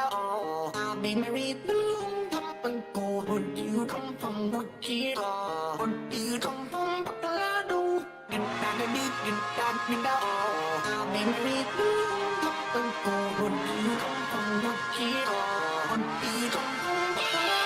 I'll be married alone, top and gold. Would you come from Woodkey? Would you come from Bacolado? I'll be married alone, top and gold. Would you come from Woodkey? Would you come from Bacolado?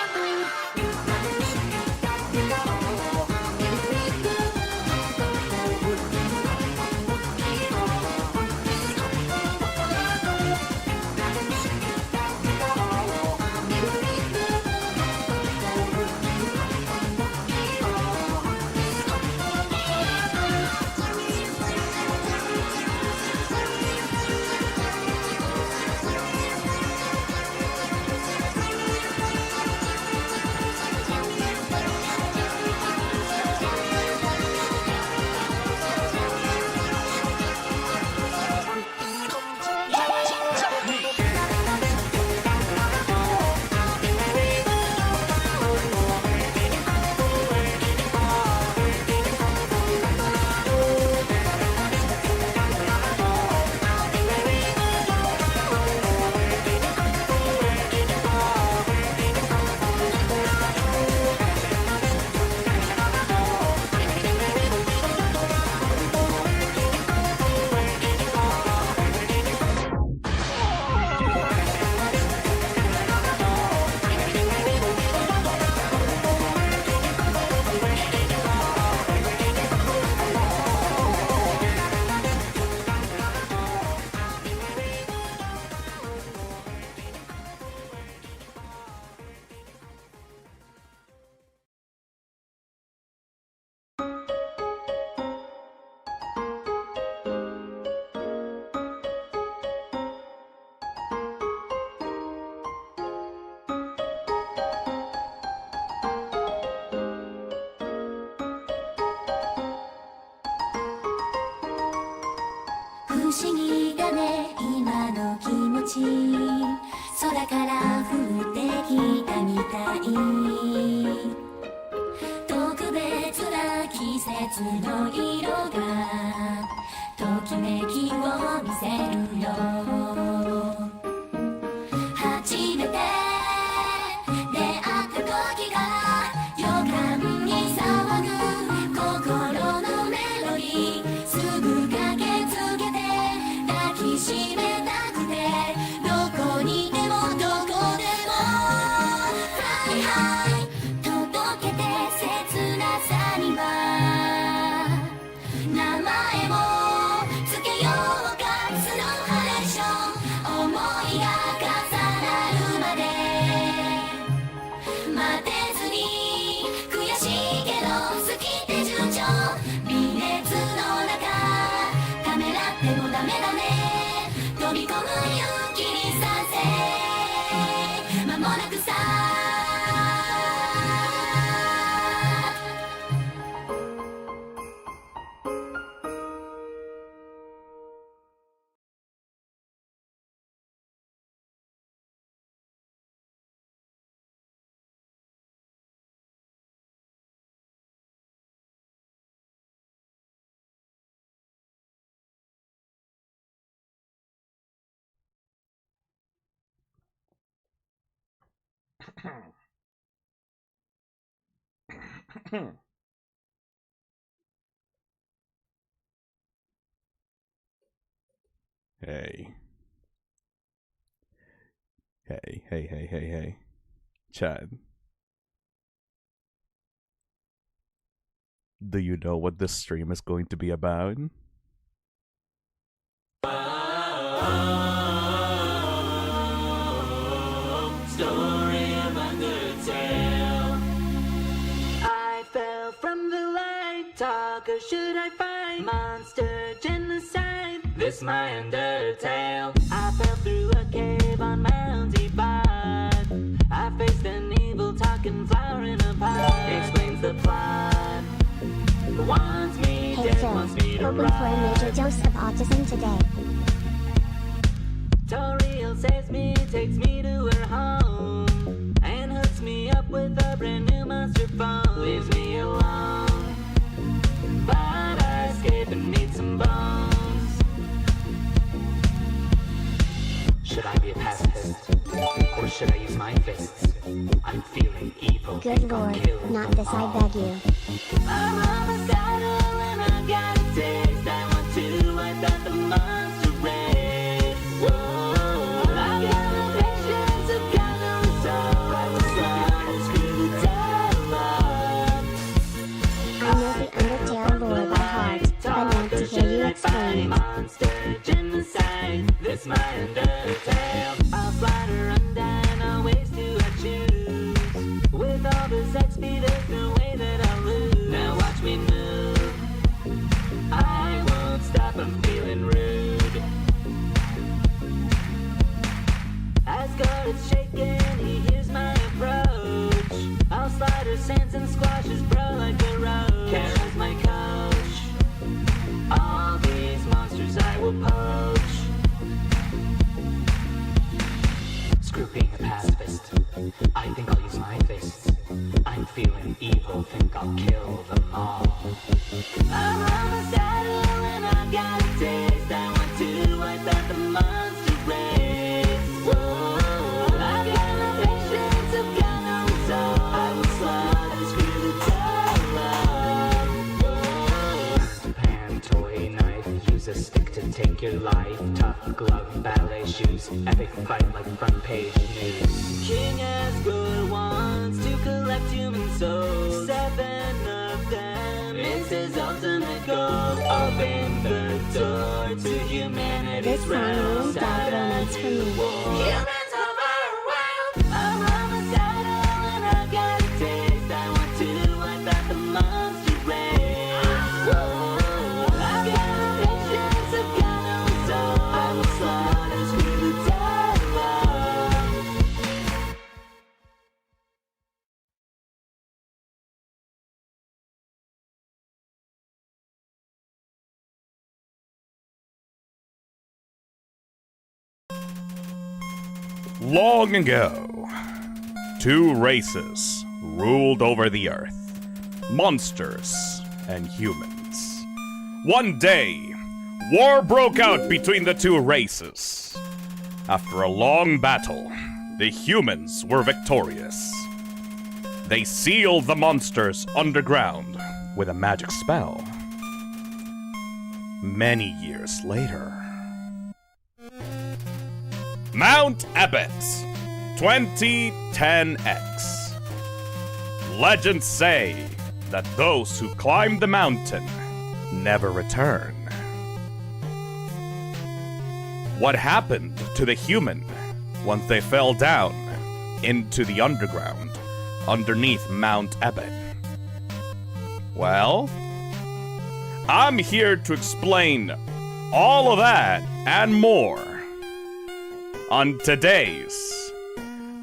不思議だね今の気持ち空から降ってきたみたい特別な季節の色がときめきを見せるよ初めて出会った時が予感に騒ぐ心のメロディーすぐ駆けつけて抱きしめたくてどこにでもどこでも Fly high 届けて切なさには名前もつけようかスノーハレーション思いが重なるまで待てずに Hey. Hey. Chad. Do you know what this stream is going to be about? Story of Undertale. I fell from the light, talk or should I fight? Monster genocide, this my Undertale. I fell through a cave on Mount Ebot. I faced an evil talking flower in a pot. Explains the plot. Wants me Hey dead, Phil, wants me to hoping for a major rot. dose of autism today. Toriel saves me, takes me to her home, and hooks me up with a brand new monster phone. Leaves me alone, but I escape and need some bones. Should I be a pacifist, or should I use my fists? I'm feeling evil. Good lord, not this I beg you. I'm homicidal and I got a taste. I want to wipe out the monster race. Whoa, I got no patience, I've got no soul. I was trying to screw the devil up. I know the Undertale lore by heart, but want to hear you explain it. Monster genocide, this my Undertale. I'll slide her Undyne, I'll waste to I choose. With all this XP, there's no way that I'll lose. Now watch me move. I won't stop, I'm feeling rude. Asgore is shaking, he hears my approach. I'll slide her sands and squash his bro like a roach. Chara's my coach. All these monsters I will poach. Screw being a pacifist. I think I'll use my fists. I'm feeling evil, think I'll kill them all. I'm homicidal and I got a taste. I want to wipe out the monster race. Whoa, I got no patience, I've got no soul. I will slaughter, screw the devil. Pan, toy, knife, use a stick to take your life. Tough glove, ballet shoes, epic fight like front page news. King Asgore wants to collect human souls. 7 of them is his ultimate goal. Open the door to humanity's This song realm. ruins dog romance for me. Humans of our world. I'm homicidal and I got a taste. I want to wipe out the monster race. Whoa, I got no patience, I've got no soul. I will slaughter, screw the devil. Long ago, 2 races ruled over the earth. Monsters and humans. One day, war broke out between the 2 races. After a long battle, the humans were victorious. They sealed the monsters underground with a magic spell. Many years later, Mount Ebott, 2010X. Legends say that those who climb the mountain never return. What happened to the human once they fell down into the underground underneath Mount Ebott? Well, I'm here to explain all of that and more on today's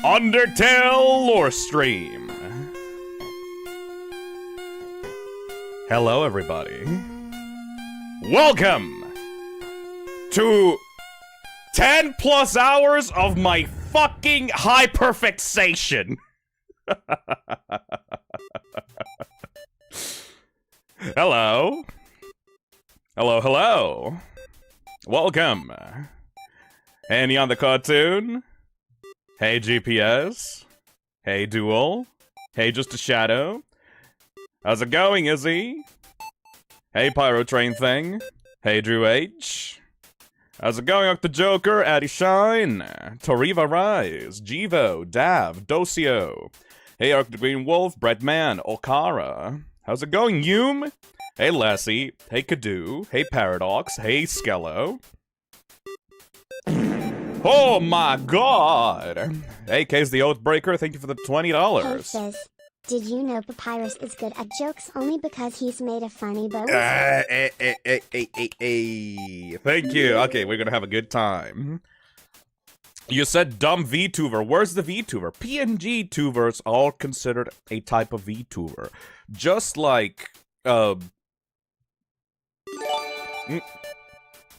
Undertale lore stream. Hello, everybody. Welcome to 10 plus hours of my fucking hyperfixation. Hello. Hello. Welcome. Annie on the cartoon. Hey, GPS. Hey, Duel. Hey, Just a Shadow. How's it going, Izzy? Hey, Pyro Train Thing. Hey, Drew H. How's it going, Octa Joker, Addy Shine, Toriva Rise, Jivo, Dav, Docio. Hey, Arc the Green Wolf, Breadman, Okara. How's it going, Yume? Hey, Lassie. Hey, Kadu. Hey, Paradox. Hey, Skello. Oh my god! Hey, K's the Oathbreaker, thank you for the $20. Hey Fizz, did you know Papyrus is good at jokes only because he's made a funny boat? Thank you. Okay, we're gonna have a good time. You said dumb VTuber. Where's the VTuber? PNG tubers are considered a type of VTuber. Just like, Hey,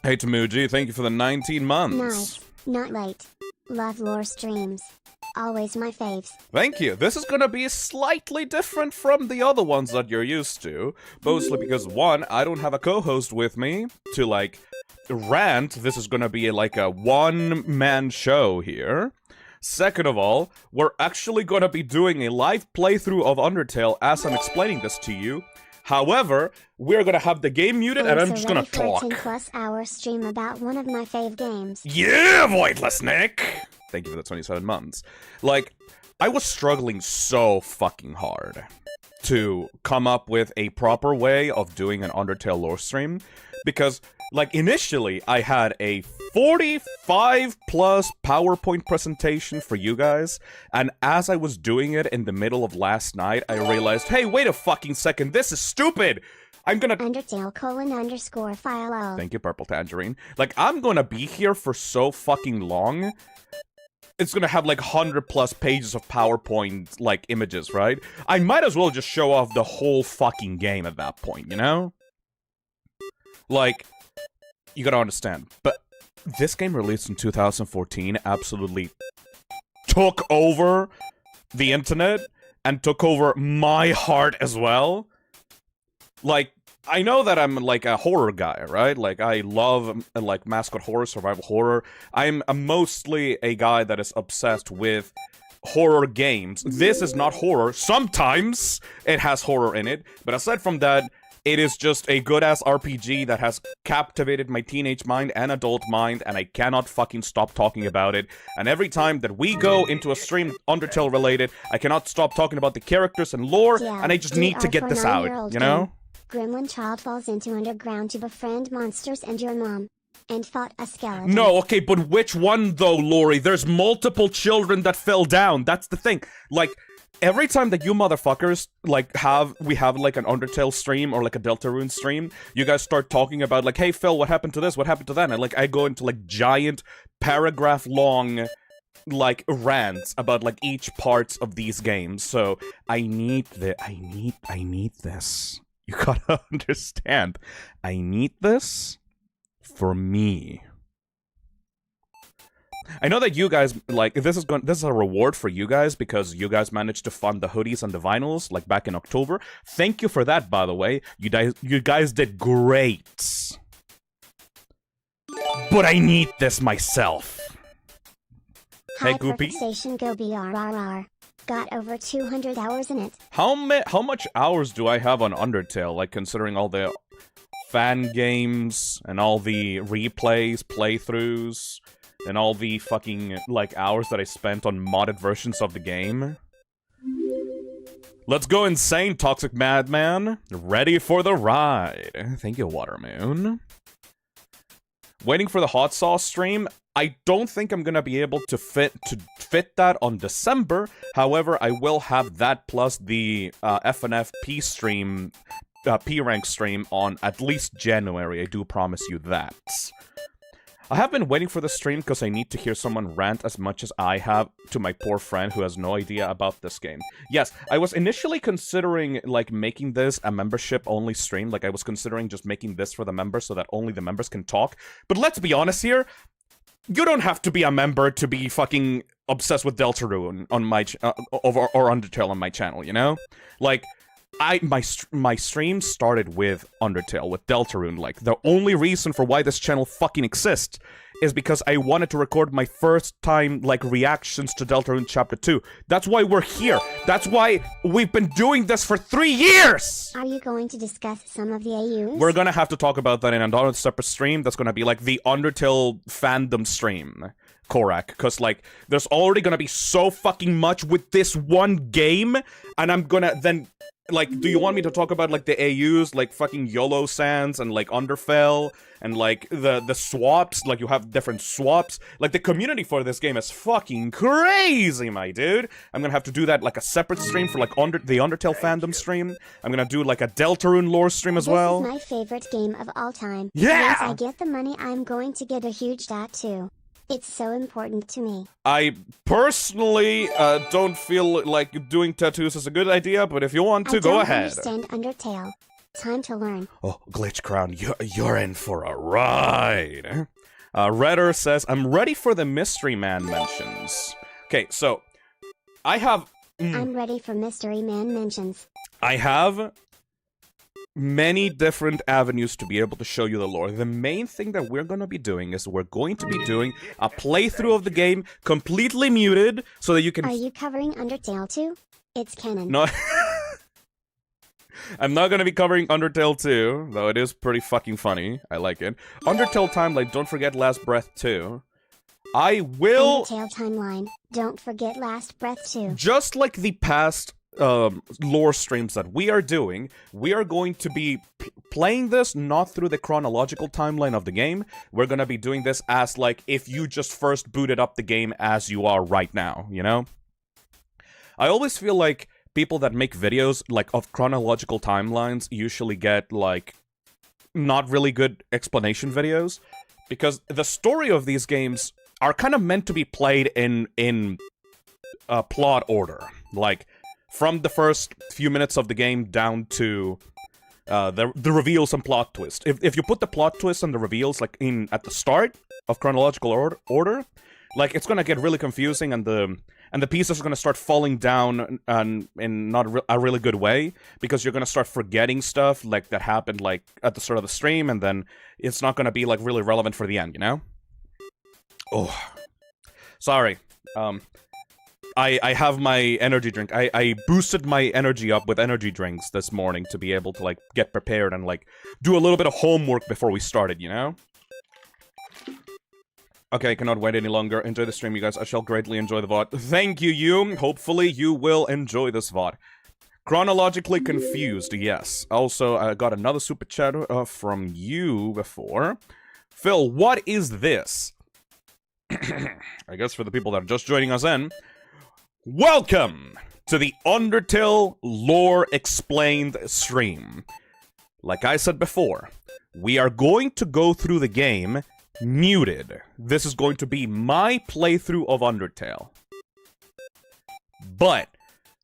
Tamuji, thank you for the 19 months. Nice, not late. Love lore streams. Always my faves. Thank you. This is gonna be slightly different from the other ones that you're used to. Mostly because, one, I don't have a co-host with me to, like, rant. This is gonna be like a one-man show here. Second of all, we're actually gonna be doing a live playthrough of Undertale as I'm explaining this to you. However, we're gonna have the game muted and I'm just gonna talk. I'm so ready for a 10+ hour stream about one of my fave games. Yeah, Voidless Nick! Thank you for the 27 months. Like, I was struggling so fucking hard to come up with a proper way of doing an Undertale lore stream. Because, like, initially, I had a 45+ PowerPoint presentation for you guys, and as I was doing it in the middle of last night, I realized, hey, wait a fucking second, this is stupid! I'm gonna- Undertale:_file. Thank you, Purple Tangerine. Like, I'm gonna be here for so fucking long. It's gonna have, like, 100+ pages of PowerPoint, like, images, right? I might as well just show off the whole fucking game at that point, you know? Like, you gotta understand, but this game released in 2014 absolutely took over the internet and took over my heart as well. Like, I know that I'm, like, a horror guy, right? Like, I love, like, mascot horror, survival horror. I'm mostly a guy that is obsessed with horror games. This is not horror. Sometimes it has horror in it, but aside from that, it is just a good-ass RPG that has captivated my teenage mind and adult mind, and I cannot fucking stop talking about it. And every time that we go into a stream Undertale-related, I cannot stop talking about the characters and lore, and I just need to get this out, you know? Gremlin child falls into underground to befriend monsters and your mom. And fought a skeleton. No, okay, but which one though, Lori? There's multiple children that fell down. That's the thing. Like, every time that you motherfuckers, like, we have, like, an Undertale stream or, like, a Deltarune stream, you guys start talking about, like, hey, Phil, what happened to this? What happened to that? And, like, I go into, like, giant, paragraph-long, like, rants about, like, each parts of these games. So, I need this. You gotta understand. I need this for me. I know that you guys, like, this is a reward for you guys because you guys managed to fund the hoodies and the vinyls, like, back in October. Thank you for that, by the way. You guys did great. But I need this myself. Hey, Goopy. Station go BRRR. Got over 200 hours in it. How much hours do I have on Undertale, like, considering all the fan games and all the replays, playthroughs, and all the fucking, like, hours that I spent on modded versions of the game? Let's go insane, Toxic Madman. Ready for the ride. Thank you, Watermoon. Waiting for the hot sauce stream. I don't think I'm gonna be able to fit that on December. However, I will have that plus the FNF P stream, P-rank stream on at least January. I do promise you that. I have been waiting for the stream because I need to hear someone rant as much as I have to my poor friend who has no idea about this game. Yes, I was initially considering, like, making this a membership-only stream. Like, I was considering just making this for the members so that only the members can talk. But let's be honest here. You don't have to be a member to be fucking obsessed with Deltarune on my or Undertale on my channel, you know? Like, my stream started with Undertale, with Deltarune. Like, the only reason for why this channel fucking exists is because I wanted to record my first time, like, reactions to Deltarune Chapter 2. That's why we're here. That's why we've been doing this for 3 years! Are you going to discuss some of the AUs? We're gonna have to talk about that in another separate stream. That's gonna be, like, the Undertale fandom stream. Korak, because, like, there's already gonna be so fucking much with this one game, and I'm gonna then, like, do you want me to talk about, like, the AUs, like, fucking YOLO Sands, and, like, Underfell, and, like, the swaps, like, you have different swaps, like, the community for this game is fucking crazy, my dude! I'm gonna have to do that, like, a separate stream for, like, the Undertale fandom stream. I'm gonna do, like, a Deltarune lore stream as well. This is my favorite game of all time. Yeah! Once I get the money, I'm going to get a huge tattoo. It's so important to me. I personally don't feel like doing tattoos is a good idea, but if you want to, go ahead. I don't understand Undertale. Time to learn. Oh, Glitch Crown, you're in for a ride. Redder says, I'm ready for the Mystery Man mentions. Okay, so, I have... I'm ready for Mystery Man mentions. I have many different avenues to be able to show you the lore. The main thing that we're going to be doing is we're going to be doing a playthrough of the game completely muted so that you can... Are you covering Undertale too? It's canon. No. I'm not going to be covering Undertale 2, though it is pretty fucking funny. I like it. Undertale Timeline, don't forget Last Breath 2. I will... Undertale Timeline, don't forget Last Breath 2. Just like the past lore streams that we are doing, we are going to be playing this not through the chronological timeline of the game. We're gonna be doing this as, like, if you just first booted up the game as you are right now, you know? I always feel like people that make videos, like, of chronological timelines usually get, like, not really good explanation videos, because the story of these games are kind of meant to be played in plot order. Like, from the first few minutes of the game down to the reveals and plot twist. If you put the plot twist and the reveals, like, at the start of chronological order, like, it's gonna get really confusing, and the pieces are gonna start falling down in not a really good way, because you're gonna start forgetting stuff, like, that happened, like, at the start of the stream, and then it's not gonna be, like, really relevant for the end, you know? Oh. Sorry. I have my energy drink. I boosted my energy up with energy drinks this morning to be able to, like, get prepared and, like, do a little bit of homework before we started, you know? Okay, I cannot wait any longer. Enjoy the stream, you guys. I shall greatly enjoy the VOD. Thank you, you. Hopefully you will enjoy this VOD. Chronologically confused, yes. Also, I got another super chat from you before. Phil, what is this? I guess for the people that are just joining us in, welcome to the Undertale Lore Explained stream. Like I said before, we are going to go through the game muted. This is going to be my playthrough of Undertale. But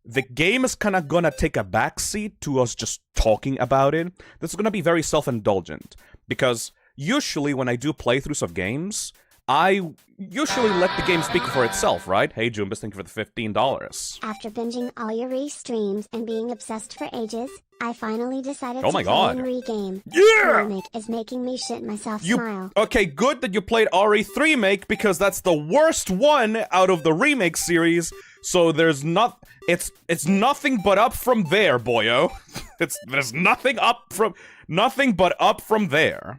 the game is kind of gonna take a backseat to us just talking about it. This is gonna be very self-indulgent, because usually when I do playthroughs of games, I usually let the game speak for itself, right? Hey, Jumbus, thank you for the $15. After binging all your re-streams and being obsessed for ages, I finally decided Oh my to God. play in Re-Game. Yeah! Remake is making me shit myself smile. Okay, good that you played RE3 Make, because that's the worst one out of the remake series, so there's not... It's nothing but up from there, boyo. There's nothing but up from there.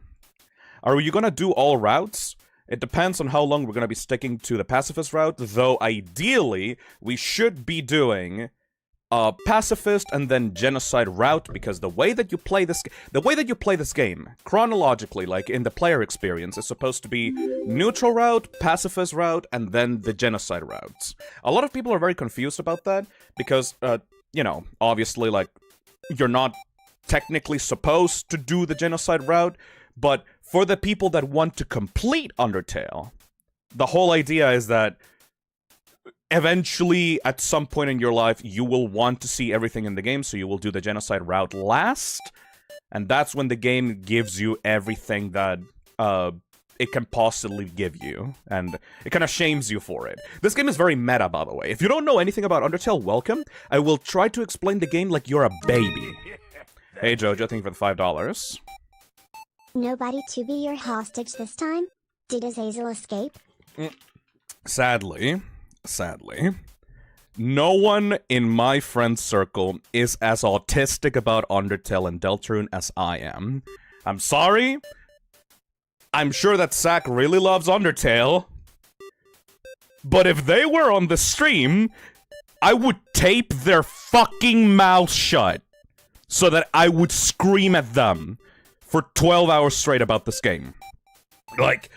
Are you gonna do all routes? It depends on how long we're gonna be sticking to the pacifist route, though ideally, we should be doing pacifist and then genocide route, because the way that you play this game, chronologically, like in the player experience, is supposed to be neutral route, pacifist route, and then the genocide routes. A lot of people are very confused about that, because, you know, obviously, like, you're not technically supposed to do the genocide route, but for the people that want to complete Undertale, the whole idea is that eventually, at some point in your life, you will want to see everything in the game, so you will do the genocide route last, and that's when the game gives you everything that it can possibly give you, and it kind of shames you for it. This game is very meta, by the way. If you don't know anything about Undertale, welcome. I will try to explain the game like you're a baby. Hey, Jojo, thank you for the $5. Nobody to be your hostage this time? Did Azazel escape? Sadly, no one in my friend circle is as autistic about Undertale and Deltarune as I am. I'm sorry. I'm sure that Zach really loves Undertale. But if they were on the stream, I would tape their fucking mouth shut so that I would scream at them for 12 hours straight about this game. Like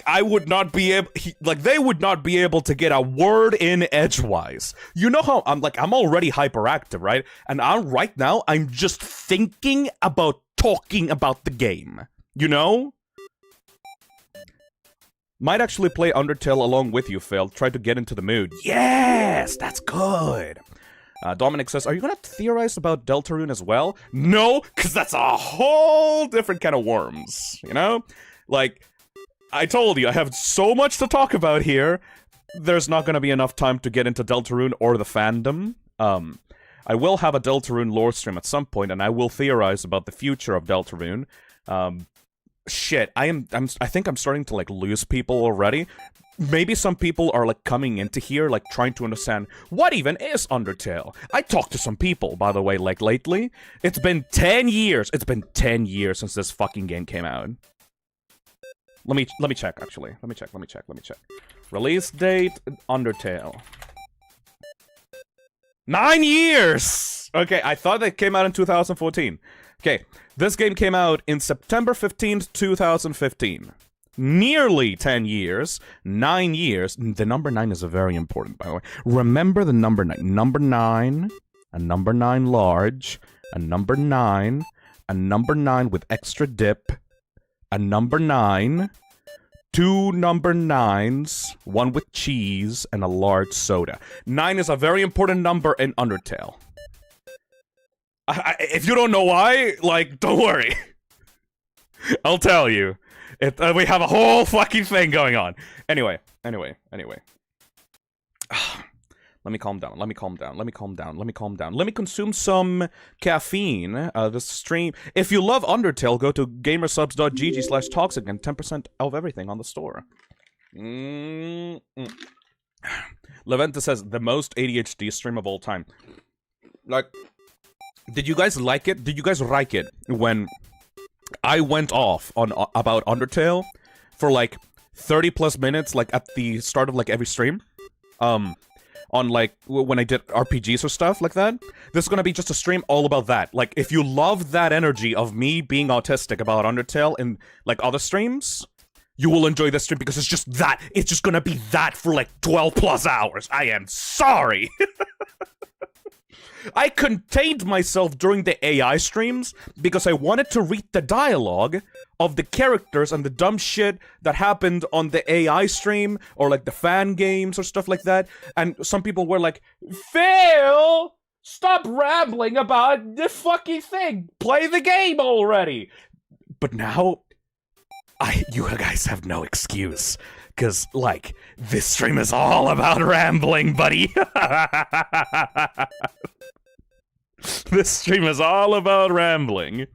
I would not be able, they would not be able to get a word in edgewise. You know how I'm already hyperactive, right? And right now, I'm just thinking about talking about the game. You know? Might actually play Undertale along with you, Phil. Try to get into the mood. Yes! That's good! Dominic says, are you gonna theorize about Deltarune as well? No, because that's a whole different kind of worms, you know? Like, I told you, I have so much to talk about here. There's not gonna be enough time to get into Deltarune or the fandom. I will have a Deltarune lore stream at some point, and I will theorize about the future of Deltarune. Shit, I think I'm starting to, like, lose people already. Maybe some people are, like, coming into here, like, trying to understand what even is Undertale. I talked to some people, by the way, like, lately. It's been 10 years. It's been 10 years since this fucking game came out. Let me check, actually. Let me check. Release date, Undertale. 9 years! Okay, I thought it came out in 2014. Okay, this game came out in September 15th, 2015. Nearly 10 years. 9 years. The number 9 is very important, by the way. Remember the number 9. Number 9, a number 9 large, a number 9, a number 9 with extra dip, a number 9, 2 number 9s, 1 with cheese, and a large soda. 9 is a very important number in Undertale. If you don't know why, like, don't worry. I'll tell you. We have a whole fucking thing going on. Anyway. Let me calm down. Let me consume some caffeine. This stream. If you love Undertale, go to gamersubs.gg/toxic and 10% of everything on the store. Leventa says, the most ADHD stream of all time. Like, did you guys like it? Did you guys like it when I went off on about Undertale for like 30 plus minutes, like at the start of like every stream? On like when I did RPGs or stuff like that. This is gonna be just a stream all about that. Like, if you love that energy of me being autistic about Undertale in like other streams, you will enjoy this stream because it's just that. It's just gonna be that for like 12 plus hours. I am sorry. I contained myself during the AI streams because I wanted to read the dialogue of the characters and the dumb shit that happened on the AI stream or like the fan games or stuff like that. And some people were like, Phil, stop rambling about the fucking thing. Play the game already. But now, you guys have no excuse. Because, like, this stream is all about rambling, buddy. This stream is all about rambling.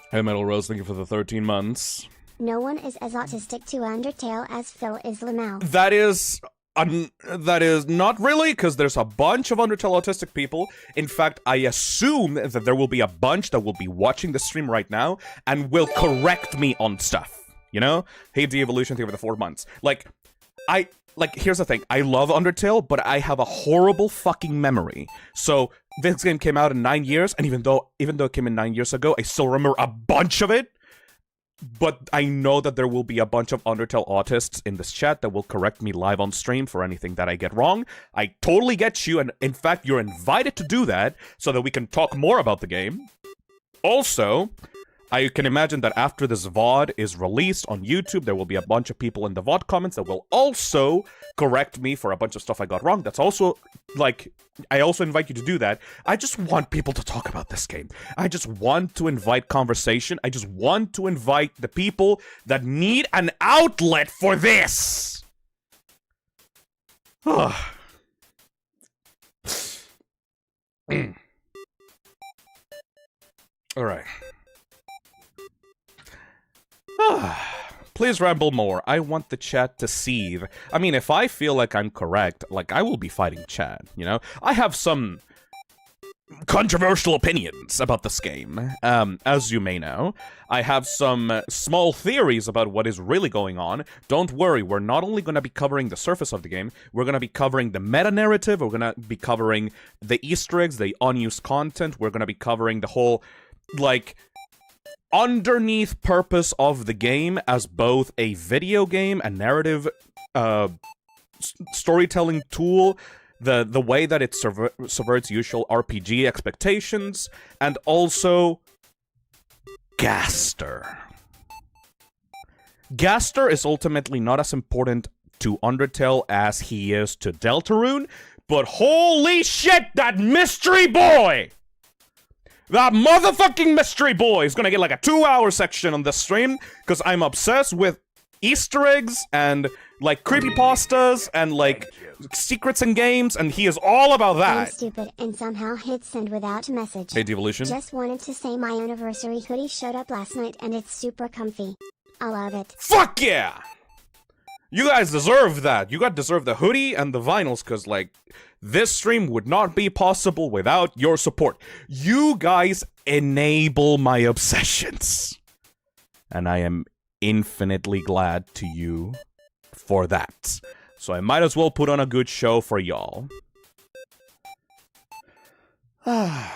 Hey, Metal Rose, thank you for the 13 months. No one is as autistic to Undertale as Phil is Lamau. That is not really, because there's a bunch of Undertale autistic people. In fact, I assume that there will be a bunch that will be watching the stream right now and will correct me on stuff. You know? Hey, De-Evolution, thank you for the 4 months. Here's the thing. I love Undertale, but I have a horrible fucking memory. So, this game came out in 9 years, and even though it came in 9 years ago, I still remember a bunch of it. But I know that there will be a bunch of Undertale autists in this chat that will correct me live on stream for anything that I get wrong. I totally get you, and in fact, you're invited to do that so that we can talk more about the game. Also, I can imagine that after this VOD is released on YouTube, there will be a bunch of people in the VOD comments that will also correct me for a bunch of stuff I got wrong. That's also, like, I also invite you to do that. I just want people to talk about this game. I just want to invite conversation. I just want to invite the people that need an outlet for this. All right. please ramble more. I want the chat to seethe. I mean, if I feel like I'm correct, like, I will be fighting chat, you know? I have some controversial opinions about this game, as you may know. I have some small theories about what is really going on. Don't worry, we're not only going to be covering the surface of the game, we're going to be covering the meta-narrative, we're going to be covering the Easter eggs, the unused content, we're going to be covering the whole, like, underneath purpose of the game as both a video game, a narrative, storytelling tool, the way that it subverts usual RPG expectations, and also Gaster. Gaster is ultimately not as important to Undertale as he is to Deltarune, but holy shit, that mystery boy! That motherfucking mystery boy is gonna get like a 2-hour section on this stream, because I'm obsessed with Easter eggs and like creepypastas and like secrets in games, and he is all about I'm that. stupid and somehow hit send without message. Hey, Devolution. Just wanted to say my anniversary hoodie showed up last night and it's super comfy. I love it. Fuck yeah! You guys deserve that. You guys deserve the hoodie and the vinyls, because, like, this stream would not be possible without your support. You guys enable my obsessions. And I am infinitely glad to you for that. So I might as well put on a good show for y'all. Alright.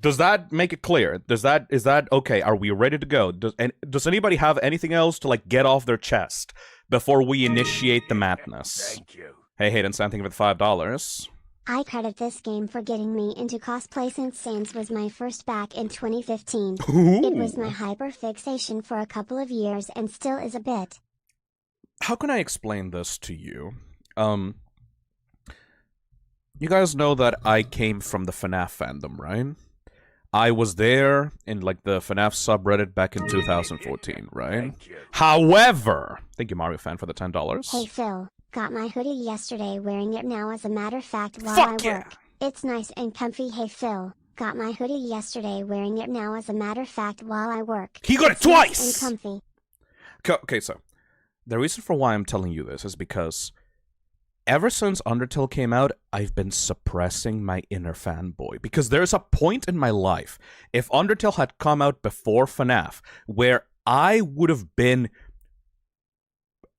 Does that make it clear? Is that okay? Are we ready to go? Does anybody have anything else to like get off their chest before we initiate the madness? Thank you. Hey, Hayden, thank you for the $5. I credit this game for getting me into cosplay since Sans was my first back in 2015. It was my hyperfixation for a couple of years and still is a bit. How can I explain this to you? You guys know that I came from the FNAF fandom, right? I was there in, like, the FNAF subreddit back in 2014, right? However, thank you, Mario Fan, for the $10. Hey Phil, got my hoodie yesterday, wearing it now as a matter of fact while Fuck I yeah. work. It's nice and comfy. Hey Phil, got my hoodie yesterday, wearing it now as a matter of fact while I work. He got it It's twice! nice and comfy. Okay, so, the reason for why I'm telling you this is because ever since Undertale came out, I've been suppressing my inner fanboy. Because there's a point in my life, if Undertale had come out before FNAF, where I would have been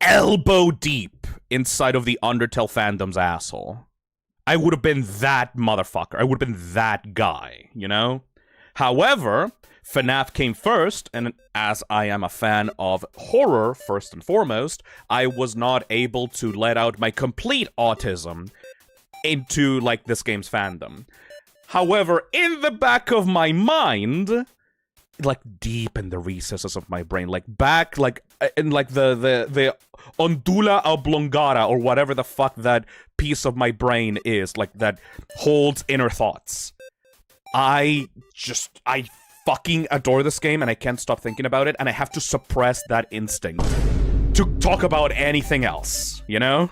elbow deep inside of the Undertale fandom's asshole. I would have been that motherfucker. I would have been that guy, you know? However, FNAF came first, and as I am a fan of horror, first and foremost, I was not able to let out my complete autism into, like, this game's fandom. However, in the back of my mind, like, deep in the recesses of my brain, like, back, like, in, like, the ondula oblongata, or whatever the fuck that piece of my brain is, like, that holds inner thoughts. I fucking adore this game, and I can't stop thinking about it, and I have to suppress that instinct to talk about anything else, you know?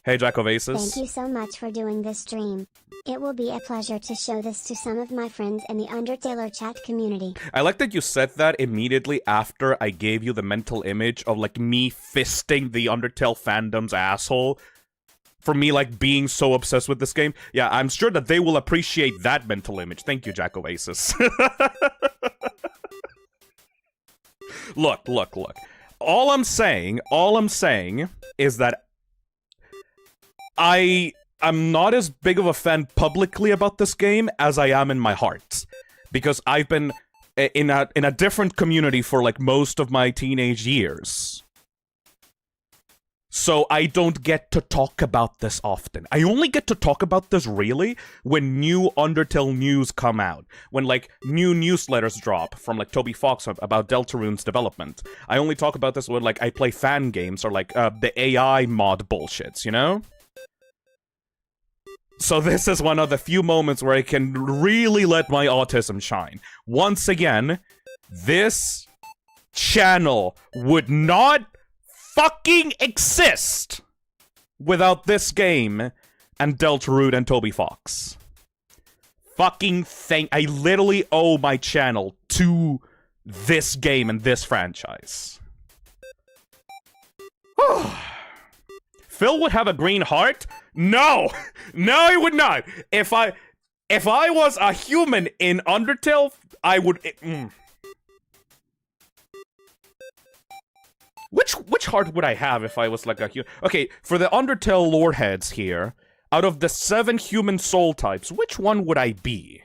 Hey, Jack of Aces. Thank you so much for doing this stream. It will be a pleasure to show this to some of my friends in the Undertale chat community. I like that you said that immediately after I gave you the mental image of, like, me fisting the Undertale fandom's asshole for me, like, being so obsessed with this game. Yeah, I'm sure that they will appreciate that mental image. Thank you, Jack of Aces. Look. All I'm saying is that I'm not as big of a fan publicly about this game as I am in my heart. Because I've been in a different community for, like, most of my teenage years. So I don't get to talk about this often. I only get to talk about this, really, when new Undertale news come out. When, like, new newsletters drop from, like, Toby Fox about Deltarune's development. I only talk about this when, like, I play fan games or, like, the AI mod bullshits, you know? So this is one of the few moments where I can really let my autism shine. Once again, this channel would not fucking exist without this game and Deltarune and Toby Fox. Fucking I literally owe my channel to this game and this franchise. Phil would have a green heart? No! No, he would not! If I was a human in Undertale, I would... Which heart would I have if I was like a human? Okay, for the Undertale lore heads here, out of the 7 human soul types, which one would I be?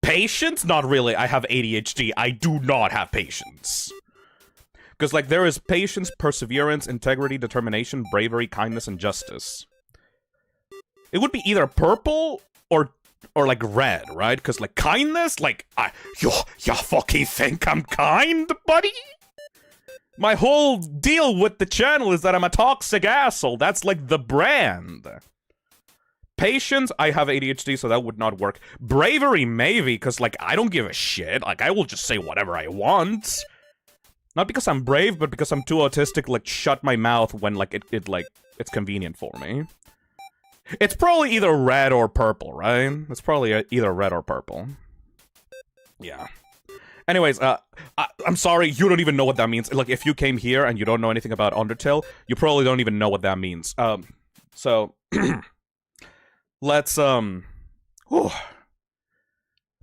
Patience? Not really. I have ADHD. I do not have patience. Because, like, there is patience, perseverance, integrity, determination, bravery, kindness, and justice. It would be either purple or like red, right? Because, like, kindness, like, you fucking think I'm kind, buddy? My whole deal with the channel is that I'm a toxic asshole. That's, like, the brand. Patience, I have ADHD, so that would not work. Bravery, maybe, because, like, I don't give a shit. Like, I will just say whatever I want. Not because I'm brave, but because I'm too autistic, like, shut my mouth when, like, it's convenient for me. It's probably either red or purple, right? It's probably either red or purple. Yeah. Anyways, I'm sorry, you don't even know what that means. Like, if you came here and you don't know anything about Undertale, you probably don't even know what that means. So... Let's, whew.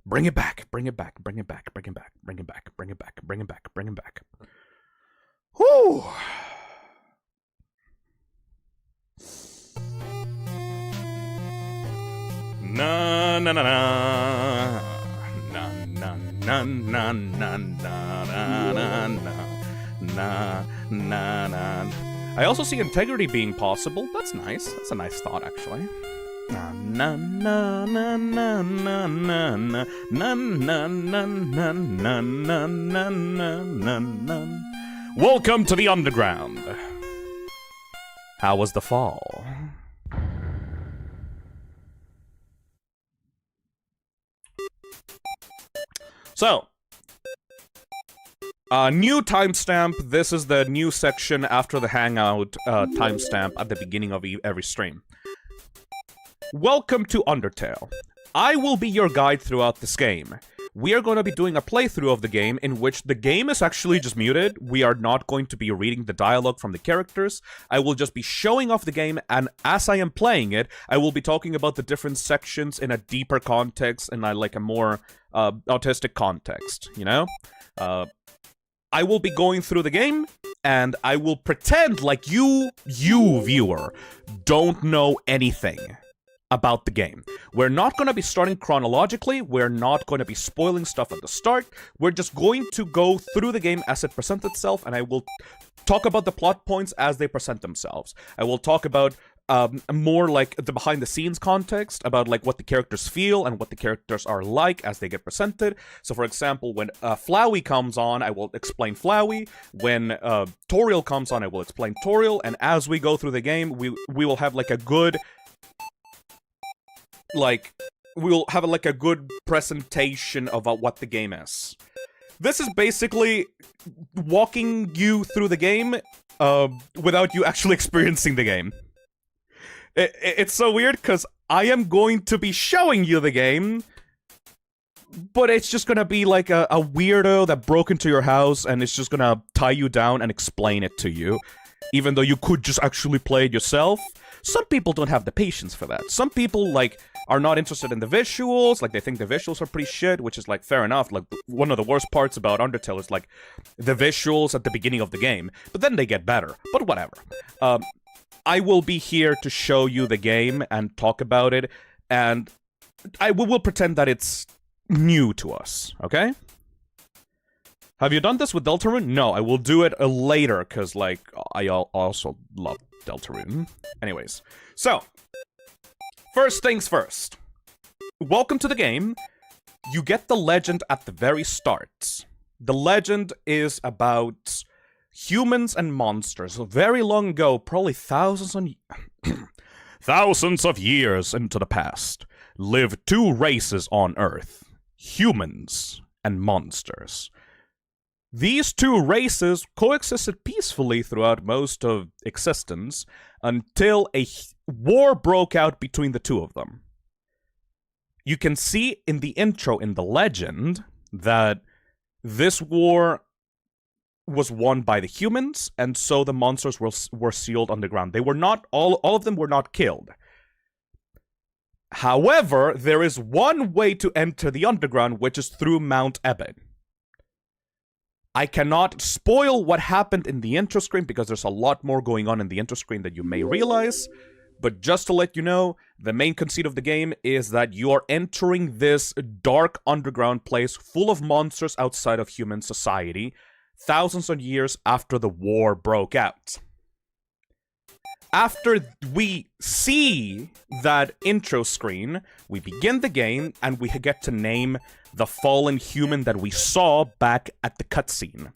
Bring it back, bring it back, bring it back, bring it back, bring it back, bring it back, bring it back, bring it back. Whew. Na na na na. Na na na na na na na na na na. I also see integrity being possible. That's nice. That's a nice thought, actually. Na na na na na na na na na na na na na na na na. Welcome to the underground. How was the fall? So, new timestamp. This is the new section after the Hangout timestamp at the beginning of every stream. Welcome to Undertale. I will be your guide throughout this game. We are going to be doing a playthrough of the game in which the game is actually just muted. We are not going to be reading the dialogue from the characters. I will just be showing off the game, and as I am playing it, I will be talking about the different sections in a deeper context, in like a more autistic context, you know? I will be going through the game, and I will pretend like you viewer, don't know anything about the game. We're not going to be starting chronologically, we're not going to be spoiling stuff at the start, we're just going to go through the game as it presents itself, and I will talk about the plot points as they present themselves. I will talk about more like the behind-the-scenes context, about like what the characters feel and what the characters are like as they get presented. So for example, when Flowey comes on, I will explain Flowey. When Toriel comes on, I will explain Toriel, and as we go through the game, we will have like a good... we'll have like a good presentation of what the game is. This is basically walking you through the game without you actually experiencing the game. It's so weird because I am going to be showing you the game, but it's just gonna be like a weirdo that broke into your house and it's just gonna tie you down and explain it to you, even though you could just actually play it yourself. Some people don't have the patience for that. Some people, like, are not interested in the visuals, like, they think the visuals are pretty shit, which is, like, fair enough. Like, one of the worst parts about Undertale is, like, the visuals at the beginning of the game, but then they get better. But whatever. I will be here to show you the game and talk about it, and we will pretend that it's new to us, okay? Have you done this with Deltarune? No, I will do it later, because, like, I also love Deltarune. Anyways, so, first things first. Welcome to the game. You get the legend at the very start. The legend is about humans and monsters. Very long ago, probably thousands of years into the past, lived two races on Earth. Humans and monsters. These two races coexisted peacefully throughout most of existence until a war broke out between the two of them. you can see in the intro, in the legend, that this war was won by the humans, and so the monsters were sealed underground. They were not, all of them were not killed. However, there is one way to enter the underground, which is through Mount Ebed. I cannot spoil what happened in the intro screen because there's a lot more going on in the intro screen than you may realize, but just to let you know, the main conceit of the game is that you are entering this dark underground place full of monsters outside of human society, thousands of years after the war broke out. After we see that intro screen, we begin the game, and we get to name the fallen human that we saw back at the cutscene.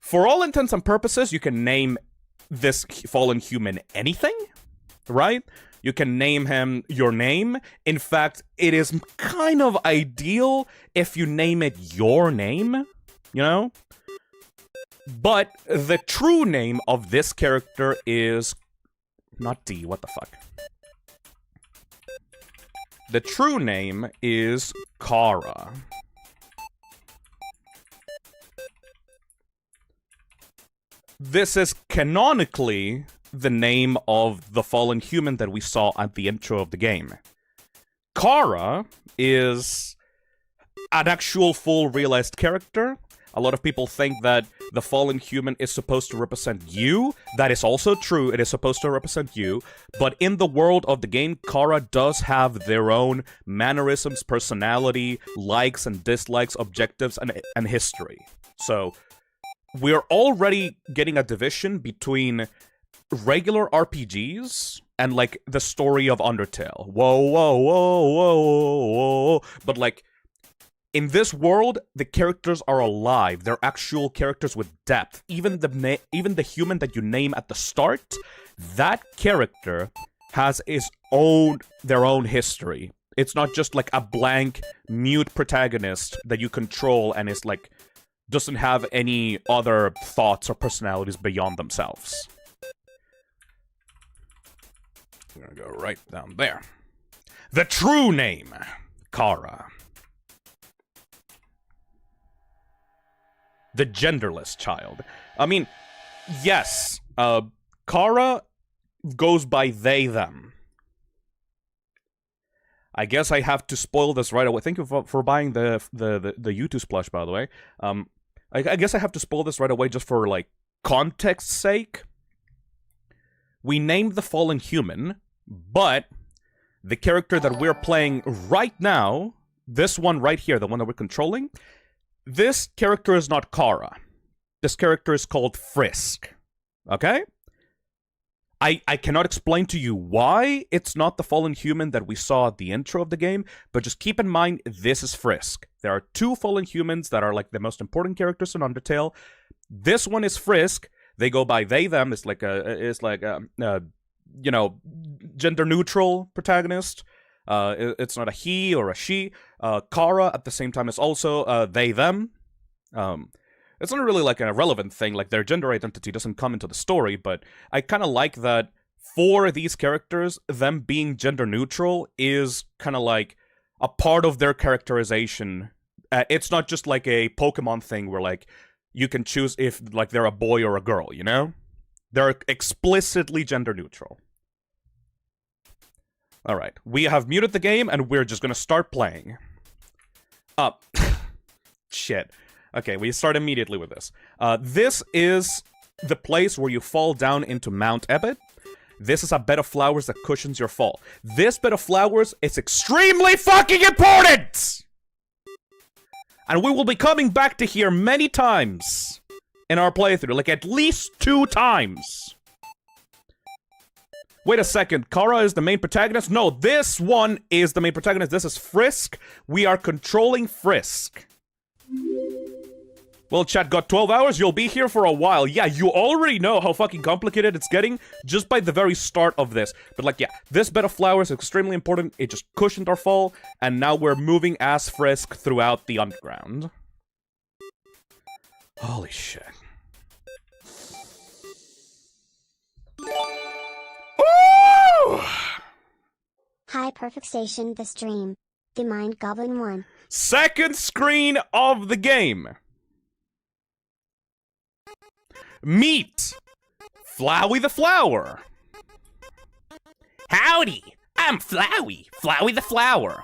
For all intents and purposes, you can name this fallen human anything, right? You can name him your name. In fact, it is kind of ideal if you name it your name, you know? But the true name of this character is... not D, what the fuck? The true name is Chara. This is canonically the name of the fallen human that we saw at the intro of the game. Chara is an actual full realized character. A lot of people think that the fallen human is supposed to represent you. That is also true, it is supposed to represent you. But in the world of the game, Chara does have their own mannerisms, personality, likes and dislikes, objectives, and history. So, we're already getting a division between regular RPGs and, like, the story of Undertale. Whoa, whoa, whoa, whoa, whoa. But, like, in this world, the characters are alive. They're actual characters with depth. Even the human that you name at the start, that character has their own history. It's not just like a blank, mute protagonist that you control and is like, doesn't have any other thoughts or personalities beyond themselves. I'm gonna go right down there. The true name, Chara. The genderless child. I mean, yes, Chara goes by they, them. I guess I have to spoil this right away. Thank you for buying the YouTube plush, by the way. I guess I have to spoil this right away just for, like, context's sake. We named the fallen human, but the character that we're playing right now, this one right here, the one that we're controlling, this character is not Chara. This character is called Frisk. Okay? I cannot explain to you why it's not the fallen human that we saw at the intro of the game, but just keep in mind, this is Frisk. There are two fallen humans that are, like, the most important characters in Undertale. This one is Frisk. They go by they, them. It's like a you know, gender-neutral protagonist. It's not a he or a she. Chara, at the same time, is also they, them. It's not really, like, an irrelevant thing. Like, their gender identity doesn't come into the story, but I kind of like that for these characters, them being gender-neutral is kind of, like, a part of their characterization. It's not just, like, a Pokemon thing where, like, you can choose if, like, they're a boy or a girl, you know? They're explicitly gender-neutral. Alright, we have muted the game, and we're just gonna start playing. Shit. Okay, we start immediately with this. This is the place where you fall down into Mount Ebed. This is a bed of flowers that cushions your fall. This bed of flowers is extremely fucking important! And we will be coming back to here many times in our playthrough, like at least 2 times. Wait a second, Chara is the main protagonist? No, this one is the main protagonist. This is Frisk. We are controlling Frisk. Well, chat, got 12 hours? You'll be here for a while. Yeah, you already know how fucking complicated it's getting just by the very start of this. But, like, yeah, this bed of flowers is extremely important. It just cushioned our fall, and now we're moving as Frisk throughout the underground. Holy shit. Ooh! Hi hyperfixation the stream. The Mind Goblin 1. Second screen of the game. Meet Flowey the Flower. Howdy, I'm Flowey, Flowey the Flower.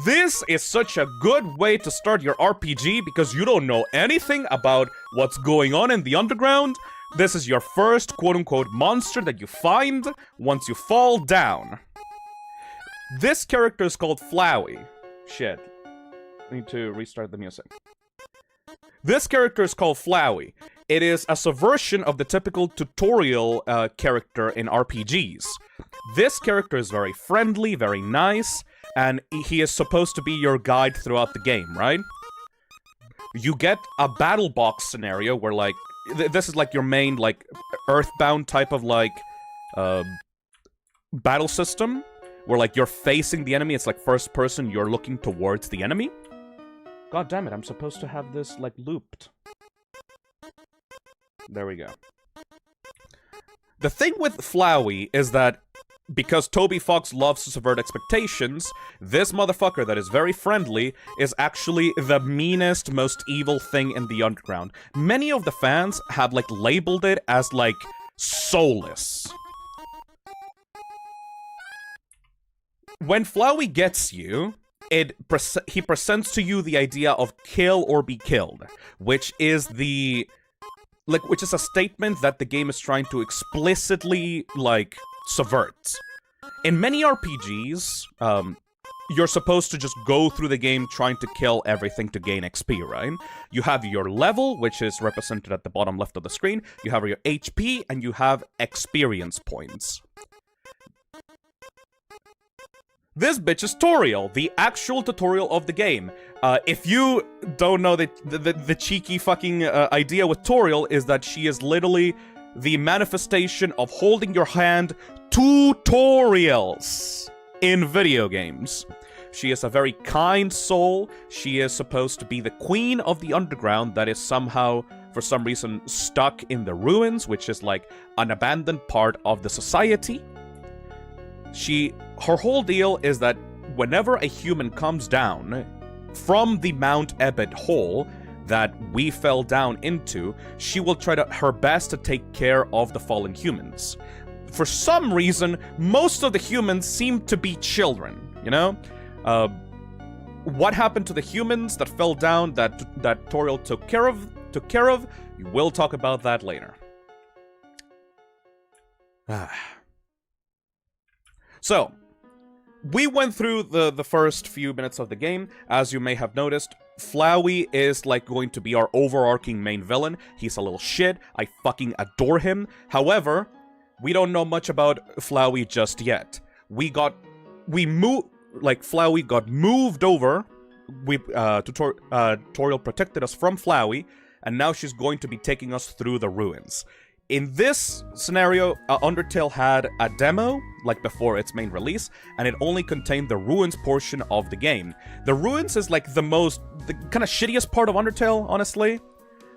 This is such a good way to start your RPG because you don't know anything about what's going on in the underground. This is your first quote-unquote monster that you find once you fall down. This character is called Flowey. Shit. I need to restart the music. This character is called Flowey. It is a subversion of the typical tutorial character in RPGs. This character is very friendly, very nice, and he is supposed to be your guide throughout the game, right? You get a battle box scenario where, like, this is like your main, like, Earthbound type of, like, battle system, where, like, you're facing the enemy, it's like first person, you're looking towards the enemy. God damn it, I'm supposed to have this, like, looped. There we go. The thing with Flowey is that because Toby Fox loves to subvert expectations, this motherfucker that is very friendly is actually the meanest, most evil thing in the underground. Many of the fans have, like, labeled it as, like, soulless. When Flowey gets you, he presents to you the idea of kill or be killed, which is which is a statement that the game is trying to explicitly, like, subvert. In many RPGs, you're supposed to just go through the game trying to kill everything to gain XP, right? You have your level, which is represented at the bottom left of the screen, you have your HP, and you have experience points. This bitch is Toriel, the actual tutorial of the game. If you don't know the cheeky fucking idea with Toriel is that she is literally the manifestation of holding your hand tutorials in video games. She is a very kind soul. She is supposed to be the queen of the underground that is somehow, for some reason, stuck in the ruins, which is like an abandoned part of the society. Her whole deal is that whenever a human comes down from the Mount Ebed hole that we fell down into, she will try her best to take care of the fallen humans. For some reason, most of the humans seem to be children, you know? What happened to the humans that fell down that Toriel took care of? We'll talk about that later. So, we went through the first few minutes of the game. As you may have noticed, Flowey is, like, going to be our overarching main villain. He's a little shit. I fucking adore him. However, we don't know much about Flowey just yet. Flowey got moved over. Toriel protected us from Flowey, and now she's going to be taking us through the ruins. In this scenario, Undertale had a demo, like before its main release, and it only contained the ruins portion of the game. The ruins is like the kind of shittiest part of Undertale, honestly.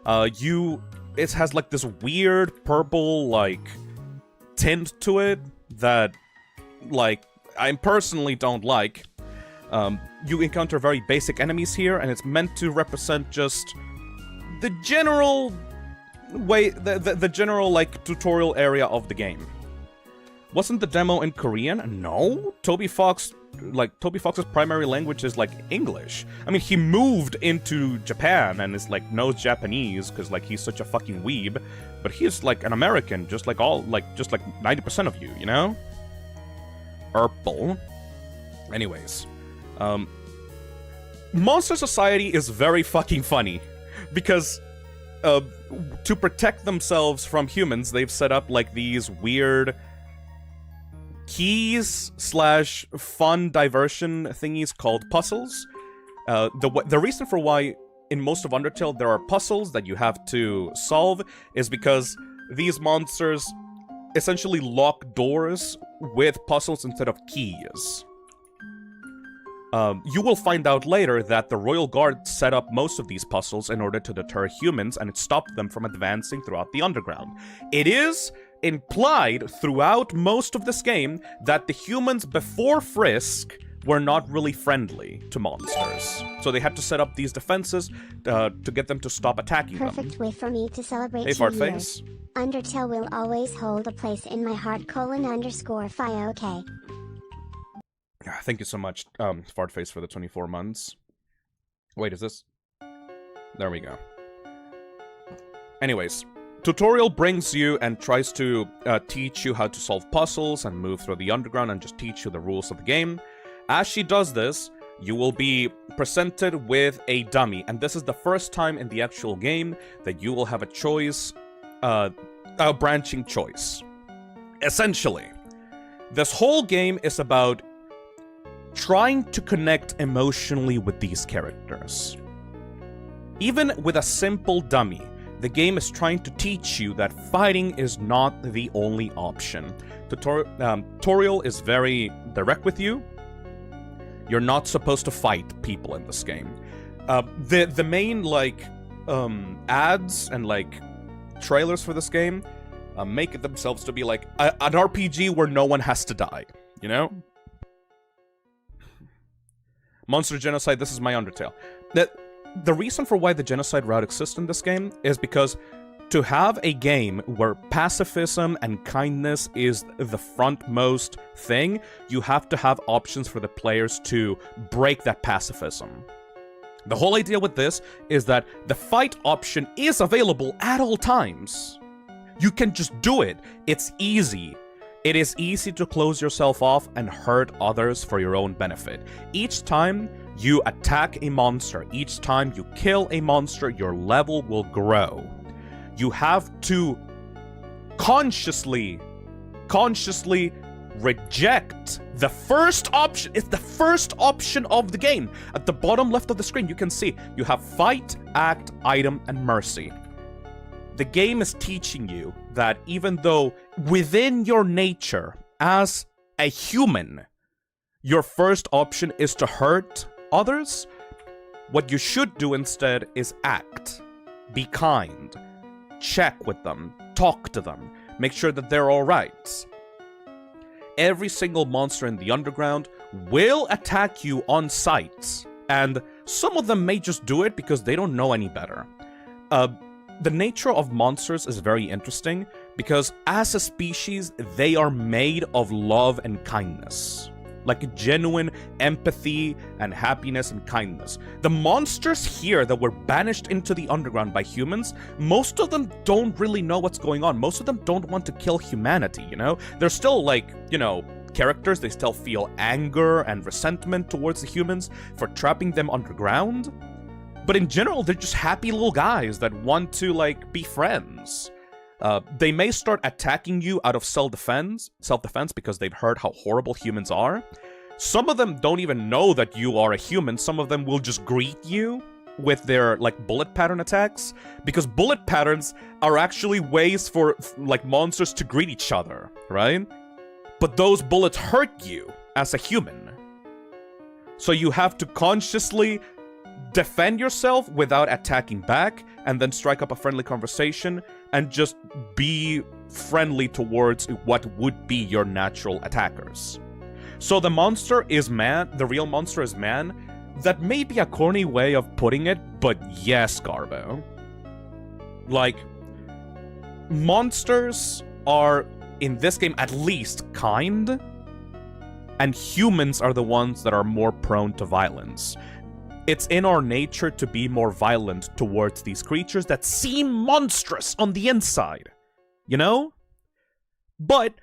It has like this weird purple, like, tint to it that, like, I personally don't like. You encounter very basic enemies here, and it's meant to represent just the general the general, like, tutorial area of the game. Wasn't the demo in Korean? No. Toby Fox's primary language is, like, English. I mean, he moved into Japan and is, like, knows Japanese because, like, he's such a fucking weeb, but he's, like, an American, just like 90% of you know? Purple. Anyways. Monster Society is very fucking funny because to protect themselves from humans, they've set up, like, these weird keys/fun diversion thingies called puzzles. The reason for why in most of Undertale there are puzzles that you have to solve is because these monsters essentially lock doors with puzzles instead of keys. You will find out later that the Royal Guard set up most of these puzzles in order to deter humans, and it stopped them from advancing throughout the underground. It is implied throughout most of this game that the humans before Frisk were not really friendly to monsters. So they had to set up these defenses to get them to stop attacking them. Perfect way for me to celebrate Hey, 2 years. Fartface. Undertale will always hold a place in my heart, _phi, okay. Thank you so much, Fartface, for the 24 months. Wait, is this? There we go. Anyways, tutorial brings you and tries to teach you how to solve puzzles and move through the underground and just teach you the rules of the game. As she does this, you will be presented with a dummy, and this is the first time in the actual game that you will have a choice, a branching choice. Essentially, this whole game is about trying to connect emotionally with these characters. Even with a simple dummy, the game is trying to teach you that fighting is not the only option. Tutorial is very direct with you. You're not supposed to fight people in this game. The main, like, ads and, like, trailers for this game make it themselves to be, like, an RPG where no one has to die, you know? Monster Genocide, this is my Undertale. The reason for why the genocide route exists in this game is because to have a game where pacifism and kindness is the frontmost thing, you have to have options for the players to break that pacifism. The whole idea with this is that the fight option is available at all times. You can just do it. It's easy. It is easy to close yourself off and hurt others for your own benefit. Each time you attack a monster, each time you kill a monster, your level will grow. You have to consciously reject the first option. It's the first option of the game. At the bottom left of the screen, you can see you have fight, act, item, and mercy. The game is teaching you that even though within your nature as a human, your first option is to hurt others, what you should do instead is act. Be kind. Check with them. Talk to them. Make sure that they're alright. Every single monster in the underground will attack you on sight, and some of them may just do it because they don't know any better. The nature of monsters is very interesting because as a species, they are made of love and kindness. Like a genuine empathy and happiness and kindness. The monsters here that were banished into the underground by humans, most of them don't really know what's going on. Most of them don't want to kill humanity, you know? They're still like, you know, characters. They still feel anger and resentment towards the humans for trapping them underground. But in general, they're just happy little guys that want to, like, be friends. They may start attacking you out of self-defense because they've heard how horrible humans are. Some of them don't even know that you are a human. Some of them will just greet you with their, like, bullet pattern attacks, because bullet patterns are actually ways for, like, monsters to greet each other, right? But those bullets hurt you as a human. So you have to consciously defend yourself without attacking back, and then strike up a friendly conversation and just be friendly towards what would be your natural attackers. So the monster is man, the real monster is man. That may be a corny way of putting it, but yes, Garbo. Like, monsters are, in this game at least, kind, and humans are the ones that are more prone to violence. It's in our nature to be more violent towards these creatures that seem monstrous on the inside, you know? But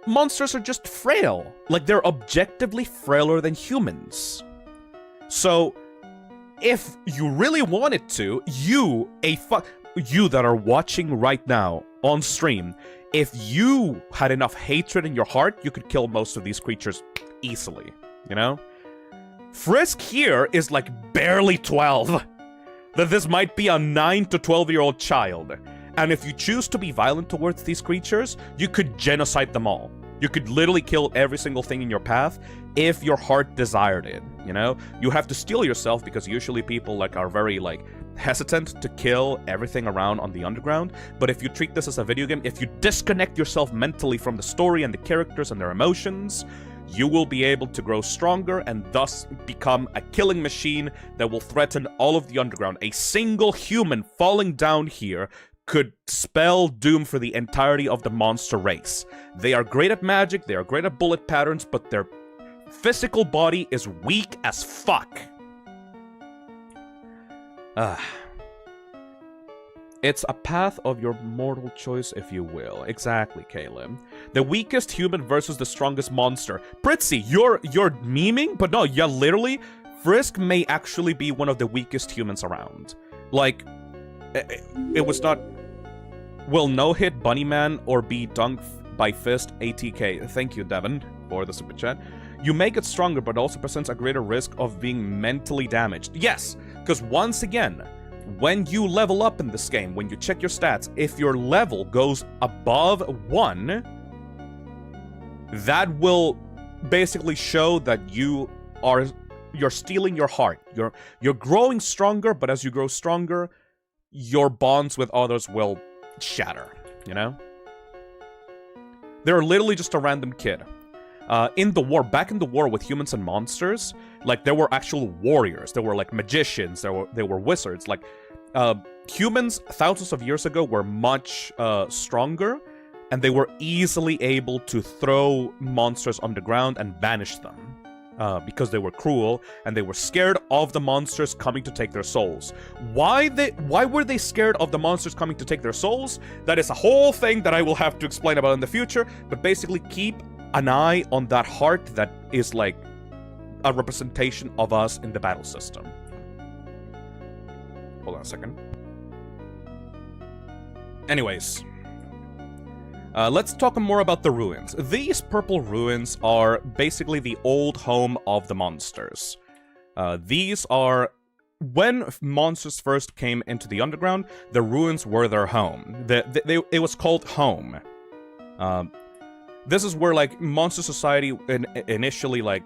monsters are just frail. Like, they're objectively frailer than humans. So, if you really wanted to, you that are watching right now on stream, if you had enough hatred in your heart, you could kill most of these creatures easily, you know? Frisk here is like barely 12. That this might be a 9 to 12-year-old child. And if you choose to be violent towards these creatures, you could genocide them all. You could literally kill every single thing in your path if your heart desired it, you know? You have to steel yourself because usually people like are very like hesitant to kill everything around on the underground, but if you treat this as a video game, if you disconnect yourself mentally from the story and the characters and their emotions, you will be able to grow stronger and thus become a killing machine that will threaten all of the underground. A single human falling down here could spell doom for the entirety of the monster race. They are great at magic, they are great at bullet patterns, but their physical body is weak as fuck. It's a path of your mortal choice, if you will. Exactly, Caleb. The weakest human versus the strongest monster. Pritzy, you're memeing? But no, yeah, literally, Frisk may actually be one of the weakest humans around. Like, it was not... Will no-hit Bunnyman or be dunked by Fist ATK? Thank you, Devin, for the super chat. You make it stronger, but also presents a greater risk of being mentally damaged. Yes, because once again, when you level up in this game, when you check your stats, if your level goes above 1, that will basically show that you're stealing your heart. You're growing stronger, but as you grow stronger, your bonds with others will shatter, you know? They're literally just a random kid. Back in the war with humans and monsters, like, there were actual warriors, there were, like, magicians, there were wizards, like, humans thousands of years ago were much stronger, and they were easily able to throw monsters underground and banish them. Because they were cruel, and they were scared of the monsters coming to take their souls. Why were they scared of the monsters coming to take their souls? That is a whole thing that I will have to explain about in the future, but basically keep an eye on that heart that is like a representation of us in the battle system. Hold on a second. Anyways, let's talk more about the ruins. These purple ruins are basically the old home of the monsters. These are... When monsters first came into the underground, the ruins were their home. It was called home. This is where, like, Monster Society initially, like,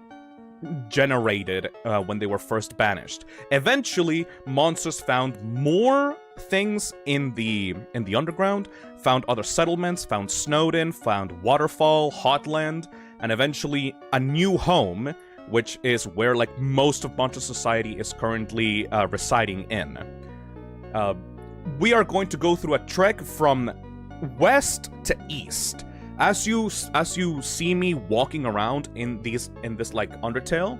generated when they were first banished. Eventually, monsters found more things in the underground, found other settlements, found Snowdin, found Waterfall, Hotland, and eventually a new home, which is where, like, most of Monster Society is currently residing in. We are going to go through a trek from west to east. As you see me walking around in this like Undertale,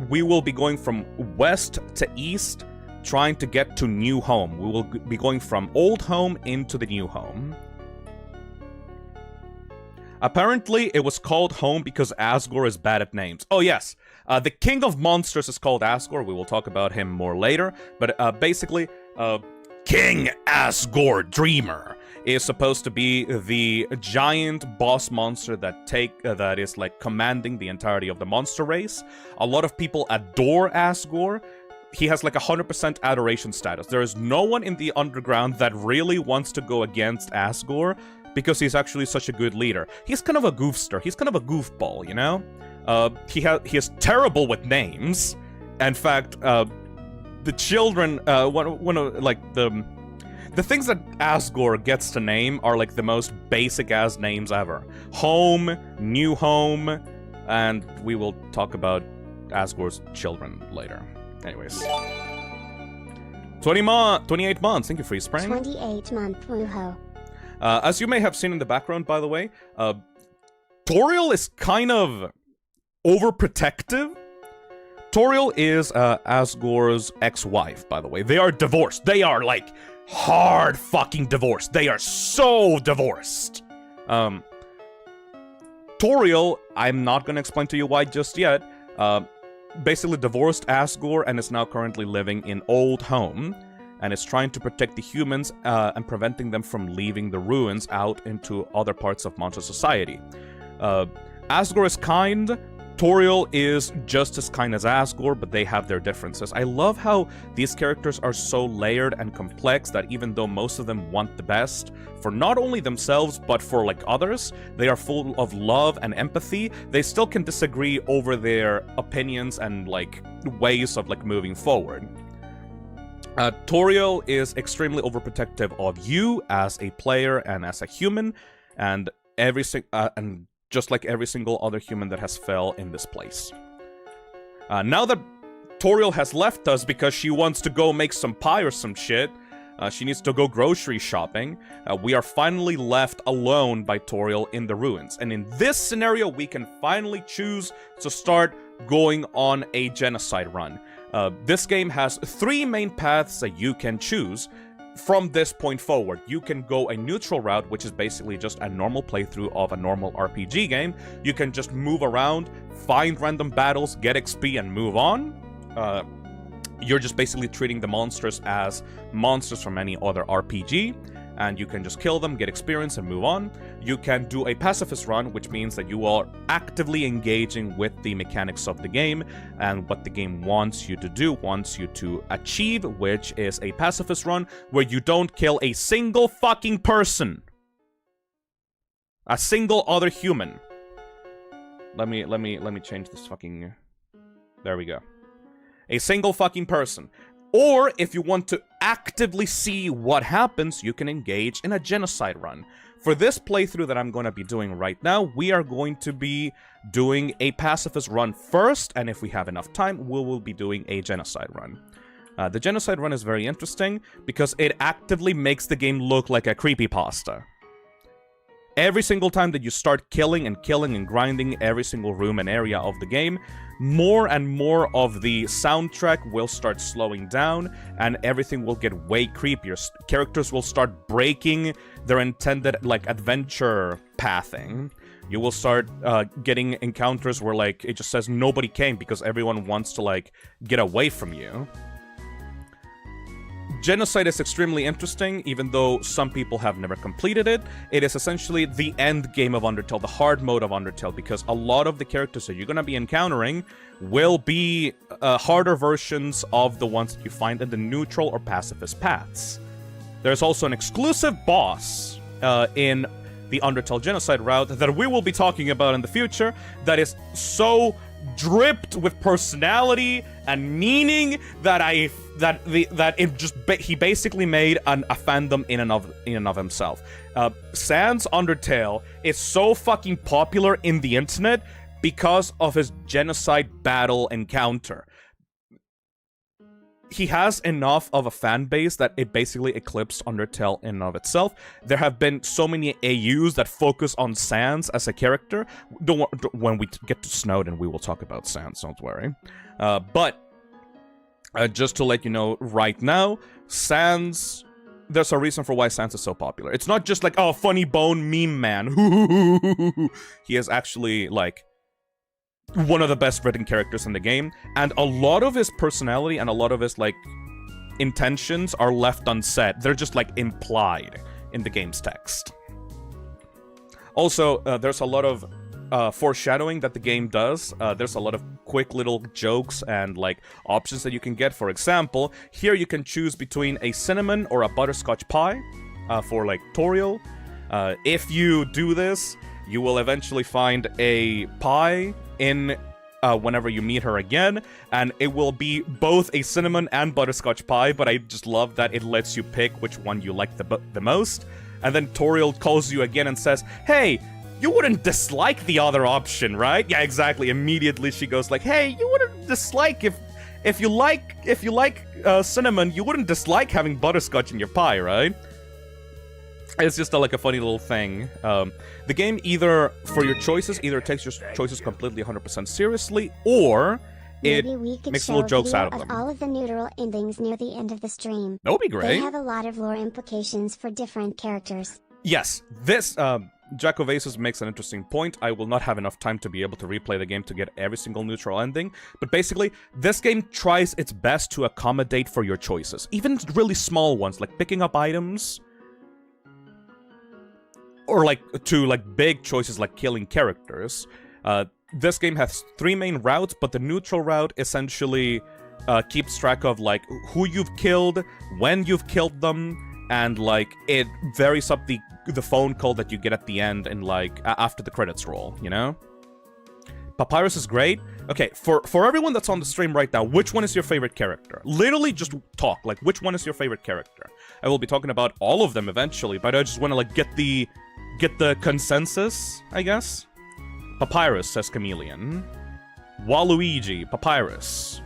we will be going from west to east, trying to get to new home. We will be going from old home into the new home. Apparently, it was called home because Asgore is bad at names. Oh yes, the king of monsters is called Asgore. We will talk about him more later. But basically, King Asgore Dreamer is supposed to be the giant boss monster that is like commanding the entirety of the monster race. A lot of people adore Asgore. He has like 100% adoration status. There is no one in the underground that really wants to go against Asgore because he's actually such a good leader. He's kind of a goofster. He's kind of a goofball, you know? He is terrible with names. In fact, the children, one of like the things that Asgore gets to name are like the most basic-ass names ever. Home, new home, and we will talk about Asgore's children later. Anyways. 28 months, thank you, Free Spring. 28-month woohoo. As you may have seen in the background, by the way, Toriel is kind of overprotective. Toriel is Asgore's ex-wife, by the way. They are divorced. They are, like, hard fucking divorced. They are so divorced. Toriel, I'm not gonna explain to you why just yet, basically divorced Asgore and is now currently living in Old Home, and is trying to protect the humans and preventing them from leaving the ruins out into other parts of Monster Society. Asgore is kind. Toriel is just as kind as Asgore, but they have their differences. I love how these characters are so layered and complex that even though most of them want the best for not only themselves, but for, like, others, they are full of love and empathy, they still can disagree over their opinions and, like, ways of, like, moving forward. Toriel is extremely overprotective of you as a player and as a human, and just like every single other human that has fell in this place. Now that Toriel has left us because she wants to go make some pie or some shit, she needs to go grocery shopping, we are finally left alone by Toriel in the ruins. And in this scenario, we can finally choose to start going on a genocide run. This game has 3 main paths that you can choose from this point forward. You can go a neutral route, which is basically just a normal playthrough of a normal RPG game. You can just move around, find random battles, get XP, and move on. You're just basically treating the monsters as monsters from any other RPG, and you can just kill them, get experience, and move on. You can do a pacifist run, which means that you are actively engaging with the mechanics of the game and what the game wants you to do, wants you to achieve, which is a pacifist run where you don't kill a single fucking person. A single other human. Let me change this fucking... There we go. A single fucking person. Or, if you want to actively see what happens, you can engage in a genocide run. For this playthrough that I'm going to be doing right now, we are going to be doing a pacifist run first, and if we have enough time, we will be doing a genocide run. The genocide run is very interesting, because it actively makes the game look like a creepypasta. Every single time that you start killing and grinding every single room and area of the game, more and more of the soundtrack will start slowing down, and everything will get way creepier. Characters will start breaking their intended, like, adventure pathing. You will start getting encounters where, like, it just says nobody came because everyone wants to, like, get away from you. Genocide is extremely interesting, even though some people have never completed it. It is essentially the end game of Undertale, the hard mode of Undertale, because a lot of the characters that you're going to be encountering will be harder versions of the ones that you find in the neutral or pacifist paths. There's also an exclusive boss in the Undertale Genocide route that we will be talking about in the future that is so dripped with personality and meaning that he basically made a fandom in and of himself. Sans Undertale is so fucking popular in the internet because of his genocide battle encounter. He has enough of a fan base that it basically eclipsed Undertale in and of itself. There have been so many AUs that focus on Sans as a character. When we get to Snowdin, we will talk about Sans, don't worry. But just to let you know right now, Sans... There's a reason for why Sans is so popular. It's not just like, oh, funny bone meme man. He is actually, like, one of the best written characters in the game, and a lot of his personality and a lot of his, like, intentions are left unsaid. They're just, like, implied in the game's text. Also, there's a lot of foreshadowing that the game does. There's a lot of quick little jokes and, like, options that you can get. For example, here you can choose between a cinnamon or a butterscotch pie for, like, Toriel. If you do this, you will eventually find a pie in whenever you meet her again, and it will be both a cinnamon and butterscotch pie, but I just love that it lets you pick which one you like the most. And then Toriel calls you again and says, hey, you wouldn't dislike the other option, right? Yeah, exactly. Immediately she goes like, hey, you wouldn't dislike if you like cinnamon, you wouldn't dislike having butterscotch in your pie, right? It's just like a funny little thing. The game either, for your choices, either takes your choices completely 100% seriously, or it makes little jokes out of them. All of the neutral endings near the end of the stream. That would be great. They have a lot of lore implications for different characters. Yes, this, Jack Ovasis makes an interesting point. I will not have enough time to be able to replay the game to get every single neutral ending, but basically, this game tries its best to accommodate for your choices. Even really small ones, like picking up items, or like to like big choices like killing characters. This game has 3 main routes, but the neutral route essentially keeps track of like who you've killed, when you've killed them, and like it varies up the phone call that you get at the end and like after the credits roll, you know? Papyrus is great. Okay, for everyone that's on the stream right now, which one is your favorite character? Literally just talk, like, which one is your favorite character? I will be talking about all of them eventually, but I just want to, like, get the consensus, I guess? Papyrus, says Chameleon. Waluigi, Papyrus.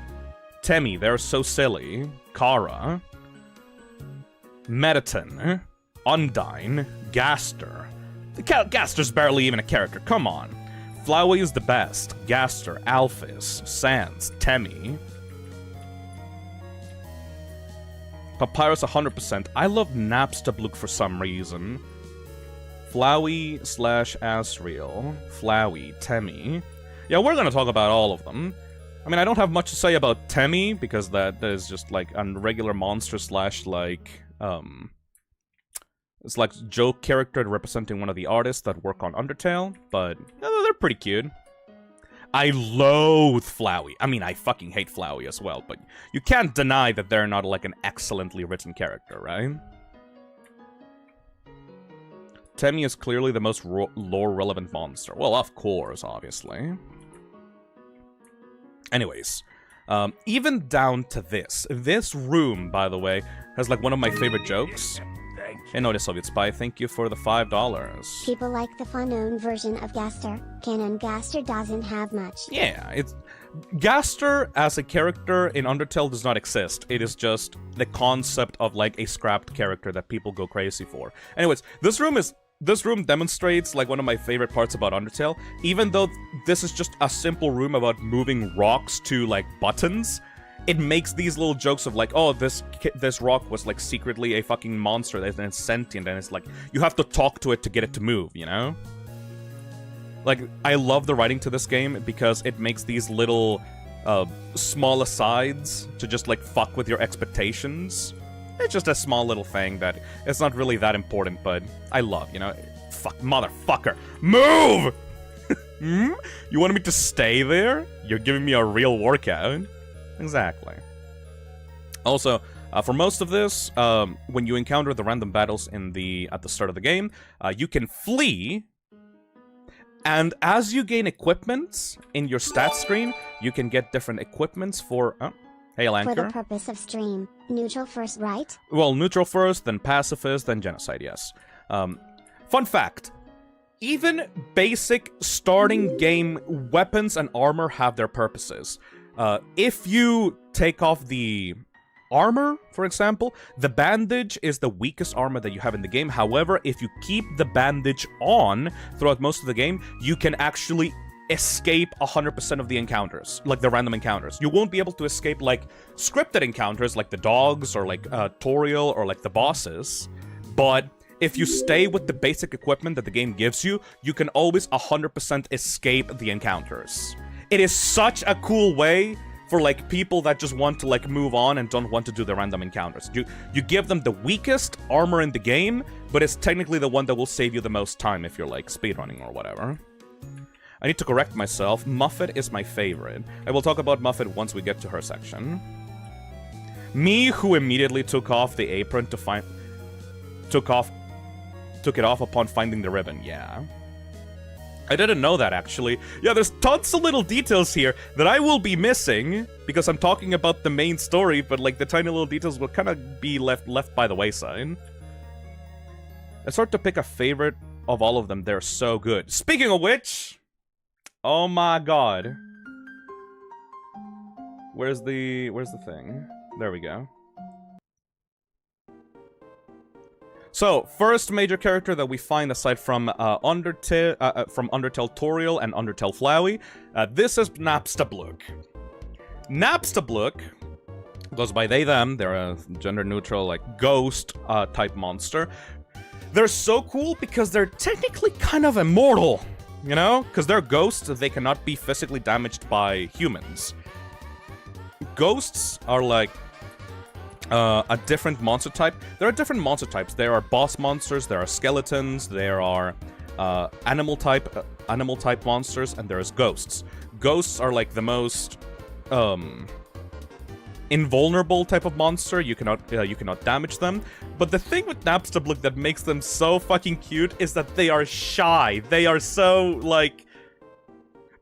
Temmie, they're so silly. Chara. Mettaton. Undyne. Gaster. Gaster's barely even a character, come on. Flowey is the best. Gaster, Alphys, Sans, Temmie. Papyrus 100%. I love Napstablook for some reason. Flowey / Asriel. Flowey, Temmie. Yeah, we're gonna talk about all of them. I mean, I don't have much to say about Temmie, because that is just, like, a regular monster / like, it's like joke character representing one of the artists that work on Undertale, but they're pretty cute. I loathe Flowey. I mean, I fucking hate Flowey as well, but you can't deny that they're not, like, an excellently written character, right? Temmie is clearly the most lore-relevant monster. Well, of course, obviously. Anyways, even down to this. This room, by the way, has, like, one of my favorite jokes. Hey, no, the Soviet Spy, thank you for the $5. People like the fun-owned version of Gaster. Canon Gaster doesn't have much. Yeah, it's... Gaster as a character in Undertale does not exist. It is just the concept of, like, a scrapped character that people go crazy for. Anyways, this room demonstrates, like, one of my favorite parts about Undertale. Even though this is just a simple room about moving rocks to, like, buttons, it makes these little jokes of, like, oh, this rock was, like, secretly a fucking monster and it's sentient, and it's like, you have to talk to it to get it to move, you know? Like, I love the writing to this game because it makes these little, small asides to just, like, fuck with your expectations. It's just a small little thing that it's not really that important, but I love, you know? Fuck, motherfucker. Move! You wanted me to stay there? You're giving me a real workout? Exactly. Also, for most of this, when you encounter the random battles at the start of the game, you can flee, and as you gain equipments in your stat screen, you can get different equipments for... Hey, Lanker. For the purpose of stream, neutral first, right? Well, neutral first, then pacifist, then genocide, yes. Fun fact. Even basic starting game weapons and armor have their purposes. If you take off the armor, for example, the bandage is the weakest armor that you have in the game. However, if you keep the bandage on throughout most of the game, you can actually escape 100% of the encounters, like the random encounters. You won't be able to escape, like, scripted encounters, like the dogs, or like Toriel, or like the bosses, but if you stay with the basic equipment that the game gives you, you can always 100% escape the encounters. It is such a cool way for, like, people that just want to, like, move on and don't want to do the random encounters. You give them the weakest armor in the game, but it's technically the one that will save you the most time if you're, like, speedrunning or whatever. I need to correct myself. Muffet is my favorite. I will talk about Muffet once we get to her section. Me, who immediately took off the apron to find... Took it off upon finding the ribbon, yeah. I didn't know that, actually. Yeah, there's tons of little details here that I will be missing, because I'm talking about the main story, but, like, the tiny little details will kind of be left by the wayside. It's hard to pick a favorite of all of them. They're so good. Speaking of which... Oh my god. Where's the thing? There we go. So, first major character that we find aside from Undertale Toriel and Undertale Flowey, this is Napstablook. Napstablook goes by they, them. They're a gender-neutral, like, ghost type monster. They're so cool because they're technically kind of immortal, you know? Because they're ghosts, they cannot be physically damaged by humans. Ghosts are like a different monster type. There are different monster types. There are boss monsters, there are skeletons, there are animal type monsters, and there's ghosts. Ghosts are like the most invulnerable type of monster. You cannot damage them. But the thing with Napstablook that makes them so fucking cute is that they are shy. They are so, like...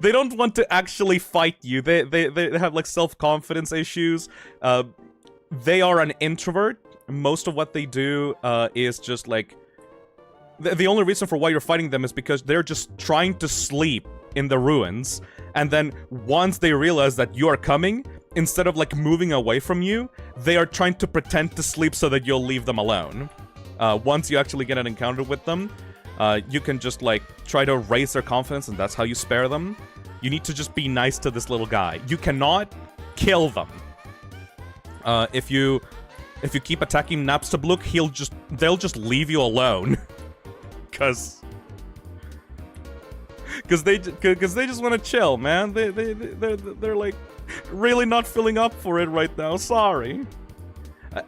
They don't want to actually fight you. They have like self-confidence issues. They are an introvert. Most of what they do is just like... The only reason for why you're fighting them is because they're just trying to sleep in the ruins. And then once they realize that you are coming, instead of like moving away from you, they are trying to pretend to sleep so that you'll leave them alone. Once you actually get an encounter with them, you can just like try to raise their confidence, and that's how you spare them. You need to just be nice to this little guy. You cannot kill them. If you keep attacking Napstablook, they'll just leave you alone. Cause they just want to chill, man. They're like really not filling up for it right now. Sorry.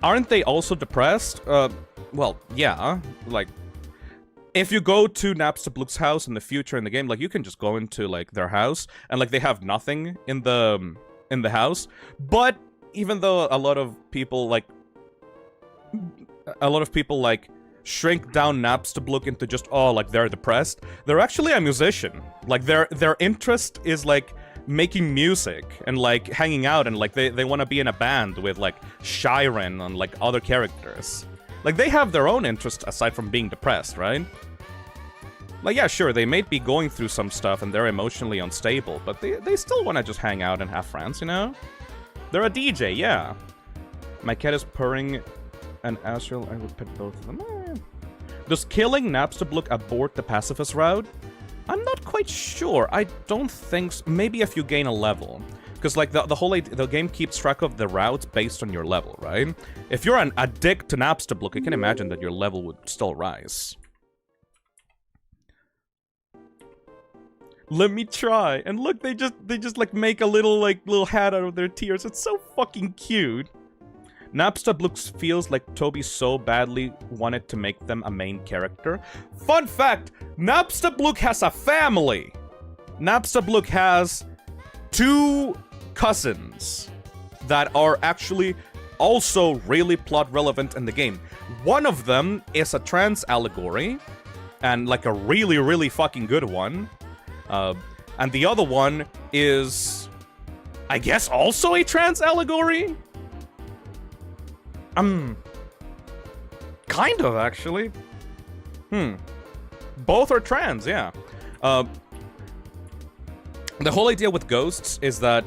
Aren't they also depressed? Well, yeah. Like, if you go to Napstablook's house in the future in the game, like you can just go into like their house and like they have nothing in the house. But even though a lot of people like shrink down Napstablook into just, oh, like they're depressed, they're actually a musician. Like their interest is like making music and like hanging out, and like they want to be in a band with like Shiren and like other characters. Like they have their own interest aside from being depressed, right? Like, yeah, sure, they may be going through some stuff and they're emotionally unstable, but they still want to just hang out and have friends, you know? They're a DJ, yeah. My cat is purring, and Asriel, I would pet both of them. Does killing Napstablook abort the pacifist route? I'm not quite sure. I don't think so. Maybe if you gain a level. Because, like, the game keeps track of the routes based on your level, right? If you're an addict to Napstablook, I can imagine that your level would still rise. Let me try. And look, they just like make a little hat out of their tears. It's so fucking cute. Napstablook feels like Toby so badly wanted to make them a main character. Fun fact, Napstablook has a family. Napstablook has 2 cousins that are actually also really plot relevant in the game. One of them is a trans allegory, and like a really, really fucking good one. And the other one is, I guess, also a trans allegory? Kind of, actually. Both are trans, yeah. The whole idea with ghosts is that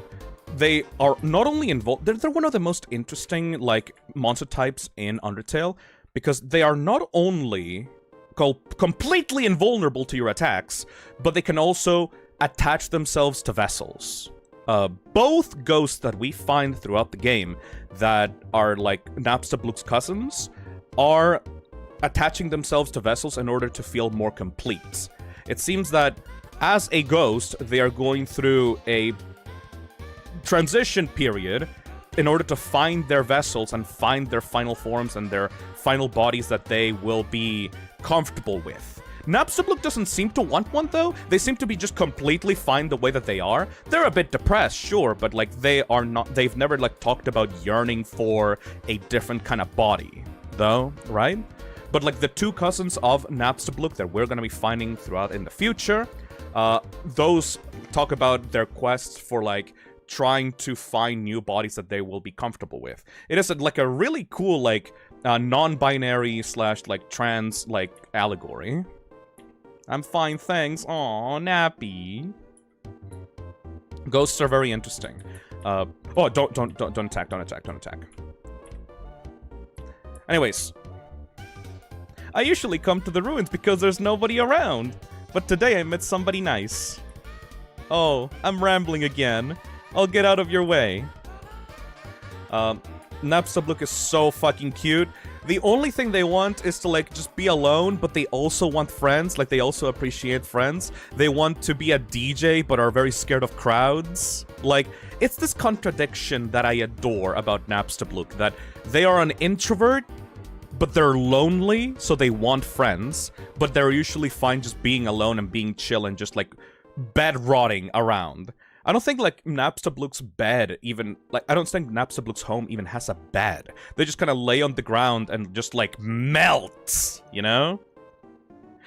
they are not only involved... They're one of the most interesting, like, monster types in Undertale, because they are not only completely invulnerable to your attacks, but they can also attach themselves to vessels. Both ghosts that we find throughout the game that are like Napstablook's cousins are attaching themselves to vessels in order to feel more complete. It seems that as a ghost, they are going through a transition period in order to find their vessels and find their final forms and their final bodies that they will be comfortable with. Napstablook doesn't seem to want one, though. They seem to be just completely fine the way that they are. They're a bit depressed, sure, but like they are not... They've never like talked about yearning for a different kind of body, though, right? But like the 2 cousins of Napstablook that we're gonna be finding throughout in the future, those talk about their quests for like trying to find new bodies that they will be comfortable with. It is like a really cool like non-binary / like trans like allegory. I'm fine, thanks. Aw, Nappy. Ghosts are very interesting. Oh, don't attack, don't attack. Anyways. I usually come to the ruins because there's nobody around. But today I met somebody nice. Oh, I'm rambling again. I'll get out of your way. Napstablook is so fucking cute. The only thing they want is to, like, just be alone, but they also want friends. Like, they also appreciate friends. They want to be a DJ, but are very scared of crowds. Like, it's this contradiction that I adore about Napstablook, that they are an introvert, but they're lonely, so they want friends, but they're usually fine just being alone and being chill and just, like, bed-rotting around. I don't think, like, Napstablook's bed even... Like, I don't think Napstablook's home even has a bed. They just kind of lay on the ground and just, like, melt, you know?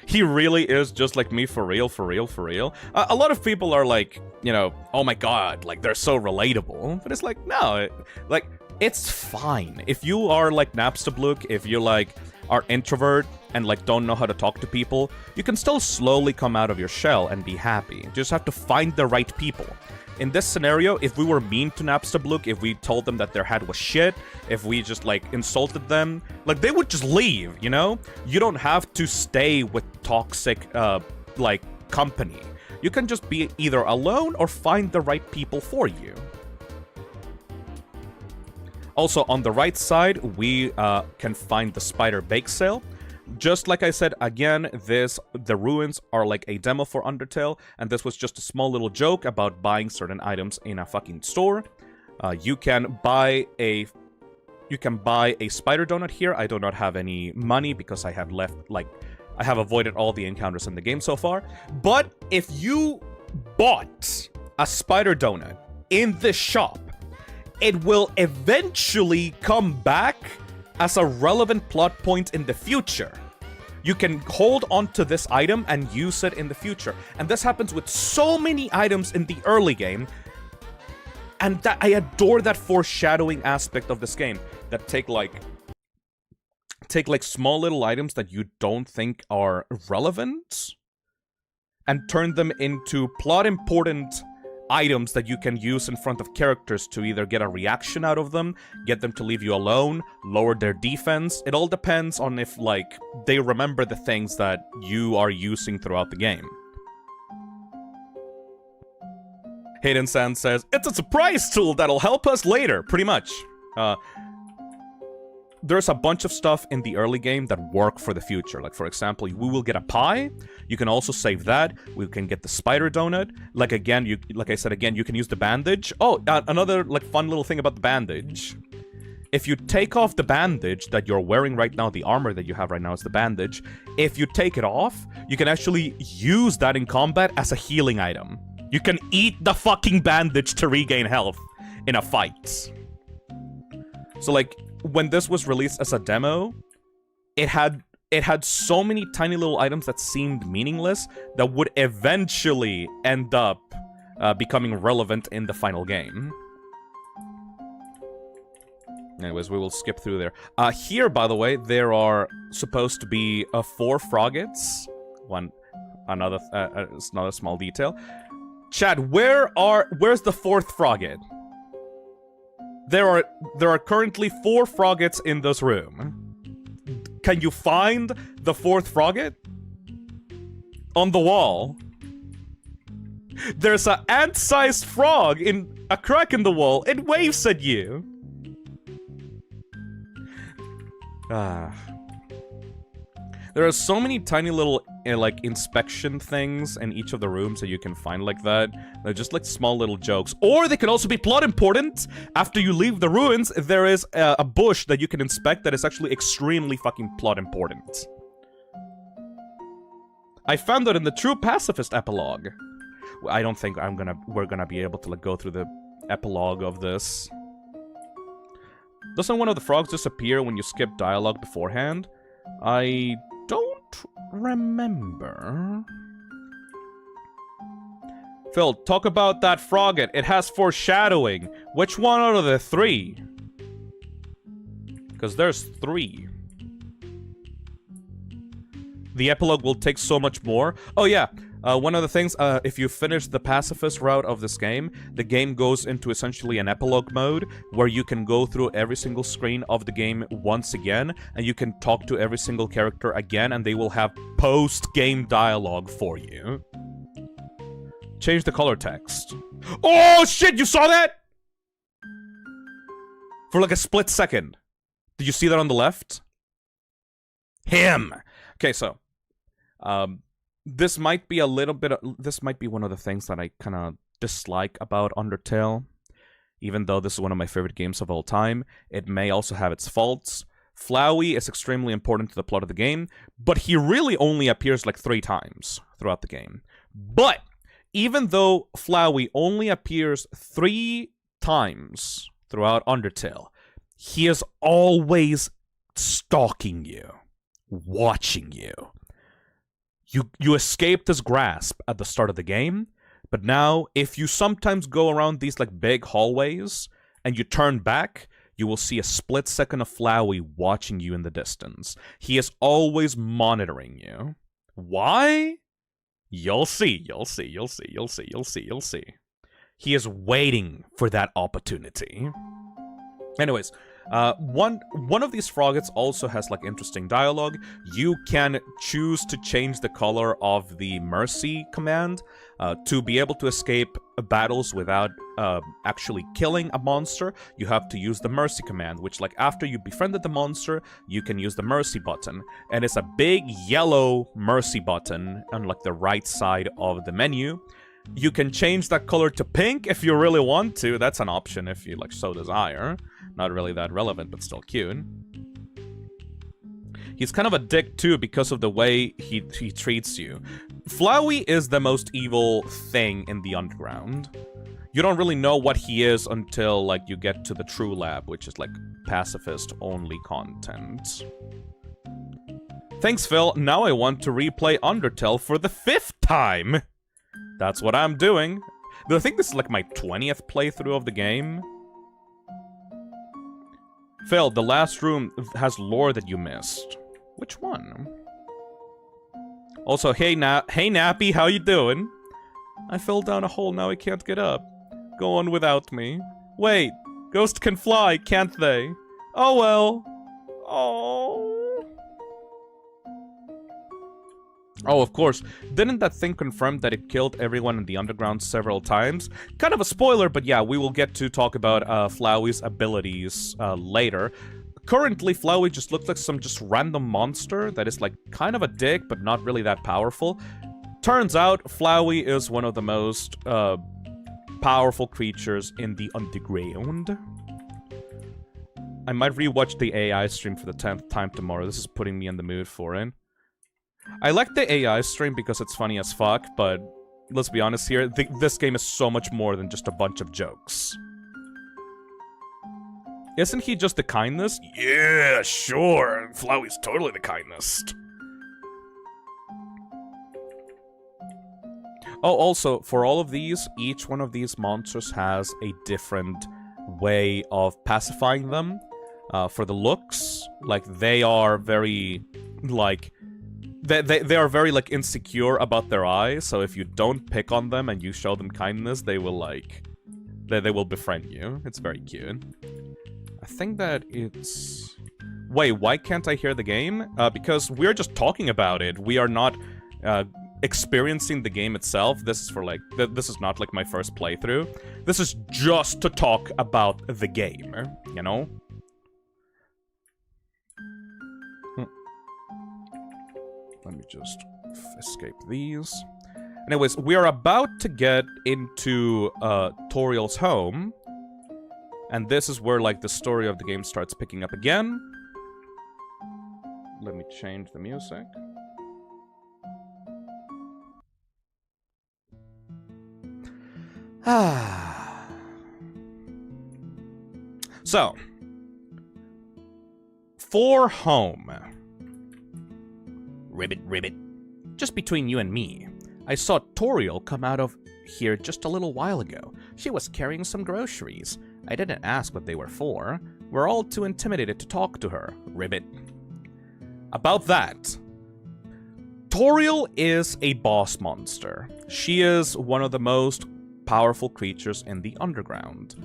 He really is just like me, for real, for real, for real. A lot of people are like, you know, oh my god, like, they're so relatable. But it's like, no, like, it's fine. If you are like Napstablook, if you like are introvert and like don't know how to talk to people, you can still slowly come out of your shell and be happy. You just have to find the right people. In this scenario, if we were mean to Napstablook, if we told them that their hat was shit, if we just, like, insulted them, like, they would just leave, you know? You don't have to stay with toxic, like, company. You can just be either alone or find the right people for you. Also, on the right side, we can find the Spider Bake Sale. Just like I said, again, the ruins are like a demo for Undertale, and this was just a small little joke about buying certain items in a fucking store. You can buy a spider donut here. I do not have any money because I have I have avoided all the encounters in the game so far. But if you bought a spider donut in this shop, it will eventually come back as a relevant plot point in the future. You can hold on to this item and use it in the future. And this happens with so many items in the early game. And I adore that foreshadowing aspect of this game. That take like small little items that you don't think are relevant and turn them into plot important items that you can use in front of characters to either get a reaction out of them, get them to leave you alone, lower their defense. It all depends on if, like, they remember the things that you are using throughout the game. Hayden Sand says, it's a surprise tool that'll help us later, pretty much. There's a bunch of stuff in the early game that work for the future. Like, for example, we will get a pie. You can also save that. We can get the spider donut. Like, again, like I said, again, you can use the bandage. Oh, another, like, fun little thing about the bandage. If you take off the bandage that you're wearing right now, the armor that you have right now is the bandage. If you take it off, you can actually use that in combat as a healing item. You can eat the fucking bandage to regain health in a fight. So, like, when this was released as a demo, it had so many tiny little items that seemed meaningless that would eventually end up becoming relevant in the final game. Anyways, we will skip through there. Here, by the way, there are supposed to be 4 froggets. Another small detail. Chad, where's the 4th frogget? There are currently 4 froggets in this room. Can you find the 4th frogget? On the wall. There's an ant-sized frog in a crack in the wall. It waves at you. There are so many tiny little, like, inspection things in each of the rooms that you can find like that. They're just, like, small little jokes. Or they can also be plot important. After you leave the ruins, there is a bush that you can inspect that is actually extremely fucking plot important. I found that in the True Pacifist epilogue. I don't think we're gonna be able to, like, go through the epilogue of this. Doesn't one of the frogs disappear when you skip dialogue beforehand? I don't remember. Phil, talk about that frogget. It has foreshadowing. Which one out of the 3? Because there's 3. The epilogue will take so much more. Oh yeah, one of the things, if you finish the pacifist route of this game, the game goes into essentially an epilogue mode, where you can go through every single screen of the game once again, and you can talk to every single character again, and they will have post-game dialogue for you. Change the color text. Oh shit, you saw that? For like a split second. Did you see that on the left? Him! Okay, so, this might be a little bit this might be one of the things that I kind of dislike about Undertale. Even though this is one of my favorite games of all time, it may also have its faults. Flowey is extremely important to the plot of the game, but he really only appears like 3 times throughout the game. But, even though Flowey only appears 3 times throughout Undertale, he is always stalking you. Watching you. You escaped his grasp at the start of the game, but now if you sometimes go around these like big hallways and you turn back, you will see a split second of Flowey watching you in the distance. He is always monitoring you. Why? You'll see, you'll see, you'll see, you'll see, you'll see, you'll see. He is waiting for that opportunity. Anyways, one of these froggets also has like interesting dialogue. You can choose to change the color of the mercy command to be able to escape battles without actually killing a monster. You have to use the mercy command, which like after you befriended the monster, you can use the mercy button, and it's a big yellow mercy button on like the right side of the menu. You can change that color to pink if you really want to. That's an option if you like so desire. Not really that relevant, but still cute. He's kind of a dick too because of the way he treats you. Flowey is the most evil thing in the underground. You don't really know what he is until like you get to the true lab, which is like pacifist only content. Thanks, Phil. Now I want to replay Undertale for the 5th time. That's what I'm doing. I think this is like my 20th playthrough of the game. Phil, the last room has lore that you missed. Which one? Also, hey Nappy, how you doing? I fell down a hole, now I can't get up. Go on without me. Wait, ghosts can fly, can't they? Oh well. Oh. Oh, of course. Didn't that thing confirm that it killed everyone in the underground several times? Kind of a spoiler, but yeah, we will get to talk about Flowey's abilities later. Currently, Flowey just looks like some just random monster that is like kind of a dick, but not really that powerful. Turns out, Flowey is one of the most powerful creatures in the underground. I might rewatch the AI stream for the 10th time tomorrow. This is putting me in the mood for it. I like the AI stream because it's funny as fuck, but let's be honest here, this game is so much more than just a bunch of jokes. Isn't he just the kindest? Yeah, sure. Flowey's totally the kindest. Oh, also, for all of these, each one of these monsters has a different way of pacifying them. For the looks, like, they are very, like... They are very, like, insecure about their eyes, so if you don't pick on them and you show them kindness, they will, like... They will befriend you. It's very cute. I think that it's... Wait, why can't I hear the game? Because we're just talking about it. We are not experiencing the game itself. This is for, like... This is not, like, my first playthrough. This is just to talk about the game, you know? Let me just escape these. Anyways, we are about to get into Toriel's home. And this is where, like, the story of the game starts picking up again. Let me change the music. So, for home. Ribbit. Just between you and me, I saw Toriel come out of here just a little while ago. She was carrying some groceries. I didn't ask what they were for. We're all too intimidated to talk to her. Ribbit. About that, Toriel is a boss monster. She is one of the most powerful creatures in the underground.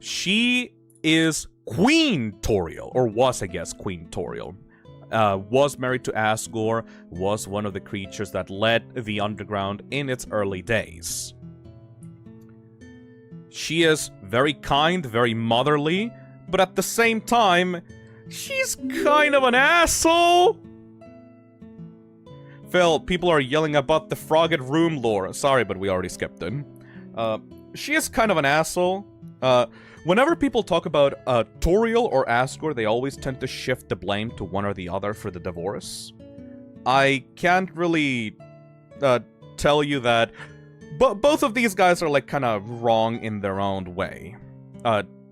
She is Queen Toriel, or was, I guess, Queen Toriel. Was married to Asgore, was one of the creatures that led the underground in its early days. She is very kind, very motherly, but at the same time, she's kind of an asshole! Phil, people are yelling about the Frogget room lore. Sorry, but we already skipped it. She is kind of an asshole. Whenever people talk about Toriel or Asgore, they always tend to shift the blame to one or the other for the divorce. I can't really tell you that, but both of these guys are like kind of wrong in their own way.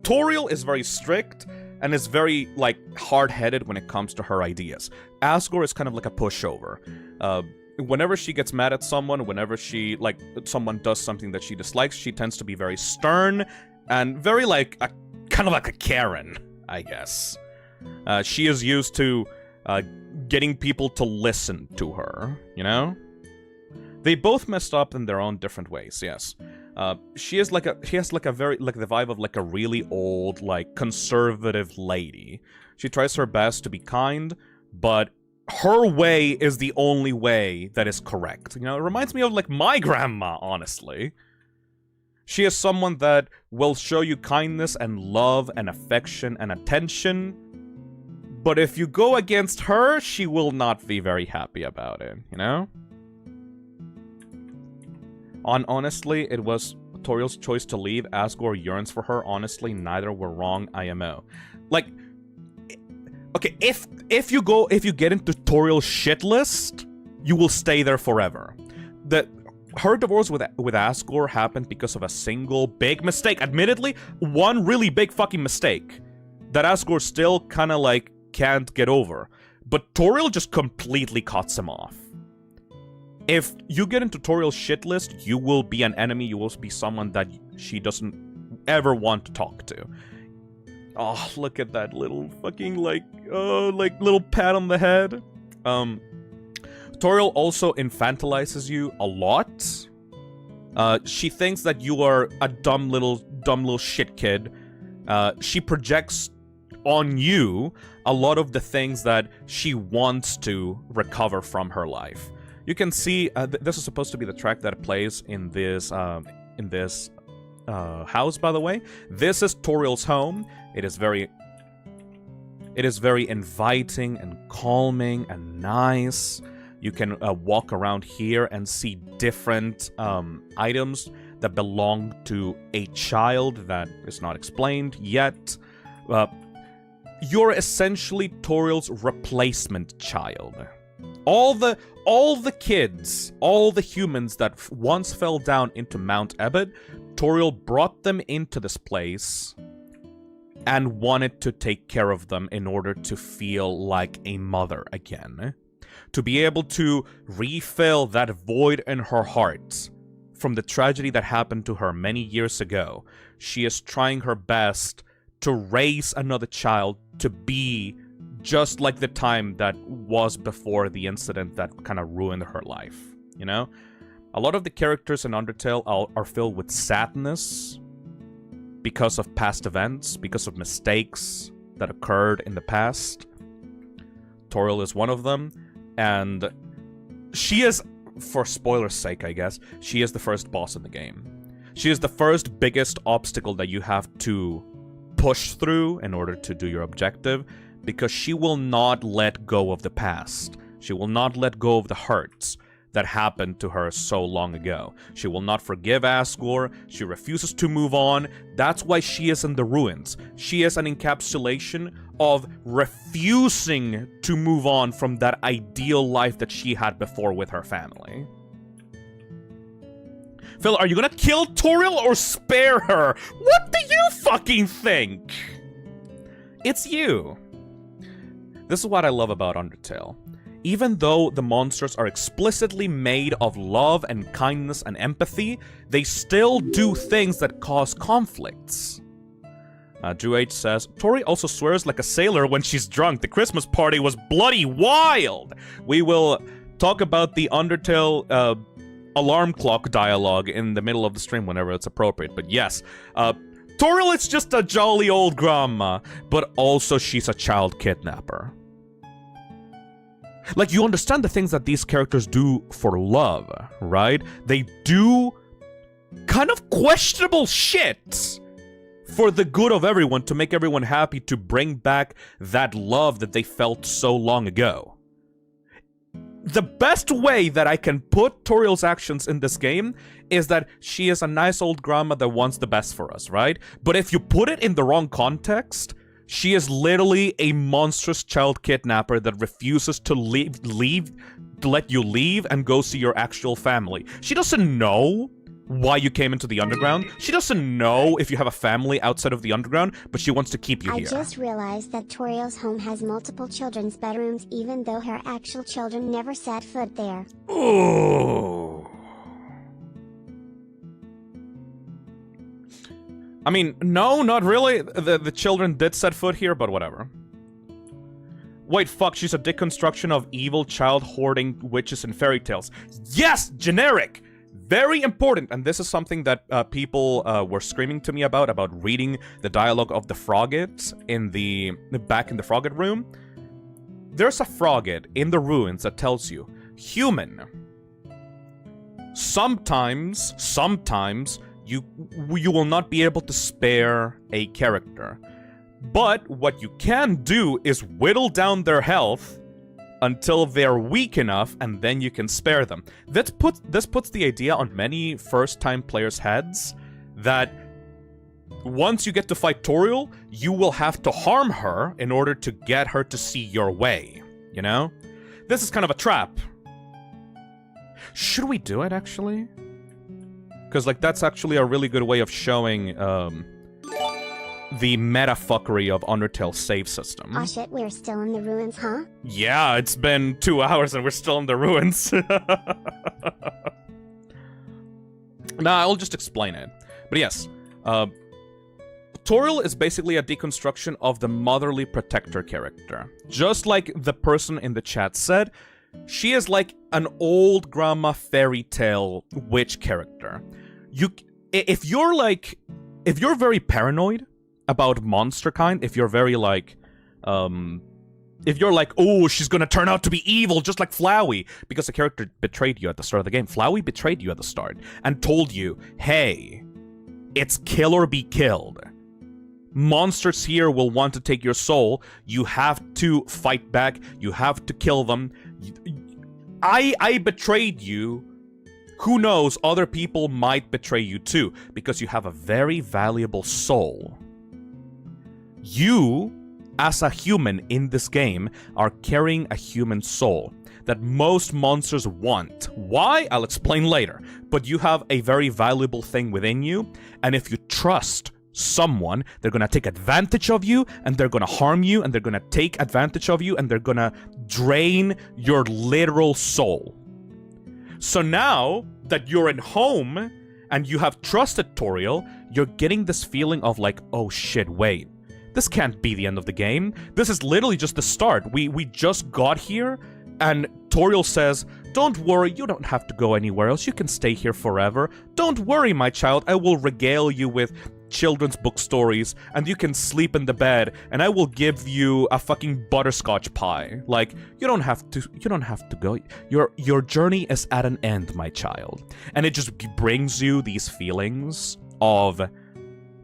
Toriel is very strict and is very like hard-headed when it comes to her ideas. Asgore is kind of like a pushover. whenever she gets mad at someone, whenever she, like, someone does something that she dislikes, she tends to be very stern and very, like, kind of like a Karen, I guess. She is used to getting people to listen to her, you know? They both messed up in their own different ways, yes. She has like the vibe of like a really old, like, conservative lady. She tries her best to be kind, but her way is the only way that is correct. You know, it reminds me of, like, my grandma, honestly. She is someone that will show you kindness and love and affection and attention, but if you go against her, she will not be very happy about it, you know? Honestly, it was Toriel's choice to leave. Asgore yearns for her. Honestly, neither were wrong, IMO. Like, okay, if you get into Toriel's shit list, you will stay there forever. Her divorce with Asgore happened because of a single big mistake. Admittedly, one really big fucking mistake that Asgore still kind of, like, can't get over. But Toriel just completely cuts him off. If you get into Toriel's shit list, you will be an enemy. You will be someone that she doesn't ever want to talk to. Oh, look at that little fucking, like, little pat on the head. Toriel also infantilizes you a lot. She thinks that you are a dumb little shit kid. She projects on you a lot of the things that she wants to recover from her life. You can see, this is supposed to be the track that plays in this house, by the way. This is Toriel's home. It is very inviting and calming and nice. You can walk around here and see different items that belong to a child that is not explained yet. You're essentially Toriel's replacement child. All the kids, all the humans that once fell down into Mount Ebott, Toriel brought them into this place and wanted to take care of them in order to feel like a mother again. To be able to refill that void in her heart from the tragedy that happened to her many years ago. She is trying her best to raise another child to be just like the time that was before the incident that kind of ruined her life, you know? A lot of the characters in Undertale are filled with sadness because of past events, because of mistakes that occurred in the past. Toriel is one of them, and she is, for spoiler's sake, I guess, she is the first boss in the game. She is the first biggest obstacle that you have to push through in order to do your objective, because she will not let go of the past. She will not let go of the hurts that happened to her so long ago. She will not forgive Asgore. She refuses to move on. That's why she is in the ruins. She is an encapsulation of refusing to move on from that ideal life that she had before with her family. Phil, are you gonna kill Toriel or spare her? What do you fucking think? It's you. This is what I love about Undertale. Even though the monsters are explicitly made of love and kindness and empathy, they still do things that cause conflicts. Drew H says, Tori also swears like a sailor when she's drunk. The Christmas party was bloody wild. We will talk about the Undertale alarm clock dialogue in the middle of the stream whenever it's appropriate. But yes, Toriel is just a jolly old grandma, but also she's a child kidnapper. Like, you understand the things that these characters do for love, right? They do kind of questionable shit for the good of everyone, to make everyone happy, to bring back that love that they felt so long ago. The best way that I can put Toriel's actions in this game is that she is a nice old grandma that wants the best for us, right? But if you put it in the wrong context, she is literally a monstrous child kidnapper that refuses to let you leave and go see your actual family. She doesn't know why you came into the underground. She doesn't know if you have a family outside of the underground, but she wants to keep you here. I just realized that Toriel's home has multiple children's bedrooms even though her actual children never set foot there. Ooh. I mean, no, not really. The children did set foot here, but whatever. Wait, fuck, she's a deconstruction of evil child hoarding witches and fairy tales. Yes, generic! Very important, and this is something that people were screaming to me about reading the dialogue of the Frogget back in the Frogget room. There's a Frogget in the ruins that tells you, human, sometimes you will not be able to spare a character. But what you can do is whittle down their health until they're weak enough, and then you can spare them. This puts the idea on many first-time players' heads that once you get to fight Toriel, you will have to harm her in order to get her to see your way, you know? This is kind of a trap. Should we do it, actually? Because, like, that's actually a really good way of showing, the meta-fuckery of Undertale's save system. Aw shit, we're still in the ruins, huh? Yeah, it's been 2 hours and we're still in the ruins. Nah, I'll just explain it. But yes, Toriel is basically a deconstruction of the motherly protector character. Just like the person in the chat said, she is like an old grandma fairy tale witch character. If you're very paranoid about monster kind, if you're very like, if you're like, oh, she's gonna turn out to be evil just like Flowey, because the character betrayed you at the start of the game. Flowey betrayed you at the start and told you, hey, it's kill or be killed. Monsters here will want to take your soul. You have to fight back. You have to kill them. I betrayed you. Who knows, other people might betray you too, because you have a very valuable soul. You, as a human in this game, are carrying a human soul that most monsters want. Why? I'll explain later. But you have a very valuable thing within you, and if you trust someone, they're gonna take advantage of you, and they're gonna harm you, and they're gonna take advantage of you, and they're gonna drain your literal soul. So now that you're in home, and you have trusted Toriel, you're getting this feeling of like, oh shit, wait. This can't be the end of the game. This is literally just the start. We just got here, and Toriel says, don't worry, you don't have to go anywhere else. You can stay here forever. Don't worry, my child. I will regale you with children's book stories, and you can sleep in the bed, and I will give you a fucking butterscotch pie. Like, you don't have to go. Your journey is at an end, my child. And it just brings you these feelings of,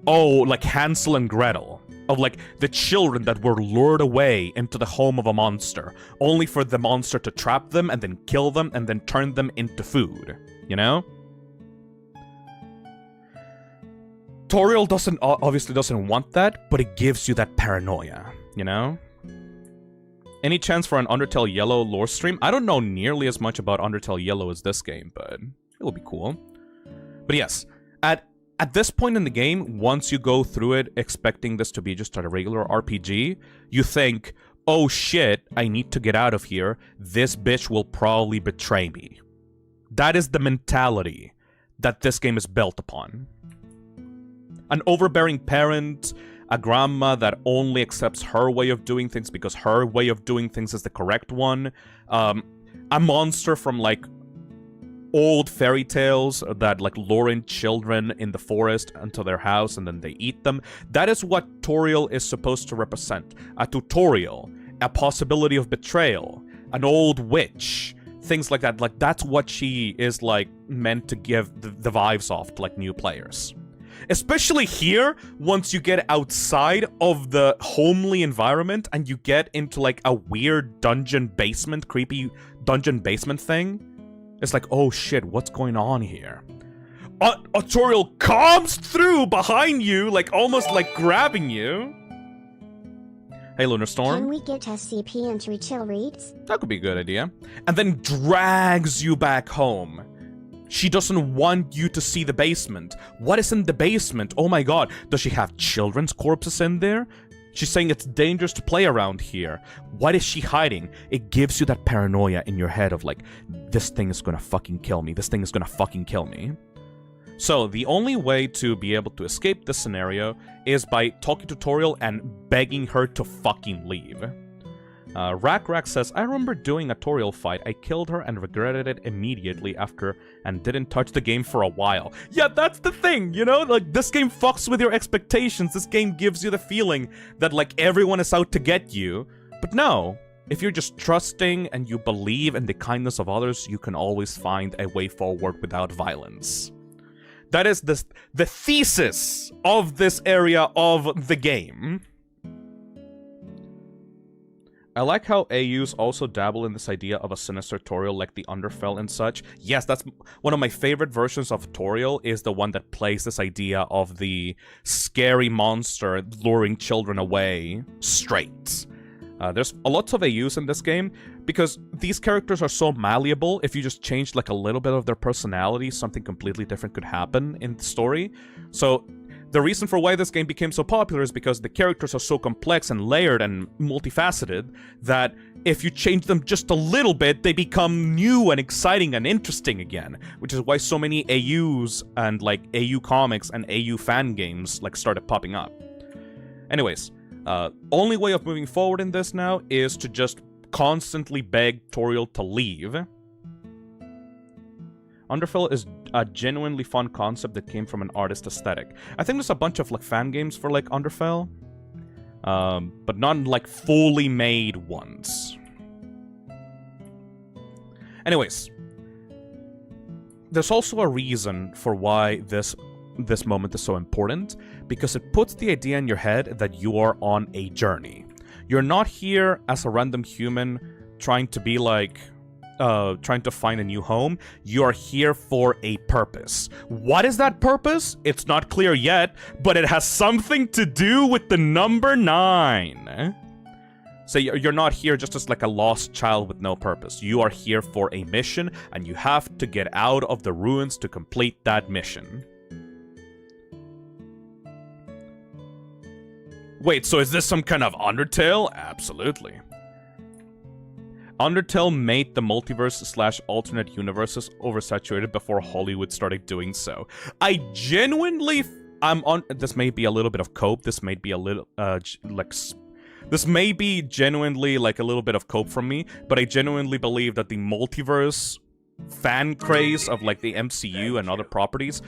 oh, like Hansel and Gretel. Of, like, the children that were lured away into the home of a monster, only for the monster to trap them and then kill them and then turn them into food, you know? Toriel obviously doesn't want that, but it gives you that paranoia, you know? Any chance for an Undertale Yellow lore stream? I don't know nearly as much about Undertale Yellow as this game, but it will be cool. But yes, at this point in the game, once you go through it expecting this to be just a regular RPG, you think, oh shit, I need to get out of here. This bitch will probably betray me. That is the mentality that this game is built upon. An overbearing parent, a grandma that only accepts her way of doing things because her way of doing things is the correct one, a monster from, like, old fairy tales that, like, lure in children in the forest into their house and then they eat them. That is what Toriel is supposed to represent. A tutorial, a possibility of betrayal, an old witch, things like that. Like, that's what she is, like, meant to give the vibes off to, like, new players. Especially here, once you get outside of the homely environment and you get into, like, a weird dungeon basement, creepy dungeon basement thing. It's like, oh shit, what's going on here? Toriel comes through behind you, like, almost like grabbing you. Hey, Lunar Storm. Can we get SCP into chill reads? That could be a good idea. And then drags you back home. She doesn't want you to see the basement. What is in the basement? Oh my god, does she have children's corpses in there? She's saying it's dangerous to play around here. What is she hiding? It gives you that paranoia in your head of like, this thing is gonna fucking kill me. This thing is gonna fucking kill me. So the only way to be able to escape this scenario is by talking to Toriel and begging her to fucking leave. Rack says, I remember doing a Toriel fight. I killed her and regretted it immediately after and didn't touch the game for a while. Yeah, that's the thing, you know? Like, this game fucks with your expectations. This game gives you the feeling that, like, everyone is out to get you. But no, if you're just trusting and you believe in the kindness of others, you can always find a way forward without violence. That is the thesis of this area of the game. I like how AUs also dabble in this idea of a sinister Toriel like the Undertale and such. Yes, that's one of my favorite versions of Toriel, is the one that plays this idea of the scary monster luring children away straight. There's a lot of AUs in this game, because these characters are so malleable. If you just changed like a little bit of their personality, something completely different could happen in the story. So the reason for why this game became so popular is because the characters are so complex and layered and multifaceted that if you change them just a little bit, they become new and exciting and interesting again. Which is why so many AUs and like AU comics and AU fan games like started popping up. Anyways, only way of moving forward in this now is to just constantly beg Toriel to leave. Undertale is a genuinely fun concept that came from an artist aesthetic. I think there's a bunch of like fan games for like Undertale, but not like fully made ones. Anyways, there's also a reason for why this moment is so important, because it puts the idea in your head that you are on a journey. You're not here as a random human trying to be like trying to find a new home. You're here for a purpose. What is that purpose? It's not clear yet, but it has something to do with the number 9. So you're not here just as like a lost child with no purpose. You are here for a mission, and you have to get out of the ruins to complete that mission. Wait, so is this some kind of Undertale? Absolutely. Undertale made the multiverse / alternate universes oversaturated before Hollywood started doing so. I genuinely... this may be a little bit of cope. This may be a little... this may be genuinely like a little bit of cope from me, but I genuinely believe that the multiverse fan craze of like the MCU and other properties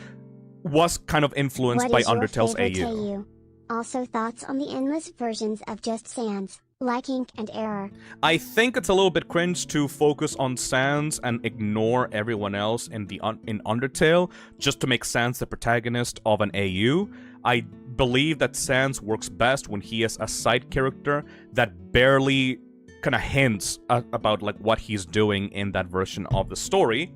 was kind of influenced by Undertale's AU. Also, thoughts on the endless versions of Just Sans, like Ink and Error. I think it's a little bit cringe to focus on Sans and ignore everyone else in Undertale just to make Sans the protagonist of an AU. I believe that Sans works best when he is a side character that barely kind of hints about like what he's doing in that version of the story.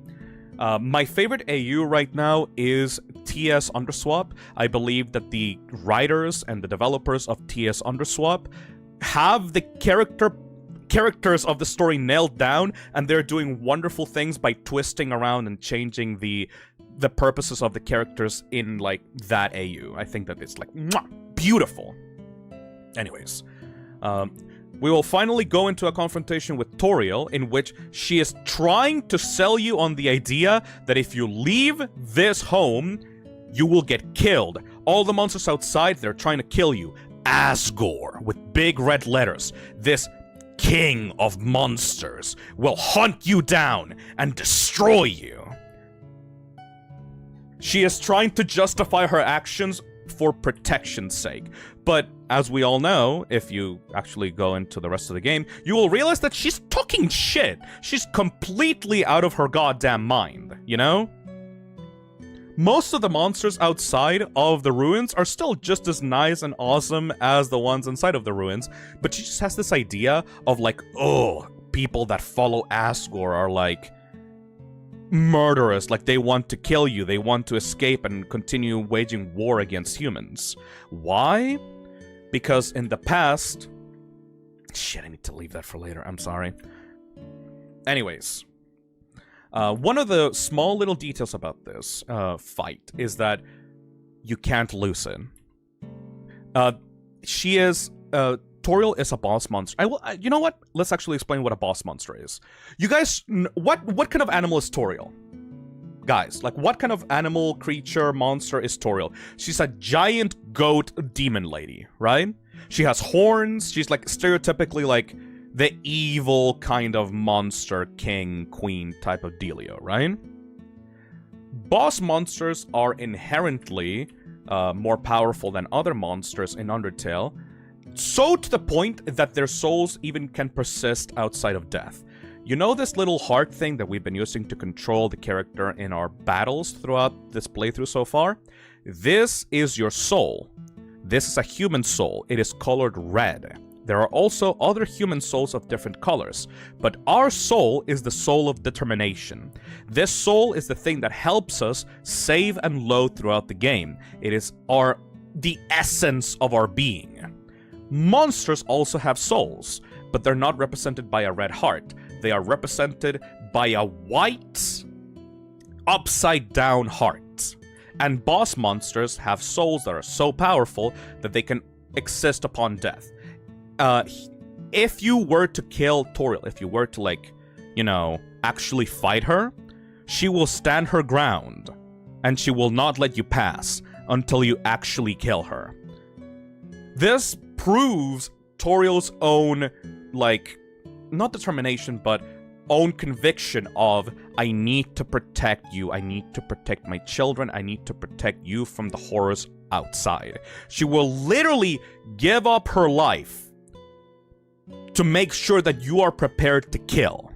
My favorite AU right now is TS Underswap. I believe that the writers and the developers of TS Underswap have the characters of the story nailed down, and they're doing wonderful things by twisting around and changing the purposes of the characters in like that AU. I think that it's like beautiful. Anyways, we will finally go into a confrontation with Toriel in which she is trying to sell you on the idea that if you leave this home, you will get killed. All the monsters outside, they're trying to kill you. Asgore, with big red letters, this king of monsters, will hunt you down and destroy you. She is trying to justify her actions for protection's sake. But as we all know, if you actually go into the rest of the game, you will realize that she's talking shit. She's completely out of her goddamn mind, you know? Most of the monsters outside of the ruins are still just as nice and awesome as the ones inside of the ruins, but she just has this idea of like, oh, people that follow Asgore are like murderous, like they want to kill you, they want to escape and continue waging war against humans. Why? Because in the past... Shit, I need to leave that for later, I'm sorry. Anyways. One of the small little details about this fight is that you can't lose it. Toriel is a boss monster. You know what? Let's actually explain what a boss monster is. You guys, what kind of animal is Toriel? Guys, like, what kind of animal, creature, monster is Toriel? She's a giant goat demon lady, right? She has horns. She's, like, stereotypically, like, the evil kind of monster, king, queen type of dealio, right? Boss monsters are inherently more powerful than other monsters in Undertale, so to the point that their souls even can persist outside of death. You know this little heart thing that we've been using to control the character in our battles throughout this playthrough so far? This is your soul. This is a human soul. It is colored red. There are also other human souls of different colors, but our soul is the soul of determination. This soul is the thing that helps us save and load throughout the game. It is the essence of our being. Monsters also have souls, but they're not represented by a red heart. They are represented by a white, upside-down heart. And boss monsters have souls that are so powerful that they can exist upon death. If you were to kill Toriel, if you were to, like, you know, actually fight her, she will stand her ground, and she will not let you pass until you actually kill her. This proves Toriel's own, like, not determination, but own conviction of, I need to protect you, I need to protect my children, I need to protect you from the horrors outside. She will literally give up her life to make sure that you are prepared to kill.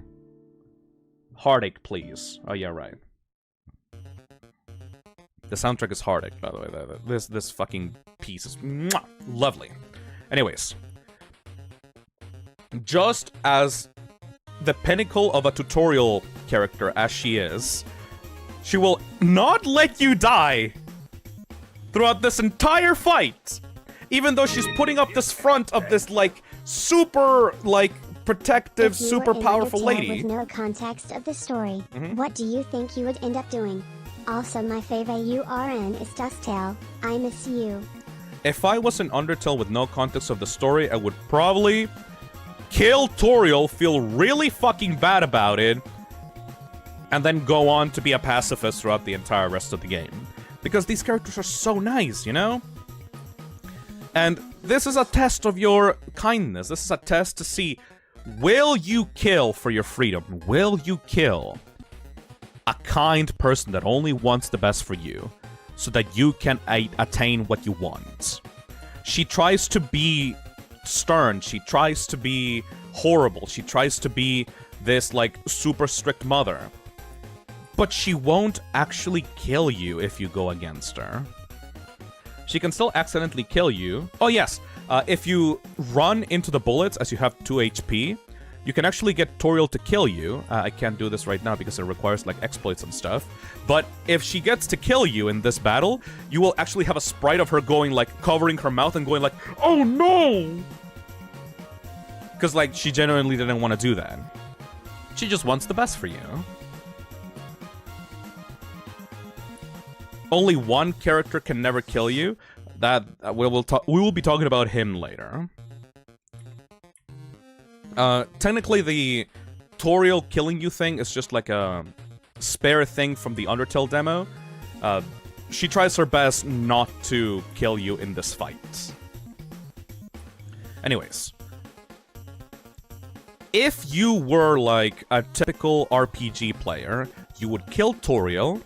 Heartache, please. Oh, yeah, right. The soundtrack is Heartache, by the way. This fucking piece is mwah, lovely. Anyways. Just as the pinnacle of a tutorial character as she is, she will not let you die throughout this entire fight. Even though she's putting up this front of this, like, super, like, protective, super powerful lady. With no context of the story, what do you think you would end up doing? Also, my favorite URN is Dusttail. I miss you. If I was in Undertale with no context of the story, I would probably kill Toriel, feel really fucking bad about it, and then go on to be a pacifist throughout the entire rest of the game. Because these characters are so nice, you know? And this is a test of your kindness. This is a test to see, will you kill for your freedom? Will you kill a kind person that only wants the best for you, so that you can attain what you want? She tries to be stern, she tries to be horrible, she tries to be this, like, super strict mother. But she won't actually kill you if you go against her. She can still accidentally kill you. Oh yes, if you run into the bullets as you have 2 HP, you can actually get Toriel to kill you. I can't do this right now because it requires, like, exploits and stuff. But if she gets to kill you in this battle, you will actually have a sprite of her going, like, covering her mouth and going like, oh no! Because, like, she genuinely didn't want to do that. She just wants the best for you. Only one character can never kill you. That we will be talking about him later. Technically, the Toriel killing you thing is just like a spare thing from the Undertale demo. She tries her best not to kill you in this fight. Anyways. If you were, like, a typical RPG player, you would kill Toriel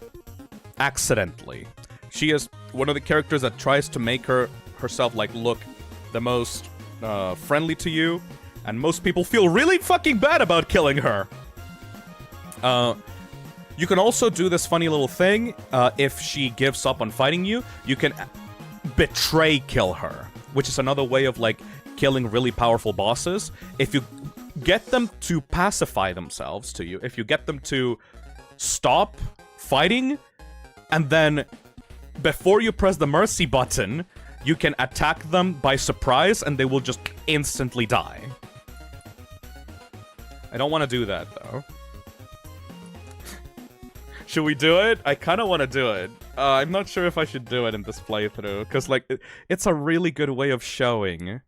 accidentally. She is one of the characters that tries to make herself, like, look the most friendly to you, and most people feel really fucking bad about killing her. You can also do this funny little thing. If she gives up on fighting you, you can betray kill her, which is another way of, like, killing really powerful bosses. If you get them to pacify themselves to you, if you get them to stop fighting, and then before you press the mercy button, you can attack them by surprise and they will just instantly die. I don't want to do that, though. Should we do it? I kind of want to do it. I'm not sure if I should do it in this playthrough, because, like, it's a really good way of showing.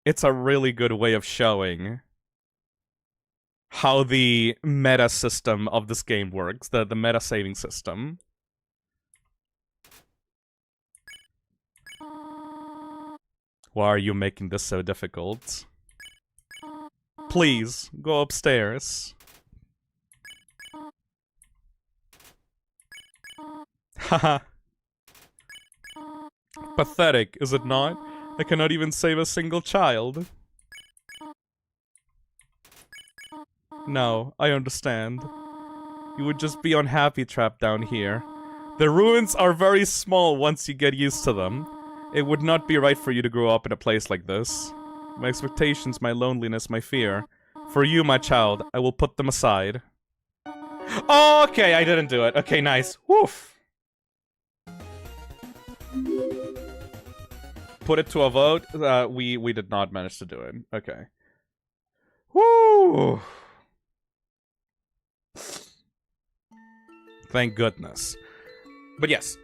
It's a really good way of showing how the meta system of this game works, the meta saving system. Why are you making this so difficult? Please, go upstairs. Haha. Pathetic, is it not? I cannot even save a single child. No, I understand. You would just be unhappy trapped down here. The ruins are very small once you get used to them. It would not be right for you to grow up in a place like this. My expectations, my loneliness, my fear. For you, my child, I will put them aside. Oh, okay, I didn't do it. Okay, nice. Woof. Put it to a vote. We did not manage to do it. Okay. Woo! Thank goodness. But yes,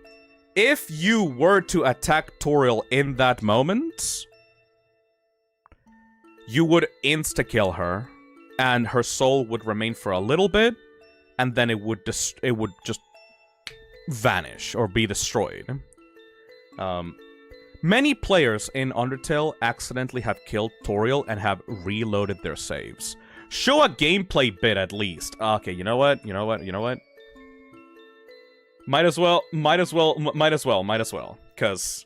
if you were to attack Toriel in that moment, you would insta-kill her, and her soul would remain for a little bit, and then it would just vanish or be destroyed. Many players in Undertale accidentally have killed Toriel and have reloaded their saves. Show a gameplay bit at least. Okay, you know what? Might as well. Because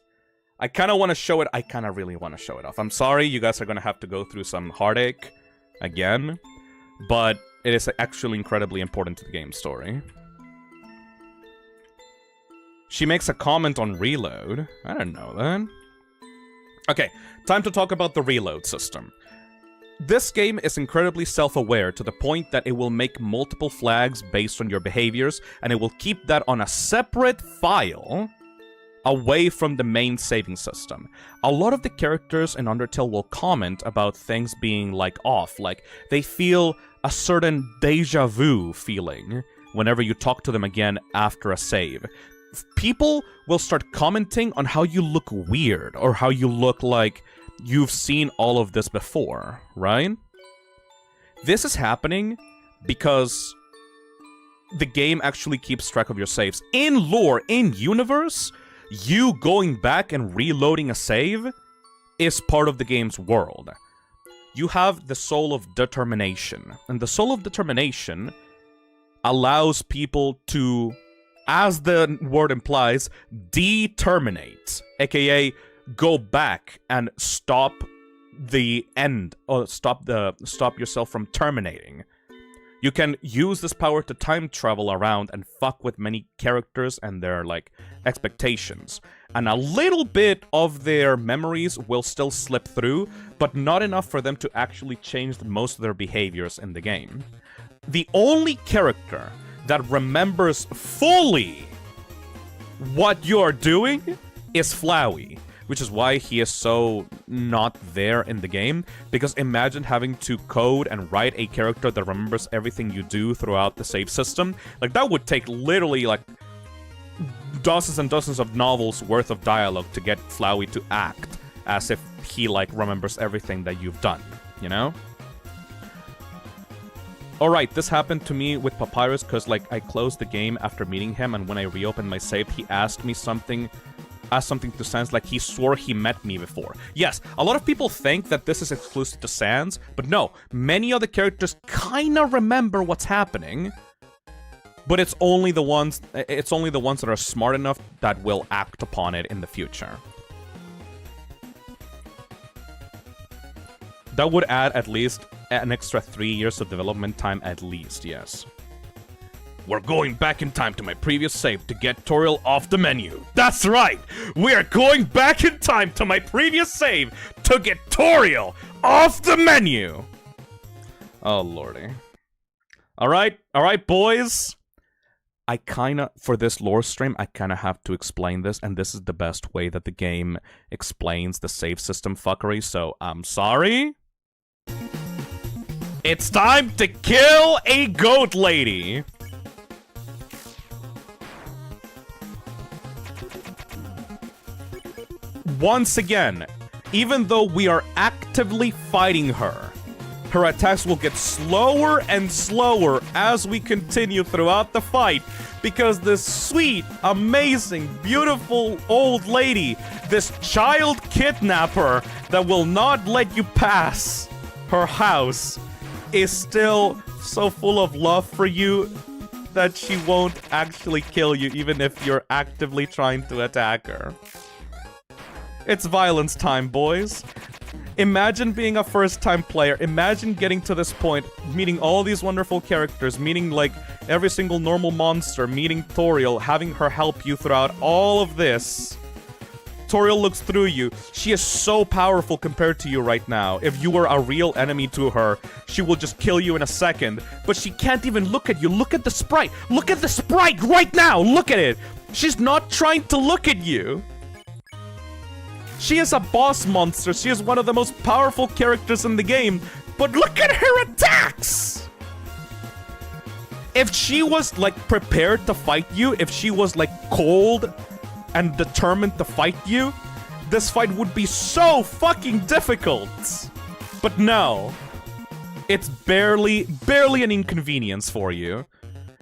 I kind of want to show it. I kind of really want to show it off. I'm sorry, you guys are going to have to go through some heartache again. But it is actually incredibly important to the game story. She makes a comment on reload. I didn't know that. Okay, time to talk about the reload system. This game is incredibly self-aware to the point that it will make multiple flags based on your behaviors, and it will keep that on a separate file away from the main saving system. A lot of the characters in Undertale will comment about things being, like, off. Like, they feel a certain deja vu feeling whenever you talk to them again after a save. People will start commenting on how you look weird, or how you look like you've seen all of this before, right? This is happening because the game actually keeps track of your saves. In lore, in universe, you going back and reloading a save is part of the game's world. You have the Soul of Determination, and the Soul of Determination allows people to, as the word implies, determinate, aka go back and stop the end, or stop yourself from terminating. You can use this power to time travel around and fuck with many characters and their, like, expectations. And a little bit of their memories will still slip through, but not enough for them to actually change most of their behaviors in the game. The only character that remembers fully what you're doing is Flowey, which is why he is so not there in the game, because imagine having to code and write a character that remembers everything you do throughout the save system. Like, that would take literally, like, dozens and dozens of novels worth of dialogue to get Flowey to act as if he, like, remembers everything that you've done, you know? Alright, this happened to me with Papyrus, because, like, I closed the game after meeting him, and when I reopened my save, he asked me something to Sans, like he swore he met me before. Yes, a lot of people think that this is exclusive to Sans, but no, many other characters kinda remember what's happening, but it's only the ones that are smart enough that will act upon it in the future. That would add at least an extra 3 years of development time at least, yes. We're going back in time to my previous save to get Toriel off the menu. That's right! We are going back in time to my previous save to get Toriel off the menu! Oh, lordy. Alright, boys. For this lore stream, I kinda have to explain this, and this is the best way that the game explains the save system fuckery, so I'm sorry. It's time to kill a goat lady! once again, even though we are actively fighting her, her attacks will get slower and slower as we continue throughout the fight, because this sweet, amazing, beautiful old lady, this child kidnapper that will not let you pass her house, is still so full of love for you that she won't actually kill you even if you're actively trying to attack her. It's violence time, boys. Imagine being a first-time player. Imagine getting to this point, meeting all these wonderful characters, meeting, like, every single normal monster, meeting Toriel, having her help you throughout all of this. Toriel looks through you. She is so powerful compared to you right now. If you were a real enemy to her, she will just kill you in a second. But she can't even look at you. Look at the sprite. Look at the sprite right now. Look at it. She's not trying to look at you. She is a boss monster. She is one of the most powerful characters in the game. But look at her attacks! If she was, like, prepared to fight you, if she was, like, cold and determined to fight you, this fight would be so fucking difficult. But no. It's barely an inconvenience for you.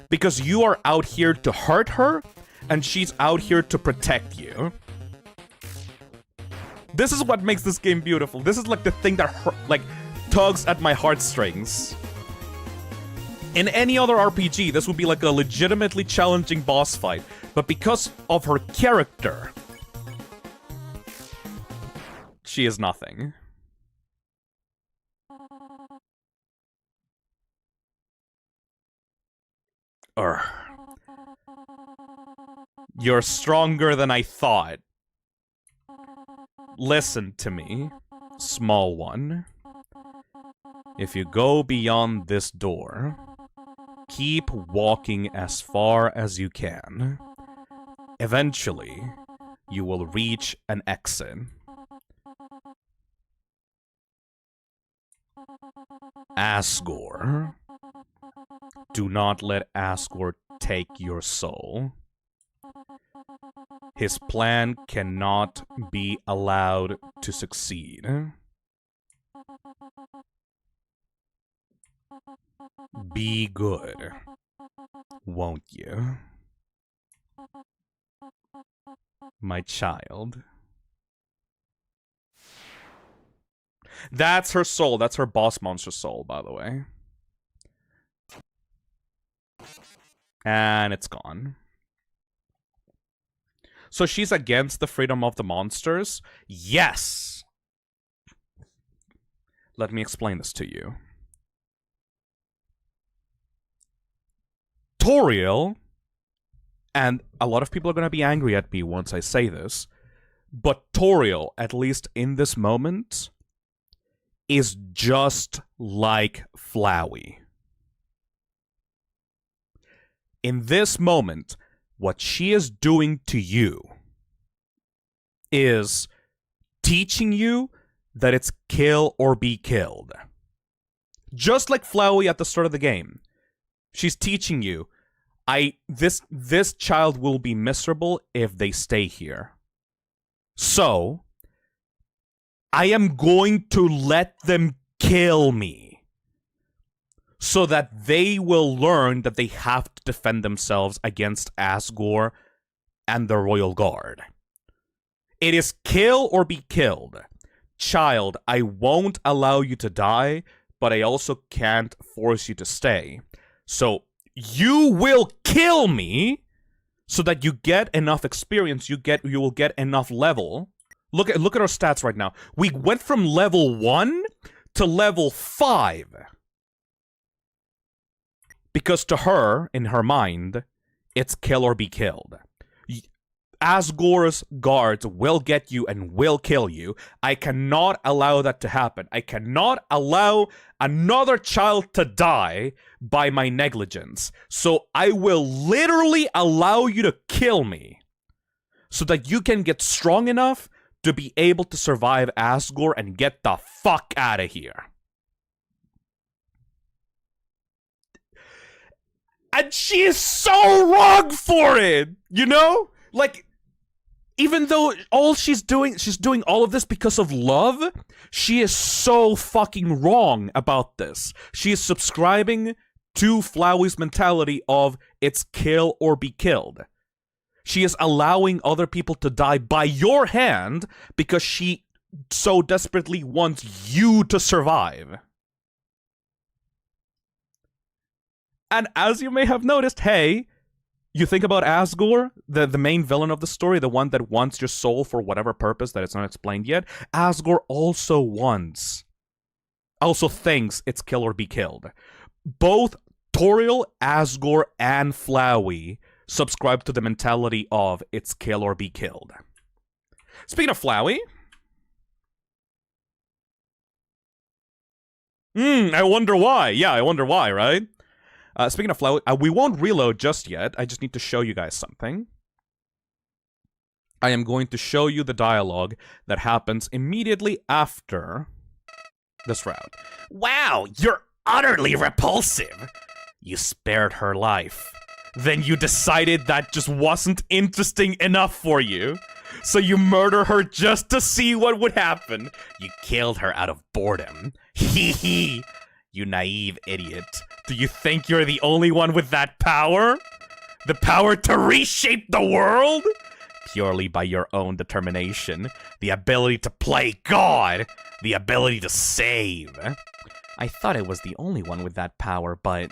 Because you are out here to hurt her, and she's out here to protect you. This is what makes this game beautiful. This is like the thing that like tugs at my heartstrings. In any other RPG, this would be like a legitimately challenging boss fight. But because of her character, she is nothing. You're stronger than I thought. Listen to me, small one. If you go beyond this door, keep walking as far as you can. Eventually, you will reach an exit. Asgore. Do not let Asgore take your soul. His plan cannot be allowed to succeed. Be good, won't you? My child. That's her soul. That's her boss monster soul, by the way. And it's gone. So she's against the freedom of the monsters? Yes! Let me explain this to you. Toriel, and a lot of people are going to be angry at me once I say this, but Toriel, at least in this moment, is just like Flowey. In this moment, what she is doing to you is teaching you that it's kill or be killed. Just like Flowey at the start of the game. She's teaching you, this child will be miserable if they stay here. So, I am going to let them kill me. So that they will learn that they have to defend themselves against Asgore and the Royal Guard. It is kill or be killed. Child, I won't allow you to die, but I also can't force you to stay. So, you will kill me so that you get enough experience, you will get enough level. Look at our stats right now. We went from level 1 to level 5. Because to her, in her mind, it's kill or be killed. Asgore's guards will get you and will kill you. I cannot allow that to happen. I cannot allow another child to die by my negligence. So I will literally allow you to kill me. So that you can get strong enough to be able to survive Asgore and get the fuck out of here. And she is so wrong for it, you know? Like, even though she's doing all of this because of love, she is so fucking wrong about this. She is subscribing to Flowey's mentality of it's kill or be killed. She is allowing other people to die by your hand because she so desperately wants you to survive. And as you may have noticed, hey, you think about Asgore, the main villain of the story, the one that wants your soul for whatever purpose that it's not explained yet. Asgore also thinks it's kill or be killed. Both Toriel, Asgore, and Flowey subscribe to the mentality of it's kill or be killed. Speaking of Flowey, I wonder why. Yeah, I wonder why, right? Speaking of Flowey, we won't reload just yet. I just need to show you guys something. I am going to show you the dialogue that happens immediately after this route. Wow, you're utterly repulsive. You spared her life. Then you decided that just wasn't interesting enough for you. So you murder her just to see what would happen. You killed her out of boredom. Hee hee. You naive idiot. Do you think you're the only one with that power? The power to reshape the world? Purely by your own determination. The ability to play God. The ability to save. I thought I was the only one with that power, but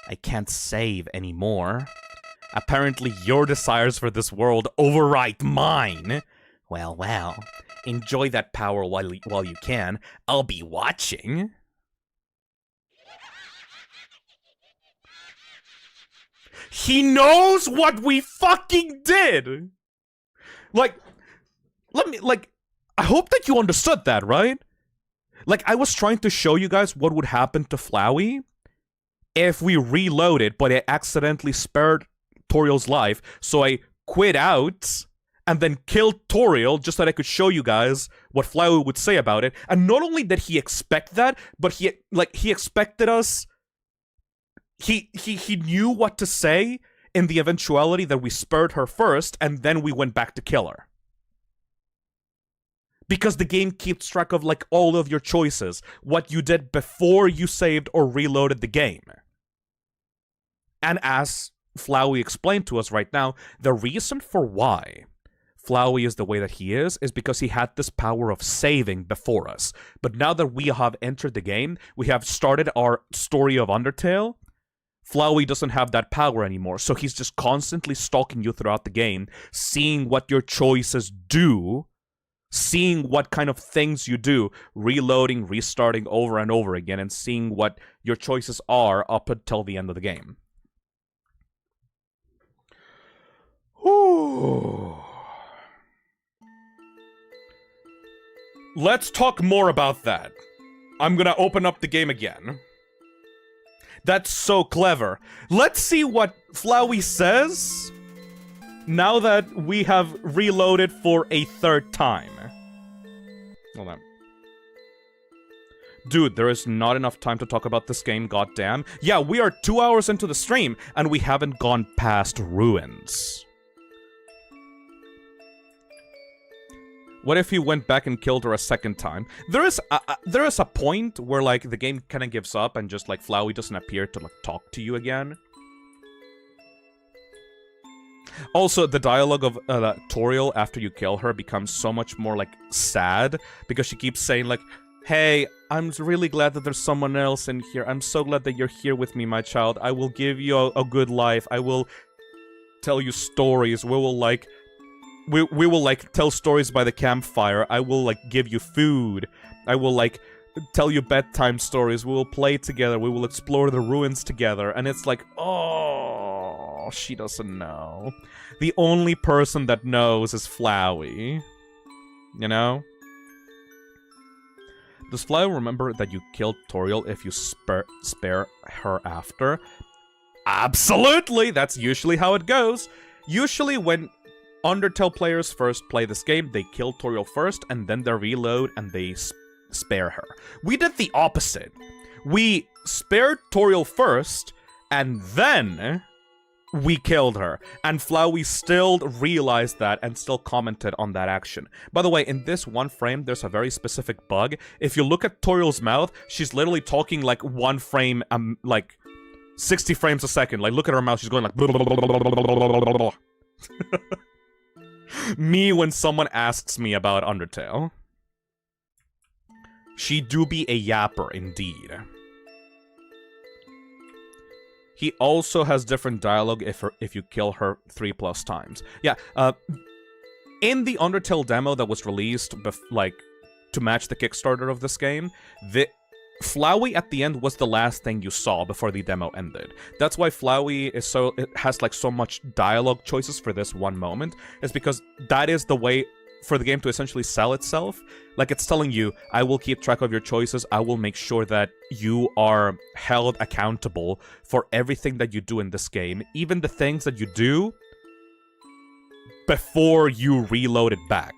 I can't save anymore. Apparently your desires for this world override mine. Well, well. Enjoy that power while you can. I'll be watching. He knows what we fucking did! Like, I hope that you understood that, right? Like, I was trying to show you guys what would happen to Flowey if we reloaded, but I accidentally spared Toriel's life, so I quit out and then killed Toriel just so that I could show you guys what Flowey would say about it. And not only did he expect that, but he expected us. He knew what to say in the eventuality that we spared her first, and then we went back to kill her. Because the game keeps track of, like, all of your choices. What you did before you saved or reloaded the game. And as Flowey explained to us right now, the reason for why Flowey is the way that he is because he had this power of saving before us. But now that we have entered the game, we have started our story of Undertale, Flowey doesn't have that power anymore, so he's just constantly stalking you throughout the game, seeing what your choices do, seeing what kind of things you do, reloading, restarting over and over again, and seeing what your choices are up until the end of the game. Ooh. Let's talk more about that. I'm gonna open up the game again. That's so clever. Let's see what Flowey says now that we have reloaded for a third time. Hold on. Dude, there is not enough time to talk about this game, goddamn. Yeah, we are 2 hours into the stream, and we haven't gone past Ruins. What if he went back and killed her a second time? There is a point where, like, the game kind of gives up and just, like, Flowey doesn't appear to, like, talk to you again. Also, the dialogue of Toriel after you kill her becomes so much more, like, sad, because she keeps saying, like, hey, I'm really glad that there's someone else in here. I'm so glad that you're here with me, my child. I will give you a good life. I will tell you stories. We will, like, tell stories by the campfire. I will, like, give you food. I will, like, tell you bedtime stories. We will play together. We will explore the ruins together. And it's like, oh, she doesn't know. The only person that knows is Flowey. You know? Does Flowey remember that you killed Toriel if you spare her after? Absolutely! That's usually how it goes. Usually when Undertale players first play this game, they kill Toriel first, and then they reload and they spare her. We did the opposite. We spared Toriel first, and then we killed her. And Flowey still realized that and still commented on that action. By the way, in this one frame, there's a very specific bug. If you look at Toriel's mouth, she's literally talking like one frame, like 60 frames a second. Like, look at her mouth, she's going like... Me when someone asks me about Undertale. She do be a yapper, indeed. He also has different dialogue if you kill her 3+ times. Yeah, in the Undertale demo that was released, like, to match the Kickstarter of this game, the Flowey at the end was the last thing you saw before the demo ended. That's why Flowey is it has like so much dialogue choices for this one moment, is because that is the way for the game to essentially sell itself. Like, it's telling you, I will keep track of your choices, I will make sure that you are held accountable for everything that you do in this game, even the things that you do before you reload it back.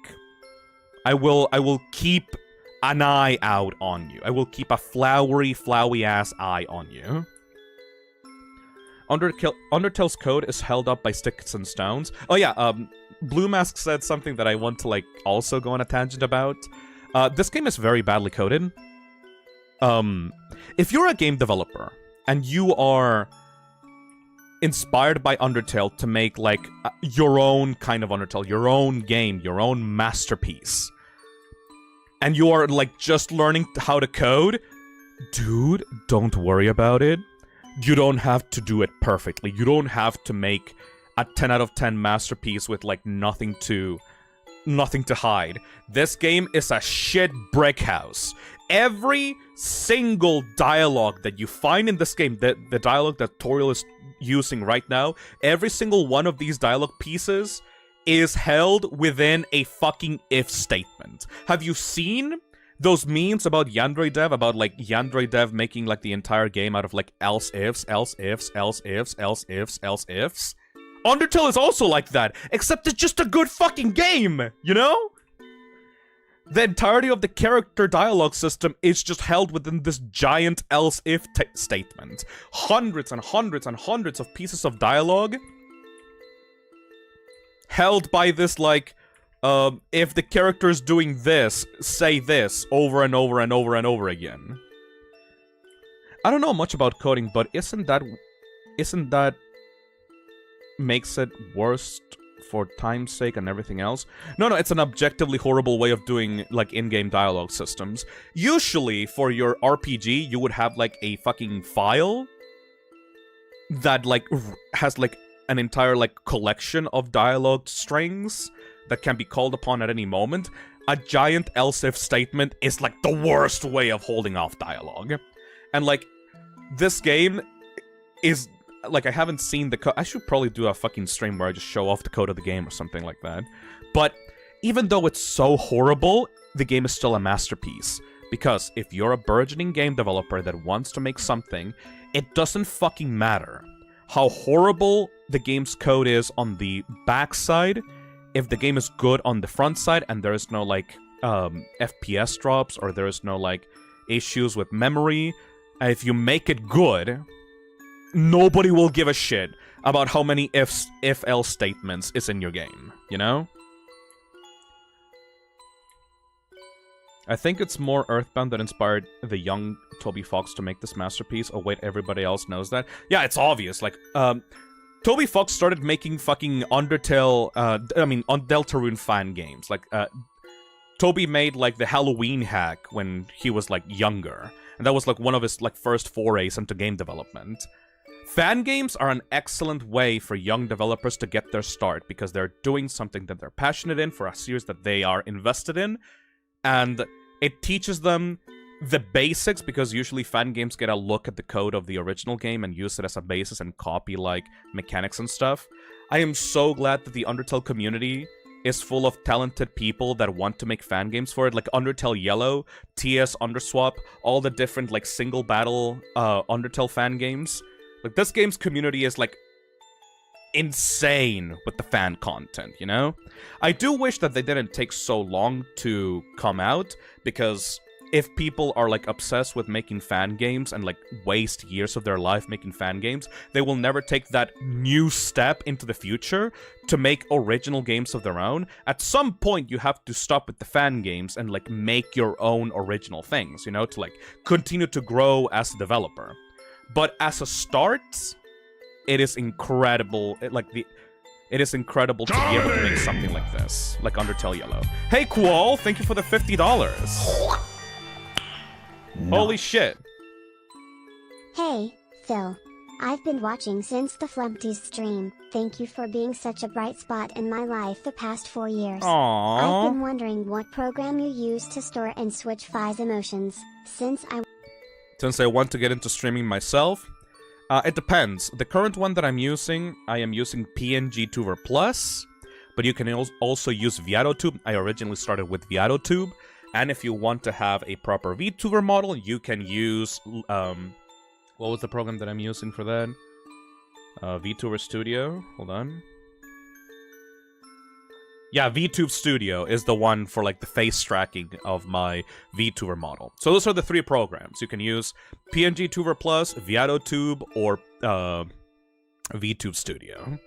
I will keep an eye out on you. I will keep a flowy-ass eye on you. Undertale's code is held up by sticks and stones. Oh yeah, Blue Mask said something that I want to, like, also go on a tangent about. This game is very badly coded. If you're a game developer, and you are inspired by Undertale to make, like, your own kind of Undertale, your own game, your own masterpiece, and you are, like, just learning how to code, dude, don't worry about it. You don't have to do it perfectly. You don't have to make a 10 out of 10 masterpiece with, like, nothing to hide. This game is a shit brick house. Every single dialogue that you find in this game, the dialogue that Toriel is using right now, every single one of these dialogue pieces is held within a fucking if statement. Have you seen those memes about Yandere Dev, about, like, Yandere Dev making, like, the entire game out of, like, else ifs, else ifs, else ifs, else ifs, else ifs? Undertale is also like that, except it's just a good fucking game, you know? The entirety of the character dialogue system is just held within this giant else-if statement. Hundreds and hundreds and hundreds of pieces of dialogue held by this, like, if the character is doing this, say this, over and over and over and over again. I don't know much about coding, but isn't that makes it worse for time's sake and everything else? No, it's an objectively horrible way of doing, like, in-game dialogue systems. Usually, for your RPG, you would have, like, a fucking file that, like, has, like, an entire, like, collection of dialogue strings that can be called upon at any moment. A giant else-if statement is, like, the worst way of holding off dialogue. And, like, this game is... Like, I haven't seen the code. I should probably do a fucking stream where I just show off the code of the game or something like that. But even though it's so horrible, the game is still a masterpiece. Because if you're a burgeoning game developer that wants to make something, it doesn't fucking matter how horrible the game's code is on the backside. If the game is good on the front side and there is no, like, FPS drops or there is no, like, issues with memory, if you make it good, nobody will give a shit about how many if-else statements is in your game, you know? I think it's more Earthbound that inspired the young Toby Fox to make this masterpiece. Oh wait, everybody else knows that? Yeah, it's obvious, like, Toby Fox started making fucking Undertale, Deltarune fan games. Like, Toby made, like, the Halloween hack when he was, like, younger. And that was, like, one of his, like, first forays into game development. Fan games are an excellent way for young developers to get their start, because they're doing something that they're passionate in for a series that they are invested in, and it teaches them the basics, because usually fan games get a look at the code of the original game and use it as a basis and copy, like, mechanics and stuff. I am so glad that the Undertale community is full of talented people that want to make fan games for it, like Undertale Yellow, TS Underswap, all the different, like, single battle Undertale fan games. Like, this game's community is, like, insane with the fan content, you know? I do wish that they didn't take so long to come out, because if people are like obsessed with making fan games and like waste years of their life making fan games, they will never take that new step into the future to make original games of their own. At some point, you have to stop with the fan games and like make your own original things, you know, to like continue to grow as a developer. But as a start, it is incredible. It is incredible to be able to make something like this, like Undertale Yellow. Hey, Qual, thank you for the $50. Holy shit. Hey, Phil. I've been watching since the Flumpties stream. Thank you for being such a bright spot in my life the past 4 years. Aww. I've been wondering what program you use to store and switch Fi's emotions, since I want to get into streaming myself. It depends. The current one that I am using PNGTuber Plus, but you can also use VTUBER. I originally started with VTUBER, and if you want to have a proper VTuber model, you can use, what was the program that I'm using for that? VTuber Studio, hold on. Yeah, VTube Studio is the one for like the face tracking of my VTuber model. So those are the 3 programs. You can use PNGTuber Plus, VTube, or VTube Studio.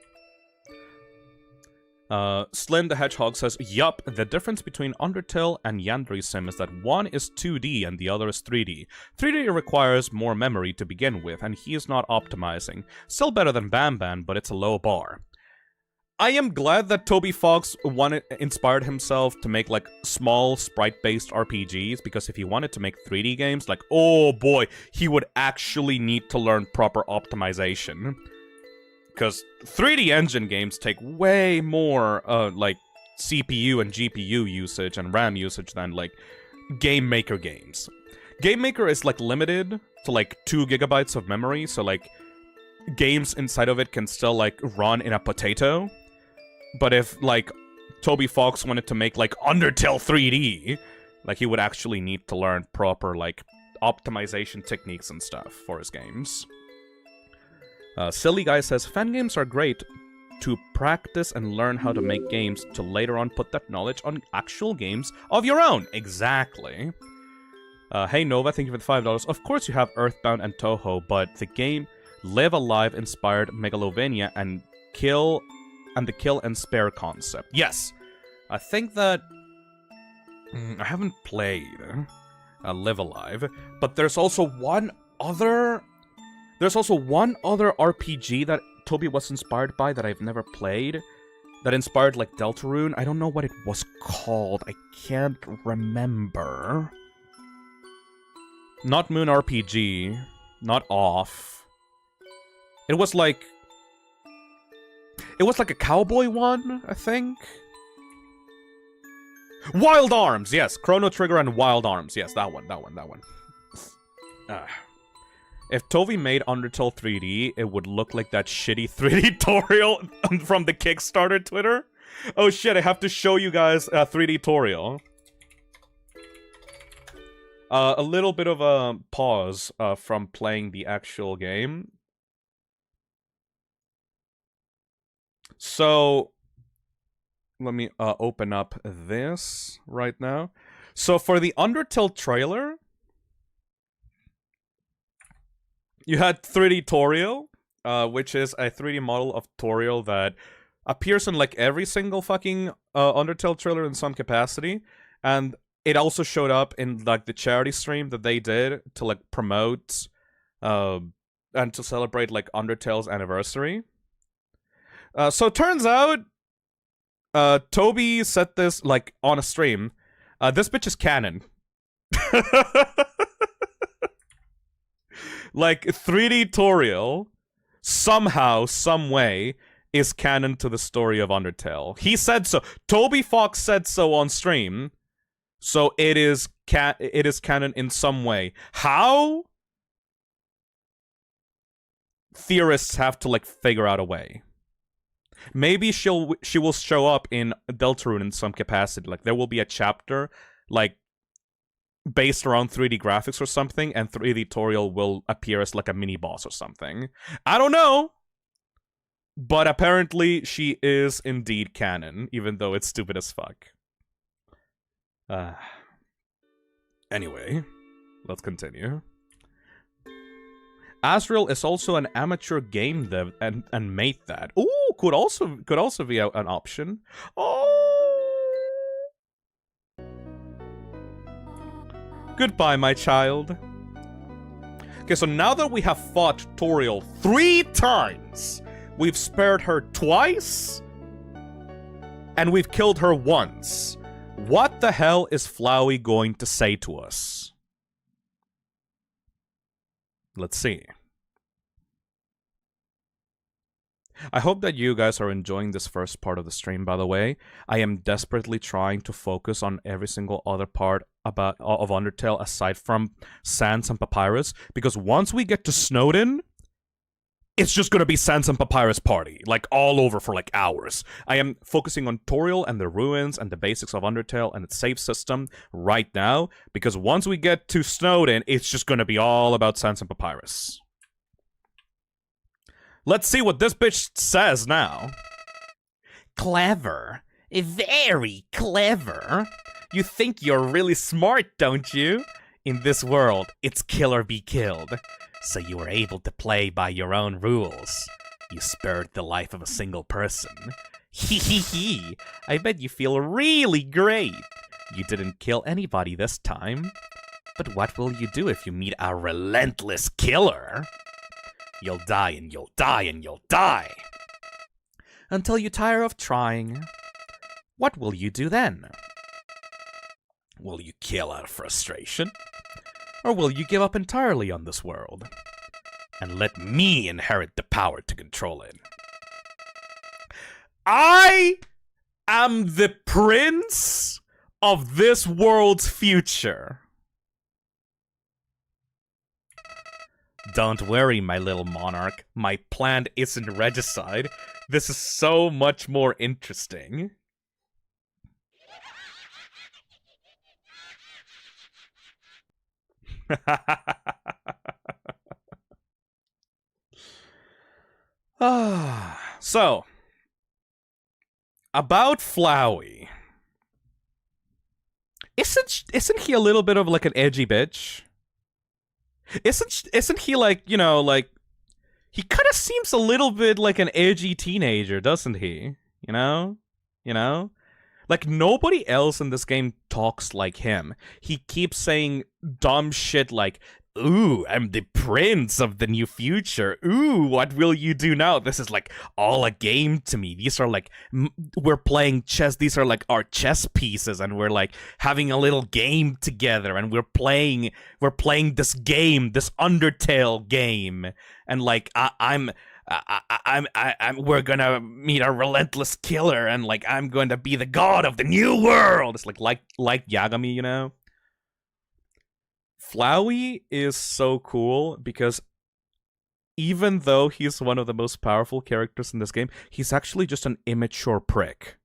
Slim the Hedgehog says, yup, the difference between Undertale and Yandere Sim is that one is 2D and the other is 3D. 3D requires more memory to begin with, and he is not optimizing. Still better than Bam, but it's a low bar. I am glad that Toby Fox inspired himself to make, like, small, sprite-based RPGs, because if he wanted to make 3D games, like, oh boy, he would actually need to learn proper optimization. Because 3D engine games take way more, like, CPU and GPU usage and RAM usage than, like, Game Maker games. Game Maker is, like, limited to, like, 2 gigabytes of memory, so, like, games inside of it can still, like, run in a potato. But if, like, Toby Fox wanted to make, like, Undertale 3D, like, he would actually need to learn proper, like, optimization techniques and stuff for his games. Silly Guy says, fan games are great to practice and learn how to make games to later on put that knowledge on actual games of your own. Exactly. Hey Nova, thank you for the $5. Of course you have Earthbound and Toho, but the game Live Alive inspired Megalovania and the kill and spare concept. Yes, I think that I haven't played Live Alive, but there's also one other RPG that Toby was inspired by that I've never played, that inspired like Deltarune. I don't know what it was called. I can't remember. Not Moon RPG, not Off. It was like a cowboy one, I think. Wild Arms, yes, Chrono Trigger and Wild Arms, yes, that one. If Toby made Undertale 3D, it would look like that shitty 3D Toriel from the Kickstarter Twitter. Oh shit, I have to show you guys 3D Toriel. A little bit of a pause from playing the actual game. So, let me open up this right now. So for the Undertale trailer, you had 3D Toriel, which is a 3D model of Toriel that appears in like every single fucking Undertale trailer in some capacity, and it also showed up in like the charity stream that they did to like promote and to celebrate like Undertale's anniversary. So it turns out Toby said this like on a stream. This bitch is canon. Like, 3D Toriel, somehow, some way, is canon to the story of Undertale. He said so. Toby Fox said so on stream. So it is canon in some way. How? Theorists have to, like, figure out a way. Maybe she will show up in Deltarune in some capacity. Like, there will be a chapter, like, based around 3D graphics or something, and 3D Toriel will appear as like a mini-boss or something. I don't know! But apparently she is indeed canon, even though it's stupid as fuck. Anyway, let's continue. Asriel is also an amateur game dev and made that. Ooh, could also be an option. Oh. Goodbye, my child. Okay, so now that we have fought Toriel 3 times, we've spared her twice, and we've killed her once. What the hell is Flowey going to say to us? Let's see. I hope that you guys are enjoying this first part of the stream, by the way. I am desperately trying to focus on every single other part of Undertale aside from Sans and Papyrus, because once we get to Snowdin, it's just gonna be Sans and Papyrus party, like all over for like hours. I am focusing on Toriel and the ruins and the basics of Undertale and its save system right now, because once we get to Snowdin, it's just gonna be all about Sans and Papyrus. Let's see what this bitch says now. Clever. Very clever. You think you're really smart, don't you? In this world, it's kill or be killed. So you were able to play by your own rules. You spared the life of a single person. Hee hee hee. I bet you feel really great. You didn't kill anybody this time. But what will you do if you meet a relentless killer? You'll die and you'll die and you'll die. Until you tire of trying. What will you do then? Will you kill out of frustration? Or will you give up entirely on this world? And let me inherit the power to control it. I am the prince of this world's future. Don't worry, my little monarch. My plan isn't regicide. This is so much more interesting. So, about Flowey. Isn't he a little bit of like an edgy bitch? Isn't he like, you know, like he kind of seems a little bit like an edgy teenager, doesn't he? You know? Like, nobody else in this game talks like him. He keeps saying dumb shit like, ooh, I'm the prince of the new future. Ooh, what will you do now? This is like all a game to me. These are like, we're playing chess. These are like our chess pieces, and we're like having a little game together, and we're playing this game, this Undertale game, and like we're gonna meet a relentless killer, and like I'm going to be the god of the new world. It's like Yagami, you know. Flowey is so cool because even though he's one of the most powerful characters in this game, he's actually just an immature prick.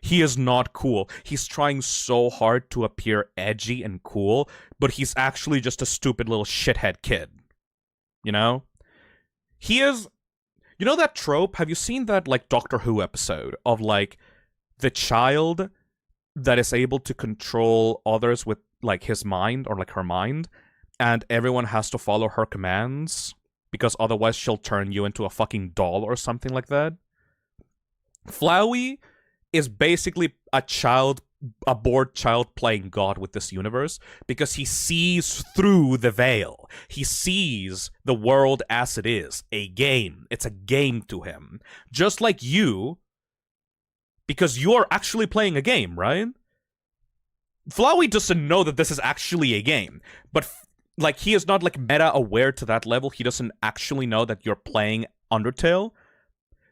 He is not cool. He's trying so hard to appear edgy and cool, but he's actually just a stupid little shithead kid. You know? He is... You know that trope? Have you seen that, like, Doctor Who episode of, like, the child that is able to control others with, like, his mind, or, like, her mind, and everyone has to follow her commands, because otherwise she'll turn you into a fucking doll or something like that? Flowey is basically a bored child playing God with this universe, because he sees through the veil. He sees the world as it is, a game. It's a game to him. Just like you, because you're actually playing a game, right? Flowey doesn't know that this is actually a game, but like he is not like meta aware to that level. He doesn't actually know that you're playing Undertale,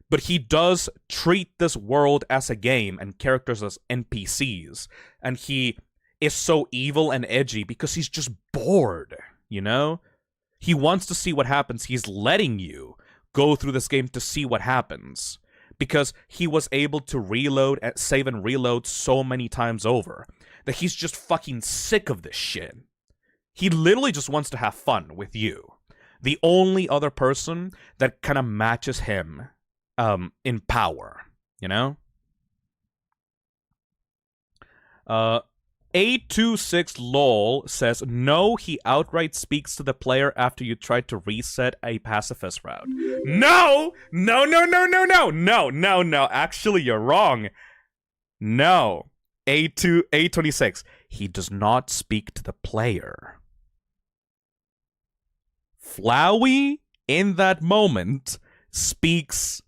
but he does treat this world as a game and characters as NPCs, and he is so evil and edgy because he's just bored, you know? He wants to see what happens. He's letting you go through this game to see what happens, because he was able to reload, save and reload so many times over that he's just fucking sick of this shit. He literally just wants to have fun with you. The only other person that kind of matches him in power, you know? 826lol says, no, he outright speaks to the player after you try to reset a pacifist route. No! No, no, no, no, no! No, no, no. Actually, you're wrong. No. A26. He does not speak to the player. Flowey, in that moment, speaks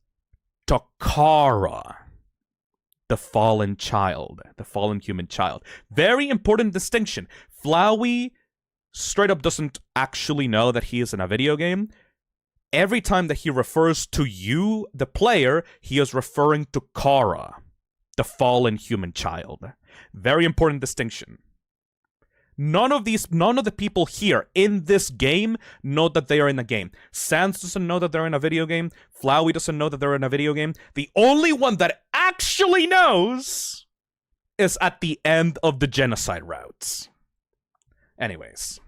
to Chara, the fallen child, the fallen human child. Very important distinction. Flowey straight up doesn't actually know that he is in a video game. Every time that he refers to you, the player, he is referring to Chara, the fallen human child. Very important distinction. None of the people here in this game know that they are in a game. Sans doesn't know that they're in a video game. Flowey doesn't know that they're in a video game. The only one that actually knows is at the end of the genocide routes. Anyways.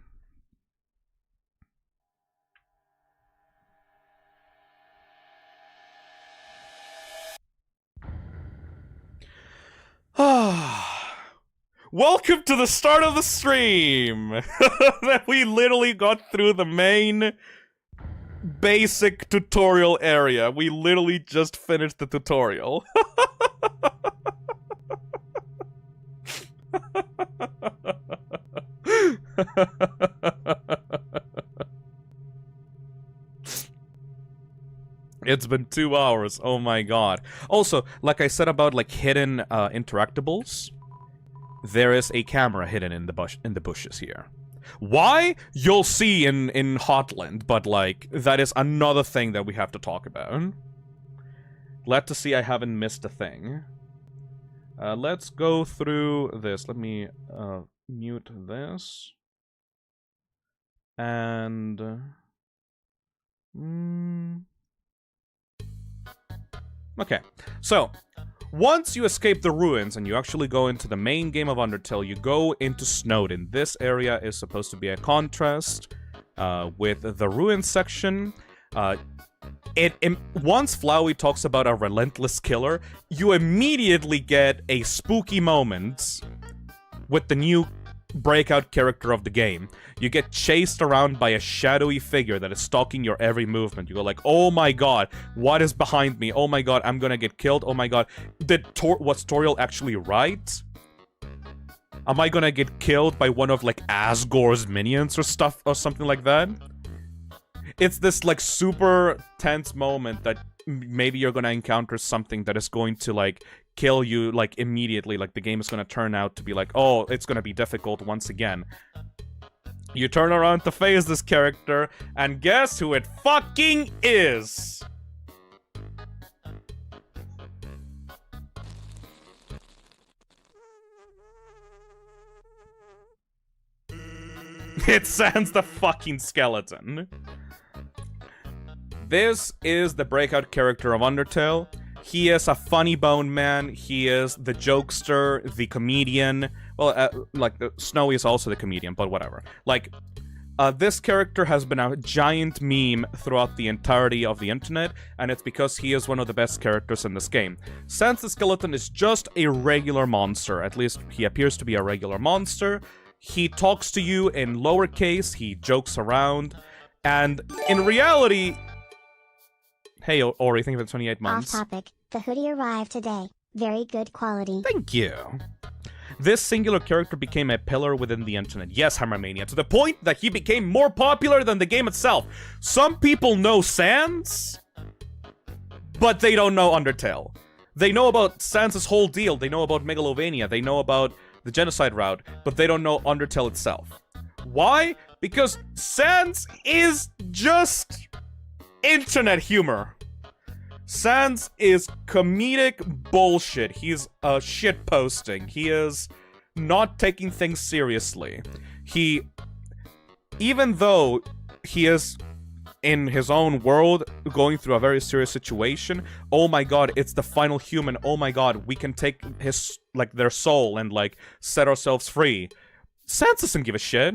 Welcome to the start of the stream! That we literally got through the main basic tutorial area. We literally just finished the tutorial. It's been 2 hours, oh my god. Also, like I said about like hidden interactables, there is a camera hidden in the bushes here. Why? You'll see in Hotland, but like that is another thing that we have to talk about. Glad to see I haven't missed a thing. Let's go through this. Let me mute this. And okay, so once you escape the ruins and you actually go into the main game of Undertale, you go into Snowdin. This area is supposed to be a contrast with the ruins section. Once Flowey talks about a relentless killer, you immediately get a spooky moment with the new breakout character of the game. You get chased around by a shadowy figure that is stalking your every movement. You go like, oh my god, what is behind me? Oh my god, I'm gonna get killed. Oh my god, was Toriel actually right? Am I gonna get killed by one of like Asgore's minions or stuff or something like that? It's this like super tense moment that maybe you're gonna encounter something that is going to like kill you like immediately. Like the game is gonna turn out to be like, oh, it's gonna be difficult once again. You turn around to face this character, and guess who it fucking is? It Sans the fucking skeleton. This is the breakout character of Undertale. He is a funny bone man. He is the jokester, the comedian. Well, like, Snowy is also the comedian, but whatever. Like, this character has been a giant meme throughout the entirety of the internet, and it's because he is one of the best characters in this game. Sans the Skeleton is just a regular monster. At least, he appears to be a regular monster. He talks to you in lowercase, he jokes around, and in reality... Hey, Ori, thank you for the 28 months. Off topic. The hoodie arrived today. Very good quality. Thank you. This singular character became a pillar within the internet. Yes, Hammermania, to the point that he became more popular than the game itself. Some people know Sans, but they don't know Undertale. They know about Sans' whole deal. They know about Megalovania. They know about the genocide route, but they don't know Undertale itself. Why? Because Sans is just internet humor. Sans is comedic bullshit. He's shit posting. He is not taking things seriously. Even though he is in his own world going through a very serious situation, oh my god, it's the final human. Oh my god, we can take his, like, their soul and, like, set ourselves free. Sans doesn't give a shit.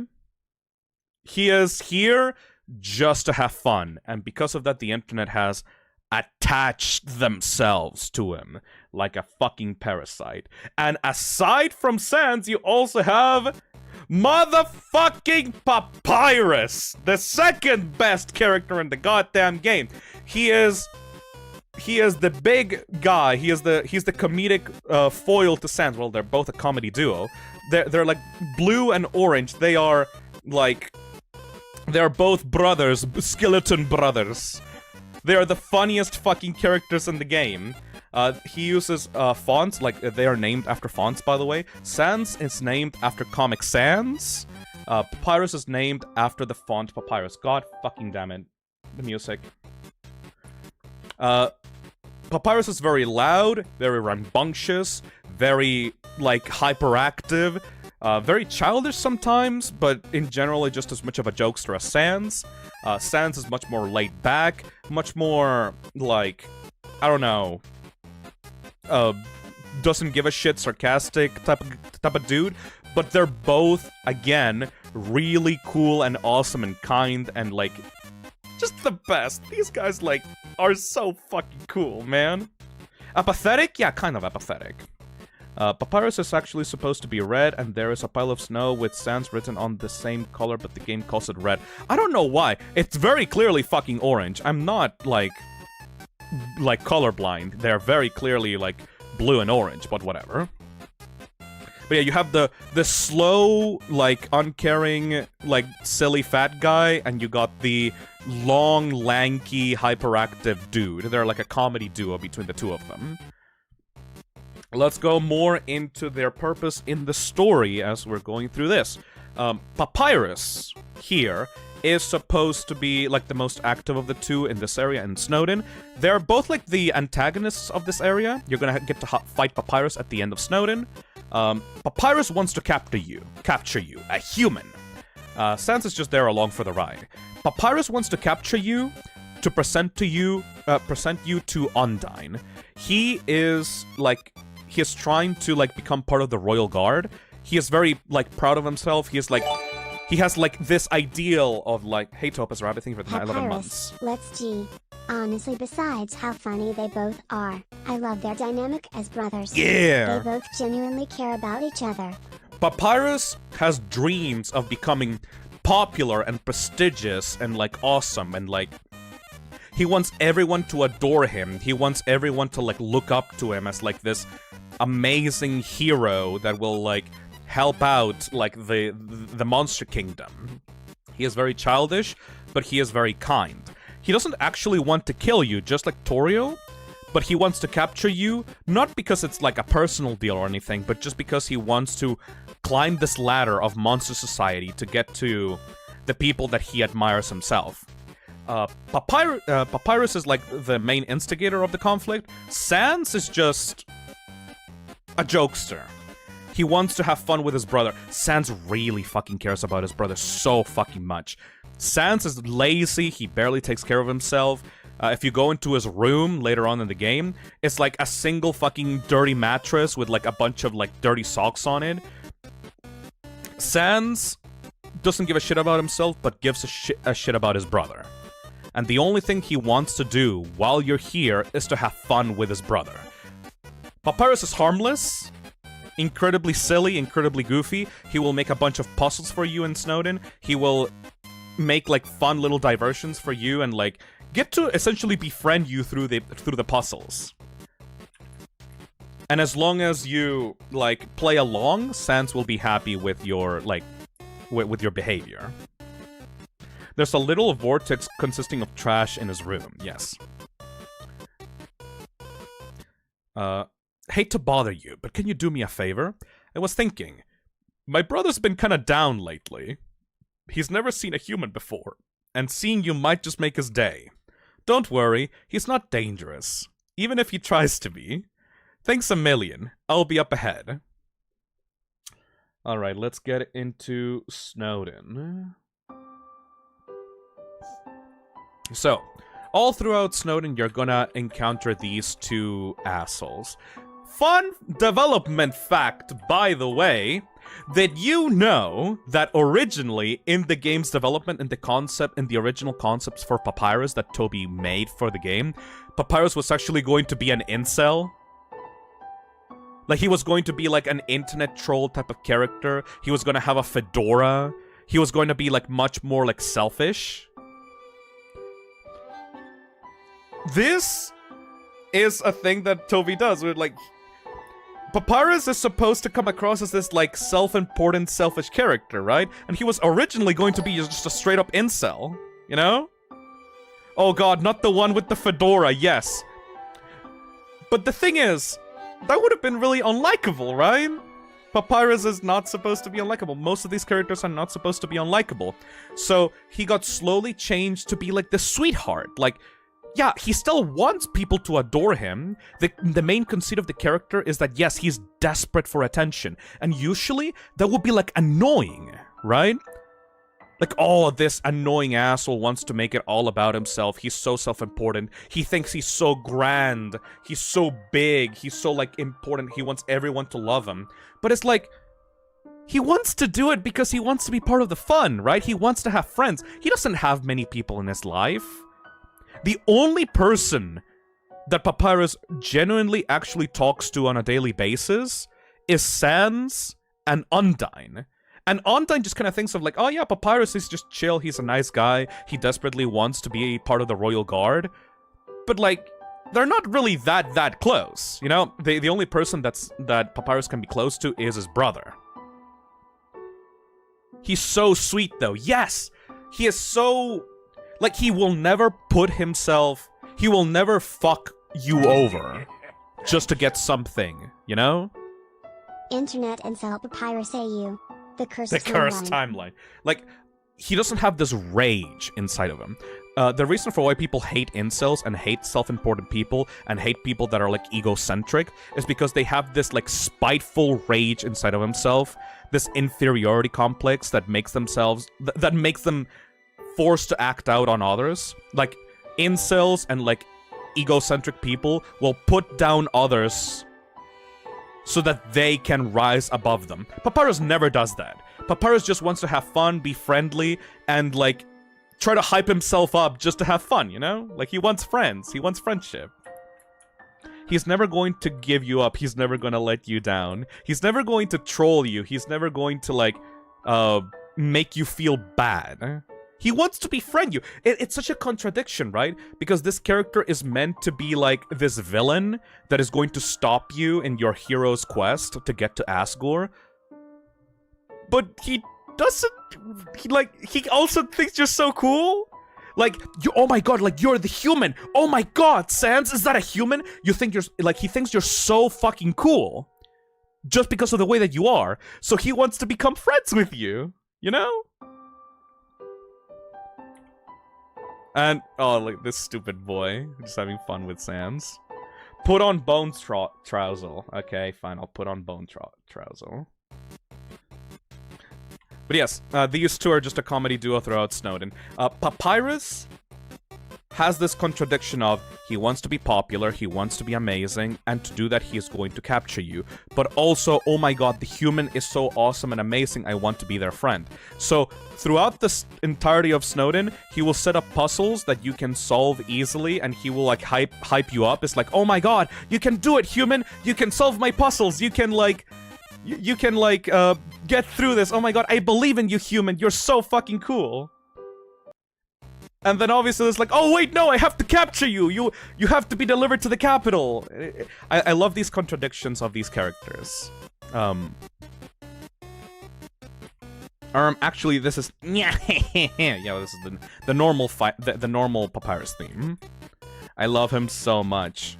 He is here just to have fun, and because of that, the internet has attached themselves to him like a fucking parasite. And aside from Sans, you also have motherfucking Papyrus, the second best character in the goddamn game. He is the big guy. He's the comedic foil to Sans. Well, they're both a comedy duo. They're like blue and orange. They're both brothers, skeleton brothers. They are the funniest fucking characters in the game. He uses fonts, like they are named after fonts, by the way. Sans is named after Comic Sans. Papyrus is named after the font Papyrus. God fucking damn it. The music. Papyrus is very loud, very rambunctious, very, like, hyperactive, very childish sometimes, but in general just as much of a jokester as Sans. Sans is much more laid back, much more, like, I don't know, doesn't give a shit, sarcastic type of dude, but they're both, again, really cool and awesome and kind and, like, just the best. These guys, like, are so fucking cool, man. Apathetic? Yeah, kind of apathetic. Papyrus is actually supposed to be red, and there is a pile of snow with Sans written on the same color, but the game calls it red. I don't know why. It's very clearly fucking orange. I'm not, like colorblind. They're very clearly, like, blue and orange, but whatever. But yeah, you have the slow, like, uncaring, like, silly fat guy, and you got the long, lanky, hyperactive dude. They're like a comedy duo between the two of them. Let's go more into their purpose in the story as we're going through this. Papyrus, here, is supposed to be, like, the most active of the two in this area in Snowdin. They're both, like, the antagonists of this area. You're gonna get to fight Papyrus at the end of Snowdin. Papyrus wants to capture you, a human. Sans is just there along for the ride. Papyrus wants to capture you to present you to Undyne. He is, like, he is trying to, like, become part of the Royal Guard. He is very, like, proud of himself. He is, like, he has, like, this ideal of, like, hey, Topaz Rabbit, thank you for the 11 months. Let's G. Honestly, besides how funny they both are, I love their dynamic as brothers. Yeah! They both genuinely care about each other. Papyrus has dreams of becoming popular and prestigious and, like, awesome and, like, he wants everyone to adore him. He wants everyone to, like, look up to him as, like, this amazing hero that will, like, help out, like, the Monster Kingdom. He is very childish, but he is very kind. He doesn't actually want to kill you, just like Toriel, but he wants to capture you, not because it's, like, a personal deal or anything, but just because he wants to climb this ladder of monster society to get to the people that he admires himself. Papyrus is, like, the main instigator of the conflict. Sans is just a jokester. He wants to have fun with his brother. Sans really fucking cares about his brother so fucking much. Sans is lazy, he barely takes care of himself. If you go into his room later on in the game, it's like a single fucking dirty mattress with, like, a bunch of, like, dirty socks on it. Sans doesn't give a shit about himself, but gives a shit about his brother. And the only thing he wants to do while you're here is to have fun with his brother. Papyrus is harmless, incredibly silly, incredibly goofy. He will make a bunch of puzzles for you in Snowdin. He will make, like, fun little diversions for you and, like, get to essentially befriend you through the puzzles. And as long as you, like, play along, Sans will be happy with your, like, with your behavior. There's a little vortex consisting of trash in his room, yes. Hate to bother you, but can you do me a favor? I was thinking, my brother's been kinda down lately. He's never seen a human before, and seeing you might just make his day. Don't worry, he's not dangerous, even if he tries to be. Thanks a million. I'll be up ahead. Alright, let's get into Snowdin. So, all throughout Snowdin, you're gonna encounter these two assholes. Fun development fact, by the way. Did you know that originally in the game's development, in the original concepts for Papyrus that Toby made for the game, Papyrus was actually going to be an incel? Like, he was going to be like an internet troll type of character. He was going to have a fedora. He was going to be like much more like selfish. This is a thing that Toby does, where like Papyrus is supposed to come across as this, like, self-important, selfish character, right? And he was originally going to be just a straight-up incel, you know? Oh god, not the one with the fedora, yes. But the thing is, that would have been really unlikable, right? Papyrus is not supposed to be unlikable. Most of these characters are not supposed to be unlikable. So, he got slowly changed to be, like, the sweetheart, like... Yeah, he still wants people to adore him. The main conceit of the character is that, yes, he's desperate for attention. And usually, that would be, like, annoying, right? Like, oh, this annoying asshole wants to make it all about himself. He's so self-important. He thinks he's so grand. He's so big. He's so, like, important. He wants everyone to love him. But it's like... He wants to do it because he wants to be part of the fun, right? He wants to have friends. He doesn't have many people in his life. The only person that Papyrus genuinely actually talks to on a daily basis is Sans and Undyne. And Undyne just kind of thinks of like, oh yeah, Papyrus is just chill, he's a nice guy, he desperately wants to be part of the Royal Guard. But like, they're not really that close, you know? The only person that Papyrus can be close to is his brother. He's so sweet though, yes! He is so... Like, he will never put himself... He will never fuck you over just to get something, you know? Internet and sell Papyrus AU. The cursed timeline. Like, he doesn't have this rage inside of him. The reason for why people hate incels and hate self-important people and hate people that are, like, egocentric is because they have this, like, spiteful rage inside of himself. This inferiority complex that makes themselves... that makes them... forced to act out on others. Like, incels and, like, egocentric people will put down others so that they can rise above them. Papyrus never does that. Papyrus just wants to have fun, be friendly, and, like, try to hype himself up just to have fun, you know? Like, he wants friends. He wants friendship. He's never going to give you up. He's never going to let you down. He's never going to troll you. He's never going to, like, make you feel bad. He wants to befriend you. It's such a contradiction, right? Because this character is meant to be like this villain that is going to stop you in your hero's quest to get to Asgore. But he doesn't... He also thinks you're so cool. Like, oh my god, like, you're the human. Oh my god, Sans, is that a human? You think you're... Like, he thinks you're so fucking cool. Just because of the way that you are. So he wants to become friends with you. You know? And, oh, look, this stupid boy. Just having fun with Sans. Put on bone trousel. Okay, fine, I'll put on bone trousel. But yes, these two are just a comedy duo throughout Snowdin. Papyrus has this contradiction of he wants to be popular, he wants to be amazing, and to do that he is going to capture you. But also, oh my god, the human is so awesome and amazing, I want to be their friend. So, throughout the entirety of Snowdin, he will set up puzzles that you can solve easily, and he will, like, hype you up. It's like, oh my god, you can do it, human! You can solve my puzzles! You can, like... You can, like, get through this! Oh my god, I believe in you, human! You're so fucking cool! And then obviously it's like, oh wait, no, I have to capture you! You have to be delivered to the capital! I love these contradictions of these characters. Actually, this is... yeah, this is the normal the normal Papyrus theme. I love him so much.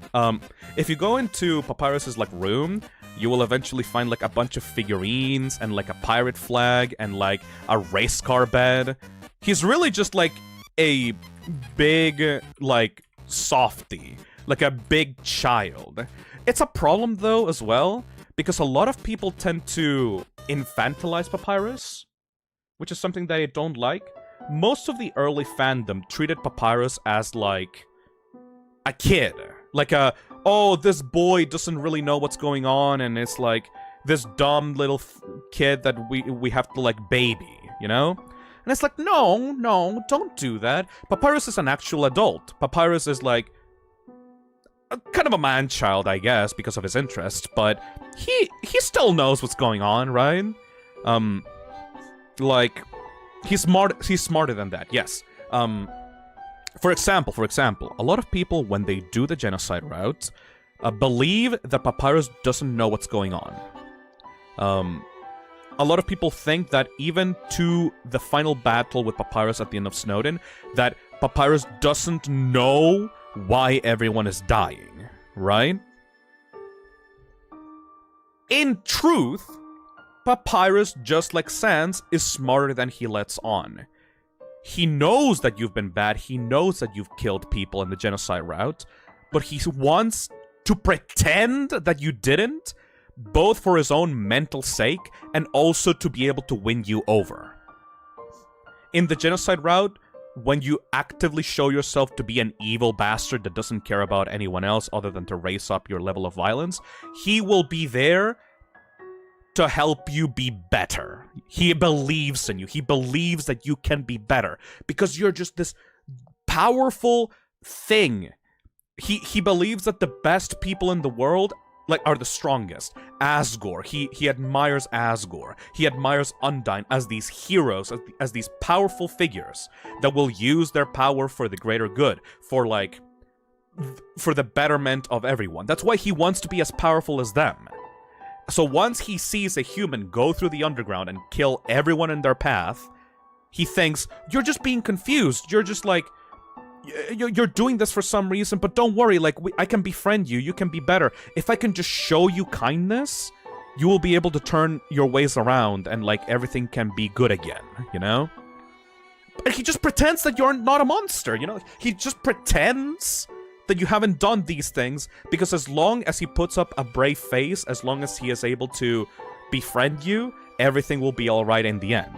If you go into Papyrus's, like, room, you will eventually find, like, a bunch of figurines and, like, a pirate flag and, like, a race car bed. He's really just, like, a big, like, softie. Like a big child. It's a problem, though, as well, because a lot of people tend to infantilize Papyrus, which is something that I don't like. Most of the early fandom treated Papyrus as, like, a kid. Like a oh, this boy doesn't really know what's going on, and it's like this dumb little kid that we have to like baby, you know? And it's like, no, don't do that. Papyrus is an actual adult. Papyrus is like kind of a man-child, I guess, because of his interest, but he still knows what's going on, right? Like, he's smarter than that, yes. For example, a lot of people, when they do the genocide route, believe that Papyrus doesn't know what's going on. A lot of people think that even to the final battle with Papyrus at the end of Snowdin, that Papyrus doesn't know why everyone is dying, right? In truth, Papyrus, just like Sans, is smarter than he lets on. He knows that you've been bad, he knows that you've killed people in the genocide route, but he wants to pretend that you didn't, both for his own mental sake and also to be able to win you over. In the genocide route, when you actively show yourself to be an evil bastard that doesn't care about anyone else other than to raise up your level of violence, he will be there to help you be better. He believes in you. He believes that you can be better because you're just this powerful thing. He believes that the best people in the world are the strongest. Asgore, he admires Asgore. He admires Undyne as these heroes, as these powerful figures that will use their power for the greater good, for the betterment of everyone. That's why he wants to be as powerful as them. So once he sees a human go through the underground and kill everyone in their path, he thinks, you're just being confused. You're just like, you're doing this for some reason, but don't worry, like, I can befriend you, you can be better. If I can just show you kindness, you will be able to turn your ways around and, like, everything can be good again, you know? But he just pretends that you're not a monster, you know? He just pretends that you haven't done these things, because as long as he puts up a brave face, as long as he is able to befriend you, everything will be alright in the end.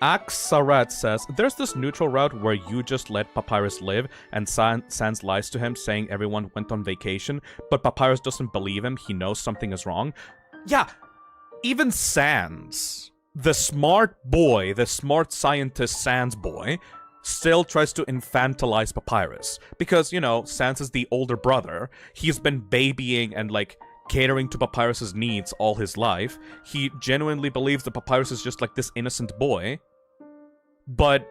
Aksarat says, there's this neutral route where you just let Papyrus live, and Sans lies to him, saying everyone went on vacation, but Papyrus doesn't believe him, he knows something is wrong. Yeah, even Sans, the smart boy, the smart scientist Sans boy, still tries to infantilize Papyrus. Because, you know, Sans is the older brother, he's been babying and, like, catering to Papyrus's needs all his life. He genuinely believes that Papyrus is just like this innocent boy. But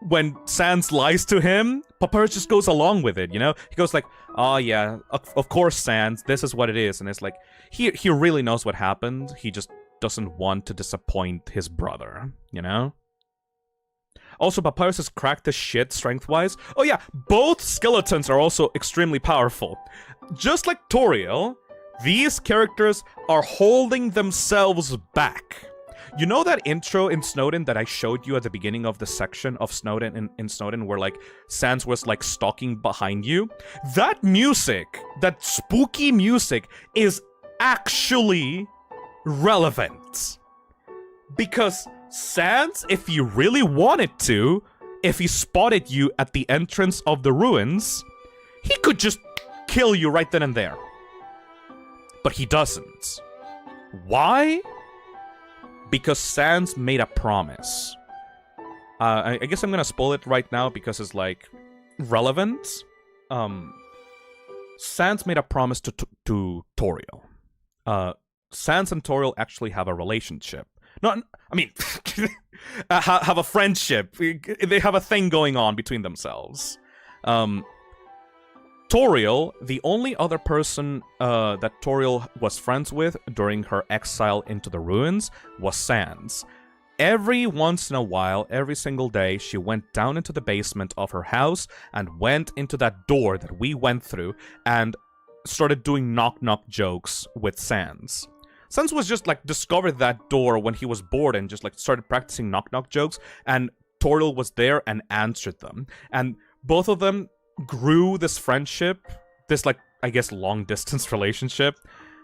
when Sans lies to him, Papyrus just goes along with it, you know? He goes like, oh yeah, of course Sans, this is what it is. And it's like, he really knows what happened, he just doesn't want to disappoint his brother, you know? Also, Papyrus is cracked as shit strength-wise. Oh yeah, both skeletons are also extremely powerful. Just like Toriel, these characters are holding themselves back. You know that intro in Snowdin that I showed you at the beginning of the section of Snowdin in Snowdin where, like, Sans was, like, stalking behind you? That music, that spooky music, is actually relevant. Because Sans, if he really wanted to, if he spotted you at the entrance of the ruins, he could just kill you right then and there. But he doesn't. Why? Because Sans made a promise. I guess I'm gonna spoil it right now because it's, like, relevant. Sans made a promise to Toriel. Sans and Toriel actually have a relationship. No, I mean, have a friendship. They have a thing going on between themselves. Toriel, the only other person that Toriel was friends with during her exile into the ruins was Sans. Every once in a while, every single day, she went down into the basement of her house and went into that door that we went through and started doing knock-knock jokes with Sans. Sans was just, like, discovered that door when he was bored and just, like, started practicing knock-knock jokes, and Toriel was there and answered them. And both of them grew this friendship, this, like, I guess long-distance relationship,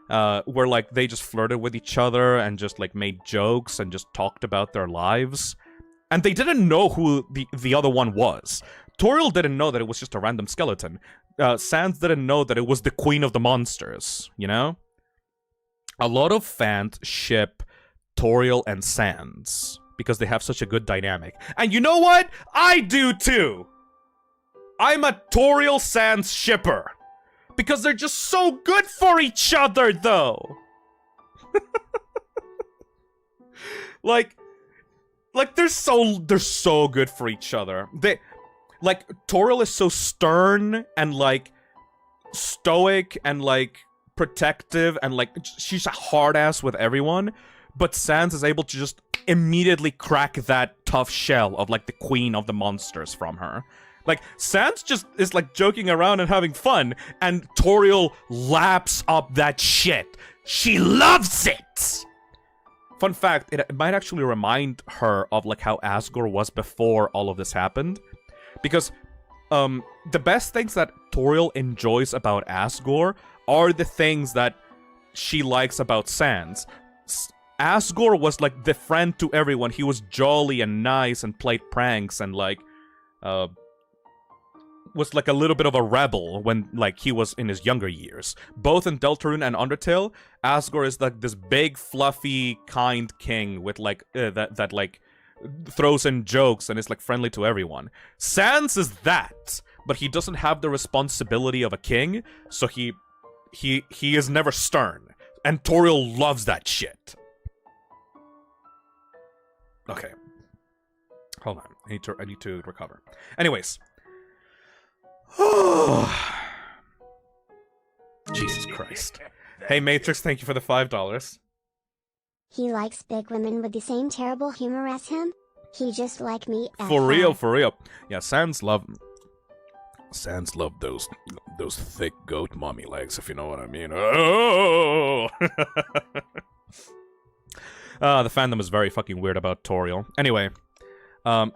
where, like, they just flirted with each other and just, like, made jokes and just talked about their lives. And they didn't know who the other one was. Toriel didn't know that it was just a random skeleton. Sans didn't know that it was the queen of the monsters, you know? A lot of fans ship Toriel and Sans because they have such a good dynamic. And you know what? I do too! I'm a Toriel Sans shipper. Because they're just so good for each other, though! Like they're so good for each other. Like, Toriel is so stern and, like, stoic and, like, protective and, like, she's a hard ass with everyone. But Sans is able to just immediately crack that tough shell of, like, the queen of the monsters from her. Like, Sans just is, like, joking around and having fun, and Toriel laps up that shit. She loves it! Fun fact, it might actually remind her of, like, how Asgore was before all of this happened. Because, the best things that Toriel enjoys about Asgore are the things that she likes about Sans. Asgore was, like, the friend to everyone. He was jolly and nice and played pranks and, like, was, like, a little bit of a rebel when, like, he was in his younger years. Both in Deltarune and Undertale, Asgore is, like, this big, fluffy, kind king with, like, that, like, throws in jokes and is, like, friendly to everyone. Sans is that, but he doesn't have the responsibility of a king, so he is never stern. And Toriel loves that shit. Okay. Hold on. I need to recover. Anyways. Jesus Christ. Hey, Matrix, thank you for the $5. He likes big women with the same terrible humor as him. He just like me. For real, for real. Yeah, Sans love those thick goat mommy legs, if you know what I mean. Oh! The fandom is very fucking weird about Toriel. Anyway,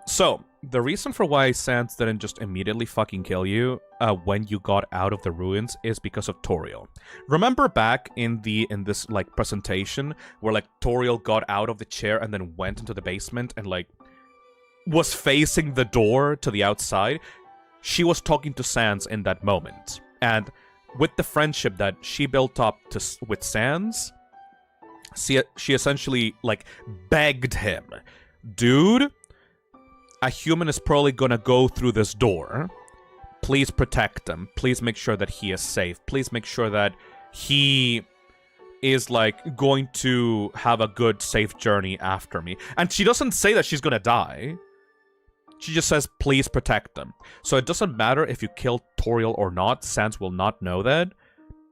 so the reason for why Sans didn't just immediately fucking kill you when you got out of the ruins is because of Toriel. Remember back in this like presentation where like Toriel got out of the chair and then went into the basement and like was facing the door to the outside? She was talking to Sans in that moment, and with the friendship that she built up with Sans, she essentially like begged him, dude, a human is probably gonna go through this door. Please protect him. Please make sure that he is safe. Please make sure that he is, like, going to have a good, safe journey after me. And she doesn't say that she's gonna die. She just says, please protect them. So it doesn't matter if you kill Toriel or not. Sans will not know that.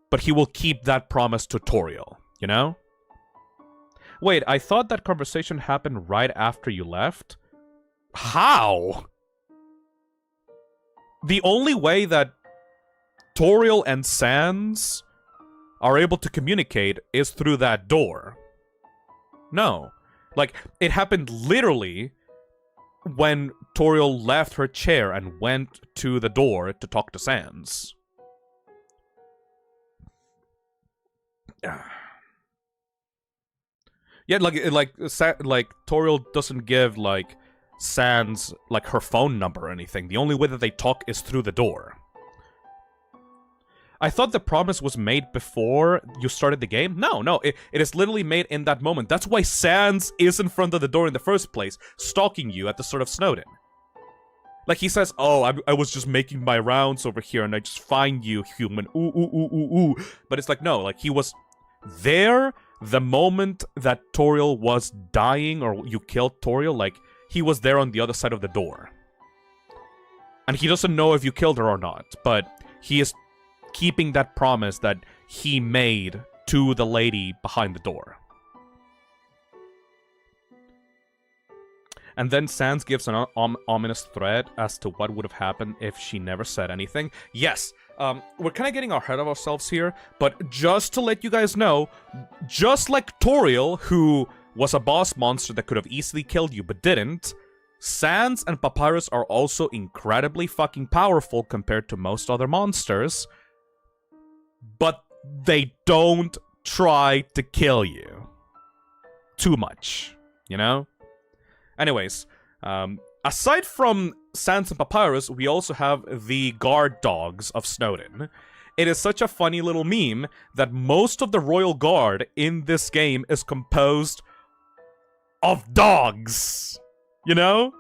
But he will keep that promise to Toriel, you know? Wait, I thought that conversation happened right after you left? How? The only way that Toriel and Sans are able to communicate is through that door. No. Like, it happened literally when Toriel left her chair and went to the door to talk to Sans. Yeah, like Toriel doesn't give, like, Sans, like, her phone number or anything. The only way that they talk is through the door. I thought the promise was made before you started the game? No, it is literally made in that moment. That's why Sans is in front of the door in the first place, stalking you at the start of Snowdin. Like, he says, oh, I was just making my rounds over here and I just find you, human, ooh. But it's like, no, like, he was there the moment that Toriel was dying, or you killed Toriel, like, he was there on the other side of the door. And he doesn't know if you killed her or not, but he is keeping that promise that he made to the lady behind the door. And then Sans gives an ominous threat as to what would have happened if she never said anything. Yes, we're kind of getting ahead of ourselves here, but just to let you guys know, just like Toriel, who was a boss monster that could have easily killed you but didn't, Sans and Papyrus are also incredibly fucking powerful compared to most other monsters, but they don't try to kill you too much, you know? Anyways, aside from Sans and Papyrus, we also have the guard dogs of Snowdin. It is such a funny little meme that most of the Royal Guard in this game is composed of dogs. You know?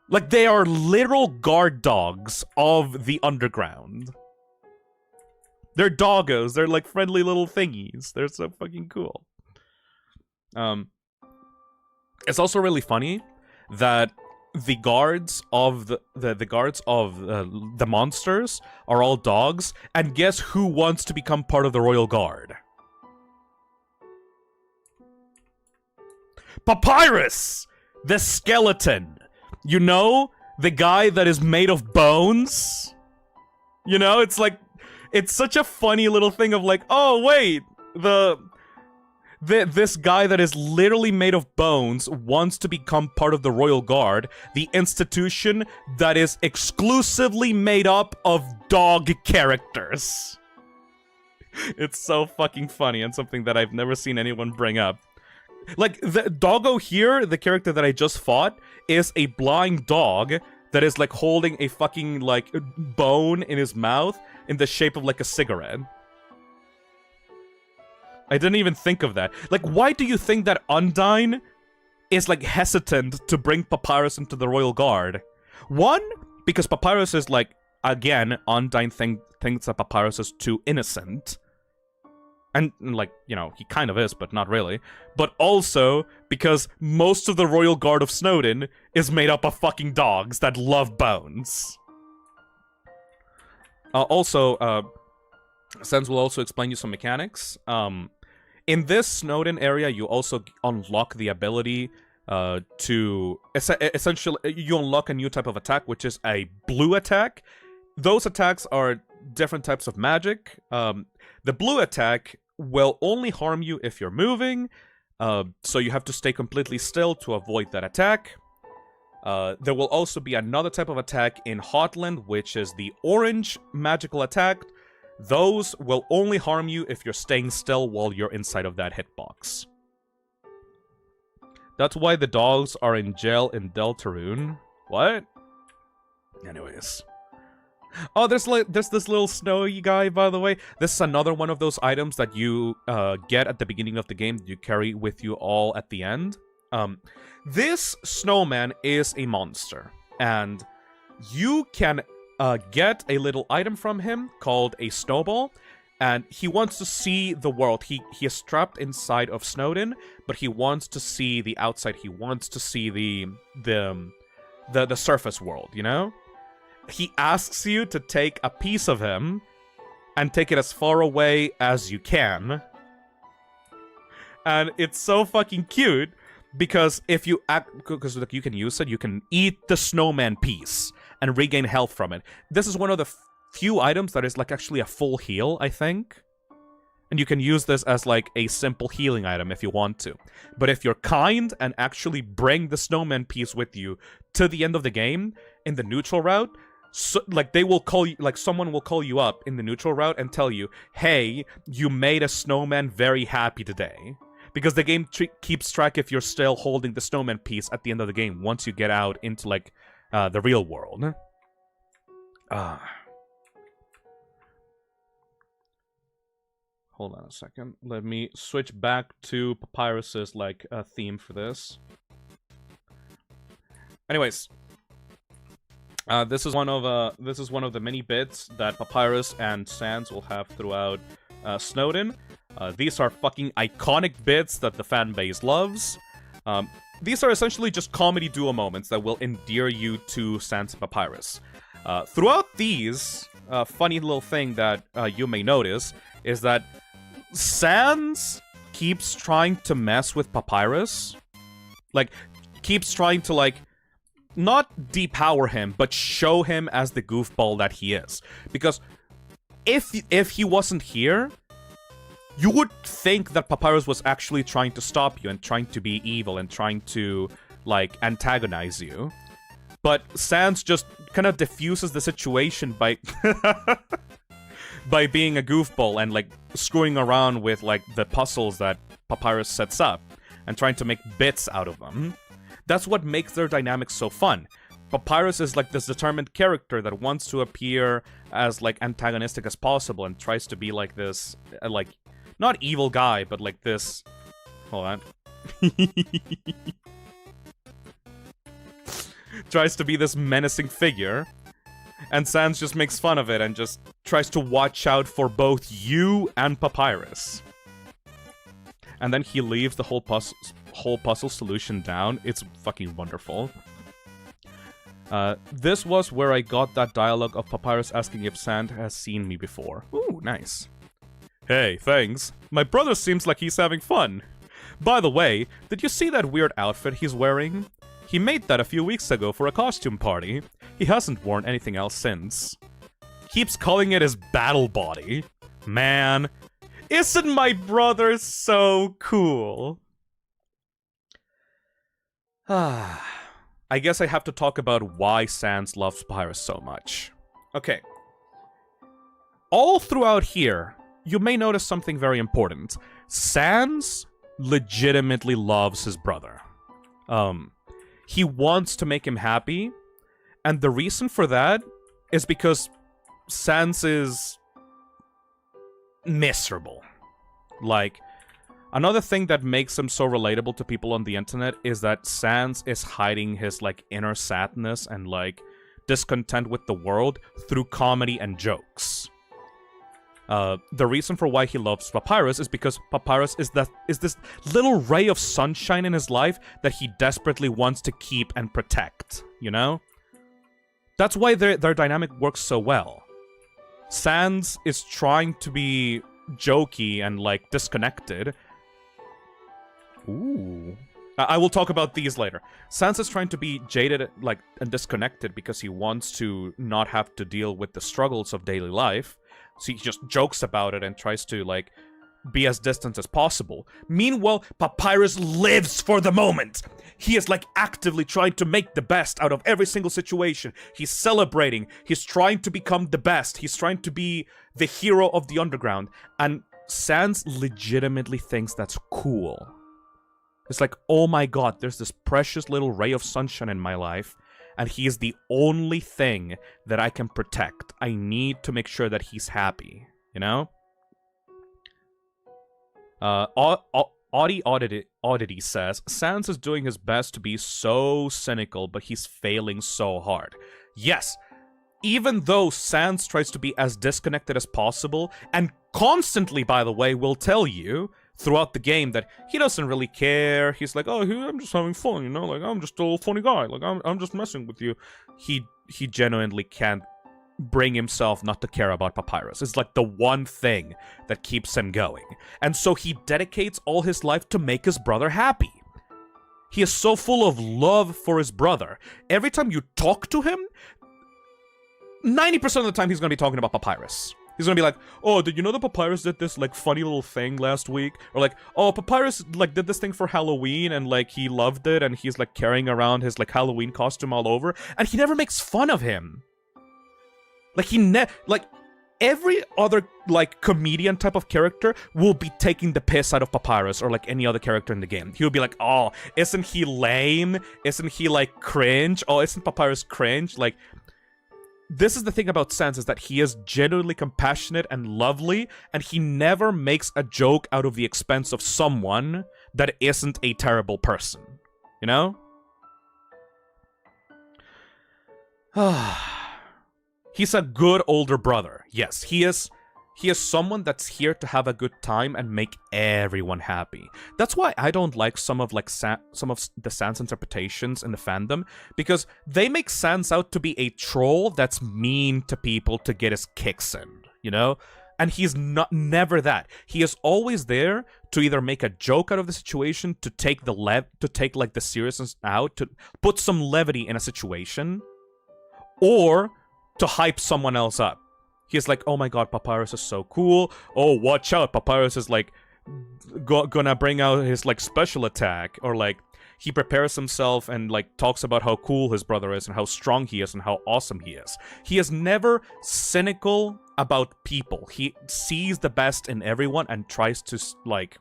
Like, they are literal guard dogs of the underground. They're doggos. They're like friendly little thingies. They're so fucking cool. It's also really funny that the guards of the monsters are all dogs, and guess who wants to become part of the Royal Guard? Papyrus, the skeleton. You know, the guy that is made of bones. You know, it's like, it's such a funny little thing of like, oh wait, this guy that is literally made of bones wants to become part of the Royal Guard, the institution that is exclusively made up of dog characters. It's so fucking funny and something that I've never seen anyone bring up. Like, the doggo here, the character that I just fought, is a blind dog that is like holding a fucking like bone in his mouth in the shape of like a cigarette. I didn't even think of that. Like, why do you think that Undyne is, like, hesitant to bring Papyrus into the Royal Guard? One, because Papyrus is, like, again, Undyne thinks that Papyrus is too innocent. And, like, you know, he kind of is, but not really. But also, because most of the Royal Guard of Snowdin is made up of fucking dogs that love bones. Sens will also explain you some mechanics. In this Snowdin area, you also unlock the ability to... Essentially, you unlock a new type of attack, which is a blue attack. Those attacks are different types of magic. The blue attack will only harm you if you're moving, so you have to stay completely still to avoid that attack. There will also be another type of attack in Hotland, which is the orange magical attack. Those will only harm you if you're staying still while you're inside of that hitbox. That's why the dogs are in jail in Deltarune. What? Anyways. Oh, there's this little snowy guy, by the way. This is another one of those items that you get at the beginning of the game that you carry with you all at the end. This snowman is a monster, and you can get a little item from him called a snowball, and he wants to see the world. He is trapped inside of Snowdin, but he wants to see the outside. He wants to see the surface world, you know? He asks you to take a piece of him and take it as far away as you can. And it's so fucking cute because if you because like, you can use it, you can eat the snowman piece and regain health from it. This is one of the few items that is like actually a full heal, I think. And you can use this as like a simple healing item if you want to. But if you're kind and actually bring the snowman piece with you to the end of the game in the neutral route, so, like they will call you, like someone will call you up in the neutral route and tell you, hey, you made a snowman very happy today. Because the game keeps track if you're still holding the snowman piece at the end of the game once you get out into like the real world. Hold on a second. Let me switch back to Papyrus's like theme for this. Anyways, this is one of the many bits that Papyrus and Sans will have throughout Snowdin. These are fucking iconic bits that the fanbase loves. These are essentially just comedy duo moments that will endear you to Sans and Papyrus. Throughout these, funny little thing that you may notice is that Sans keeps trying to mess with Papyrus. Like, keeps trying to, like, not depower him, but show him as the goofball that he is. Because if he wasn't here, you would think that Papyrus was actually trying to stop you and trying to be evil and trying to, like, antagonize you. But Sans just kind of diffuses the situation by by being a goofball and, like, screwing around with, like, the puzzles that Papyrus sets up and trying to make bits out of them. That's what makes their dynamics so fun. Papyrus is like this determined character that wants to appear as like antagonistic as possible and tries to be like this, like, not evil guy, but like this... Hold on. Tries to be this menacing figure. And Sans just makes fun of it and just tries to watch out for both you and Papyrus. And then he leaves the whole puzzle solution down. It's fucking wonderful. This was where I got that dialogue of Papyrus asking if Sand has seen me before. Ooh, nice. Hey, thanks. My brother seems like he's having fun. By the way, did you see that weird outfit he's wearing? He made that a few weeks ago for a costume party. He hasn't worn anything else since. Keeps calling it his battle body. Man, isn't my brother so cool? I guess I have to talk about why Sans loves Papyrus so much. Okay. All throughout here, you may notice something very important. Sans legitimately loves his brother. He wants to make him happy, and the reason for that is because Sans is miserable. Like, another thing that makes him so relatable to people on the internet is that Sans is hiding his, like, inner sadness and, like, discontent with the world through comedy and jokes. The reason for why he loves Papyrus is because Papyrus is this little ray of sunshine in his life that he desperately wants to keep and protect, you know? That's why their dynamic works so well. Sans is trying to be jokey and, like, disconnected. Ooh. I will talk about these later. Sans is trying to be jaded, like, and disconnected because he wants to not have to deal with the struggles of daily life. So he just jokes about it and tries to, like, be as distant as possible. Meanwhile, Papyrus lives for the moment. He is, like, actively trying to make the best out of every single situation. He's celebrating. He's trying to become the best. He's trying to be the hero of the underground. And Sans legitimately thinks that's cool. It's like, oh my god, there's this precious little ray of sunshine in my life, and he is the only thing that I can protect. I need to make sure that he's happy, you know? Oddity says, Sans is doing his best to be so cynical, but he's failing so hard. Yes, even though Sans tries to be as disconnected as possible, and constantly, by the way, will tell you throughout the game that he doesn't really care. He's like, oh, I'm just having fun, you know? Like, I'm just a little funny guy. Like, I'm just messing with you. He genuinely can't bring himself not to care about Papyrus. It's like the one thing that keeps him going. And so he dedicates all his life to make his brother happy. He is so full of love for his brother. Every time you talk to him, 90% of the time he's going to be talking about Papyrus. He's gonna be like, oh, did you know that Papyrus did this, like, funny little thing last week? Or like, oh, Papyrus, like, did this thing for Halloween, and, like, he loved it, and he's, like, carrying around his, like, Halloween costume all over, and he never makes fun of him. Like, like, every other, like, comedian type of character will be taking the piss out of Papyrus, or, like, any other character in the game. He will be like, oh, isn't he lame? Isn't he, like, cringe? Oh, isn't Papyrus cringe? Like, this is the thing about Sans, is that he is genuinely compassionate and lovely, and he never makes a joke out of the expense of someone that isn't a terrible person. You know? He's a good older brother. Yes, he is someone that's here to have a good time and make everyone happy. That's why I don't like some of the Sans interpretations in the fandom, because they make Sans out to be a troll that's mean to people to get his kicks in, you know? And he's never that. He is always there to either make a joke out of the situation, to take like the seriousness out, to put some levity in a situation, or to hype someone else up. He's like, oh my god, Papyrus is so cool. Oh, watch out, Papyrus is, like, gonna bring out his, like, special attack. Or, like, he prepares himself and, like, talks about how cool his brother is and how strong he is and how awesome he is. He is never cynical about people. He sees the best in everyone and tries to, like,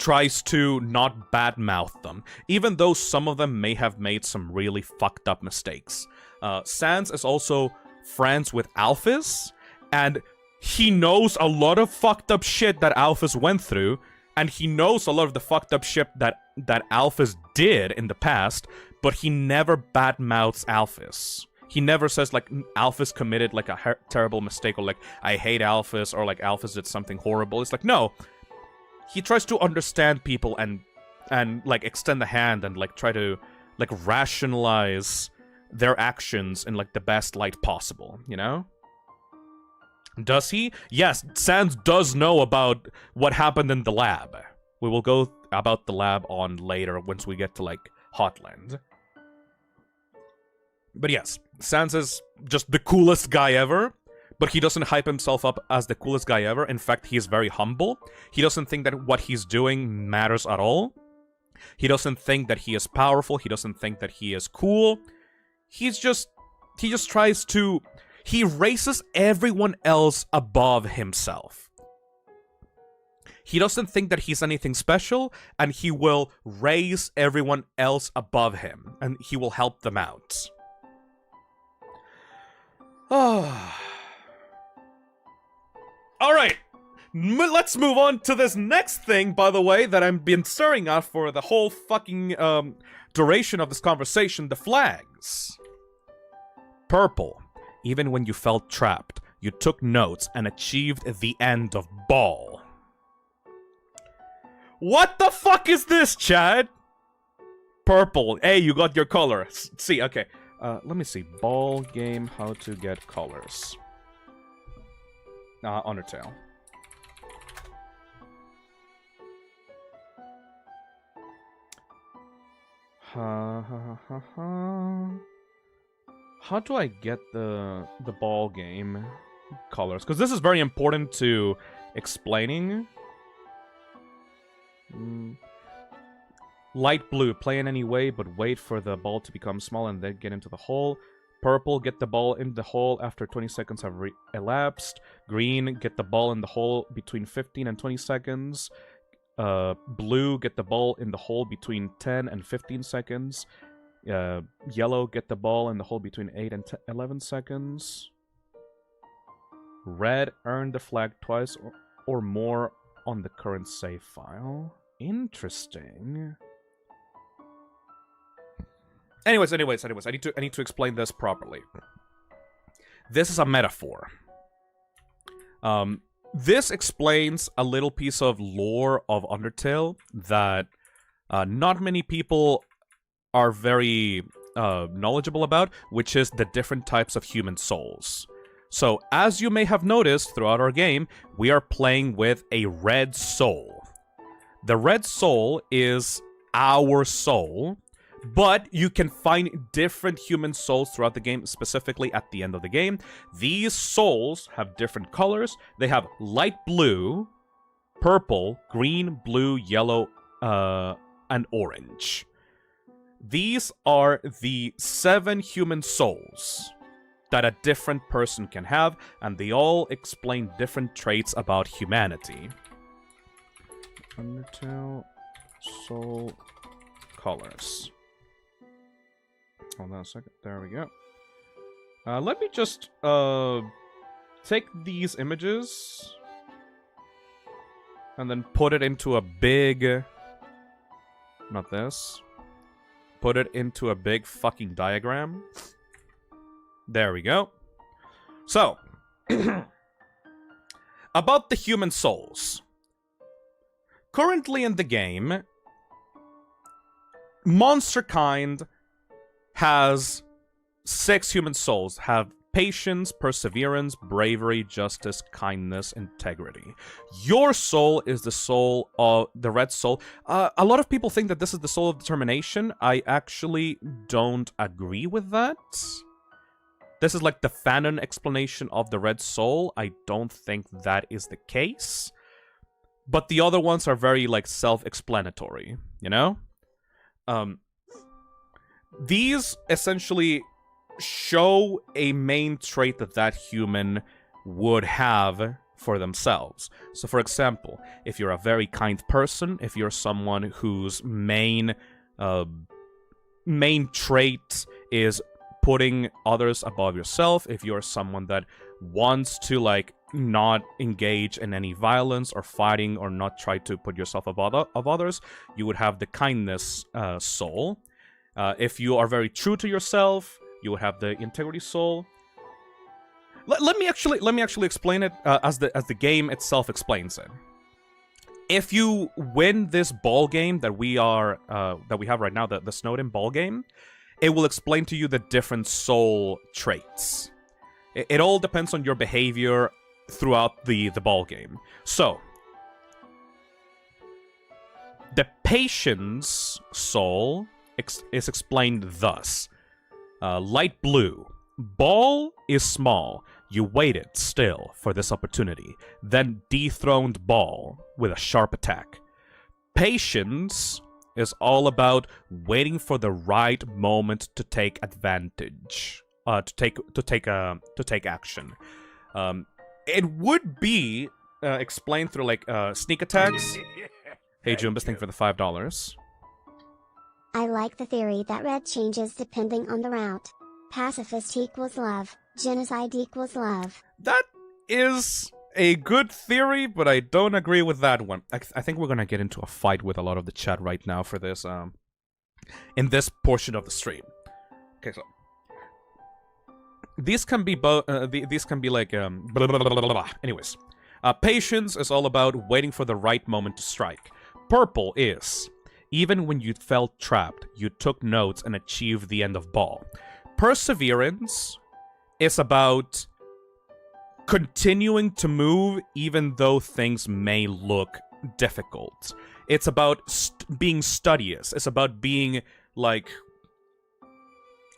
tries to not badmouth them, even though some of them may have made some really fucked up mistakes. Sans is also friends with Alphys, and he knows a lot of fucked up shit that Alphys went through, and he knows a lot of the fucked up shit that Alphys did in the past, but he never badmouths Alphys. He never says, like, Alphys committed, like, a terrible mistake, or, like, I hate Alphys, or, like, Alphys did something horrible. It's like, no. He tries to understand people and like, extend the hand and, like, try to, like, rationalize their actions in, like, the best light possible, you know? Does he? Yes, Sans does know about what happened in the lab. We will go about the lab on later once we get to, like, Hotland. But yes, Sans is just the coolest guy ever, but he doesn't hype himself up as the coolest guy ever. In fact, he is very humble. He doesn't think that what he's doing matters at all. He doesn't think that he is powerful. He doesn't think that he is cool. He just tries to... He raises everyone else above himself. He doesn't think that he's anything special, and he will raise everyone else above him, and he will help them out. Alright, let's move on to this next thing, by the way, that I've been staring at for the whole fucking duration of this conversation, the flags. Purple. Even when you felt trapped, you took notes and achieved the end of Ball. What the fuck is this, Chad? Purple. Hey, you got your color. See, okay. Let me see. Ball game, how to get colors. Undertale. How do I get the ball game colors? Because this is very important to explaining. Light blue, play in any way, but wait for the ball to become small and then get into the hole. Purple, get the ball in the hole after 20 seconds have elapsed. Green, get the ball in the hole between 15 and 20 seconds. Blue, get the ball in the hole between 10 and 15 seconds. Yellow, get the ball in the hole between 8 and 11 seconds. Red, earn the flag twice or more on the current save file. Interesting. Anyways, I need to explain this properly. This is a metaphor. This explains a little piece of lore of Undertale that not many people are very knowledgeable about, which is the different types of human souls. So, as you may have noticed throughout our game, we are playing with a red soul. The red soul is our soul, but you can find different human souls throughout the game, specifically at the end of the game. These souls have different colors. They have light blue, purple, green, blue, yellow, and orange. These are the 7 human souls that a different person can have, and they all explain different traits about humanity. Undertale soul colors. Hold on a second. There we go. Let me just take these images and then put it into a big... Not this. Put it into a big fucking diagram. There we go. So, about the human souls. Currently in the game, monster kind has 6 human souls. Have patience, perseverance, bravery, justice, kindness, integrity. Your soul is the soul of the red soul. A lot of people think that this is the soul of determination. I actually don't agree with that. This is like the fanon explanation of the red soul. I don't think that is the case. But the other ones are very, like, self-explanatory, you know? These essentially show a main trait that that human would have for themselves. So for example, if you're a very kind person, if you're someone whose main trait is putting others above yourself, if you're someone that wants to like not engage in any violence or fighting or not try to put yourself above others, you would have the kindness soul. If you are very true to yourself, you would have the integrity soul. Let me actually explain it as the game itself explains it. If you win this ball game that we have right now, the Snowdin ball game, it will explain to you the different soul traits. It all depends on your behavior throughout the ball game. So, the patience soul is explained thus. Light blue. Ball is small. You waited still for this opportunity. Then dethroned ball with a sharp attack. Patience is all about waiting for the right moment to take advantage. To take action. It would be explained through like sneak attacks. Hey Jumbas, thank you for the $5. I like the theory that red changes depending on the route. Pacifist equals love, genocide equals love. That is a good theory, but I don't agree with that one. I think we're gonna get into a fight with a lot of the chat right now for this, in this portion of the stream. Okay, so these can be these can be like blah, blah, blah, blah, blah. Anyways, patience is all about waiting for the right moment to strike. Purple is even when you felt trapped, you took notes and achieved the end of ball. Perseverance is about continuing to move even though things may look difficult. It's about being studious. It's about being like...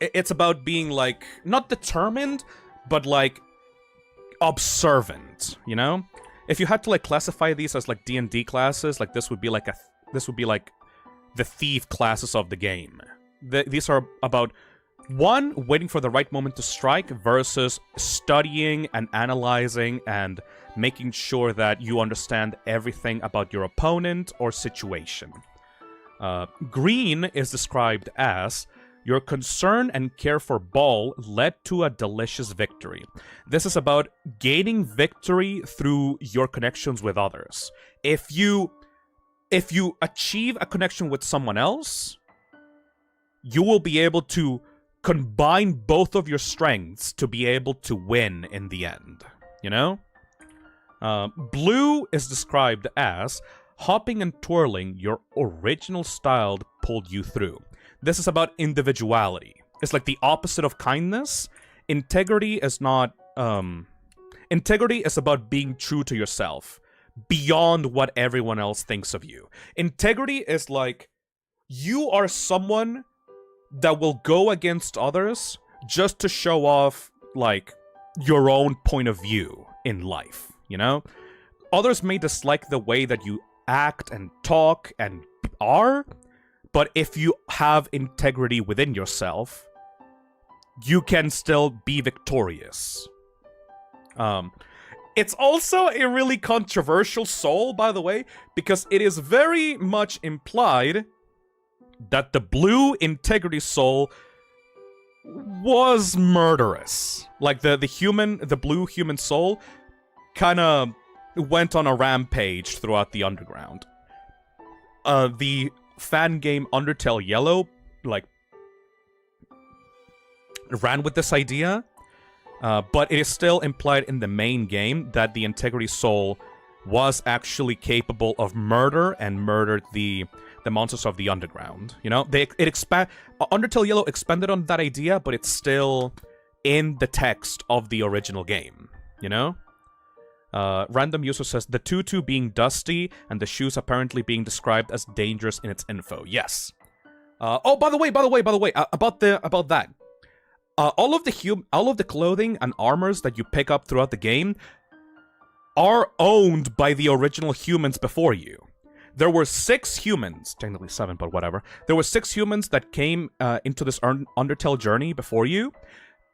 It's about being like, not determined, but like observant, you know? If you had to like classify these as like D&D classes, like this would be like the thief classes of the game. These are about, one, waiting for the right moment to strike versus studying and analyzing and making sure that you understand everything about your opponent or situation. Green is described as your concern and care for ball led to a delicious victory. This is about gaining victory through your connections with others. If you achieve a connection with someone else, you will be able to combine both of your strengths to be able to win in the end, you know? Blue is described as hopping and twirling, your original style pulled you through. This is about individuality. It's like the opposite of kindness. Integrity is not... integrity is about being true to yourself beyond what everyone else thinks of you. Integrity is like, you are someone that will go against others just to show off, like, your own point of view in life, you know? Others may dislike the way that you act and talk and are, but if you have integrity within yourself, you can still be victorious. It's also a really controversial soul, by the way, because it is very much implied that the blue integrity soul was murderous. Like, the blue human soul kind of went on a rampage throughout the underground. The fan game Undertale Yellow, like, ran with this idea, but it is still implied in the main game that the integrity soul was actually capable of murder and murdered the monsters of the underground. You know, Undertale Yellow expanded on that idea, but it's still in the text of the original game. You know. Random user says the tutu being dusty and the shoes apparently being described as dangerous in its info. Yes. Oh, by the way, about that. All of the clothing and armors that you pick up throughout the game are owned by the original humans before you. There were 6 humans, technically 7, but whatever. There were 6 humans that came into this Undertale journey before you,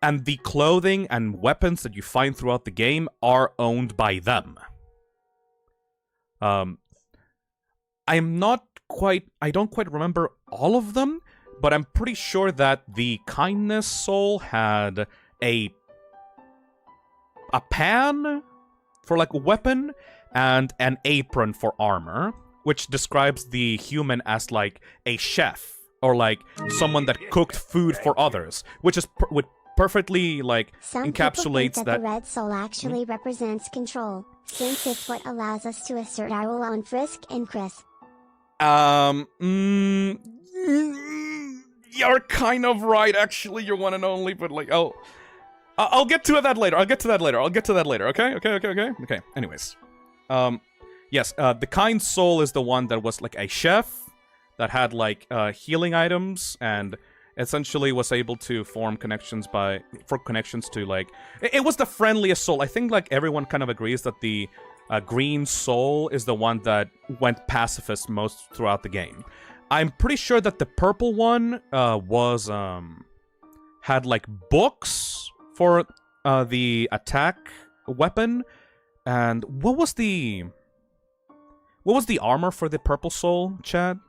And the clothing and weapons that you find throughout the game are owned by them. I don't quite remember all of them, but I'm pretty sure that the kindness soul had a pan for like a weapon and an apron for armor, which describes the human as like a chef or like someone that cooked food for others, which is perfectly like Some encapsulates people think that the red soul actually represents control, since it's what allows us to assert our will on Frisk and Chris. You're kind of right, actually. You're one and only, but like, I'll get to that later. Okay. Anyways, yes. The kind soul is the one that was like a chef that had like healing items and essentially was able to form connections to like it was the friendliest soul. I think like everyone kind of agrees that the green soul is the one that went pacifist most throughout the game. I'm pretty sure that the purple one had like books for the attack weapon. And what was the armor for the purple soul, Chad?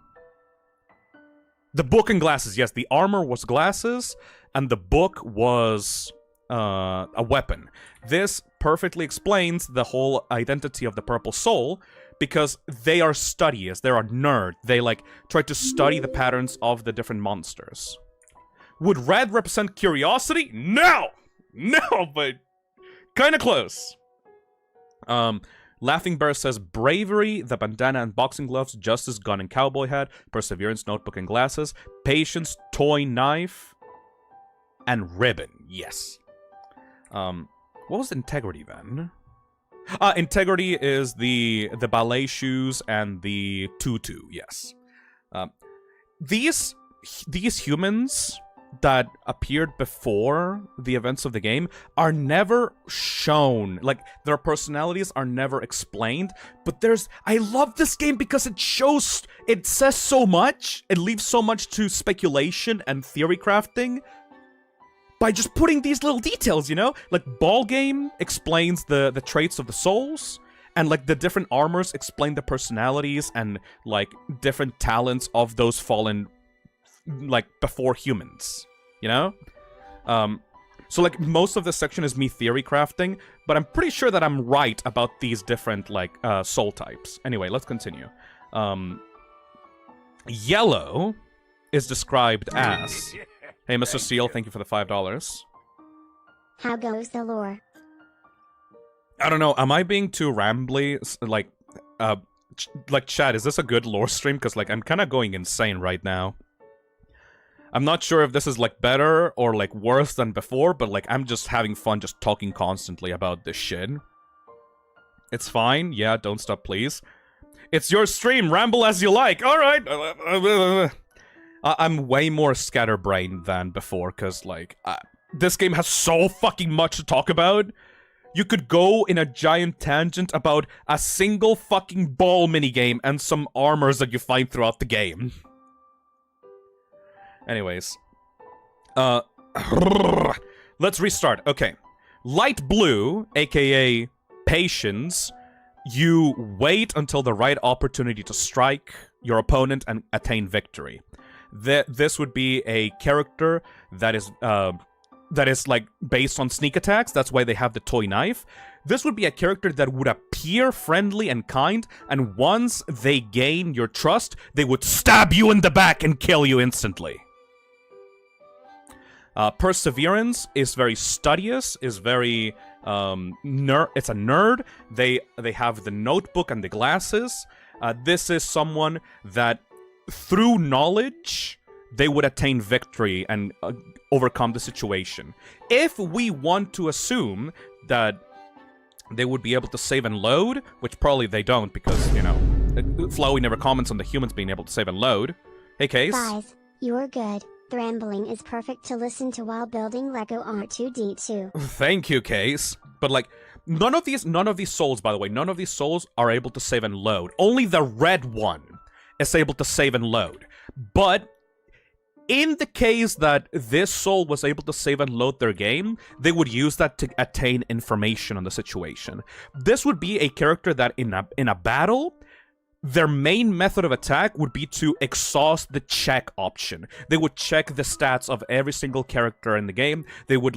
The book and glasses. Yes, the armor was glasses and the book was a weapon. This perfectly explains the whole identity of the purple soul, because they are studious, they are nerd. They like try to study the patterns of the different monsters. Would red represent curiosity? No, but kind of close. Laughing Bear says bravery, the bandana and boxing gloves, justice, gun and cowboy hat, perseverance, notebook and glasses, patience, toy knife, and ribbon. Yes. What was integrity then? Integrity is the ballet shoes and the tutu. Yes. These humans that appeared before the events of the game are never shown. Like, their personalities are never explained. But I love this game because it says so much. It leaves so much to speculation and theory crafting by just putting these little details, you know? Like, Ball Game explains the traits of the souls, and like the different armors explain the personalities and like different talents of those fallen, like, before humans, you know? So like most of this section is me theory crafting, but I'm pretty sure that I'm right about these different like soul types. Anyway, let's continue. Yellow is described as... Hey, Mr. Seal, thank you for the $5. How goes the lore? I don't know, am I being too rambly? Like, Chad, is this a good lore stream? Because, like, I'm kind of going insane right now. I'm not sure if this is, like, better or, like, worse than before, but, like, I'm just having fun just talking constantly about this shit. It's fine. Yeah, don't stop, please. It's your stream. Ramble as you like. All right. I'm way more scatterbrained than before, because, like, this game has so fucking much to talk about. You could go in a giant tangent about a single fucking ball minigame and some armors that you find throughout the game. Anyways. Let's restart. Okay. Light blue, aka patience. You wait until the right opportunity to strike your opponent and attain victory. This would be a character that is like based on sneak attacks. That's why they have the toy knife. This would be a character that would appear friendly and kind, and once they gain your trust, they would stab you in the back and kill you instantly. Perseverance is very studious, is very it's a nerd. They have the notebook and the glasses. This is someone that through knowledge they would attain victory and overcome the situation. If we want to assume that they would be able to save and load, which probably they don't because, you know, Flowey never comments on the humans being able to save and load. Hey, Case. Guys, you're good. The rambling is perfect to listen to while building Lego R2D2. Thank you, Case. But, like, none of these souls, by the way, none of these souls are able to save and load. Only the red one is able to save and load. But In the case that this soul was able to save and load their game, they would use that to attain information on the situation. This would be a character that in a battle, their main method of attack would be to exhaust the check option. They would check the stats of every single character in the game. They would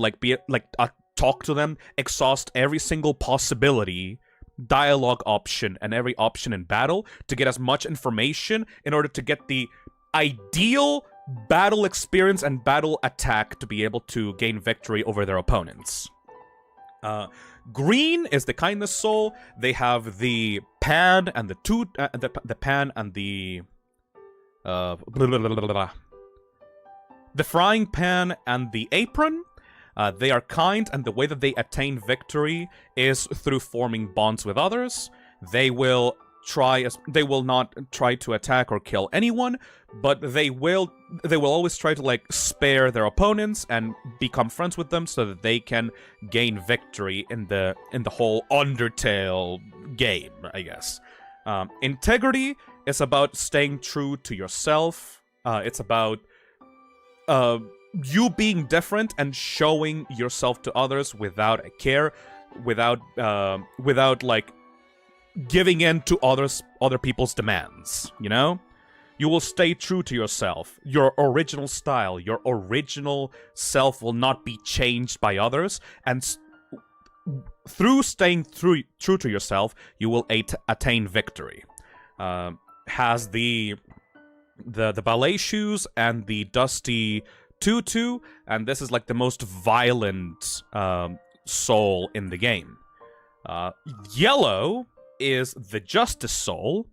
talk to them, exhaust every single possibility, dialogue option, and every option in battle to get as much information in order to get the ideal battle experience and battle attack to be able to gain victory over their opponents. Green is the kindness soul. They have the pan and the pan and the frying pan and the apron. They are kind, and the way that they attain victory is through forming bonds with others. They will not try to attack or kill anyone, but they will always try to spare their opponents and become friends with them so that they can gain victory in the whole Undertale game, I guess. Integrity is about staying true to yourself. It's about you being different and showing yourself to others without a care, without giving in to other people's demands, you know? You will stay true to yourself. Your original style, your original self will not be changed by others, and through staying true to yourself, you will attain victory. Has the ballet shoes and the dusty tutu, and this is the most violent soul in the game. Yellow is the Justice Soul.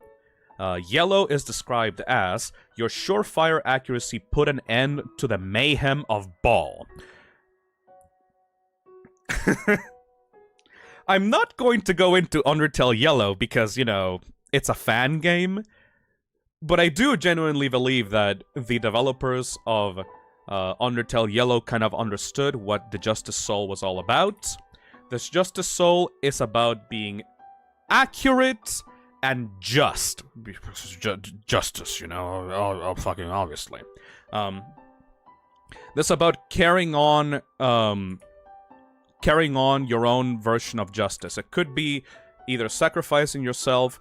Yellow is described as your surefire accuracy put an end to the mayhem of Ball. I'm not going to go into Undertale Yellow because, it's a fan game, but I do genuinely believe that the developers of Undertale Yellow kind of understood what the Justice Soul was all about. This Justice Soul is about being accurate and just. Justice, fucking obviously. This is about carrying on your own version of justice. It could be either sacrificing yourself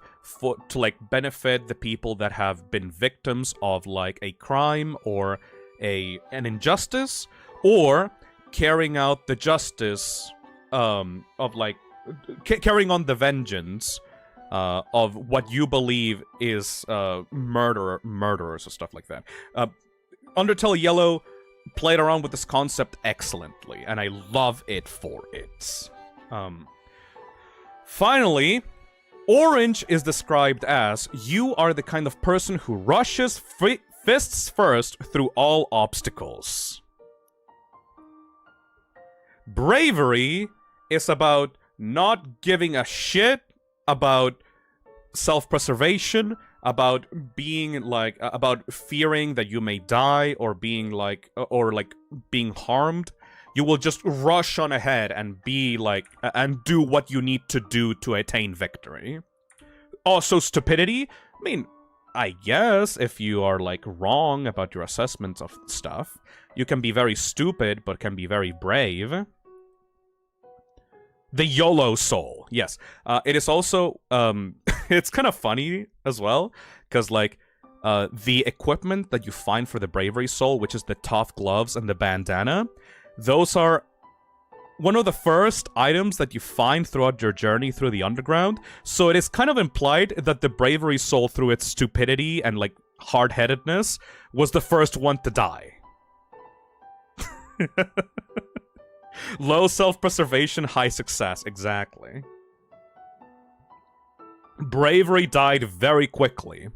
to benefit the people that have been victims of a crime or an injustice, or carrying out the justice carrying on the vengeance of what you believe is murderers or stuff like that. Undertale Yellow played around with this concept excellently, and I love it for it. Finally, Orange is described as you are the kind of person who rushes fists first through all obstacles. Bravery is about not giving a shit about self-preservation, about being about fearing that you may die or being being harmed. You will just rush on ahead and be and do what you need to do to attain victory. Also, stupidity. I mean, I guess if you are wrong about your assessments of stuff, you can be very stupid but can be very brave. The YOLO Soul, yes. It is also, it's kind of funny as well, because, the equipment that you find for the Bravery Soul, which is the tough gloves and the bandana, those are one of the first items that you find throughout your journey through the underground, so it is kind of implied that the Bravery Soul, through its stupidity and, hard-headedness, was the first one to die. Low self-preservation, high success. Exactly. Bravery died very quickly.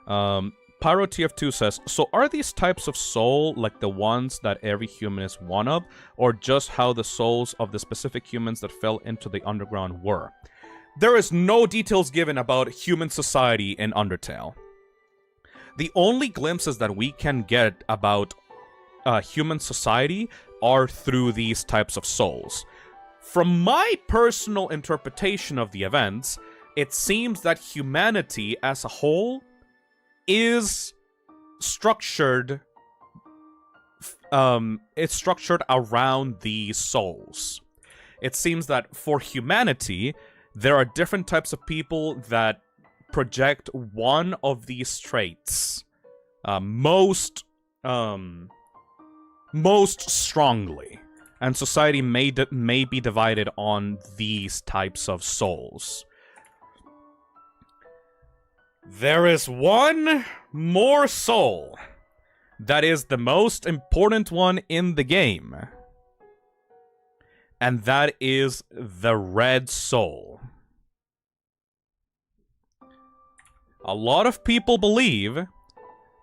Pyro TF2 says, so are these types of soul the ones that every human is one of, or just how the souls of the specific humans that fell into the underground were? There is no details given about human society in Undertale. The only glimpses that we can get about human society are through these types of souls. From my personal interpretation of the events, it seems that humanity as a whole is structured. It's structured around the souls. It seems that for humanity, there are different types of people that project one of these traits most strongly, and society may be divided on these types of souls. There is one more soul that is the most important one in the game, and that is the red soul. A lot of people believe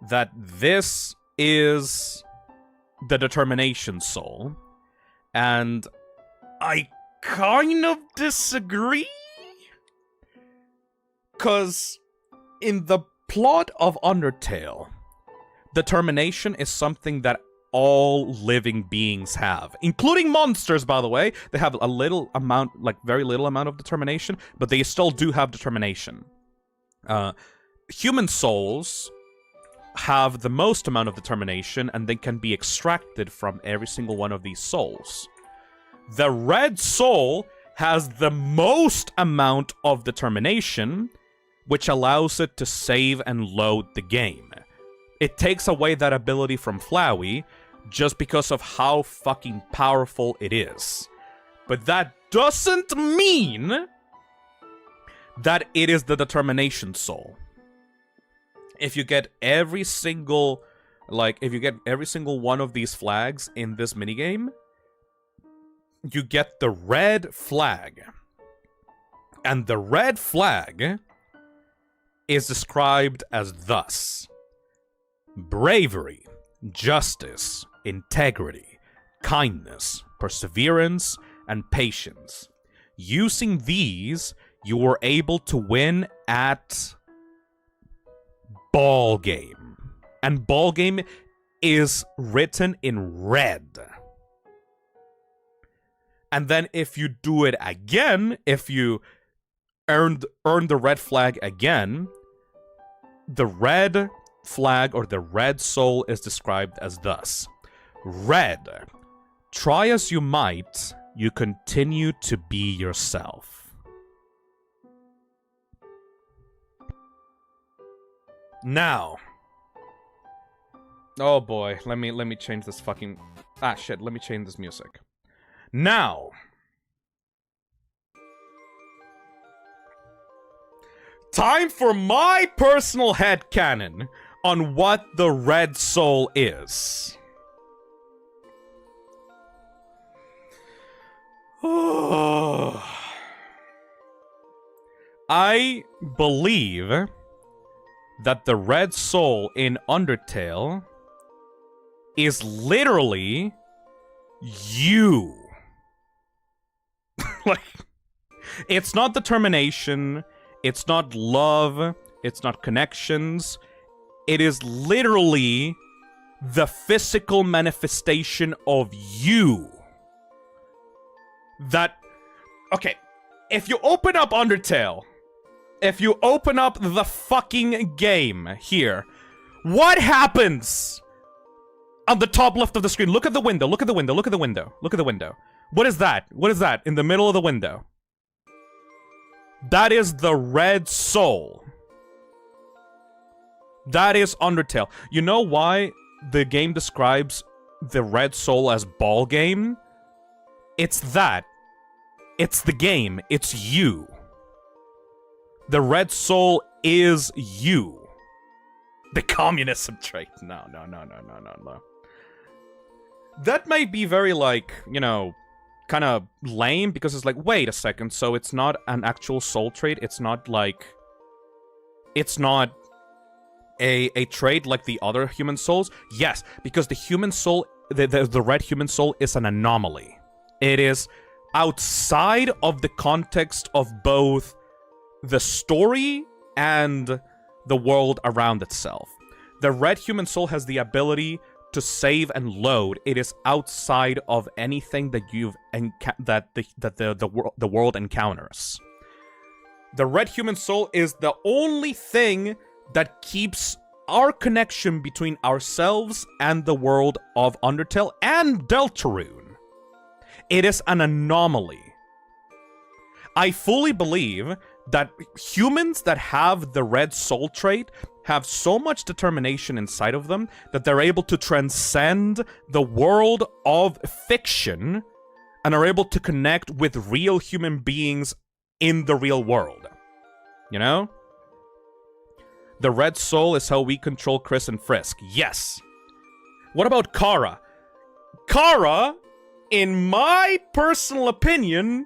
that this is the determination soul, and I kind of disagree. 'Cause in the plot of Undertale, determination is something that all living beings have, including monsters, by the way. They have a little amount, like very little amount of determination, but they still do have determination. Human souls have the most amount of determination, and they can be extracted from every single one of these souls. The red soul has the most amount of determination, which allows it to save and load the game. It takes away that ability from Flowey just because of how fucking powerful it is. But that doesn't mean that it is the determination soul. If you get every single one of these flags in this minigame, you get the red flag. And the red flag is described as thus: bravery, justice, integrity, kindness, perseverance, and patience. Using these, you were able to win at ball game. And ball game is written in red. And then if you do it again, if you earn the red flag again, the red flag or the red soul is described as thus: red, try as you might, you continue to be yourself. Now, oh boy, let me change this fucking shit, let me change this music. Now, time for my personal headcanon on what the red soul is. I believe that the red soul in Undertale is literally you. Like, it's not determination, it's not love, it's not connections. It is literally the physical manifestation of you. That, okay, if you open up Undertale, if you open up the fucking game here, what happens on the top left of the screen? Look at the window, look at the window, look at the window, look at the window. What is that? What is that in the middle of the window? That is the red soul. That is Undertale. You know why the game describes the red soul as ball game? It's that. It's the game. It's you. The red soul is you. The communism trait. No. That might be very, like, you know, kind of lame, because it's like, wait a second, so it's not an actual soul trait? It's not, like... It's not a trait like the other human souls? Yes, because the human soul, the red human soul is an anomaly. It is outside of the context of both the story and the world around itself. The red human soul has the ability to save and load. It is outside of anything that the world encounters. The red human soul is the only thing that keeps our connection between ourselves and the world of Undertale and Deltarune. It is an anomaly. I fully believe that humans that have the red soul trait have so much determination inside of them that they're able to transcend the world of fiction and are able to connect with real human beings in the real world. You know? The red soul is how we control Chris and Frisk. Yes. What about Chara? Chara, in my personal opinion,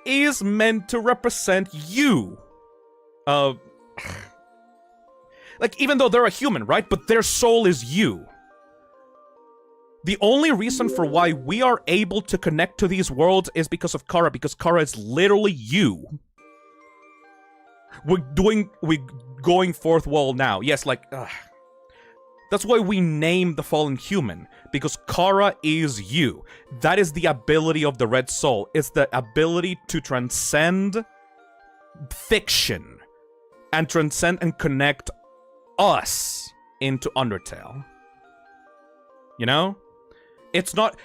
is meant to represent you. Like, even though they're a human, right? But their soul is you. The only reason for why we are able to connect to these worlds is because of Chara, because Chara is literally you. We're going fourth wall now. Yes, like, that's why we name the fallen human, because Chara is you. That is the ability of the red soul. It's the ability to transcend fiction and transcend and connect us into Undertale. You know? It's not...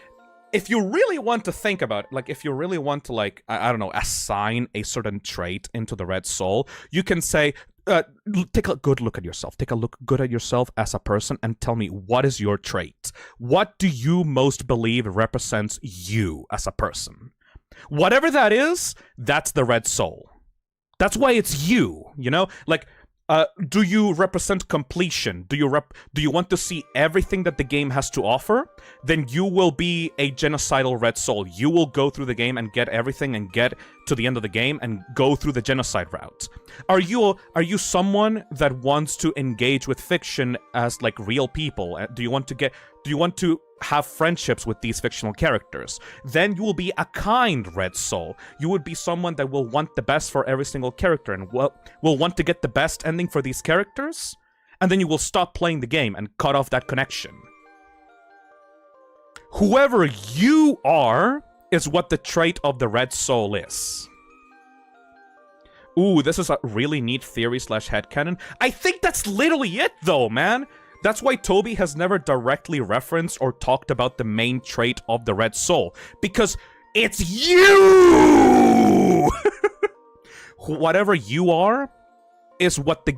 If you really want to think about it, like, if you really want to, like, I don't know, assign a certain trait into the red soul, you can say, take a good look at yourself. Take a look good at yourself as a person and tell me, what is your trait? What do you most believe represents you as a person? Whatever that is, that's the red soul. That's why it's you, you know? Like, do you represent completion? Do you want to see everything that the game has to offer? Then you will be a genocidal red soul. You will go through the game and get everything and get to the end of the game and go through the genocide route. Are you someone that wants to engage with fiction as like real people? Do you want to have friendships with these fictional characters? Then you will be a kind red soul. You would be someone that will want the best for every single character and will want to get the best ending for these characters, and then you will stop playing the game and cut off that connection. Whoever you are is what the trait of the red soul is. Ooh, this is a really neat theory / headcanon. I think that's literally it though, man! That's why Toby has never directly referenced or talked about the main trait of the red soul. Because it's you! Whatever you are is what the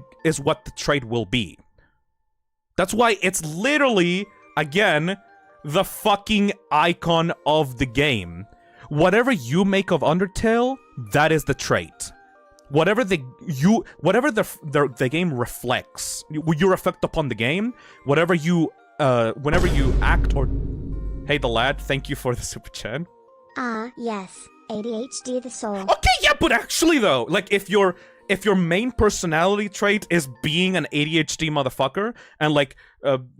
trait will be. That's why it's literally, again, the fucking icon of the game. Whatever you make of Undertale, that is the trait. Whatever the game reflects, you reflect upon the game. Whatever you, whenever you act or... Hey, the lad, thank you for the super chat. Yes, ADHD the soul. Okay, yeah, but actually though, like if your main personality trait is being an ADHD motherfucker and like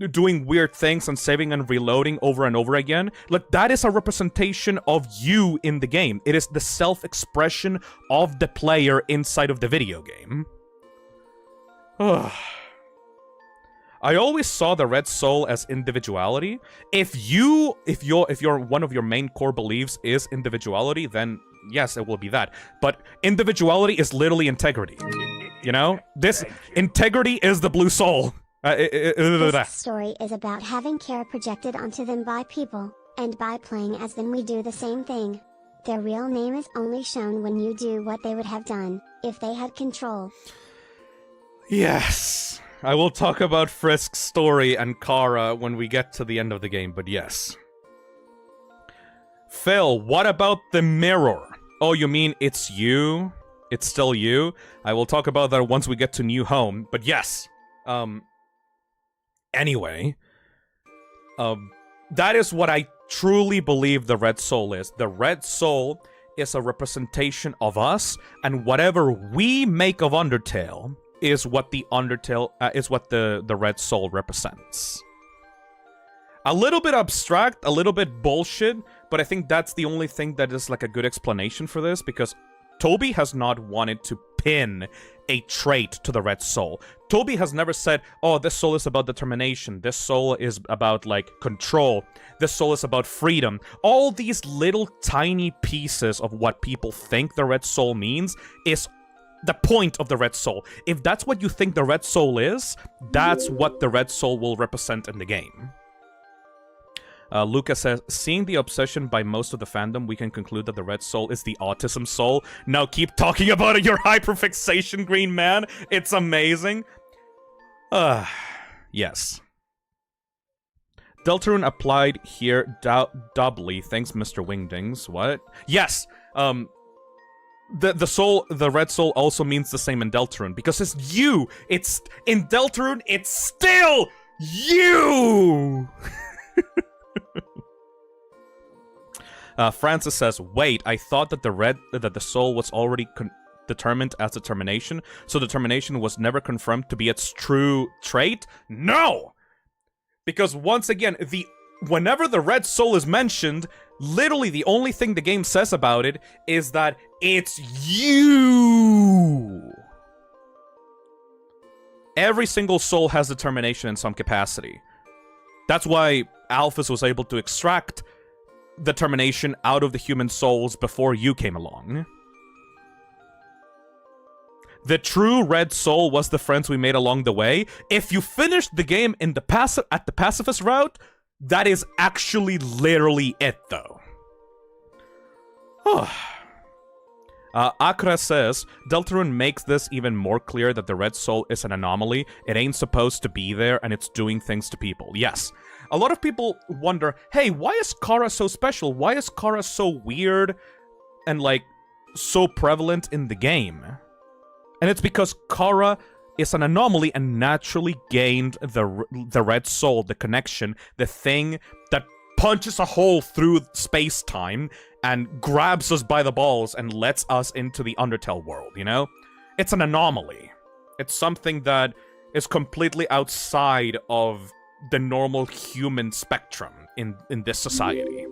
doing weird things and saving and reloading over and over again, like that is a representation of you in the game. It is the self-expression of the player inside of the video game. I always saw the red soul as individuality. If your one of your main core beliefs is individuality, then yes, it will be that. But individuality is literally integrity. You know? This integrity is the blue soul. This story is about having care projected onto them by people, and by playing as them we do the same thing. Their real name is only shown when you do what they would have done, if they had control. Yes. I will talk about Frisk's story and Chara when we get to the end of the game, but yes. Phil, what about the mirror? Oh, you mean it's you? It's still you? I will talk about that once we get to New Home, but yes. Anyway. That is what I truly believe the Red Soul is. The Red Soul is a representation of us, and whatever we make of Undertale is what the the Red Soul represents. A little bit abstract, a little bit bullshit, but I think that's the only thing that is like a good explanation for this, because Toby has not wanted to pin a trait to the Red Soul. Toby has never said, oh, this soul is about determination, this soul is about, like, control, this soul is about freedom. All these little tiny pieces of what people think the Red Soul means is the point of the red soul. If that's what you think the red soul is, that's what the red soul will represent in the game. Lucas says, seeing the obsession by most of the fandom, we can conclude that the red soul is the autism soul. Now keep talking about it, your hyperfixation, green man. It's amazing. Yes. Deltarune applied here doubly. Thanks, Mr. Wingdings. What? Yes! The red soul also means the same in Deltarune, because it's you! It's, in Deltarune, it's still you! Francis says, wait, I thought that the soul was already determined as determination, so determination was never confirmed to be its true trait? No! Because once again, whenever the red soul is mentioned, literally the only thing the game says about it is that it's you! Every single soul has determination in some capacity. That's why Alphys was able to extract determination out of the human souls before you came along. The true red soul was the friends we made along the way. If you finished the game in the at the pacifist route, that is actually literally it, though. Akra says, Deltarune makes this even more clear that the red soul is an anomaly. It ain't supposed to be there, and it's doing things to people. Yes. A lot of people wonder, hey, why is Chara so special? Why is Chara so weird and, like, so prevalent in the game? And it's because Chara is an anomaly and naturally gained the red soul, the connection, the thing that punches a hole through space-time and grabs us by the balls and lets us into the Undertale world, you know? It's an anomaly. It's something that is completely outside of the normal human spectrum in this society.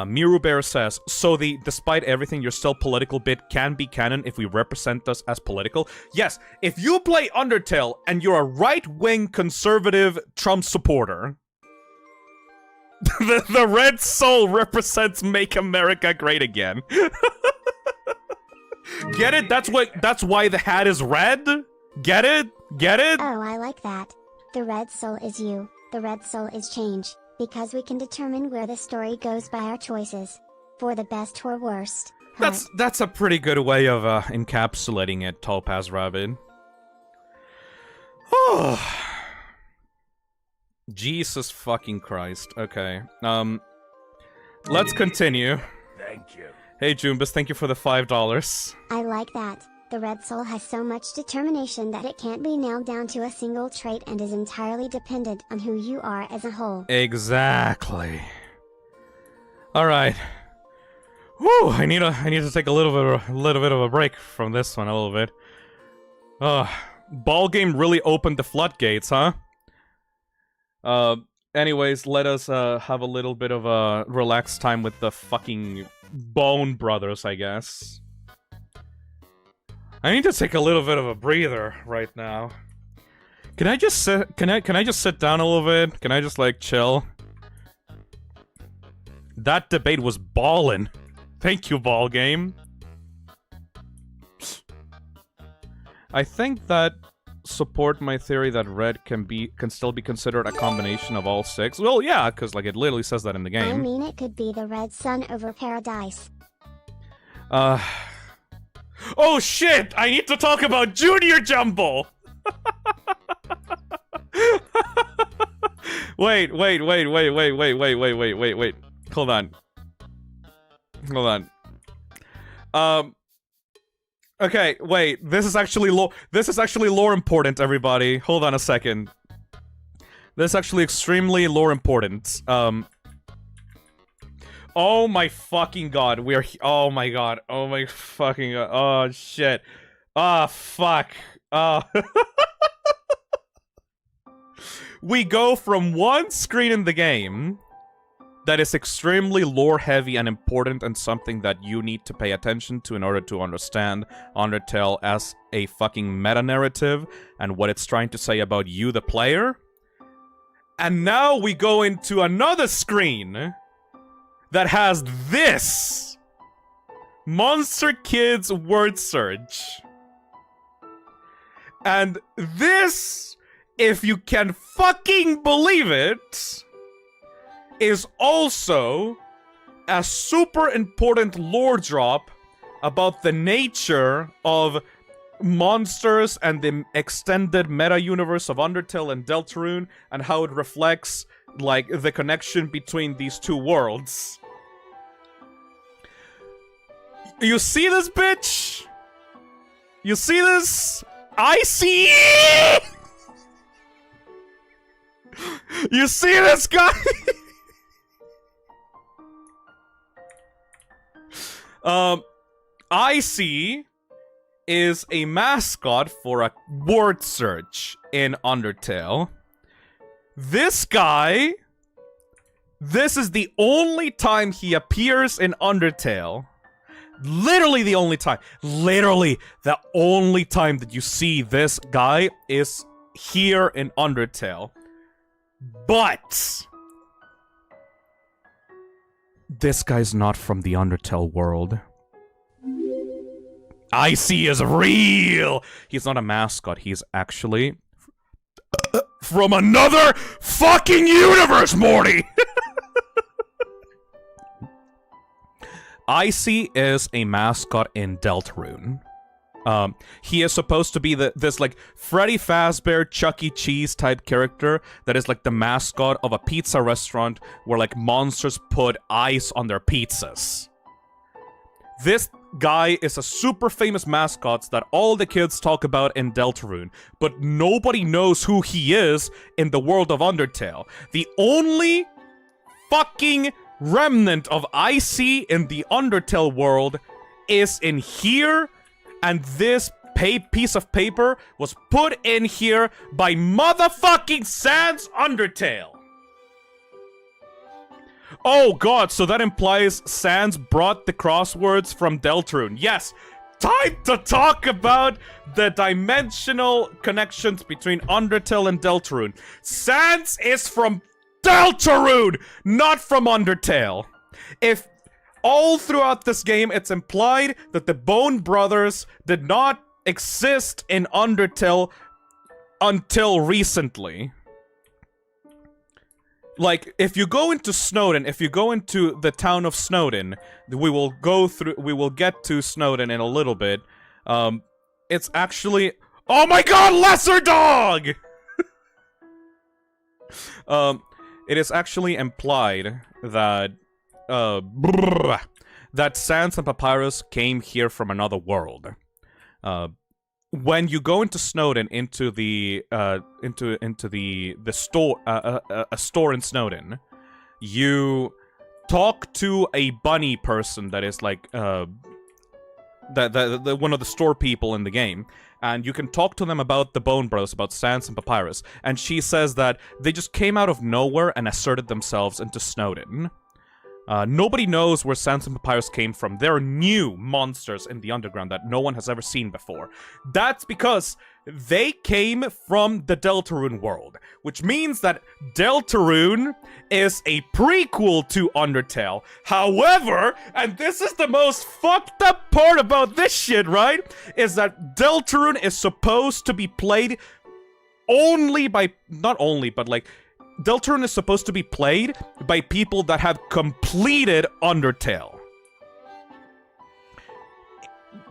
Miru Bear says, so the despite everything, you're still political bit can be canon if we represent us as political. Yes, if you play Undertale and you're a right-wing conservative Trump supporter, the red soul represents Make America Great Again. Get it? That's why the hat is red? Get it? Get it? Oh, I like that. The red soul is you. The red soul is change. Because we can determine where the story goes by our choices. For the best or worst. That's a pretty good way of encapsulating it, Topaz Rabbit. Oh. Jesus fucking Christ. Okay. Let's continue. Thank you. Hey Jumbus, thank you for the $5. I like that. The red soul has so much determination that it can't be nailed down to a single trait and is entirely dependent on who you are as a whole. Exactly. Alright. Whew, I need to take a little bit of a break from this one a little bit. Ball game really opened the floodgates, huh? Anyways, let us have a little bit of a relaxed time with the fucking Bone Brothers, I guess. I need to take a little bit of a breather right now. Can I just sit? Can I just sit down a little bit? Can I just like chill? That debate was ballin'. Thank you, ball game. I think that support my theory that red can still be considered a combination of all six. Well, yeah, because like it literally says that in the game. I mean, it could be the red sun over paradise. Oh shit! I need to talk about Junior Jumble! Wait. Hold on. Okay, wait. This is actually lore important, everybody. Hold on a second. This is actually extremely lore important. Oh my fucking god, oh my god, oh my fucking god, oh shit. Ah, fuck. We go from one screen in the game that is extremely lore heavy and important and something that you need to pay attention to in order to understand Undertale as a fucking meta-narrative and what it's trying to say about you, the player. And now we go into another screen that has this Monster Kids word search. And this, if you can fucking believe it, is also a super important lore drop about the nature of monsters and the extended meta-universe of Undertale and Deltarune, and how it reflects, like, the connection between these two worlds. You see this, bitch? You see this? I see it! You see this guy? Icy is a mascot for a word search in Undertale. This guy, this is the only time he appears in Undertale. Literally the only time. Literally the only time that you see this guy is here in Undertale. But this guy's not from the Undertale world. Icy is real! He's not a mascot, he's actually from another fucking universe, Morty! Icy is a mascot in Deltarune. He is supposed to be this like Freddy Fazbear, Chuck E. Cheese type character that is like the mascot of a pizza restaurant where like monsters put ice on their pizzas. This guy is a super famous mascot that all the kids talk about in Deltarune, but nobody knows who he is in the world of Undertale. The only fucking remnant of Icy in the Undertale world is in here, and this piece of paper was put in here by motherfucking Sans Undertale. Oh god, so that implies Sans brought the crosswords from Deltarune. Yes, time to talk about the dimensional connections between Undertale and Deltarune. Sans is from Deltarune, not from Undertale. If all throughout this game it's implied that the Bone Brothers did not exist in Undertale until recently. Like, if you go into Snowdin, if you go into the town of Snowdin, we will get to Snowdin in a little bit. It's actually, oh my god, Lesser Dog! It is actually implied that, that Sans and Papyrus came here from another world. When you go into Snowdin, into the store, a store in Snowdin, you talk to a bunny person that is like one of the store people in the game, and you can talk to them about the Bone Brothers, about Sans and Papyrus, and she says that they just came out of nowhere and asserted themselves into Snowdin. Nobody knows where Sans and Papyrus came from. They're new monsters in the underground that no one has ever seen before. That's because they came from the Deltarune world, which means that Deltarune is a prequel to Undertale. However, and this is the most fucked up part about this shit, right? Is that Deltarune is supposed to be played only by, not only, but like, Deltarune is supposed to be played by people that have completed Undertale.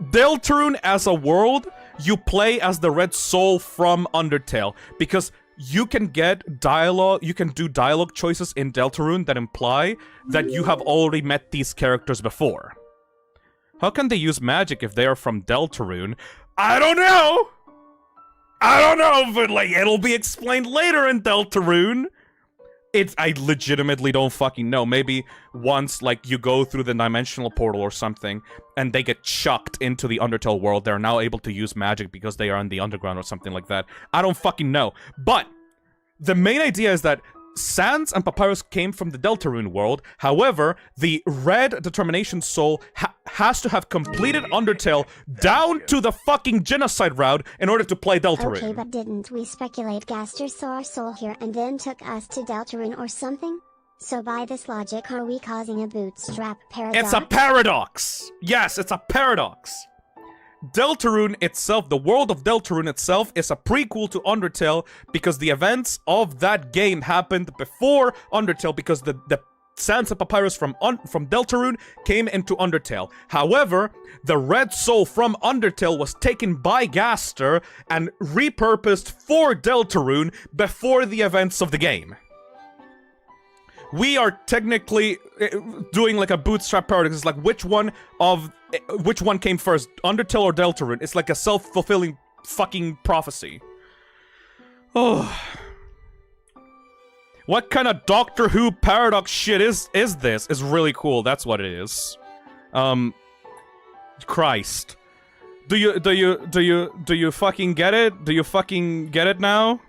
Deltarune as a world, you play as the Red Soul from Undertale, because you can get dialogue, you can do dialogue choices in Deltarune that imply that you have already met these characters before. How can they use magic if they are from Deltarune? I don't know! I don't know, but like, it'll be explained later in Deltarune. I legitimately don't fucking know. Maybe once, like, you go through the dimensional portal or something, and they get chucked into the Undertale world, they're now able to use magic because they are in the underground or something like that. I don't fucking know. But the main idea is that Sans and Papyrus came from the Deltarune world. However, the Red Determination Soul has to have completed Undertale down to the fucking genocide route in order to play Deltarune. Okay, but didn't we speculate Gaster saw our soul here and then took us to Deltarune or something? So by this logic, are we causing a bootstrap paradox? It's a paradox! Yes, it's a paradox! Deltarune itself, the world of Deltarune itself, is a prequel to Undertale because the events of that game happened before Undertale because the Sans and Papyrus from Deltarune came into Undertale. However, the Red Soul from Undertale was taken by Gaster and repurposed for Deltarune before the events of the game. We are technically doing like a bootstrap paradox. It's like which one came first, Undertale or Deltarune? It's like a self-fulfilling fucking prophecy. Oh. What kind of Doctor Who paradox shit is this? It's really cool. That's what it is. Christ. Do you fucking get it? Do you fucking get it now?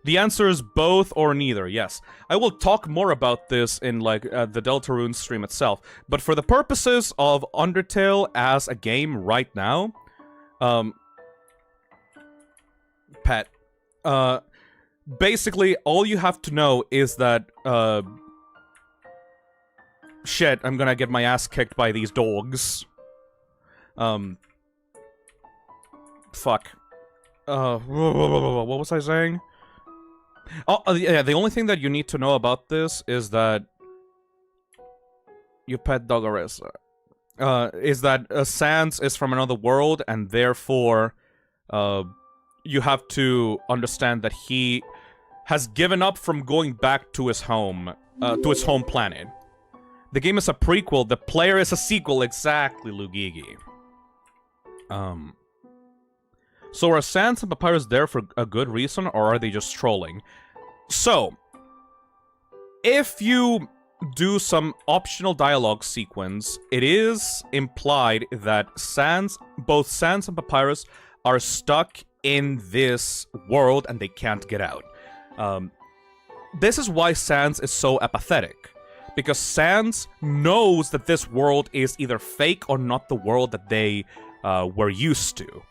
The answer is both or neither, yes. I will talk more about this in, like, the Deltarune stream itself. But for the purposes of Undertale as a game right now... Pet. Basically, all you have to know is that, shit, I'm gonna get my ass kicked by these dogs. Fuck. What was I saying? Oh, yeah, the only thing that you need to know about this is that... You pet dog Arisa. Is that Sans is from another world, and therefore, you have to understand that he has given up from going back to his home planet. The game is a prequel, the player is a sequel, exactly, Lugigi. So are Sans and Papyrus there for a good reason, or are they just trolling? So, if you do some optional dialogue sequence, it is implied that both Sans and Papyrus are stuck in this world and they can't get out. This is why Sans is so apathetic. Because Sans knows that this world is either fake or not the world that they were used to.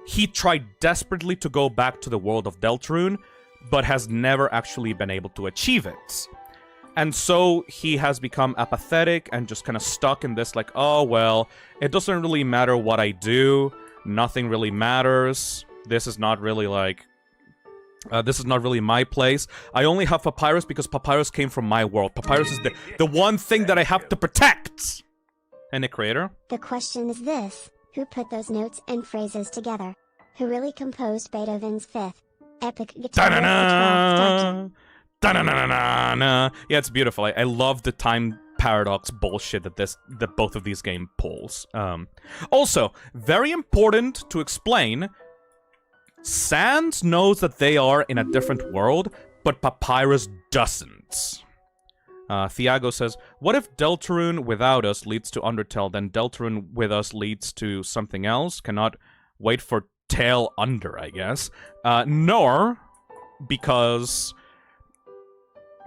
He tried desperately to go back to the world of Deltarune, but has never actually been able to achieve it. And so he has become apathetic and just kind of stuck in this like, oh well, it doesn't really matter what I do, nothing really matters, this is not really like... this is not really my place. I only have Papyrus because Papyrus came from my world. Papyrus is the one thing that I have to protect! And the creator? The question is this. Who put those notes and phrases together? Who really composed Beethoven's Fifth Epic Guitar? Da-na-na! Da-na-na-na-na! Yeah, it's beautiful. I love the time paradox bullshit that both of these game pulls. Also, very important to explain, Sans knows that they are in a different world, but Papyrus doesn't. Thiago says, what if Deltarune without us leads to Undertale, then Deltarune with us leads to something else? Cannot wait for Tail Under, I guess. Nor, because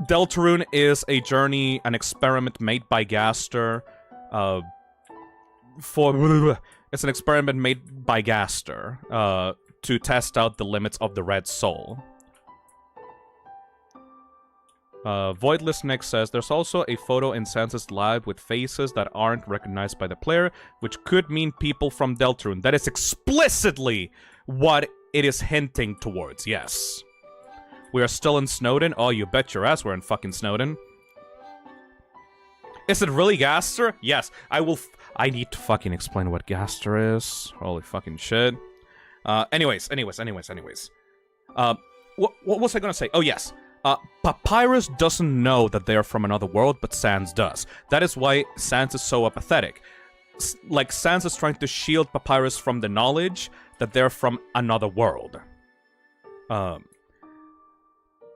Deltarune is a journey, an experiment made by Gaster, it's an experiment made by Gaster, to test out the limits of the Red Soul. Voidless Nick says, there's also a photo in Sans's lab with faces that aren't recognized by the player, which could mean people from Deltarune. That is explicitly what it is hinting towards, yes. We are still in Snowdin? Oh, you bet your ass we're in fucking Snowdin. Is it really Gaster? Yes, I need to fucking explain what Gaster is. Holy fucking shit. Anyways. What was I gonna say? Oh, yes. Papyrus doesn't know that they are from another world, but Sans does. That is why Sans is so apathetic. Like, Sans is trying to shield Papyrus from the knowledge that they're from another world.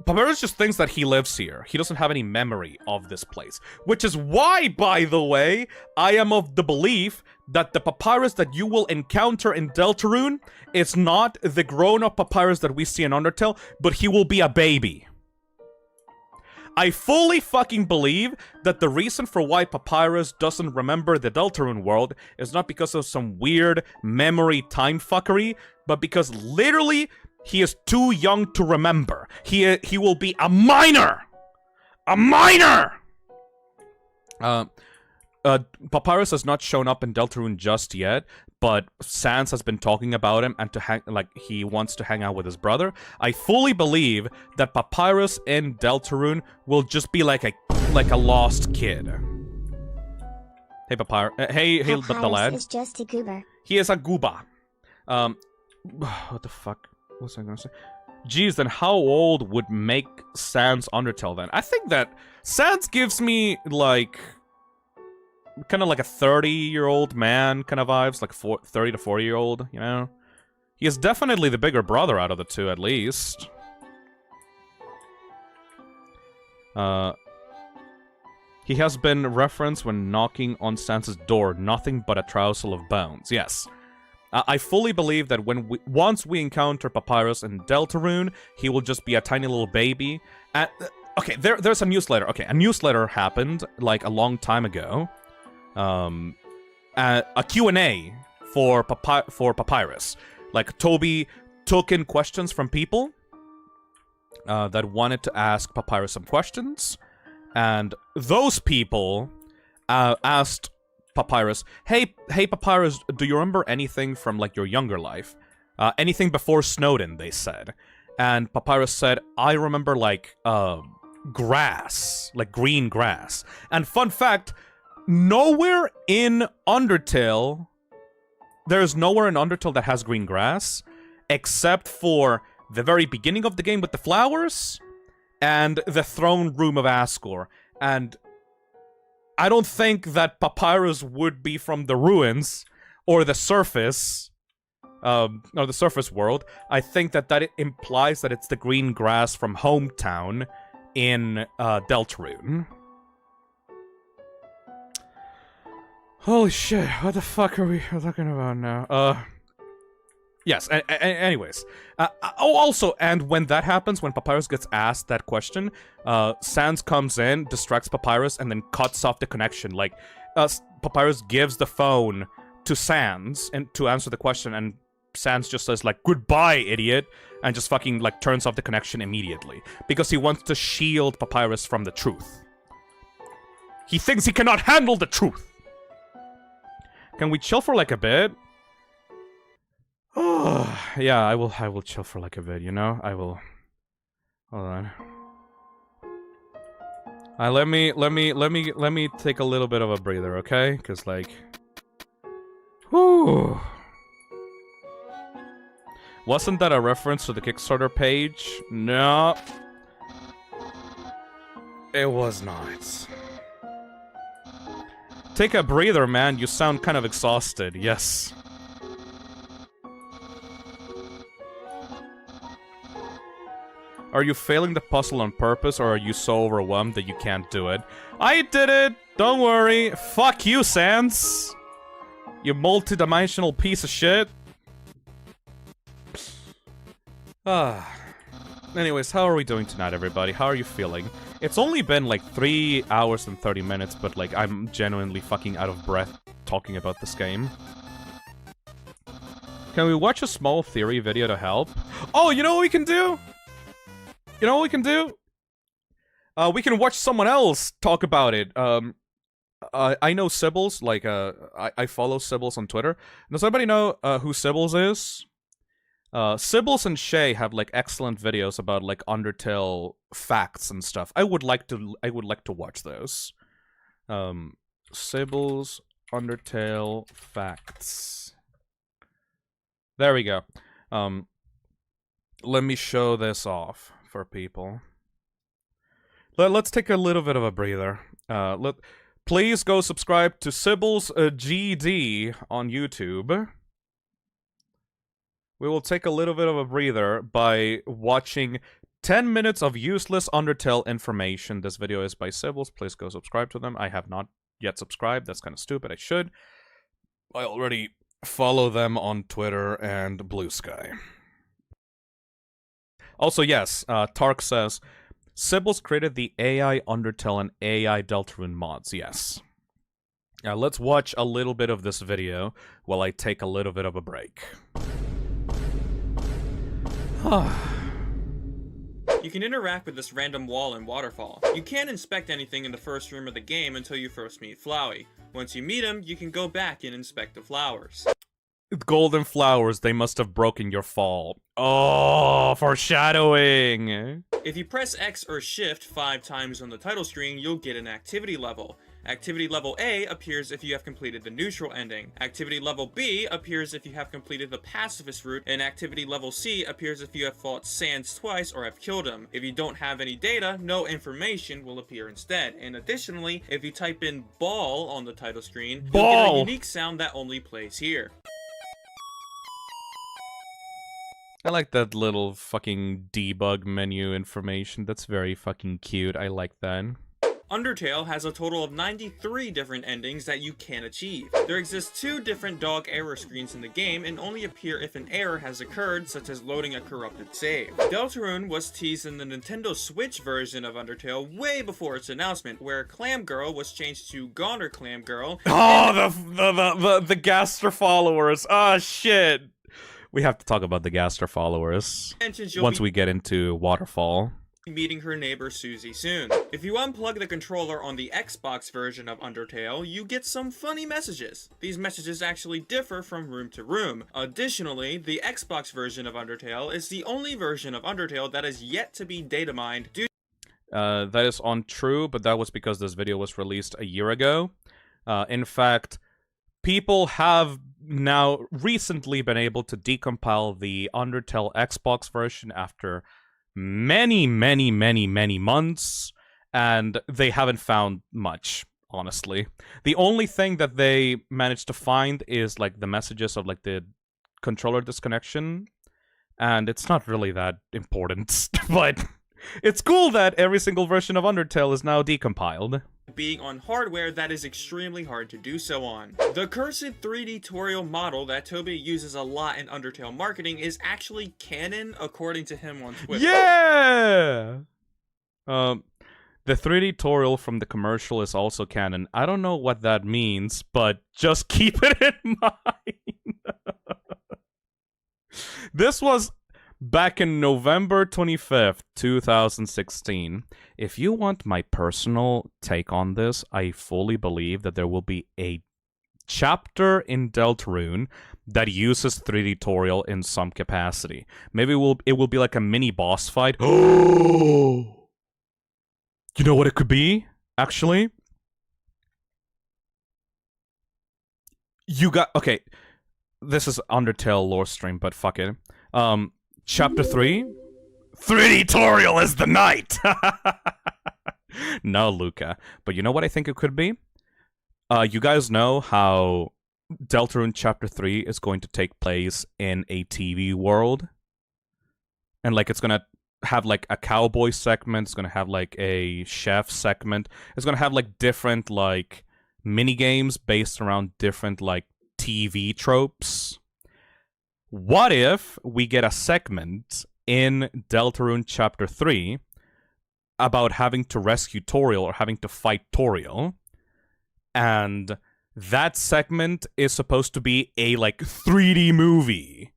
Papyrus just thinks that he lives here. He doesn't have any memory of this place. Which is why, by the way, I am of the belief that the Papyrus that you will encounter in Deltarune is not the grown-up Papyrus that we see in Undertale, but he will be a baby. I fully fucking believe that the reason for why Papyrus doesn't remember the Deltarune world is not because of some weird memory time fuckery, but because literally he is too young to remember. He will be a minor A minor! Papyrus has not shown up in Deltarune just yet, but Sans has been talking about him and he wants to hang out with his brother. I fully believe that Papyrus in Deltarune will just be like a lost kid. Hey Papyrus, hey the lad. Is just a goober. He is a gooba. What the fuck was I gonna say? Geez, then how old would make Sans Undertale then? I think that Sans gives me like kind of like a 30-year-old man kind of vibes, like 30 to 40-year-old, you know? He is definitely the bigger brother out of the two, at least. He has been referenced when knocking on Sans's door, nothing but a trousel of bones. Yes. I fully believe that once we encounter Papyrus in Deltarune, he will just be a tiny little baby. Okay, there's a newsletter. Okay, a newsletter happened, like, a long time ago. A Q&A for Papyrus. Like, Toby took in questions from people that wanted to ask Papyrus some questions. And those people asked Papyrus, hey Papyrus, do you remember anything from, like, your younger life? Anything before Snowdin, they said. And Papyrus said, I remember, like, grass. Like, green grass. And fun fact, nowhere in Undertale, there's nowhere in Undertale that has green grass, except for the very beginning of the game with the flowers, and the throne room of Asgore. And I don't think that Papyrus would be from the ruins, or the surface, or the surface world. I think that it implies that it's the green grass from hometown in Deltarune. Holy shit, what the fuck are we talking about now? Yes, anyways. Also, and when that happens, when Papyrus gets asked that question, Sans comes in, distracts Papyrus, and then cuts off the connection. Like, Papyrus gives the phone to Sans and to answer the question, and Sans just says, like, goodbye, idiot, and just fucking, like, turns off the connection immediately. Because he wants to shield Papyrus from the truth. He thinks he cannot handle the truth! Can we chill for, like, a bit? Oh, yeah, I will chill for, like, a bit, you know? I will... Hold on. Let me take a little bit of a breather, okay? Because, like... Whew... Wasn't that a reference to the Kickstarter page? No. It was not. Take a breather, man. You sound kind of exhausted. Yes. Are you failing the puzzle on purpose, or are you so overwhelmed that you can't do it? I did it! Don't worry. Fuck you, Sans! You multi-dimensional piece of shit. Anyways, how are we doing tonight, everybody? How are you feeling? It's only been like 3 hours and 30 minutes, but like I'm genuinely fucking out of breath talking about this game. Can we watch a small theory video to help? Oh, you know what we can do? You know what we can do? We can watch someone else talk about it. I know Cibles, like, I follow Cibles on Twitter. Does anybody know who Cibles is? Cibles and Shay have, like, excellent videos about, like, Undertale facts and stuff. I would like to watch those. Cibles Undertale facts. There we go. Let me show this off for people. Let's take a little bit of a breather. Please go subscribe to CiblesGD on YouTube. We will take a little bit of a breather by watching 10 minutes of useless Undertale information. This video is by Cibles. Please go subscribe to them. I have not yet subscribed. That's kind of stupid. I should. I already follow them on Twitter and Blue Sky. Also, yes, Tark says, Cibles created the AI Undertale and AI Deltarune mods. Yes. Now, let's watch a little bit of this video while I take a little bit of a break. You can interact with this random wall in Waterfall. You can't inspect anything in the first room of the game until you first meet Flowey. Once you meet him, you can go back and inspect the flowers. Golden flowers, they must have broken your fall. Oh, foreshadowing! If you press X or Shift 5 times on the title screen, you'll get an activity level. Activity level A appears if you have completed the neutral ending. Activity level B appears if you have completed the pacifist route, and activity level C appears if you have fought Sans twice or have killed him. If you don't have any data, no information will appear instead. And additionally, if you type in ball on the title screen, you'll get a unique sound that only plays here. I like that little fucking debug menu information. That's very fucking cute. I like that. Undertale has a total of 93 different endings that you can achieve. There exist 2 different dog error screens in the game and only appear if an error has occurred, such as loading a corrupted save. Deltarune was teased in the Nintendo Switch version of Undertale way before its announcement, where Clam Girl was changed to Goner Clam Girl. Oh, the Gaster followers. Oh, shit. We have to talk about the Gaster followers once we get into Waterfall. Meeting her neighbor Susie soon. If you unplug the controller on the Xbox version of Undertale, you get some funny messages. These messages actually differ from room to room. Additionally, the Xbox version of Undertale is the only version of Undertale that is yet to be data mined due that is untrue, but that was because this video was released a year ago. In fact, people have now recently been able to decompile the Undertale Xbox version after many months, and they haven't found much, honestly. The only thing that they managed to find is, like, the messages of, like, the controller disconnection, and it's not really that important, but it's cool that every single version of Undertale is now decompiled. Being on hardware that is extremely hard to do so on. The cursed 3D Toriel model that Toby uses a lot in Undertale marketing is actually canon, according to him on Twitter. Yeah! The 3D Toriel from the commercial is also canon. I don't know what that means, but just keep it in mind. This was back in November 25th, 2016. If you want my personal take on this, I fully believe that there will be a chapter in Deltarune that uses 3D Toriel in some capacity. Maybe it will be like a mini boss fight. Oh! You know what it could be, actually? Okay, this is Undertale lore stream, but fuck it. Chapter 3? 3D Toriel is the night! No, Luca. But you know what I think it could be? You guys know how Deltarune Chapter 3 is going to take place in a TV world? And, like, it's gonna have, like, a cowboy segment, it's gonna have, like, a chef segment, it's gonna have, like, different, like, mini-games based around different, like, TV tropes. What if we get a segment in Deltarune Chapter 3 about having to rescue Toriel or having to fight Toriel, and that segment is supposed to be a, like, 3D movie?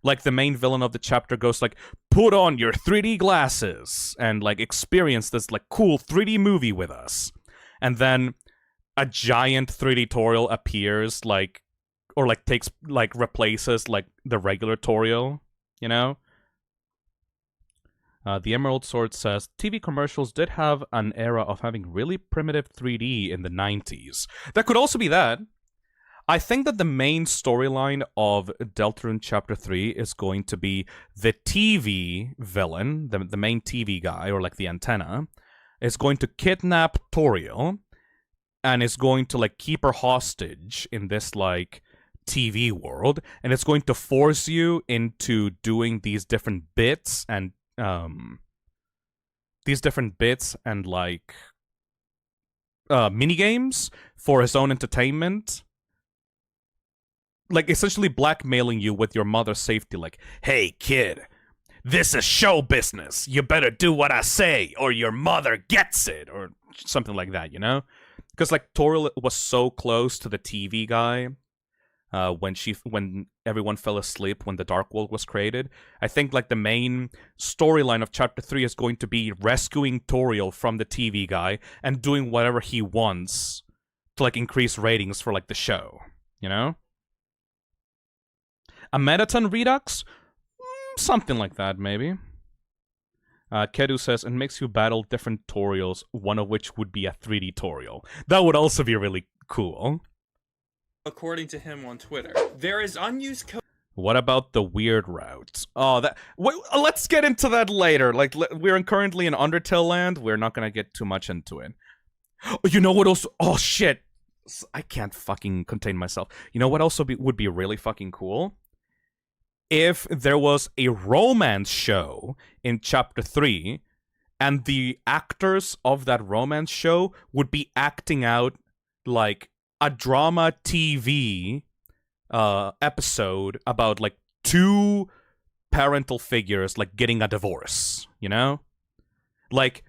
Like, the main villain of the chapter goes, like, put on your 3D glasses and, like, experience this, like, cool 3D movie with us. And then a giant 3D Toriel appears, like, or, like, takes, like, replaces, like, the regular Toriel, you know? The Emerald Sword says, TV commercials did have an era of having really primitive 3D in the 90s. That could also be that. I think that the main storyline of Deltarune Chapter 3 is going to be the TV villain, the main TV guy, or, like, the antenna, is going to kidnap Toriel, and is going to, like, keep her hostage in this, like, TV world, and it's going to force you into doing these different bits and like mini games for his own entertainment, like essentially blackmailing you with your mother's safety, like, hey kid, this is show business, you better do what I say or your mother gets it, or something like that, you know? Because, like, Toriel was so close to the TV guy when everyone fell asleep when the Dark World was created. I think like the main storyline of Chapter 3 is going to be rescuing Toriel from the TV guy and doing whatever he wants to like increase ratings for like the show, you know? A Mettaton Redux? Something like that, maybe. Kedu says, it makes you battle different Toriels, one of which would be a 3D Toriel. That would also be really cool. According to him on Twitter, there is unused code. What about the weird routes? Oh, let's get into that later. Like, we're currently in Undertale land. We're not gonna get too much into it. You know what else? Oh, shit. I can't fucking contain myself. You know what also would be really fucking cool? If there was a romance show in Chapter 3, and the actors of that romance show would be acting out, like, a drama TV episode about like two parental figures like getting a divorce, you know? Like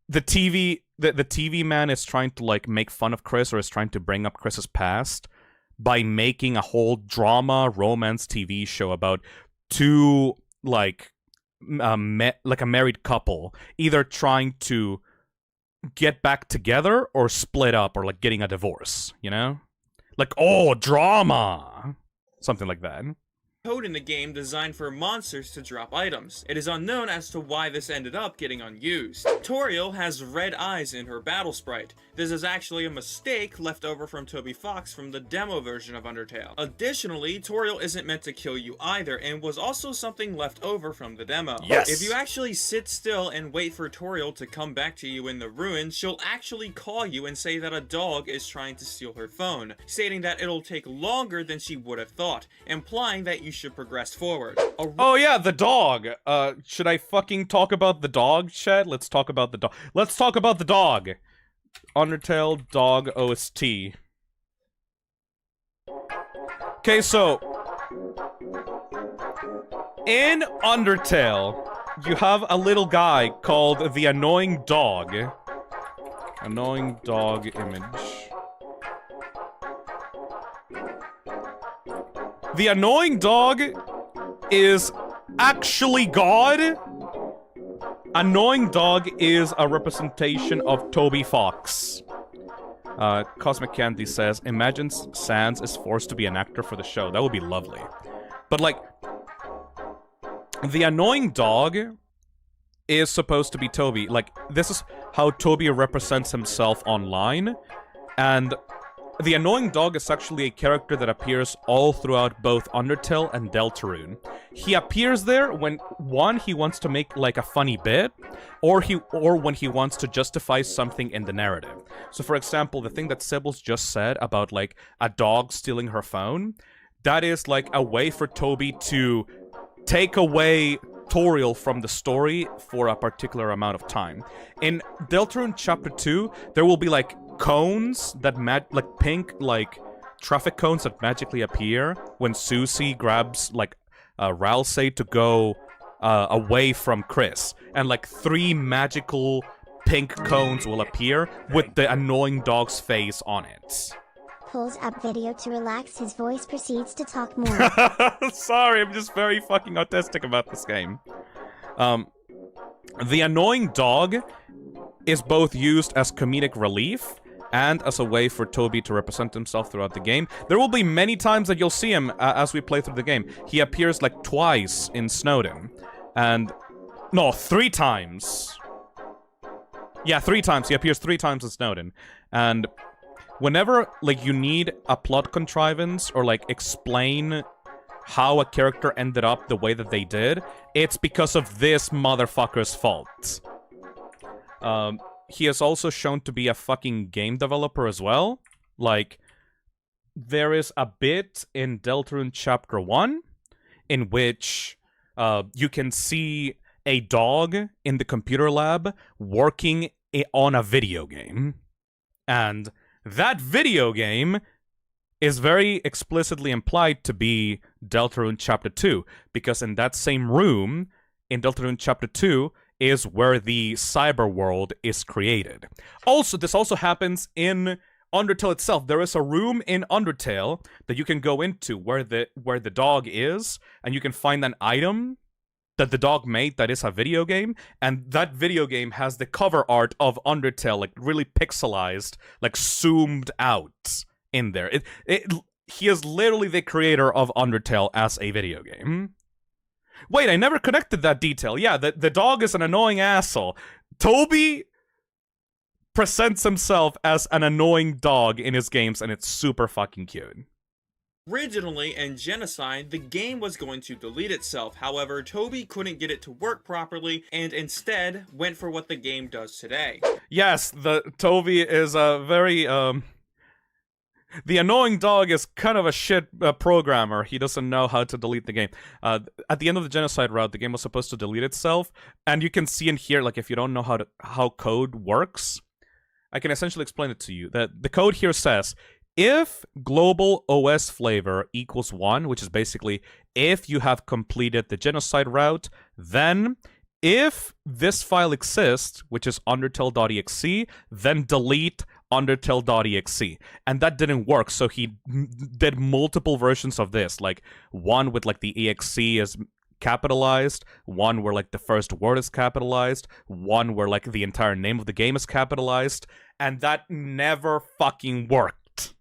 the TV man is trying to like make fun of Chris or is trying to bring up Chris's past by making a whole drama romance TV show about two like like a married couple either trying to get back together or split up or like getting a divorce, you know? Like, oh, drama! Something like that. Code in the game designed for monsters to drop items. It is unknown as to why this ended up getting unused. Toriel has red eyes in her battle sprite. This is actually a mistake left over from Toby Fox from the demo version of Undertale. Additionally, Toriel isn't meant to kill you either, and was also something left over from the demo. Yes! If you actually sit still and wait for Toriel to come back to you in the ruins, she'll actually call you and say that a dog is trying to steal her phone, stating that it'll take longer than she would have thought, implying that you should progress forward. Oh yeah, the dog! Should I fucking talk about the dog, chat? Let's talk about the dog. Let's talk about the dog! Undertale Dog OST. Okay, so in Undertale, you have a little guy called the Annoying Dog. Annoying Dog image. The Annoying Dog is actually God. Annoying Dog is a representation of Toby Fox. Cosmic Candy says, imagine Sans is forced to be an actor for the show. That would be lovely. But, like, the Annoying Dog is supposed to be Toby. Like, this is how Toby represents himself online. And the Annoying Dog is actually a character that appears all throughout both Undertale and Deltarune. He appears there when, one, he wants to make, like, a funny bit, or when he wants to justify something in the narrative. So, for example, the thing that Cibles just said about, like, a dog stealing her phone, that is, like, a way for Toby to take away Toriel from the story for a particular amount of time. In Deltarune Chapter 2, there will be, like, cones that like pink like traffic cones that magically appear when Susie grabs like Ralsei to go away from Chris, and like 3 magical pink cones will appear with the Annoying Dog's face on it. Pulls up video to relax, his voice proceeds to talk more. Sorry, I'm just very fucking autistic about this game. The Annoying Dog is both used as comedic relief and as a way for Toby to represent himself throughout the game. There will be many times that you'll see him as we play through the game. He appears like twice in Snowdin. And... no, 3 times. Yeah, 3 times. He appears 3 times in Snowdin. And whenever, like, you need a plot contrivance or, like, explain how a character ended up the way that they did, it's because of this motherfucker's fault. He is also shown to be a fucking game developer as well. Like, there is a bit in Deltarune Chapter 1 in which you can see a dog in the computer lab working on a video game. And that video game is very explicitly implied to be Deltarune Chapter 2, because in that same room, in Deltarune Chapter 2, is where the cyber world is created. Also, this also happens in Undertale itself. There is a room in Undertale that you can go into where the dog is, and you can find an item that the dog made that is a video game, and that video game has the cover art of Undertale, like really pixelized, like zoomed out in there. He is literally the creator of Undertale as a video game. Wait, I never connected that detail. Yeah, the dog is an annoying asshole. Toby presents himself as an annoying dog in his games, and it's super fucking cute. Originally, in Genocide, the game was going to delete itself. However, Toby couldn't get it to work properly, and instead went for what the game does today. Yes, Toby is a very, the annoying dog is kind of a shit programmer. He doesn't know how to delete the game. At the end of the Genocide route, the game was supposed to delete itself, and you can see in here, like, if you don't know how code works, I can essentially explain it to you. That the code here says, if global OS flavor equals 1, which is basically if you have completed the Genocide route, then if this file exists, which is undertale.exe, then delete undertale.exe. And that didn't work, so he did multiple versions of this, like one with like the exe is capitalized, one where like the first word is capitalized, one where like the entire name of the game is capitalized, and that never fucking worked.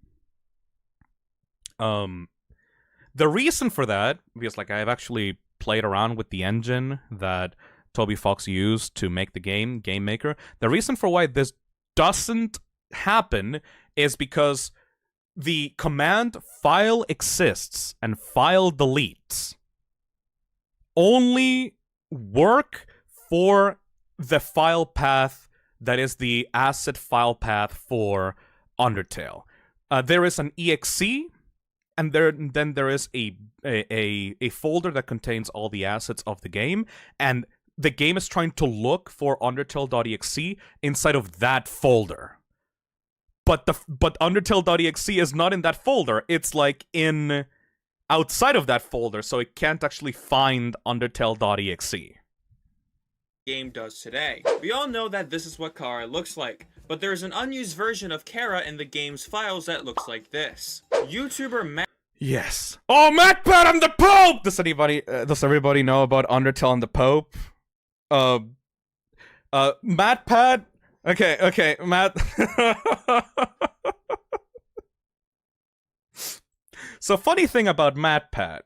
The reason for that, because like I've actually played around with the engine that Toby Fox used to make the game Maker. The reason for why this doesn't happen is because the command file exists and file deletes only work for the file path that is the asset file path for Undertale. There is an exe, and then there is a folder that contains all the assets of the game, and the game is trying to look for undertale.exe inside of that folder. But undertale.exe is not in that folder. It's like in outside of that folder, so it can't actually find undertale.exe. Game does today. We all know that this is what Chara looks like, but there's an unused version of Chara in the game's files that looks like this. YouTuber Yes. Oh, MatPat, I'm the Pope! Does everybody know about Undertale and the Pope? MatPat? Okay, Matt. So, funny thing about MatPat.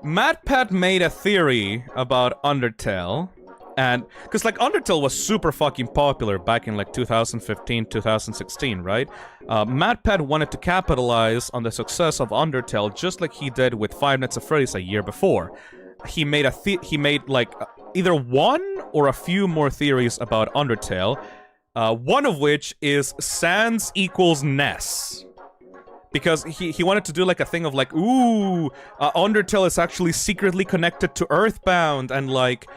MatPat made a theory about Undertale, and because like Undertale was super fucking popular back in like 2015, 2016, right? MatPat wanted to capitalize on the success of Undertale just like he did with Five Nights at Freddy's a year before. He made like either one or a few more theories about Undertale, one of which is Sans equals Ness. Because he wanted to do like a thing of like, ooh, Undertale is actually secretly connected to Earthbound, and like,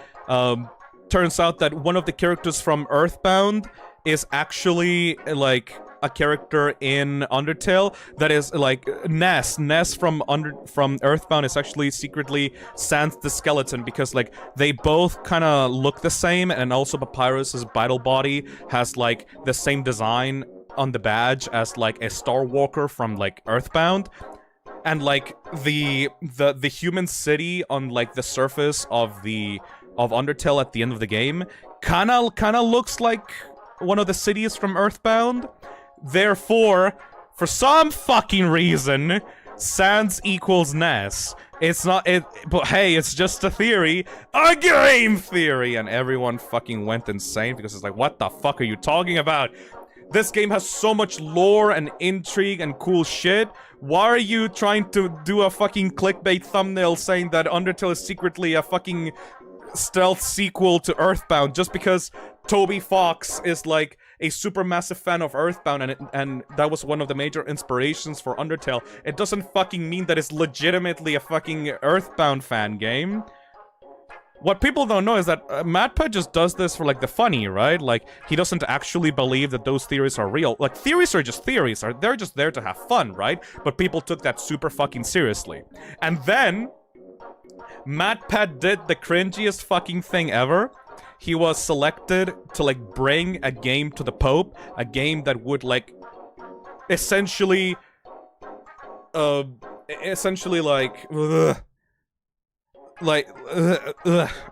turns out that one of the characters from Earthbound is actually like a character in Undertale that is like Ness. Ness from Earthbound is actually secretly Sans the Skeleton, because like they both kind of look the same, and also Papyrus's battle body has like the same design on the badge as like a Star Walker from like Earthbound, and like the human city on like the surface of Undertale at the end of the game kind of looks like one of the cities from Earthbound. Therefore, for some fucking reason, Sans equals Ness. It's not it, but hey, it's just a theory, a game theory, and everyone fucking went insane because it's like, what the fuck are you talking about? This game has so much lore and intrigue and cool shit. Why are you trying to do a fucking clickbait thumbnail saying that Undertale is secretly a fucking stealth sequel to Earthbound just because Toby Fox is like a super massive fan of Earthbound and that was one of the major inspirations for Undertale? It doesn't fucking mean that it's legitimately a fucking Earthbound fan game. What people don't know is that MatPat just does this for like the funny, right? Like, he doesn't actually believe that those theories are real. Like, theories are just theories. They're just there to have fun, right? But people took that super fucking seriously. And then MatPat did the cringiest fucking thing ever. he was selected to, like, bring a game to the Pope, a game that would, like, essentially, like,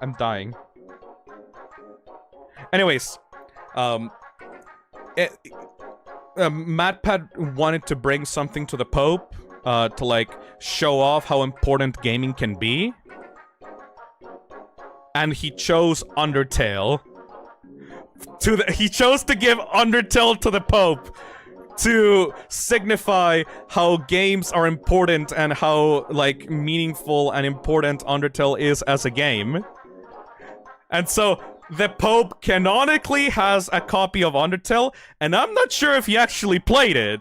I'm dying. Anyways, MatPat wanted to bring something to the Pope, to, like, show off how important gaming can be. And he chose Undertale. He chose to give Undertale to the Pope to signify how games are important and how, like, meaningful and important Undertale is as a game. And so, the Pope canonically has a copy of Undertale, and I'm not sure if he actually played it.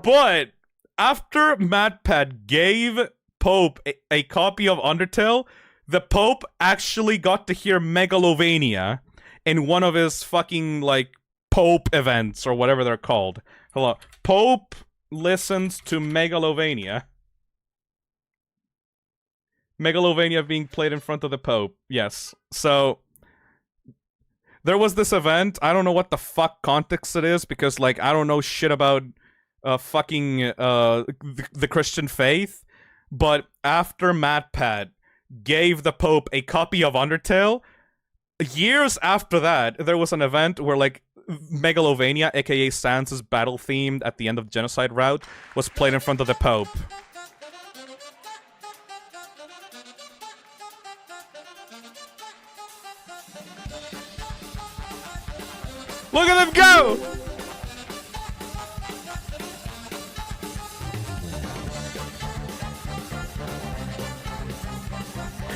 But, after MatPat gave Pope a copy of Undertale, the Pope actually got to hear Megalovania in one of his fucking, like, Pope events, or whatever they're called. Hello. Pope listens to Megalovania. Megalovania being played in front of the Pope. Yes. So, there was this event. I don't know what the fuck context it is, because, like, I don't know shit about, the Christian faith. But after MatPat gave the Pope a copy of Undertale, years after that, there was an event where, like, Megalovania, aka Sans' battle theme at the end of Genocide Route, was played in front of the Pope. Look at them go!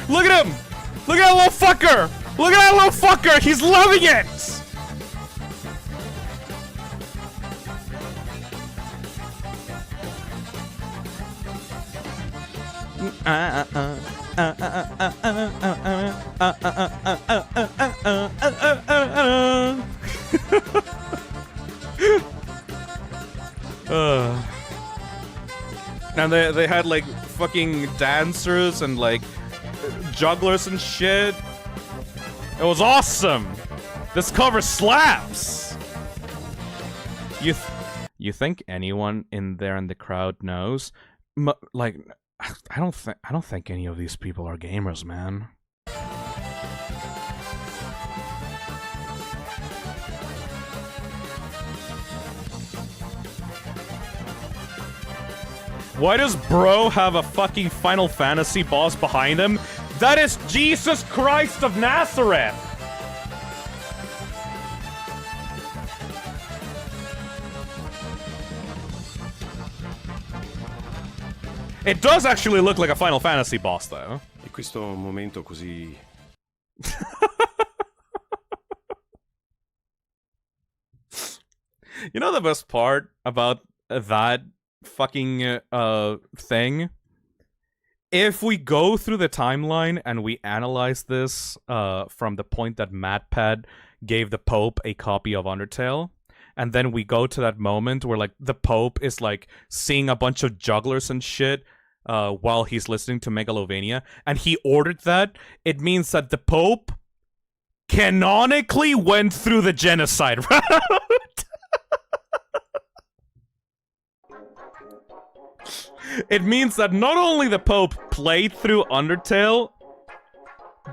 Look at him! Look at that little fucker! Look at that little fucker! He's loving it! And they had, like, fucking dancers and, like, jugglers and shit. It was awesome. This cover slaps. You think anyone in there in the crowd knows? Like, I don't think any of these people are gamers, man. Why does bro have a fucking Final Fantasy boss behind him? That is Jesus Christ of Nazareth! It does actually look like a Final Fantasy boss, though. E questo momento così... You know the best part about that fucking thing? If we go through the timeline and we analyze this from the point that MatPat gave the Pope a copy of Undertale, and then we go to that moment where, like, the Pope is, like, seeing a bunch of jugglers and shit while he's listening to Megalovania, and he ordered that, it means that the Pope canonically went through the genocide route. It means that not only the Pope played through Undertale,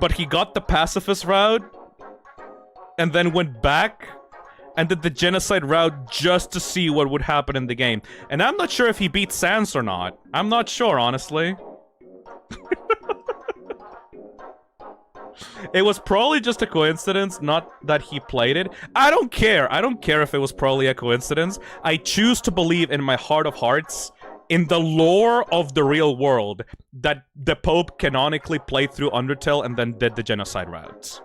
but he got the pacifist route, and then went back and did the genocide route just to see what would happen in the game. And I'm not sure if he beat Sans or not. I'm not sure, honestly. It was probably just a coincidence, not that he played it. I don't care. I don't care if it was probably a coincidence. I choose to believe in my heart of hearts, in the lore of the real world, that the Pope canonically played through Undertale and then did the genocide route.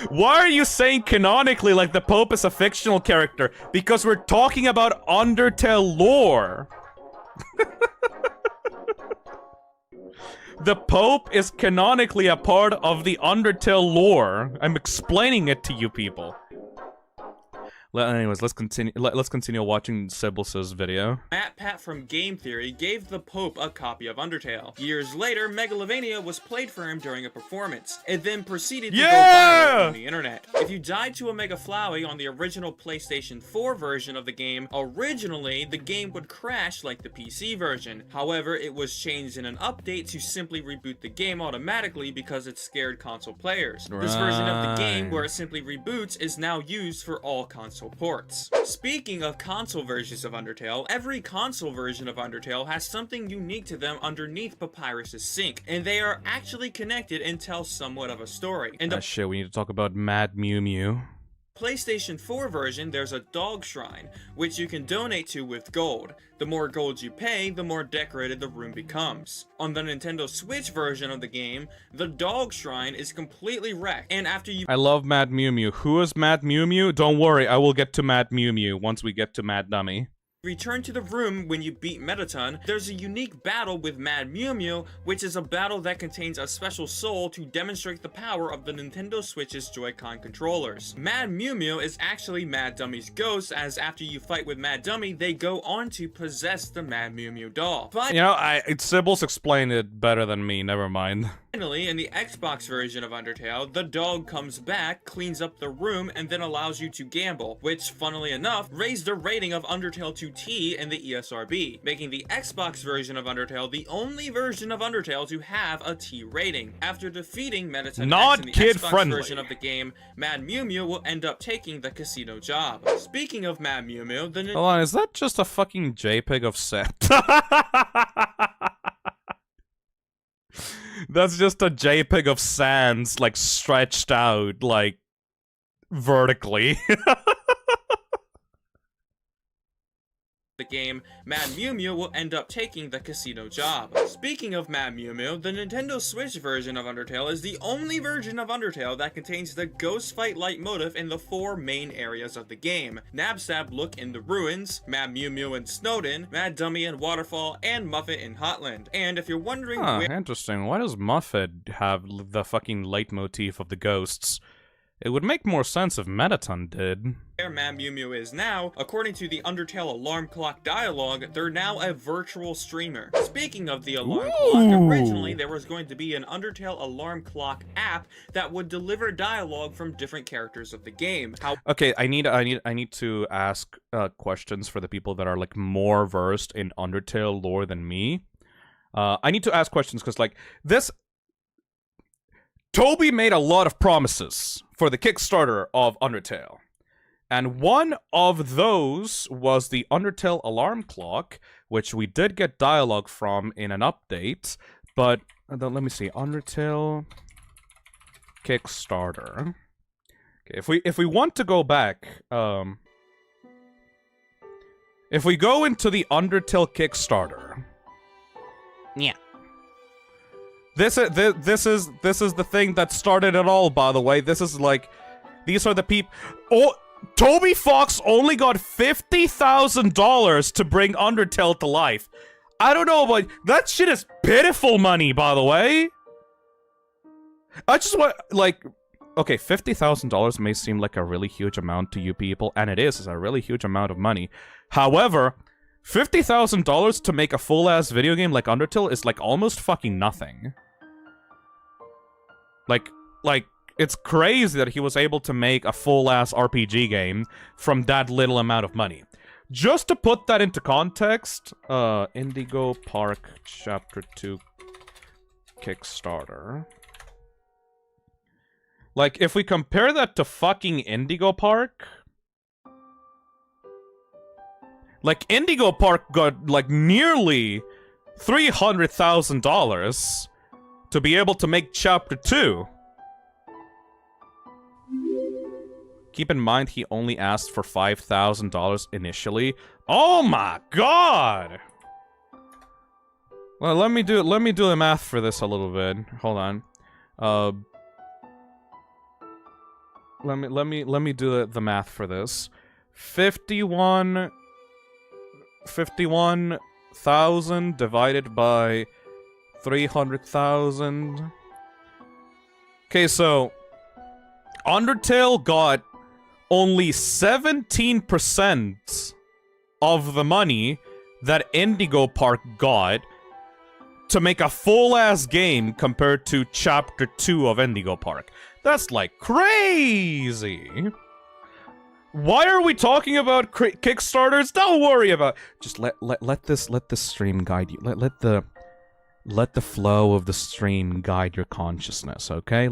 Why are you saying canonically like the Pope is a fictional character? Because we're talking about Undertale lore. The Pope is canonically a part of the Undertale lore. I'm explaining it to you people. Anyways, let's continue. Let's continue watching Cibles' video. Matt Pat from Game Theory gave the Pope a copy of Undertale. Years later, Megalovania was played for him during a performance. It then proceeded to go viral on the internet. If you died to a Mega Flowey on the original PlayStation 4 version of the game, originally the game would crash like the PC version. However, it was changed in an update to simply reboot the game automatically because it scared console players. This version of the game, where it simply reboots, is now used for all console ports. Speaking of console versions of Undertale, every console version of Undertale has something unique to them underneath Papyrus' sink, and they are actually connected and tell somewhat of a story. And Shit, we need to talk about Mad Mew Mew. PlayStation 4 version, there's a dog shrine, which you can donate to with gold. The more gold you pay, the more decorated the room becomes. On the Nintendo Switch version of the game, the dog shrine is completely wrecked, and after you— I love Mad Mew Mew. Who is Mad Mew Mew? Don't worry, I will get to Mad Mew Mew once we get to Mad Dummy. return to the room when you beat Mettaton, there's a unique battle with Mad Mew Mew, which is a battle that contains a special soul to demonstrate the power of the Nintendo Switch's Joy-Con controllers. Mad Mew Mew is actually Mad Dummy's ghost, as after you fight with Mad Dummy, they go on to possess the Mad Mew Mew doll. But you know, Cibles explained it better than me, never mind. Finally, in the Xbox version of Undertale, the dog comes back, cleans up the room, and then allows you to gamble, which, funnily enough, raised the rating of Undertale to T in the ESRB, making the Xbox version of Undertale the only version of Undertale to have a T rating. After defeating Mettaton X in the Xbox version of the game, Mad Mew Mew will end up taking the casino job. Speaking of Mad Mew Mew, the— Hold on, is that just a fucking JPEG of set? That's just a JPEG of Sans, like, stretched out, like, vertically. the game, Mad Mew Mew will end up taking the casino job. Speaking of Mad Mew Mew, the Nintendo Switch version of Undertale is the only version of Undertale that contains the ghost fight leitmotif in the 4 main areas of the game: Nabsab Look in the Ruins, Mad Mew Mew in Snowdin, Mad Dummy in Waterfall, and Muffet in Hotland. And if you're wondering where— interesting. Why does Muffet have the fucking leitmotif of the ghosts? It would make more sense if Mettaton did. Where Mad Mew Mew is now, according to the Undertale alarm clock dialogue, they're now a virtual streamer. Speaking of the alarm clock, originally there was going to be an Undertale alarm clock app that would deliver dialogue from different characters of the game. Okay, I need to ask questions for the people that are like more versed in Undertale lore than me. I need to ask questions because like this. Toby made a lot of promises for the Kickstarter of Undertale. And one of those was the Undertale alarm clock, which we did get dialogue from in an update. But, let me see, Undertale Kickstarter. Okay, if we want to go back, if we go into the Undertale Kickstarter. Yeah. This is the thing that started it all, by the way. This is like, these are the people. Oh, Toby Fox only got $50,000 to bring Undertale to life. I don't know, but that shit is pitiful money, by the way. I just want, like, okay, $50,000 may seem like a really huge amount to you people, and it is. It's a really huge amount of money. However, $50,000 to make a full-ass video game like Undertale is like almost fucking nothing. Like, it's crazy that he was able to make a full-ass RPG game from that little amount of money. Just to put that into context, Indigo Park Chapter 2 Kickstarter. Like, if we compare that to fucking Indigo Park... Like, Indigo Park got, like, nearly $300,000 to be able to make Chapter 2. Keep in mind, he only asked for $5,000 initially. Oh my god! Well, let me do the math for this a little bit. Hold on. Let me do the math for this. 51,000 divided by 300,000. Okay, so Undertale got only 17% of the money that Indigo Park got to make a full-ass game compared to Chapter 2 of Indigo Park. That's like crazy! Why are we talking about Kickstarters? Don't worry about. Just let this stream guide you. Let the flow of the stream guide your consciousness. Okay.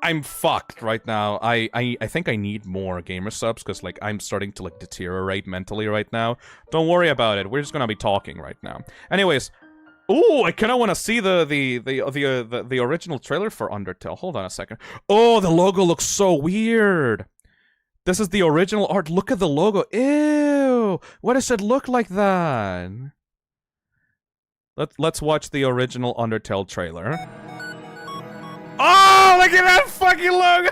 I'm fucked right now. I think I need more gamer subs because like I'm starting to like deteriorate mentally right now. Don't worry about it. We're just gonna be talking right now. Anyways. Ooh, I kind of want to see the original trailer for Undertale. Hold on a second. Oh, the logo looks so weird. This is the original art. Look at the logo. Ew. Why does it look like that? Let's watch the original Undertale trailer. Oh, look at that fucking logo.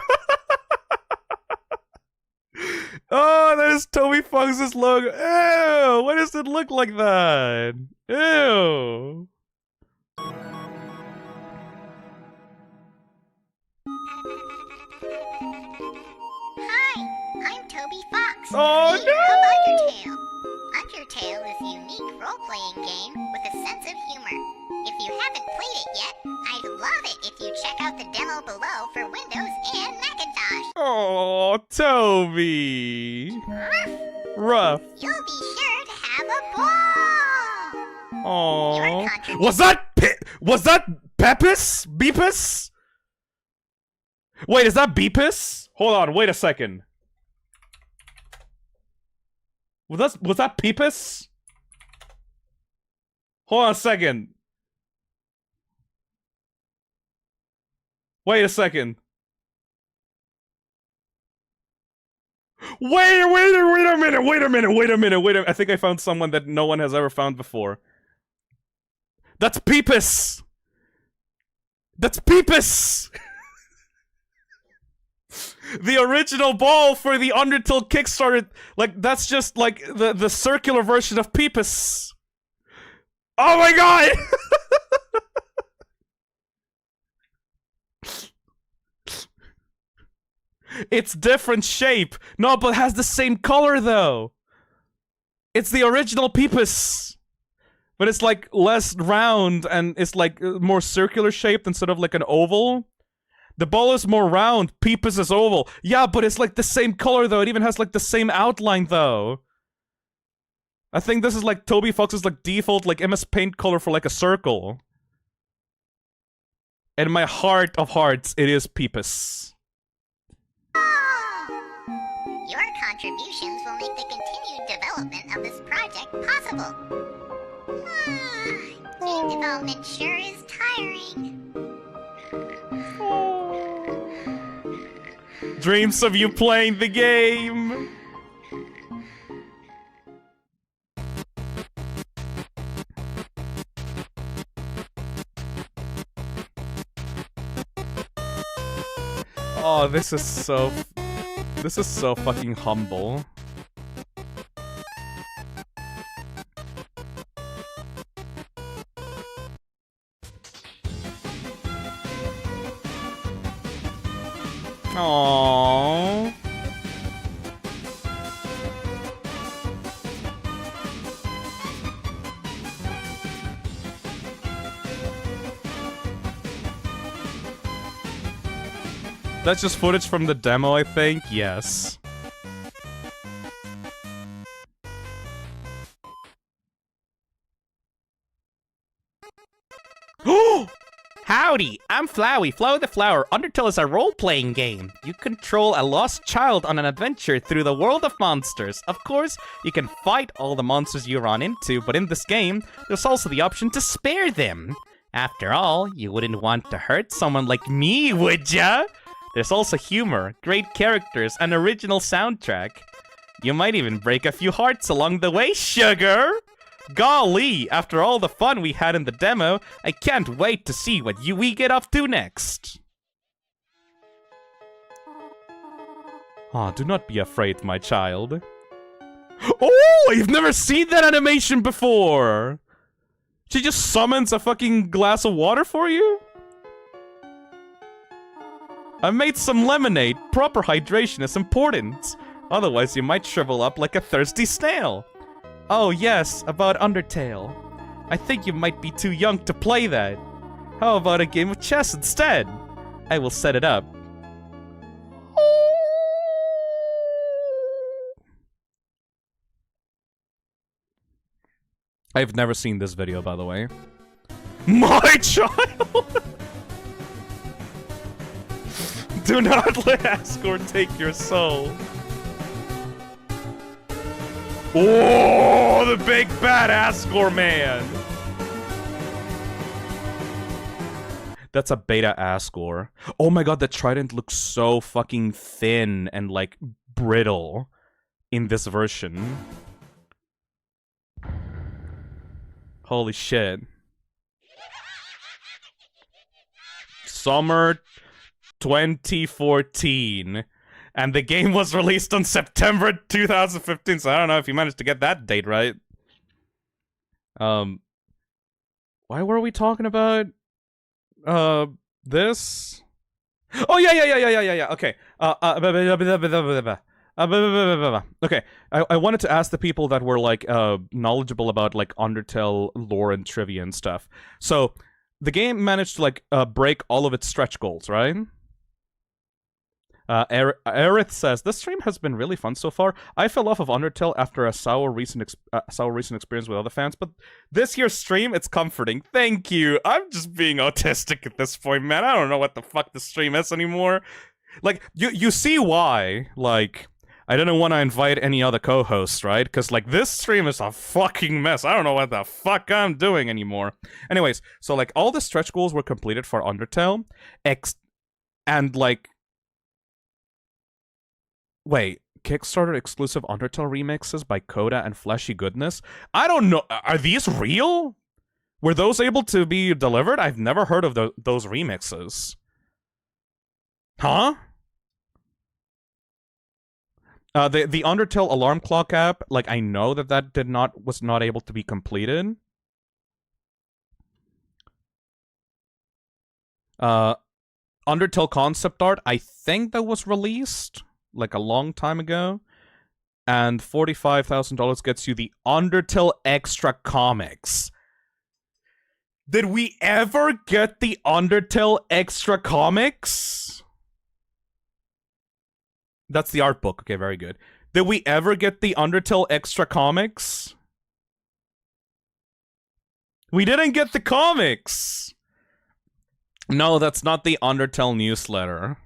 Oh, that is Toby Fox's logo. Ew, why does it look like that? Ew. Hi, I'm Toby Fox, Oh, creator no! of Undertale. Undertale is a unique role-playing game with a sense of humor. If you haven't played it yet, I'd love it if you check out the demo below for Windows and Macintosh. Oh, Toby. Rough. You'll be sure to have a ball. Oh. Your contribution- Was that Pepis? Beepus? Wait, is that Beepus? Hold on, wait a second. Was that Peepus? Hold on a second. Wait a second. Wait a minute. I think I found someone that no one has ever found before. That's Peepus! That's Peepus! The original ball for the Undertale Kickstarter, like, that's just, like, the circular version of Peepus. Oh my god! It's different shape. No, but it has the same color, though. It's the original Peepus. But it's, like, less round, and it's, like, more circular shaped instead of, like, an oval. The ball is more round, Peepus is oval. Yeah, but it's, like, the same color, though. It even has, like, the same outline, though. I think this is, like, Toby Fox's, like, default, like, MS Paint color for, like, a circle. In my heart of hearts, it is Peepus. Your contributions will make the continued development of this project possible. Game development sure is tiring. Dreams of you playing the game. Oh, this is so fucking humble. Aww. That's just footage from the demo, I think. Yes. Howdy, I'm Flowey, Flow the Flower. Undertale is a role-playing game. You control a lost child on an adventure through the world of monsters. Of course, you can fight all the monsters you run into, but in this game, there's also the option to spare them. After all, you wouldn't want to hurt someone like me, would ya? There's also humor, great characters, and original soundtrack. You might even break a few hearts along the way, sugar! Golly, after all the fun we had in the demo, I can't wait to see what we get up to next. Ah, do not be afraid, my child. Oh, I've never seen that animation before! She just summons a fucking glass of water for you? I made some lemonade. Proper hydration is important. Otherwise, you might shrivel up like a thirsty snail. Oh yes, about Undertale. I think you might be too young to play that. How about a game of chess instead? I will set it up. I've never seen this video, by the way. My child! Do not let Asgore take your soul. Oh, the big bad Asgore man! That's a beta Asgore. Oh my god, the trident looks so fucking thin and, like, brittle in this version. Holy shit. Summer 2014. And the game was released on September 2015, so I don't know if you managed to get that date right. Why were we talking about this? Oh yeah. Okay. Okay. I wanted to ask the people that were like knowledgeable about like Undertale lore and trivia and stuff. So the game managed to like break all of its stretch goals, right? Aerith says, this stream has been really fun so far. I fell off of Undertale after a sour recent experience with other fans, but this year's stream, it's comforting. Thank you. I'm just being autistic at this point, man. I don't know what the fuck the stream is anymore. Like, you see why, like, I didn't want to invite any other co-hosts, right? Because, like, this stream is a fucking mess. I don't know what the fuck I'm doing anymore. Anyways, so, like, all the stretch goals were completed for Undertale, and, like, wait, Kickstarter exclusive Undertale remixes by Coda and Fleshy Goodness? I don't know. Are these real? Were those able to be delivered? I've never heard of those remixes. Huh? The Undertale alarm clock app, like, I know that was not able to be completed. Undertale concept art, I think that was released like a long time ago, and $45,000 gets you the Undertale Extra Comics. Did we ever get the Undertale Extra Comics? That's the art book. Okay, very good. Did we ever get the Undertale Extra Comics? We didn't get the comics! No, that's not the Undertale newsletter.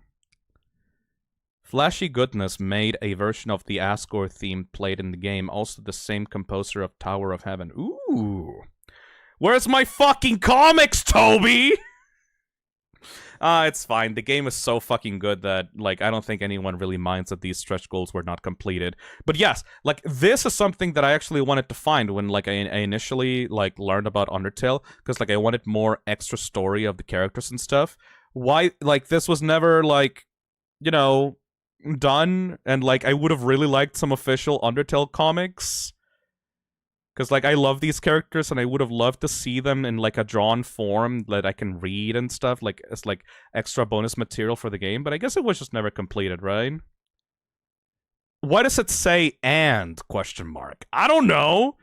Flashy Goodness made a version of the Asgore theme played in the game, also the same composer of Tower of Heaven. Ooh. Where's my fucking comics, Toby? It's fine. The game is so fucking good that, like, I don't think anyone really minds that these stretch goals were not completed. But yes, like, this is something that I actually wanted to find when, like, I initially, like, learned about Undertale, because, like, I wanted more extra story of the characters and stuff. Why, like, this was never, like, you know, done, and, like, I would have really liked some official Undertale comics. Because, like, I love these characters, and I would have loved to see them in, like, a drawn form that I can read and stuff, like, as, like, extra bonus material for the game, but I guess it was just never completed, right? Why does it say "and"? Question mark. I don't know!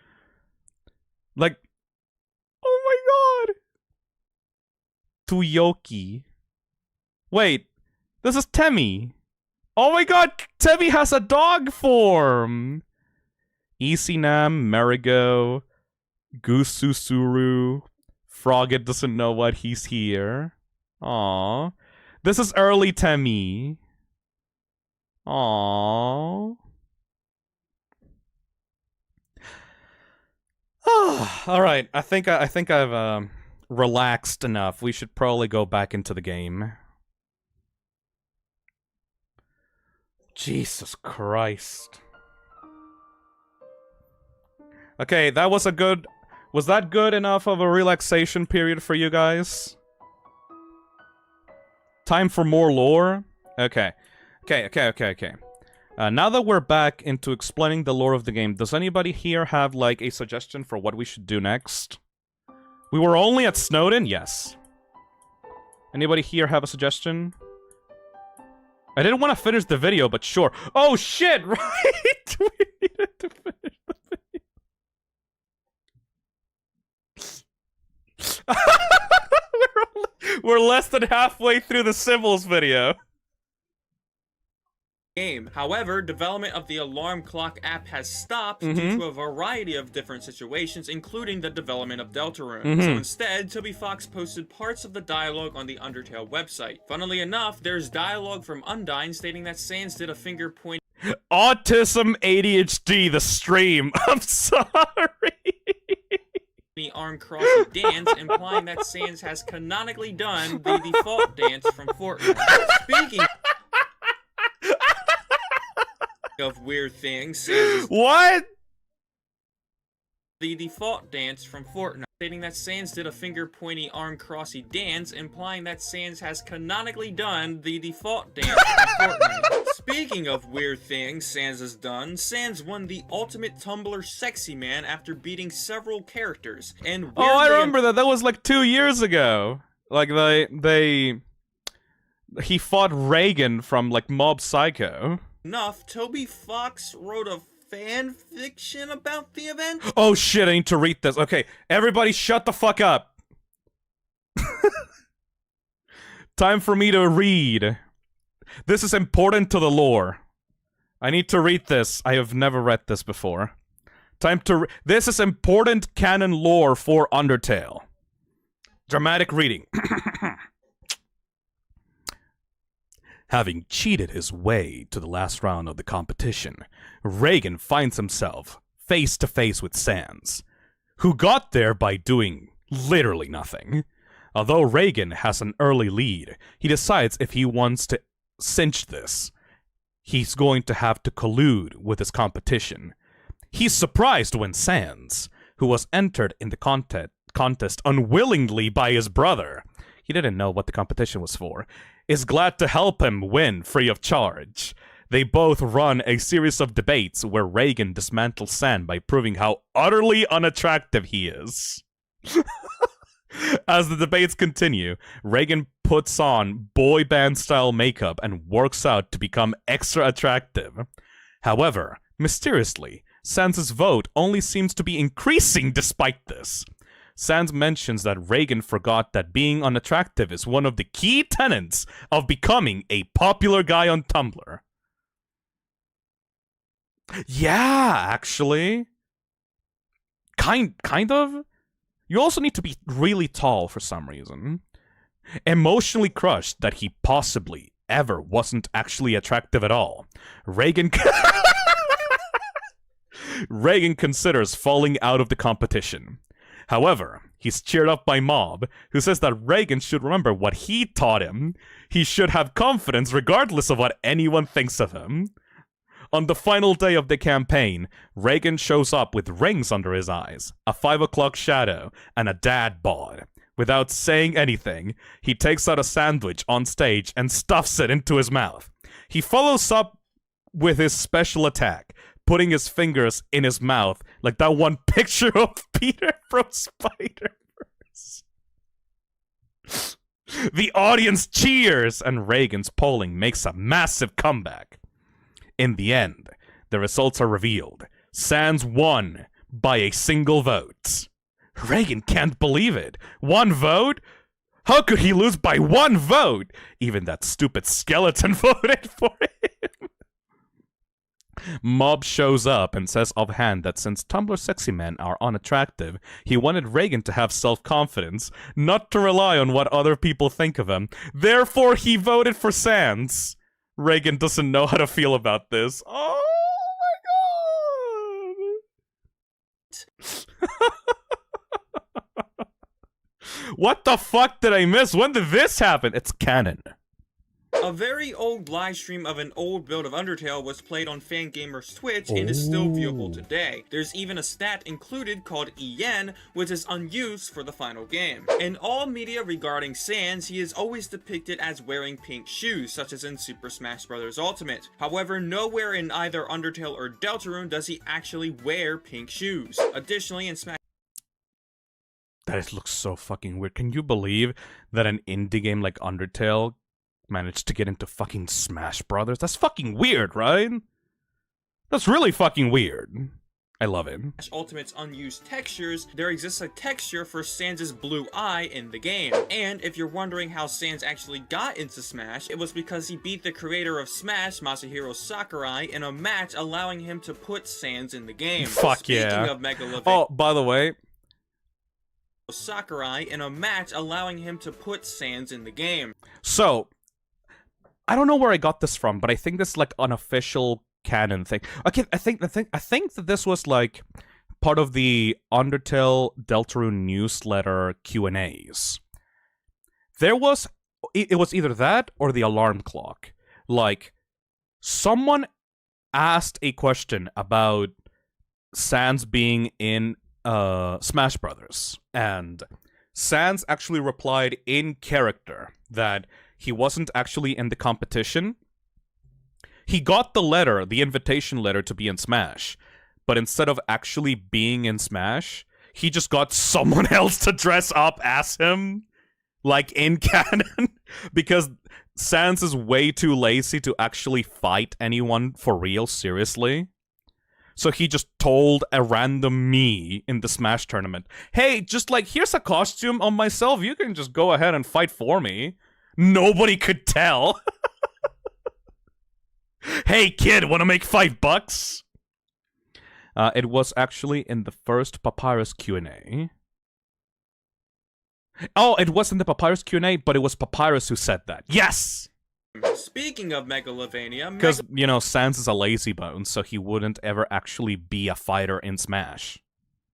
Like, oh my god! Tuyoki. Wait, this is Temmie! Oh my god, Temmie has a dog form! Isinam, Marigo, Gususuru, Frogget doesn't know what he's here. Aww. This is early Temmie. Aww. Alright, I think I've relaxed enough. We should probably go back into the game. Jesus Christ. Okay, that was a good... Was that good enough of a relaxation period for you guys? Time for more lore? Okay. Okay. Now that we're back into explaining the lore of the game, does anybody here have, like, a suggestion for what we should do next? We were only at Snowdin? Yes. Anybody here have a suggestion? I didn't want to finish the video, but sure. Oh shit, right? We needed to finish the video. We're less than halfway through the Cibles video. Game. However, development of the alarm clock app has stopped due to a variety of different situations, including the development of Deltarune. So instead, Toby Fox posted parts of the dialogue on the Undertale website. Funnily enough, there's dialogue from Undyne stating that Sans did a finger point Autism ADHD, the stream. I'm sorry. the arm crossing dance, implying that Sans has canonically done the default dance from Fortnite. Speaking of weird things, Sans What? the default dance from Fortnite, stating that Sans did a finger-pointy arm-crossy dance, implying that Sans has canonically done the default dance from Fortnite. Speaking of weird things Sans has done, Sans won the ultimate Tumblr Sexyman after beating several characters, and Oh, I remember that. That was like 2 years ago. Like, he fought Reagan from, like, Mob Psycho. enough, Toby Fox wrote a fan fiction about the event? Oh shit, I need to read this. Okay, everybody shut the fuck up. Time for me to read. This is important to the lore. I need to read this. I have never read this before. This is important canon lore for Undertale. Dramatic reading. Having cheated his way to the last round of the competition, Reagan finds himself face to face with Sans, who got there by doing literally nothing. Although Reagan has an early lead, he decides if he wants to cinch this, he's going to have to collude with his competition. He's surprised when Sans, who was entered in the contest unwillingly by his brother, he didn't know what the competition was for, is glad to help him win free of charge. They both run a series of debates where Reagan dismantles Sans by proving how utterly unattractive he is. As the debates continue, Reagan puts on boy band style makeup and works out to become extra attractive. However, mysteriously, Sans' vote only seems to be increasing despite this. Sans mentions that Reagan forgot that being unattractive is one of the key tenets of becoming a popular guy on Tumblr. Yeah, actually. Kind of. You also need to be really tall for some reason. Emotionally crushed that he possibly ever wasn't actually attractive at all, Reagan considers falling out of the competition. However, he's cheered up by Mob, who says that Reagan should remember what he taught him. He should have confidence regardless of what anyone thinks of him. On the final day of the campaign, Reagan shows up with rings under his eyes, a 5 o'clock shadow, and a dad bod. Without saying anything, he takes out a sandwich on stage and stuffs it into his mouth. He follows up with his special attack, putting his fingers in his mouth, like that one picture of Peter from Spider-Verse. The audience cheers, and Reagan's polling makes a massive comeback. In the end, the results are revealed. Sans won by a single vote. Reagan can't believe it. 1 vote? How could he lose by 1 vote? Even that stupid skeleton voted for him. Mob shows up and says offhand that since Tumblr sexy men are unattractive, he wanted Reagan to have self-confidence, not to rely on what other people think of him. Therefore, he voted for Sans. Reagan doesn't know how to feel about this. Oh my god! What the fuck did I miss? When did this happen? It's canon. A very old livestream of an old build of Undertale was played on Fangamer's Twitch and is still viewable today. There's even a stat included called EN, which is unused for the final game. In all media regarding Sans, he is always depicted as wearing pink shoes, such as in Super Smash Bros. Ultimate. However, nowhere in either Undertale or Deltarune does he actually wear pink shoes. Additionally, in Smash That looks so fucking weird. Can you believe that an indie game like Undertale managed to get into fucking Smash Brothers. That's fucking weird, right? That's really fucking weird. I love it. Ultimate's unused textures, there exists a texture for Sans' blue eye in the game. And if you're wondering how Sans actually got into Smash, it was because he beat the creator of Smash, Masahiro Sakurai, in a match allowing him to put Sans in the game. Fuck yeah. Speaking of Megalovania, Oh, by the way, Sakurai in a match allowing him to put Sans in the game. so I don't know where I got this from, but I think this is like an official canon thing. Okay, I think that this was like part of the Undertale Deltarune newsletter Q&As. There was it was either that or the alarm clock. Like someone asked a question about Sans being in Smash Brothers, and Sans actually replied in character that he wasn't actually in the competition. He got the letter, the invitation letter to be in Smash, but instead of actually being in Smash, he just got someone else to dress up as him, like in canon, because Sans is way too lazy to actually fight anyone for real, seriously. So he just told a random me in the Smash tournament, hey, just like, here's a costume on myself, you can just go ahead and fight for me. Nobody could tell. Hey kid, wanna make $5? It was actually in the first Papyrus Q&A. Oh, it wasn't the Papyrus Q&A, but it was Papyrus who said that. Yes! Speaking of Megalovania, Because, you know, Sans is a lazy bone, so he wouldn't ever actually be a fighter in Smash.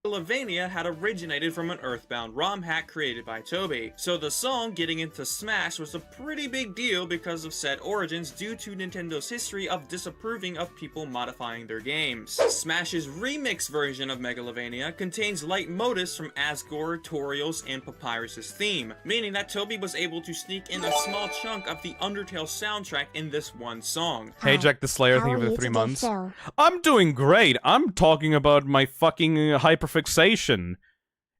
Megalovania had originated from an Earthbound ROM hack created by Toby, so the song getting into Smash was a pretty big deal because of said origins due to Nintendo's history of disapproving of people modifying their games. Smash's remix version of Megalovania contains light motifs from Asgore, Toriel's, and Papyrus' theme, meaning that Toby was able to sneak in a small chunk of the Undertale soundtrack in this one song. Hey Jack the Slayer, How thank you are for the you 3 today, months. Phil? I'm doing great. I'm talking about my fucking hyperfixation.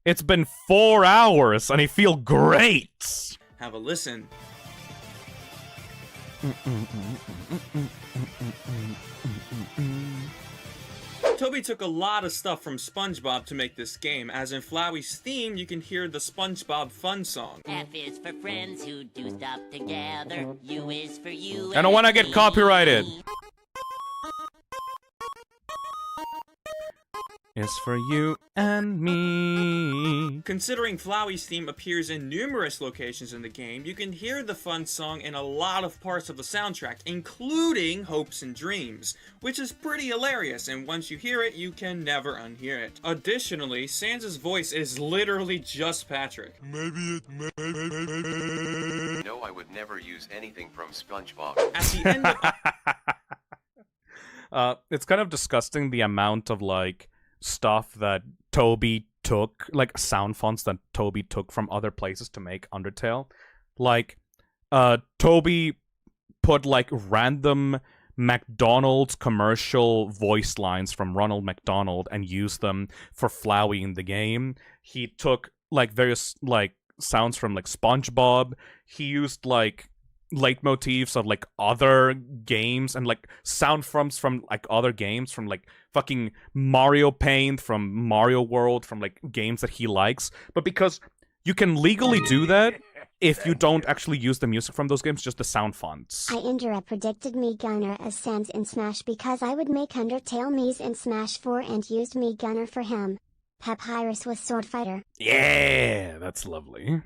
It's been 4 hours and I feel great. Have a listen. Toby took a lot of stuff from SpongeBob to make this game, as in Flowey's theme you can hear the SpongeBob Fun song. F is for friends who do stuff together. U is for you. I don't want to get copyrighted. It's for you and me. Considering Flowey's theme appears in numerous locations in the game, you can hear the fun song in a lot of parts of the soundtrack, including Hopes and Dreams, which is pretty hilarious, and once you hear it, you can never unhear it. Additionally, Sans' voice is literally just Patrick. No, I would never use anything from SpongeBob. At the end of It's kind of disgusting the amount of, like, stuff that Toby took, like sound fonts that Toby took from other places to make Undertale. Like, Toby put like random McDonald's commercial voice lines from Ronald McDonald and used them for Flowey in the game. He took like various like sounds from like SpongeBob. He used like leitmotifs of like other games and like sound from like other games, from like fucking Mario Paint, from Mario World, from like games that he likes. But because you can legally do that if you don't actually use the music from those games, just the sound fonts. Indra predicted me Gunner as Sans in Smash because I would make Undertale Mies in Smash 4 and used me Gunner for him. Papyrus was Sword Fighter. Yeah, that's lovely.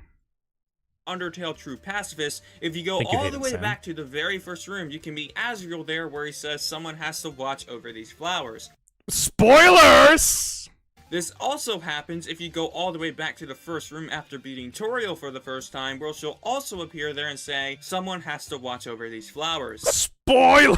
Undertale True Pacifist, if you go Thank you, all the Hayden way Sam. back to the very first room, you can meet Asriel there where he says someone has to watch over these flowers. Spoilers! This also happens if you go all the way back to the first room after beating Toriel for the first time, where she'll also appear there and say, someone has to watch over these flowers. Spoilers!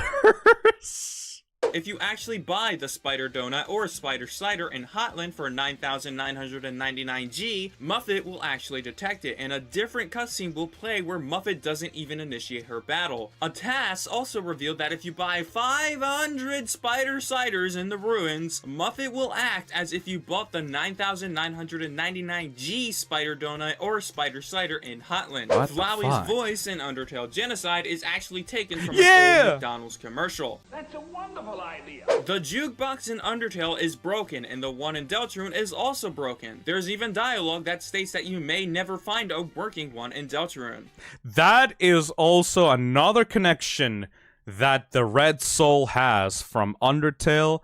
If you actually buy the Spider Donut or Spider Cider in Hotland for 9,999G, Muffet will actually detect it, and a different cutscene will play where Muffet doesn't even initiate her battle. A task also revealed that if you buy 500 Spider Ciders in the Ruins, Muffet will act as if you bought the 9,999G Spider Donut or Spider Cider in Hotland. Flowey's voice in Undertale Genocide is actually taken from an old McDonald's commercial. That's a wonderful idea. The jukebox in Undertale is broken, and the one in Deltarune is also broken. There's even dialogue that states that you may never find a working one in Deltarune. That is also another connection that the Red Soul has from Undertale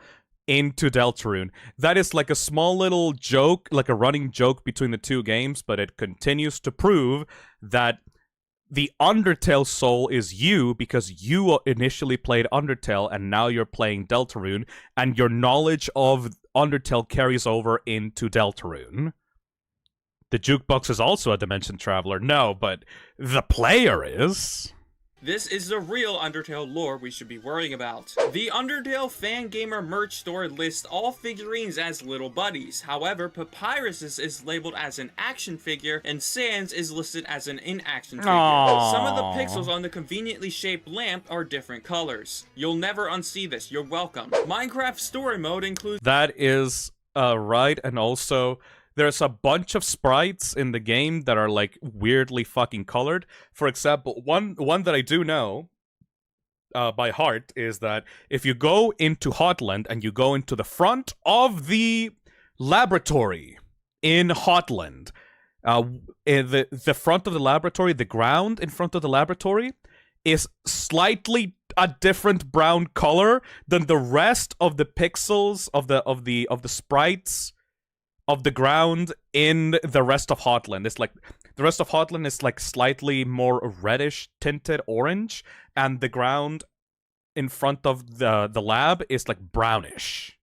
into Deltarune. That is like a small little joke, like a running joke between the two games, but it continues to prove that the Undertale soul is you because you initially played Undertale and now you're playing Deltarune, and your knowledge of Undertale carries over into Deltarune. The jukebox is also a dimension traveler. No, but the player is. This is the real Undertale lore we should be worrying about. The Undertale Fan Gamer merch store lists all figurines as little buddies. However, Papyrus is labeled as an action figure, and Sans is listed as an in-action figure. Aww. Some of the pixels on the conveniently shaped lamp are different colors. You'll never unsee this, you're welcome. Minecraft Story Mode includes— That is right, and also there's a bunch of sprites in the game that are like weirdly fucking colored. For example, one that I do know by heart is that if you go into Hotland and you go into the front of the laboratory in Hotland, in the front of the laboratory, the ground in front of the laboratory is slightly a different brown color than the rest of the pixels of the sprites of the ground in the rest of Hotland. It's like the rest of Hotland is like slightly more reddish tinted orange, and the ground in front of the lab is like brownish.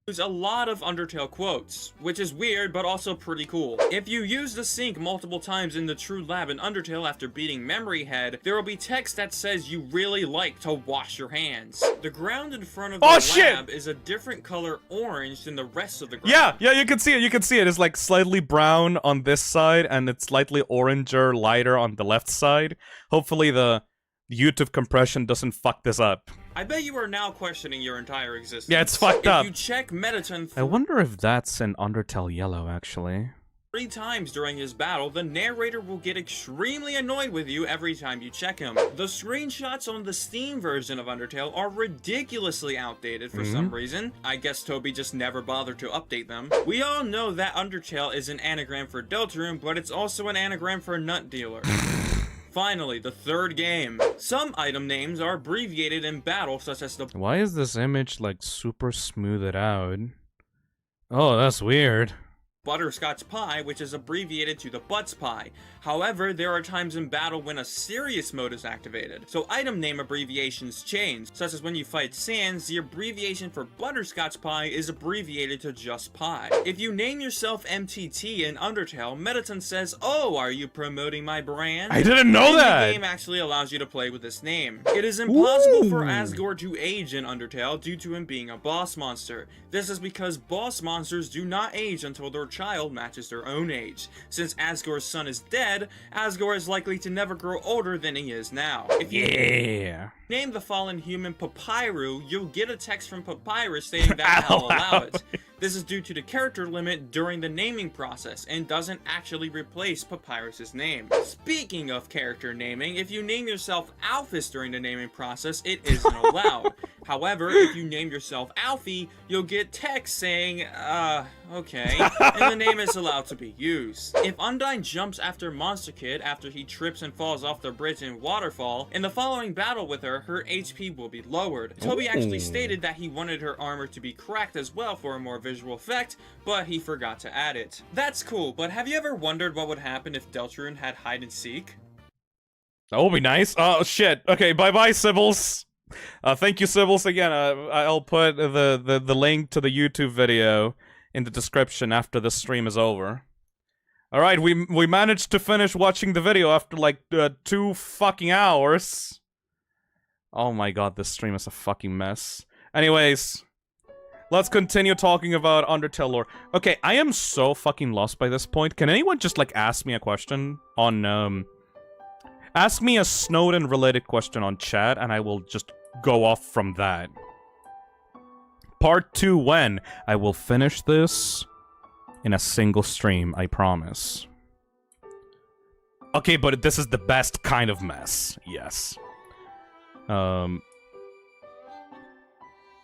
There's a lot of Undertale quotes, which is weird but also pretty cool. If you use the sink multiple times in the true lab in Undertale after beating Memory Head, there will be text that says you really like to wash your hands. The ground in front of the lab is a different color orange than the rest of the ground. Yeah, you can see it. You can see it. It's like slightly brown on this side, and it's slightly oranger, lighter on the left side. Hopefully the YouTube compression doesn't fuck this up. I bet you are now questioning your entire existence. Yeah, it's fucked up. If you check Mettaton I wonder if that's in Undertale Yellow, actually. 3 times during his battle, the narrator will get extremely annoyed with you every time you check him. The screenshots on the Steam version of Undertale are ridiculously outdated for some reason. I guess Toby just never bothered to update them. We all know that Undertale is an anagram for Deltarune, but it's also an anagram for Nut Dealer. Finally, the third game. Some item names are abbreviated in battle, such as the— Why is this image like super smoothed out? Oh, that's weird. Butterscotch Pie, which is abbreviated to the Butts Pie. However, there are times in battle when a serious mode is activated, so item name abbreviations change, such as when you fight Sans, the abbreviation for Butterscotch Pie is abbreviated to just Pie. If you name yourself MTT in Undertale, Mettaton says, "Oh, are you promoting my brand?" I didn't know that! The game actually allows you to play with this name. It is impossible for Asgore to age in Undertale due to him being a boss monster. This is because boss monsters do not age until their child matches their own age. Since Asgore's son is dead, Asgore is likely to never grow older than he is now. If you name the fallen human Papyrus, you'll get a text from Papyrus stating that I'll allow it. This is due to the character limit during the naming process and doesn't actually replace Papyrus's name. Speaking of character naming, if you name yourself Alphys during the naming process, it isn't allowed. However, if you name yourself Alfie, you'll get text saying, okay, and the name is allowed to be used. If Undyne jumps after Monster Kid after he trips and falls off the bridge in Waterfall, in the following battle with her, her HP will be lowered. Toby actually stated that he wanted her armor to be cracked as well for a more visual effect, but he forgot to add it. That's cool, but have you ever wondered what would happen if Deltarune had hide and seek? That would be nice. Oh, shit. Okay, bye-bye, Cibbles. Thank you, Cibbles, again. I'll put the link to the YouTube video in the description after the stream is over. Alright, we managed to finish watching the video after, like, 2 fucking hours. Oh my god, this stream is a fucking mess. Anyways, let's continue talking about Undertale lore. Okay, I am so fucking lost by this point. Can anyone just, like, ask me a question on, ask me a Snowdin-related question on chat, and I will just go off from that. Part 2 when? I will finish this in a single stream, I promise. Okay, but this is the best kind of mess. Yes.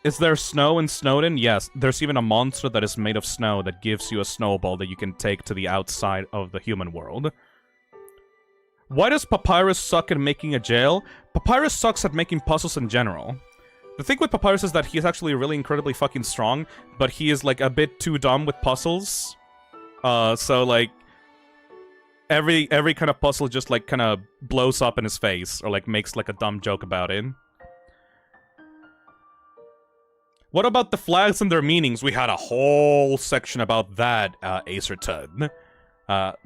Is there snow in Snowdin? Yes. There's even a monster that is made of snow that gives you a snowball that you can take to the outside of the human world. Why does Papyrus suck at making a jail? Papyrus sucks at making puzzles in general. The thing with Papyrus is that he is actually really incredibly fucking strong, but he is, like, a bit too dumb with puzzles. So, like, every kind of puzzle just, like, kind of blows up in his face, or, like, makes, like, a dumb joke about it. What about the flags and their meanings? We had a whole section about that, Acerton,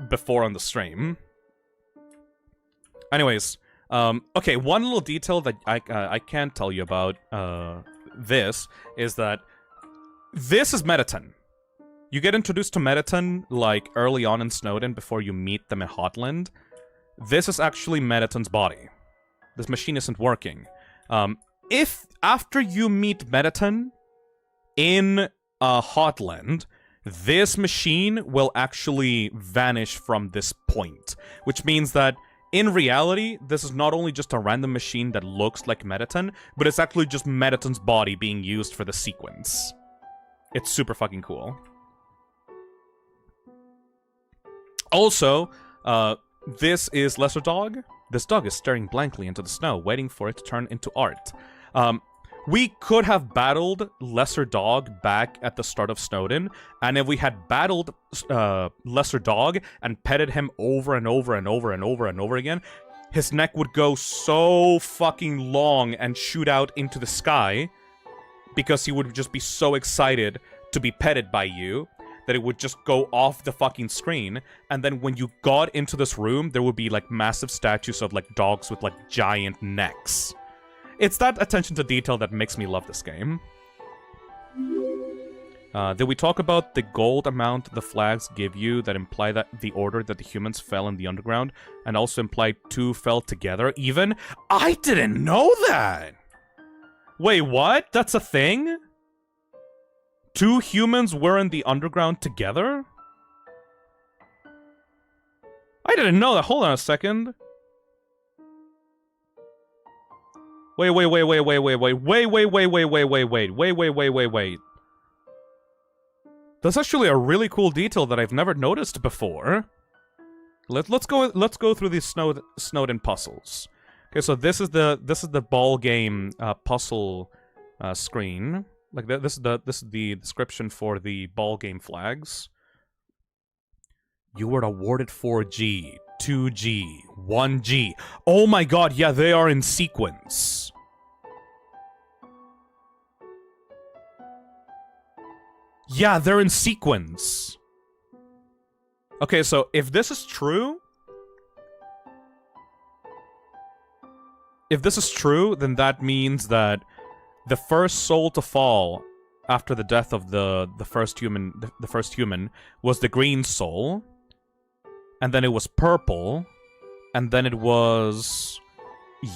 before on the stream. Anyways, okay, one little detail that I can tell you about, this, is that this is Mettaton. You get introduced to Mettaton, like, early on in Snowdin before you meet them in Hotland. This is actually Mettaton's body. This machine isn't working. If, after you meet Mettaton in Hotland, this machine will actually vanish from this point. Which means that, in reality, this is not only just a random machine that looks like Mettaton, but it's actually just Mettaton's body being used for the sequence. It's super fucking cool. Also, this is Lesser Dog. This dog is staring blankly into the snow, waiting for it to turn into art. We could have battled Lesser Dog back at the start of Snowdin, and if we had battled Lesser Dog and petted him over and over and over and over and over again, his neck would go so fucking long and shoot out into the sky because he would just be so excited to be petted by you that it would just go off the fucking screen, and then when you got into this room, there would be, like, massive statues of, like, dogs with, like, giant necks. It's that attention to detail that makes me love this game. Did we talk about the gold amount the flags give you that imply that the order that the humans fell in the underground, and also imply 2 fell together even? I didn't know that! Wait, what? That's a thing? 2 humans were in the underground together? I didn't know that. Hold on a second. Wait. That's actually a really cool detail that I've never noticed before. Let's go through these Snowdin puzzles. Okay, so this is the ball game puzzle screen. Like this is the description for the ball game flags. You were awarded 4G, 2G, 1G. Oh my god, yeah, they are in sequence. Yeah, they're in sequence. Okay, so if this is true... If this is true, then that means that the first soul to fall after the death of the first human was the green soul, and then it was purple, and then it was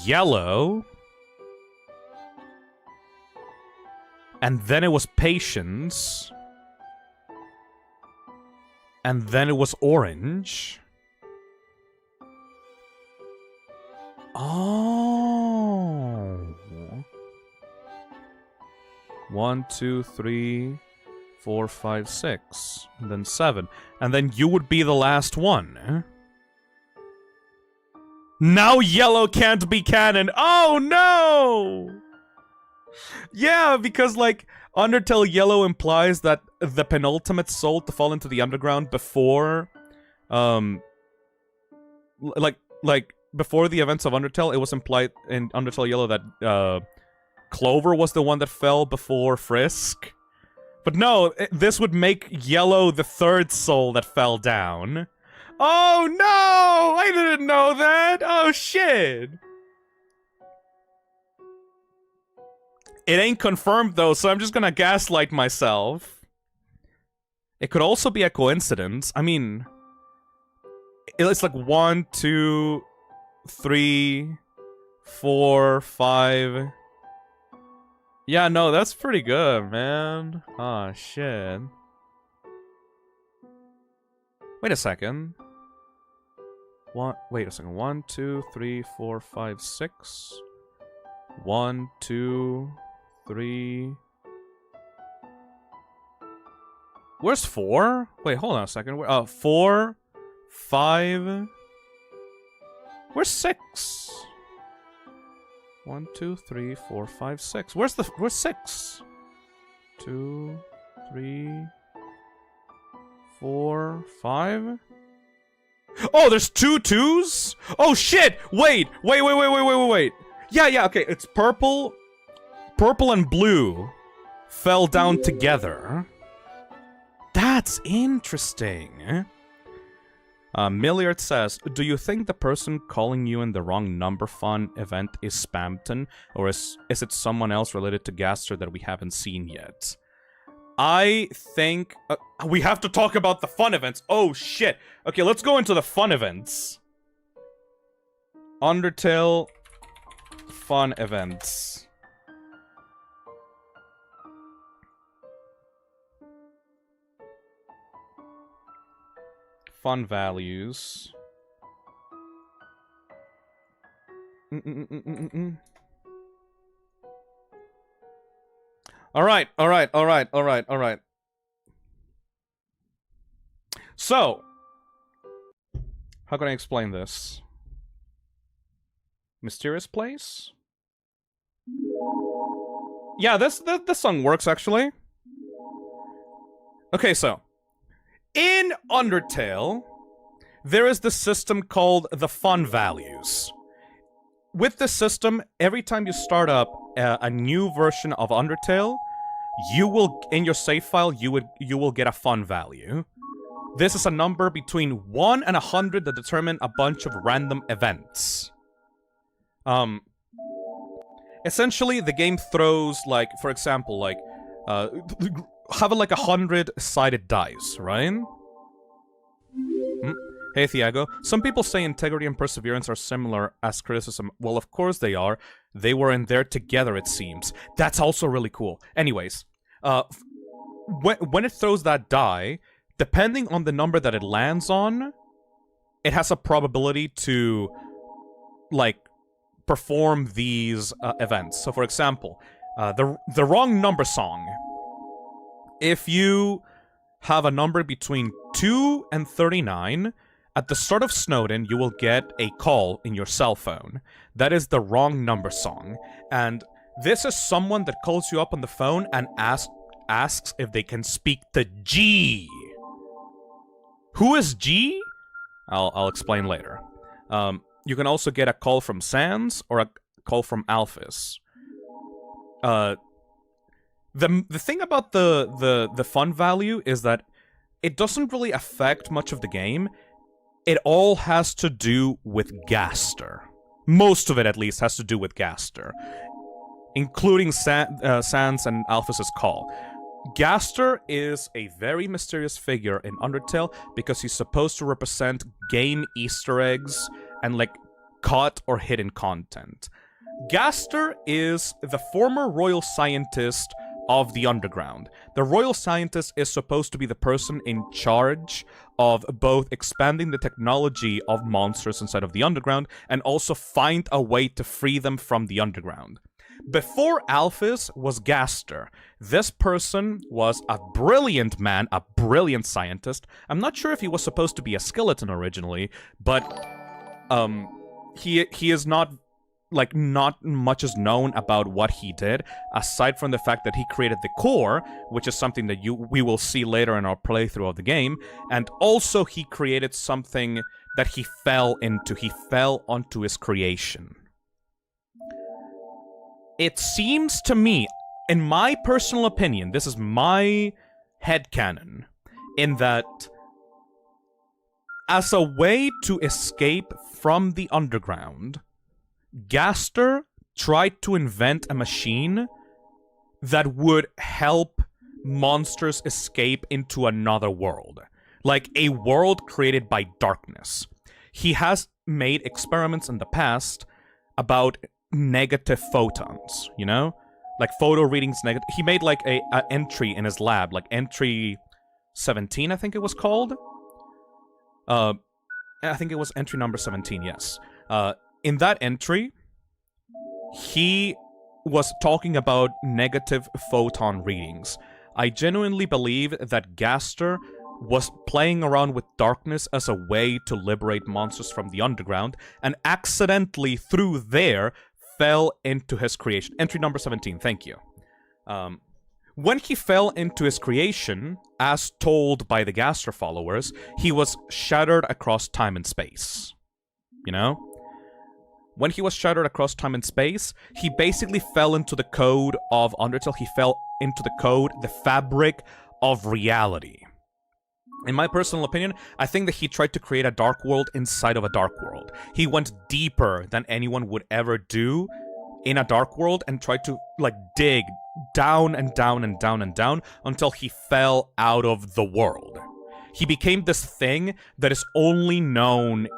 yellow, and then it was patience, and then it was orange. Oh. 1, 2, 3, 4, 5, 6, and then 7. And then you would be the last one. Now yellow can't be canon. Oh no! Yeah, because, like, Undertale Yellow implies that the penultimate soul to fall into the underground before, before the events of Undertale, it was implied in Undertale Yellow that, Clover was the one that fell before Frisk. But no, this would make Yellow the third soul that fell down. Oh no! I didn't know that! Oh shit! It ain't confirmed though, so I'm just gonna gaslight myself. It could also be a coincidence. I mean, it's like 1, 2, 3, 4, 5. Yeah, no, that's pretty good, man. Ah, shit. Wait a second. Wait a second. 1, 2, 3, 4, 5, 6. 1, 2, 3. Where's 4? Wait, hold on a second. 4, 5. Where's 6? 1, 2, 3, 4, 5, 6. Where's 6? 2, 3, 4, 5. Oh, there's 2 2s? Oh shit! Wait. Yeah, okay. It's purple. Purple and blue fell down together. That's interesting. Milliard says, do you think the person calling you in the wrong number fun event is Spamton, or is it someone else related to Gaster that we haven't seen yet? I think we have to talk about the fun events. Oh shit. Okay, let's go into the fun events. Undertale fun events. Fun values. Alright. So, how can I explain this? Mysterious place? Yeah, this song works, actually. Okay, so. In Undertale, there is this system called the Fun Values. With this system, every time you start up a new version of Undertale, you will, in your save file, you will get a fun value. This is a number between 1 and 100 that determine a bunch of random events. Essentially, the game throws, like, for example, like, having like 100-sided dice, right? Hey, Thiago. Some people say integrity and perseverance are similar as criticism. Well, of course they are. They were in there together, it seems. That's also really cool. Anyways, when it throws that die, depending on the number that it lands on, it has a probability to, like, perform these events. So, for example, the wrong number song. If you have a number between 2 and 39, at the start of Snowdin, you will get a call in your cell phone. That is the wrong number song. And this is someone that calls you up on the phone and asks if they can speak to G. Who is G? I'll explain later. You can also get a call from Sans or a call from Alphys. The thing about the fun value is that it doesn't really affect much of the game. It all has to do with Gaster. Most of it, at least, has to do with Gaster. Including Sans and Alphys' call. Gaster is a very mysterious figure in Undertale because he's supposed to represent game Easter eggs and, like, caught or hidden content. Gaster is the former royal scientist of the underground. The royal scientist is supposed to be the person in charge of both expanding the technology of monsters inside of the underground and also find a way to free them from the underground. Before Alphys was Gaster. This person was a brilliant man, a brilliant scientist. I'm not sure if he was supposed to be a skeleton originally, but he is not, like, not much is known about what he did, aside from the fact that he created the core, which is something that we will see later in our playthrough of the game, and also he created something that he fell into. He fell onto his creation. It seems to me, in my personal opinion, this is my headcanon, in that as a way to escape from the underground, Gaster tried to invent a machine that would help monsters escape into another world. Like a world created by darkness. He has made experiments in the past about negative photons, you know? Like photo readings negative. He made like a entry in his lab, like entry 17, I think it was called. I think it was entry number 17, yes. In that entry, he was talking about negative photon readings. I genuinely believe that Gaster was playing around with darkness as a way to liberate monsters from the underground, and accidentally, through there, fell into his creation. Entry number 17, thank you. When he fell into his creation, as told by the Gaster followers, he was shattered across time and space. You know? When he was shattered across time and space, he basically fell into the code of Undertale. He fell into the code, the fabric of reality. In my personal opinion, I think that he tried to create a dark world inside of a dark world. He went deeper than anyone would ever do in a dark world and tried to, like, dig down and down and down and down until he fell out of the world. He became this thing that is only known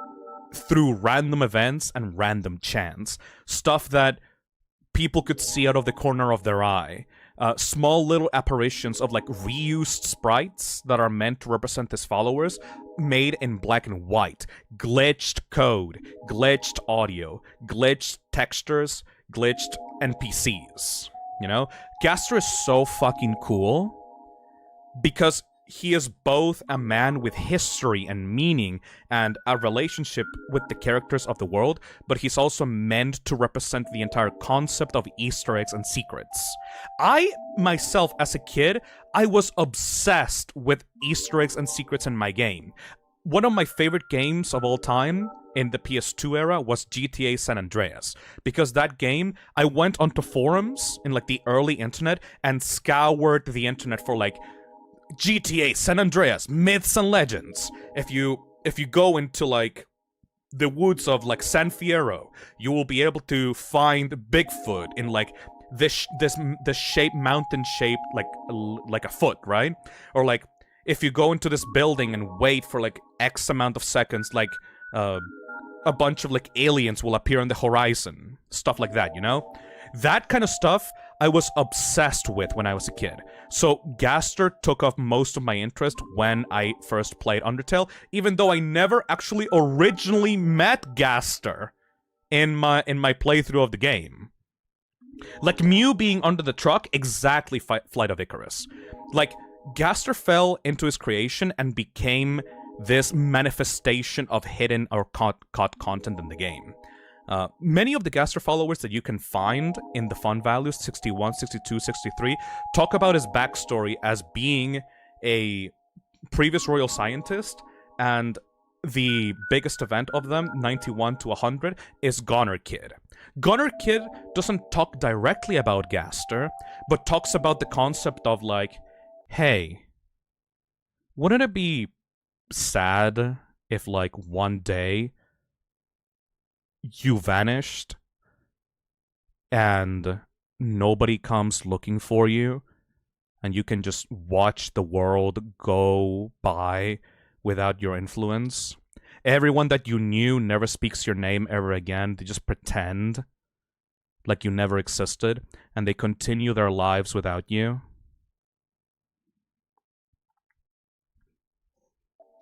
through random events and random chance. Stuff that people could see out of the corner of their eye. Small little apparitions of, like, reused sprites that are meant to represent his followers, made in black and white. Glitched code, glitched audio, glitched textures, glitched NPCs. You know? Gaster is so fucking cool because he is both a man with history and meaning and a relationship with the characters of the world, but he's also meant to represent the entire concept of Easter eggs and secrets. I, myself, as a kid, I was obsessed with Easter eggs and secrets in my game. One of my favorite games of all time in the PS2 era was GTA San Andreas. Because that game, I went onto forums in, like, the early internet and scoured the internet for, like, GTA San Andreas myths and legends. If you go into, like, the woods of, like, San Fierro, you will be able to find Bigfoot in, like, this mountain shaped like a foot, right? Or, like, if you go into this building and wait for, like, X amount of seconds, like a bunch of, like, aliens will appear on the horizon, stuff like that, you know? That kind of stuff I was obsessed with when I was a kid. So Gaster took off most of my interest when I first played Undertale, even though I never actually originally met Gaster in my playthrough of the game. Like Mew being under the truck, exactly Flight of Icarus. Like, Gaster fell into his creation and became this manifestation of hidden or caught content in the game. Many of the Gaster followers that you can find in the Fun Values 61, 62, 63 talk about his backstory as being a previous royal scientist, and the biggest event of them, 91 to 100, is Goner Kid. Goner Kid doesn't talk directly about Gaster, but talks about the concept of, like, hey, wouldn't it be sad if, like, one day you vanished and nobody comes looking for you and you can just watch the world go by without your influence? Everyone that you knew never speaks your name ever again. They just pretend like you never existed and they continue their lives without you.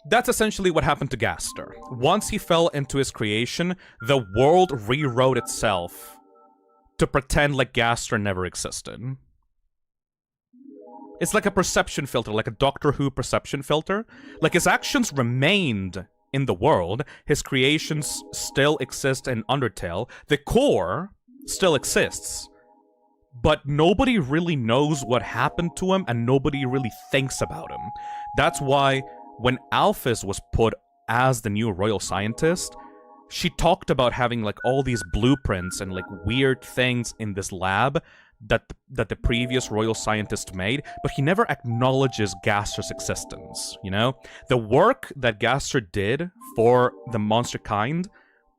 That's essentially what happened to Gaster. Once he fell into his creation, the world rewrote itself to pretend like Gaster never existed. It's like a perception filter, like a Doctor Who perception filter. Like, his actions remained in the world, his creations still exist in Undertale, the core still exists, but nobody really knows what happened to him and nobody really thinks about him. That's why when Alphys was put as the new royal scientist, she talked about having, like, all these blueprints and, like, weird things in this lab that the previous royal scientist made, but he never acknowledges Gaster's existence, you know? The work that Gaster did for the monster kind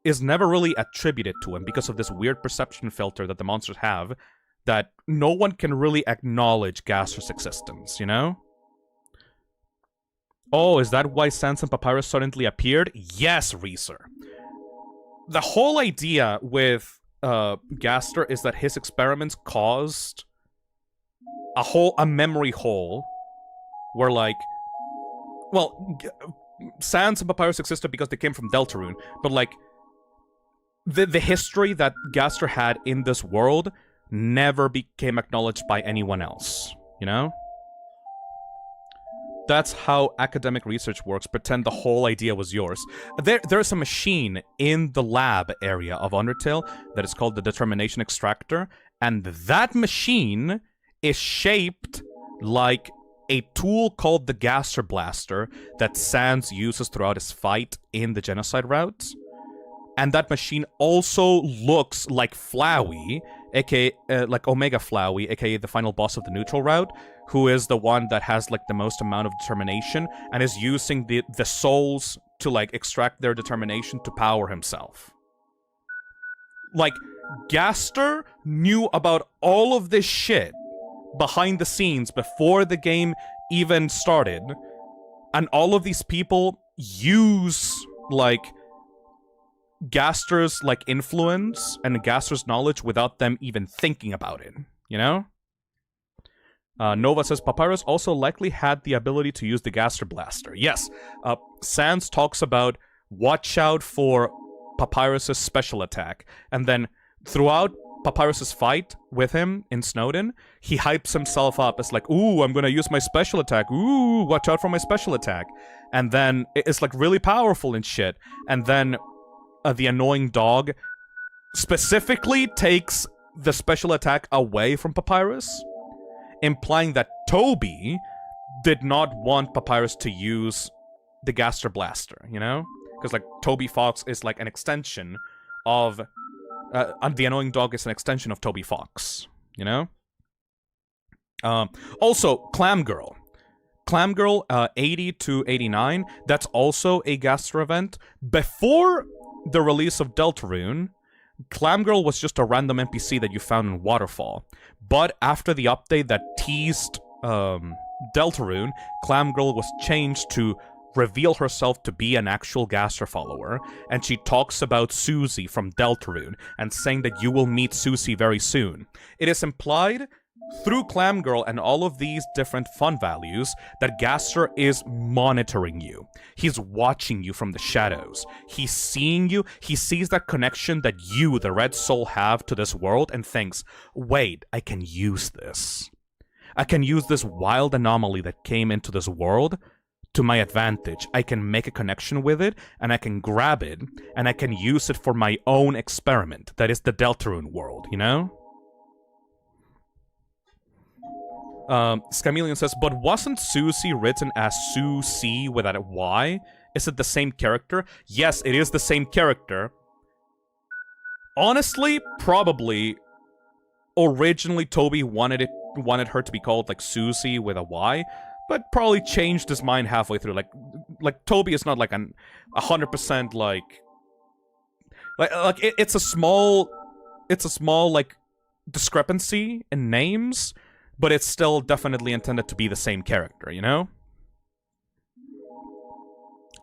is never really attributed to him because of this weird perception filter that the monsters have that no one can really acknowledge Gaster's existence, you know? Oh, is that why Sans and Papyrus suddenly appeared? Yes, Reeser. The whole idea with Gaster is that his experiments caused a memory hole where, like, well, Sans and Papyrus existed because they came from Deltarune, but, like, the history that Gaster had in this world never became acknowledged by anyone else, you know? That's how academic research works. Pretend the whole idea was yours. There's a machine in the lab area of Undertale that is called the Determination Extractor, and that machine is shaped like a tool called the Gaster Blaster that Sans uses throughout his fight in the Genocide routes. And that machine also looks like Flowey, aka like Omega Flowey, aka the final boss of the neutral route, who is the one that has like the most amount of determination and is using the souls to like extract their determination to power himself. Like, Gaster knew about all of this shit behind the scenes before the game even started, and all of these people use like Gaster's like influence and Gaster's knowledge without them even thinking about it, you know? Nova says Papyrus also likely had the ability to use the Gaster Blaster. Yes, Sans talks about watch out for Papyrus's special attack, and then throughout Papyrus's fight with him in Snowdin, he hypes himself up as like, ooh, I'm gonna use my special attack, ooh, watch out for my special attack. And then it's like really powerful and shit, and then the annoying dog specifically takes the special attack away from Papyrus, implying that Toby did not want Papyrus to use the Gaster Blaster, you know? Because, like, Toby Fox is, like, an extension of... and the annoying dog is an extension of Toby Fox, you know? Also, Clam Girl. Clam Girl, 80 to 89, that's also a Gaster event. Before the release of Deltarune, Clam Girl was just a random NPC that you found in Waterfall. But after the update that teased Deltarune, Clam Girl was changed to reveal herself to be an actual Gaster follower, and she talks about Susie from Deltarune, and saying that you will meet Susie very soon. It is implied through Clam Girl and all of these different fun values that Gaster is monitoring you. He's watching you from the shadows. He's seeing you. He sees that connection that you, the Red Soul, have to this world and thinks, wait, I can use this. I can use this wild anomaly that came into this world to my advantage. I can make a connection with it, and I can grab it, and I can use it for my own experiment. That is the Deltarune world, you know? Scamelion says, but wasn't Susie written as Susie without a Y? Is it the same character? Yes, it is the same character. Honestly, probably. Originally, Toby wanted her to be called, like, Susie with a Y, but probably changed his mind halfway through. Like Toby is not, like, 100%, like, it's a small, like, discrepancy in names, but it's still definitely intended to be the same character, you know?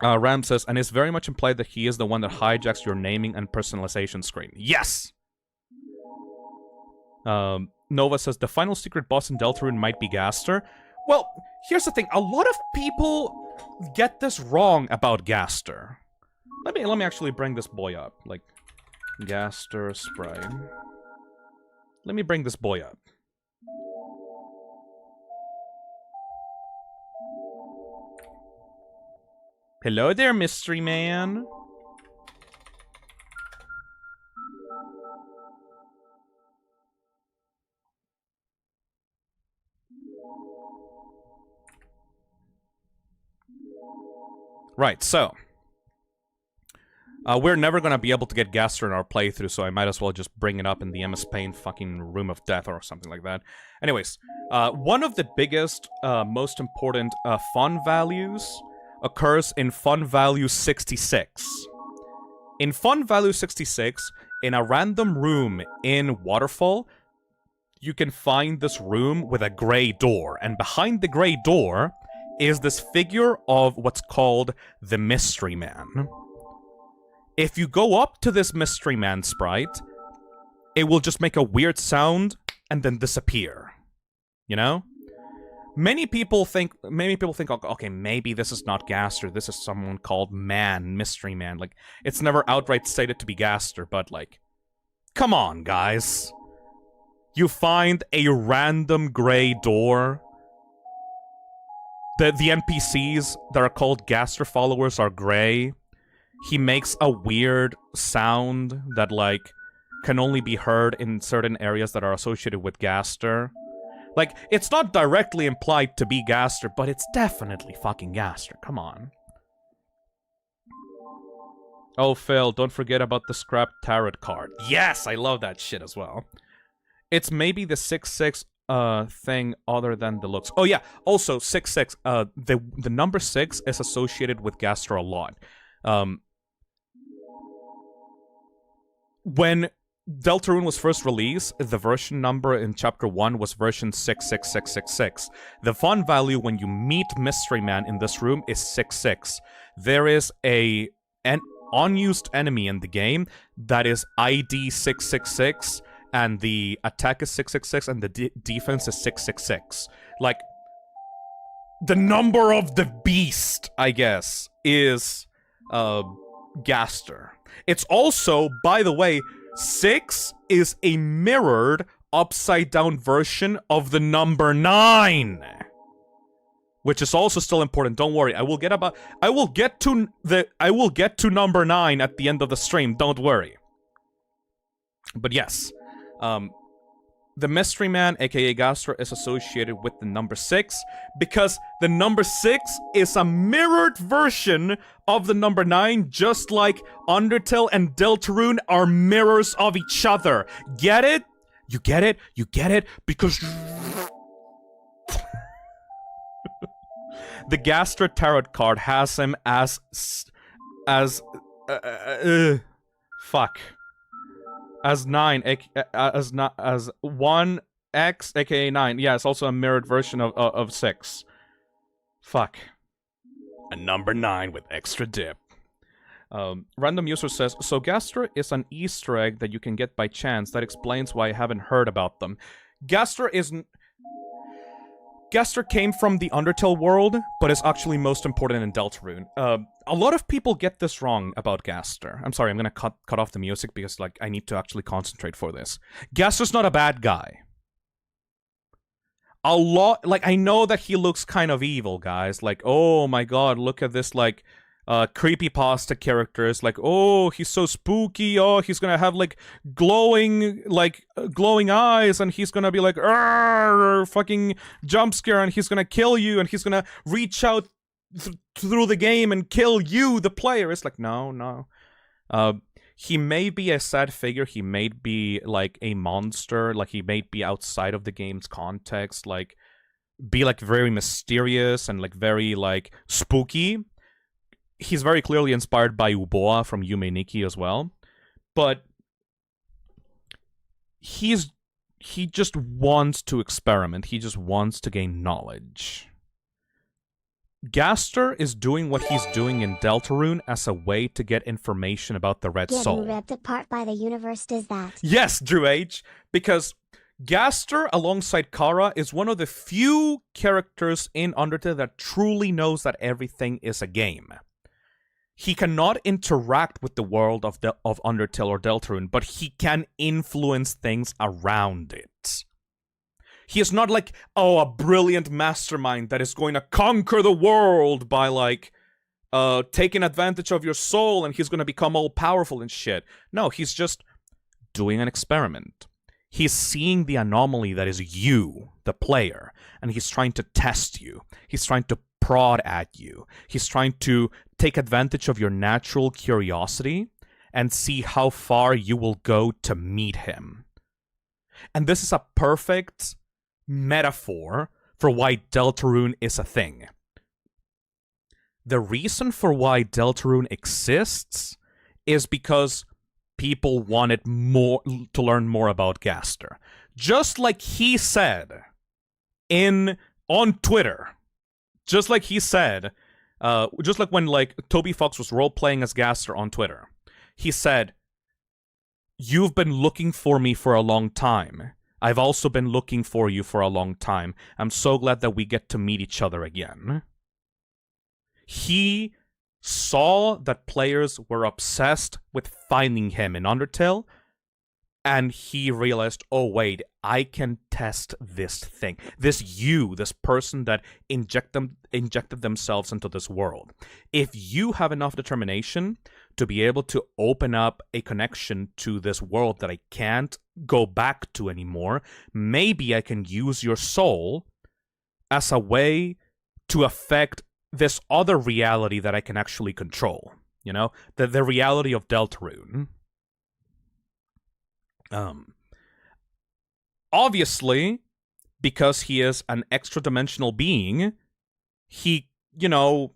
Ram says, and it's very much implied that he is the one that hijacks your naming and personalization screen. Yes! Nova says, the final secret boss in Deltarune might be Gaster. Well, here's the thing. A lot of people get this wrong about Gaster. Let me actually bring this boy up. Like, Gaster sprite. Let me bring this boy up. Hello there, mystery man. Right, so we're never gonna be able to get Gaster in our playthrough, so I might as well just bring it up in the MS Paint fucking Room of Death or something like that. Anyways, one of the biggest, most important fun values occurs in Fun Value 66. In Fun Value 66, in a random room in Waterfall, you can find this room with a gray door, and behind the gray door is this figure of what's called the Mystery Man. If you go up to this Mystery Man sprite, it will just make a weird sound and then disappear. You know? Many people think, okay, maybe this is not Gaster, this is someone called Mystery Man. Like, it's never outright stated to be Gaster, but like, come on, guys. You find a random gray door. The NPCs that are called Gaster followers are gray. He makes a weird sound that, like, can only be heard in certain areas that are associated with Gaster. Like, it's not directly implied to be Gaster, but it's definitely fucking Gaster. Come on. Oh, Phil, don't forget about the scrapped tarot card. Yes, I love that shit as well. It's maybe the 6-6 thing other than the looks. Oh yeah, also 6-6. The number 6 is associated with Gaster a lot. When Deltarune was first released, the version number in Chapter 1 was version 66666. The fun value when you meet Mystery Man in this room is 6-6. There is an unused enemy in the game that is ID 666, and the attack is 666, and the defense is 666. Like, the number of the beast, I guess, is Gaster. It's also, by the way, 6 is a mirrored upside-down version of the number 9. Which is also still important. Don't worry. I will get to number 9 at the end of the stream. Don't worry. But yes, the Mystery Man, aka Gaster, is associated with the number 6 because the number 6 is a mirrored version of the number 9, just like Undertale and Deltarune are mirrors of each other. Get it? You get it? You get it? Because the Gaster tarot card has him as fuck. As 9, as 1x, aka 9. Yeah, it's also a mirrored version of 6. Fuck. A number 9 with extra dip. Random user says, so Gaster is an Easter egg that you can get by chance. That explains why I haven't heard about them. Gaster came from the Undertale world, but is actually most important in Deltarune. A lot of people get this wrong about Gaster. I'm sorry, I'm gonna cut off the music because, like, I need to actually concentrate for this. Gaster's not a bad guy. I know that he looks kind of evil, guys. Like, oh my god, look at this, like, creepypasta characters. Like, oh, he's so spooky. Oh, he's gonna have, like, glowing eyes, and he's gonna be like, fucking jump scare, and he's gonna kill you, and he's gonna reach out through the game and kill you, the player. It's like, no. He may be a sad figure, he may be, like, a monster, like, he may be outside of the game's context, like, be, like, very mysterious and, like, very, like, spooky. He's very clearly inspired by Uboa from Yume Nikki as well. But he just wants to experiment. He just wants to gain knowledge. Gaster is doing what he's doing in Deltarune as a way to get information about the Red Soul. Getting ripped apart by the universe does that. Yes, Drew H. Because Gaster, alongside Chara, is one of the few characters in Undertale that truly knows that everything is a game. He cannot interact with the world of Undertale or Deltarune, but he can influence things around it. He is not like, oh, a brilliant mastermind that is going to conquer the world by, like, taking advantage of your soul and he's going to become all powerful and shit. No, he's just doing an experiment. He's seeing the anomaly that is you, the player, and he's trying to test you. He's trying to prod at you. He's trying to take advantage of your natural curiosity and see how far you will go to meet him. And this is a perfect metaphor for why Deltarune is a thing. The reason for why Deltarune exists is because people wanted more to learn more about Gaster. Just like he said on Twitter, just like he said, just like when like Toby Fox was role-playing as Gaster on Twitter, he said, "You've been looking for me for a long time. I've also been looking for you for a long time. I'm so glad that we get to meet each other again." He saw that players were obsessed with finding him in Undertale, and he realized, oh wait, I can test this thing. This person that injected themselves into this world. If you have enough determination to be able to open up a connection to this world that I can't go back to anymore, maybe I can use your soul as a way to affect this other reality that I can actually control. You know? The reality of Deltarune. Obviously, because he is an extra-dimensional being, he doesn't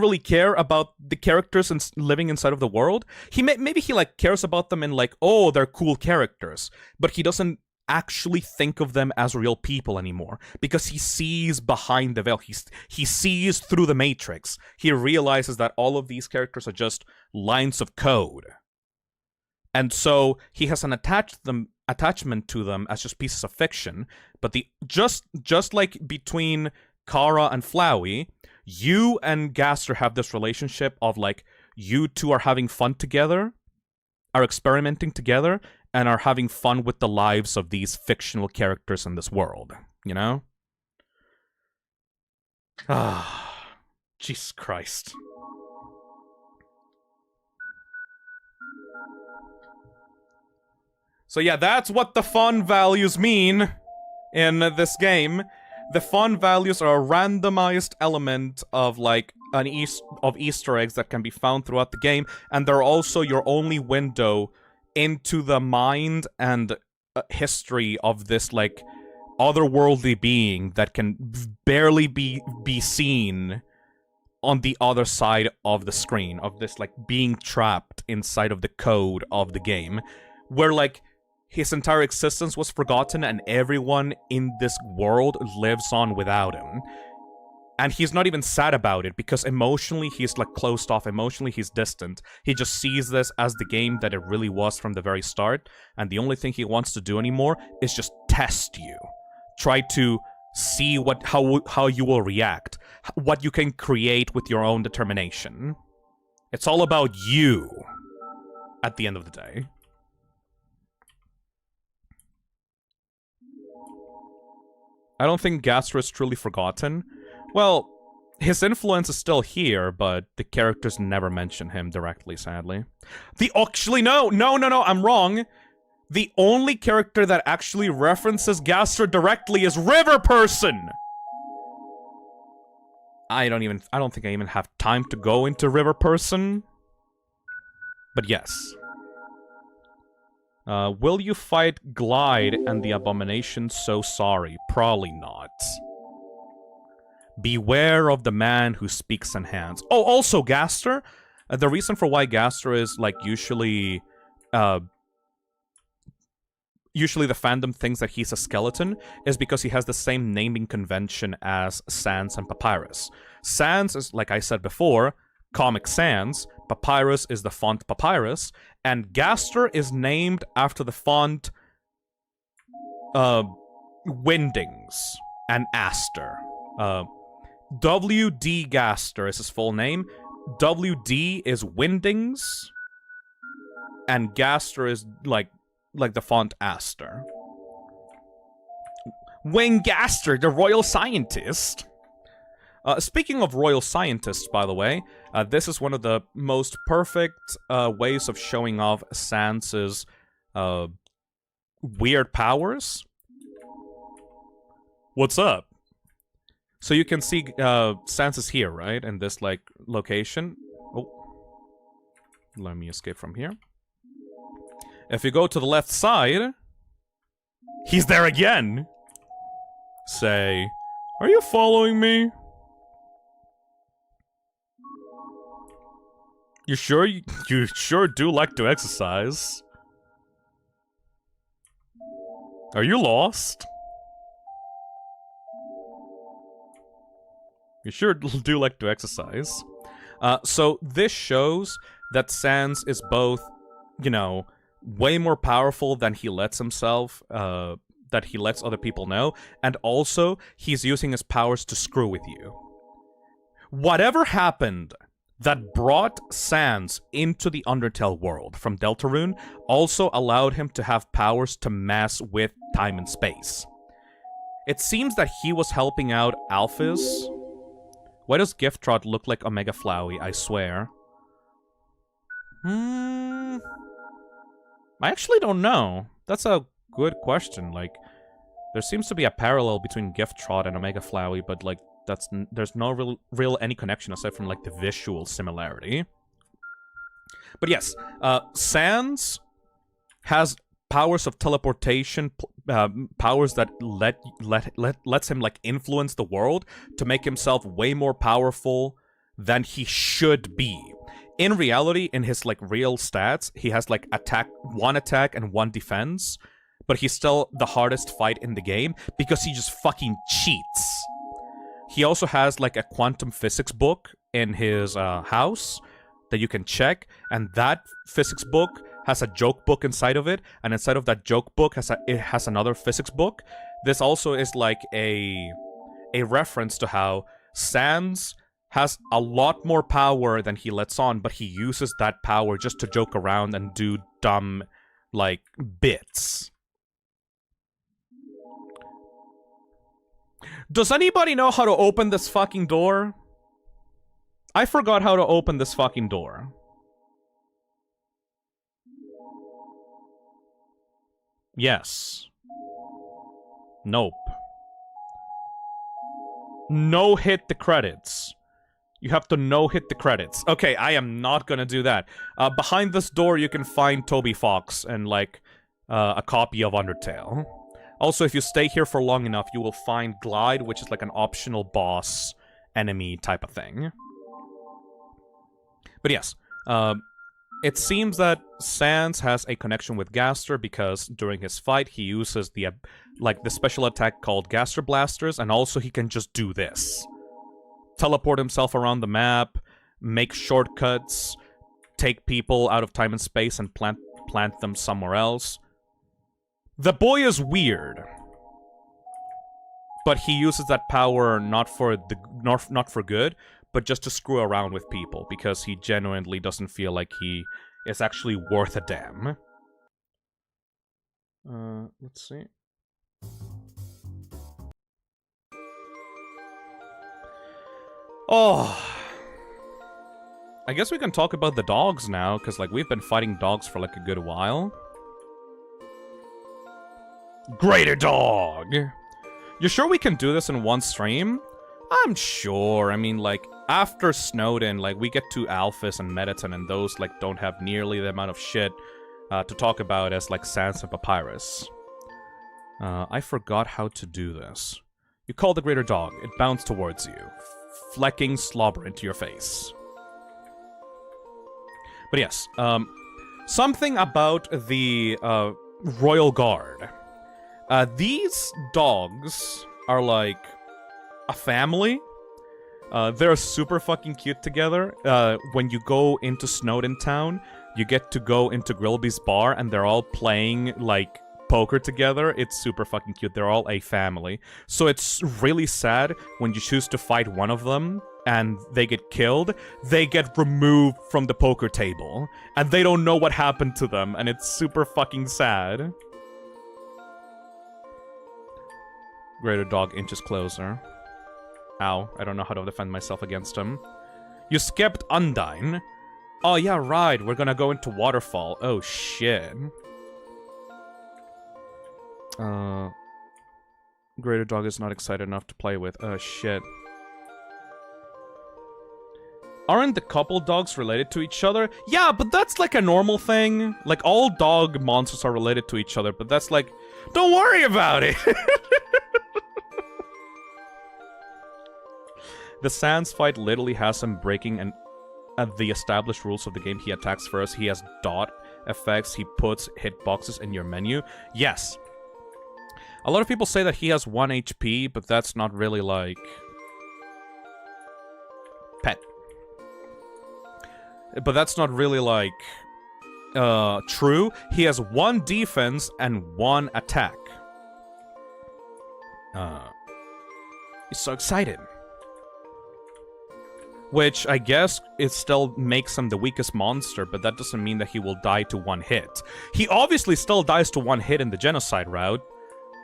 really care about the characters living inside of the world. Maybe he like cares about them in like, oh, they're cool characters, but he doesn't actually think of them as real people anymore because he sees behind the veil. He sees through the matrix. He realizes that all of these characters are just lines of code. And so he has an attachment to them as just pieces of fiction. But just like between Chara and Flowey, you and Gaster have this relationship of like, you two are having fun together, are experimenting together, and are having fun with the lives of these fictional characters in this world, you know? Ah, Jesus Christ. So yeah, that's what the fun values mean in this game. The fun values are a randomized element of like of Easter eggs that can be found throughout the game, and they're also your only window into the mind and history of this like otherworldly being that can barely be seen on the other side of the screen, of this like being trapped inside of the code of the game, where like his entire existence was forgotten and everyone in this world lives on without him. And he's not even sad about it, because emotionally he's like closed off, emotionally he's distant. He just sees this as the game that it really was from the very start, and the only thing he wants to do anymore is just test you. Try to see how you will react, what you can create with your own determination. It's all about you at the end of the day. I don't think Gaster is truly forgotten. Well, his influence is still here, but the characters never mention him directly, sadly. Actually, no, I'm wrong. The only character that actually references Gaster directly is River Person! I don't think I even have time to go into River Person. But yes. Will you fight Glide and the Abomination So Sorry? Probably not. Beware of the man who speaks in hands. Oh, also Gaster. The reason for why Gaster is like usually the fandom thinks that he's a skeleton is because he has the same naming convention as Sans and Papyrus. Sans is, like I said before, Comic Sans. Papyrus is the font Papyrus, and Gaster is named after the font Windings and Aster. W.D. Gaster is his full name. W.D. is Windings, and Gaster is like the font Aster. Wayne Gaster, the royal scientist. Speaking of royal scientists, by the way, this is one of the most perfect ways of showing off Sans's weird powers. What's up? So you can see Sans is here, right? In this, like, location. Oh. Let me escape from here. If you go to the left side, he's there again! Say, are you following me? You sure? You sure do like to exercise. Are you lost? You sure do like to exercise. So this shows that Sans is both, you know, way more powerful than he lets himself, that he lets other people know, and also he's using his powers to screw with you. Whatever happened that brought Sans into the Undertale world from Deltarune also allowed him to have powers to mess with time and space. It seems that he was helping out Alphys. Why does Giftrot look like Omega Flowey, I swear? I actually don't know. That's a good question. Like, there seems to be a parallel between Giftrot and Omega Flowey, but like, there's no real any connection aside from like the visual similarity. But yes, Sans has powers of teleportation, powers that lets him like influence the world to make himself way more powerful than he should be. In reality, in his like real stats, he has like one attack and 1 defense, but he's still the hardest fight in the game because he just fucking cheats. He also has like a quantum physics book in his house that you can check, and that physics book has a joke book inside of it, and inside of that joke book it has another physics book. This also is like a reference to how Sans has a lot more power than he lets on, but he uses that power just to joke around and do dumb, like, bits. Does anybody know how to open this fucking door? I forgot how to open this fucking door. Yes. Nope. No hit the credits. You have to no hit the credits. Okay, I am not gonna do that. Behind this door you can find Toby Fox and like a copy of Undertale. Also, if you stay here for long enough, you will find Glide, which is like an optional boss enemy type of thing. But yes, it seems that Sans has a connection with Gaster because during his fight he uses the special attack called Gaster Blasters, and also he can just do this. Teleport himself around the map, make shortcuts, take people out of time and space and plant them somewhere else. The boy is weird. But he uses that power not for good, but just to screw around with people, because he genuinely doesn't feel like he is actually worth a damn. Let's see. Oh. I guess we can talk about the dogs now, because, like, we've been fighting dogs for, like, a good while. Greater Dog! You sure we can do this in one stream? I'm sure. I mean, like, after Snowdin, like, we get to Alphys and Mettaton, and those, like, don't have nearly the amount of shit to talk about as, like, Sans and Papyrus. I forgot how to do this. You call the Greater Dog. It bounced towards you, flecking slobber into your face. But yes, something about the Royal Guard. These dogs are like a family. They're super fucking cute together. When you go into Snowdin Town, you get to go into Grillby's bar and they're all playing like poker together. It's super fucking cute. They're all a family. So it's really sad when you choose to fight one of them and they get killed. They get removed from the poker table and they don't know what happened to them, and it's super fucking sad. Greater Dog inches closer. Ow, I don't know how to defend myself against him. You skipped Undyne. Oh yeah, right, we're gonna go into Waterfall. Oh shit. Greater Dog is not excited enough to play with. Oh shit. Aren't the couple dogs related to each other? Yeah, but that's like a normal thing. Like, all dog monsters are related to each other, but that's like, don't worry about it! The Sans fight literally has him breaking the established rules of the game. He attacks first, he has dot effects, he puts hitboxes in your menu. Yes. A lot of people say that he has 1 HP, but that's not really, like... Pet. But that's not really, like... true. He has 1 defense and 1 attack. He's so excited. Which, I guess, it still makes him the weakest monster, but that doesn't mean that he will die to 1 hit. He obviously still dies to 1 hit in the genocide route,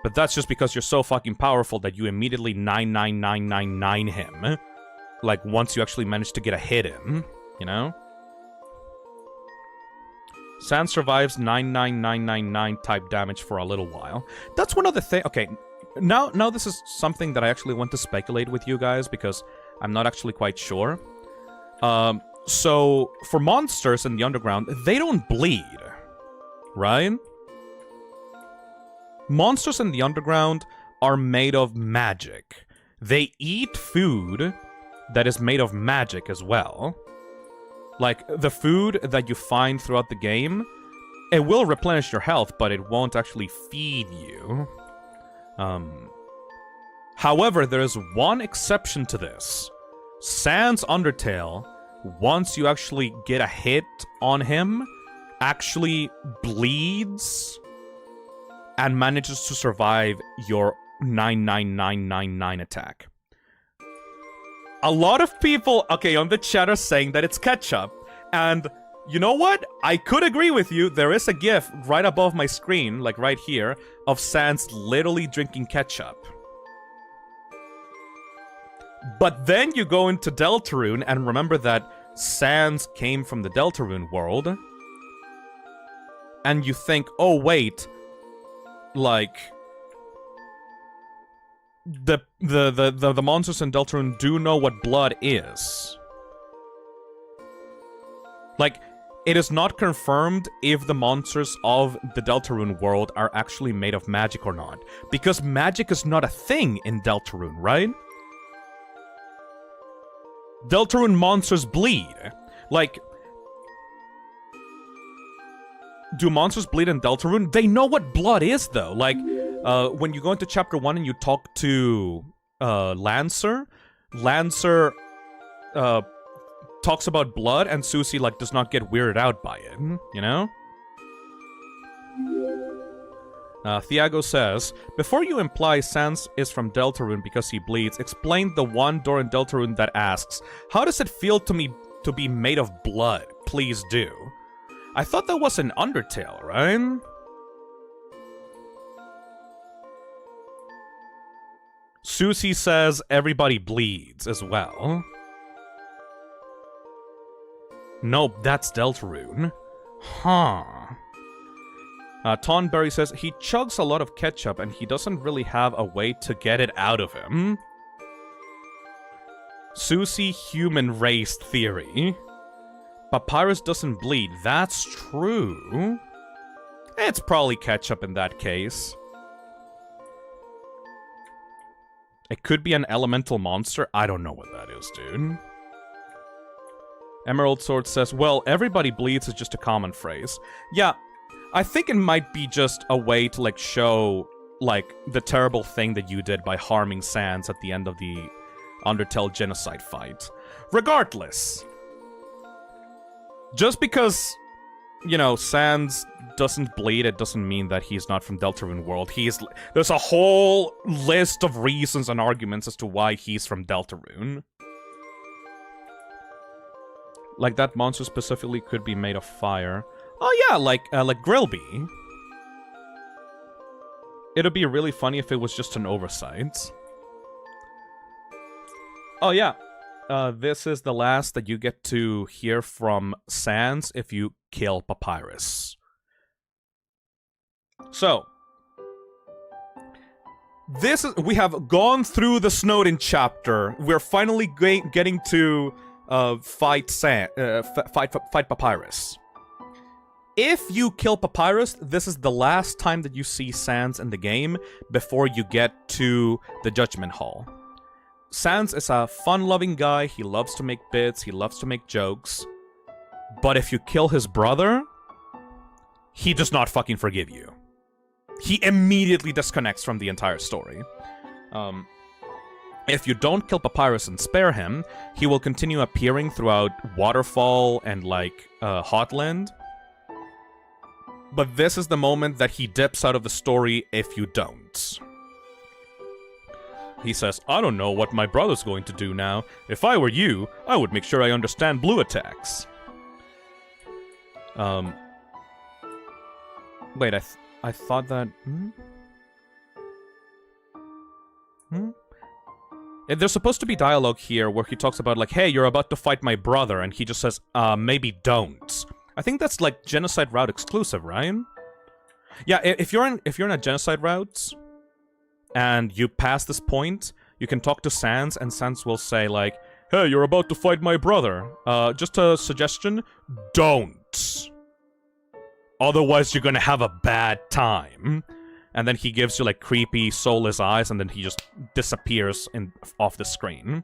but that's just because you're so fucking powerful that you immediately 99999 him. Like, once you actually manage to get a hit in, you know? Sand survives 99999 type damage for a little while. That's one of the things... Okay, now this is something that I actually want to speculate with you guys, because I'm not actually quite sure. So, for monsters in the underground, they don't bleed, right? Monsters in the underground are made of magic. They eat food that is made of magic as well. Like, the food that you find throughout the game, it will replenish your health, but it won't actually feed you. However, there is one exception to this. Sans Undertale, once you actually get a hit on him, actually bleeds and manages to survive your 99999 attack. A lot of people, okay, on the chat are saying that it's ketchup, and you know what? I could agree with you. There is a GIF right above my screen, like right here, of Sans literally drinking ketchup. But then you go into Deltarune and remember that Sans came from the Deltarune world. And you think, oh wait, like the monsters in Deltarune do know what blood is. Like, it is not confirmed if the monsters of the Deltarune world are actually made of magic or not. Because magic is not a thing in Deltarune, right? Deltarune monsters bleed. Like, do monsters bleed in Deltarune? They know what blood is, though. Like, when you go into Chapter 1 and you talk to Lancer, Lancer talks about blood, and Susie, like, does not get weirded out by it, you know? Thiago says, before you imply Sans is from Deltarune because he bleeds, explain the one door in Deltarune that asks, how does it feel to me to be made of blood? Please do. I thought that was an Undertale, right? Susie says everybody bleeds as well. Nope, that's Deltarune. Huh. Tonberry says, he chugs a lot of ketchup and he doesn't really have a way to get it out of him. Susie human race theory. Papyrus doesn't bleed. That's true. It's probably ketchup in that case. It could be an elemental monster. I don't know what that is, dude. Emerald Sword says, well, everybody bleeds is just a common phrase. Yeah. I think it might be just a way to, like, show, like, the terrible thing that you did by harming Sans at the end of the Undertale genocide fight. Regardless, just because, you know, Sans doesn't bleed, it doesn't mean that he's not from Deltarune world. There's a whole list of reasons and arguments as to why he's from Deltarune. Like, that monster specifically could be made of fire. Oh yeah, like Grillby. It'd be really funny if it was just an oversight. Oh yeah, this is the last that you get to hear from Sans if you kill Papyrus. So, we have gone through the Snowdin chapter. We're finally getting to fight Papyrus. If you kill Papyrus, this is the last time that you see Sans in the game before you get to the Judgement Hall. Sans is a fun-loving guy, he loves to make bits, he loves to make jokes. But if you kill his brother, he does not fucking forgive you. He immediately disconnects from the entire story. If you don't kill Papyrus and spare him, he will continue appearing throughout Waterfall and, like, Hotland. But this is the moment that he dips out of the story if you don't. He says, I don't know what my brother's going to do now. If I were you, I would make sure I understand blue attacks. Wait, I thought that... There's supposed to be dialogue here where he talks about, like, hey, you're about to fight my brother, and he just says, maybe don't. I think that's, like, Genocide Route exclusive, right? Yeah, if you're in a Genocide Route, and you pass this point, you can talk to Sans, and Sans will say, like, hey, you're about to fight my brother. Just a suggestion, don't. Otherwise, you're gonna have a bad time. And then he gives you, like, creepy, soulless eyes, and then he just disappears off the screen.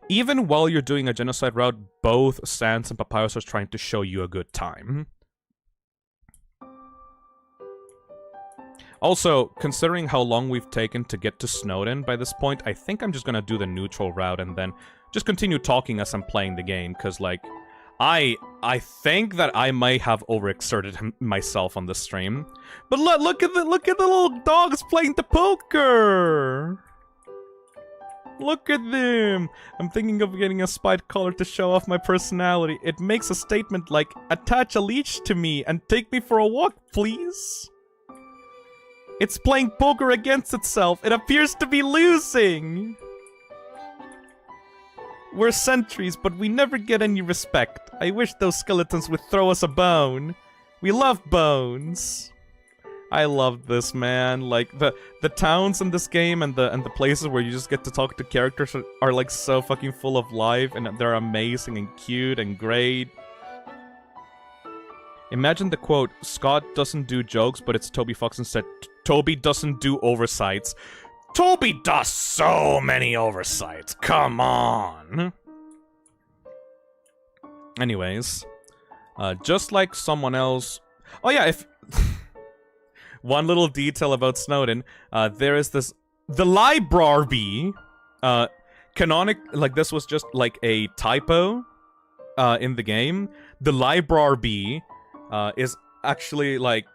Even while you're doing a Genocide route, both Sans and Papyrus are trying to show you a good time. Also, considering how long we've taken to get to Snowdin by this point, I think I'm just gonna do the neutral route and then just continue talking as I'm playing the game, because, like, I think that I may have overexerted myself on this stream. But look at the little dogs playing the poker! Look at them! I'm thinking of getting a spiked collar to show off my personality. It makes a statement like, attach a leash to me and take me for a walk, please? It's playing poker against itself. It appears to be losing! We're sentries, but we never get any respect. I wish those skeletons would throw us a bone. We love bones. I love this, man. Like, the towns in this game and the places where you just get to talk to characters are like so fucking full of life, and they're amazing and cute and great. Imagine the quote, Scott doesn't do jokes, but it's Toby Fox instead. Toby doesn't do oversights. Toby does so many oversights. Come on. Anyways, just like someone else. Oh yeah, if one little detail about Snowdin, there is this the library. Like this was just like a typo in the game. The library is actually like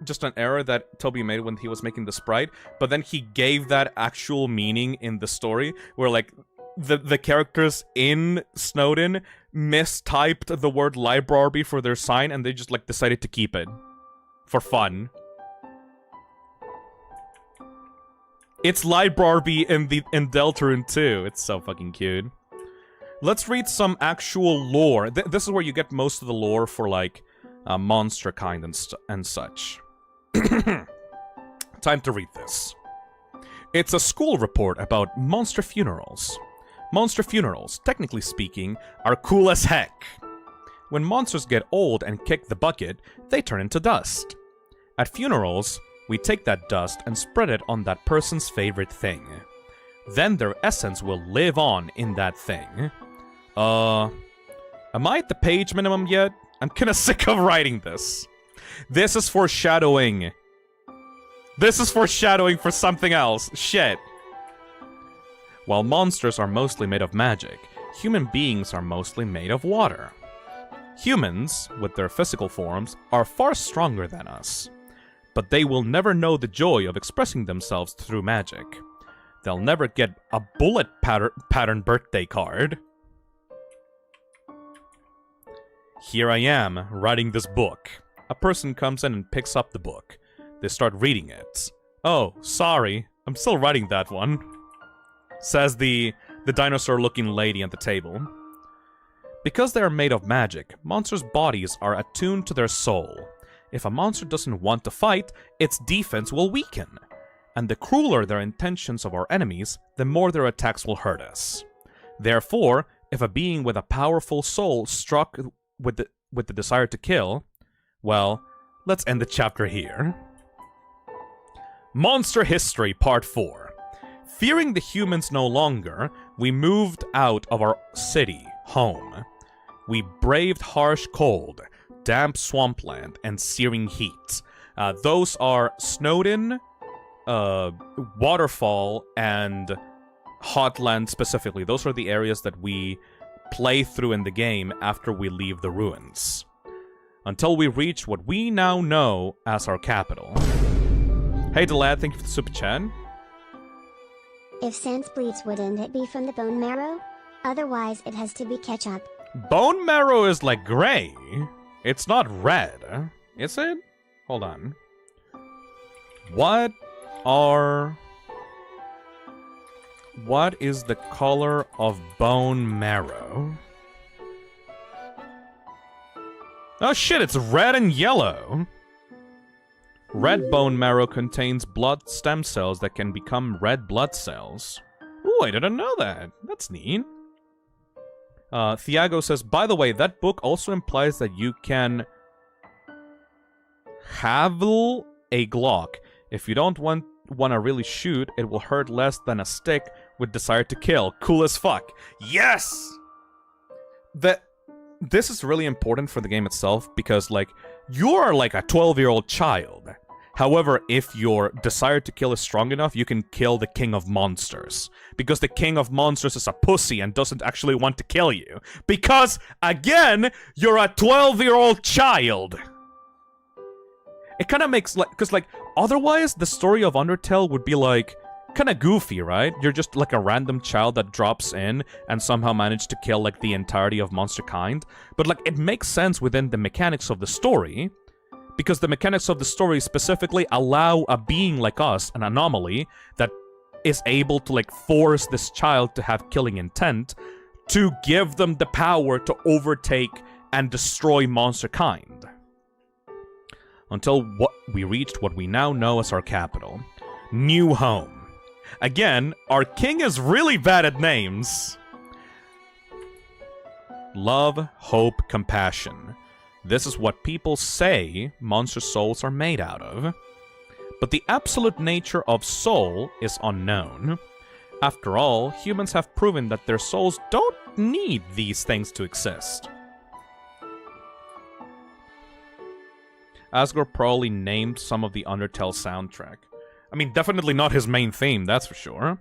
just an error that Toby made when he was making the sprite, but then he gave that actual meaning in the story, where like the characters in Snowdin mistyped the word library for their sign, and they just like decided to keep it for fun. It's library in Deltarune too. It's so fucking cute. Let's read some actual lore. This is where you get most of the lore for like monster kind and such. Time to read this. It's a school report about monster funerals. Monster funerals, technically speaking, are cool as heck. When monsters get old and kick the bucket, they turn into dust. At funerals, we take that dust and spread it on that person's favorite thing. Then their essence will live on in that thing. Am I at the page minimum yet? I'm kinda sick of writing this. This is foreshadowing. This is foreshadowing for something else. Shit. While monsters are mostly made of magic, human beings are mostly made of water. Humans, with their physical forms, are far stronger than us. But they will never know the joy of expressing themselves through magic. They'll never get a bullet pattern birthday card. Here I am, writing this book. A person comes in and picks up the book. They start reading it. Oh, sorry, I'm still writing that one, says the dinosaur-looking lady at the table. Because they are made of magic, monsters' bodies are attuned to their soul. If a monster doesn't want to fight, its defense will weaken. And the crueler their intentions of our enemies, the more their attacks will hurt us. Therefore, if a being with a powerful soul struck with the desire to kill, well, let's end the chapter here. Monster History Part 4. Fearing the humans no longer, we moved out of our city, home. We braved harsh cold, damp swampland, and searing heat. Those are Snowdin, Waterfall, and Hotland specifically. Those are the areas that we play through in the game after we leave the ruins, until we reach what we now know as our capital. Hey Delad, thank you for the super chat. If Sans bleeds, wouldn't it be from the bone marrow? Otherwise, it has to be ketchup. Bone marrow is like gray. It's not red, is it? Hold on. What is the color of bone marrow? Oh shit, it's red and yellow. Red bone marrow contains blood stem cells that can become red blood cells. Ooh, I didn't know that. That's neat. Thiago says, by the way, that book also implies that you can havel a Glock. If you don't want to really shoot, it will hurt less than a stick with desire to kill. Cool as fuck. Yes! This is really important for the game itself, because, like, you are like a 12-year-old child. However, if your desire to kill is strong enough, you can kill the king of monsters. Because the king of monsters is a pussy and doesn't actually want to kill you. Because, again, you're a 12-year-old child. It kind of makes, like, because, like, otherwise, the story of Undertale would be, like, kind of goofy, right? You're just, like, a random child that drops in and somehow managed to kill, like, the entirety of monster kind. But, like, it makes sense within the mechanics of the story, because the mechanics of the story specifically allow a being like us, an anomaly, that is able to, like, force this child to have killing intent, to give them the power to overtake and destroy monster kind. Until we reached what we now know as our capital. New home. Again, our king is really bad at names. Love, hope, compassion. This is what people say monster souls are made out of. But the absolute nature of soul is unknown. After all, humans have proven that their souls don't need these things to exist. Asgore probably named some of the Undertale soundtrack. I mean, definitely not his main theme, that's for sure.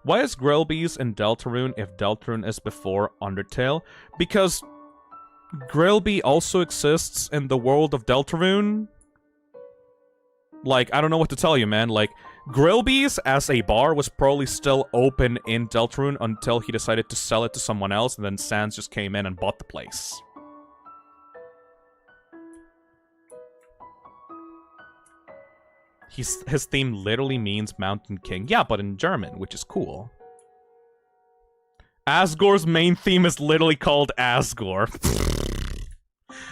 Why is Grelbees in Deltarune if Deltarune is before Undertale? Because Grelby also exists in the world of Deltarune. Like, I don't know what to tell you, man. Like, Grelbees as a bar was probably still open in Deltarune until he decided to sell it to someone else, and then Sans just came in and bought the place. His theme literally means Mountain King. Yeah, but in German, which is cool. Asgore's main theme is literally called Asgore.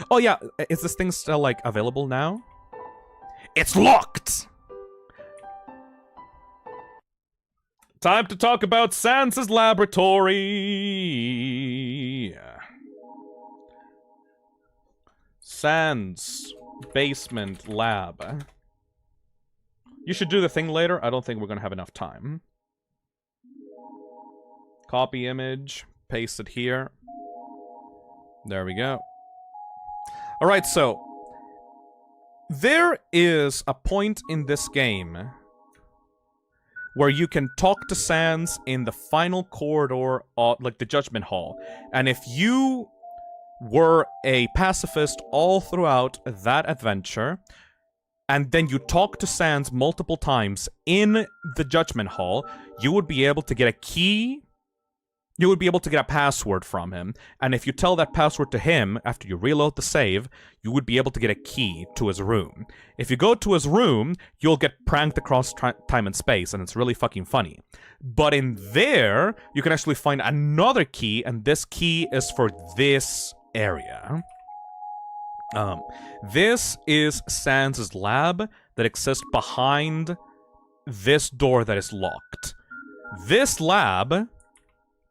Oh yeah, is this thing still, like, available now? It's locked! Time to talk about Sans' laboratory! Sans basement lab. You should do the thing later. I don't think we're gonna have enough time. Copy image, paste it here. There we go. Alright, so there is a point in this game where you can talk to Sans in the final corridor of, like, the Judgement Hall. And if you were a pacifist all throughout that adventure, and then you talk to Sans multiple times in the Judgement Hall, you would be able to get a key. You would be able to get a password from him, and if you tell that password to him after you reload the save, you would be able to get a key to his room. If you go to his room, you'll get pranked across time and space, and it's really fucking funny. But in there, you can actually find another key, and this key is for this area. This is Sans' lab that exists behind this door that is locked. This lab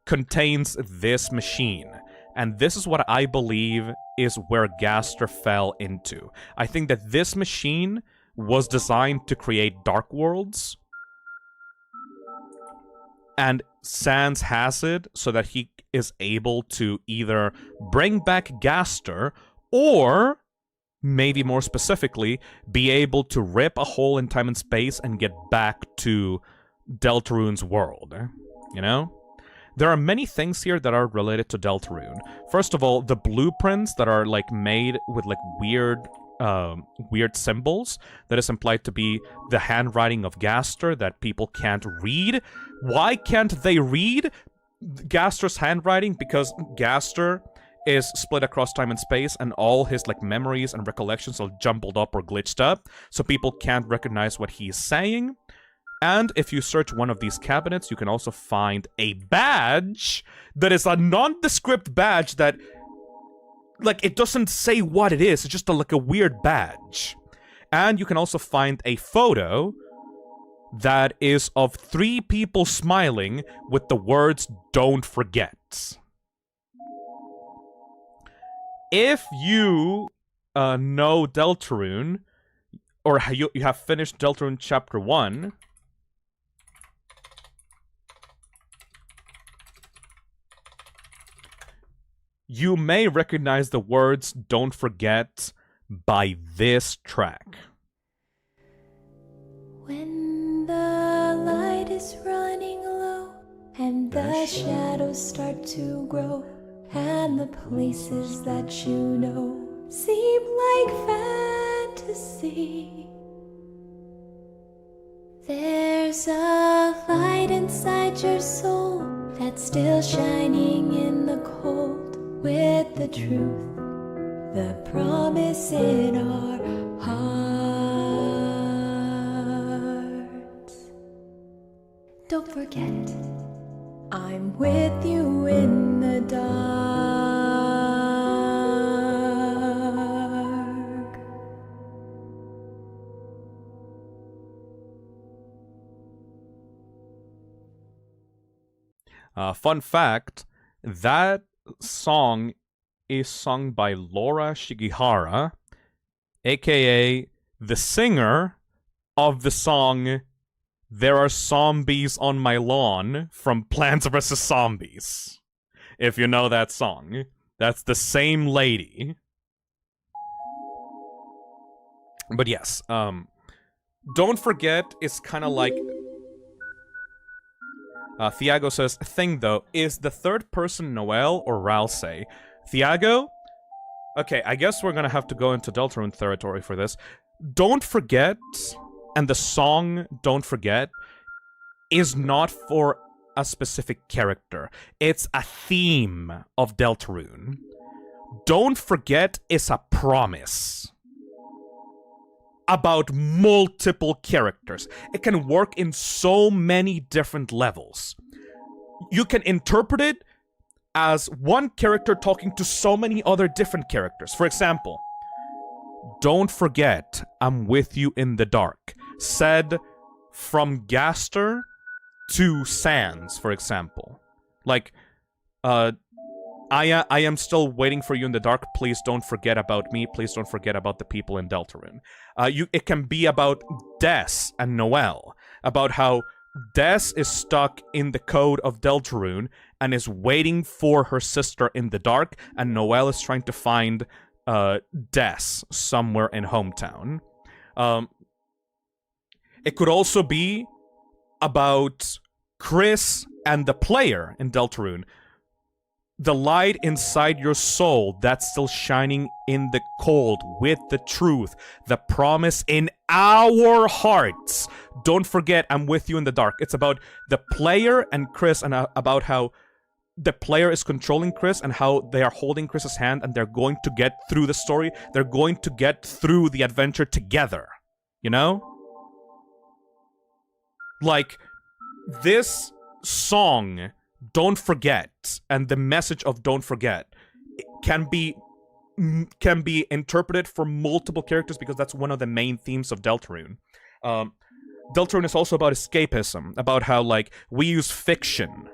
contains this machine, and this is what I believe is where Gaster fell into. I think that this machine was designed to create dark worlds, and Sans has it so that he is able to either bring back Gaster or maybe more specifically, be able to rip a hole in time and space and get back to Deltarune's world, you know? There are many things here that are related to Deltarune. First of all, the blueprints that are, like, made with, like, weird symbols that is implied to be the handwriting of Gaster that people can't read. Why can't they read Gaster's handwriting? Because Gaster is split across time and space, and all his, like, memories and recollections are jumbled up or glitched up, so people can't recognize what he's saying. And if you search one of these cabinets, you can also find a badge that is a nondescript badge that, like, it doesn't say what it is. It's just like a weird badge. And you can also find a photo that is of 3 people smiling with the words, "Don't forget." If you know Deltarune, or you have finished Deltarune Chapter 1... you may recognize the words "Don't forget" by this track. When the light is running low and the shadows start to grow and the places that you know seem like fantasy, there's a light inside your soul that's still shining in the cold, with the truth, the promise in our hearts. Don't forget, I'm with you in the dark. Fun fact, that song is sung by Laura Shigihara, aka the singer of the song "There Are Zombies on My Lawn" from Plants vs. Zombies. If you know that song. That's the same lady. But yes, Don't Forget is kind of like... Thiago says, thing though, is the third person Noelle or Ralsei? Thiago? Okay, I guess we're gonna have to go into Deltarune territory for this. Don't Forget, and the song Don't Forget, is not for a specific character. It's a theme of Deltarune. Don't Forget is a promise about multiple characters. It can work in so many different levels. You can interpret it as one character talking to so many other different characters. For example, "Don't forget, I'm with you in the dark," said from Gaster to Sans, for example. Like, I am still waiting for you in the dark. Please don't forget about me. Please don't forget about the people in Deltarune. It can be about Des and Noelle. About how Des is stuck in the code of Deltarune and is waiting for her sister in the dark, and Noelle is trying to find Des somewhere in hometown. It could also be about Chris and the player in Deltarune. The light inside your soul that's still shining in the cold with the truth, the promise in our hearts. Don't forget, I'm with you in the dark. It's about the player and Chris, and about how the player is controlling Chris and how they are holding Chris's hand, and they're going to get through the story. They're going to get through the adventure together. You know? Like, this song, Don't Forget, and the message of Don't Forget can be interpreted for multiple characters, because that's one of the main themes of Deltarune. Deltarune is also about escapism, about how, like, we use fiction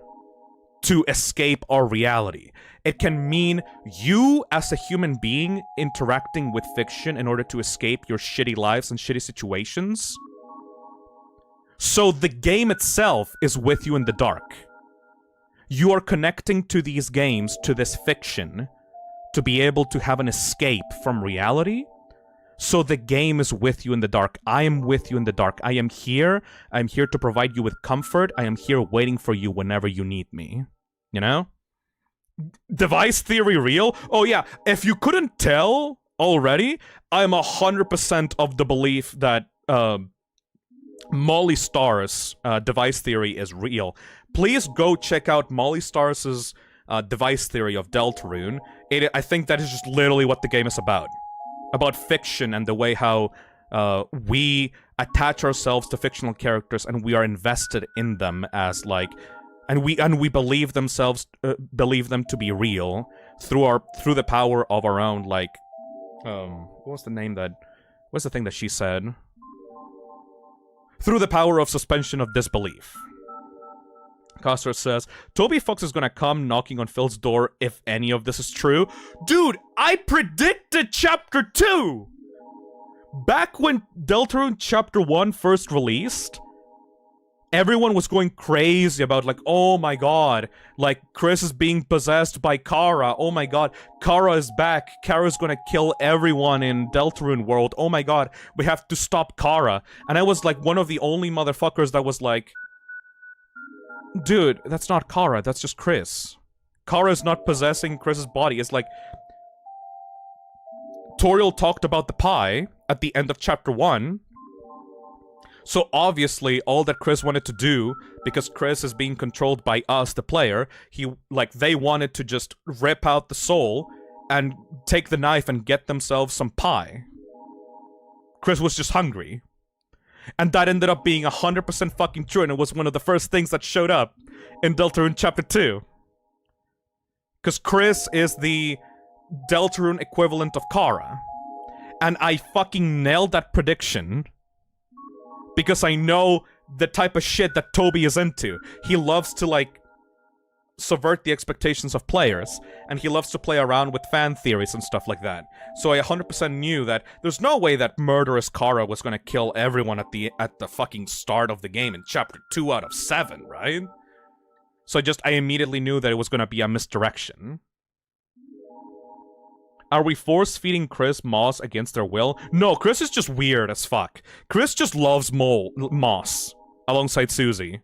to escape our reality. It can mean you as a human being interacting with fiction in order to escape your shitty lives and shitty situations. So the game itself is with you in the dark. You are connecting to these games, to this fiction, to be able to have an escape from reality, So the game is with you in the dark. I am with you in the dark. I am here. I'm here to provide you with comfort. I am here waiting for you whenever you need me. You know? Device theory real? Oh yeah, if you couldn't tell already, I'm 100% of the belief that Molly Star's device theory is real. Please go check out Molly Star's device theory of Deltarune. I think that is just literally what the game is about. About fiction and the way how we attach ourselves to fictional characters and we are invested in them as like, and we believe them to be real through the power of our own like, what's the thing that she said? Through the power of suspension of disbelief. Gaster says, Toby Fox is gonna come knocking on Phil's door if any of this is true. Dude, I predicted Chapter 2! Back when Deltarune Chapter 1 first released, everyone was going crazy about like, oh my god, like Chris is being possessed by Chara. Oh my god, Chara is back. Chara's gonna kill everyone in Deltarune world. Oh my god, we have to stop Chara. And I was like one of the only motherfuckers that was like, dude, that's not Chara, that's just Chris. Chara's not possessing Chris's body. It's like... Toriel talked about the pie at the end of Chapter 1. So obviously, all that Chris wanted to do, because Chris is being controlled by us, the player, they wanted to just rip out the soul and take the knife and get themselves some pie. Chris was just hungry. And that ended up being 100% fucking true, and it was one of the first things that showed up in Deltarune Chapter 2. Because Chris is the Deltarune equivalent of Chara. And I fucking nailed that prediction. Because I know the type of shit that Toby is into. He loves to, like, subvert the expectations of players, and he loves to play around with fan theories and stuff like that. So I 100% knew that there's no way that murderous Chara was gonna kill everyone at the fucking start of the game in Chapter 2 out of 7, right? So I immediately knew that it was gonna be a misdirection. Are we force-feeding Chris moss against their will? No, Chris is just weird as fuck. Chris just loves moss, alongside Susie.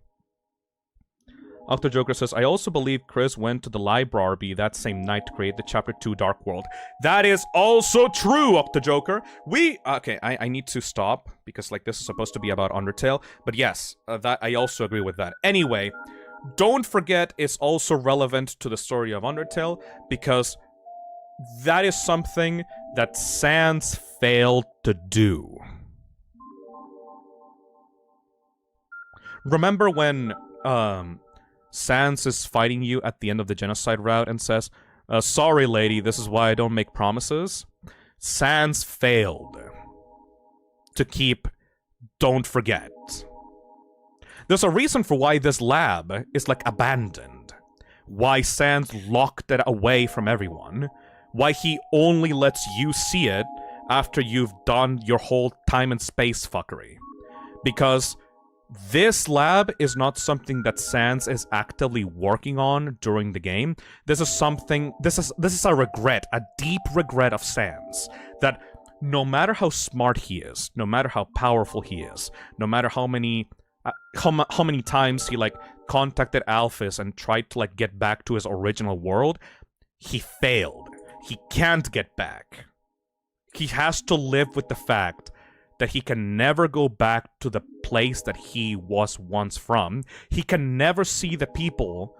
Octojoker says, I also believe Chris went to the library that same night to create the Chapter 2 Dark World. That is also true, Octojoker! Okay, I need to stop, because, like, this is supposed to be about Undertale, but yes, I also agree with that. Anyway, don't forget it's also relevant to the story of Undertale, because that is something that Sans failed to do. Remember when, Sans is fighting you at the end of the genocide route and says, sorry lady, this is why I don't make promises? Sans failed to keep don't forget. There's a reason for why this lab is, like, abandoned. Why Sans locked it away from everyone. Why he only lets you see it after you've done your whole time and space fuckery. Because this lab is not something that Sans is actively working on during the game. This is a regret, a deep regret of Sans. That no matter how smart he is, no matter how powerful he is, no matter how many times he, like, contacted Alphys and tried to, like, get back to his original world, he failed. He can't get back. He has to live with the fact that he can never go back to the place that he was once from. He can never see the people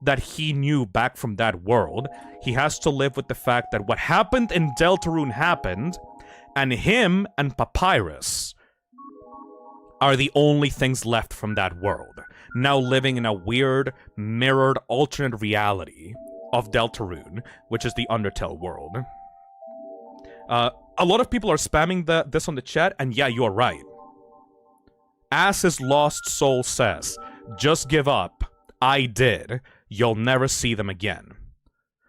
that he knew back from that world. He has to live with the fact that what happened in Deltarune happened, and him and Papyrus are the only things left from that world, now living in a weird, mirrored, alternate reality of Deltarune, which is the Undertale world. A lot of people are spamming this on the chat, and yeah, you are right. As his lost soul says, just give up. I did. You'll never see them again.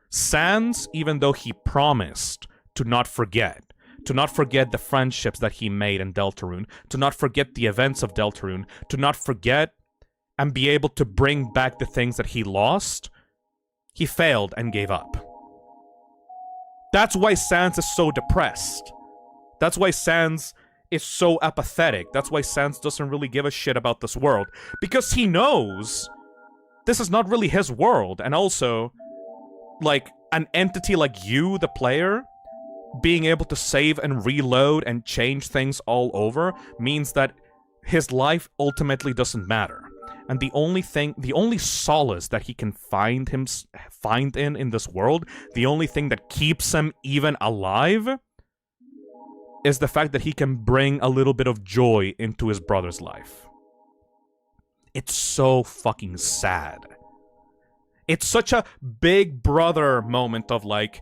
Sans, even though he promised to not forget the friendships that he made in Deltarune, to not forget the events of Deltarune, to not forget and be able to bring back the things that he lost, he failed and gave up. That's why Sans is so depressed. That's why Sans is so apathetic. That's why Sans doesn't really give a shit about this world. Because he knows this is not really his world. And also, like, an entity like you, the player, being able to save and reload and change things all over means that his life ultimately doesn't matter. And the only solace that he can find in this world, the only thing that keeps him even alive, is the fact that he can bring a little bit of joy into his brother's life. It's so fucking sad. It's such a big brother moment of like,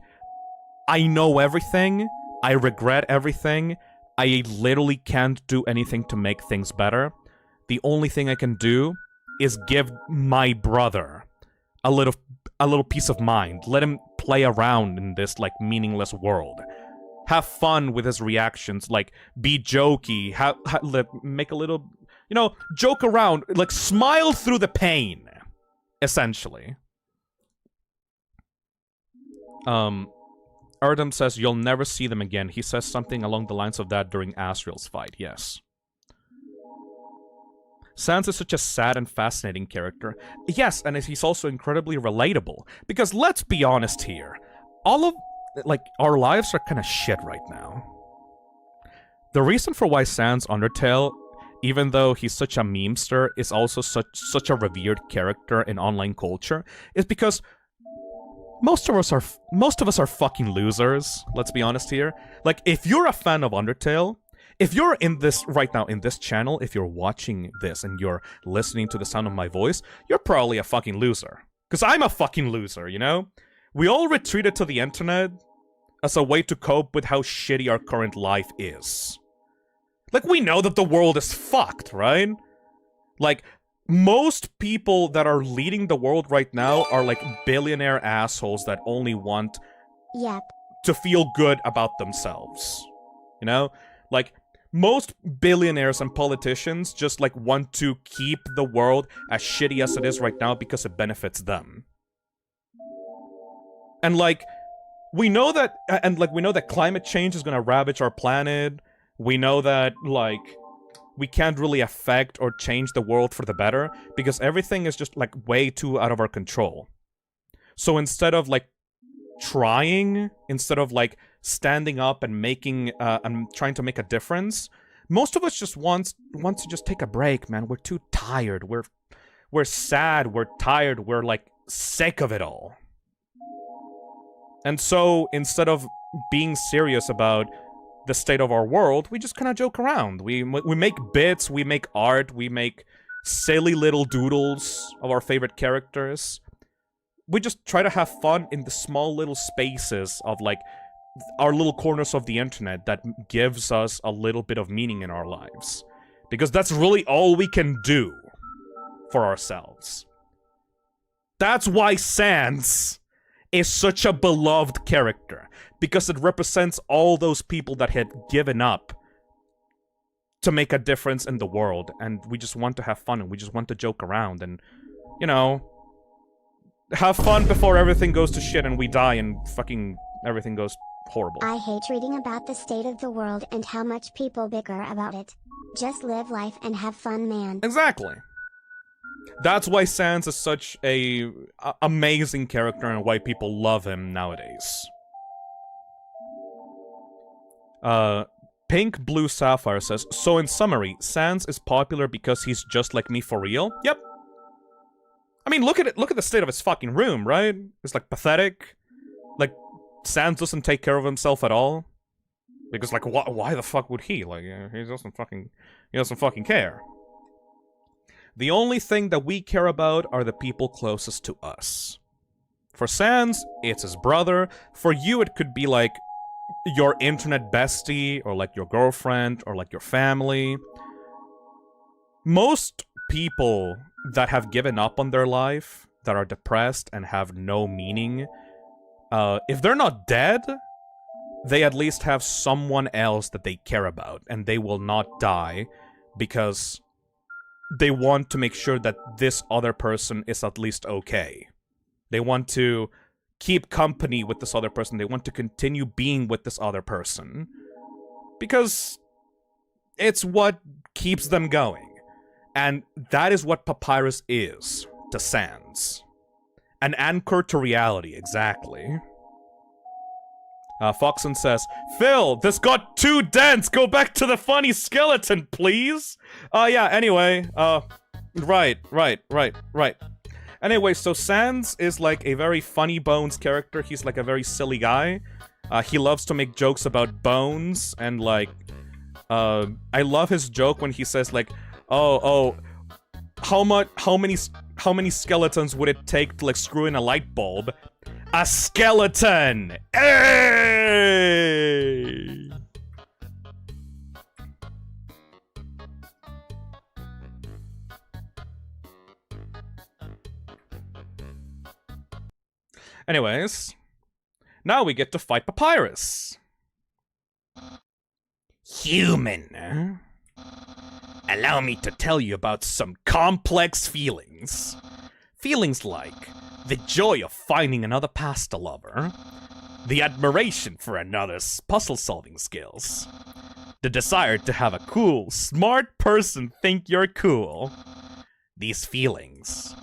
I know everything, I regret everything, I literally can't do anything to make things better. The only thing I can do is give my brother a little peace of mind. Let him play around in this, like, meaningless world. Have fun with his reactions, like, be jokey, make a little, you know, joke around, like, smile through the pain, essentially. Erdem says, you'll never see them again. He says something along the lines of that during Asriel's fight, yes. Sans is such a sad and fascinating character. Yes, and he's also incredibly relatable. Because let's be honest here, all of, like, our lives are kind of shit right now. The reason for why Sans Undertale, even though he's such a memester, is also such a revered character in online culture, is because most of us are fucking losers, let's be honest here. Like, if you're a fan of Undertale, if you're in this right now in this channel, if you're watching this and you're listening to the sound of my voice, you're probably a fucking loser. Because I'm a fucking loser, you know? We all retreated to the internet as a way to cope with how shitty our current life is. Like, we know that the world is fucked, right? Like, most people that are leading the world right now are like billionaire assholes that only want to feel good about themselves. You know? Like, most billionaires and politicians just, like, want to keep the world as shitty as it is right now because it benefits them. And, like, we know that, we know that climate change is gonna ravage our planet. We know that, like, we can't really affect or change the world for the better because everything is just, like, way too out of our control. So instead of, like, trying, instead of, like, standing up and making, and trying to make a difference, most of us just want to just take a break, man. We're too tired. We're sad. We're tired. We're, like, sick of it all. And so, instead of being serious about the state of our world, we just kind of joke around. We make bits, we make art, we make silly little doodles of our favorite characters. We just try to have fun in the small little spaces of, like, our little corners of the internet that gives us a little bit of meaning in our lives. Because that's really all we can do for ourselves. That's why Sans is such a beloved character. Because it represents all those people that had given up to make a difference in the world. And we just want to have fun and we just want to joke around and, you know, have fun before everything goes to shit and we die and fucking everything goes horrible. I hate reading about the state of the world and how much people bicker about it. Just live life and have fun, man. Exactly. That's why Sans is such a amazing character and why people love him nowadays. Pink Blue Sapphire says, so in summary, Sans is popular because he's just like me for real? Yep. I mean, look at the state of his fucking room, right? It's, like, pathetic. Like, Sans doesn't take care of himself at all. Because, like, why the fuck would he? Like, he doesn't fucking care. The only thing that we care about are the people closest to us. For Sans, it's his brother. For you, it could be, like, your internet bestie, or, like, your girlfriend, or, like, your family. Most people that have given up on their life, that are depressed and have no meaning, if they're not dead, they at least have someone else that they care about, and they will not die because they want to make sure that this other person is at least okay. They want to keep company with this other person. They want to continue being with this other person. Because it's what keeps them going. And that is what Papyrus is to Sans. An anchor to reality, exactly. Foxen says, Phil, this got too dense! Go back to the funny skeleton, please! Yeah, anyway, right. Anyway, so Sans is like a very funny bones character. He's like a very silly guy. He loves to make jokes about bones, and like, I love his joke when he says like, how many skeletons would it take to like screw in a light bulb? A skeleton! Hey! Anyways, now we get to fight Papyrus. Human. Allow me to tell you about some complex feelings. Feelings like the joy of finding another pasta lover, the admiration for another's puzzle-solving skills, the desire to have a cool, smart person think you're cool. These feelings,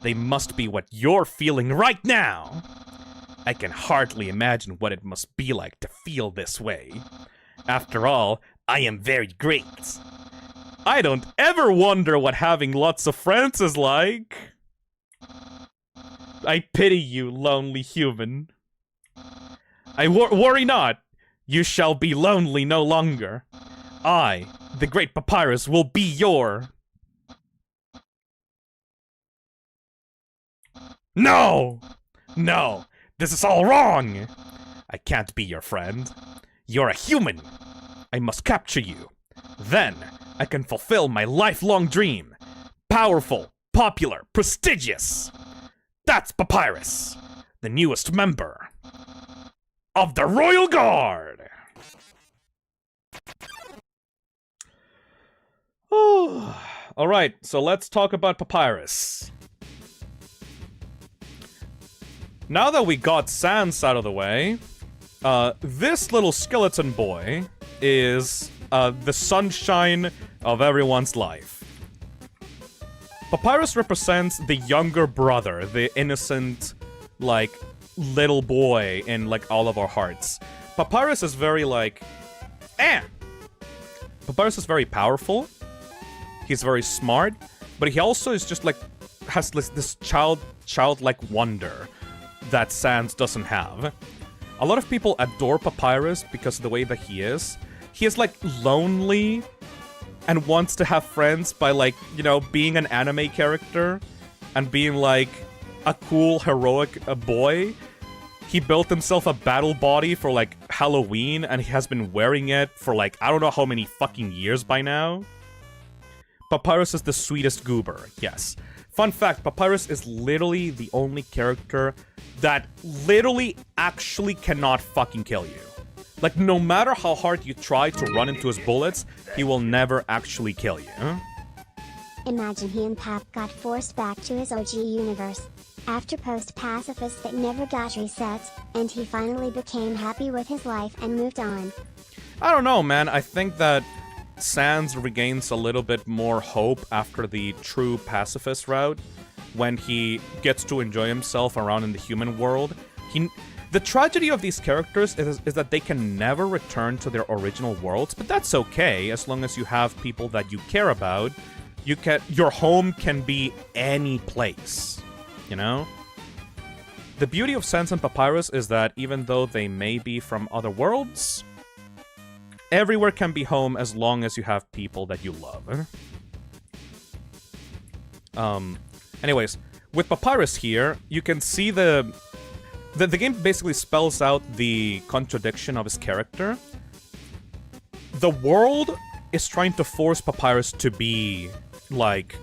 they must be what you're feeling right now. I can hardly imagine what it must be like to feel this way. After all, I am very great. I don't ever wonder what having lots of friends is like. I pity you, lonely human. I worry not. You shall be lonely no longer. I, the great Papyrus, will be your... No! No! This is all wrong! I can't be your friend. You're a human. I must capture you. Then, I can fulfill my lifelong dream. Powerful, popular, prestigious. That's Papyrus, the newest member of the Royal Guard. Alright, so let's talk about Papyrus. Now that we got Sans out of the way, this little skeleton boy is the sunshine of everyone's life. Papyrus represents the younger brother, the innocent, like, little boy in, like, all of our hearts. Papyrus is very, like, Papyrus is very powerful. He's very smart, but he also is just, like, has this childlike wonder that Sans doesn't have. A lot of people adore Papyrus because of the way that he is. He is, like, lonely and wants to have friends by, like, you know, being an anime character and being, like, a cool, heroic boy. He built himself a battle body for, like, Halloween, and he has been wearing it for, like, I don't know how many fucking years by now. Papyrus is the sweetest goober, yes. Fun fact, Papyrus is literally the only character that literally actually cannot fucking kill you. Like, no matter how hard you try to run into his bullets, he will never actually kill you. Imagine he and Pap got forced back to his OG universe. After post-pacifist that never got reset, and he finally became happy with his life and moved on. I don't know, man. I think that Sans regains a little bit more hope after the true pacifist route, when he gets to enjoy himself around in the human world. The tragedy of these characters is that they can never return to their original worlds, but that's okay, as long as you have people that you care about. Your home can be any place, you know? The beauty of Sans and Papyrus is that even though they may be from other worlds, everywhere can be home as long as you have people that you love. Anyways, with Papyrus here, you can see the game basically spells out the contradiction of his character. The world is trying to force Papyrus to be, like,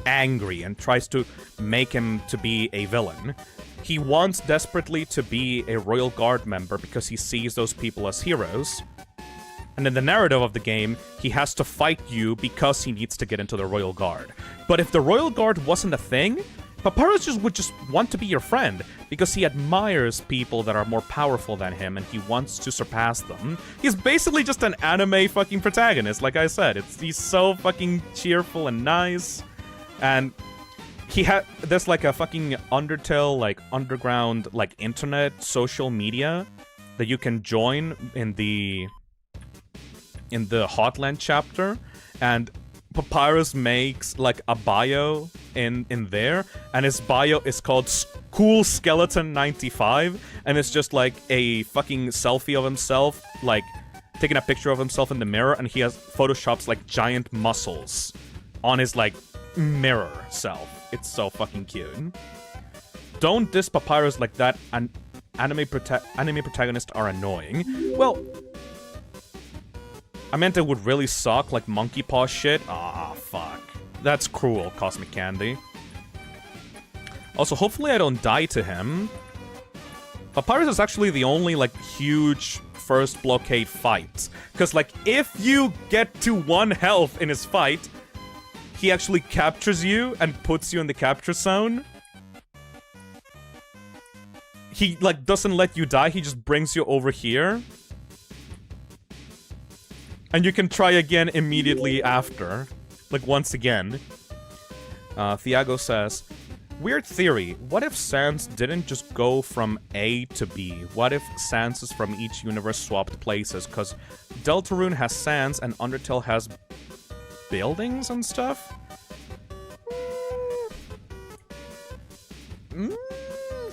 angry and tries to make him to be a villain. He wants desperately to be a Royal Guard member because he sees those people as heroes. And in the narrative of the game, he has to fight you because he needs to get into the Royal Guard. But if the Royal Guard wasn't a thing, Papyrus would just want to be your friend because he admires people that are more powerful than him and he wants to surpass them. He's basically just an anime fucking protagonist, like I said. He's so fucking cheerful and nice. And there's like a fucking Undertale, like underground, like internet social media that you can join in the Hotland chapter, and Papyrus makes like a bio in there, and his bio is called Cool Skeleton 95, and it's just like a fucking selfie of himself, like taking a picture of himself in the mirror, and he has photoshops like giant muscles on his like mirror self. It's so fucking cute. Don't diss Papyrus like that, and anime protagonists are annoying. Well, I meant it would really suck, like monkey paw shit. Ah, fuck. That's cruel, Cosmic Candy. Also, hopefully I don't die to him. Papyrus is actually the only, like, huge first blockade fight. Because, like, if you get to 1 health in his fight, he actually captures you and puts you in the capture zone. He, like, doesn't let you die, he just brings you over here. And you can try again immediately after. Like, once again. Thiago says, weird theory. What if Sans didn't just go from A to B? What if Sanses from each universe swapped places? Because Deltarune has Sans and Undertale has buildings and stuff?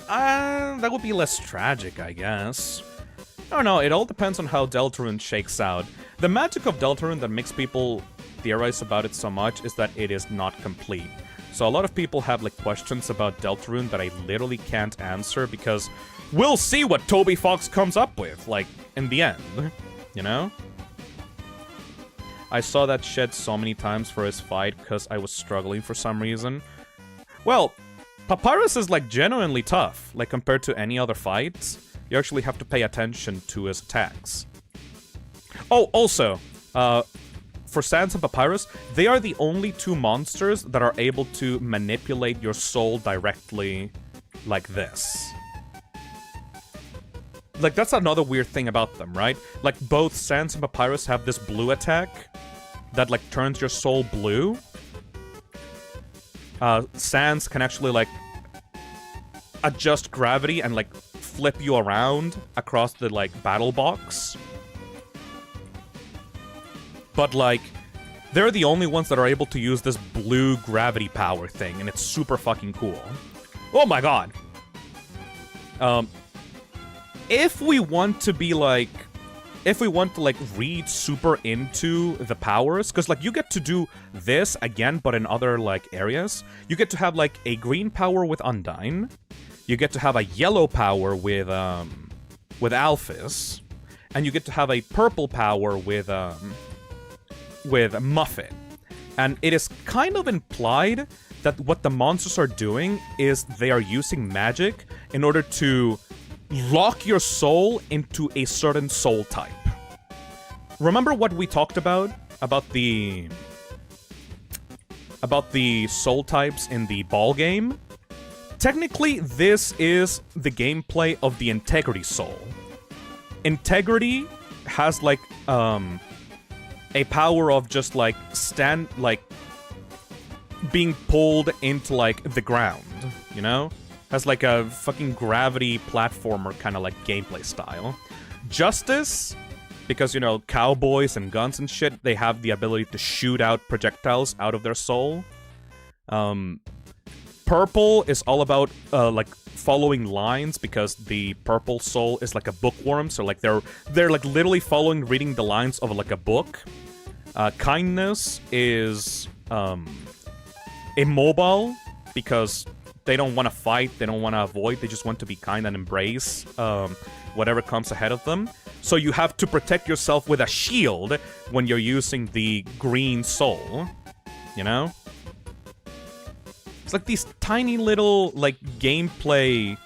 That would be less tragic, I guess. I don't know, it all depends on how Deltarune shakes out. The magic of Deltarune that makes people theorize about it so much is that it is not complete. So a lot of people have like questions about Deltarune that I literally can't answer because we'll see what Toby Fox comes up with, like, in the end, you know? I saw that shed so many times for his fight because I was struggling for some reason. Well, Papyrus is like genuinely tough, like compared to any other fights. You actually have to pay attention to his attacks. Oh, also, for Sans and Papyrus, they are the only 2 monsters that are able to manipulate your soul directly like this. Like, that's another weird thing about them, right? Like, both Sans and Papyrus have this blue attack that, like, turns your soul blue. Sans can actually, like, adjust gravity and, like, flip you around across the, like, battle box. But, like, they're the only ones that are able to use this blue gravity power thing, and it's super fucking cool. Oh my god! If we want to be, like... If we want to, like, read super into the powers, because, like, you get to do this again, but in other, like, areas. You get to have, like, a green power with Undyne. You get to have a yellow power with Alphys. And you get to have a purple power with Muffet. And it is kind of implied that what the monsters are doing is they are using magic in order to lock your soul into a certain soul type. Remember what we talked about the soul types in the ball game? Technically, this is the gameplay of the Integrity Soul. Integrity has, like, a power of just, like, being pulled into, like, the ground, you know? Has, like, a fucking gravity platformer kind of, like, gameplay style. Justice, because, you know, cowboys and guns and shit, they have the ability to shoot out projectiles out of their soul. Purple is all about, like, following lines, because the purple soul is like a bookworm, so, like, they're like, literally reading the lines of, like, a book. Kindness is, immobile, because they don't want to fight, they don't want to avoid, they just want to be kind and embrace, whatever comes ahead of them. So you have to protect yourself with a shield when you're using the green soul, you know? It's like these tiny little, like, gameplay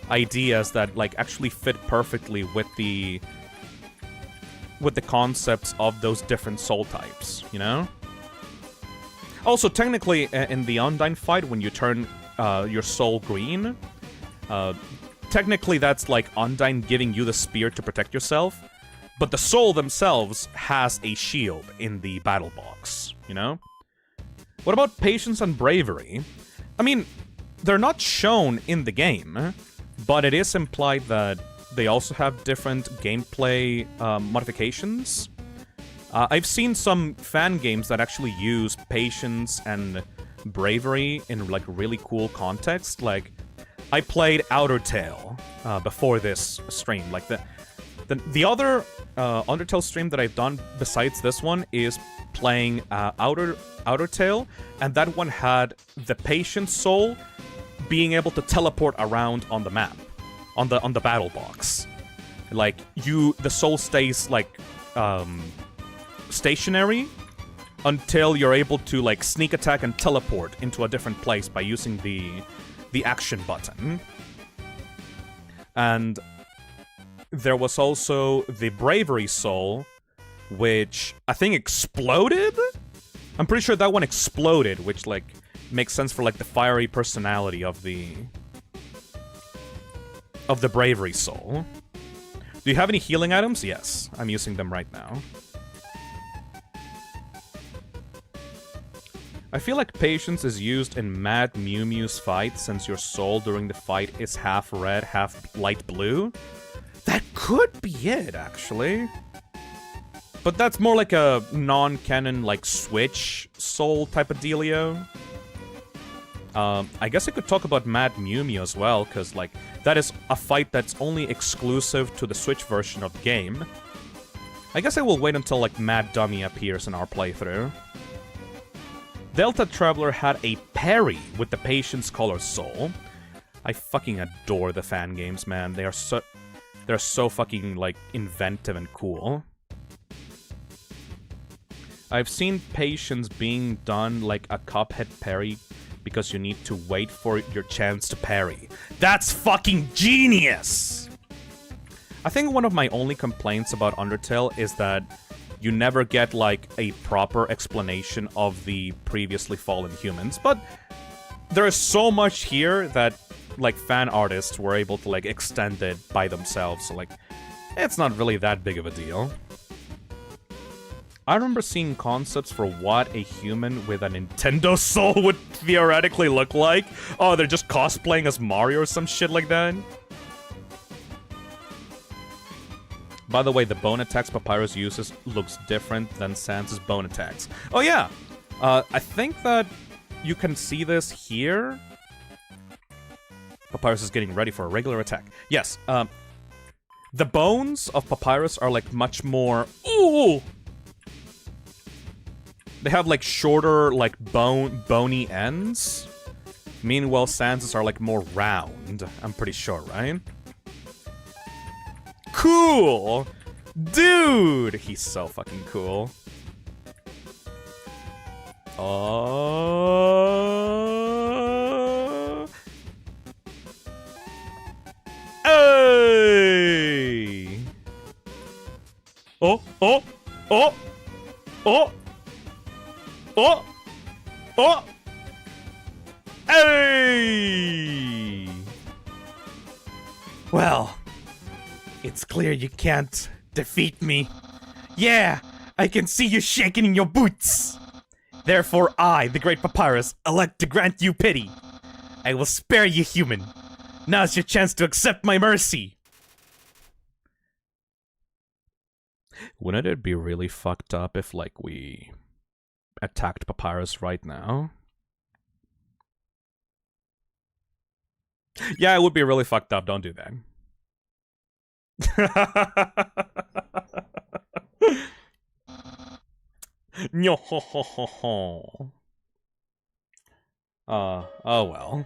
ideas that, like, actually fit perfectly with the concepts of those different soul types, you know? Also, technically, in the Undyne fight, when you turn your soul green. Technically, that's like Undyne giving you the spear to protect yourself, but the soul themselves has a shield in the battle box, you know? What about patience and bravery? I mean, they're not shown in the game, but it is implied that they also have different gameplay modifications. I've seen some fan games that actually use patience and bravery in like really cool context. Like, I played Undertale before this stream. Like the other Undertale stream that I've done besides this one is playing Undertale, and that one had the patient soul being able to teleport around on the map, on the battle box. Like the soul stays like stationary until you're able to like sneak attack and teleport into a different place by using the action button. And there was also the bravery soul, which I think exploded? I'm pretty sure that one exploded, which like makes sense for like the fiery personality of the bravery soul. Do you have any healing items? Yes, I'm using them right now. I feel like patience is used in Mad Mew Mew's fight, since your soul during the fight is half red, half light blue. That could be it, actually. But that's more like a non-canon, like, Switch soul type of dealio. I guess I could talk about Mad Mew Mew as well, because, like, that is a fight that's only exclusive to the Switch version of the game. I guess I will wait until, like, Mad Dummy appears in our playthrough. Delta Traveler had a parry with the Patience Color Soul. I fucking adore the fan games, man. They're so fucking, like, inventive and cool. I've seen Patience being done like a Cuphead parry because you need to wait for your chance to parry. That's fucking genius! I think one of my only complaints about Undertale is that you never get, like, a proper explanation of the previously fallen humans, but there is so much here that, like, fan artists were able to, like, extend it by themselves, so, like, it's not really that big of a deal. I remember seeing concepts for what a human with a Nintendo soul would theoretically look like. Oh, they're just cosplaying as Mario or some shit like that. By the way, the bone attacks Papyrus uses looks different than Sans' bone attacks. Oh yeah! I think that you can see this here. Papyrus is getting ready for a regular attack. Yes, the bones of Papyrus are like much more... Ooh! They have like shorter, like bony ends. Meanwhile, Sans' are like more round. I'm pretty sure, right? Cool! Dude! He's so fucking cool. Oh! Hey! Oh! Oh! Oh! Oh! Oh! Oh! Hey! Well, it's clear you can't defeat me. Yeah, I can see you shaking in your boots. Therefore I, the great Papyrus, elect to grant you pity. I will spare you, human. Now's your chance to accept my mercy. Wouldn't it be really fucked up if, like, we attacked Papyrus right now? Yeah, it would be really fucked up. Don't do that. Oh well.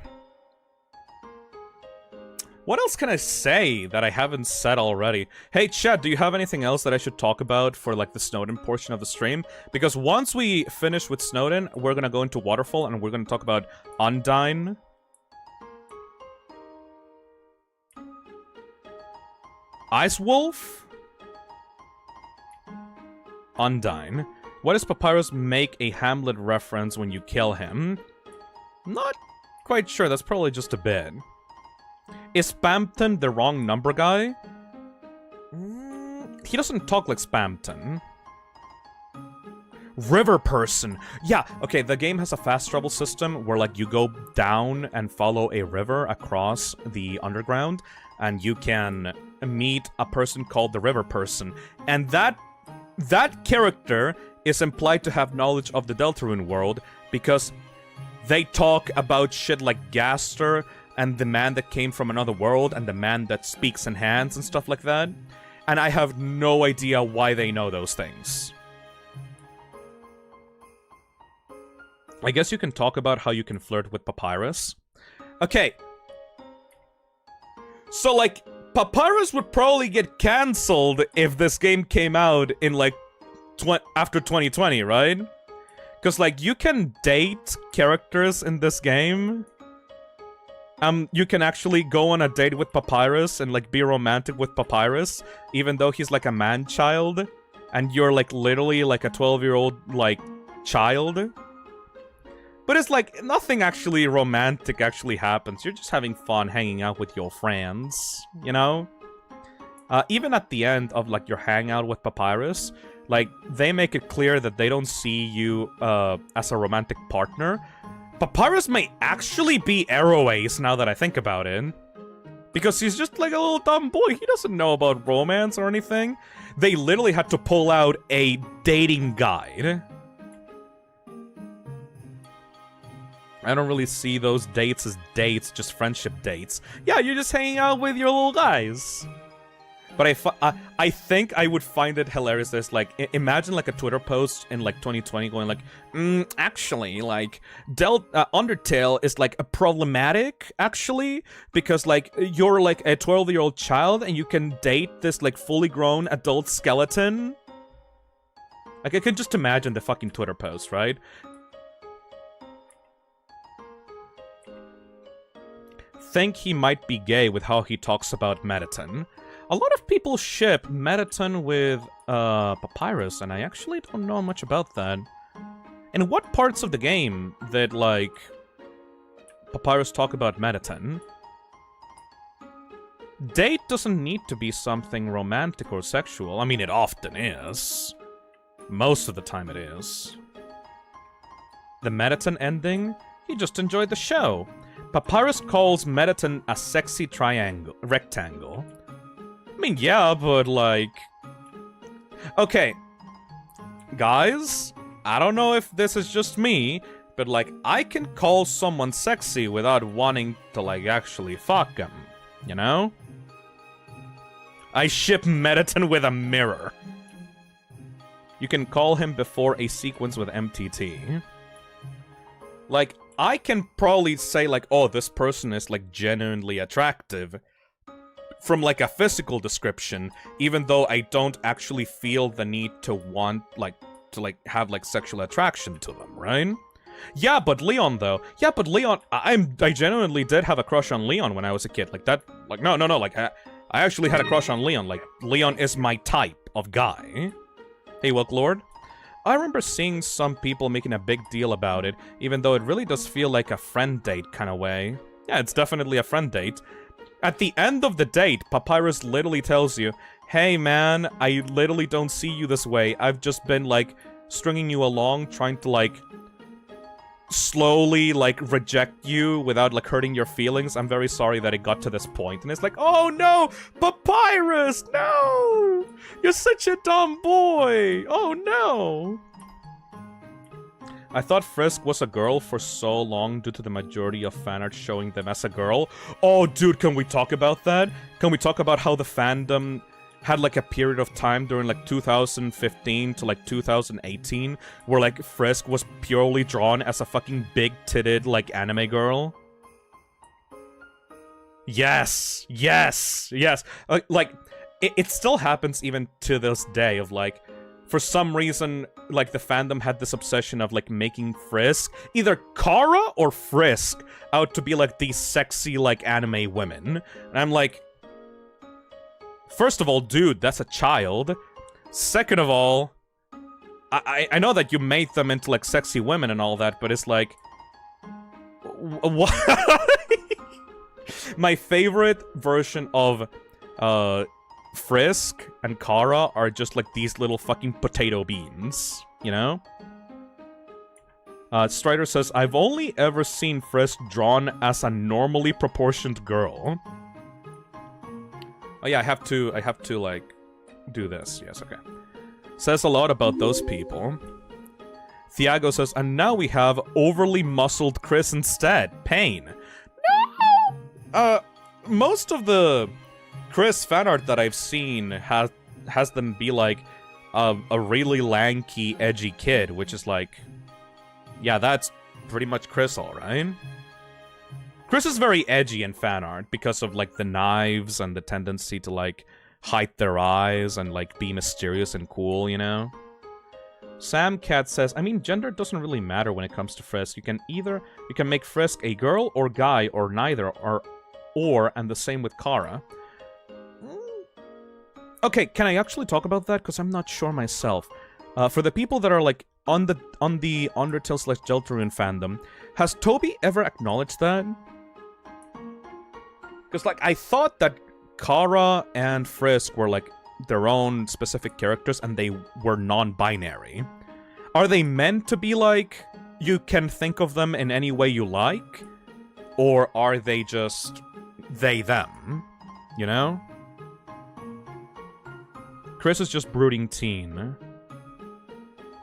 What else can I say that I haven't said already? Hey, chat, do you have anything else that I should talk about for, like, the Snowdin portion of the stream? Because once we finish with Snowdin, we're gonna go into Waterfall, and we're gonna talk about Undyne. Ice Wolf? Undyne. Why does Papyrus make a Hamlet reference when you kill him? Not quite sure. That's probably just a bit. Is Spamton the wrong number guy? He doesn't talk like Spamton. River person. Yeah, okay, the game has a fast travel system where, like, you go down and follow a river across the underground, and you can meet a person called the river person. And that character is implied to have knowledge of the Deltarune world because they talk about shit like Gaster and the man that came from another world and the man that speaks in hands and stuff like that. And I have no idea why they know those things. I guess you can talk about how you can flirt with Papyrus. Okay. So, like, Papyrus would probably get cancelled if this game came out in, like, after 2020, right? Because, like, you can date characters in this game. You can actually go on a date with Papyrus and, like, be romantic with Papyrus, even though he's, like, a man-child, and you're, like, literally, like, a 12-year-old, like, child. But it's like, nothing actually romantic actually happens. You're just having fun hanging out with your friends, you know? Even at the end of, like, your hangout with Papyrus, like, they make it clear that they don't see you as a romantic partner. Papyrus may actually be Aroace now that I think about it. Because he's just like a little dumb boy. He doesn't know about romance or anything. They literally had to pull out a dating guide. I don't really see those dates as dates, just friendship dates. Yeah, you're just hanging out with your little guys. But I think I would find it hilarious. There's like, imagine like a Twitter post in like 2020 going like, actually, like, Undertale is like a problematic, actually, because like, you're like a 12-year-old child and you can date this like fully grown adult skeleton. Like, I can just imagine the fucking Twitter post, right? Think he might be gay with how he talks about Mettaton. A lot of people ship Mettaton with Papyrus, and I actually don't know much about that. In what parts of the game did, like, Papyrus talk about Mettaton? Date doesn't need to be something romantic or sexual. I mean, it often is. Most of the time it is. The Mettaton ending? He just enjoyed the show. Papyrus calls Mettaton a sexy rectangle. I mean, yeah, but like... Okay. Guys, I don't know if this is just me, but like, I can call someone sexy without wanting to like actually fuck him, you know? I ship Mettaton with a mirror. You can call him before a sequence with MTT. Like, I can probably say, like, oh, this person is, like, genuinely attractive from, like, a physical description, even though I don't actually feel the need to want, like, to, like, have, like, sexual attraction to them, right? Yeah, but Leon, though. Yeah, but Leon, I genuinely did have a crush on Leon when I was a kid. Like, that, like, no, like, I actually had a crush on Leon. Like, Leon is my type of guy. Hey, Welk Lord. I remember seeing some people making a big deal about it, even though it really does feel like a friend date kind of way. Yeah, it's definitely a friend date. At the end of the date, Papyrus literally tells you, hey man, I literally don't see you this way. I've just been, like, stringing you along, trying to, like, slowly, like, reject you without, like, hurting your feelings. I'm very sorry that it got to this point. And it's like, oh no, Papyrus, no! You're such a dumb boy! Oh no! I thought Frisk was a girl for so long due to the majority of fanart showing them as a girl. Oh, dude, can we talk about that? Can we talk about how the fandom had, like, a period of time during, like, 2015 to, like, 2018 where, like, Frisk was purely drawn as a fucking big-titted, like, anime girl? Yes! Yes! Yes! Like, it still happens even to this day of, like, for some reason, like, the fandom had this obsession of, like, making Frisk, either Chara or Frisk, out to be, like, these sexy, like, anime women. And I'm like... First of all, dude, that's a child. Second of all, I know that you made them into, like, sexy women and all that, but it's like... What? My favorite version of Frisk and Chara are just like these little fucking potato beans, you know? Strider says, I've only ever seen Frisk drawn as a normally proportioned girl. Oh yeah, I have to like do this. Yes, okay. Says a lot about those people. Thiago says, and now we have overly muscled Chris instead. Pain. No! Most of the Chris fanart that I've seen has them be like a really lanky, edgy kid, which is like, yeah, that's pretty much Chris, alright? Chris is very edgy in fanart because of like the knives and the tendency to like hide their eyes and like be mysterious and cool, you know? Sam Cat says, I mean, gender doesn't really matter when it comes to Frisk. You can make Frisk a girl or guy or neither or and the same with Chara. Okay, can I actually talk about that? Because I'm not sure myself. For the people that are like on the Undertale/Deltarune fandom, has Toby ever acknowledged that? Because like I thought that Chara and Frisk were like their own specific characters and they were non-binary. Are they meant to be like, you can think of them in any way you like? Or are they just they, them? You know? Chris is just brooding teen.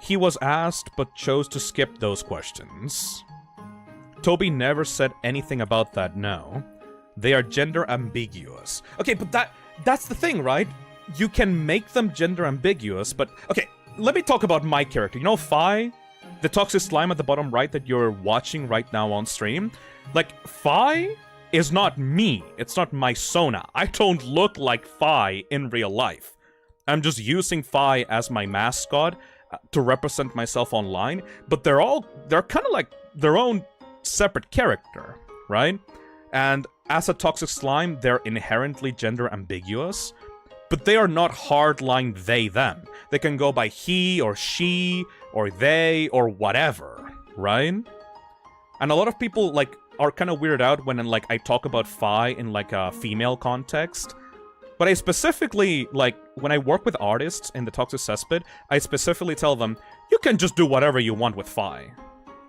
He was asked but chose to skip those questions. Toby never said anything about that, no. They are gender ambiguous. Okay, but that's the thing, right? You can make them gender ambiguous, but... Okay, let me talk about my character. You know Phi? The toxic slime at the bottom right that you're watching right now on stream? Like, Phi is not me. It's not my Sona. I don't look like Phi in real life. I'm just using Phi as my mascot to represent myself online, but they're kind of like their own separate character, right? And as a toxic slime, they're inherently gender ambiguous, but they are not hardline they, them. They can go by he or she or they or whatever, right? And a lot of people like are kind of weirded out when like I talk about Phi in like a female context. But I specifically, like, when I work with artists in the Toxic Cesspit, I specifically tell them, you can just do whatever you want with Phi.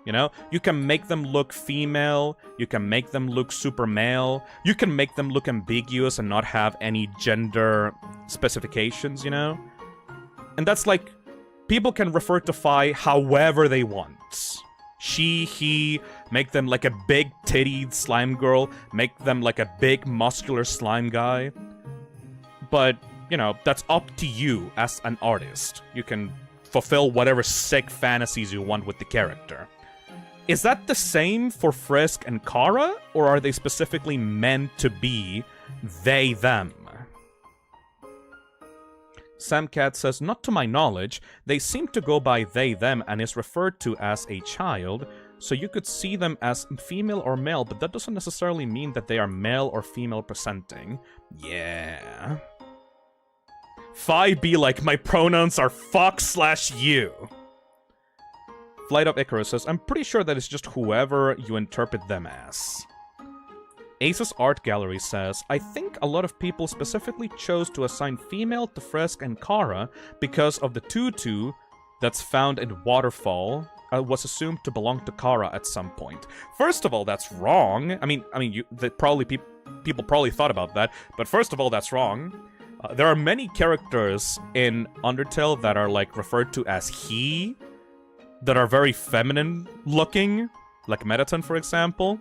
You know? You can make them look female, you can make them look super male, you can make them look ambiguous and not have any gender specifications, you know? And that's like, people can refer to Phi however they want. She, he, make them like a big tittied slime girl, make them like a big muscular slime guy. But, you know, that's up to you as an artist. You can fulfill whatever sick fantasies you want with the character. Is that the same for Frisk and Chara, or are they specifically meant to be they, them? Samcat says, not to my knowledge, they seem to go by they, them, and is referred to as a child, so you could see them as female or male, but that doesn't necessarily mean that they are male or female presenting. Yeah. Phi be like, my pronouns are fuck/you. Flight of Icarus says, I'm pretty sure that it's just whoever you interpret them as. Ace's Art Gallery says, I think a lot of people specifically chose to assign female to Frisk and Chara because of the tutu that's found in Waterfall was assumed to belong to Chara at some point. First of all, that's wrong. I mean, people probably thought about that, but first of all, that's wrong. There are many characters in Undertale that are like referred to as he, that are very feminine looking, like Mettaton, for example.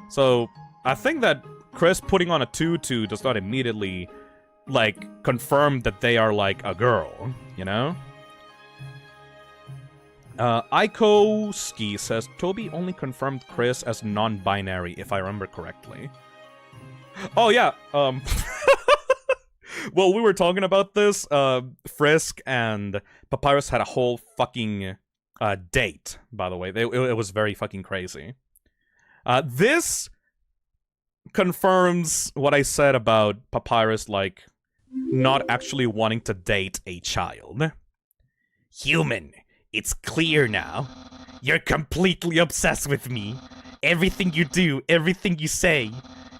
So I think that Chris putting on a tutu does not immediately like confirm that they are like a girl, you know? Ikoski says, Toby only confirmed Chris as non-binary, if I remember correctly. Oh yeah, well, we were talking about this. Frisk and Papyrus had a whole fucking date, by the way. It was very fucking crazy. This confirms what I said about Papyrus, like, not actually wanting to date a child. Human, it's clear now. You're completely obsessed with me. Everything you do, everything you say,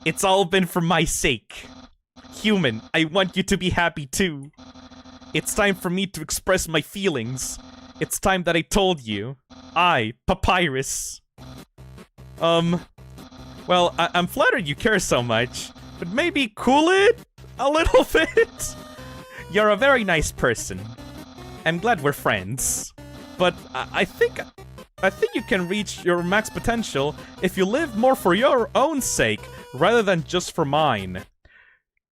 it's all been for my sake. Human, I want you to be happy too. It's time for me to express my feelings. It's time that I told you. I, Papyrus. Well, I'm flattered you care so much, but maybe cool it a little bit? You're a very nice person. I'm glad we're friends. But I think you can reach your max potential if you live more for your own sake rather than just for mine.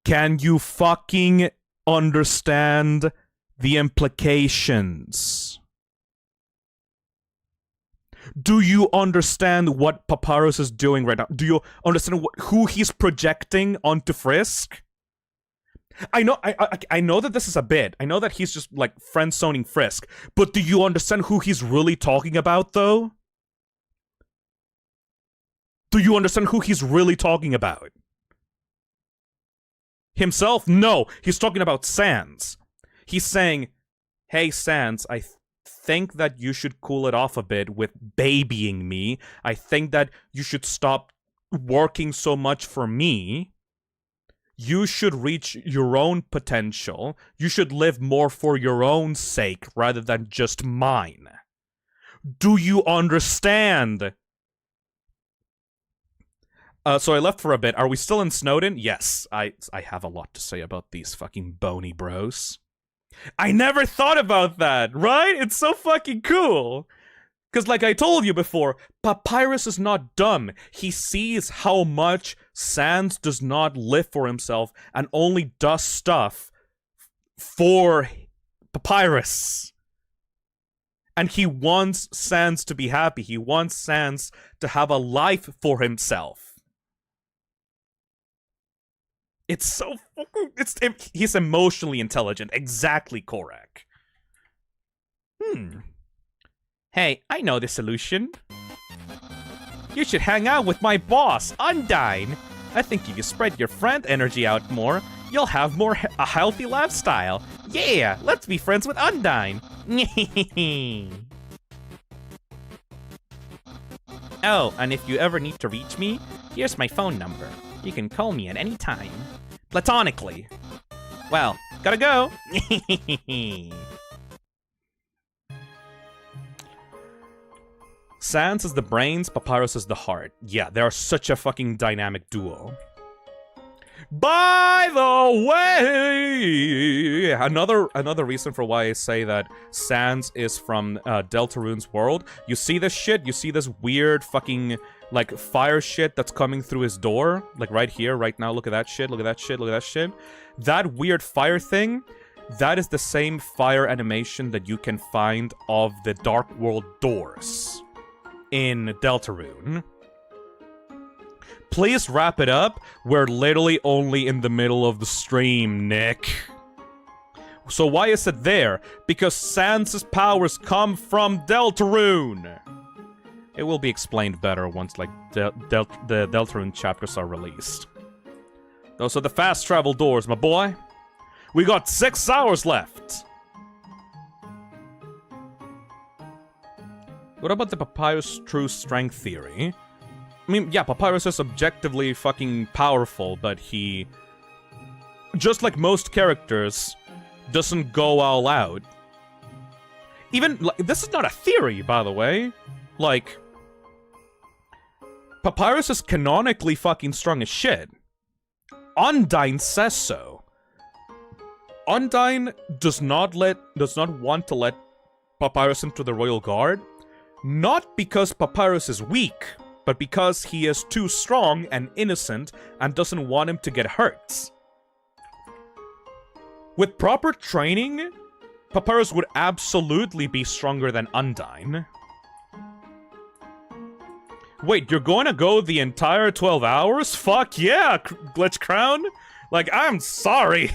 Can you fucking understand the implications? Do you understand what Papyrus is doing right now? Do you understand who he's projecting onto Frisk? I know that this is a bit. I know that he's just, like, friend-zoning Frisk. But do you understand who he's really talking about, though? Do you understand who he's really talking about? Himself? No, he's talking about Sans. He's saying, hey, Sans, I think that you should cool it off a bit with babying me. I think that you should stop working so much for me. You should reach your own potential. You should live more for your own sake rather than just mine. Do you understand? So I left for a bit. Are we still in Snowdin? Yes. I have a lot to say about these fucking bony bros. I never thought about that, right? It's so fucking cool. Because like I told you before, Papyrus is not dumb. He sees how much Sans does not live for himself and only does stuff for Papyrus. And he wants Sans to be happy. He wants Sans to have a life for himself. It's so fucking... He's emotionally intelligent. Exactly correct. Hey, I know the solution. You should hang out with my boss, Undyne. I think if you spread your friend energy out more, you'll have a healthy lifestyle. Yeah, let's be friends with Undyne. Oh, and if you ever need to reach me, here's my phone number. You can call me at any time. Platonically. Well, gotta go. Sans is the brains, Papyrus is the heart. Yeah, they are such a fucking dynamic duo. By the way, another reason for why I say that Sans is from Deltarune's world. You see this shit? You see this weird fucking, like, fire shit that's coming through his door? Like, right here, right now, look at that shit, look at that shit, look at that shit. That weird fire thing, that is the same fire animation that you can find of the Dark World doors in Deltarune. Please wrap it up. We're literally only in the middle of the stream, Nick. So why is it there? Because Sans's powers come from Deltarune. It will be explained better once, like, the Deltarune chapters are released. Those are the fast travel doors, my boy. We got 6 hours left. What about the Papyrus true strength theory? I mean, yeah, Papyrus is objectively fucking powerful, but he, just like most characters, doesn't go all out. Even, like, this is not a theory, by the way. Like, Papyrus is canonically fucking strong as shit. Undyne says so. Undyne does not want to let Papyrus into the Royal Guard, not because Papyrus is weak, but because he is too strong and innocent and doesn't want him to get hurt. With proper training, Papyrus would absolutely be stronger than Undyne. Wait, you're going to go the entire 12 hours? Fuck yeah, Glitch Crown! Like, I'm sorry!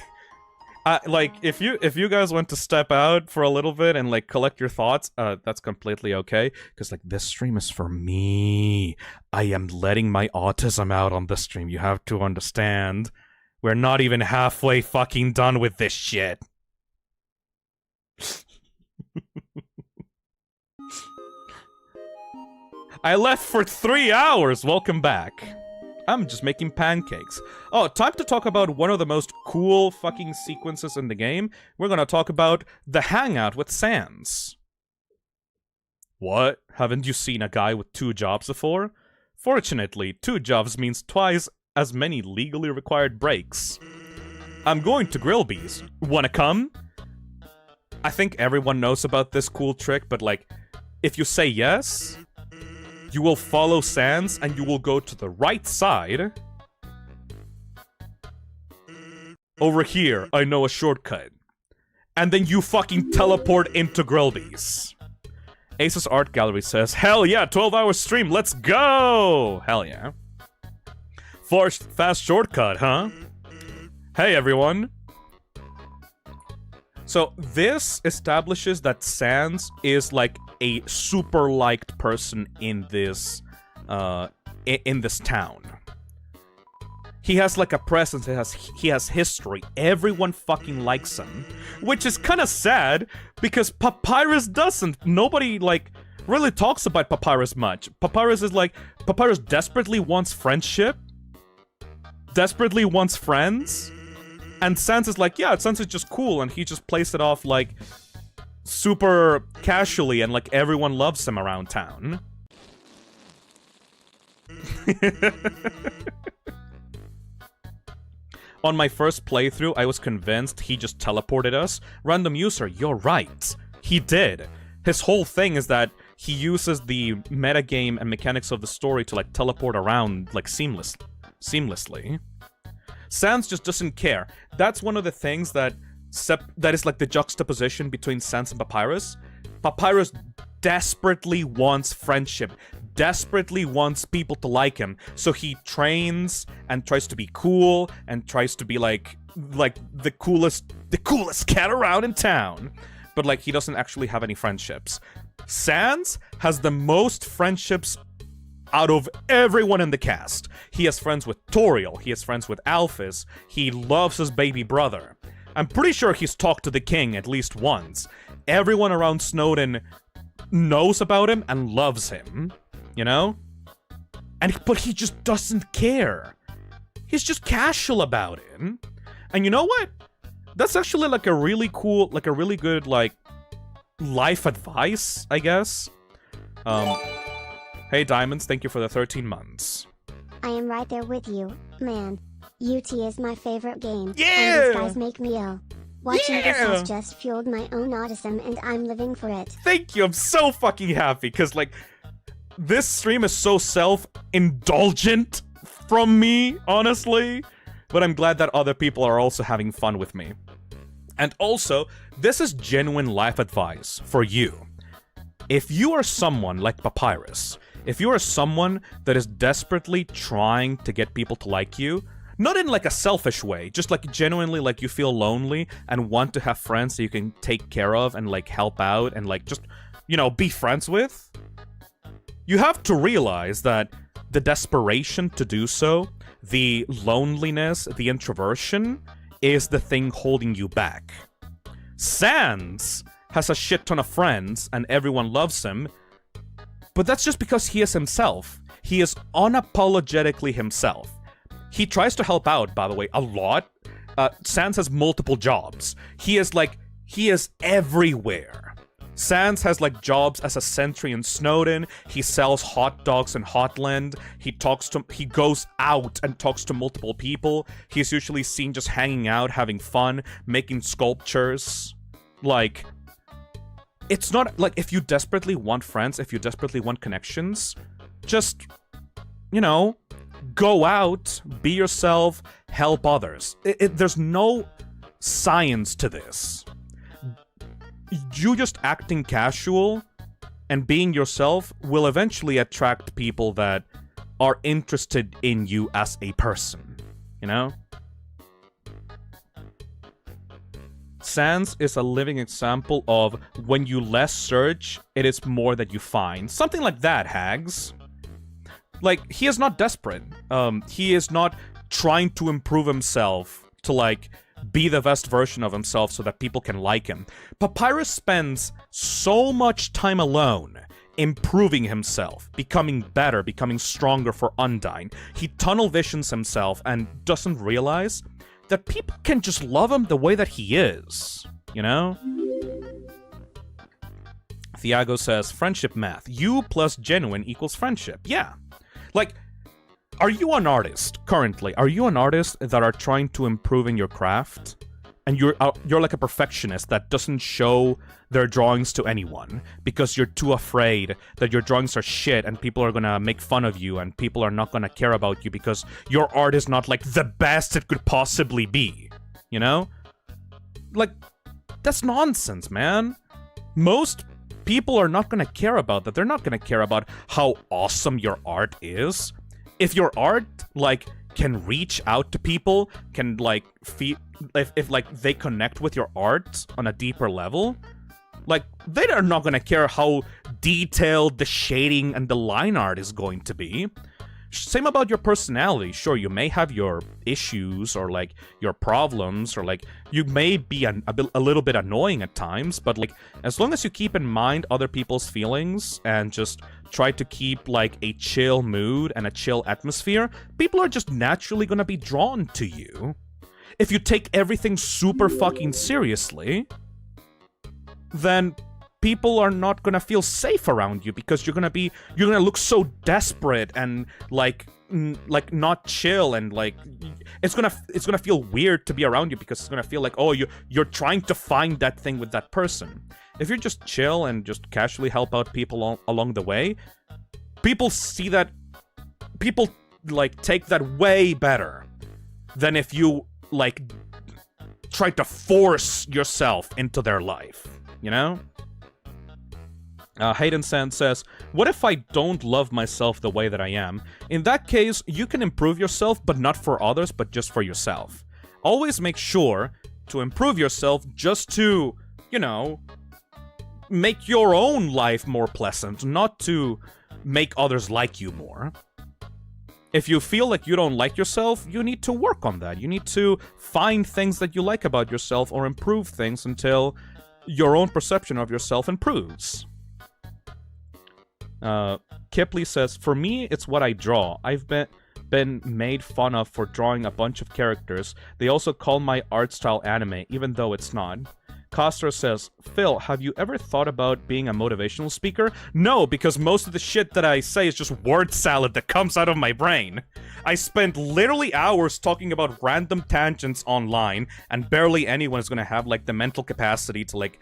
Like, if you guys want to step out for a little bit and, like, collect your thoughts, that's completely okay. Because, like, this stream is for me. I am letting my autism out on this stream. You have to understand. We're not even halfway fucking done with this shit. I left for 3 hours. Welcome back. I'm just making pancakes. Oh, time to talk about one of the most cool fucking sequences in the game. We're gonna talk about the hangout with Sans. What? Haven't you seen a guy with 2 jobs before? Fortunately, 2 jobs means twice as many legally required breaks. I'm going to Grillby's. Wanna come? I think everyone knows about this cool trick, but like, if you say yes, you will follow Sans and you will go to the right side. Over here, I know a shortcut. And then you fucking teleport into Grillby's. Ace's Art Gallery says, hell yeah, 12-hour stream, let's go! Hell yeah. Fast shortcut, huh? Hey everyone. So this establishes that Sans is like a super liked person in this town. He has like a presence, he has history. Everyone fucking likes him, which is kind of sad because Papyrus doesn't. Nobody like really talks about Papyrus much. Papyrus desperately wants friendship, desperately wants friends. And Sans is like, yeah, Sans is just cool, and he just plays it off, like, super casually, and, like, everyone loves him around town. On my first playthrough, I was convinced he just teleported us. Random user, you're right. He did. His whole thing is that he uses the metagame and mechanics of the story to, like, teleport around, like, seamlessly. Sans just doesn't care. That's one of the things that is like the juxtaposition between Sans and Papyrus. Papyrus desperately wants friendship, desperately wants people to like him, so he trains and tries to be cool and tries to be like the coolest cat around in town. But like he doesn't actually have any friendships. Sans has the most friendships out of everyone in the cast. He has friends with Toriel, he has friends with Alphys, he loves his baby brother. I'm pretty sure he's talked to the king at least once. Everyone around Snowdin knows about him and loves him, you know? But he just doesn't care. He's just casual about it. And you know what? That's actually like a really cool, like a really good, like, life advice, I guess. Hey Diamonds, thank you for the 13 months. I am right there with you, man. UT is my favorite game. Yeah! And these guys make me ill. Watching this has just fueled my own autism and I'm living for it. Thank you, I'm so fucking happy, because like, this stream is so self-indulgent from me, honestly. But I'm glad that other people are also having fun with me. And also, this is genuine life advice for you. If you are someone like Papyrus, if you are someone that is desperately trying to get people to like you, not in like a selfish way, just like genuinely like you feel lonely and want to have friends that you can take care of and like help out and like just, you know, be friends with, you have to realize that the desperation to do so, the loneliness, the introversion, is the thing holding you back. Sans has a shit ton of friends and everyone loves him, but that's just because he is himself. He is unapologetically himself. He tries to help out, by the way, a lot. Sans has multiple jobs. He is everywhere. Sans has like jobs as a sentry in Snowdin. He sells hot dogs in Hotland. He goes out and talks to multiple people. He's usually seen just hanging out, having fun, making sculptures. Like, it's not like if you desperately want friends, if you desperately want connections, just, you know, go out, be yourself, help others. There's no science to this. You just acting casual and being yourself will eventually attract people that are interested in you as a person, you know? Sans is a living example of when you less search, it is more that you find. Something like that, Hags. Like, he is not desperate. He is not trying to improve himself to, like, be the best version of himself so that people can like him. Papyrus spends so much time alone improving himself, becoming better, becoming stronger for Undyne. He tunnel visions himself and doesn't realize that people can just love him the way that he is, you know? Thiago says, friendship math. You plus genuine equals friendship. Yeah. Like, are you an artist currently? Are you an artist that are trying to improve in your craft? And you're like a perfectionist that doesn't show their drawings to anyone because you're too afraid that your drawings are shit and people are gonna make fun of you and people are not gonna care about you because your art is not like the best it could possibly be, you know? Like, that's nonsense, man. Most people are not gonna care about that. They're not gonna care about how awesome your art is. If your art, like, can reach out to people, can, like, if like, they connect with your art on a deeper level, like, they are not gonna care how detailed the shading and the line art is going to be. Same about your personality. Sure, you may have your issues or, like, your problems, or, like, you may be a little bit annoying at times, but, like, as long as you keep in mind other people's feelings and just try to keep, like, a chill mood and a chill atmosphere, people are just naturally gonna be drawn to you. If you take everything super fucking seriously, then people are not gonna feel safe around you because you're gonna look so desperate and like not chill, and like it's gonna feel weird to be around you because it's gonna feel like, oh, you're trying to find that thing with that person. If you're just chill and just casually help out people along the way, people see that, people like take that way better than if you like try to force yourself into their life, you know? Hayden Sand says, what if I don't love myself the way that I am? In that case, you can improve yourself, but not for others, but just for yourself. Always make sure to improve yourself just to, you know, make your own life more pleasant, not to make others like you more. If you feel like you don't like yourself, you need to work on that. You need to find things that you like about yourself or improve things until your own perception of yourself improves. Kipley says, for me, it's what I draw. I've been made fun of for drawing a bunch of characters. They also call my art style anime, even though it's not. Coster says, Phil, have you ever thought about being a motivational speaker? No, because most of the shit that I say is just word salad that comes out of my brain. I spent literally hours talking about random tangents online, and barely anyone is gonna have, like, the mental capacity to, like,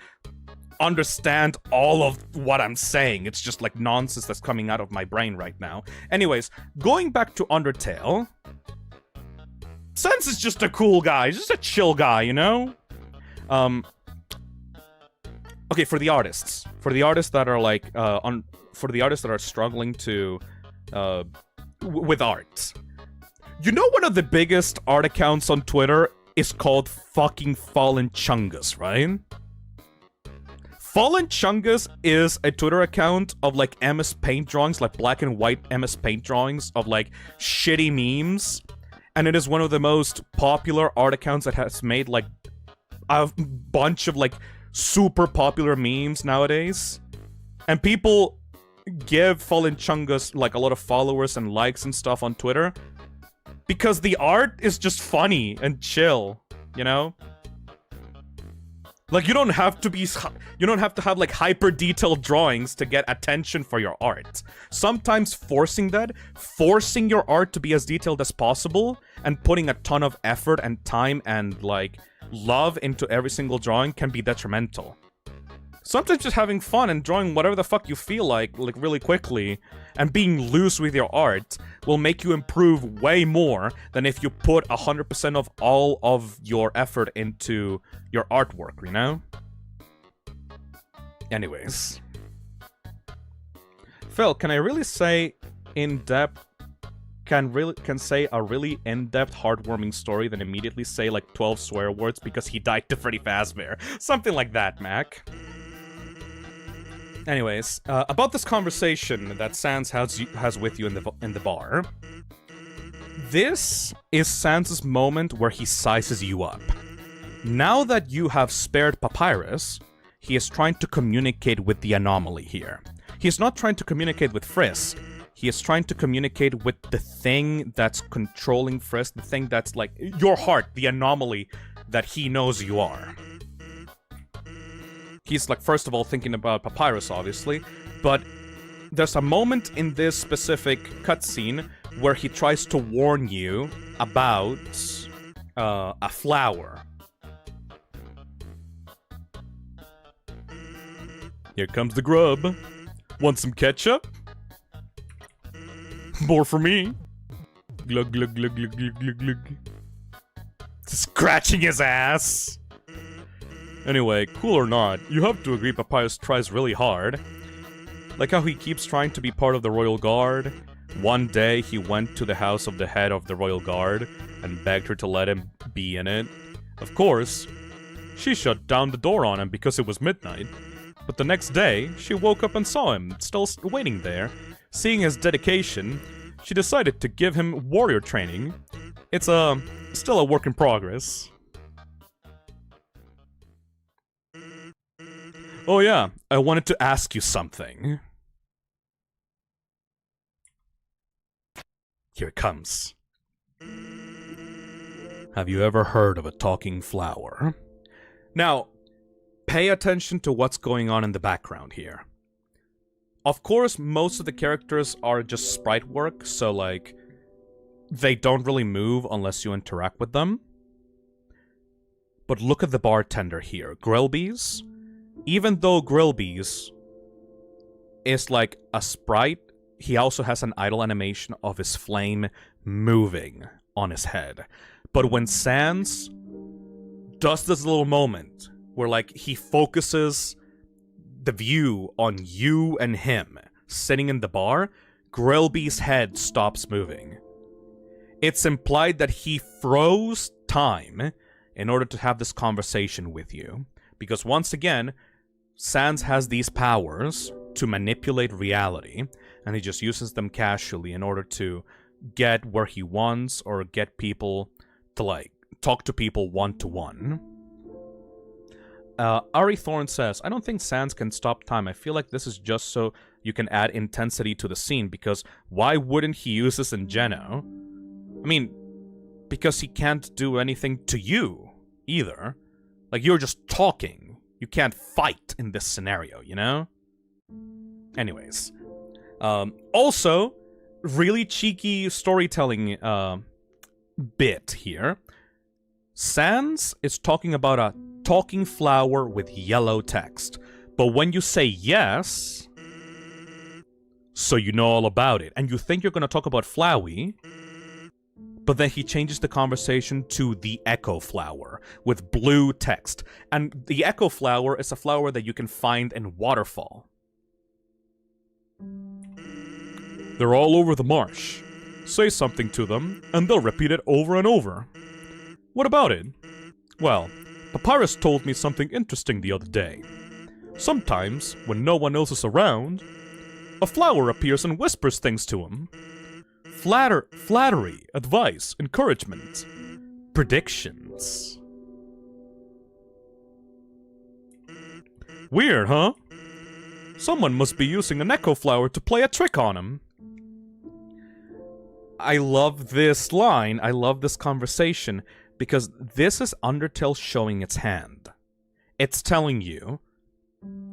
understand all of what I'm saying. It's just, like, nonsense that's coming out of my brain right now. Anyways, going back to Undertale, Sense is just a cool guy. He's just a chill guy, you know? Okay, for the artists that are like, for the artists that are struggling to, with art. You know, one of the biggest art accounts on Twitter is called fucking Fallen Chungus, right? Fallen Chungus is a Twitter account of, like, MS Paint drawings, like black and white MS Paint drawings of, like, shitty memes. And it is one of the most popular art accounts that has made, like, a bunch of, like, super popular memes nowadays. And people give Fallen Chungus, like, a lot of followers and likes and stuff on Twitter because the art is just funny and chill, you know? Like, you don't have to have, like, hyper detailed drawings to get attention for your art. Sometimes forcing your art to be as detailed as possible and putting a ton of effort and time and, like, love into every single drawing can be detrimental. Sometimes just having fun and drawing whatever the fuck you feel like really quickly and being loose with your art will make you improve way more than if you put 100% of all of your effort into your artwork, you know? Anyways. Phil, can I really say in-depth can say a really in-depth, heartwarming story, then immediately say, like, 12 swear words because he died to Freddy Fazbear? Something like that, Mac. Anyways, about this conversation that Sans has with you in the bar. This is Sans' moment where he sizes you up. Now that you have spared Papyrus, he is trying to communicate with the anomaly here. He's not trying to communicate with Frisk. He is trying to communicate with the thing that's controlling Frisk, the thing that's like your heart, the anomaly that he knows you are. He's like, first of all, thinking about Papyrus, obviously, but there's a moment in this specific cutscene where he tries to warn you about a flower. Here comes the grub. Want some ketchup? More for me. Glug glug glug glug glug glug glug. Scratching his ass. Anyway, cool or not, you have to agree Papyrus tries really hard. Like how he keeps trying to be part of the Royal Guard. One day he went to the house of the head of the Royal Guard and begged her to let him be in it. Of course, she shut down the door on him because it was midnight. But the next day, she woke up and saw him, still waiting there. Seeing his dedication, she decided to give him warrior training. It's still a work in progress. Oh yeah, I wanted to ask you something. Here it comes. Have you ever heard of a talking flower? Now, pay attention to what's going on in the background here. Of course, most of the characters are just sprite work, so like, they don't really move unless you interact with them. But look at the bartender here, Grillby's. Even though Grillby's is like a sprite, he also has an idle animation of his flame moving on his head. But when Sans does this little moment where like he focuses the view on you and him sitting in the bar, Grillby's head stops moving. It's implied that he froze time in order to have this conversation with you. Because once again, Sans has these powers to manipulate reality, and he just uses them casually in order to get where he wants or get people to, like, talk to people one-to-one. Ari Thorne says, I don't think Sans can stop time. I feel like this is just so you can add intensity to the scene, because why wouldn't he use this in Geno? I mean, because he can't do anything to you, either. Like, you're just talking. You can't fight in this scenario, you know? Anyways. Also, really cheeky storytelling bit here. Sans is talking about a talking flower with yellow text. But when you say yes, so you know all about it, and you think you're going to talk about Flowey, but then he changes the conversation to the Echo Flower with blue text. And the Echo Flower is a flower that you can find in Waterfall. They're all over the marsh. Say something to them, and they'll repeat it over and over. What about it? Well, Papyrus told me something interesting the other day. Sometimes, when no one else is around, a flower appears and whispers things to him. Flattery, advice, encouragement, predictions. Weird, huh? Someone must be using an Echo Flower to play a trick on him. I love this line, I love this conversation, because this is Undertale showing its hand. It's telling you,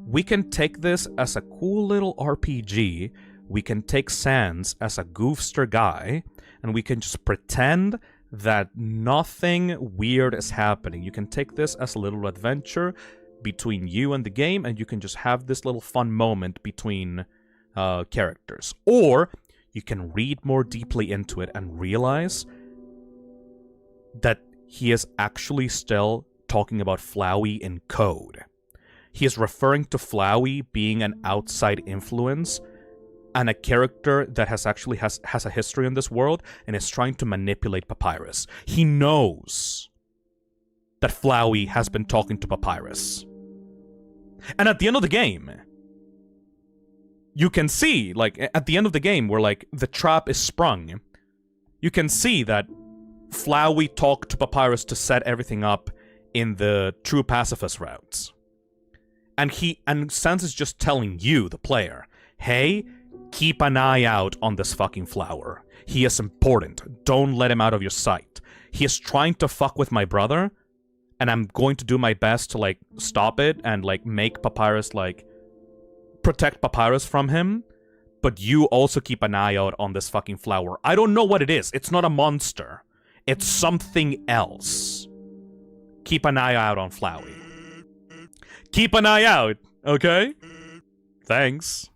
we can take this as a cool little RPG, we can take Sans as a goofster guy, and we can just pretend that nothing weird is happening. You can take this as a little adventure between you and the game, and you can just have this little fun moment between characters. Or you can read more deeply into it and realize that he is actually still talking about Flowey in code. He is referring to Flowey being an outside influence and a character that has a history in this world and is trying to manipulate Papyrus. He knows that Flowey has been talking to Papyrus. And at the end of the game, you can see, like, at the end of the game where, like, the trap is sprung, you can see that Flowey talked to Papyrus to set everything up in the true pacifist routes. And Sans is just telling you, the player, hey, keep an eye out on this fucking flower. He is important. Don't let him out of your sight. He is trying to fuck with my brother, and I'm going to do my best to, like, stop it and, like, make Papyrus, like, protect Papyrus from him. But you also keep an eye out on this fucking flower. I don't know what it is. It's not a monster. It's something else. Keep an eye out on Flowey. Keep an eye out, okay? Thanks.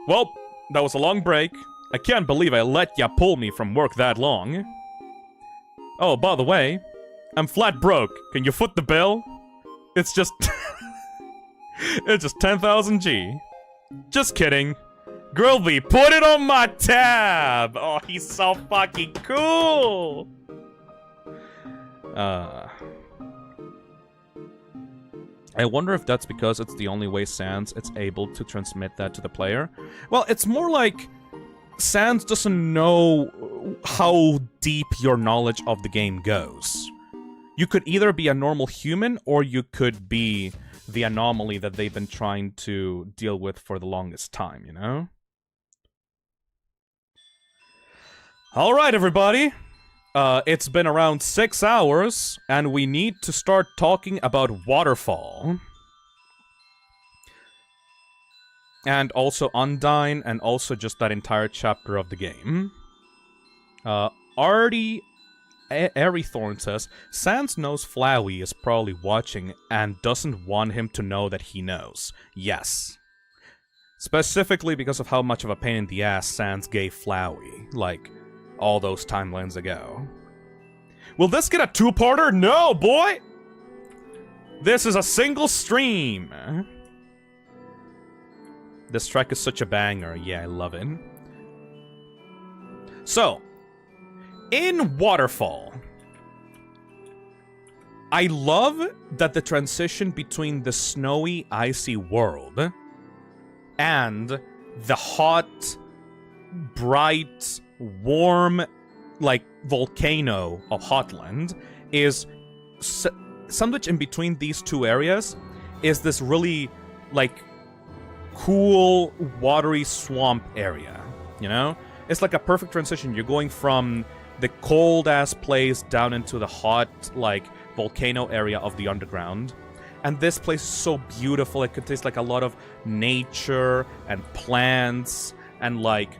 Well, that was a long break. I can't believe I let ya pull me from work that long. Oh, by the way, I'm flat broke. Can you foot the bill? It's just... it's just 10,000 G. Just kidding. Grilby, put it on my tab! Oh, he's so fucking cool! I wonder if that's because it's the only way Sans is able to transmit that to the player. Well, it's more like Sans doesn't know how deep your knowledge of the game goes. You could either be a normal human, or you could be the anomaly that they've been trying to deal with for the longest time, you know? Alright, everybody. It's been around 6 hours, and we need to start talking about Waterfall. And also Undyne, and also just that entire chapter of the game. Artie Airithorn says, Sans knows Flowey is probably watching and doesn't want him to know that he knows. Yes. Specifically because of how much of a pain in the ass Sans gave Flowey, like, all those timelines ago. Will this get a two-parter? No, boy! This is a single stream! This track is such a banger. Yeah, I love it. So, in Waterfall, I love that the transition between the snowy, icy world and the hot, bright, warm, like, volcano of Hotland is sandwiched in between these two areas is this really, like, cool, watery swamp area, you know? It's like a perfect transition. You're going from the cold-ass place down into the hot, like, volcano area of the underground. And this place is so beautiful. It contains, like, a lot of nature and plants and, like,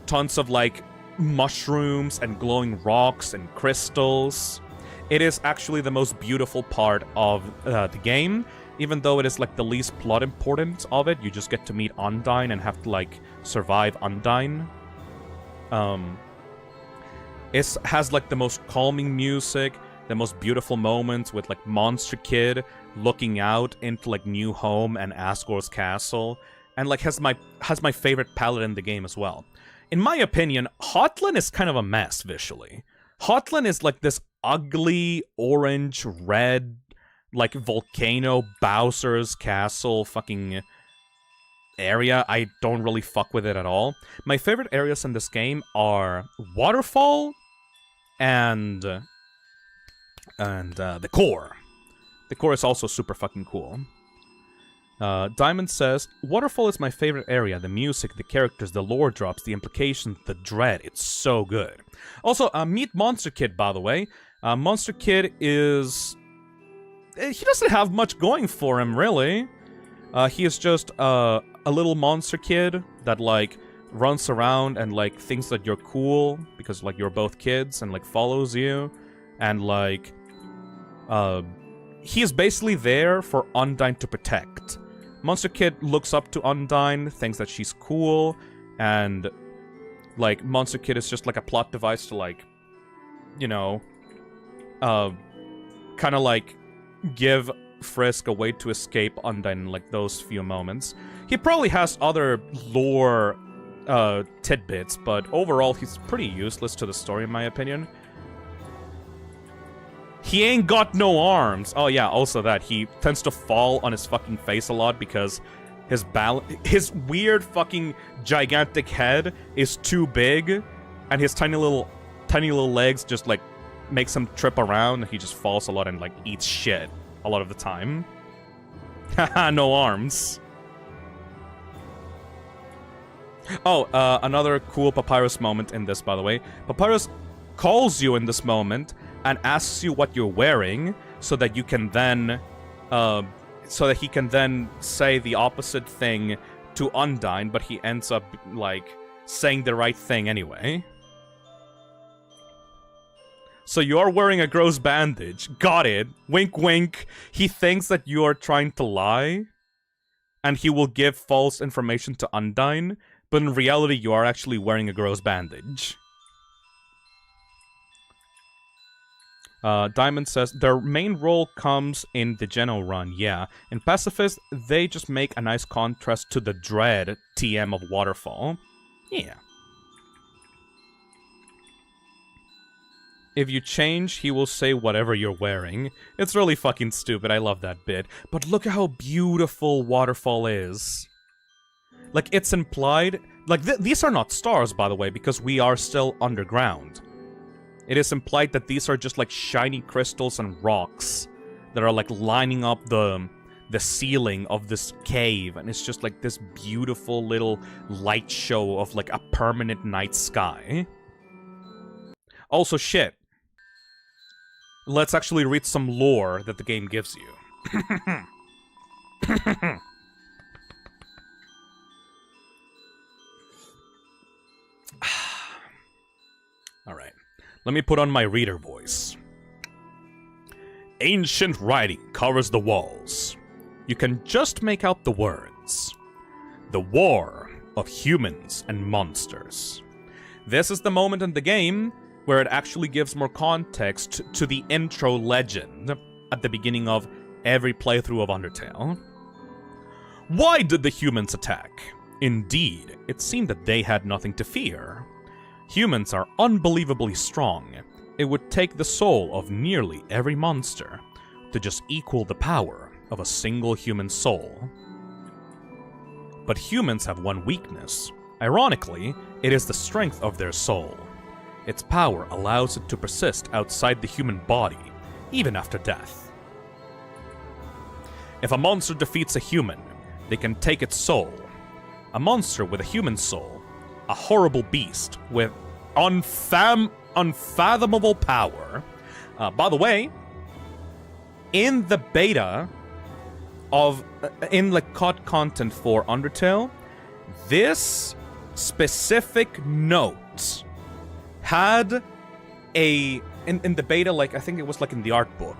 tons of, like, mushrooms and glowing rocks and crystals. It is actually the most beautiful part of the game, even though it is, like, the least plot important of it. You just get to meet Undyne and have to, like, survive Undyne. It has, like, the most calming music, the most beautiful moments with, like, Monster Kid looking out into, like, New Home and Asgore's castle, and, like, has my favorite palette in the game as well. In my opinion, Hotland is kind of a mess visually. Hotland is, like, this ugly, orange, red, like, volcano, Bowser's castle fucking area. I don't really fuck with it at all. My favorite areas in this game are Waterfall and the core. The core is also super fucking cool. Diamond says, Waterfall is my favorite area. The music, the characters, the lore drops, the implications, the dread. It's so good. Also, meet Monster Kid, by the way. Monster Kid is... he doesn't have much going for him, really. He is just a little monster kid that, like, runs around and, like, thinks that you're cool because, like, you're both kids and, like, follows you. And, like, he is basically there for Undyne to protect. Monster Kid looks up to Undyne, thinks that she's cool, and, like, Monster Kid is just, like, a plot device to, like, you know, kind of, like, give Frisk a way to escape Undyne in, like, those few moments. He probably has other lore tidbits, but overall he's pretty useless to the story, in my opinion. He ain't got no arms. Oh yeah, also that. He tends to fall on his fucking face a lot because his weird fucking gigantic head is too big, and his tiny little legs just, like, makes him trip around, and he just falls a lot and, like, eats shit a lot of the time. Haha, no arms. Oh, another cool Papyrus moment in this, by the way. Papyrus calls you in this moment and asks you what you're wearing so that you can then, so that he can then say the opposite thing to Undyne, but he ends up, like, saying the right thing anyway. So you're wearing a gross bandage. Got it. Wink, wink. He thinks that you are trying to lie, and he will give false information to Undyne, but in reality, you are actually wearing a gross bandage. Diamond says, their main role comes in the Geno run, yeah. In Pacifist, they just make a nice contrast to the dread TM of Waterfall. Yeah. If you change, he will say whatever you're wearing. It's really fucking stupid, I love that bit. But look at how beautiful Waterfall is. Like, it's implied... Like, these are not stars, by the way, because we are still underground. It is implied that these are just, like, shiny crystals and rocks that are, like, lining up the ceiling of this cave. And it's just, like, this beautiful little light show of, like, a permanent night sky. Also, shit. Let's actually read some lore that the game gives you. Alright, let me put on my reader voice. Ancient writing covers the walls. You can just make out the words. The war of humans and monsters. This is the moment in the game where it actually gives more context to the intro legend at the beginning of every playthrough of Undertale. Why did the humans attack? Indeed, it seemed that they had nothing to fear. Humans are unbelievably strong. It would take the soul of nearly every monster to just equal the power of a single human soul. But humans have one weakness. Ironically, it is the strength of their soul. Its power allows it to persist outside the human body, even after death. If a monster defeats a human, they can take its soul. A monster with a human soul, a horrible beast with unfathomable power. By the way, in the beta of, in like COD content for Undertale, this specific note had a, in the beta, like, I think it was like in the art book,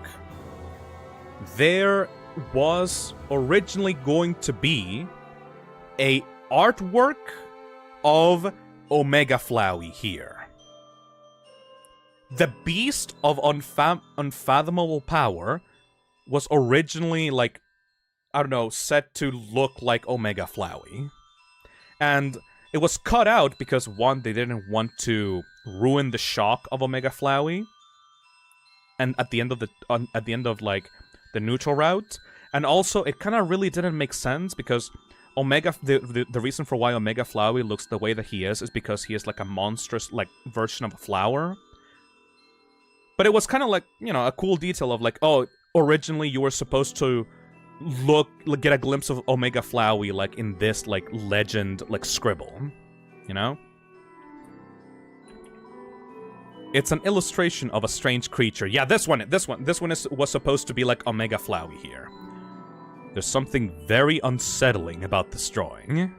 there was originally going to be a artwork of Omega Flowey here. The beast of unfathomable power was originally, like, I don't know, set to look like Omega Flowey. And it was cut out because, one, they didn't want to ruin the shock of Omega Flowey. And at the end of like the neutral route, and also it kind of really didn't make sense because Omega, the reason for why Omega Flowey looks the way that he is because he is like a monstrous like version of a flower. But it was kind of like, you know, a cool detail of like, oh, originally you were supposed to get a glimpse of Omega Flowey like in this like legend like scribble, you know? It's an illustration of a strange creature. Yeah, this one was supposed to be like Omega Flowey here. There's something very unsettling about this drawing.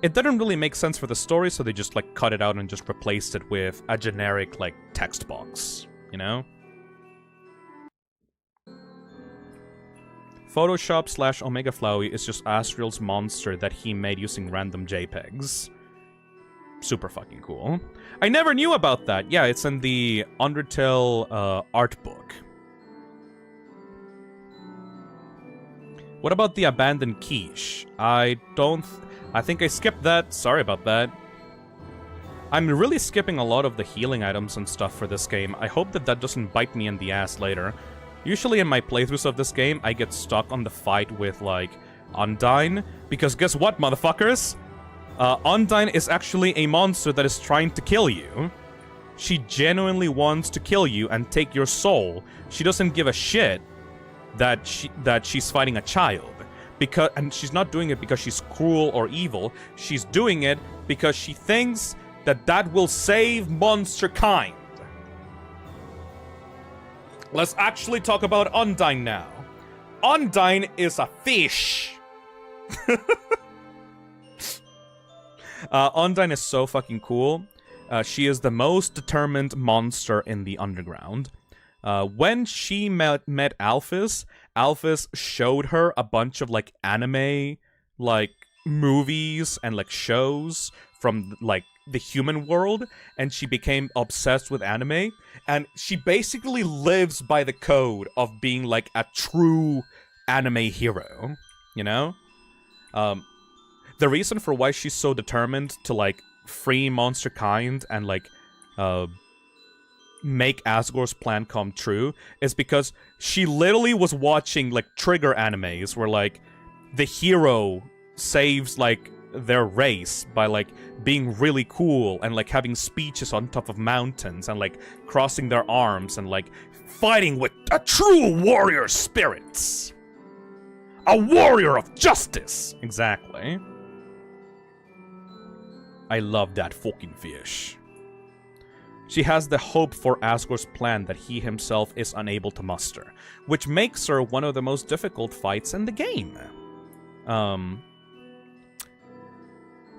It didn't really make sense for the story, so they just like cut it out and just replaced it with a generic like text box, you know? Photoshop / Omega Flowey is just Asriel's monster that he made using random JPEGs. Super fucking cool. I never knew about that. Yeah, it's in the Undertale art book. What about the abandoned quiche? I think I skipped that. Sorry about that. I'm really skipping a lot of the healing items and stuff for this game. I hope that doesn't bite me in the ass later. Usually in my playthroughs of this game, I get stuck on the fight with, like, Undyne. Because guess what, motherfuckers? Undyne is actually a monster that is trying to kill you. She genuinely wants to kill you and take your soul. She doesn't give a shit that she's fighting a child. and she's not doing it because she's cruel or evil. She's doing it because she thinks that will save monster kind. Let's actually talk about Undyne now. Undyne is a fish. Undyne is so fucking cool. She is the most determined monster in the underground. When she met Alphys, Alphys showed her a bunch of, like, anime, like, movies and, like, shows from, like, the human world, and she became obsessed with anime, and she basically lives by the code of being, like, a true anime hero, you know? The reason for why she's so determined to, like, free monster kind and, like, make Asgore's plan come true is because she literally was watching, like, trigger animes where, like, the hero saves, like, their race by, like, being really cool and, like, having speeches on top of mountains and, like, crossing their arms and, like, fighting with a true warrior spirits. A warrior of justice! Exactly. I love that fucking fish. She has the hope for Asgore's plan that he himself is unable to muster, which makes her one of the most difficult fights in the game.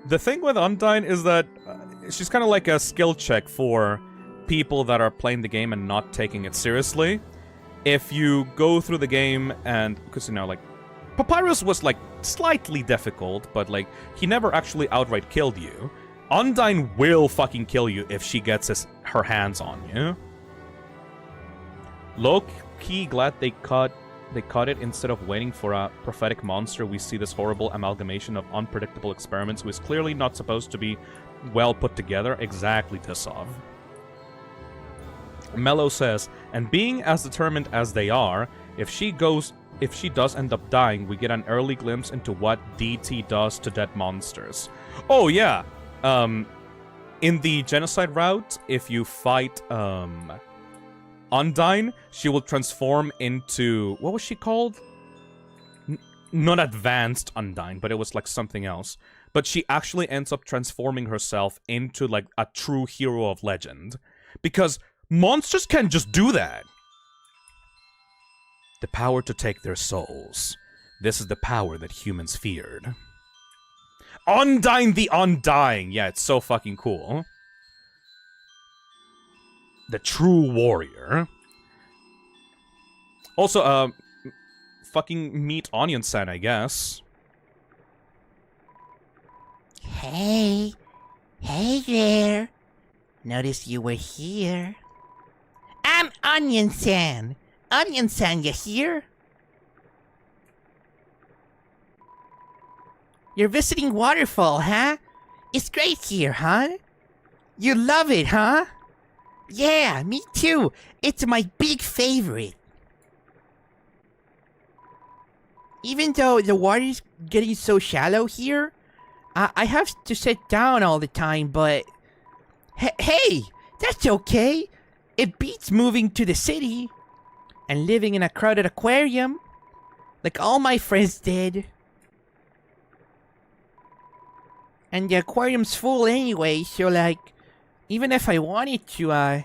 The thing with Undyne is that she's kind of like a skill check for people that are playing the game and not taking it seriously. If you go through the game and... because, you know, like... Papyrus was, like, slightly difficult, but, like, he never actually outright killed you. Undyne will fucking kill you if she gets her hands on you. Low-key glad they cut it instead of waiting for a prophetic monster. We see this horrible amalgamation of unpredictable experiments who is clearly not supposed to be well put together. Exactly, Tissov. Mello says, and being as determined as they are, if she does end up dying, we get an early glimpse into what DT does to dead monsters. Oh yeah, in the genocide route, if you fight Undyne, she will transform into... what was she called? Not advanced Undyne, but it was like something else. But she actually ends up transforming herself into, like, a true hero of legend. Because monsters can't just do that. The power to take their souls. This is the power that humans feared. Undyne the Undying! Yeah, it's so fucking cool. The true warrior. Also, fucking meet Onion-san, I guess. Hey. Hey there. Noticed you were here. I'm Onion-san. Onion-san, you here? You're visiting Waterfall, huh? It's great here, huh? You love it, huh? Yeah, me too. It's my big favorite. Even though the water's getting so shallow here, I have to sit down all the time, but... Hey, that's okay. It beats moving to the city and living in a crowded aquarium, like all my friends did. And the aquarium's full anyway, so like, even if I wanted to,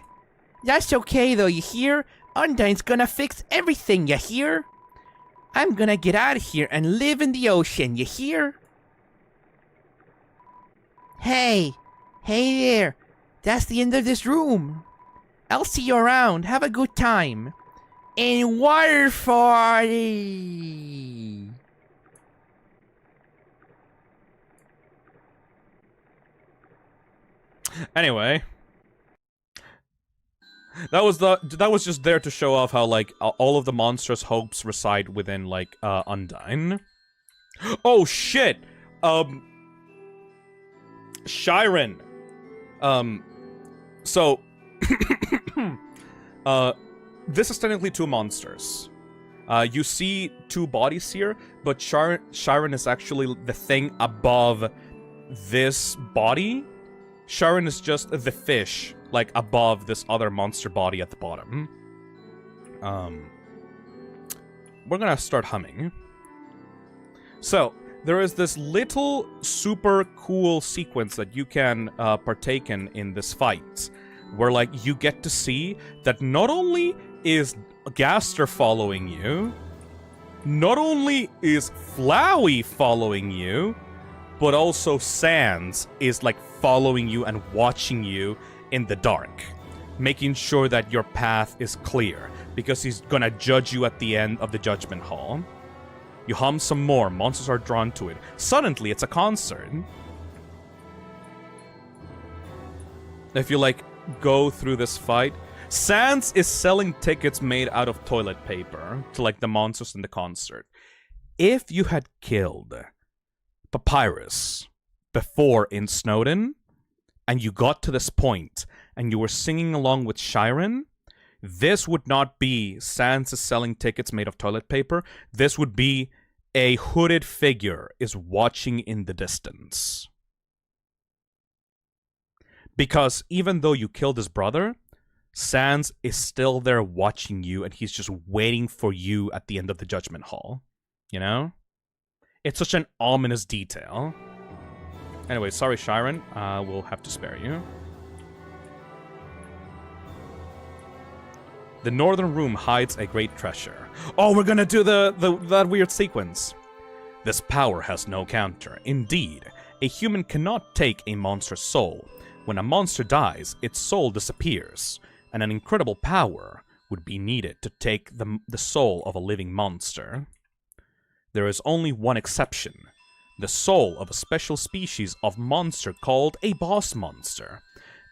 that's okay though, you hear? Undyne's gonna fix everything, you hear? I'm gonna get out of here and live in the ocean, you hear? Hey there, that's the end of this room. I'll see you around, have a good time. In Waterfall! Anyway, that was just there to show off how, like, all of the monsters' hopes reside within, like, Undyne. Oh shit! Shiren. So this is technically two monsters. You see two bodies here, but Shiren is actually the thing above this body. Shiren is just the fish, like, above this other monster body at the bottom. We're gonna start humming. So, there is this little super cool sequence that you can partake in this fight, where, like, you get to see that not only is Gaster following you, not only is Flowey following you, but also Sans is, like, following you and watching you in the dark, making sure that your path is clear, because he's gonna judge you at the end of the Judgement Hall. You hum some more, monsters are drawn to it. Suddenly, it's a concert. If you, like, go through this fight, Sans is selling tickets made out of toilet paper to, like, the monsters in the concert. If you had killed Papyrus before in Snowdin, and you got to this point, and you were singing along with Shiren, this would not be Sans is selling tickets made of toilet paper. This would be a hooded figure is watching in the distance. Because even though you killed his brother, Sans is still there watching you, and he's just waiting for you at the end of the Judgement Hall. You know? It's such an ominous detail. Anyway, sorry, Shiren. We'll have to spare you. The northern room hides a great treasure. Oh, we're gonna do that weird sequence. This power has no counter. Indeed, a human cannot take a monster's soul. When a monster dies, its soul disappears, and an incredible power would be needed to take the soul of a living monster. There is only one exception. The soul of a special species of monster called a boss monster.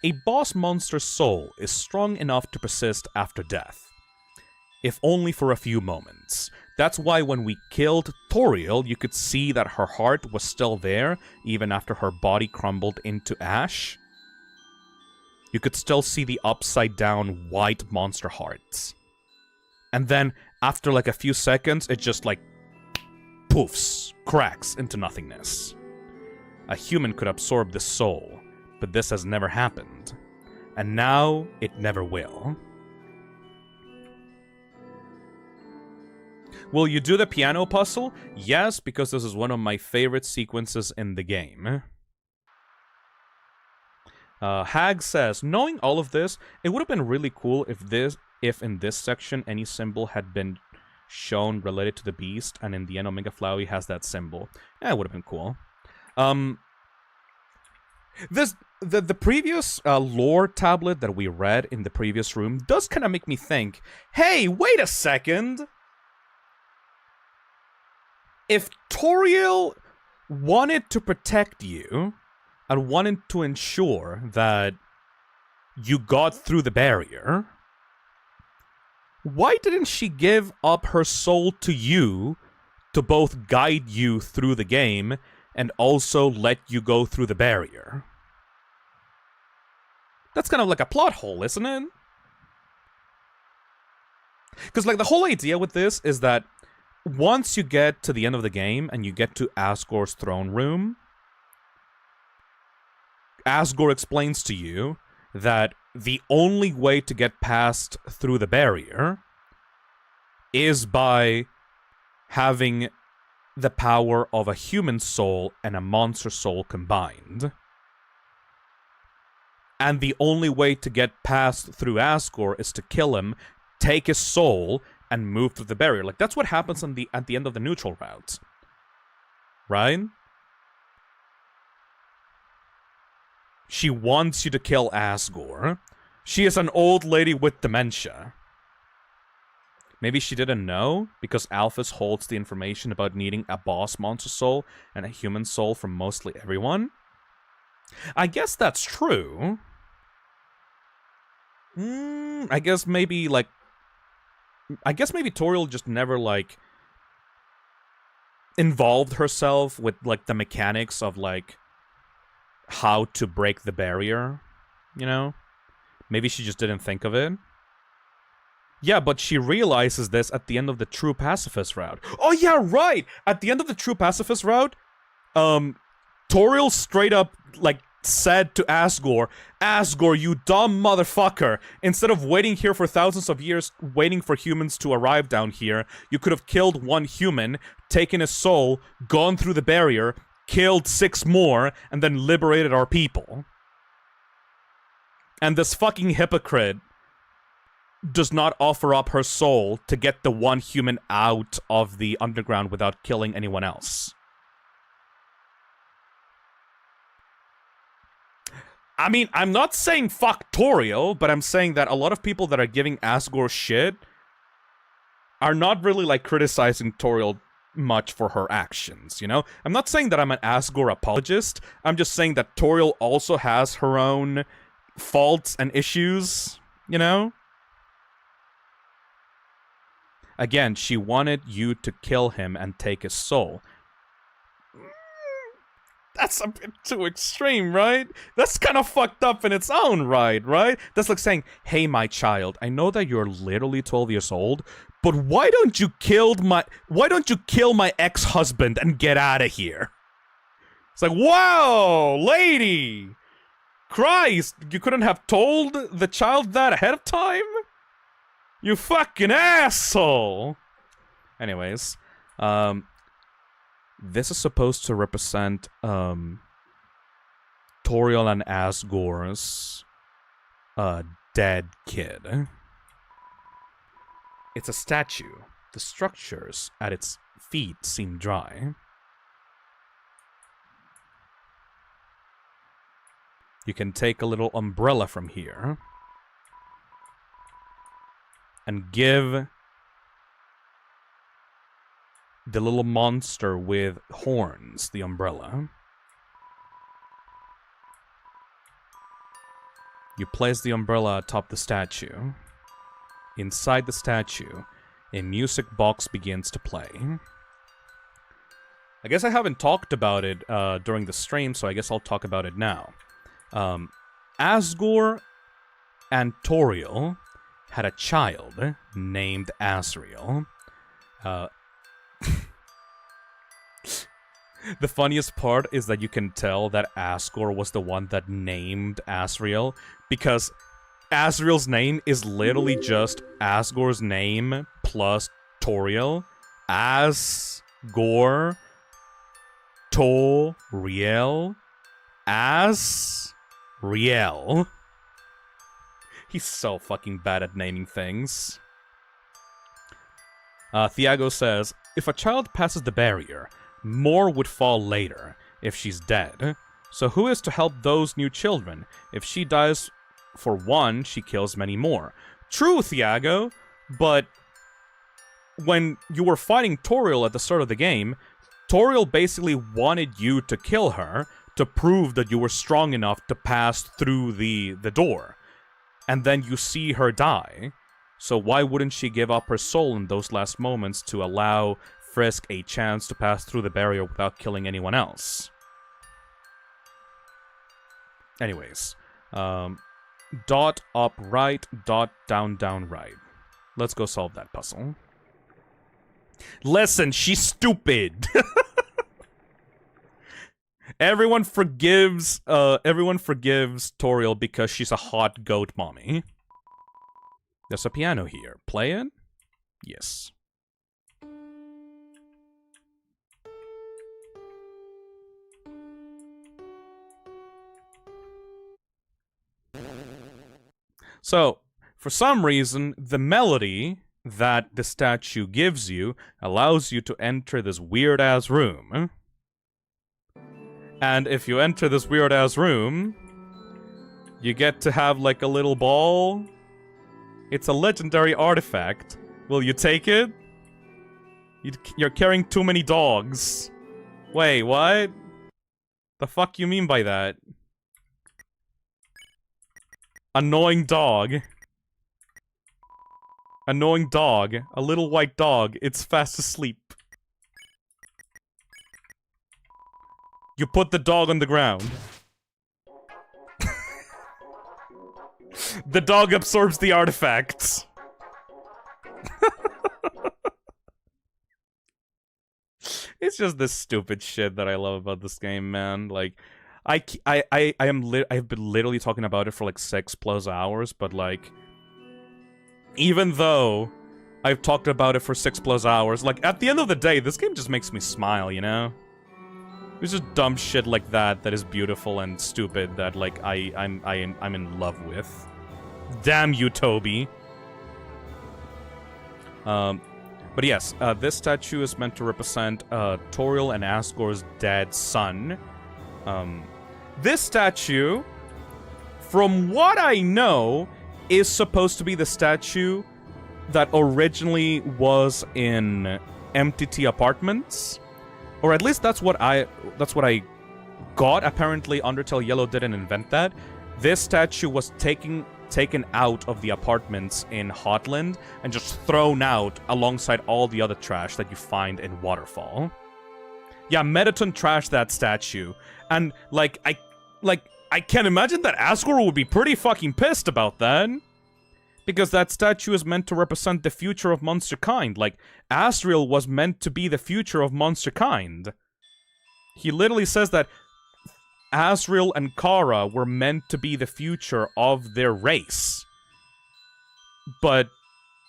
A boss monster's soul is strong enough to persist after death, if only for a few moments. That's why when we killed Toriel, you could see that her heart was still there, even after her body crumbled into ash. You could still see the upside-down white monster hearts. And then, after like a few seconds, it just like poofs, cracks into nothingness. A human could absorb this soul, but this has never happened. And now, it never will. Will you do the piano puzzle? Yes, because this is one of my favorite sequences in the game. Hag says, knowing all of this, it would have been really cool if in this section any symbol had been shown related to the beast, and in the end Omega Flowey has that symbol. Yeah, it would have been cool. The previous lore tablet that we read in the previous room does kind of make me think, hey, wait a second! If Toriel wanted to protect you, and wanted to ensure that you got through the barrier, why didn't she give up her soul to you to both guide you through the game and also let you go through the barrier? That's kind of like a plot hole, isn't it? Because, like, the whole idea with this is that once you get to the end of the game and you get to Asgore's throne room, Asgore explains to you that the only way to get past through the barrier is by having the power of a human soul and a monster soul combined. And the only way to get past through Asgore is to kill him, take his soul, and move through the barrier. Like, that's what happens at the end of the neutral route. Right? She wants you to kill Asgore. She is an old lady with dementia. Maybe she didn't know, because Alphys holds the information about needing a boss monster soul and a human soul from mostly everyone. I guess that's true. I guess maybe Toriel just never, like, involved herself with, like, the mechanics of, like, how to break the barrier, you know? Maybe she just didn't think of it. Yeah, but she realizes this at the end of the True Pacifist route. Oh yeah, right! At the end of the True Pacifist route, Toriel straight up, like, said to Asgore, Asgore, you dumb motherfucker, instead of waiting here for thousands of years, waiting for humans to arrive down here, you could have killed one human, taken his soul, gone through the barrier, killed 6 more, and then liberated our people. And this fucking hypocrite does not offer up her soul to get the one human out of the underground without killing anyone else. I mean, I'm not saying fuck Toriel, but I'm saying that a lot of people that are giving Asgore shit are not really, like, criticizing Toriel much for her actions, you know? I'm not saying that I'm an Asgore apologist, I'm just saying that Toriel also has her own faults and issues, you know? Again, she wanted you to kill him and take his soul. That's a bit too extreme, right? That's kind of fucked up in its own right? That's like saying, hey, my child, I know that you're literally 12 years old, but why don't you kill my ex-husband and get out of here? It's like, whoa, lady! Christ, you couldn't have told the child that ahead of time? You fucking asshole! Anyways, this is supposed to represent, Toriel and Asgore's, dead kid. It's a statue. The structures at its feet seem dry. You can take a little umbrella from here and give the little monster with horns the umbrella. You place the umbrella atop the statue. Inside the statue, a music box begins to play. I guess I haven't talked about it during the stream, so I guess I'll talk about it now. Asgore and Toriel had a child named Asriel. The funniest part is that you can tell that Asgore was the one that named Asriel, because Asriel's name is literally just Asgore's name plus Toriel. Asgore, Toriel, Asriel. He's so fucking bad at naming things. Thiago says, if a child passes the barrier, more would fall later, if she's dead. So who is to help those new children? If she dies for one, she kills many more. True, Thiago, but when you were fighting Toriel at the start of the game, Toriel basically wanted you to kill her to prove that you were strong enough to pass through the door. And then you see her die. So why wouldn't she give up her soul in those last moments to allow Frisk a chance to pass through the barrier without killing anyone else? Anyways, dot up right, dot down down right. Let's go solve that puzzle. Listen, she's stupid. Everyone forgives Toriel because she's a hot goat mommy. There's a piano here. Play it? Yes. So, for some reason, the melody that the statue gives you allows you to enter this weird-ass room. And if you enter this weird-ass room, you get to have, like, a little ball. It's a legendary artifact. Will you take it? You're carrying too many dogs. Wait, what? The fuck you mean by that? Annoying dog. Annoying dog. A little white dog. It's fast asleep. You put the dog on the ground. The dog absorbs the artifacts. It's just this stupid shit that I love about this game, man. Like, I have been literally talking about it for like 6+ hours, but like, even though I've talked about it for 6+ hours, like at the end of the day, this game just makes me smile, you know? It's just dumb shit like that that is beautiful and stupid that like I'm in love with. Damn you, Toby. But yes, this statue is meant to represent Toriel and Asgore's dead son. This statue, from what I know, is supposed to be the statue that originally was in MTT Apartments, or at least that's what I got. Apparently, Undertale Yellow didn't invent that. This statue was taken out of the apartments in Hotland and just thrown out alongside all the other trash that you find in Waterfall. Yeah, Mettaton trashed that statue, and I can imagine that Asgore would be pretty fucking pissed about that. Because that statue is meant to represent the future of monster kind. Like, Asriel was meant to be the future of monster kind. He literally says that Asriel and Chara were meant to be the future of their race. But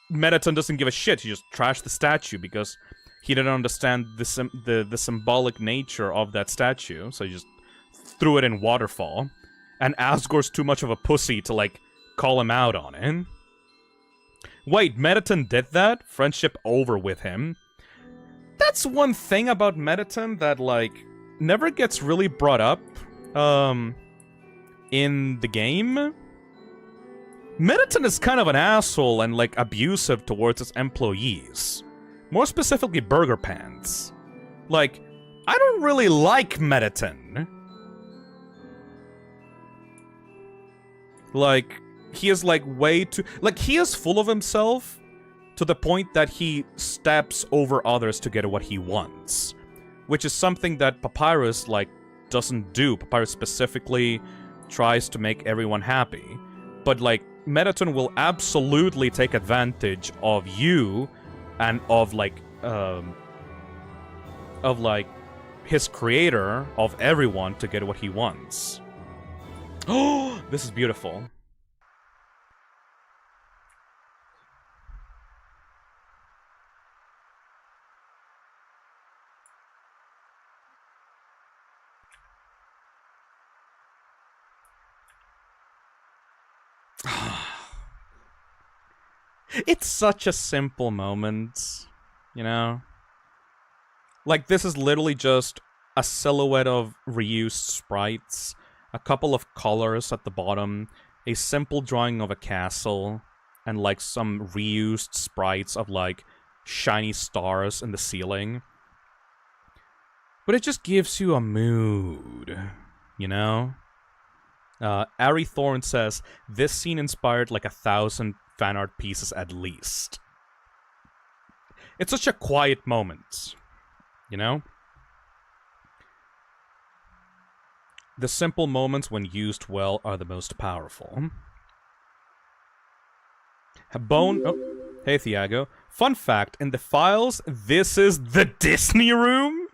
Mettaton doesn't give a shit. He just trashed the statue because he didn't understand the symbolic nature of that statue. So he just threw it in Waterfall. And Asgore's too much of a pussy to, like, call him out on it. Wait, Mettaton did that? Friendship over with him? That's one thing about Mettaton that, like, never gets really brought up, in the game. Mettaton is kind of an asshole and, like, abusive towards his employees. More specifically, Burger Pants. Like, I don't really like Mettaton. Like, he is, like, way too... Like, he is full of himself to the point that he steps over others to get what he wants. Which is something that Papyrus, like, doesn't do. Papyrus specifically tries to make everyone happy. But, like, Mettaton will absolutely take advantage of you and of, like, his creator, of everyone, to get what he wants. Oh, this is beautiful. It's such a simple moment, you know? Like, this is literally just a silhouette of reused sprites, a couple of colors at the bottom, a simple drawing of a castle, and, like, some reused sprites of, like, shiny stars in the ceiling. But it just gives you a mood, you know? Ari Thorne says, this scene inspired, like, 1,000 fan art pieces at least. It's such a quiet moment, you know? The simple moments, when used well, are the most powerful. Bone... Oh, hey, Thiago. Fun fact, in the files, this is the Disney room?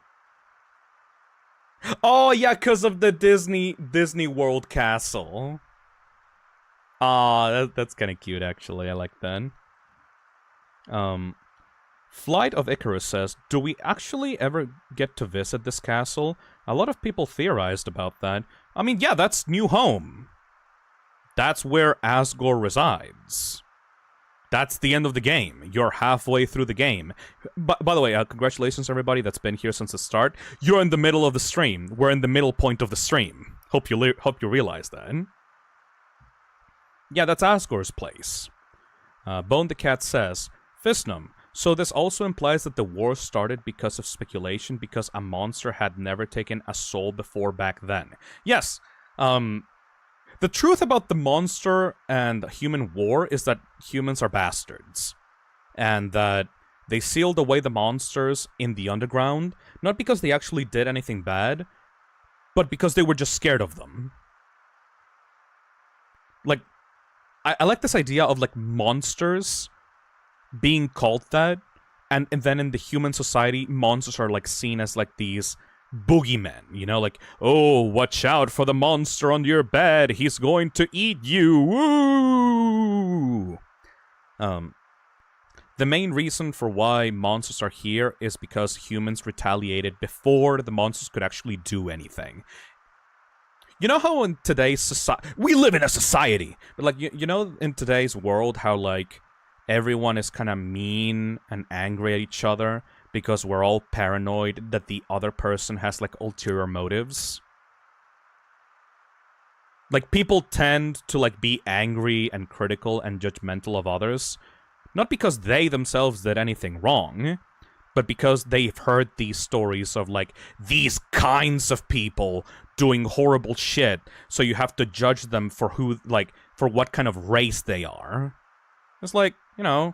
Oh, yeah, because of the Disney World Castle. Aw, that's kind of cute, actually. I like that. Flight of Icarus says, do we actually ever get to visit this castle? A lot of people theorized about that. I mean, yeah, that's New Home. That's where Asgore resides. That's the end of the game. You're halfway through the game. By the way, congratulations everybody that's been here since the start. You're in the middle of the stream. We're in the middle point of the stream. Hope you realize that. Yeah, that's Asgore's place. Bone the Cat says, Phisnom, so this also implies that the war started because of speculation, because a monster had never taken a soul before back then. Yes, the truth about the monster and human war is that humans are bastards. And that they sealed away the monsters in the underground, not because they actually did anything bad, but because they were just scared of them. Like, I like this idea of, like, monsters being called that, and then in the human society, monsters are, like, seen as, like, these boogeymen, you know, like, oh, watch out for the monster on your bed, he's going to eat you, woo! The main reason for why monsters are here is because humans retaliated before the monsters could actually do anything. You know how in today's society, we live in a society, but like, you know, in today's world, how like, everyone is kind of mean and angry at each other because we're all paranoid that the other person has like ulterior motives? Like, people tend to like be angry and critical and judgmental of others, not because they themselves did anything wrong, but because they've heard these stories of like, these kinds of people doing horrible shit, so you have to judge them for who, like, for what kind of race they are. It's like, you know,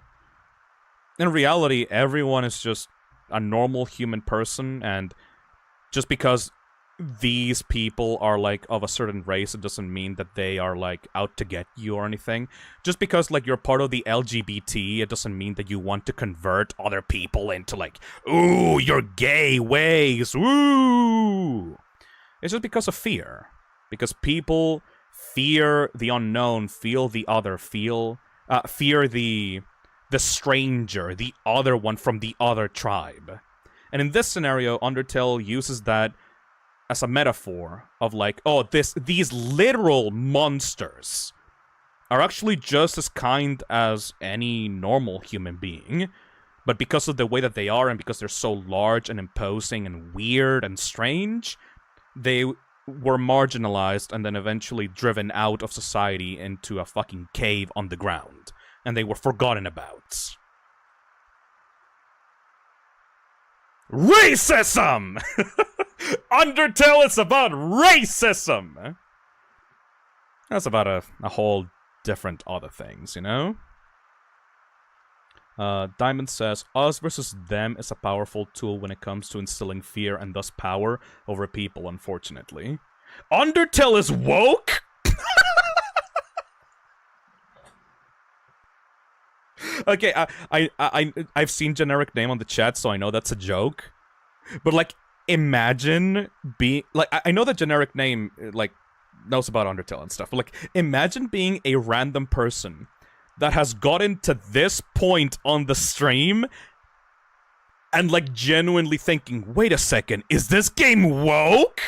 in reality, everyone is just a normal human person, and just because these people are, like, of a certain race, it doesn't mean that they are, like, out to get you or anything. Just because, like, you're part of the LGBT, it doesn't mean that you want to convert other people into, like, ooh, your gay ways, ooh! It's just because of fear. Because people fear the unknown, feel the other, fear the stranger, the other one from the other tribe. And in this scenario, Undertale uses that as a metaphor of like, oh, these literal monsters are actually just as kind as any normal human being, but because of the way that they are and because they're so large and imposing and weird and strange, they were marginalized and then eventually driven out of society into a fucking cave on the ground. And they were forgotten about. Racism! Undertale is about racism! That's about a whole different other things, you know? Diamond says, us versus them is a powerful tool when it comes to instilling fear and thus power over people, unfortunately. Undertale is woke? Okay, I've seen generic name on the chat, so I know that's a joke. But, like, imagine being... Like, I know that generic name, like, knows about Undertale and stuff. But, like, imagine being a random person that has gotten to this point on the stream and, like, genuinely thinking, wait a second, is this game woke?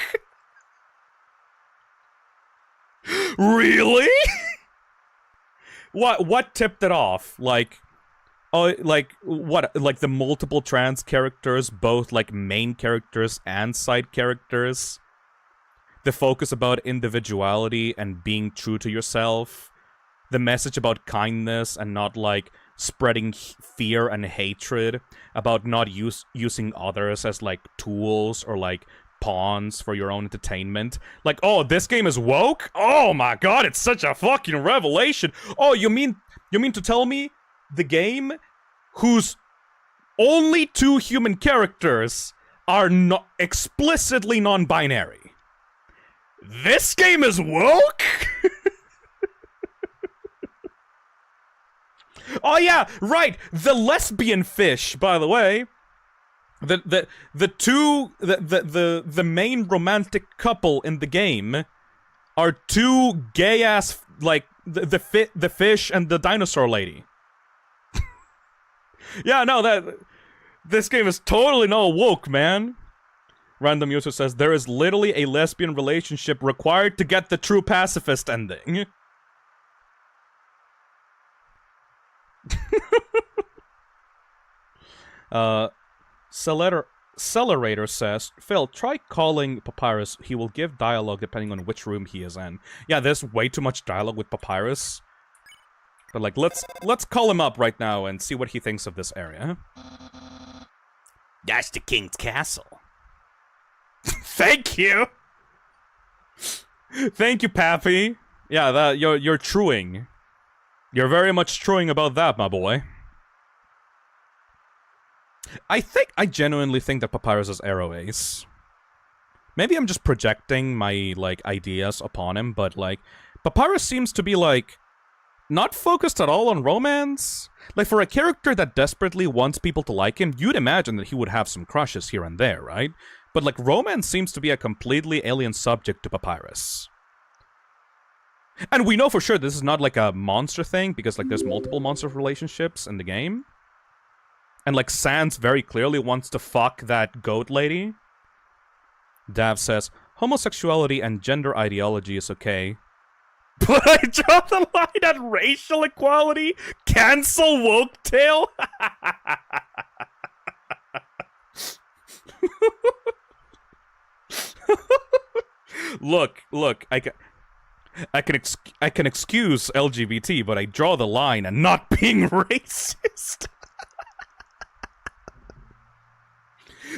Really? What tipped it off? Like, oh, like, what? Like, the multiple trans characters, both, like, main characters and side characters? The focus about individuality and being true to yourself? The message about kindness and not, like, spreading fear and hatred? About not using others as, like, tools or, like, pawns for your own entertainment? Like, oh, this game is woke? Oh my god, it's such a fucking revelation! Oh, you mean to tell me the game whose only two human characters are not explicitly non-binary? This game is woke? Oh yeah, right, the lesbian fish, by the way. The main romantic couple in the game are two gay ass, like, the fish and the dinosaur lady. Yeah, no, this game is totally not woke, man. Random user says there is literally a lesbian relationship required to get the true pacifist ending. Accelerator says, Phil, try calling Papyrus. He will give dialogue depending on which room he is in. Yeah, there's way too much dialogue with Papyrus. But, like, let's call him up right now and see what he thinks of this area. That's the king's castle. Thank you! Thank you, Pappy. Yeah, you're truing. You're very much truing about that, my boy. I genuinely think that Papyrus is Arrow Ace. Maybe I'm just projecting my, like, ideas upon him, but, like, Papyrus seems to be, like, not focused at all on romance. Like, for a character that desperately wants people to like him, you'd imagine that he would have some crushes here and there, right? But, like, romance seems to be a completely alien subject to Papyrus. And we know for sure this is not, like, a monster thing, because, like, there's multiple monster relationships in the game. And, like, Sans very clearly wants to fuck that goat lady. Dav says, homosexuality and gender ideology is okay. But I draw the line at racial equality? Cancel woke tail? Look, I can excuse LGBT, but I draw the line at not being racist.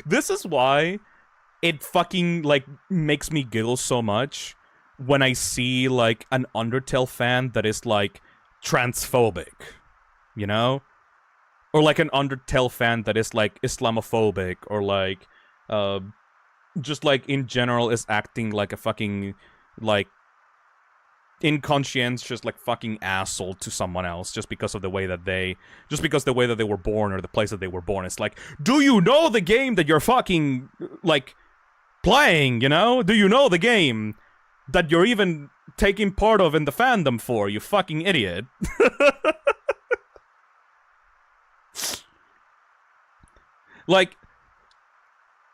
This is why it fucking, like, makes me giggle so much when I see, like, an Undertale fan that is, like, transphobic, you know? Or, like, an Undertale fan that is, like, Islamophobic, or, like, just, like, in general is acting like a fucking, like, inconscientious, like, fucking asshole to someone else just because of the way that they were born or the place that they were born. It's like, do you know the game that you're fucking, like, playing, you know? Do you know the game that you're even taking part of in the fandom for, you fucking idiot? Like,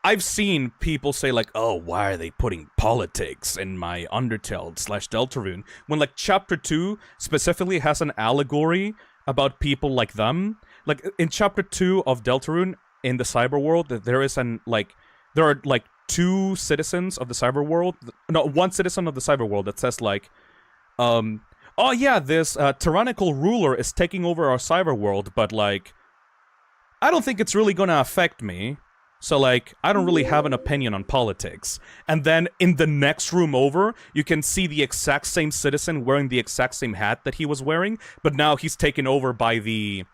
I've seen people say, like, oh, why are they putting politics in my Undertale/Deltarune? When, like, Chapter 2 specifically has an allegory about people like them. Like, in Chapter 2 of Deltarune, in the cyberworld, there are, like, two citizens of the cyberworld. No, one citizen of the cyberworld that says, like, oh yeah, this tyrannical ruler is taking over our cyberworld, but, like, I don't think it's really gonna affect me. So, like, I don't really have an opinion on politics. And then, in the next room over, you can see the exact same citizen wearing the exact same hat that he was wearing, but now he's taken over by the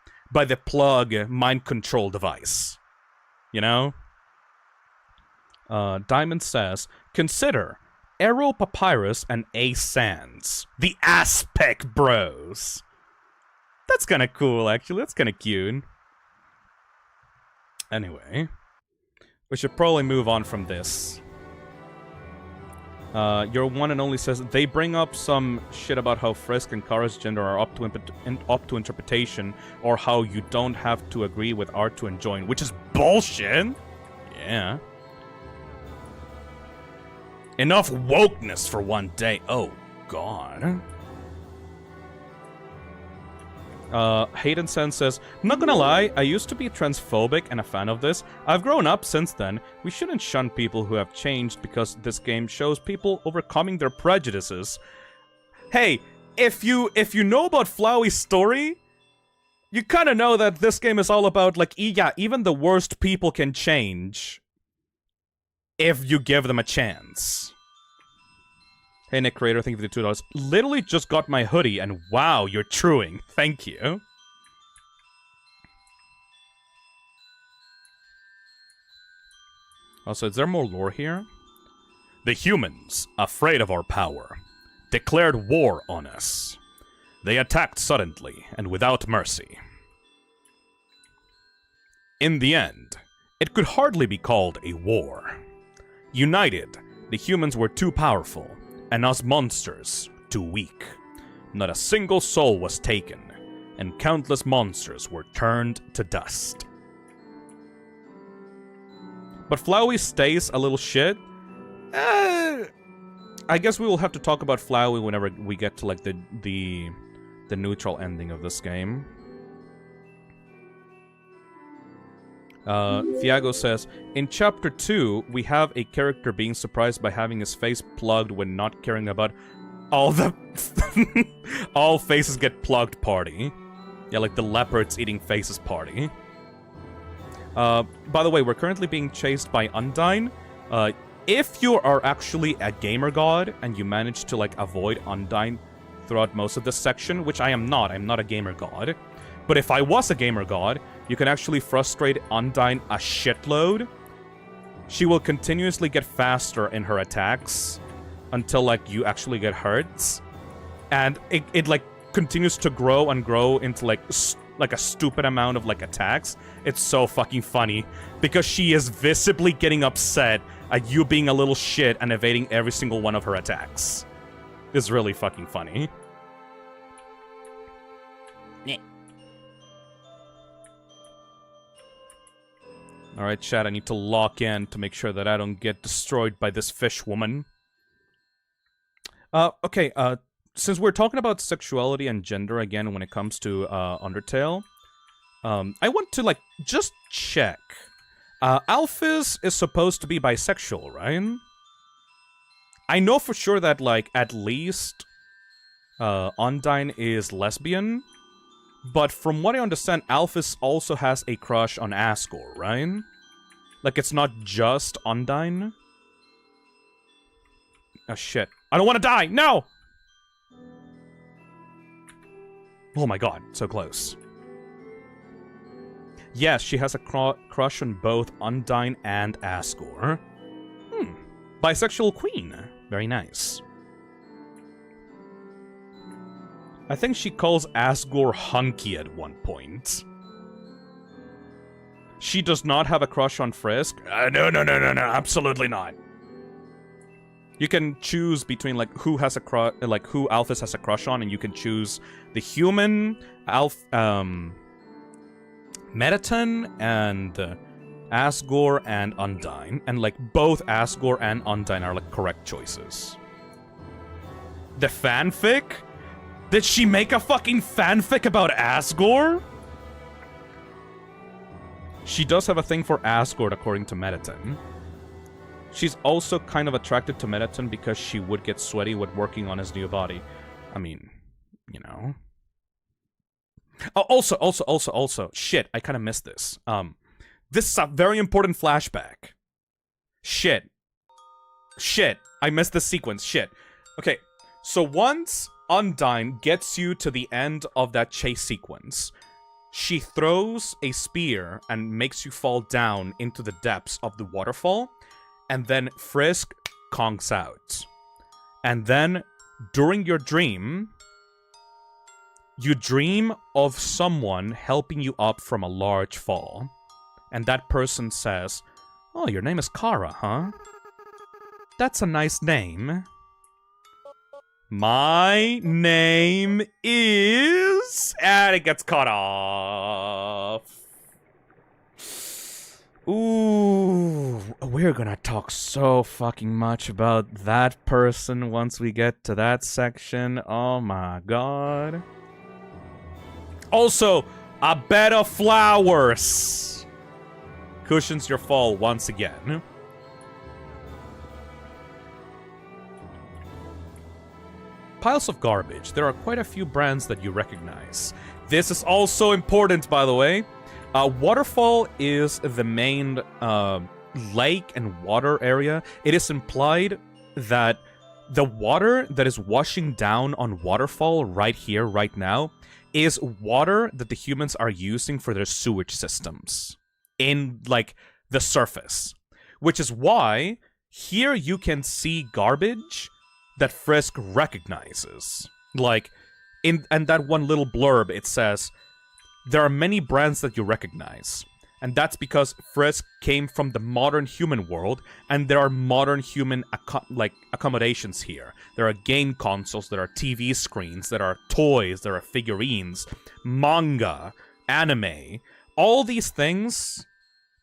plug mind control device. You know? Diamond says, consider Arrow Papyrus and A Sans, the Aspect Bros. That's kind of cool, actually. That's kind of cute. Anyway, we should probably move on from this. Your one and only says they bring up some shit about how Frisk and Chara's gender are up to interpretation, or how you don't have to agree with art to enjoy, which is bullshit. Yeah. Enough wokeness for one day. Oh, God. Hayden Sen says, not gonna lie, I used to be transphobic and a fan of this. I've grown up since then. We shouldn't shun people who have changed because this game shows people overcoming their prejudices. Hey, if you know about Flowey's story, you kind of know that this game is all about, like, yeah, even the worst people can change if you give them a chance. Hey, Nick Creator, thank you for the $2. Literally just got my hoodie, and wow, you're truing. Thank you. Also, is there more lore here? The humans, afraid of our power, declared war on us. They attacked suddenly and without mercy. In the end, it could hardly be called a war. United, the humans were too powerful, and us monsters too weak. Not a single soul was taken, and countless monsters were turned to dust. But Flowey stays a little shit. I guess we will have to talk about Flowey whenever we get to, like, the neutral ending of this game. Thiago says, in Chapter 2, we have a character being surprised by having his face plugged when not caring about all the... all faces get plugged party. Yeah, like the leopards eating faces party. By the way, we're currently being chased by Undyne. If you are actually a gamer god and you manage to, like, avoid Undyne throughout most of this section, which I am not. I'm not a gamer god. But if I was a gamer god, you can actually frustrate Undyne a shitload. She will continuously get faster in her attacks until, like, you actually get hurt. And it like, continues to grow and grow into, like, like a stupid amount of like attacks. It's so fucking funny because she is visibly getting upset at you being a little shit and evading every single one of her attacks. It's really fucking funny. Alright, chat, I need to lock in to make sure that I don't get destroyed by this fish woman. Okay, since we're talking about sexuality and gender again when it comes to Undertale, I want to, like, just check. Alphys is supposed to be bisexual, right? I know for sure that, like, at least Undyne is lesbian, but from what I understand, Alphys also has a crush on Asgore, right? Like, it's not just Undyne. Oh, shit. I don't want to die! No! Oh my god, so close. Yes, she has a crush on both Undyne and Asgore. Bisexual queen. Very nice. I think she calls Asgore hunky at one point. She does not have a crush on Frisk. No, absolutely not. You can choose between like who has a crush, like who Alphys has a crush on, and you can choose the human, Mettaton, and Asgore and Undyne, and like both Asgore and Undyne are like correct choices. The fanfic? Did she make a fucking fanfic about Asgore? She does have a thing for Asgore, according to Mettaton. She's also kind of attracted to Mettaton because she would get sweaty when working on his new body. I mean, you know. Oh, also, shit, I kind of missed this. This is a very important flashback. Shit, I missed this sequence, shit. Okay, so once Undyne gets you to the end of that chase sequence, she throws a spear and makes you fall down into the depths of the waterfall, and then Frisk conks out. And then, during your dream, you dream of someone helping you up from a large fall. And that person says, "Oh, your name is Chara, huh? That's a nice name. My name is..." And it gets cut off. Ooh, we're gonna talk so fucking much about that person once we get to that section. Oh my god. Also, a bed of flowers cushions your fall once again. Piles of garbage. There are quite a few brands that you recognize. This is also important, by the way. Waterfall is the main lake and water area. It is implied that the water that is washing down on Waterfall right here, right now, is water that the humans are using for their sewage systems in, like, the surface. Which is why here you can see garbage that Frisk recognizes. Like, in that one little blurb, it says, there are many brands that you recognize. And that's because Frisk came from the modern human world, and there are modern human accommodations here. There are game consoles, there are TV screens, there are toys, there are figurines, manga, anime. All these things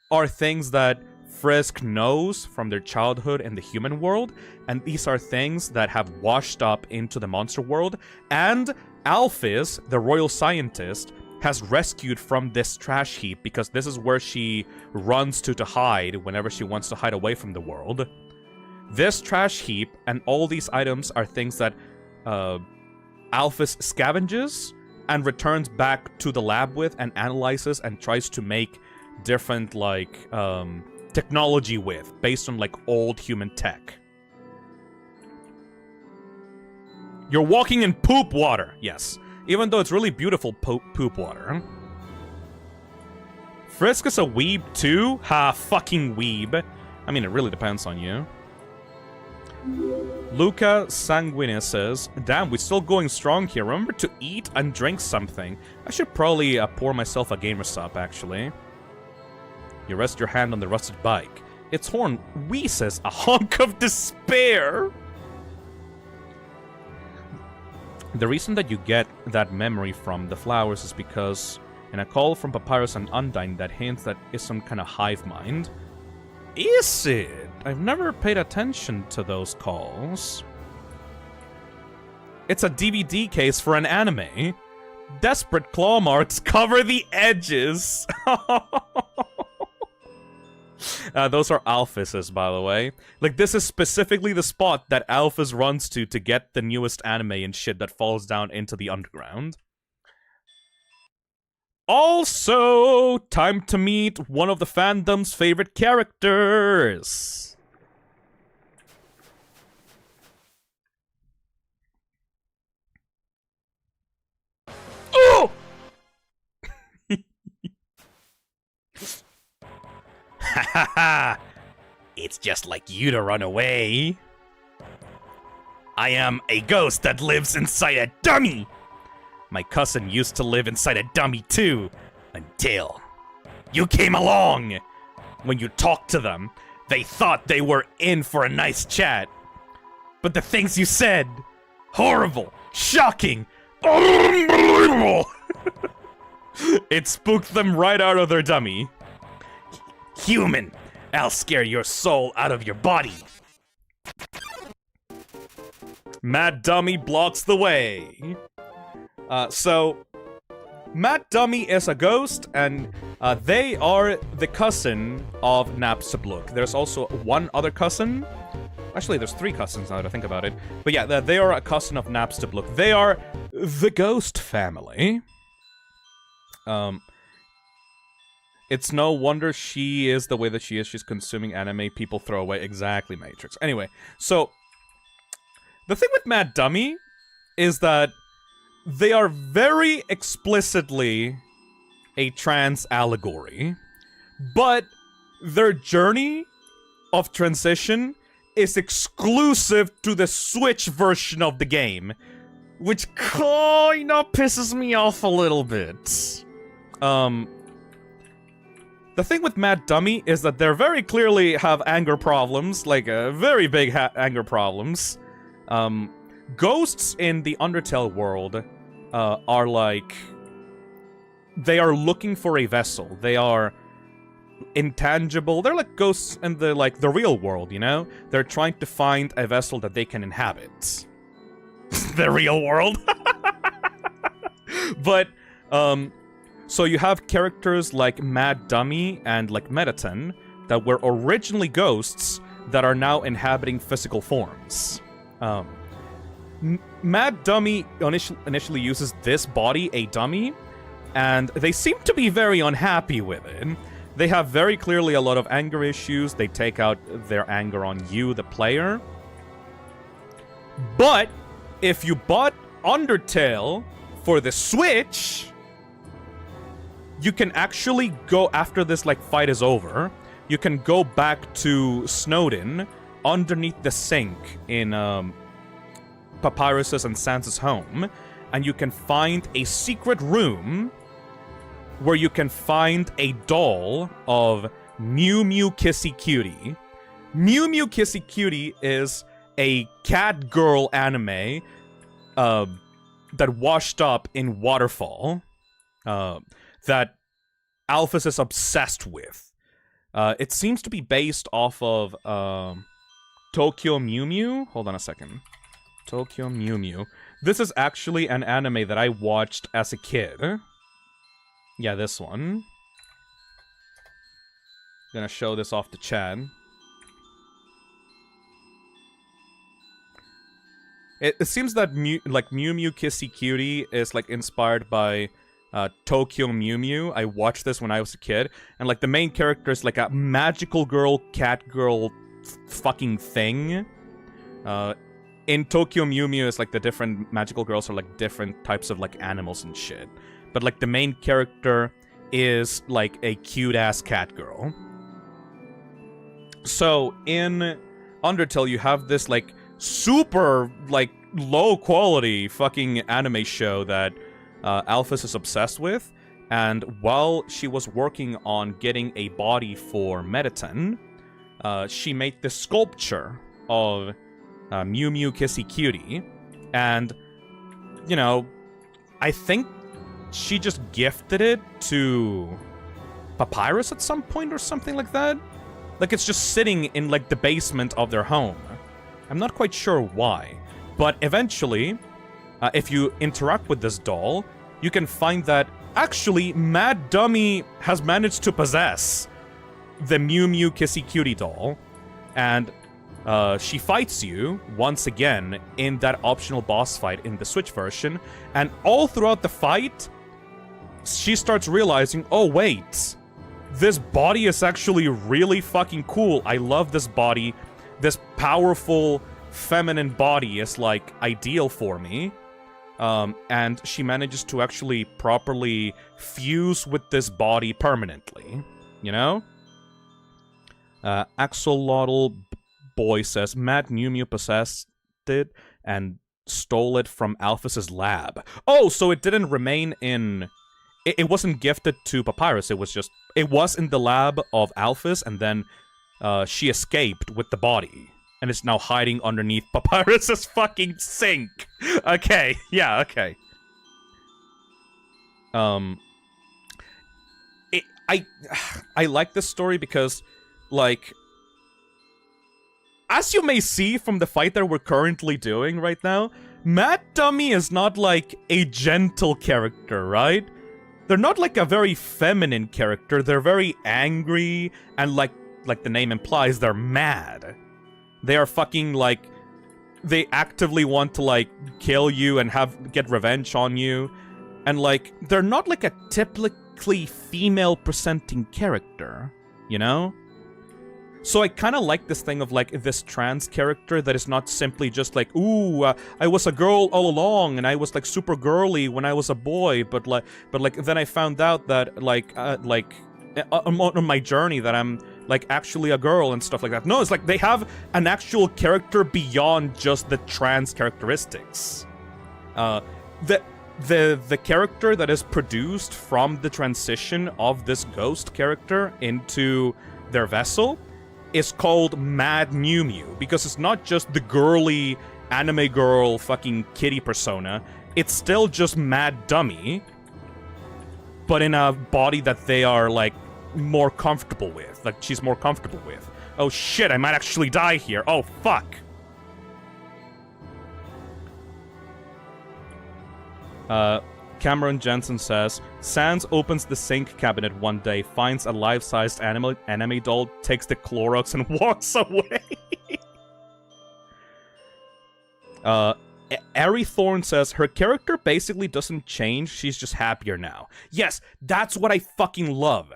are things that Frisk knows from their childhood in the human world, and these are things that have washed up into the monster world, and Alphys, the royal scientist, has rescued from this trash heap because this is where she runs to hide whenever she wants to hide away from the world. This trash heap and all these items are things that Alphys scavenges and returns back to the lab with and analyzes and tries to make different, like, technology with, based on, like, old human tech. You're walking in poop water, yes. Even though it's really beautiful poop water. Frisk is a weeb too? Ha, fucking weeb. I mean, it really depends on you. Luca Sanguine says, damn, we're still going strong here. Remember to eat and drink something. I should probably pour myself a gamer sup, actually. You rest your hand on the rusted bike. Its horn wheezes a honk of despair. The reason that you get that memory from the flowers is because in a call from Papyrus and Undyne that hints that it's some kind of hive mind. Is it? I've never paid attention to those calls. It's a DVD case for an anime. Desperate claw marks cover the edges. Those are Alphys, by the way. Like, this is specifically the spot that Alphys runs to get the newest anime and shit that falls down into the underground. Also, time to meet one of the fandom's favorite characters. Oh! Ha ha ha! It's just like you to run away. I am a ghost that lives inside a dummy. My cousin used to live inside a dummy too, until you came along. When you talked to them, they thought they were in for a nice chat. But the things you said, horrible, shocking, unbelievable. It spooked them right out of their dummy. Human, I'll scare your soul out of your body. Mad Dummy blocks the way. So, Mad Dummy is a ghost, and they are the cousin of Napstablook. There's also one other cousin. Actually, there's 3 cousins now that I think about it. But yeah, they are a cousin of Napstablook. They are the ghost family. It's no wonder she is the way that she is. She's consuming anime people throw away. Exactly, Matrix. Anyway, so the thing with Mad Dummy is that they are very explicitly a trans allegory, but their journey of transition is exclusive to the Switch version of the game, which kinda pisses me off a little bit. The thing with Mad Dummy is that they very clearly have anger problems, like very big anger problems. Ghosts in the Undertale world are like... they are looking for a vessel. They are intangible. They're like ghosts in the real world, you know? They're trying to find a vessel that they can inhabit. The real world? But, so you have characters like Mad Dummy and like Mettaton that were originally ghosts that are now inhabiting physical forms. Mad Dummy initially uses this body, a dummy, and they seem to be very unhappy with it. They have very clearly a lot of anger issues. They take out their anger on you, the player. But if you bought Undertale for the Switch, you can actually go, after this fight is over, you can go back to Snowdin underneath the sink in Papyrus's and Sansa's home, and you can find a secret room where you can find a doll of Mew Mew Kissy Cutie. Mew Mew Kissy Cutie is a cat girl anime that washed up in Waterfall that Alphys is obsessed with. It seems to be based off of Tokyo Mew Mew. Hold on a second. Tokyo Mew Mew. This is actually an anime that I watched as a kid. Yeah, this one. Gonna show this off to Chad. It seems that Mew Mew Kissy Cutie is inspired by Tokyo Mew Mew. I watched this when I was a kid, and the main character is a magical girl, cat girl fucking thing. In Tokyo Mew Mew, it's the different magical girls are different types of animals and shit. But the main character is a cute ass cat girl. So in Undertale, you have this, like, super, like, low-quality fucking anime show that Alphys is obsessed with. And while she was working on getting a body for Mettaton, she made this sculpture of Mew Mew Kissy Cutie. And, you know, I think she just gifted it to Papyrus at some point or something like that. Like, it's just sitting in, like, the basement of their home. I'm not quite sure why. But eventually, if you interact with this doll, you can find that, actually, Mad Dummy has managed to possess the Mew Mew Kissy Cutie doll. And she fights you, once again, in that optional boss fight in the Switch version. And all throughout the fight, she starts realizing, oh wait, this body is actually really fucking cool. I love this body. This powerful, feminine body is, like, ideal for me. And she manages to actually properly fuse with this body permanently. You know? Axolotl Boy says, Mad Mew Mew possessed it and stole it from Alphys' lab. Oh, so it didn't remain in... It wasn't gifted to Papyrus, it was just... It was in the lab of Alphys, and then she escaped with the body. And it's now hiding underneath Papyrus' fucking sink. Okay, yeah, okay. I like this story because, like... As you may see from the fight that we're currently doing right now, Mad Dummy is not, like, a gentle character, right? They're not, like, a very feminine character. They're very angry, and, like the name implies, they're mad. They are fucking, like... They actively want to, like, kill you and get revenge on you. And, like, they're not, like, a typically female-presenting character, you know? So I kind of like this thing of, like, this trans character that is not simply just like, ooh, I was a girl all along, and I was, like, super girly when I was a boy, but then I found out that, on my journey that I'm, like, actually a girl and stuff like that. No, it's like they have an actual character beyond just the trans characteristics. The character that is produced from the transition of this ghost character into their vessel is called Mad Mew Mew, because it's not just the girly anime girl fucking kitty persona, it's still just Mad Dummy, but in a body that they are, like, more comfortable with. Like, she's more comfortable with. Oh shit, I might actually die here. Oh, fuck. Cameron Jensen says, Sans opens the sink cabinet one day, finds a life-sized anime doll, takes the Clorox, and walks away. Ari Thorne says, her character basically doesn't change, she's just happier now. Yes, that's what I fucking love.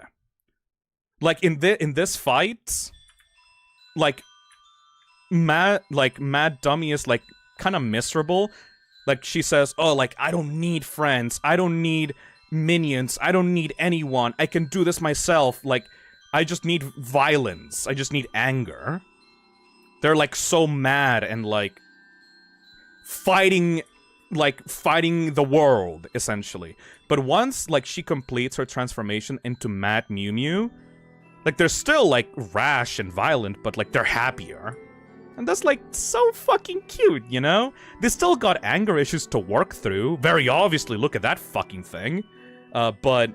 Like, in this fight, like, Mad Dummy is, like, kind of miserable. Like, she says, oh, like, I don't need friends, I don't need minions, I don't need anyone, I can do this myself, like, I just need violence, I just need anger. They're, like, so mad and, like, fighting the world, essentially. But once, like, she completes her transformation into Mad Mew Mew, like, they're still, like, rash and violent, but, like, they're happier. And that's, like, so fucking cute, you know? They still got anger issues to work through. Very obviously, look at that fucking thing. But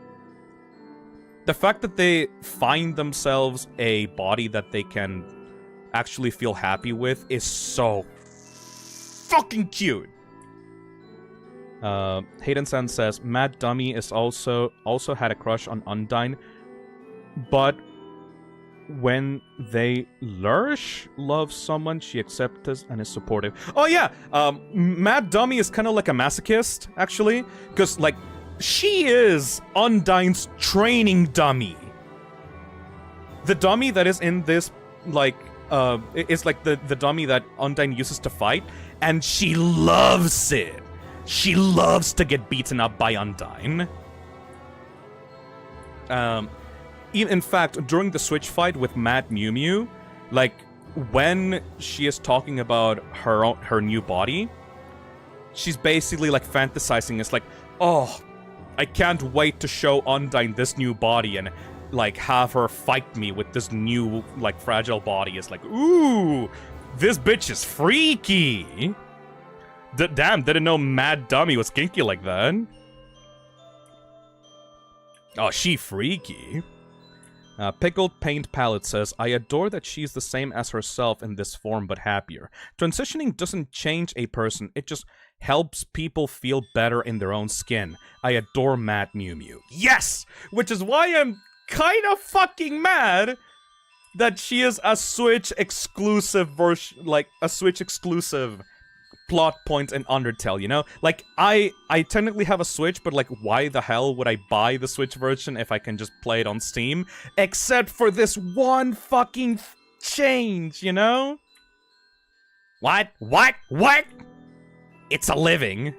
the fact that they find themselves a body that they can actually feel happy with is so fucking cute. Hayden-san says, Mad Dummy is also had a crush on Undyne, but when they love someone, she accepts us and is supportive. Oh yeah, Mad Dummy is kind of like a masochist, actually, because, like, she is Undyne's training dummy. The dummy that is in this, like, is like the dummy that Undyne uses to fight, and she loves it. She loves to get beaten up by Undyne. In fact, during the Switch fight with Mad Mew Mew, like, when she is talking about her new body, she's basically like fantasizing. It's like, oh, I can't wait to show Undyne this new body and like have her fight me with this new like fragile body. It's like, ooh, this bitch is freaky. Damn, didn't know Mad Dummy was kinky like that. Oh, she freaky. Pickled Paint Palette says, I adore that she's the same as herself in this form, but happier. Transitioning doesn't change a person, it just helps people feel better in their own skin. I adore Mad Mew Mew. Yes! Which is why I'm kind of fucking mad that she is a Switch exclusive version, like, a Switch exclusive plot point in Undertale, you know? Like, I technically have a Switch, but like, why the hell would I buy the Switch version if I can just play it on Steam? Except for this one fucking change, you know? What? It's a living.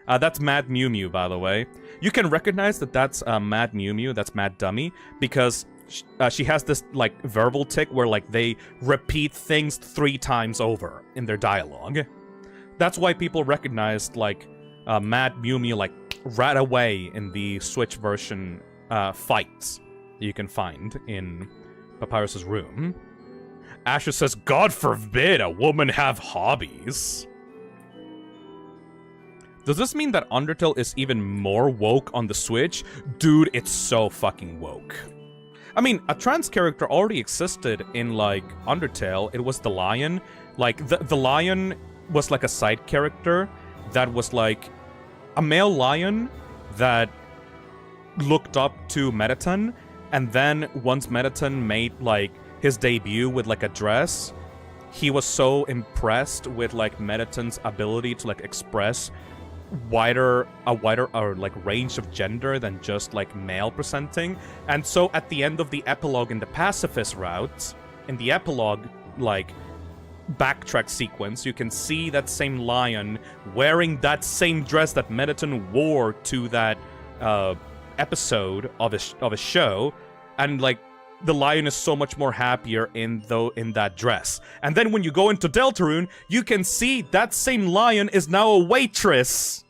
That's Mad Mew Mew, by the way. You can recognize that that's Mad Mew Mew, that's Mad Dummy, because she has this, like, verbal tick where, like, they repeat things 3 times over in their dialogue. That's why people recognized, like, Mad Mew Mew, like, right away in the Switch version fights that you can find in Papyrus's room. Asher says, God forbid a woman have hobbies. Does this mean that Undertale is even more woke on the Switch? Dude, it's so fucking woke. I mean, a trans character already existed in, like, Undertale. It was the lion. Like, the lion was like a side character that was like a male lion that looked up to Mettaton, and then once Mettaton made like his debut with like a dress, he was so impressed with like Mettaton's ability to like express a wider or like range of gender than just like male presenting. And so at the end of the epilogue in the pacifist route, in the epilogue like backtrack sequence, you can see that same lion wearing that same dress that Mettaton wore to that episode of a show, and like the lion is so much more happier in that dress. And then when you go into Deltarune, you can see that same lion is now a waitress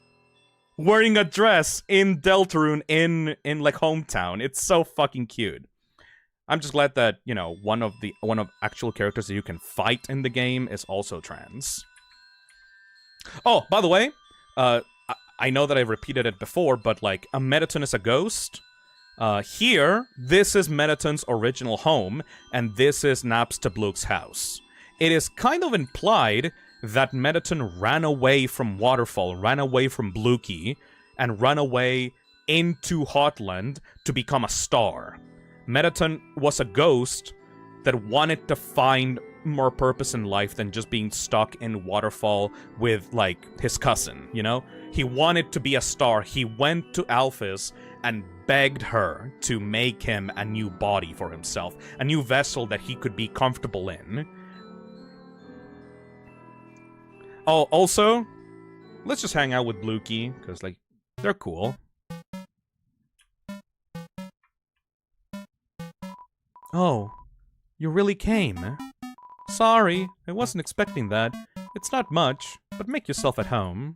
wearing a dress in Deltarune in like hometown. It's so fucking cute. I'm just glad that, you know, one of actual characters that you can fight in the game is also trans. Oh, by the way, I know that I've repeated it before, but like, a Mettaton is a ghost. Here, this is Mettaton's original home, and this is Napstablook's house. It is kind of implied that Mettaton ran away from Waterfall, ran away from BLOOKY, and ran away into Hotland to become a star. Mettaton was a ghost that wanted to find more purpose in life than just being stuck in Waterfall with, like, his cousin, you know? He wanted to be a star. He went to Alphys and begged her to make him a new body for himself, a new vessel that he could be comfortable in. Oh, also, let's just hang out with BLOOKY, because, like, they're cool. Oh, you really came? Sorry, I wasn't expecting that. It's not much, but make yourself at home.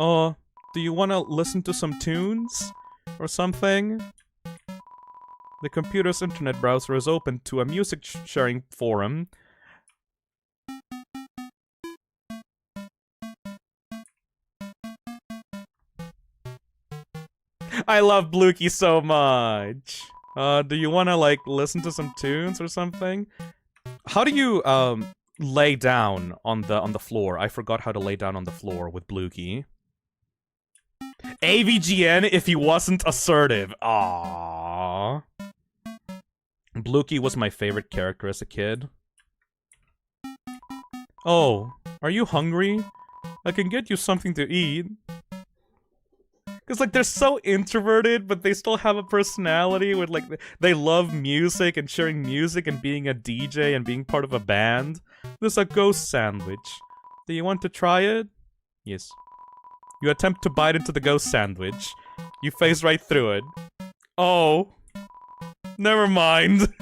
Oh, do you want to listen to some tunes? Or something? The computer's internet browser is open to a music sharing forum. I love BLOOKY so much. Do you want to, like, listen to some tunes or something? How do you, lay down on the floor? I forgot how to lay down on the floor with BLOOKY. AVGN if he wasn't assertive. Aww. BLOOKY was my favorite character as a kid. Oh, are you hungry? I can get you something to eat. Because, like, they're so introverted, but they still have a personality with, like, they love music and sharing music and being a DJ and being part of a band. There's a ghost sandwich. Do you want to try it? Yes. You attempt to bite into the ghost sandwich. You phase right through it. Oh. Never mind.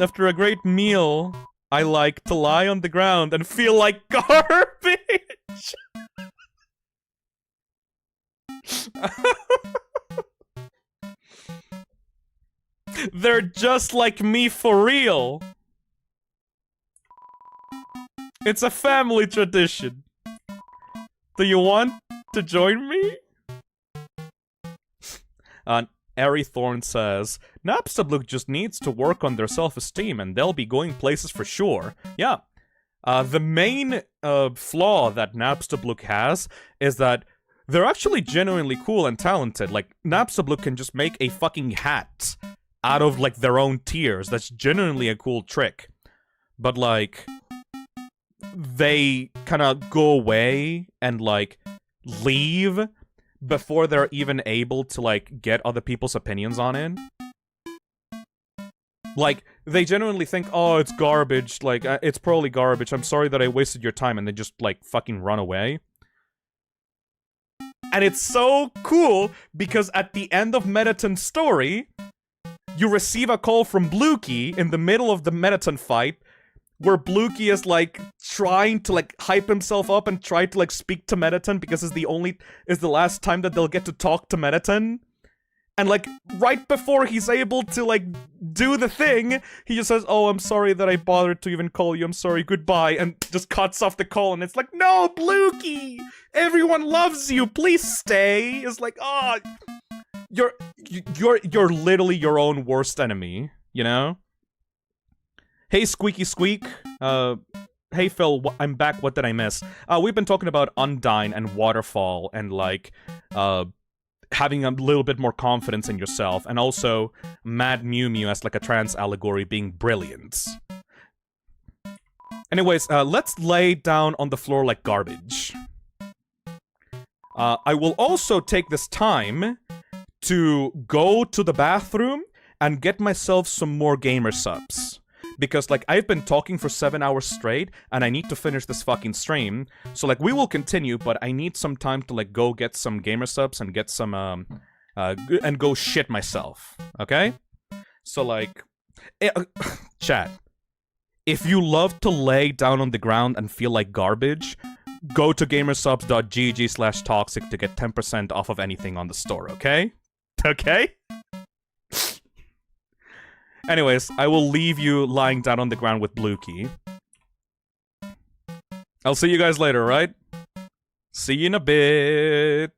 After a great meal, I like to lie on the ground and feel like garbage. They're just like me for real. It's a family tradition. Do you want to join me? Ari Thorn says, Napstablook just needs to work on their self-esteem and they'll be going places for sure. Yeah. The main flaw that Napstablook has is that they're actually genuinely cool and talented. Like, Napstablook can just make a fucking hat out of, like, their own tears. That's genuinely a cool trick. But, like, they kind of go away and, like, leave before they're even able to, like, get other people's opinions on it. Like, they genuinely think, oh, it's garbage, like, it's probably garbage, I'm sorry that I wasted your time, and they just, like, fucking run away. And it's so cool, because at the end of Mettaton's story, you receive a call from BLOOKY in the middle of the Mettaton fight, where BLOOKY is, like, trying to, like, hype himself up and try to, like, speak to Mettaton because it's the last time that they'll get to talk to Mettaton. And, like, right before he's able to, like, do the thing, he just says, oh, I'm sorry that I bothered to even call you, I'm sorry, goodbye, and just cuts off the call, and it's like, no, BLOOKY! Everyone loves you, please stay! It's like, oh, you're literally your own worst enemy, you know? Hey, Squeaky Squeak. Hey, Phil, I'm back. What did I miss? We've been talking about Undyne and Waterfall and, like, having a little bit more confidence in yourself, and also Mad Mew Mew as, like, a trans allegory being brilliant. Anyways, let's lay down on the floor like garbage. I will also take this time to go to the bathroom and get myself some more gamer subs. Because, like, I've been talking for 7 hours straight, and I need to finish this fucking stream. So, like, we will continue, but I need some time to, like, go get some gamer subs and get some, and go shit myself. Okay? So, like, chat. If you love to lay down on the ground and feel like garbage, go to gamersubs.gg/toxic to get 10% off of anything on the store, okay? Okay? Anyways, I will leave you lying down on the ground with BLOOKY. I'll see you guys later, right? See you in a bit.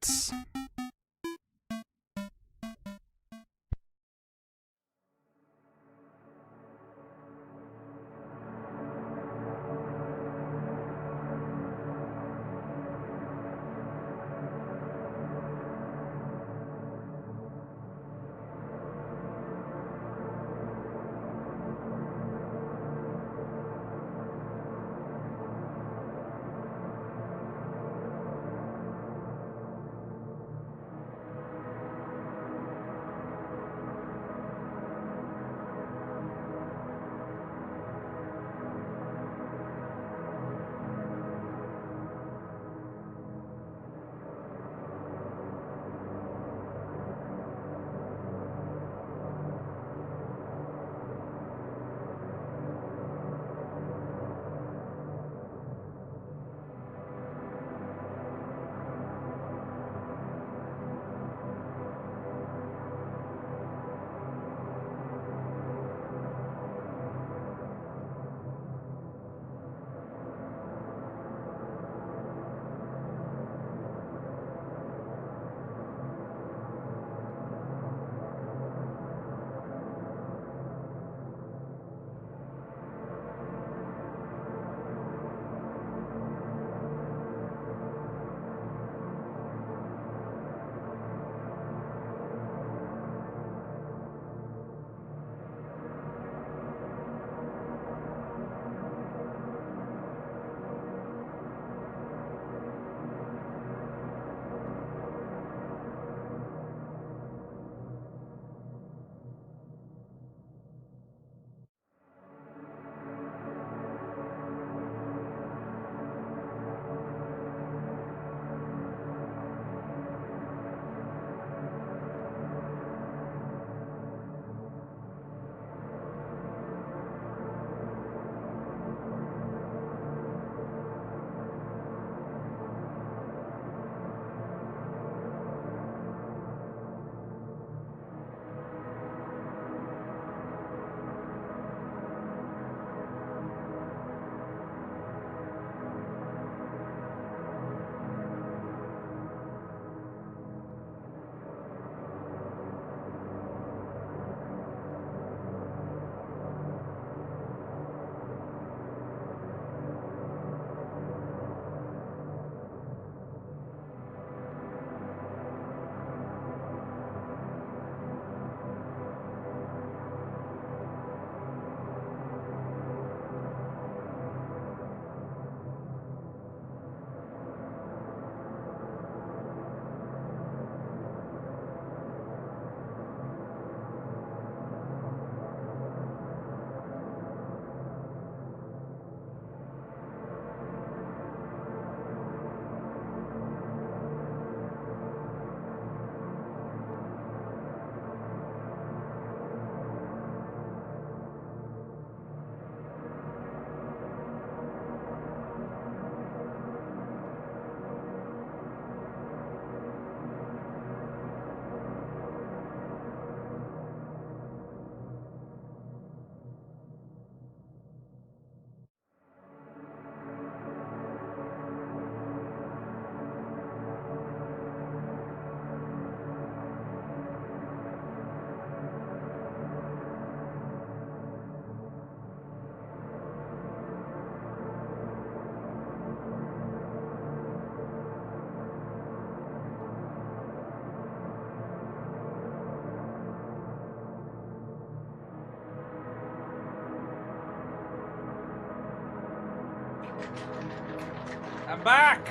I'm back!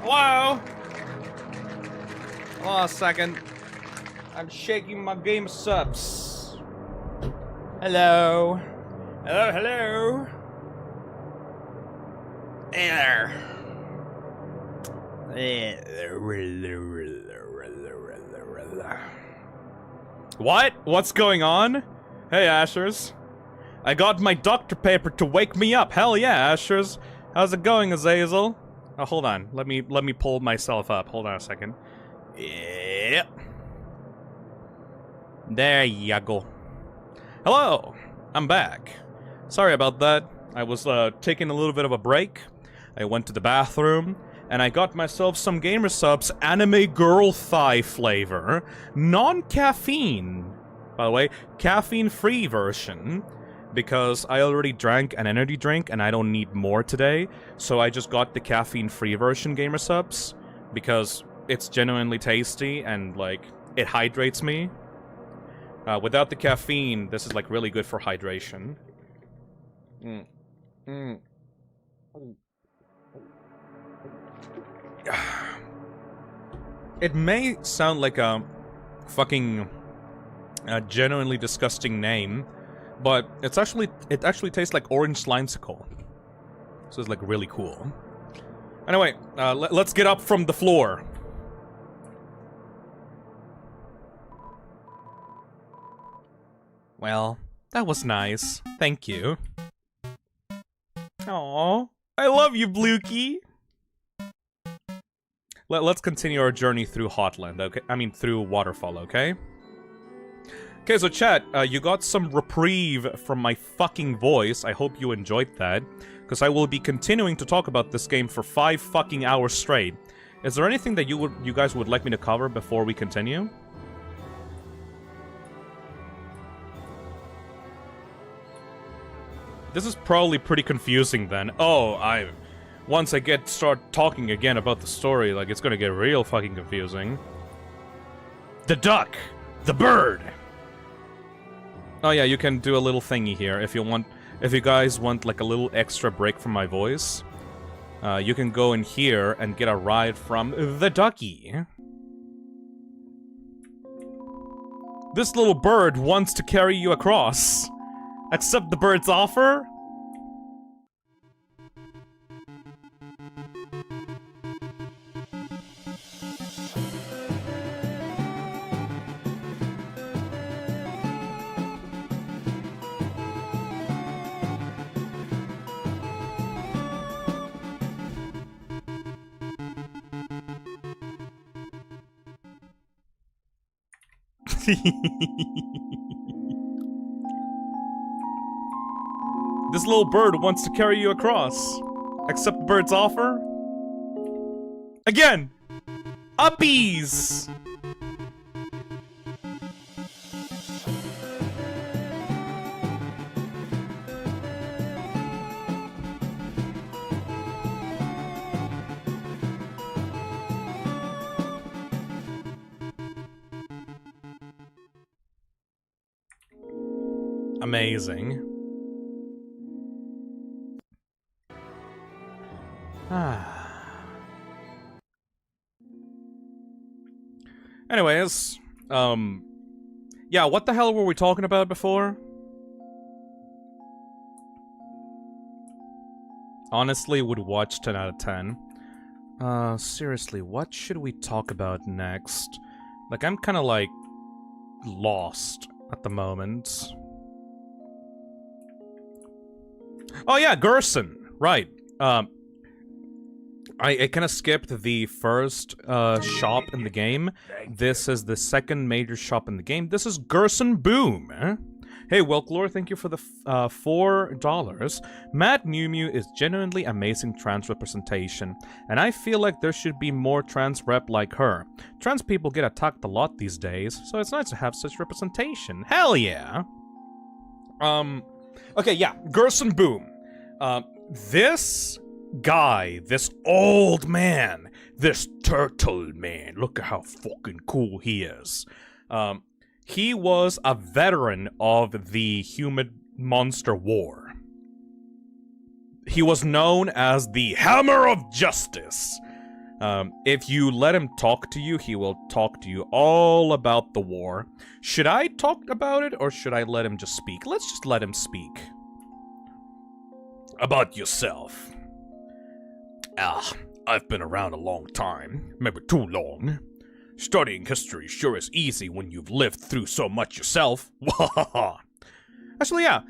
Hello? Hold on a second. I'm shaking my game subs. Hello? Hello, hello? Hey there. What? What's going on? Hey, Ashers. I got my doctor paper to wake me up. Hell yeah, Ashers. How's it going, Azazel? Oh, hold on. Let me pull myself up. Hold on a second. Yep. There ya go. Hello. I'm back. Sorry about that. I was taking a little bit of a break. I went to the bathroom, and I got myself some Gamer Subs anime girl thigh flavor. Non-caffeine. By the way, caffeine-free version. Because I already drank an energy drink, and I don't need more today. So I just got the caffeine-free version Gamer Subs. Because it's genuinely tasty, and, like, it hydrates me. Without the caffeine, this is, like, really good for hydration. It may sound like a fucking genuinely disgusting name, but it actually tastes like orange slimesicle. So it's like really cool. Anyway, let's get up from the floor. Well, that was nice. Thank you. Aww. I love you, BLOOKY. Let's continue our journey through Hotland, okay? I mean, through Waterfall, okay? Okay, so chat, you got some reprieve from my fucking voice. I hope you enjoyed that. Because I will be continuing to talk about this game for 5 fucking hours straight. Is there anything that you guys would like me to cover before we continue? This is probably pretty confusing then. Oh, once I start talking again about the story, like, it's gonna get real fucking confusing. The duck! The bird! Oh yeah, you can do a little thingy here if you guys want, like, a little extra break from my voice. You can go in here and get a ride from the ducky. This little bird wants to carry you across. Accept the bird's offer? This little bird wants to carry you across. Accept the bird's offer? Again! Uppies! Amazing. Anyways, yeah, what the hell were we talking about before? Honestly, would watch 10 out of 10. Seriously, what should we talk about next? Like, I'm kinda, like, lost at the moment. Oh yeah, Gerson! Right. I kind of skipped the first shop in the game. This is the second major shop in the game. This is Gerson Boom. Hey, Welklore, thank you for the $4. Mad Mew Mew is genuinely amazing trans representation, and I feel like there should be more trans rep like her. Trans people get attacked a lot these days, so it's nice to have such representation. Hell yeah! Okay, yeah, Gerson Boom. This guy, this old man, this turtle man, look at how fucking cool he is. He was a veteran of the human monster war. he was known as the Hammer of Justice. If you let him talk to you, he will talk to you all about the war. Should I talk about it, or should I let him just speak? Let's just let him speak. About yourself. I've been around a long time. Maybe too long. Studying history sure is easy when you've lived through so much yourself. Actually, yeah.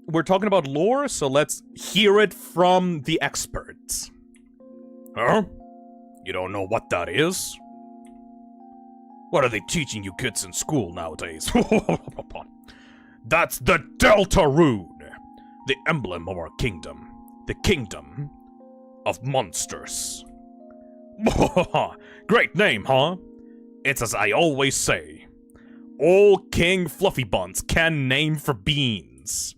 We're talking about lore, so let's hear it from the experts. Huh? You don't know what that is? What are they teaching you kids in school nowadays? That's the Delta Rune, the emblem of our kingdom. The kingdom of monsters. Great name, huh? It's as I always say. All King Fluffy Buns can name for beans.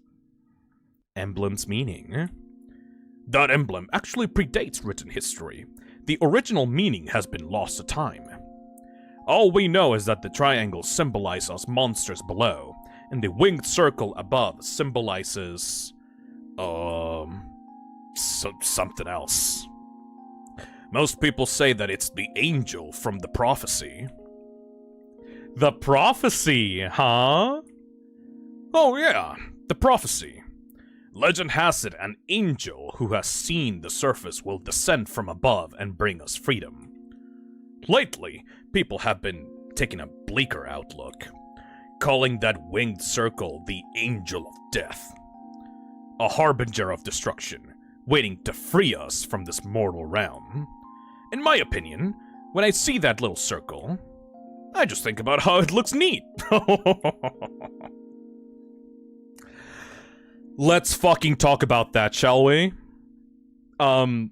Emblem's meaning. That emblem actually predates written history. The original meaning has been lost to time. All we know is that the triangles symbolize us monsters below, and the winged circle above symbolizes... something else. Most people say that it's the angel from the prophecy. The prophecy, huh? Oh yeah, the prophecy. Legend has it an angel who has seen the surface will descend from above and bring us freedom. Lately, people have been taking a bleaker outlook, calling that winged circle the Angel of Death. A harbinger of destruction, waiting to free us from this mortal realm. In my opinion, when I see that little circle, I just think about how it looks neat. Let's fucking talk about that, shall we? That's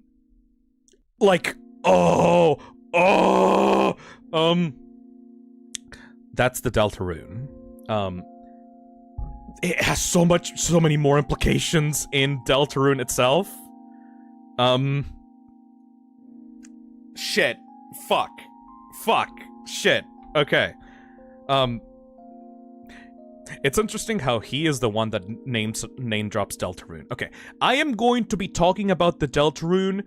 the Deltarune. It has so many more implications in Deltarune itself. Shit. Fuck. Shit. Okay. It's interesting how he is the one that name drops Deltarune. Okay, I am going to be talking about the Deltarune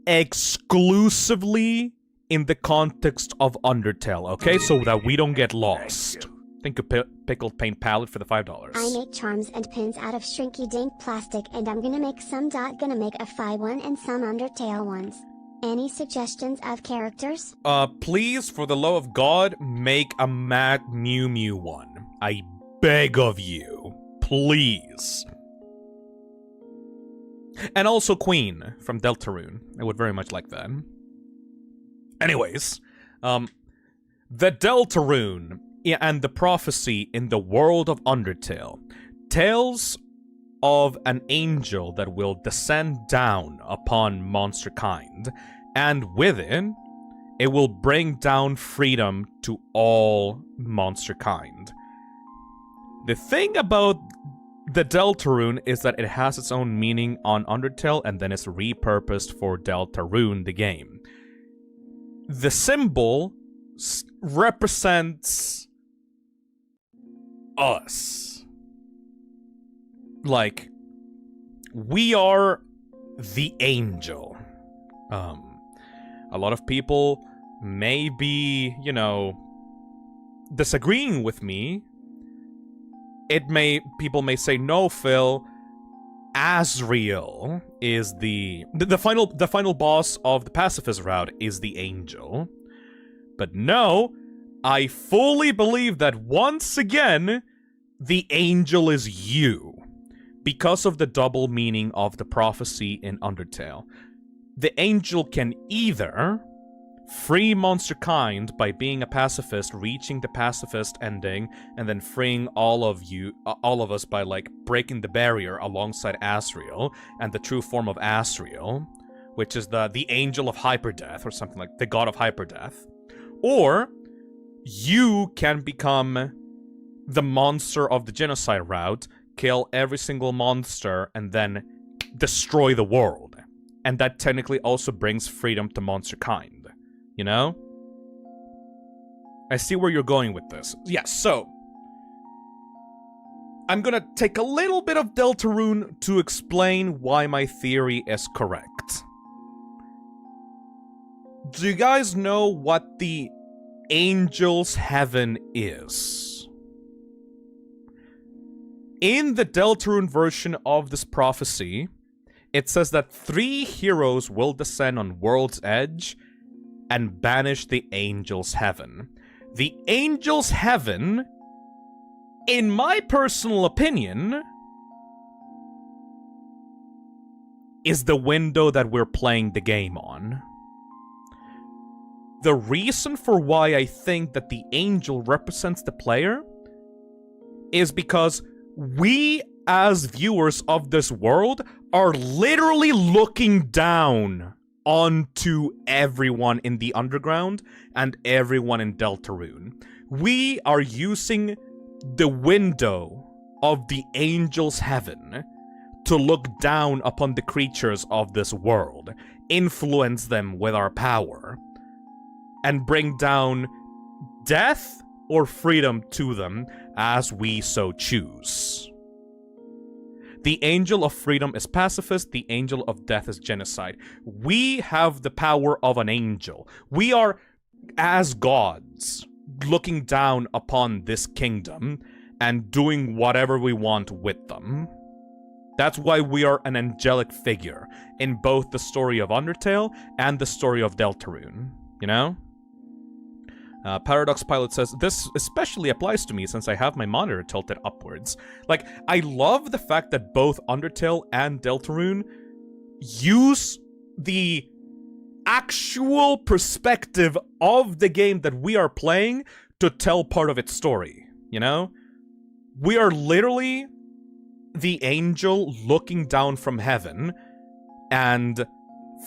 exclusively in the context of Undertale, okay? So that we don't get lost. Thank you, Pickled Paint Palette, for the $5. I make charms and pins out of shrinky dink plastic, and I'm gonna make some gonna make a Fi one and some Undertale ones. Any suggestions of characters? Please, for the love of God, make a Mad Mew Mew one. I beg of you. Please. And also Queen from Deltarune. I would very much like that. Anyways, the Deltarune and the prophecy in the world of Undertale tells of an angel that will descend down upon monster kind, and within it will bring down freedom to all monster kind. The thing about the Deltarune is that it has its own meaning on Undertale, and then it's repurposed for Deltarune, the game. The symbol represents us. Like, we are the angel. A lot of people may be, disagreeing with me. People may say, no, Phil, Asriel is the final boss of the pacifist route is the angel. But no, I fully believe that once again, the angel is you. Because of the double meaning of the prophecy in Undertale. The angel can either free monster kind by being a pacifist, reaching the pacifist ending, and then freeing all of us by, breaking the barrier alongside Asriel, and the true form of Asriel, which is the angel of hyperdeath, or something like the god of hyperdeath. Or, you can become the monster of the genocide route, kill every single monster, and then destroy the world. And that technically also brings freedom to monster kind. You know? I see where you're going with this. Yes, so I'm gonna take a little bit of Deltarune to explain why my theory is correct. Do you guys know what the Angel's Heaven is? In the Deltarune version of this prophecy, it says that 3 heroes will descend on World's Edge and banish the Angel's Heaven. The Angel's Heaven, in my personal opinion, is the window that we're playing the game on. The reason for why I think that the angel represents the player is because we, as viewers of this world, are literally looking down onto everyone in the underground and everyone in Deltarune. We are using the window of the Angel's Heaven to look down upon the creatures of this world, influence them with our power, and bring down death or freedom to them as we so choose. The Angel of Freedom is pacifist, the Angel of Death is genocide. We have the power of an angel. We are, as gods, looking down upon this kingdom and doing whatever we want with them. That's why we are an angelic figure in both the story of Undertale and the story of Deltarune, you know? Paradox Pilot says, this especially applies to me since I have my monitor tilted upwards. Like, I love the fact that both Undertale and Deltarune use the actual perspective of the game that we are playing to tell part of its story, you know? We are literally the angel looking down from heaven, and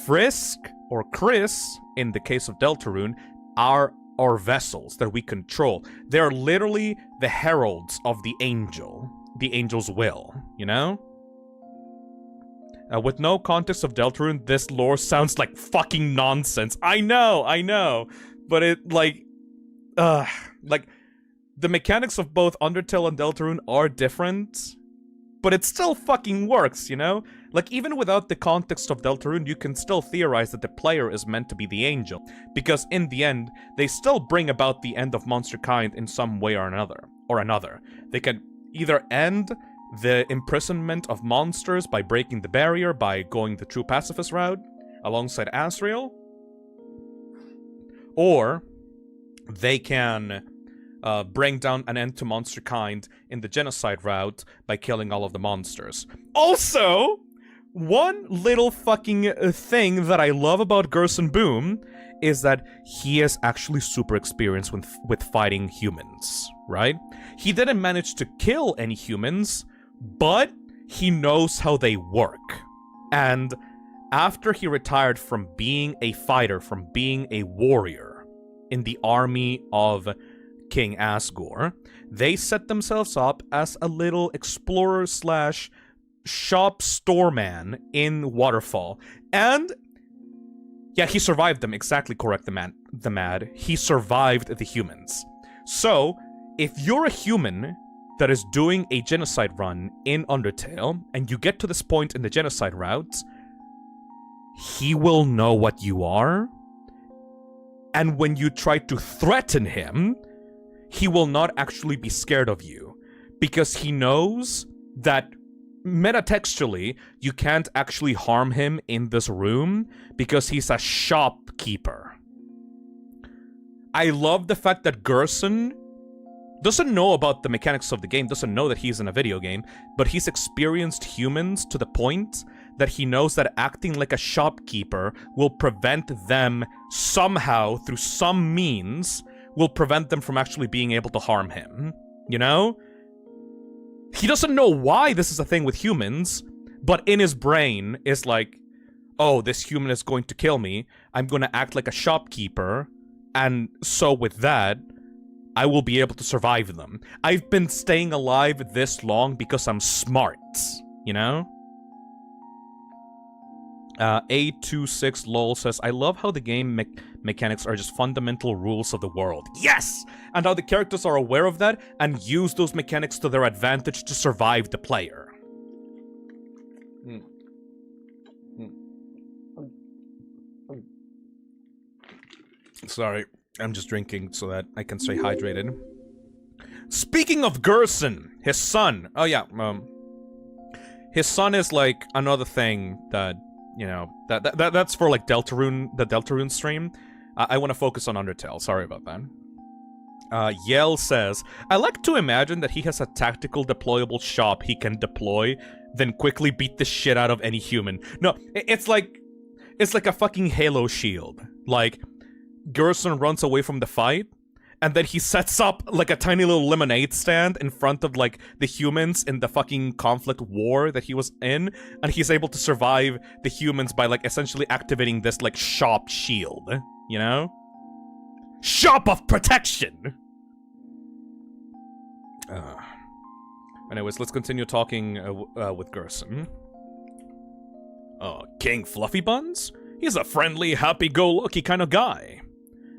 Frisk, or Chris, in the case of Deltarune, are our vessels that we control. They're literally the heralds of the angel's will, you know? With no context of Deltarune, this lore sounds like fucking nonsense. I know, but it, like, the mechanics of both Undertale and Deltarune are different, but it still fucking works, you know? Like, even without the context of Deltarune, you can still theorize that the player is meant to be the angel, because in the end, they still bring about the end of monster kind in some way or another. They can either end the imprisonment of monsters by breaking the barrier, by going the true pacifist route, alongside Asriel, or they can bring down an end to monster kind in the genocide route by killing all of the monsters. Also, one little fucking thing that I love about Gerson Boom is that he is actually super experienced with fighting humans, right? He didn't manage to kill any humans, but he knows how they work. And after he retired from being a fighter, from being a warrior in the army of King Asgore, they set themselves up as a little explorer slash shop storeman in Waterfall. And yeah, he survived them. Exactly correct, the Mad. He survived the humans. So, if you're a human that is doing a genocide run in Undertale, and you get to this point in the genocide route, he will know what you are. And when you try to threaten him, he will not actually be scared of you, because he knows that metatextually you can't actually harm him in this room because he's a shopkeeper. I love the fact that Gerson doesn't know about the mechanics of the game, doesn't know that he's in a video game, but he's experienced humans to the point that he knows that acting like a shopkeeper will prevent them somehow, through some means, will prevent them from actually being able to harm him, you know? He doesn't know why this is a thing with humans, but in his brain is like, oh, this human is going to kill me, I'm gonna act like a shopkeeper, and so with that, I will be able to survive them. I've been staying alive this long because I'm smart, you know? A26lol says, I love how the game mechanics are just fundamental rules of the world. Yes! And how the characters are aware of that and use those mechanics to their advantage to survive the player. Sorry, I'm just drinking so that I can stay hydrated. Speaking of Gerson, his son. Oh yeah, his son is like another thing that, you know, that's for like Deltarune, the Deltarune stream. I want to focus on Undertale. Sorry about that. Yell says, I like to imagine that he has a tactical deployable shop he can deploy, then quickly beat the shit out of any human. No, it's like a fucking Halo shield. Like, Gerson runs away from the fight, and then he sets up like a tiny little lemonade stand in front of like the humans in the fucking conflict war that he was in, and he's able to survive the humans by like essentially activating this like shop shield, you know? Shop of protection! Anyways, let's continue talking with Gerson. King Fluffy Buns? He's a friendly, happy-go-lucky kind of guy.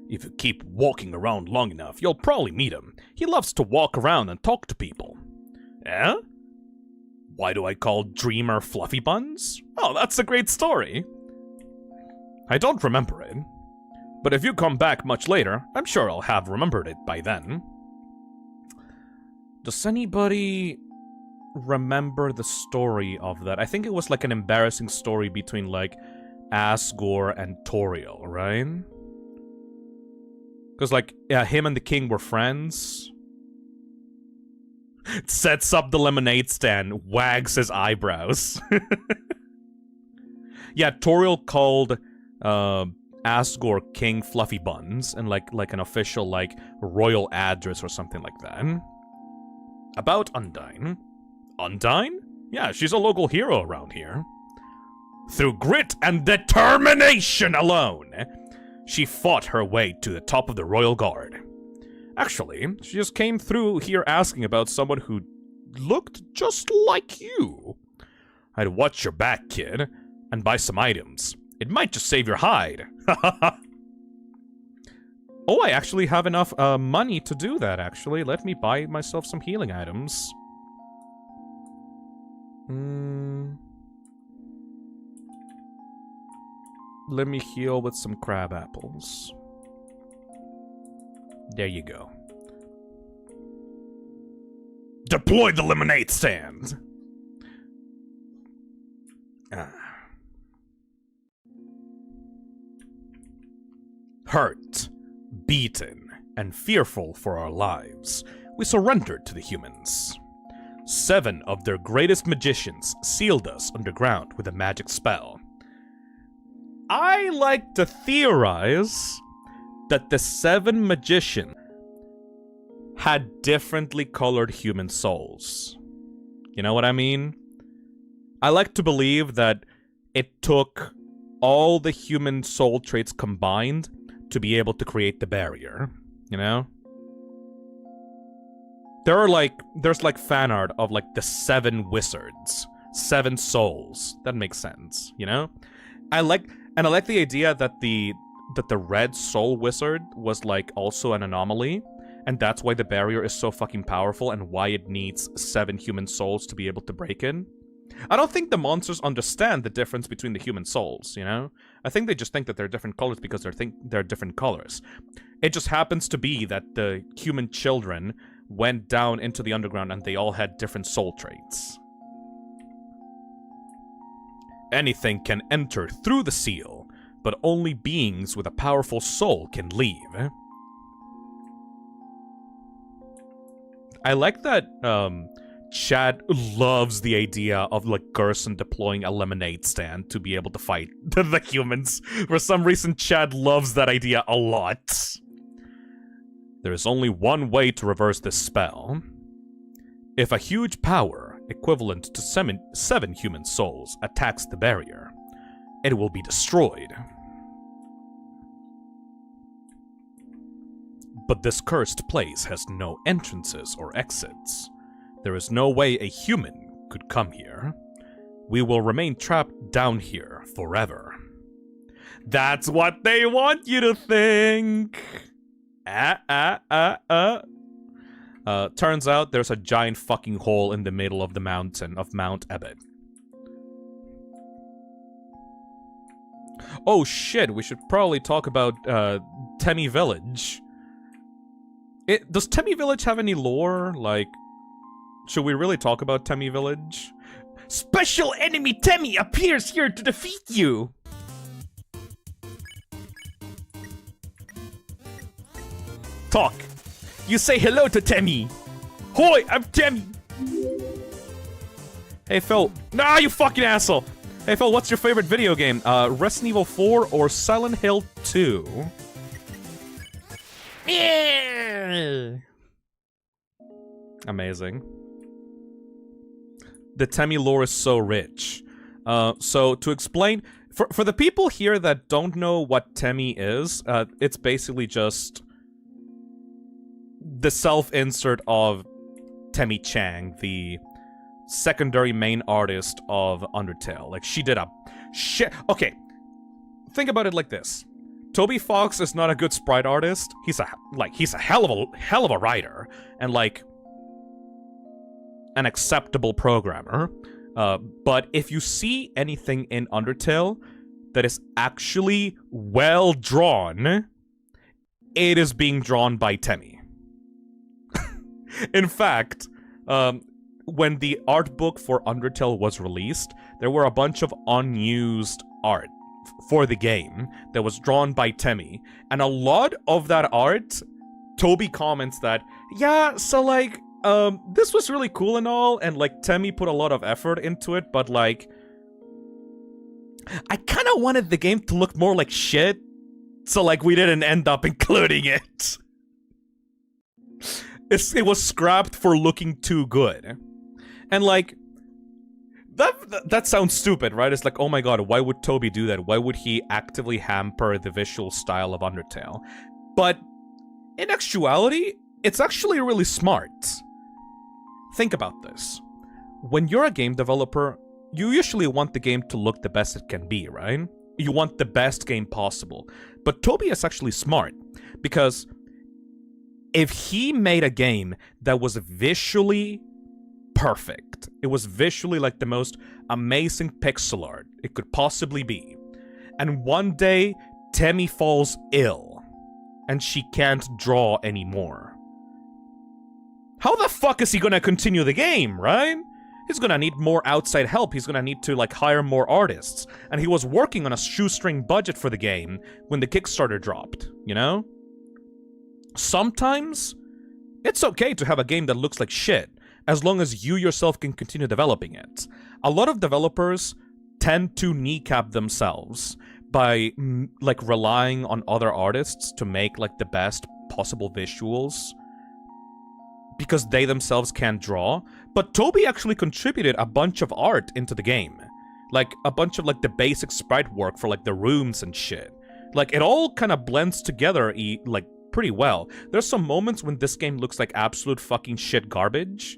If you keep walking around long enough, you'll probably meet him. He loves to walk around and talk to people. Eh? Why do I call Dreamer Fluffy Buns? Oh, that's a great story. I don't remember it. But if you come back much later, I'm sure I'll have remembered it by then. Does anybody remember the story of that? I think it was like an embarrassing story between like Asgore and Toriel, right? Because, like, yeah, him and the king were friends. Sets up the lemonade stand, wags his eyebrows. Yeah, Toriel called Asgore King Fluffy Buns in, like an official, like, royal address or something like that. About Undyne. Undyne? Yeah, she's a local hero around here. Through grit and determination alone, she fought her way to the top of the Royal Guard. Actually, she just came through here asking about someone who looked just like you. I'd watch your back, kid, and buy some items. It might just save your hide. Oh, I actually have enough money to do that, actually. Let me buy myself some healing items. Let me heal with some crab apples. There you go. Deploy the lemonade stand! Hurt, beaten, and fearful for our lives, we surrendered to the humans. 7 of their greatest magicians sealed us underground with a magic spell. I like to theorize that the 7 magicians had differently colored human souls. You know what I mean? I like to believe that it took all the human soul traits combined to be able to create the barrier, you know? There's like fan art of like the 7 wizards, 7 souls. That makes sense, you know? I like the idea that the red soul wizard was like also an anomaly, and that's why the barrier is so fucking powerful and why it needs 7 human souls to be able to break in. I don't think the monsters understand the difference between the human souls, you know? I think they just think that they're different colors because they're different colors. It just happens to be that the human children went down into the underground and they all had different soul traits. Anything can enter through the seal, but only beings with a powerful soul can leave. I like that, Chad loves the idea of, like, Gerson deploying a lemonade stand to be able to fight the humans. For some reason, Chad loves that idea a lot. There is only one way to reverse this spell. If a huge power, equivalent to 7 human souls, attacks the barrier, it will be destroyed. But this cursed place has no entrances or exits. There is no way a human could come here. we will remain trapped down here forever. That's what they want you to think! Turns out there's a giant fucking hole in the middle of the mountain of Mount Ebed. Oh shit, we should probably talk about Temmy Village. Does Temmy Village have any lore? Like, should we really talk about Temmy Village? Special enemy Temmy appears here to defeat you! Talk! You say hello to Temmy! Hoi, I'm Temmy! Hey Phil. Nah, you fucking asshole! Hey Phil, what's your favorite video game? Resident Evil 4 or Silent Hill 2? Yeah. Amazing. The Temmy lore is so rich. So to explain, for the people here that don't know what Temmy is, it's basically just the self-insert of Temmy Chang, the secondary main artist of Undertale. Like, she did a shit. Okay, think about it like this. Toby Fox is not a good sprite artist. He's a hell of a writer and like an acceptable programmer. But if you see anything in Undertale that is actually well drawn, it is being drawn by Temmy. In fact, when the art book for Undertale was released, there were a bunch of unused art for the game that was drawn by Temmy. And a lot of that art, Toby comments that, yeah, so like, this was really cool and all, and like, Temmy put a lot of effort into it, but like, I kind of wanted the game to look more like shit, so like, we didn't end up including it. It was scrapped for looking too good. And like, that sounds stupid, right? It's like, oh my god, why would Toby do that? Why would he actively hamper the visual style of Undertale? But in actuality, it's actually really smart. Think about this. When you're a game developer, you usually want the game to look the best it can be, right? You want the best game possible. But Toby is actually smart, because if he made a game that was visually perfect, it was visually like the most amazing pixel art it could possibly be, and one day Temmy falls ill and she can't draw anymore, how the fuck is he gonna continue the game, right? He's gonna need more outside help. He's gonna need to like hire more artists, and he was working on a shoestring budget for the game when the Kickstarter dropped, you know? Sometimes it's okay to have a game that looks like shit, as long as you yourself can continue developing it. A lot of developers tend to kneecap themselves by like relying on other artists to make like the best possible visuals, because they themselves can't draw. But Toby actually contributed a bunch of art into the game, like a bunch of like the basic sprite work for like the rooms and shit. Like, it all kind of blends together like pretty well. There's some moments when this game looks like absolute fucking shit garbage.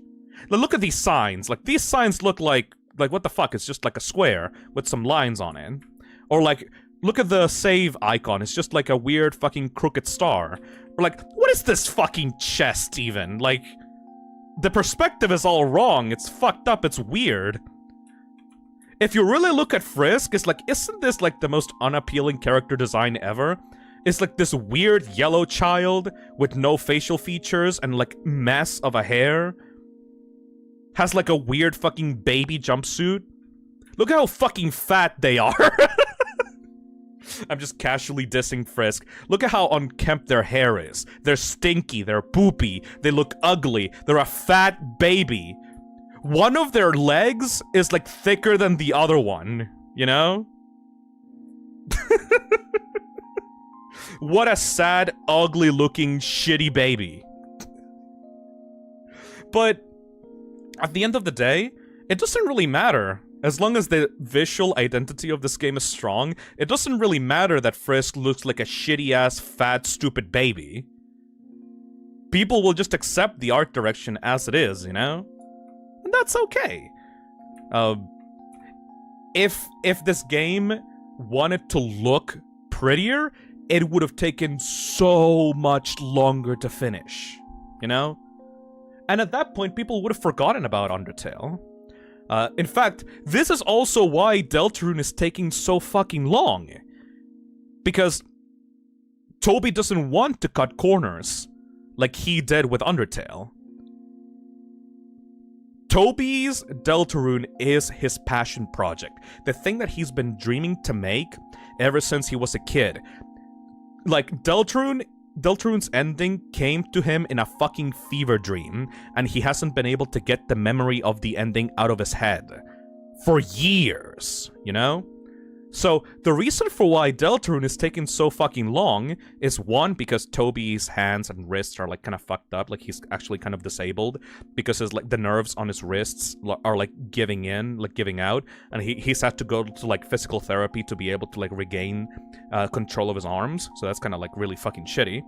Like, look at these signs. Like, these signs look like what the fuck? It's just like a square with some lines on it. Or like, look at the save icon. It's just like a weird fucking crooked star. Or like, what is this fucking chest even? Like, the perspective is all wrong. It's fucked up. It's weird. If you really look at Frisk, it's like, isn't this like the most unappealing character design ever? It's like this weird yellow child with no facial features and like mess of a hair. Has like a weird fucking baby jumpsuit. Look how fucking fat they are. I'm just casually dissing Frisk. Look at how unkempt their hair is. They're stinky, they're poopy, they look ugly, they're a fat baby. One of their legs is like thicker than the other one, you know? What a sad, ugly looking, shitty baby. But at the end of the day, it doesn't really matter. As long as the visual identity of this game is strong, it doesn't really matter that Frisk looks like a shitty-ass, fat, stupid baby. People will just accept the art direction as it is, you know? And that's okay. if this game wanted to look prettier, it would have taken so much longer to finish, you know? And at that point, people would have forgotten about Undertale. In fact, this is also why Deltarune is taking so fucking long. Because Toby doesn't want to cut corners like he did with Undertale. Toby's Deltarune is his passion project. The thing that he's been dreaming to make ever since he was a kid. Like, Deltarune's ending came to him in a fucking fever dream, and he hasn't been able to get the memory of the ending out of his head for years, you know? So, the reason for why Deltarune is taking so fucking long is, one, because Toby's hands and wrists are, like, kind of fucked up, like, he's actually kind of disabled, because his, like, the nerves on his wrists are, like, giving out, and he's had to go to, like, physical therapy to be able to, like, regain control of his arms, so that's kind of, like, really fucking shitty.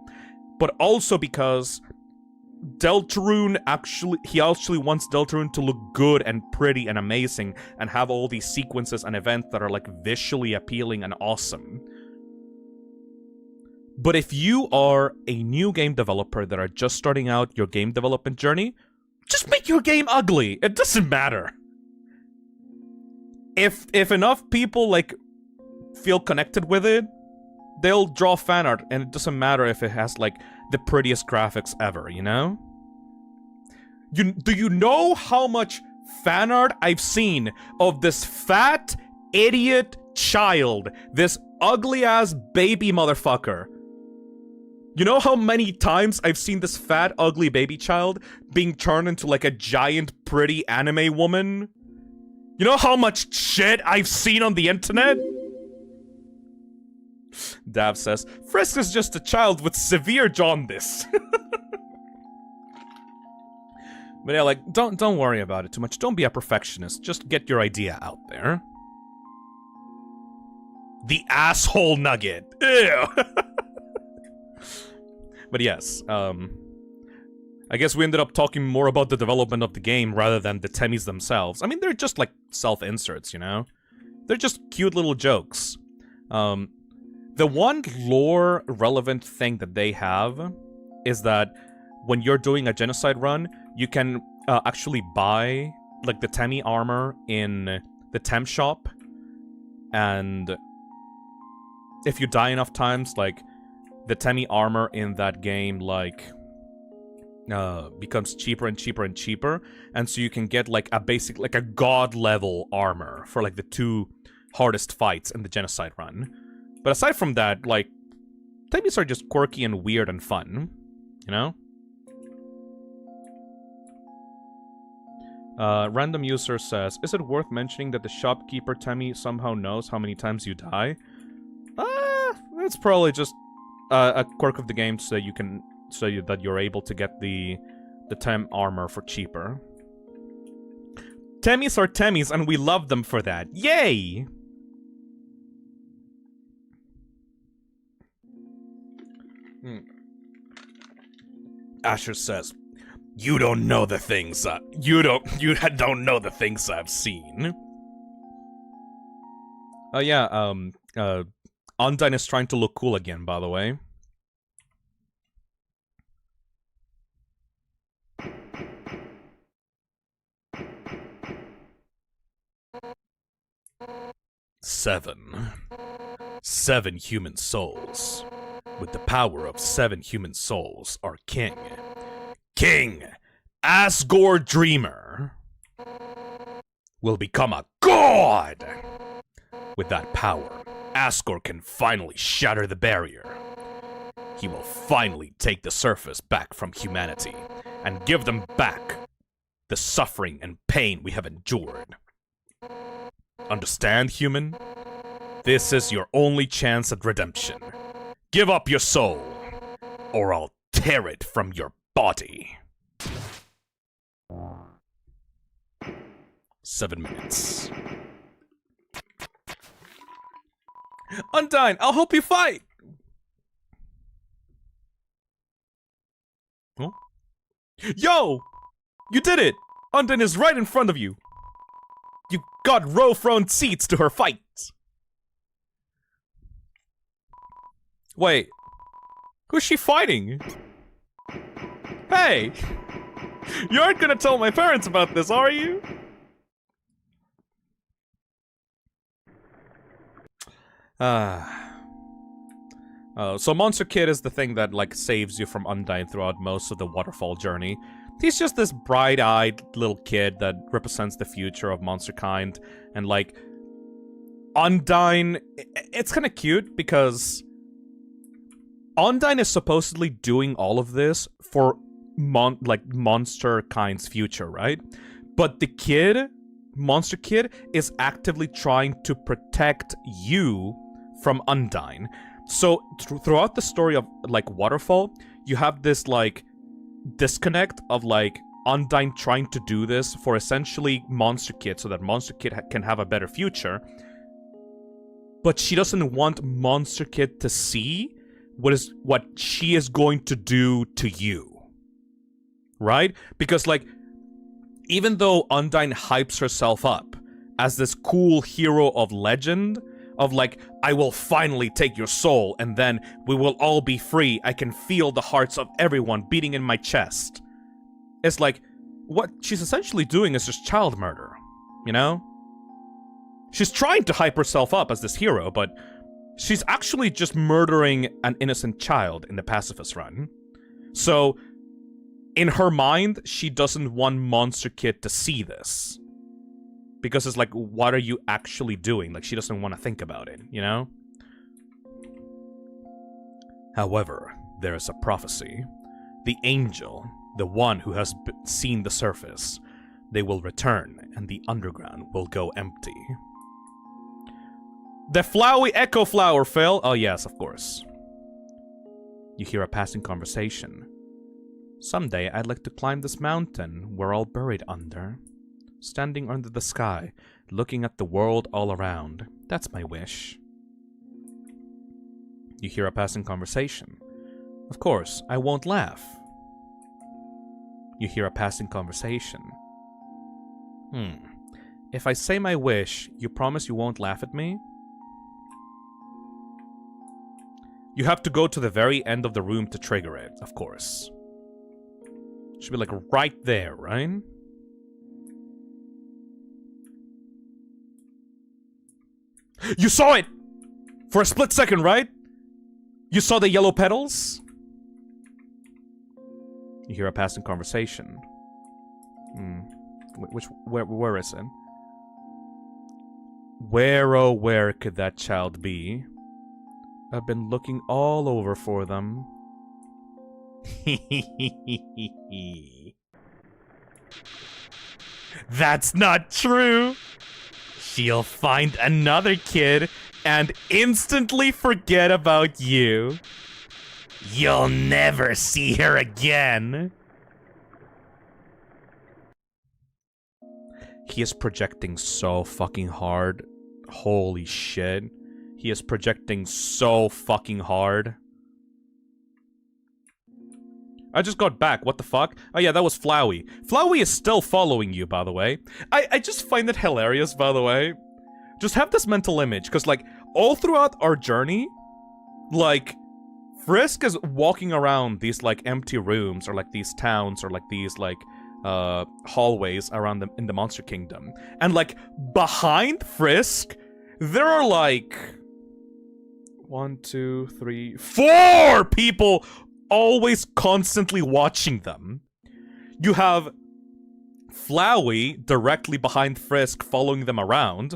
But also because Deltarune actually wants Deltarune to look good and pretty and amazing and have all these sequences and events that are like visually appealing and awesome. But if you are a new game developer that are just starting out your game development journey, just make your game ugly. It doesn't matter. If enough people like feel connected with it, they'll draw fan art, and it doesn't matter if it has like the prettiest graphics ever, you know? Do you know how much fan art I've seen of this fat, idiot child? This ugly-ass baby motherfucker. You know how many times I've seen this fat, ugly baby child being turned into like a giant, pretty anime woman? You know how much shit I've seen on the internet? Dav says, Frisk is just a child with severe jaundice. But yeah, like, don't worry about it too much. Don't be a perfectionist. Just get your idea out there. The asshole nugget. Ew. But yes, I guess we ended up talking more about the development of the game rather than the Temmies themselves. I mean, they're just like self-inserts, you know? They're just cute little jokes. The one lore-relevant thing that they have is that when you're doing a genocide run, you can actually buy, like, the Temmie armor in the Tem shop, and if you die enough times, like, the Temmie armor in that game, like, becomes cheaper and cheaper and cheaper, and so you can get, like, a basic, like, a god-level armor for, like, the 2 hardest fights in the genocide run. But aside from that, like, Temmies are just quirky and weird and fun, you know? Random user says, is it worth mentioning that the shopkeeper Temmie somehow knows how many times you die? It's probably just a quirk of the game so that you're able to get the Tem armor for cheaper. Temmies are Temmies, and we love them for that. Yay! Asher says, "You don't know the things you don't know the things I've seen." Oh yeah, Undyne is trying to look cool again, by the way. Seven human souls. With the power of 7 human souls, our king, Asgore Dreamer, will become a god! With that power, Asgore can finally shatter the barrier. He will finally take the surface back from humanity, and give them back the suffering and pain we have endured. Understand, human? This is your only chance at redemption. Give up your soul, or I'll tear it from your body. 7 minutes. Undyne, I'll help you fight! Oh? Yo! You did it! Undyne is right in front of you! You got row front seats to her fight. Wait. Who's she fighting? Hey! You aren't gonna tell my parents about this, are you? So Monster Kid is the thing that, like, saves you from Undyne throughout most of the Waterfall journey. He's just this bright-eyed little kid that represents the future of monster kind. And, like, Undyne... It's kind of cute because... Undyne is supposedly doing all of this for, monster kind's future, right? But the kid, Monster Kid, is actively trying to protect you from Undyne. So, throughout the story of, like, Waterfall, you have this, like, disconnect of, like, Undyne trying to do this for essentially Monster Kid so that Monster Kid can have a better future. But she doesn't want Monster Kid to see what she is going to do to you. Right? Because, like, even though Undyne hypes herself up as this cool hero of legend, of like, I will finally take your soul, and then we will all be free. I can feel the hearts of everyone beating in my chest. It's like, what she's essentially doing is just child murder, you know? She's trying to hype herself up as this hero, but she's actually just murdering an innocent child in the pacifist run. So, in her mind, she doesn't want Monster Kid to see this. Because it's like, what are you actually doing? Like, she doesn't want to think about it, you know? However, there is a prophecy. The angel, the one who has seen the surface, they will return, and the underground will go empty. The Flowey Echo Flower, Phil! Oh yes, of course. You hear a passing conversation. Someday I'd like to climb this mountain we're all buried under. Standing under the sky, looking at the world all around. That's my wish. You hear a passing conversation. Of course, I won't laugh. You hear a passing conversation. If I say my wish, you promise you won't laugh at me? You have to go to the very end of the room to trigger it, of course. Should be like right there, right? You saw it! For a split second, right? You saw the yellow petals? You hear a passing conversation. Where is it? Where, oh, where could that child be? I've been looking all over for them. That's not true! She'll find another kid and instantly forget about you. You'll never see her again. He is projecting so fucking hard. Holy shit. He is projecting so fucking hard. I just got back, what the fuck? Oh yeah, that was Flowey. Flowey is still following you, by the way. I just find it hilarious, by the way. Just have this mental image, because, like, all throughout our journey, like, Frisk is walking around these, like, empty rooms, or, like, these towns, or, like, these, like, hallways around in the Monster Kingdom. And, like, behind Frisk, there are, like, 1, 2, 3, 4 people always constantly watching them. You have Flowey directly behind Frisk following them around.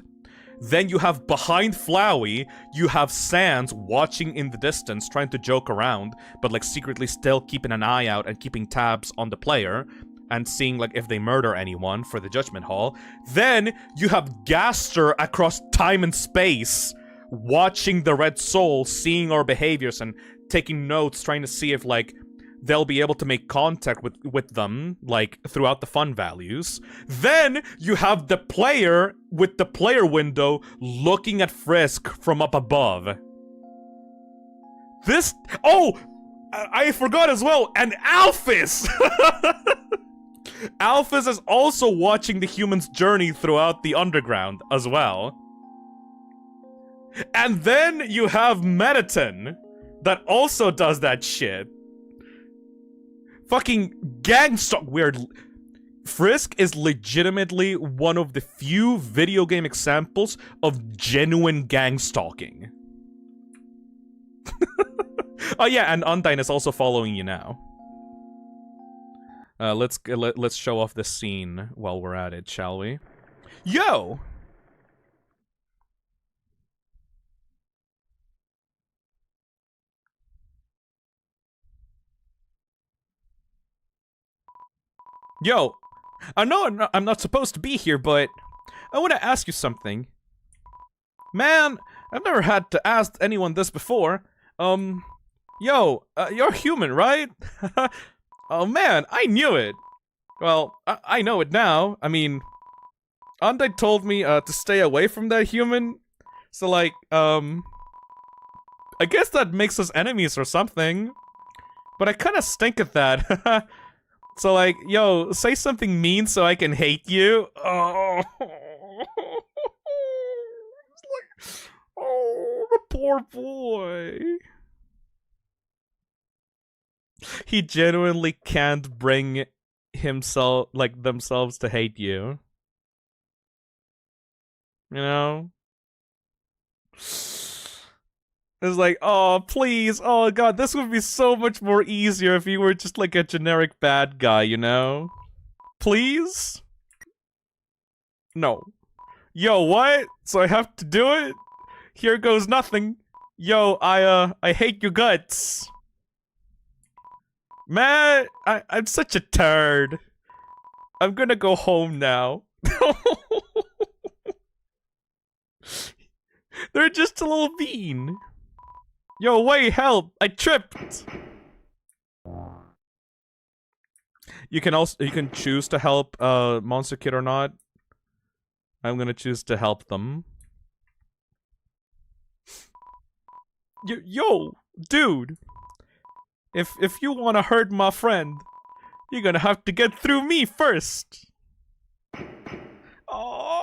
Then you have behind Flowey, you have Sans watching in the distance, trying to joke around, but like secretly still keeping an eye out and keeping tabs on the player, and seeing like if they murder anyone for the Judgement Hall. Then you have Gaster across time and space, watching the Red Soul, seeing our behaviors and taking notes, trying to see if like they'll be able to make contact with them, like, throughout the fun values. Then you have the player with the player window looking at Frisk from up above. This... Oh! I forgot as well, and Alphys! Alphys is also watching the humans' journey throughout the underground as well. And then you have Mettaton that also does that shit. Fucking gangstalk. Weird. Frisk is legitimately one of the few video game examples of genuine gangstalking. Oh yeah, and Undyne is also following you now. Let's show off this scene while we're at it, shall we? Yo! Yo! I know I'm not supposed to be here, but I want to ask you something. Man, I've never had to ask anyone this before. Yo, you're human, right? Oh man, I knew it. Well, I know it now. I mean, Undyne told me to stay away from that human. So like, I guess that makes us enemies or something. But I kinda stink at that. So like, yo, say something mean so I can hate you. Oh, oh, the poor boy. He genuinely can't bring himself, like, themselves to hate you. You know? It's like, oh, please, oh god, this would be so much more easier if you were just like a generic bad guy, you know? Please? No. Yo, what? So I have to do it? Here goes nothing. Yo, I hate your guts. Man, I'm such a turd. I'm gonna go home now. They're just a little mean. Yo, wait, help! I tripped! You can choose to help Monster Kid or not. I'm gonna choose to help them. Yo, dude! If you wanna hurt my friend, you're gonna have to get through me first! Oh.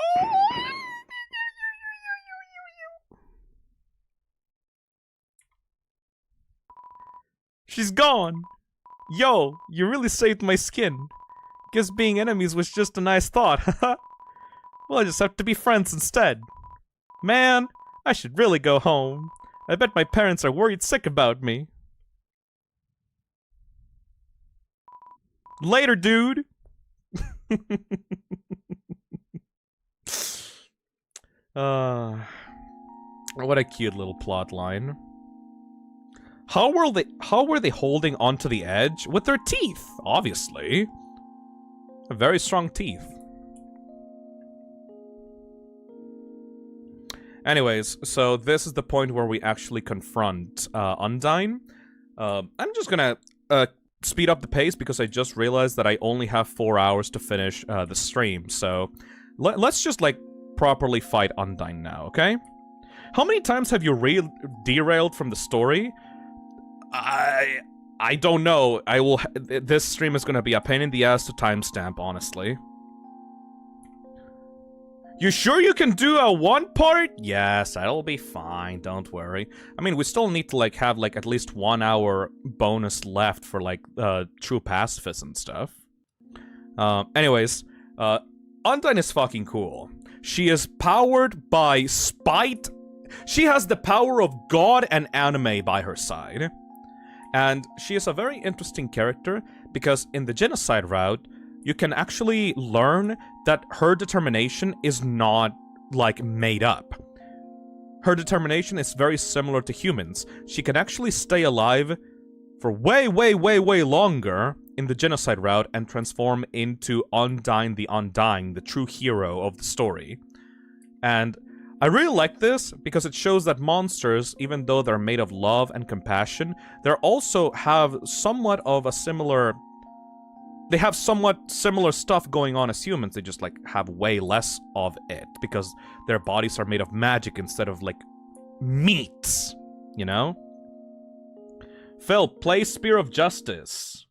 She's gone! Yo, you really saved my skin. Guess being enemies was just a nice thought, haha. Well, I just have to be friends instead. Man, I should really go home. I bet my parents are worried sick about me. Later, dude! What a cute little plot line. How were they holding onto the edge? With their teeth, obviously. Very strong teeth. Anyways, so this is the point where we actually confront Undyne. I'm just gonna speed up the pace because I just realized that I only have 4 hours to finish the stream. So let's just like properly fight Undyne now, okay? How many times have you derailed from the story? I don't know. This stream is gonna be a pain in the ass to timestamp, honestly. You sure you can do a one part? Yes, that'll be fine, don't worry. I mean, we still need to like have like at least 1 hour bonus left for like true pacifists and stuff. Anyways, Undyne is fucking cool. She is powered by spite. She has the power of God and anime by her side. And she is a very interesting character because in the genocide route, you can actually learn that her determination is not, like, made up. Her determination is very similar to humans. She can actually stay alive for way longer in the genocide route and transform into Undyne the Undying, the true hero of the story. And I really like this because it shows that monsters, even though they're made of love and compassion, they also have somewhat of a similar... They have somewhat similar stuff going on as humans, they just, like, have way less of it, because their bodies are made of magic instead of, like, meat, you know? Phil, play Spear of Justice.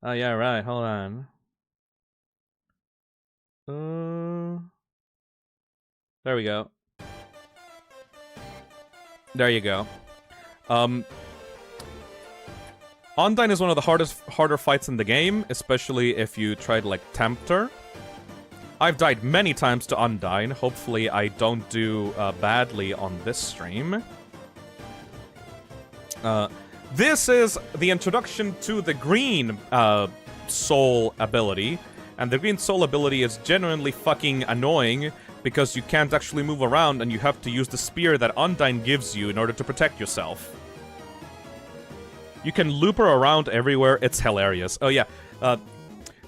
Oh, yeah, right, hold on. There we go. There you go. Undyne is one of the harder fights in the game, especially if you try to, like, tempt her. I've died many times to Undyne. Hopefully I don't do badly on this stream. This is the introduction to the green soul ability. And the green soul ability is genuinely fucking annoying because you can't actually move around and you have to use the spear that Undyne gives you in order to protect yourself. You can loop her around everywhere. It's hilarious. Oh yeah,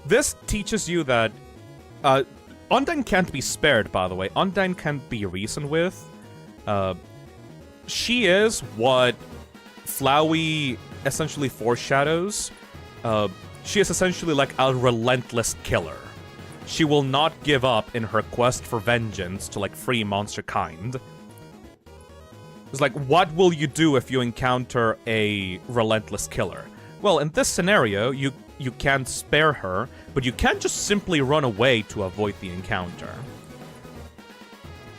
this teaches you that Undyne can't be spared, by the way. Undyne can't be reasoned with. She is what Flowey essentially foreshadows. She is essentially like a relentless killer. She will not give up in her quest for vengeance to, like, free monster kind. It's like, what will you do if you encounter a relentless killer? Well, in this scenario, you can't spare her, but you can't just simply run away to avoid the encounter.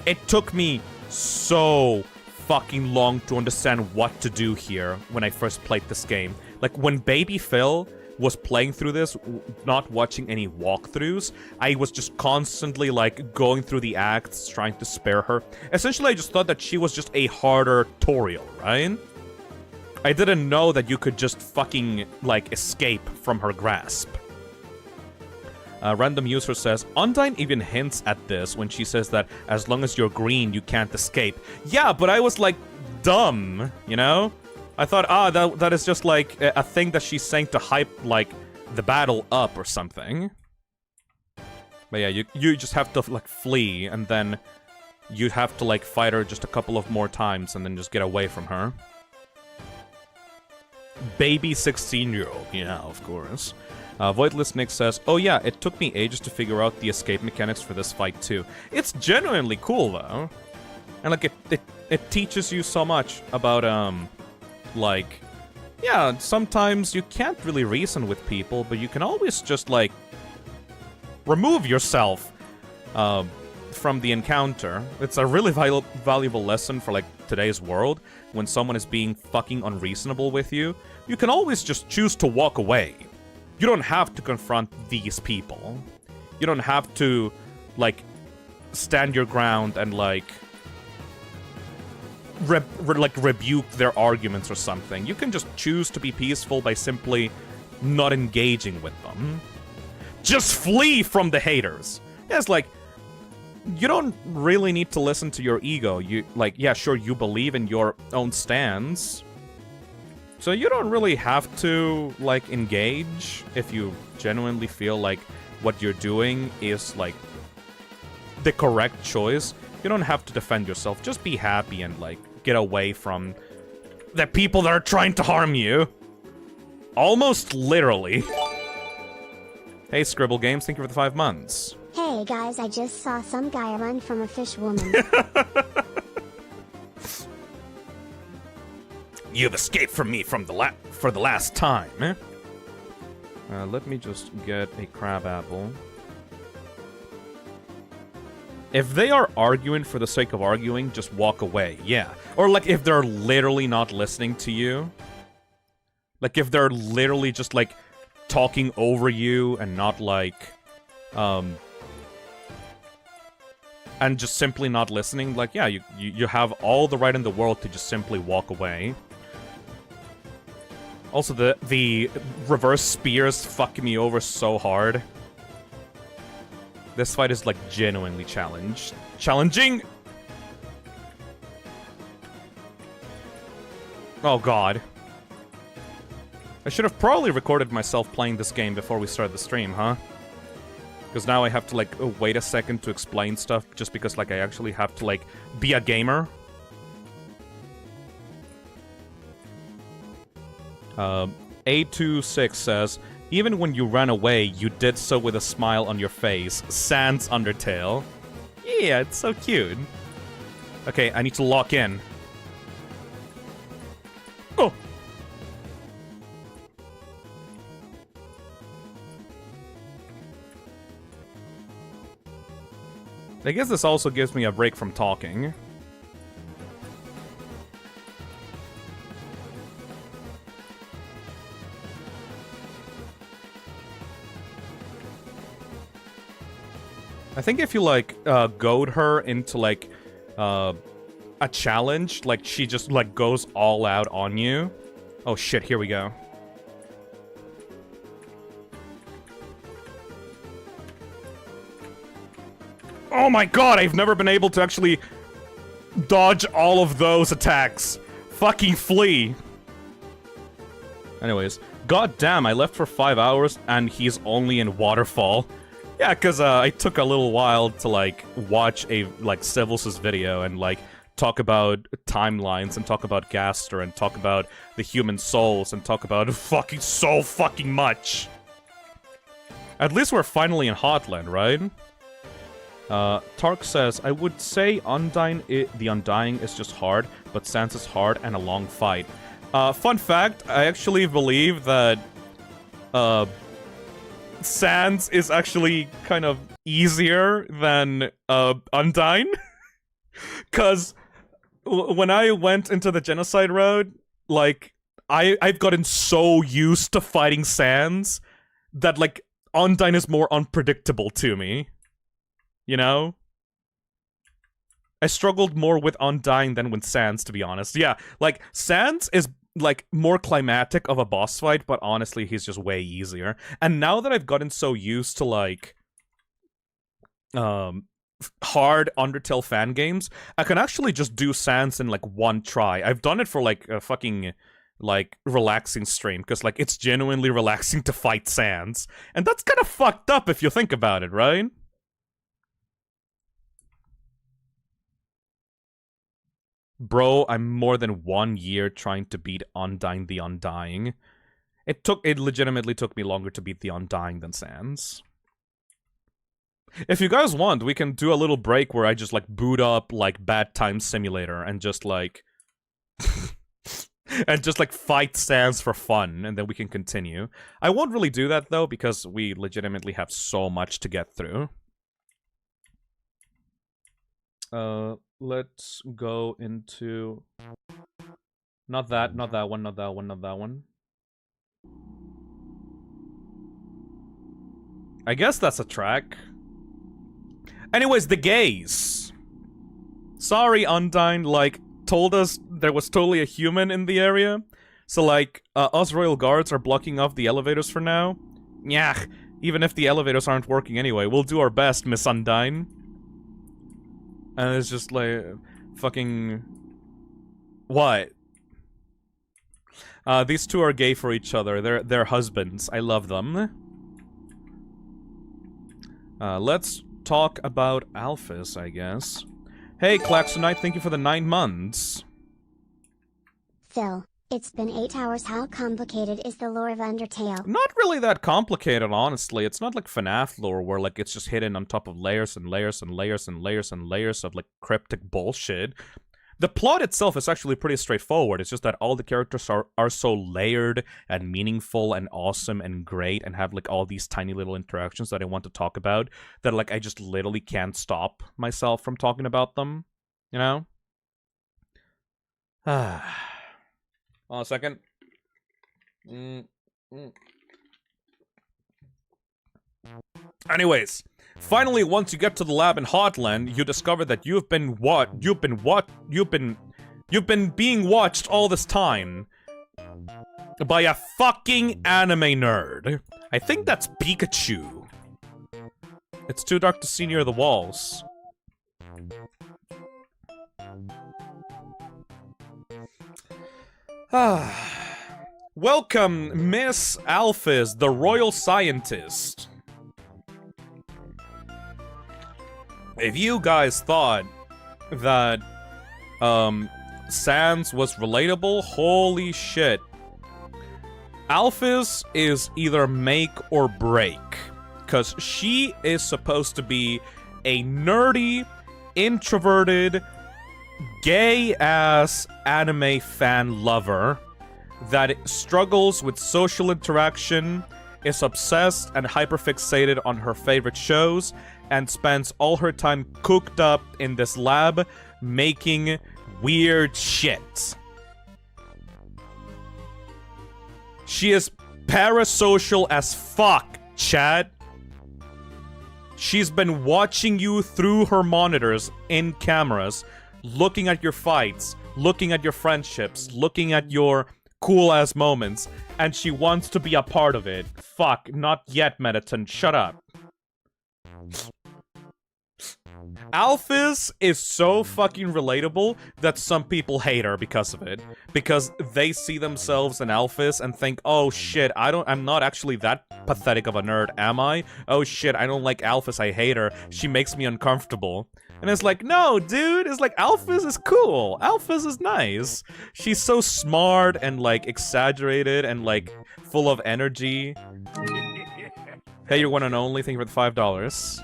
It took me so fucking long to understand what to do here when I first played this game. Like, when Baby Phil was playing through this, not watching any walkthroughs, I was just constantly, like, going through the acts, trying to spare her. Essentially, I just thought that she was just a harder Toriel, right? I didn't know that you could just fucking, like, escape from her grasp. Random user says, Undyne even hints at this when she says that as long as you're green, you can't escape. Yeah, but I was, like, dumb, you know? I thought, that is just, like, a thing that she's saying to hype, like, the battle up or something. But yeah, you just have to, like, flee, and then you have to, like, fight her just a couple of more times and then just get away from her. Baby 16-year-old, yeah, of course. Voidless Nick says, oh yeah, it took me ages to figure out the escape mechanics for this fight too. It's genuinely cool, though. And, like, it teaches you so much about, like, yeah, sometimes you can't really reason with people, but you can always just, like, remove yourself from the encounter. It's a really valuable lesson for, like, today's world. When someone is being fucking unreasonable with you, you can always just choose to walk away. You don't have to confront these people. You don't have to, like, stand your ground and, like, rebuke their arguments or something. You can just choose to be peaceful by simply not engaging with them. Just flee from the haters. Yeah, it's like, you don't really need to listen to your ego. You, like, yeah, sure, you believe in your own stance. So you don't really have to, like, engage if you genuinely feel like what you're doing is, like, the correct choice. You don't have to defend yourself. Just be happy and, like, get away from the people that are trying to harm you. Almost literally. Hey, Scribble Games, thank you for the 5 months. Hey guys, I just saw some guy run from a fish woman. You've escaped from me for the last time, eh? Let me just get a crab apple. If they are arguing for the sake of arguing, just walk away, yeah. Or, like, if they're literally not listening to you. Like, if they're literally just, like, talking over you and not, like, and just simply not listening, like, yeah, you have all the right in the world to just simply walk away. Also, the reverse spears fucking me over so hard. This fight is, like, genuinely challenging. Oh god. I should have probably recorded myself playing this game before we start the stream, huh? Because now I have to, like, wait a second to explain stuff just because, like, I actually have to, like, be a gamer. A26 says, even when you ran away, you did so with a smile on your face. Sans Undertale. Yeah, it's so cute. Okay, I need to lock in. Oh! I guess this also gives me a break from talking. I think if you, like, goad her into, like, a challenge, like, she just, like, goes all out on you. Oh shit, here we go. Oh my god, I've never been able to actually dodge all of those attacks. Fucking flee. Anyways, god damn, I left for 5 hours and he's only in Waterfall. Yeah, because I took a little while to, like, watch a, like, Cibles' video and, like, talk about timelines and talk about Gaster and talk about the human souls and talk about fucking so fucking much. At least we're finally in Hotland, right? Tark says, I would say the Undying is just hard, but Sans is hard and a long fight. Fun fact, I actually believe that, Sans is actually kind of easier than, Undyne. Cause when I went into the genocide road, like, I've gotten so used to fighting Sans that, like, Undyne is more unpredictable to me. You know? I struggled more with Undyne than with Sans, to be honest. Yeah, like, Sans is, like, more climatic of a boss fight, but honestly, he's just way easier. And now that I've gotten so used to, like, hard Undertale fan games, I can actually just do Sans in, like, one try. I've done it for, like, a fucking, like, relaxing stream, because, like, it's genuinely relaxing to fight Sans. And that's kind of fucked up if you think about it, right? Bro, I'm more than 1 year trying to beat Undyne the Undying. It legitimately took me longer to beat the Undying than Sans. If you guys want, we can do a little break where I just, like, boot up, like, Bad Time Simulator and just, like... and just, like, fight Sans for fun, and then we can continue. I won't really do that, though, because we legitimately have so much to get through. Let's go into... Not that one. I guess that's a track. Anyways, the gays. Sorry, Undyne, like, told us there was totally a human in the area. So, like, us royal guards are blocking off the elevators for now. Nyah, even if the elevators aren't working anyway, we'll do our best, Miss Undyne. And it's just like, fucking... What? These two are gay for each other. They're husbands. I love them. Let's talk about Alphys, I guess. Hey, Klaxonite, thank you for the 9 months. Phil, it's been 8 hours. How complicated is the lore of Undertale? Not really that complicated, honestly. It's not like FNAF lore where, like, it's just hidden on top of layers and layers and layers and layers and layers of, like, cryptic bullshit. The plot itself is actually pretty straightforward. It's just that all the characters are so layered and meaningful and awesome and great and have, like, all these tiny little interactions that I want to talk about that, like, I just literally can't stop myself from talking about them. You know? Hold on a second. Anyways, finally, once you get to the lab in Hotland, you discover that you've been being watched all this time by a fucking anime nerd. I think that's Pikachu. It's too dark to see near the walls. Welcome, Miss Alphys, the royal scientist. If you guys thought that, Sans was relatable, holy shit. Alphys is either make or break, because she is supposed to be a nerdy, introverted, gay-ass anime fan lover that struggles with social interaction, is obsessed and hyperfixated on her favorite shows, and spends all her time cooked up in this lab making weird shit. She is parasocial as fuck, chat. She's been watching you through her monitors in cameras, looking at your fights, looking at your friendships, looking at your cool-ass moments, and she wants to be a part of it. Fuck, not yet, Mettaton. Shut up. Alphys is so fucking relatable that some people hate her because of it. Because they see themselves in Alphys and think, oh shit, I'm not actually that pathetic of a nerd, am I? Oh shit, I don't like Alphys, I hate her. She makes me uncomfortable. And it's like, no, dude, it's like, Alphys is cool. Alphys is nice. She's so smart and, like, exaggerated and, like, full of energy. Hey, you're one and only. Thank you for the $5.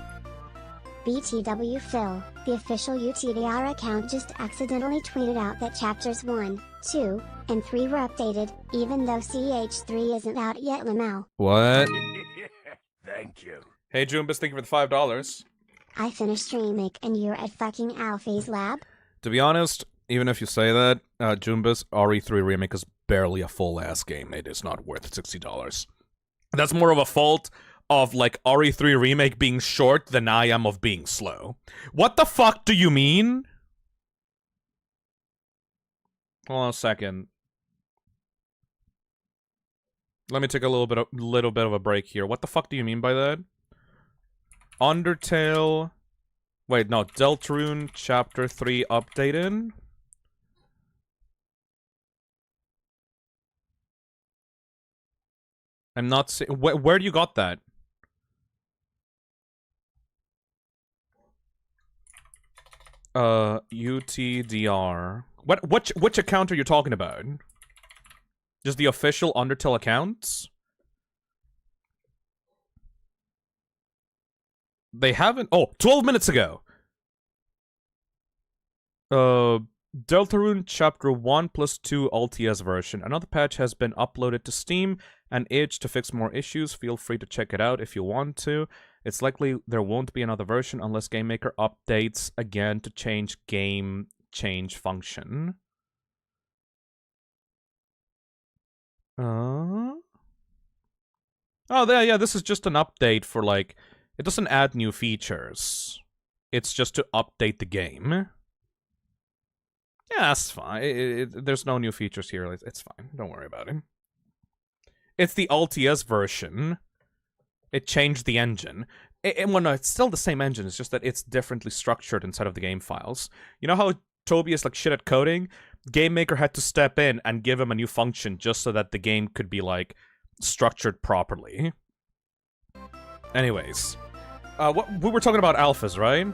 BTW Phil, the official UTDR account just accidentally tweeted out that chapters 1, 2, and 3 were updated, even though CH3 isn't out yet, Lamau. What? Thank you. Hey, Jumbus, thank you for the $5. I finished Remake and you're at fucking Alphys lab? To be honest, even if you say that, Jumbus, RE3 Remake is barely a full-ass game. It is not worth $60. That's more of a fault of, like, RE3 Remake being short than I am of being slow. What the fuck do you mean? Hold on a second. Let me take a little bit of a break here. What the fuck do you mean by that? Undertale... Wait, no. Deltarune Chapter 3 updated? I'm not seeing... Where do you got that? UTDR. Which account are you talking about? Just the official Undertale accounts? They haven't... Oh, 12 minutes ago! Deltarune Chapter 1+2 LTS version. Another patch has been uploaded to Steam and itch to fix more issues. Feel free to check it out if you want to. It's likely there won't be another version unless GameMaker updates again to change game change function. Oh, yeah, this is just an update for, like... It doesn't add new features. It's just to update the game. Yeah, that's fine. There's no new features here. It's fine. Don't worry about it. It's the LTS version. It changed the engine. Well, no, it's still the same engine. It's just that it's differently structured inside of the game files. You know how Toby is, like, shit at coding? GameMaker had to step in and give him a new function just so that the game could be, like, structured properly. Anyways. We were talking about Alphys, right?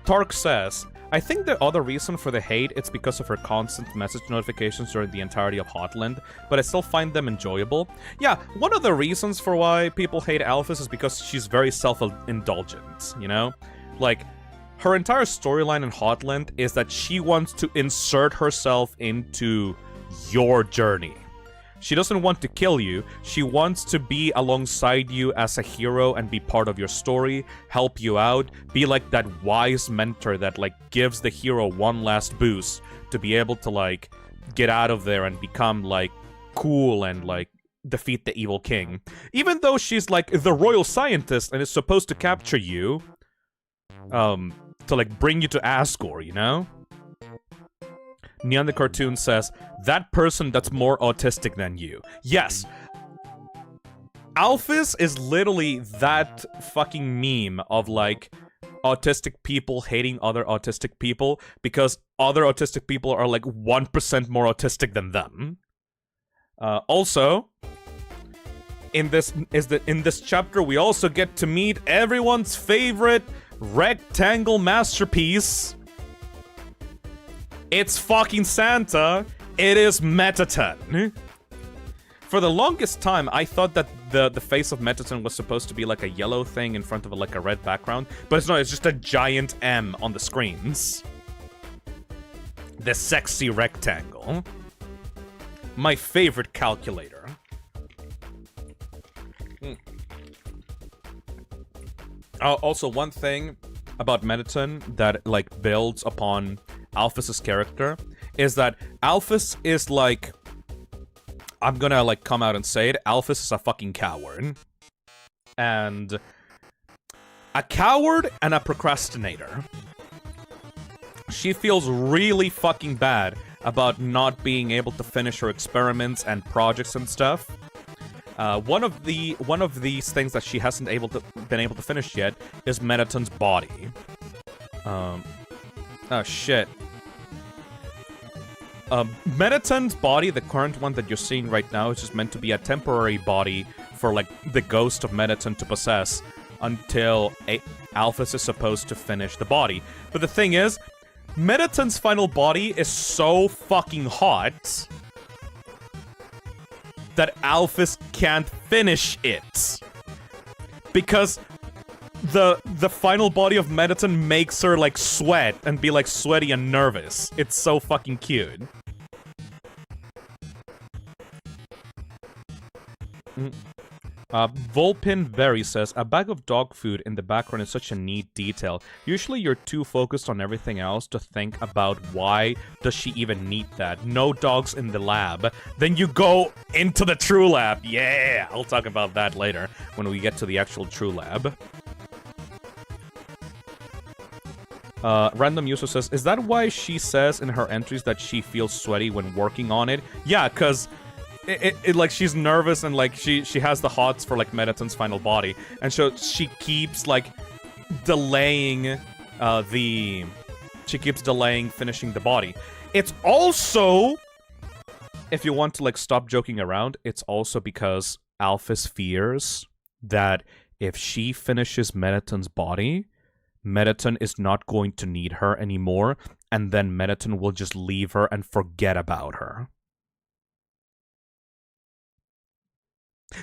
Tark says, I think the other reason for the hate is because of her constant message notifications during the entirety of Hotland, but I still find them enjoyable. Yeah, one of the reasons for why people hate Alphys is because she's very self-indulgent, you know? Like, her entire storyline in Hotland is that she wants to insert herself into your journey. She doesn't want to kill you, she wants to be alongside you as a hero and be part of your story, help you out, be like that wise mentor that, like, gives the hero one last boost to be able to, like, get out of there and become, like, cool and, like, defeat the evil king. Even though she's, like, the royal scientist and is supposed to capture you, to, like, bring you to Asgore, you know? Neon the Cartoon says, that person that's more autistic than you. Yes. Alphys is literally that fucking meme of, like, autistic people hating other autistic people because other autistic people are, like, 1% more autistic than them. Also, in this chapter, we also get to meet everyone's favorite rectangle masterpiece. It's fucking Santa. It is Mettaton. For the longest time, I thought that the face of Mettaton was supposed to be like a yellow thing in front of like a red background, but it's not. It's just a giant M on the screens. The sexy rectangle. My favorite calculator. Also, one thing about Mettaton that, like, builds upon Alphys's character is that Alphys is, like... I'm gonna, like, come out and say it. Alphys is a fucking coward. And... a coward and a procrastinator. She feels really fucking bad about not being able to finish her experiments and projects and stuff. One of these things that she hasn't been able to finish yet is Mettaton's body. Oh shit. Mettaton's body, the current one that you're seeing right now, is just meant to be a temporary body for, like, the ghost of Mettaton to possess until Alphys is supposed to finish the body. But the thing is, Mettaton's final body is so fucking hot that Alphys can't finish it. Because the final body of Mettaton makes her, like, sweat and be, like, sweaty and nervous. It's so fucking cute. Volpin Berry says, a bag of dog food in the background is such a neat detail. Usually you're too focused on everything else to think about why does she even need that. No dogs in the lab. Then you go into the true lab. Yeah, I'll talk about that later when we get to the actual true lab. Random user says, is that why she says in her entries that she feels sweaty when working on it? Yeah, because... It like, she's nervous and, like, she has the hots for, like, Mettaton's final body. And so she keeps, like, delaying, she keeps delaying finishing the body. It's also, if you want to, like, stop joking around, it's also because Alphys fears that if she finishes Mettaton's body, Mettaton is not going to need her anymore, and then Mettaton will just leave her and forget about her.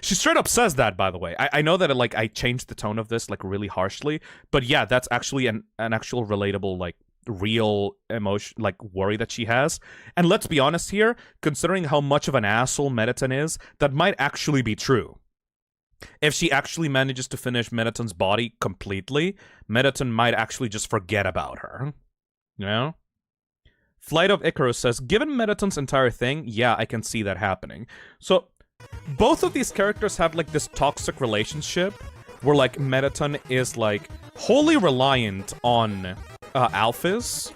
She straight up says that, by the way. I know that, like, I changed the tone of this, like, really harshly, but yeah, that's actually an actual relatable, like, real emotion, like, worry that she has. And let's be honest here, considering how much of an asshole Mettaton is, that might actually be true. If she actually manages to finish Mettaton's body completely, Mettaton might actually just forget about her. You know? Flight of Icarus says, given Mettaton's entire thing, yeah, I can see that happening. So... both of these characters have, like, this toxic relationship where, like, Mettaton is, like, wholly reliant on Alphys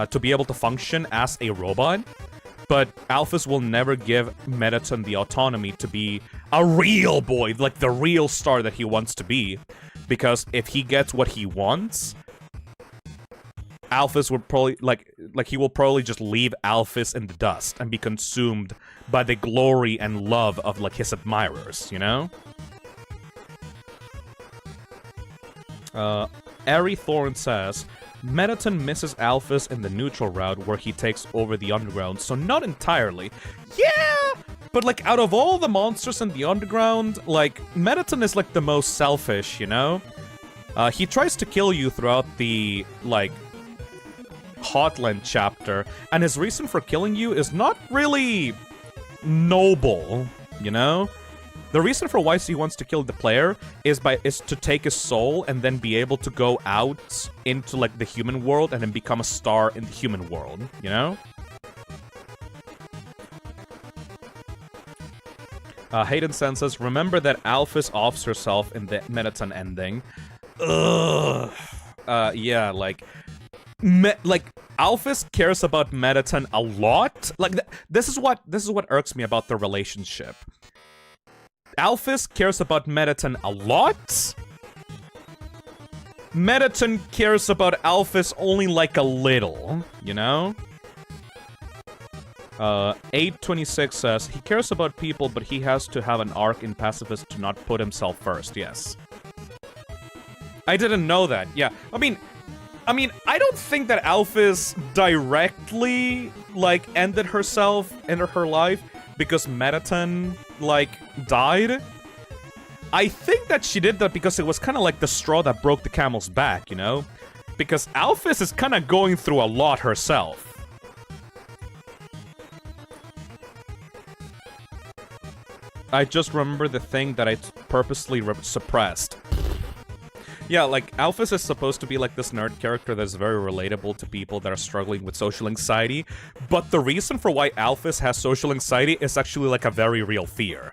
to be able to function as a robot, but Alphys will never give Mettaton the autonomy to be a real boy, like the real star that he wants to be, because if he gets what he wants, Alphys would probably, like he will probably just leave Alphys in the dust and be consumed by the glory and love of, like, his admirers, you know? Ari Thorn says, Mettaton misses Alphys in the neutral route where he takes over the underground, so not entirely. Yeah! But, like, out of all the monsters in the underground, like, Mettaton is, like, the most selfish, you know? He tries to kill you throughout the, like, Hotland chapter, and his reason for killing you is not really noble, you know? The reason for why he wants to kill the player is to take his soul and then be able to go out into, like, the human world and then become a star in the human world, you know? Hayden Sen says, remember that Alphys offs herself in the Mettaton ending. Ugh. Yeah, like... Alphys cares about Mettaton a lot. Like, this is what irks me about their relationship. Alphys cares about Mettaton a lot. Mettaton cares about Alphys only, like, a little, you know? 826 says, he cares about people, but he has to have an arc in pacifist to not put himself first, yes. I didn't know that, yeah. I mean, I don't think that Alphys directly, like, ended herself, ended her life, because Mettaton, like, died. I think that she did that because it was kind of like the straw that broke the camel's back, you know? Because Alphys is kind of going through a lot herself. I just remember the thing that I purposely suppressed. Yeah, like, Alphys is supposed to be like this nerd character that's very relatable to people that are struggling with social anxiety, but the reason for why Alphys has social anxiety is actually like a very real fear.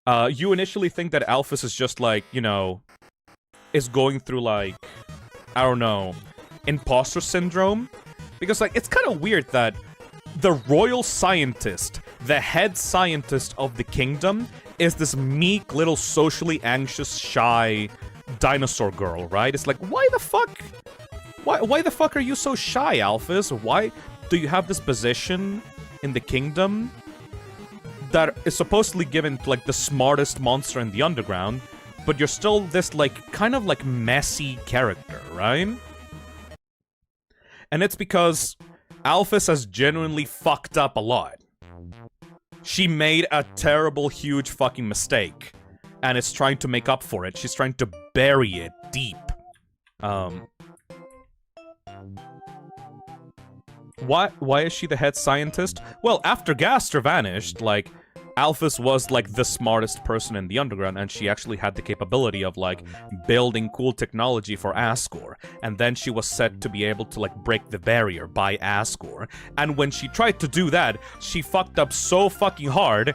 You initially think that Alphys is just like, you know, is going through like, I don't know, imposter syndrome, because like, it's kind of weird that the royal scientist, the head scientist of the kingdom, is this meek little socially anxious, shy dinosaur girl, right? It's like, why the fuck? Why the fuck are you so shy, Alphys? Why do you have this position in the kingdom that is supposedly given to, like, the smartest monster in the underground, but you're still this, like, kind of, like, messy character, right? And it's because Alphys has genuinely fucked up a lot. She made a terrible, huge fucking mistake, and is trying to make up for it. She's trying to bury it deep. Why is she the head scientist? Well, after Gaster vanished, like, Alphys was, like, the smartest person in the underground, and she actually had the capability of, like, building cool technology for Asgore. And then she was set to be able to, like, break the barrier by Asgore. And when she tried to do that, she fucked up so fucking hard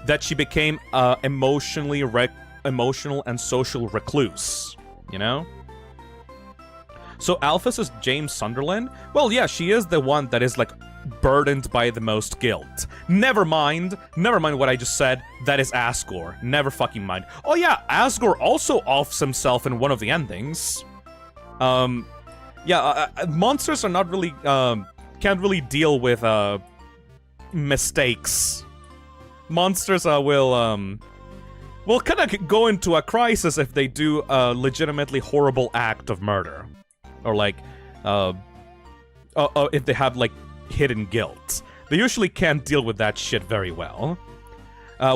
that she became emotional and social recluse, you know? So Alphys is James Sunderland? Well, yeah, she is the one that is, like, burdened by the most guilt. Never mind what I just said, that is Asgore. Never fucking mind. Oh yeah, Asgore also offs himself in one of the endings. Monsters are not really, can't really deal with, mistakes. Monsters will kind of go into a crisis if they do a legitimately horrible act of murder. Or, like, if they have, like, hidden guilt. They usually can't deal with that shit very well.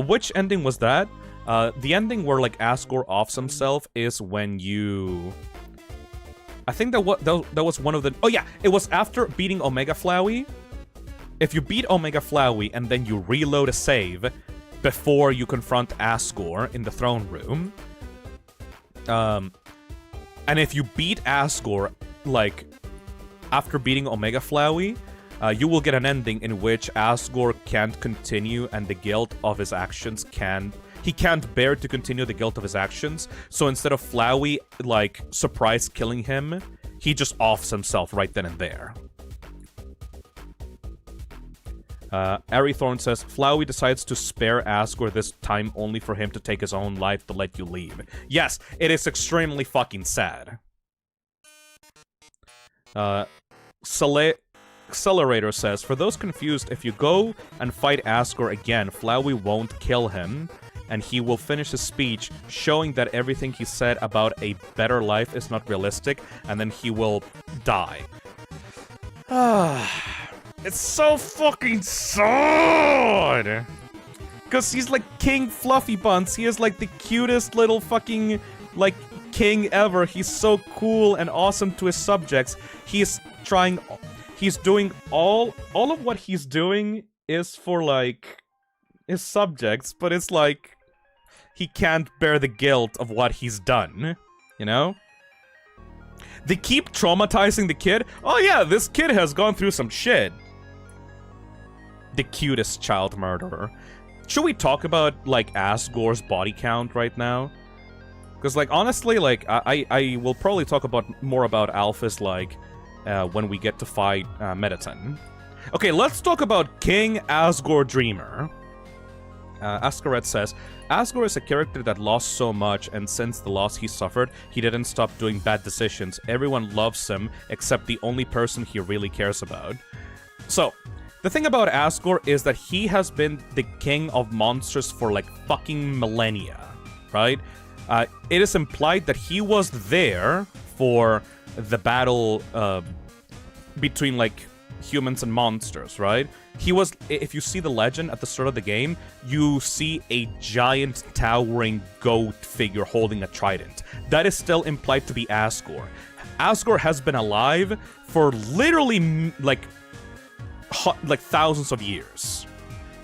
Which ending was that? The ending where, like, Asgore offs himself is when you... I think that was one of the... Oh yeah, it was after beating Omega Flowey. If you beat Omega Flowey and then you reload a save before you confront Asgore in the throne room, and if you beat Asgore, like, after beating Omega Flowey, you will get an ending in which Asgore can't continue and the guilt of his actions he can't bear to continue the guilt of his actions, so instead of Flowey, like, surprise killing him, he just offs himself right then and there. Thorn says, Flowey decides to spare Asgore this time only for him to take his own life to let you leave. Yes, it is extremely fucking sad. Accelerator says, for those confused, if you go and fight Asgore again, Flowey won't kill him, and he will finish his speech showing that everything he said about a better life is not realistic, and then he will die. It's so fucking sad! Because he's like King Fluffy Buns. He is like the cutest little fucking, like, king ever. He's so cool and awesome to his subjects. He's doing all of what he's doing is for, like, his subjects, but it's like, he can't bear the guilt of what he's done, you know? They keep traumatizing the kid. Oh yeah, this kid has gone through some shit. The cutest child murderer. Should we talk about, like, Asgore's body count right now? Because, like, honestly, like, I will probably talk more about Alphys, like, when we get to fight Mettaton. Okay, let's talk about King Asgore Dreamer. Ascaret says, Asgore is a character that lost so much, and since the loss he suffered, he didn't stop doing bad decisions. Everyone loves him, except the only person he really cares about. So, the thing about Asgore is that he has been the king of monsters for, like, fucking millennia, right? It is implied that he was there for the battle between, like, humans and monsters, right? He was, if you see the legend at the start of the game, you see a giant towering goat figure holding a trident. That is still implied to be Asgore. Asgore has been alive for literally, like thousands of years.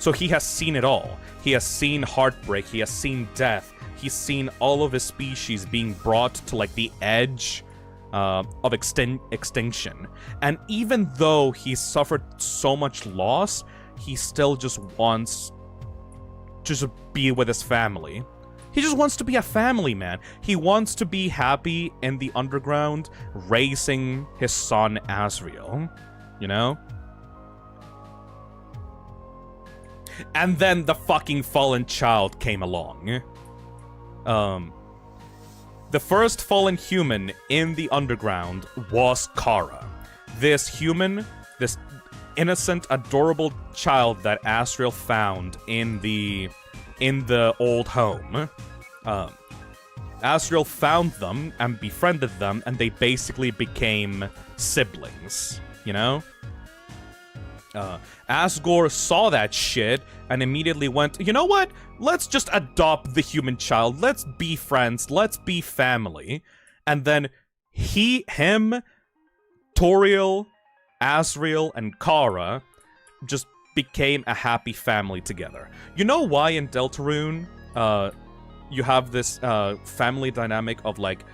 So he has seen it all. He has seen heartbreak, he has seen death, he's seen all of his species being brought to like the edge of extinction. And even though he's suffered so much loss, he still just wants to be with his family. He just wants to be a family man. He wants to be happy in the underground, raising his son Asriel, you know? And then the fucking fallen child came along. The first fallen human in the underground was Chara. This human, this innocent, adorable child that Asriel found in the old home. Asriel found them and befriended them, and they basically became siblings, you know? Asgore saw that shit and immediately went, you know what? Let's just adopt the human child. Let's be friends. Let's be family. And then him, Toriel, Asriel, and Chara just became a happy family together. You know why in Deltarune, you have this family dynamic of like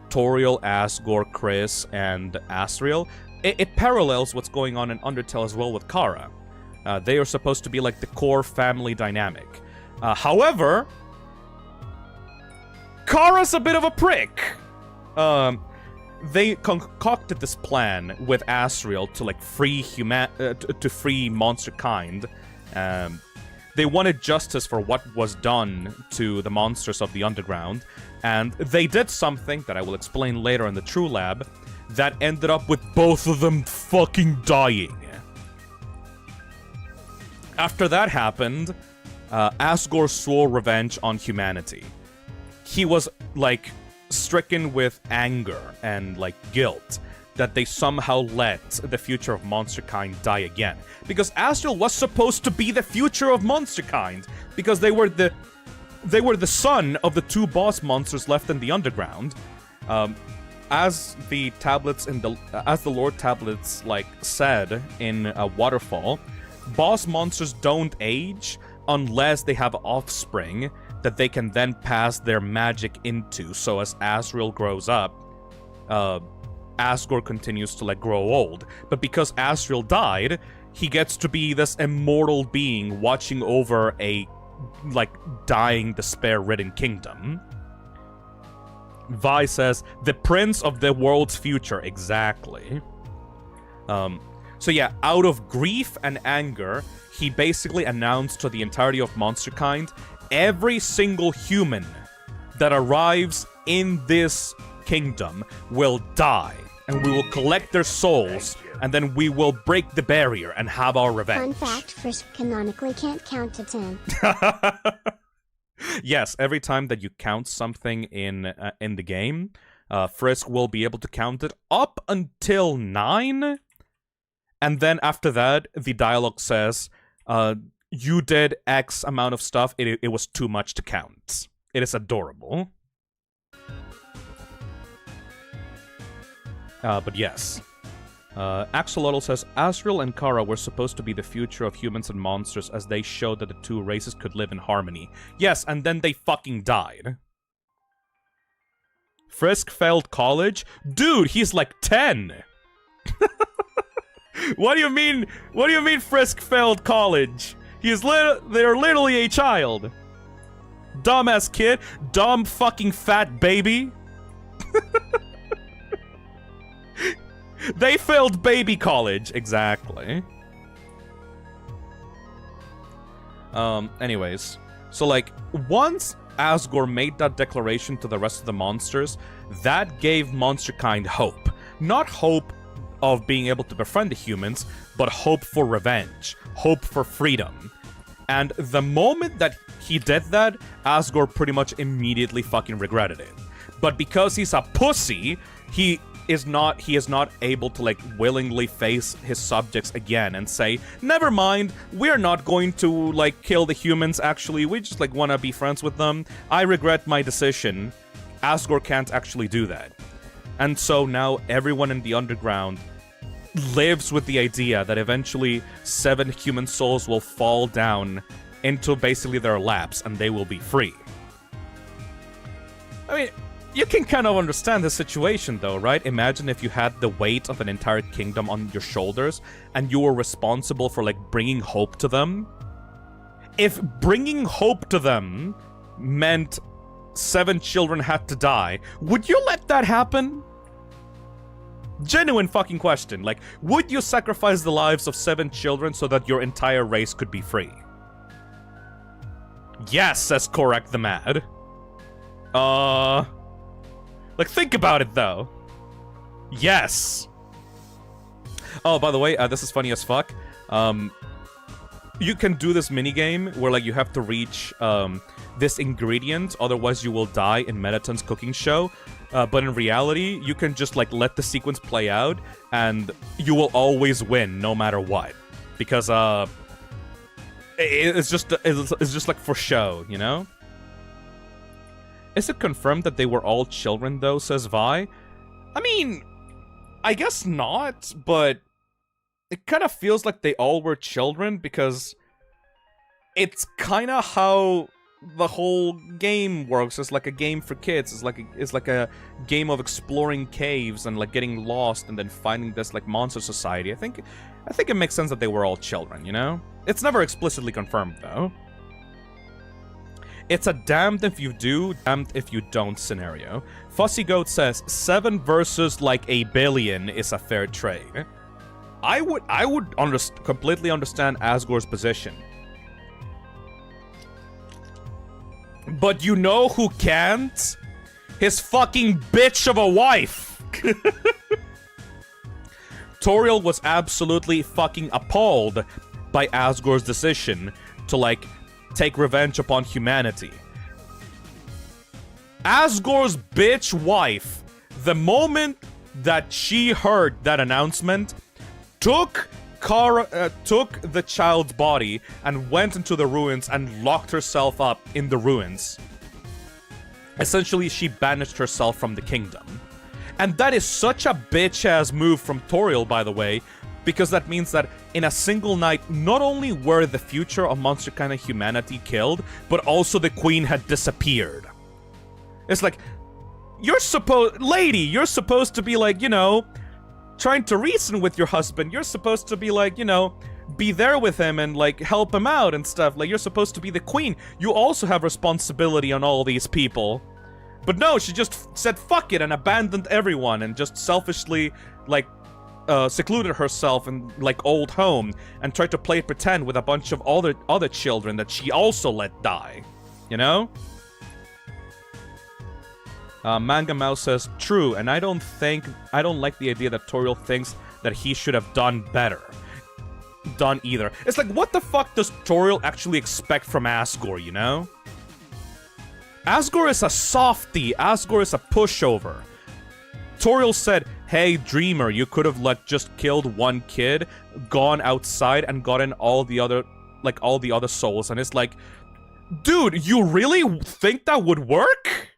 Toriel, Asgore, Chris, and Asriel? It parallels what's going on in Undertale as well with Chara. They are supposed to be like the core family dynamic. However, Chara's a bit of a prick. They concocted this plan with Asriel to like free free monster kind. They wanted justice for what was done to the monsters of the underground, and they did something that I will explain later in the True Lab that ended up with both of them fucking dying. After that happened, Asgore swore revenge on humanity. He was, like, stricken with anger and, like, guilt that they somehow let the future of Monsterkind die again. Because Asriel was supposed to be the future of Monsterkind, because they were the son of the two boss monsters left in the underground. As the Lord tablets like said in Waterfall, boss monsters don't age unless they have offspring that they can then pass their magic into. So as Asriel grows up, Asgore continues to like grow old. But because Asriel died, he gets to be this immortal being watching over a like dying, despair-ridden kingdom. Vi says, the prince of the world's future. Exactly. So yeah, out of grief and anger, he basically announced to the entirety of Monsterkind, every single human that arrives in this kingdom will die, and we will collect their souls, and then we will break the barrier and have our revenge. Fun fact, Frisk canonically can't count to 10. Yes, every time that you count something in the game, Frisk will be able to count it up until 9, and then after that, the dialogue says, you did X amount of stuff, it was too much to count. It is adorable. But yes. Axolotl says, Asriel and Chara were supposed to be the future of humans and monsters as they showed that the two races could live in harmony. Yes, and then they fucking died. Frisk failed college? Dude, he's like 10! What do you mean? What do you mean Frisk failed college? They're literally a child. Dumbass kid. Dumb fucking fat baby. They failed baby college. Exactly. Anyways. So, like, once Asgore made that declaration to the rest of the monsters, that gave Monsterkind hope. Not hope of being able to befriend the humans, but hope for revenge. Hope for freedom. And the moment that he did that, Asgore pretty much immediately fucking regretted it. But because he's a pussy, he is not able to, like, willingly face his subjects again and say, never mind, we're not going to, like, kill the humans, actually, we just, like, want to be friends with them. I regret my decision. Asgore can't actually do that. And so now everyone in the underground lives with the idea that eventually 7 human souls will fall down into basically their laps and they will be free. I mean, you can kind of understand the situation though, right? Imagine if you had the weight of an entire kingdom on your shoulders and you were responsible for, like, bringing hope to them. If bringing hope to them meant 7 children had to die, would you let that happen? Genuine fucking question. Like, would you sacrifice the lives of 7 children so that your entire race could be free? Yes, says Correct the Mad. Like, think about it, though. Yes. Oh, by the way, this is funny as fuck. You can do this minigame where, like, you have to reach, this ingredient, otherwise you will die in Mettaton's cooking show. But in reality, you can just, like, let the sequence play out, and you will always win, no matter what. Because, it's just like, for show, you know? Is it confirmed that they were all children, though, says Vi? I mean, I guess not, but it kind of feels like they all were children, because it's kind of how the whole game works. It's like a game for kids. It's like a game of exploring caves and, like, getting lost and then finding this, like, monster society. I think it makes sense that they were all children, you know? It's never explicitly confirmed, though. It's a damned if you do, damned if you don't scenario. Fussy Goat says 7 versus like a billion is a fair trade. I would completely understand Asgore's position. But you know who can't? His fucking bitch of a wife! Toriel was absolutely fucking appalled by Asgore's decision to, like, take revenge upon humanity. Asgore's bitch wife, the moment that she heard that announcement, took the child's body and went into the ruins and locked herself up in the ruins. Essentially, she banished herself from the kingdom. And that is such a bitch-ass move from Toriel, by the way, because that means that in a single night, not only were the future of Monster Kind of humanity killed, but also the queen had disappeared. It's like, you're supposed to be like, you know, trying to reason with your husband. You're supposed to be like, you know, be there with him and, like, help him out and stuff. Like, you're supposed to be the queen. You also have responsibility on all these people. But no, she just said fuck it and abandoned everyone and just selfishly, like, secluded herself in, like, old home and tried to play pretend with a bunch of other children that she also let die. You know? Manga Mouse says, true, and I don't like the idea that Toriel thinks that he should have done either. It's like, what the fuck does Toriel actually expect from Asgore, you know? Asgore is a softie. Asgore is a pushover. Toriel said, hey, Dreamer, you could have, like, just killed one kid, gone outside, and gotten all the other souls. And it's like, dude, you really think that would work?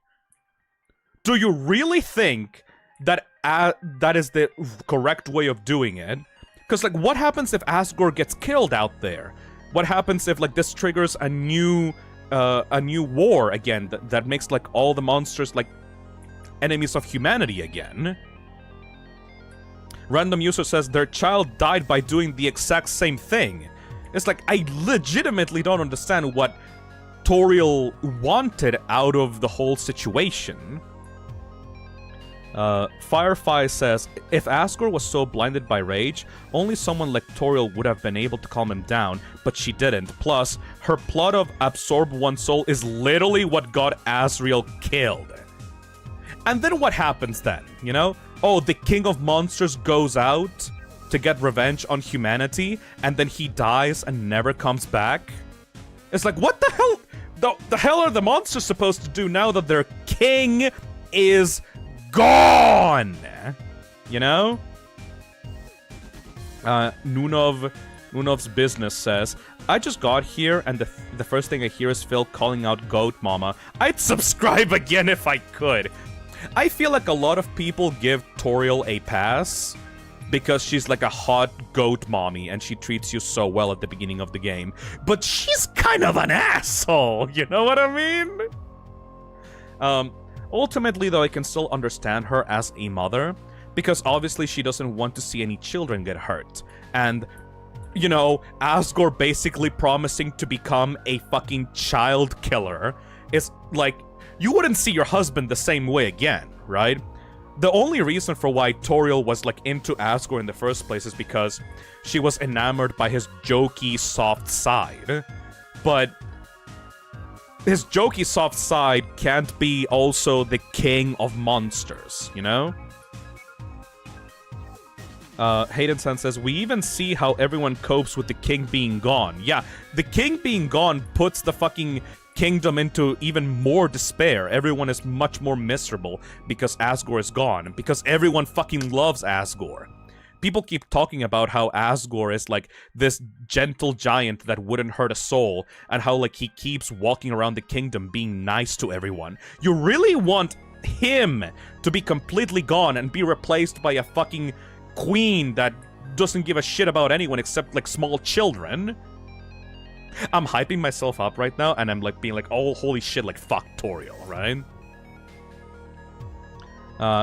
Do you really think that that is the correct way of doing it? Because, like, what happens if Asgore gets killed out there? What happens if, like, this triggers a new war again that makes, like, all the monsters, like, enemies of humanity again? Random user says their child died by doing the exact same thing. It's like, I legitimately don't understand what Toriel wanted out of the whole situation. Firefly says, if Asgore was so blinded by rage, only someone like Toriel would have been able to calm him down, but she didn't. Plus, her plot of absorb one soul is literally what got Asriel killed. And then what happens then, you know? Oh, the king of monsters goes out to get revenge on humanity, and then he dies and never comes back? It's like, what the hell? The hell are the monsters supposed to do now that their king is gone? You know? Nunov's Business says, I just got here and the first thing I hear is Phil calling out Goat Mama. I'd subscribe again if I could. I feel like a lot of people give Toriel a pass because she's like a hot goat mommy and she treats you so well at the beginning of the game. But she's kind of an asshole, you know what I mean? Ultimately, though, I can still understand her as a mother, because obviously she doesn't want to see any children get hurt. And, you know, Asgore basically promising to become a fucking child killer is like, you wouldn't see your husband the same way again, right? The only reason for why Toriel was like into Asgore in the first place is because she was enamored by his jokey, soft side. But his jokey, soft side can't be also the king of monsters, you know? Hayden-san says, we even see how everyone copes with the king being gone. Yeah, the king being gone puts the fucking kingdom into even more despair. Everyone is much more miserable because Asgore is gone, because everyone fucking loves Asgore. People keep talking about how Asgore is like this gentle giant that wouldn't hurt a soul, and how like he keeps walking around the kingdom being nice to everyone. You really want him to be completely gone and be replaced by a fucking queen that doesn't give a shit about anyone except like small children? I'm hyping myself up right now, and I'm like being like, oh, holy shit, like fuck Toriel, right?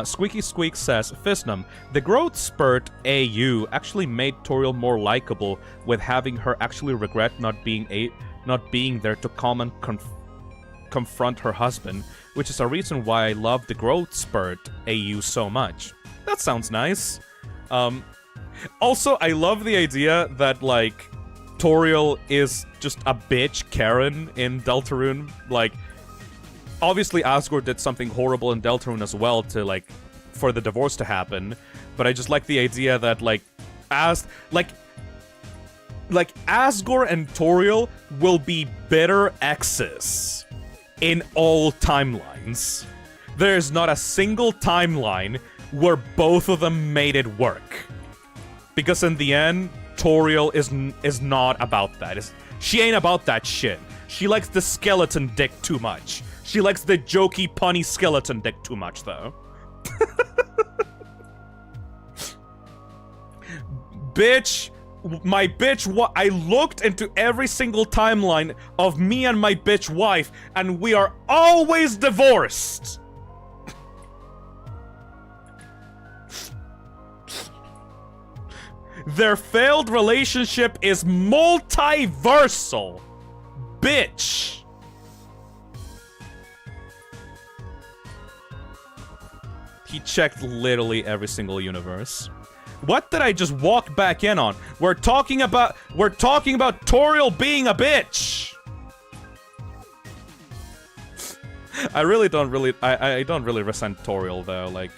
Squeaky Squeak says, Phisnom, the growth spurt AU actually made Toriel more likable, with having her actually regret not being there to come and confront her husband, which is a reason why I love the growth spurt AU so much. That sounds nice. Also, I love the idea that, like, Toriel is just a bitch Karen in Deltarune. Like, obviously Asgore did something horrible in Deltarune as well to, like, for the divorce to happen. But I just like the idea that, like, Asgore and Toriel will be bitter exes in all timelines. There's not a single timeline where both of them made it work. Because in the end, Toriel is not about that. She ain't about that shit. She likes the skeleton dick too much. She likes the jokey, punny skeleton dick too much, though. Bitch, my bitch, I looked into every single timeline of me and my bitch wife, and we are always divorced. Their failed relationship is multiversal. Bitch. He checked literally every single universe. What did I just walk back in on? We're talking about Toriel being a bitch. I don't really resent Toriel though, like,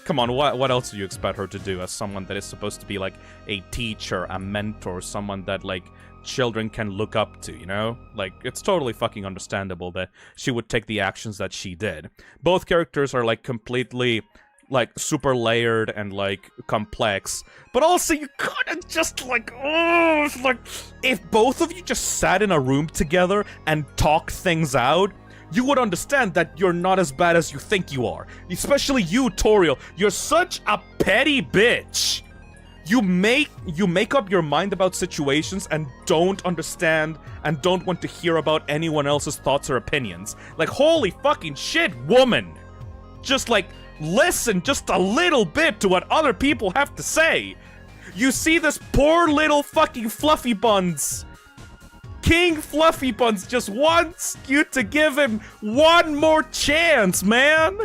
come on, what else do you expect her to do as someone that is supposed to be, like, a teacher, a mentor, someone that, like, children can look up to, you know? Like, it's totally fucking understandable that she would take the actions that she did. Both characters are, like, completely, like, super layered and, like, complex. But also, you couldn't just, like, oh, it's like, if both of you just sat in a room together and talked things out, you would understand that you're not as bad as you think you are. Especially you, Toriel. You're such a petty bitch. You make up your mind about situations and don't understand and don't want to hear about anyone else's thoughts or opinions. Like, holy fucking shit, woman. Just, like, listen just a little bit to what other people have to say. You see this poor little fucking Fluffy Buns. King Fluffy Buns just wants you to give him one more chance, man!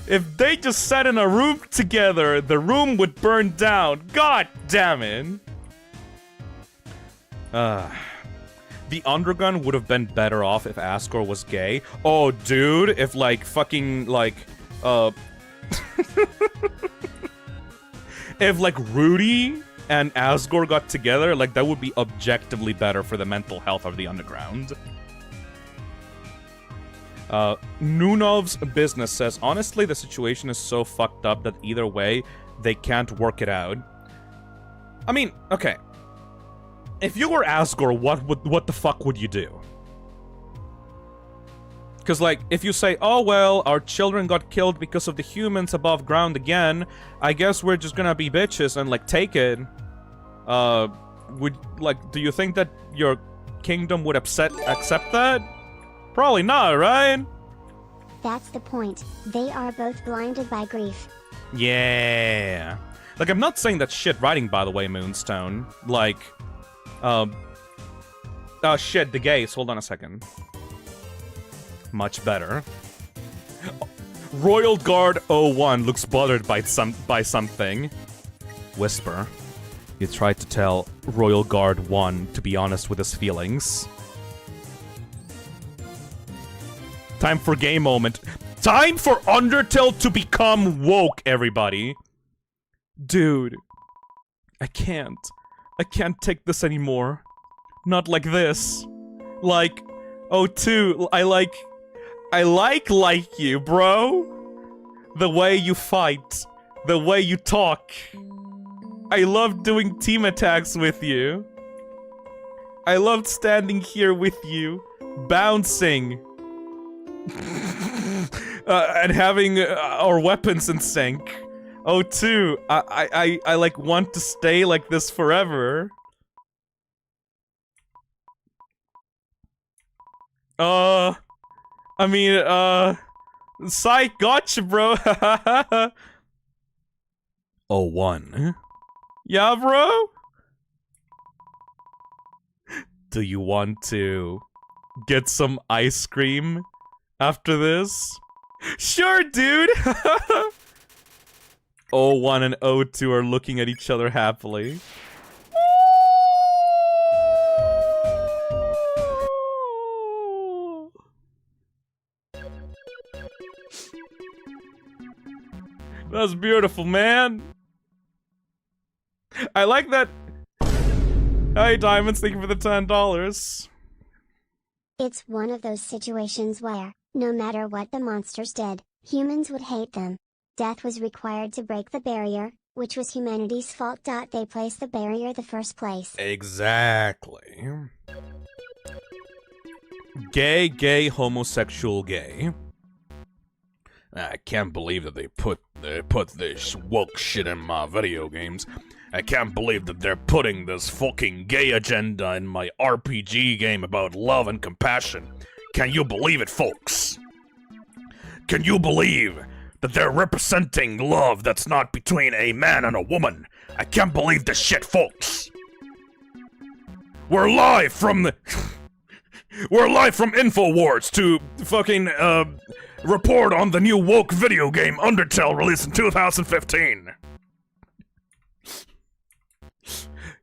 If they just sat in a room together, the room would burn down. God damn it! The Undergun would have been better off if Asgore was gay. Oh, dude, if, like, fucking, like, if, like, Rudy and Asgore got together, like, that would be objectively better for the mental health of the underground. Nunov's Business says, honestly, the situation is so fucked up that either way, they can't work it out. I mean, okay. If you were Asgore, what the fuck would you do? Because, like, if you say, oh, well, our children got killed because of the humans above ground again, I guess we're just gonna be bitches and, like, take it. Do you think that your kingdom would accept that? Probably not, right? That's the point. They are both blinded by grief. Yeah. Like, I'm not saying that shit writing, by the way, Moonstone. Like, oh, shit, the gays. Hold on a second. Much better. Royal Guard 01 looks bothered by something. Whisper. You tried to tell Royal Guard 1 to be honest with his feelings. Time for gay moment. Time for Undertale to become woke, everybody. Dude. I can't take this anymore. Not like this. Like, oh, two, I like you, bro. The way you fight. The way you talk. I love doing team attacks with you. I loved standing here with you. Bouncing. And having our weapons in sync. Oh, two, I like want to stay like this forever. I mean, psych, gotcha, bro. Oh, one. Yeah, bro? Do you want to get some ice cream after this? Sure, dude! O1 and O2 are looking at each other happily. That's beautiful, man. I like that. Hey, Diamonds, thank you for the $10. It's one of those situations where, no matter what the monsters did, humans would hate them. Death was required to break the barrier, which was humanity's fault. They placed the barrier the first place. Exactly. Gay, homosexual, gay. I can't believe that they put this woke shit in my video games. I can't believe that they're putting this fucking gay agenda in my RPG game about love and compassion. Can you believe it, folks? Can you believe that they're representing love that's not between a man and a woman? I can't believe this shit, folks. We're live from InfoWars to fucking, report on the new woke video game Undertale released in 2015.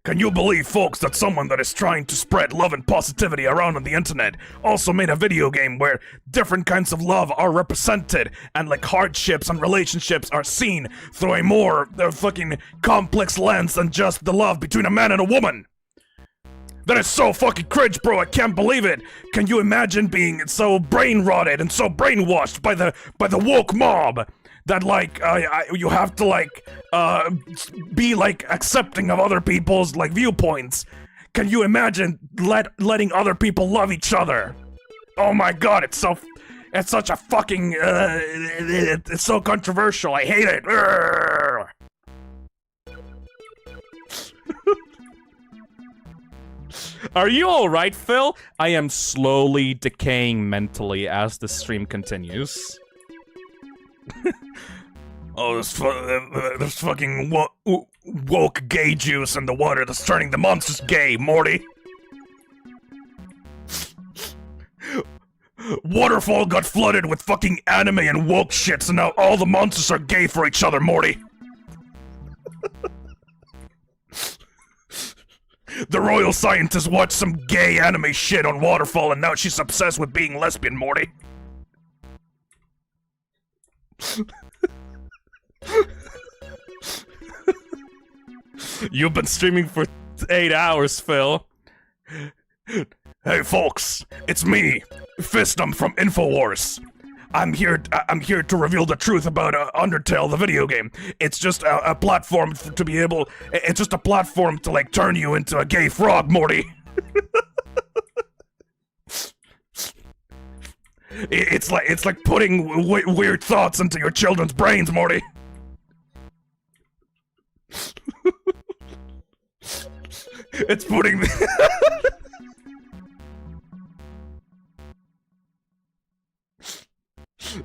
Can you believe, folks, that someone that is trying to spread love and positivity around on the internet also made a video game where different kinds of love are represented and, like, hardships and relationships are seen through a more fucking complex lens than just the love between a man and a woman? That is so fucking cringe, bro. I can't believe it. Can you imagine being so brain-rotted and so brainwashed by the woke mob that, like, you have to, like, be, like, accepting of other people's, like, viewpoints? Can you imagine letting other people love each other? Oh my god, it's such a fucking, it's so controversial. I hate it. Are you alright, Phil? I am slowly decaying mentally as the stream continues. Oh, there's fucking woke gay juice in the water that's turning the monsters gay, Morty. Waterfall got flooded with fucking anime and woke shit, so now all the monsters are gay for each other, Morty. The royal scientist watched some gay anime shit on Waterfall and now she's obsessed with being lesbian, Morty. You've been streaming for 8 hours, Phil. Hey folks, it's me, Phisnom from InfoWars. I'm here to reveal the truth about Undertale, the video game. It's just a platform to be able... It's just a platform to, like, turn you into a gay frog, Morty. It's like putting weird thoughts into your children's brains, Morty. It's putting.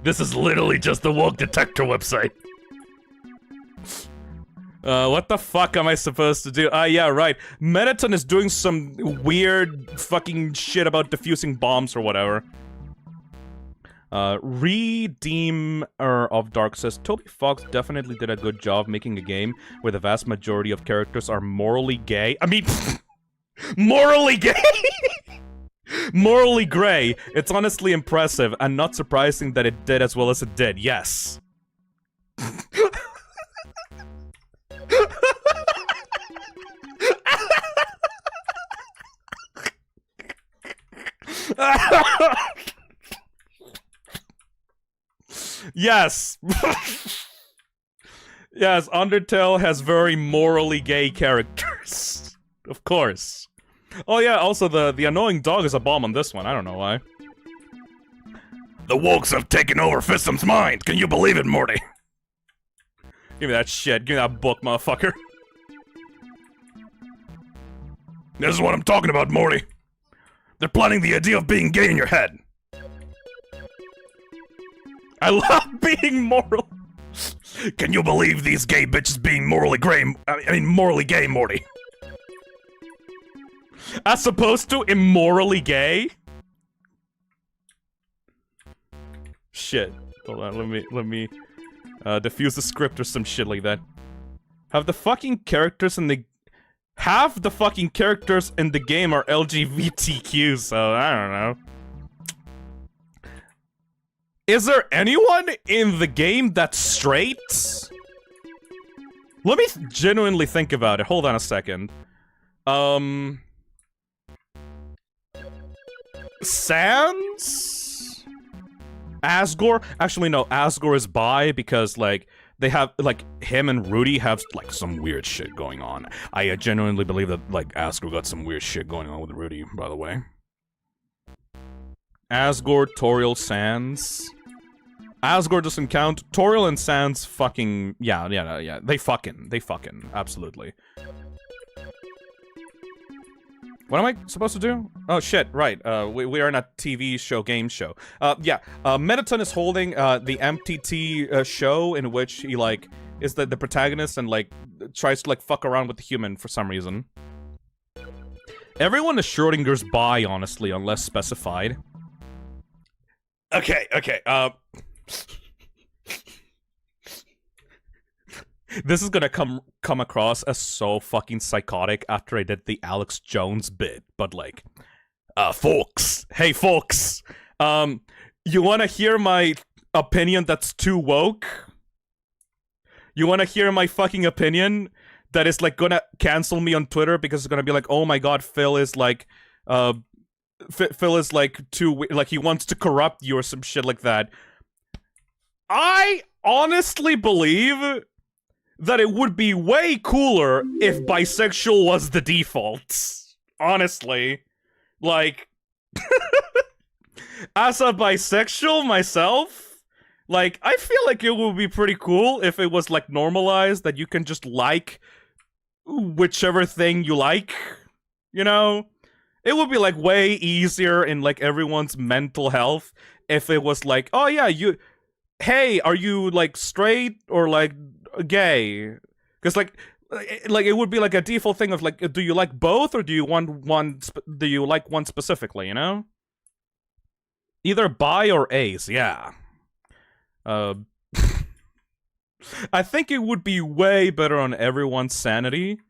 This is literally just the woke detector website. What the fuck am I supposed to do? Yeah, right. Mettaton is doing some weird fucking shit about defusing bombs or whatever. Redeemer of Dark says, Toby Fox definitely did a good job making a game where the vast majority of characters are morally gay. I mean, morally gay? Morally gray. It's honestly impressive and not surprising that it did as well as it did. Yes. Yes. Yes, Undertale has very morally gay characters. Of course. Oh yeah, also the annoying dog is a bomb on this one. I don't know why. The wokes have taken over Phisnom's mind. Can you believe it, Morty? Give me that shit. Give me that book, motherfucker. This is what I'm talking about, Morty. They're planting the idea of being gay in your head. I love being moral. Can you believe these gay bitches being morally gray? I mean, morally gay, Morty. As opposed to immorally gay? Shit. Hold on, let me diffuse the script or some shit like that. Half the fucking characters in the game are LGBTQ, so I don't know. Is there anyone in the game that's straight? Let me genuinely think about it. Hold on a second. Sans? Asgore? Actually, no, Asgore is bi because, like, they have, like, him and Rudy have, like, some weird shit going on. I genuinely believe that, like, Asgore got some weird shit going on with Rudy, by the way. Asgore, Toriel, Sans. Asgore doesn't count. Toriel and Sans fucking... Yeah. They fucking. Absolutely. What am I supposed to do? Oh, shit, right. We are in a TV show, game show. Mettaton is holding the MTT show in which he, like, is the protagonist and, like, tries to, like, fuck around with the human for some reason. Everyone is Schrodinger's bi, honestly, unless specified. Okay, this is gonna come across as so fucking psychotic after I did the Alex Jones bit, but like, folks, hey folks, you wanna hear my opinion that's too woke? You wanna hear my fucking opinion that is like gonna cancel me on Twitter because it's gonna be like, oh my god, Phil is like, Phil is like too, like he wants to corrupt you or some shit like that. I honestly believe that it would be way cooler if bisexual was the default. Honestly. Like, as a bisexual myself, like, I feel like it would be pretty cool if it was, like, normalized that you can just like whichever thing you like, you know? It would be, like, way easier in, like, everyone's mental health if it was like, oh yeah, hey, are you, like, straight or, like, gay? Because, like, it would be, like, a default thing of, like, do you like both or do you do you like one specifically, you know? Either bi or ace, yeah. I think it would be way better on everyone's sanity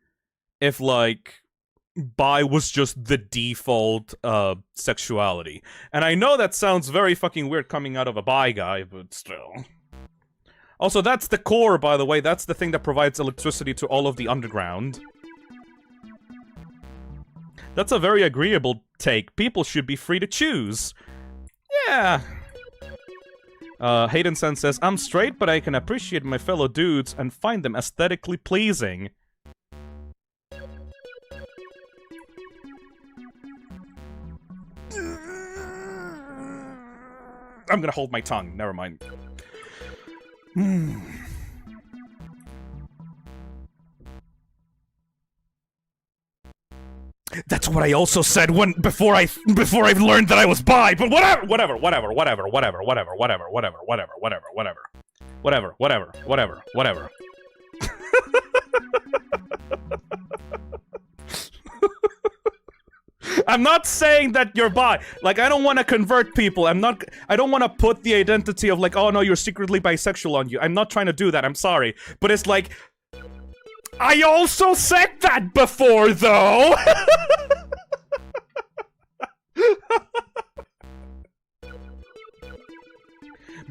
if, like, bi was just the default sexuality. And I know that sounds very fucking weird coming out of a bi guy, but still. Also, that's the core, by the way. That's the thing that provides electricity to all of the underground. That's a very agreeable take. People should be free to choose. Yeah. Hayden-san says, I'm straight, but I can appreciate my fellow dudes and find them aesthetically pleasing. I'm gonna hold my tongue. Never mind. That's what I also said before I learned that I was bi. But whatever. I'm not saying that you're bi. Like, I don't want to convert people. I don't want to put the identity of like, oh no, you're secretly bisexual on you. I'm not trying to do that. I'm sorry. But it's like, I also said that before, though.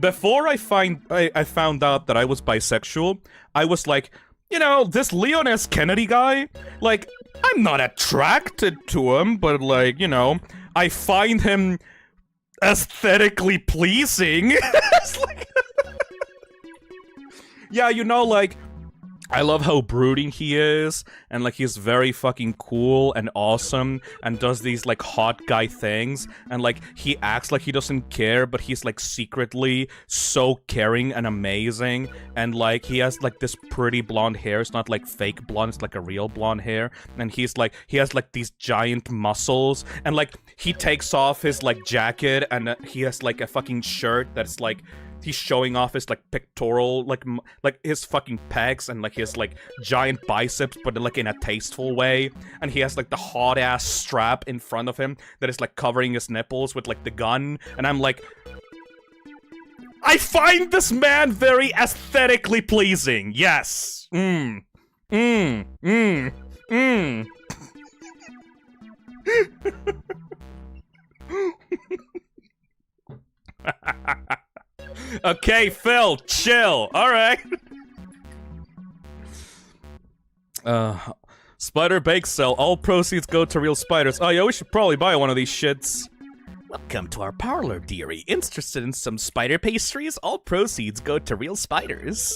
Before I found out that I was bisexual, I was like, you know, this Leon S. Kennedy guy, like, I'm not attracted to him, but like, you know, I find him aesthetically pleasing. It's like yeah, you know, like, I love how brooding he is, and like he's very fucking cool and awesome, and does these like hot guy things, and like he acts like he doesn't care, but he's like secretly so caring and amazing, and like he has like this pretty blonde hair. It's not like fake blonde, it's like a real blonde hair, and he has like these giant muscles, and like he takes off his like jacket, and he has like a fucking shirt that's like he's showing off his like pectoral, like his fucking pecs, and like his like giant biceps, but like in a tasteful way. And he has like the hot ass strap in front of him that is like covering his nipples with like the gun. And I'm like, I find this man very aesthetically pleasing. Yes. Okay, Phil, chill. All right. Spider bake sale. All proceeds go to real spiders. Oh yeah, we should probably buy one of these shits. Welcome to our parlor, dearie. Interested in some spider pastries? All proceeds go to real spiders.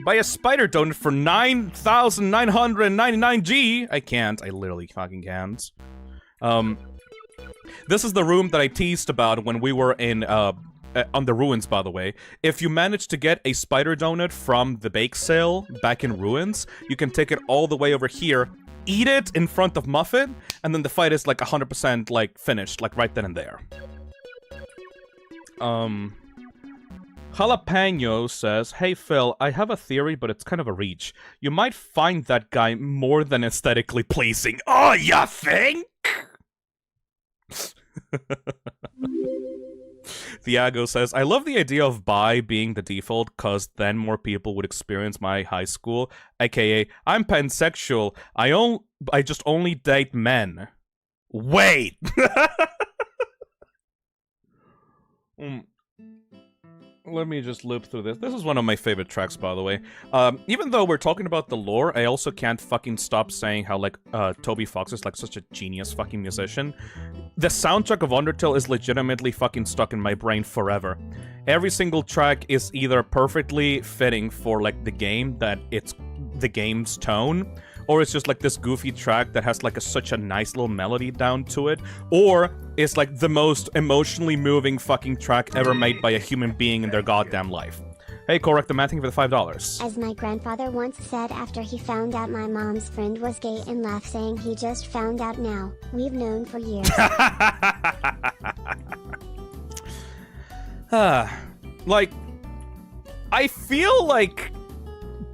Buy a spider donut for 9,999 G. I can't. I literally fucking can't. This is the room that I teased about when we were in on the Ruins, by the way. If you manage to get a spider donut from the bake sale back in Ruins, you can take it all the way over here, eat it in front of Muffet, and then the fight is like 100% like finished, like right then and there. Jalapeno says, hey Phil, I have a theory, but it's kind of a reach. You might find that guy more than aesthetically pleasing. Oh, ya think? Thiago says, I love the idea of bi being the default, cause then more people would experience my high school, aka, I'm pansexual, I just only date men. Wait! Let me just loop through this. This is one of my favorite tracks, by the way. Even though we're talking about the lore, I also can't fucking stop saying how, like, Toby Fox is, like, such a genius fucking musician. The soundtrack of Undertale is legitimately fucking stuck in my brain forever. Every single track is either perfectly fitting for, like, the game, that it's the game's tone, or it's just like this goofy track that has like such a nice little melody down to it, or it's like the most emotionally moving fucking track ever made by a human being in their goddamn life. Hey, correct the man, thank you for the $5. As my grandfather once said after he found out my mom's friend was gay and laughed, saying he just found out now. We've known for years. Like, I feel like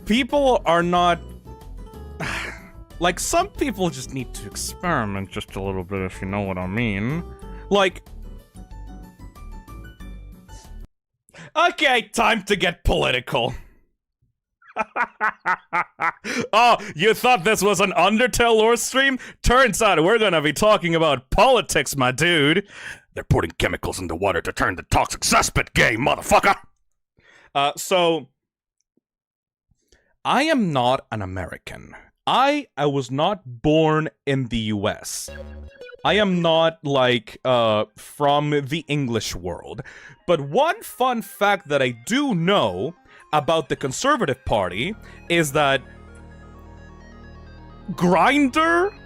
people are not... Like, some people just need to experiment just a little bit, if you know what I mean. Like... Okay, time to get political. Oh, you thought this was an Undertale lore stream? Turns out we're gonna be talking about politics, my dude. They're putting chemicals in the water to turn the toxic cesspit gay, motherfucker! So... I am not an American. I was not born in the US. I am not, like, from the English world. But one fun fact that I do know about the Conservative Party is that Grindr,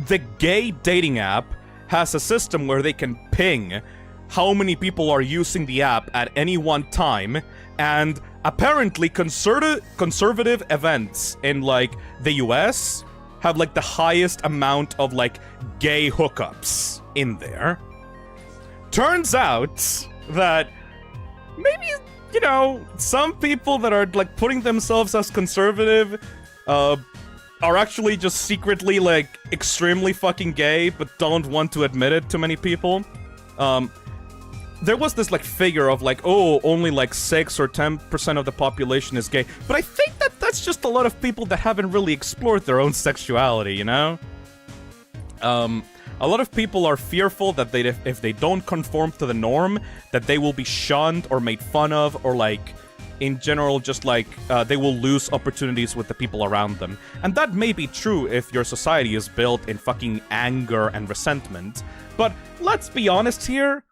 the gay dating app, has a system where they can ping how many people are using the app at any one time, and apparently conservative events in, like, the US have, like, the highest amount of, like, gay hookups in there. Turns out that maybe, you know, some people that are, like, putting themselves as conservative, are actually just secretly, like, extremely fucking gay, but don't want to admit it to many people. There was this, like, figure of, like, oh, only, like, 6 or 10% of the population is gay. But I think that that's just a lot of people that haven't really explored their own sexuality, you know? A lot of people are fearful that if they don't conform to the norm, that they will be shunned or made fun of, or, like, in general, just, like, they will lose opportunities with the people around them. And that may be true if your society is built in fucking anger and resentment. But let's be honest here.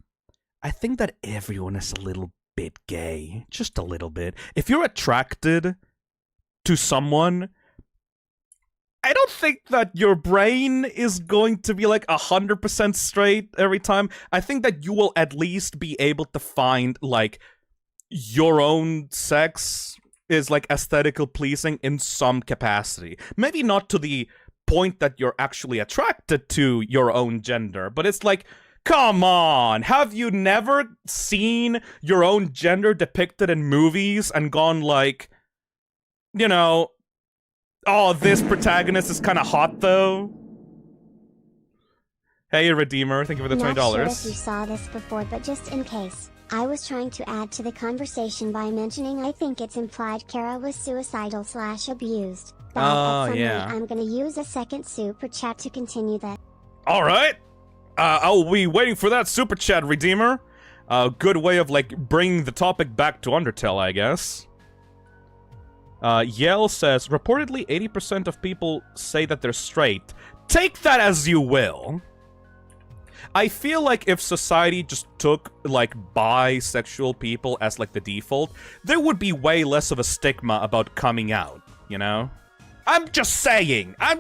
I think that everyone is a little bit gay. Just a little bit. If you're attracted to someone, I don't think that your brain is going to be, like, 100% straight every time. I think that you will at least be able to find, like, your own sex is, like, aesthetically pleasing in some capacity. Maybe not to the point that you're actually attracted to your own gender, but it's like, come on, have you never seen your own gender depicted in movies and gone like, you know, oh, this protagonist is kind of hot though? Hey, Redeemer, thank you for the $20. Not sure if you saw this before, but just in case, I was trying to add to the conversation by mentioning I think it's implied Chara was suicidal/abused. Oh, yeah. I'm gonna use a second super chat to continue that. Alright. I'll be waiting for that super chat, Redeemer. Good way of, like, bringing the topic back to Undertale, I guess. Yale says, reportedly 80% of people say that they're straight. Take that as you will. I feel like if society just took, like, bisexual people as, like, the default, there would be way less of a stigma about coming out, you know? I'm just saying! I'm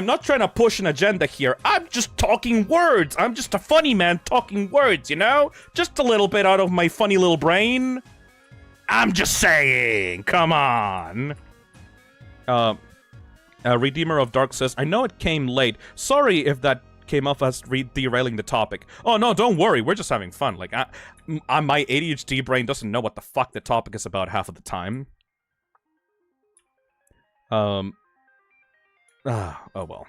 not trying to push an agenda here. I'm just talking words! I'm just a funny man talking words, you know? Just a little bit out of my funny little brain. I'm just saying! Come on! Redeemer of Dark says, I know it came late. Sorry if that came off as derailing the topic. Oh, no, don't worry. We're just having fun. Like, my ADHD brain doesn't know what the fuck the topic is about half of the time. Oh well.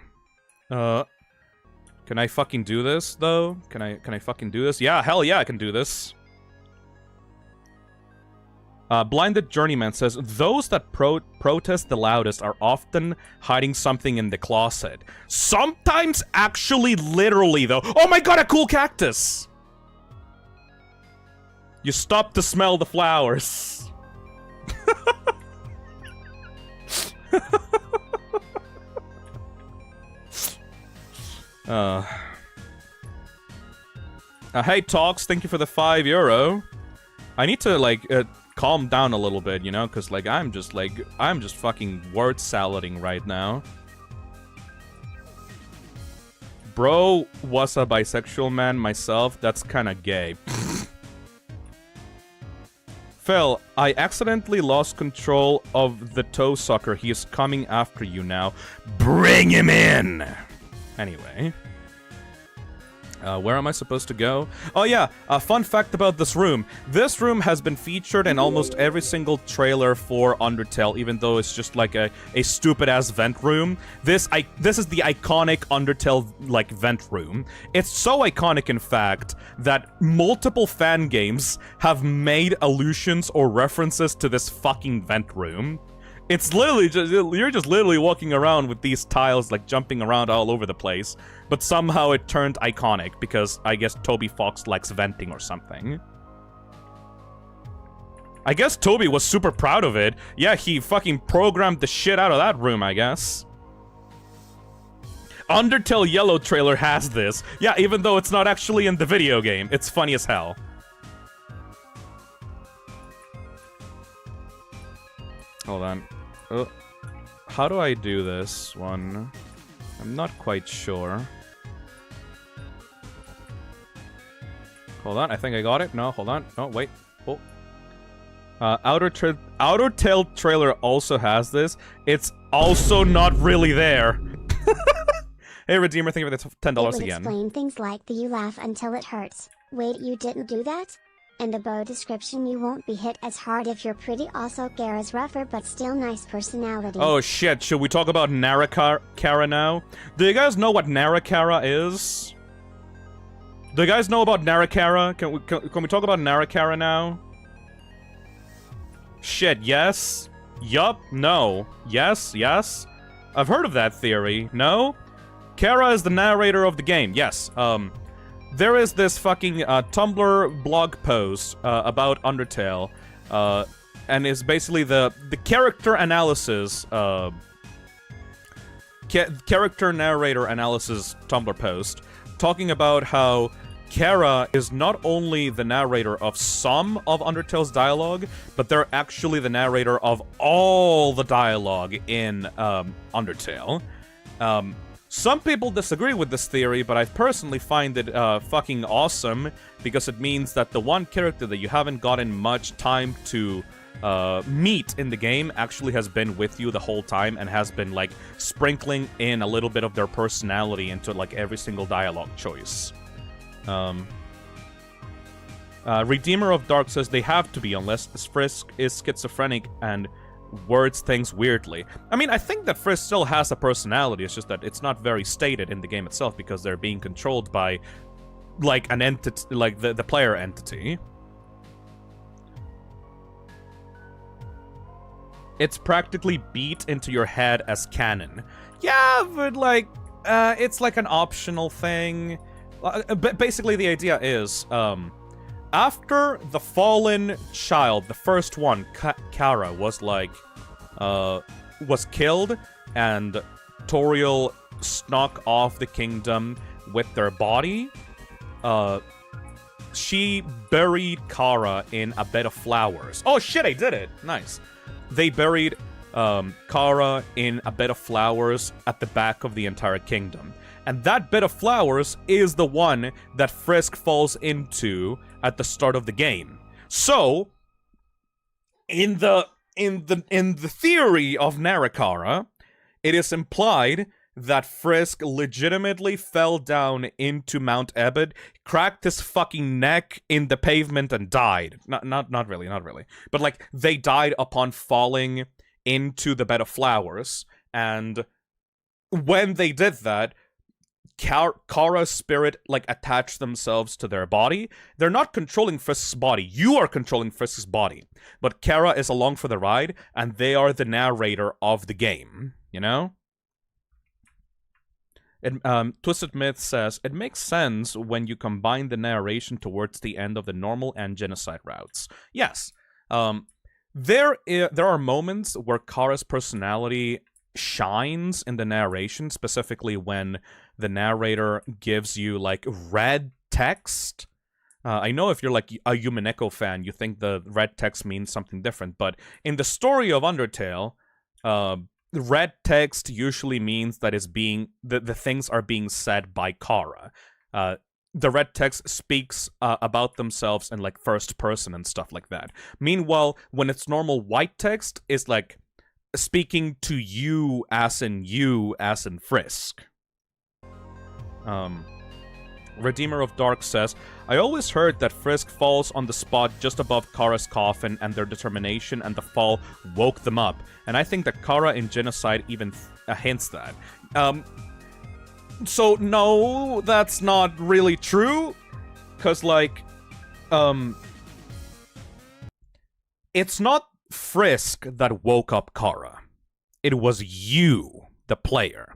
Can I fucking do this, though? Can I fucking do this? Yeah, hell yeah, I can do this. Blinded Journeyman says, those that protest the loudest are often hiding something in the closet. Sometimes actually literally, though. Oh my god, a cool cactus! You stop to smell the flowers. Hey, Talks, thank you for the €5. I need to, like, calm down a little bit, you know, because, like, I'm just fucking word salading right now. Bro was a bisexual man myself, that's kinda gay. Phil, I accidentally lost control of the toe sucker. He is coming after you now. Bring him in! Anyway. Where am I supposed to go? Oh yeah, a fun fact about this room. This room has been featured in almost every single trailer for Undertale, even though it's just like a stupid-ass vent room. This is the iconic Undertale, like, vent room. It's so iconic, in fact, that multiple fan games have made allusions or references to this fucking vent room. It's literally just, you're just literally walking around with these tiles, like, jumping around all over the place. But somehow it turned iconic, because I guess Toby Fox likes venting or something. I guess Toby was super proud of it. Yeah, he fucking programmed the shit out of that room, I guess. Undertale Yellow trailer has this. Yeah, even though it's not actually in the video game. It's funny as hell. Hold on. How do I do this one? I'm not quite sure. Hold on, I think I got it. No, hold on. No, wait. Oh. Undertale trailer also has this. It's also not really there. Hey, Redeemer, thank you for the $10 It would again. explain things like the you laugh until it hurts. Wait, you didn't do that? In the bow description, you won't be hit as hard if you're pretty. Also, Chara's rougher but still nice personality. Oh shit, should we talk about Chara now? Do you guys know what Chara is? Do you guys know about Chara? Can we talk about Chara now? Shit, yes? Yup, no. Yes, yes? I've heard of that theory. No? Chara is the narrator of the game, yes. There is this fucking Tumblr blog post about Undertale, and it's basically the character analysis, character narrator analysis Tumblr post, talking about how Chara is not only the narrator of some of Undertale's dialogue, but they're actually the narrator of all the dialogue in Undertale. Some people disagree with this theory, but I personally find it fucking awesome, because it means that the one character that you haven't gotten much time to meet in the game actually has been with you the whole time and has been, like, sprinkling in a little bit of their personality into, like, every single dialogue choice. Redeemer of Dark says they have to be, unless Frisk is schizophrenic and words things weirdly. I mean, I think that Frisk still has a personality, it's just that it's not very stated in the game itself because they're being controlled by, like, an entity, like the player entity. It's practically beat into your head as canon. Yeah, but, like, it's like an optional thing. Basically, the idea is, after the fallen child, the first one, Chara, was, like, was killed, and Toriel snuck off the kingdom with their body, she buried Chara in a bed of flowers. Oh shit, I did it! Nice. They buried, Chara in a bed of flowers at the back of the entire kingdom. And that bed of flowers is the one that Frisk falls into at the start of the game. So, in the theory of Chara, it is implied that Frisk legitimately fell down into Mount Ebed, cracked his fucking neck in the pavement, and died. Not really. But, like, they died upon falling into the bed of flowers. And when they did that, Chara's spirit, like, attached themselves to their body. They're not controlling Frisk's body. You are controlling Frisk's body. But Chara is along for the ride, and they are the narrator of the game. You know? Twisted Myth says, it makes sense when you combine the narration towards the end of the normal and genocide routes. Yes. There are moments where Chara's personality shines in the narration, specifically when the narrator gives you, like, red text. I know if you're, like, a Yumineko fan, you think the red text means something different, but in the story of Undertale, red text usually means that the things are being said by Chara. The red text speaks about themselves in, like, first person and stuff like that. Meanwhile, when it's normal white text, it's, like, speaking to you as in Frisk. Redeemer of Dark says, I always heard that Frisk falls on the spot just above Chara's coffin, and their determination and the fall woke them up. And I think that Chara in Genocide even hints that. So no, that's not really true. Cause, like, it's not Frisk that woke up Chara. It was you, the player.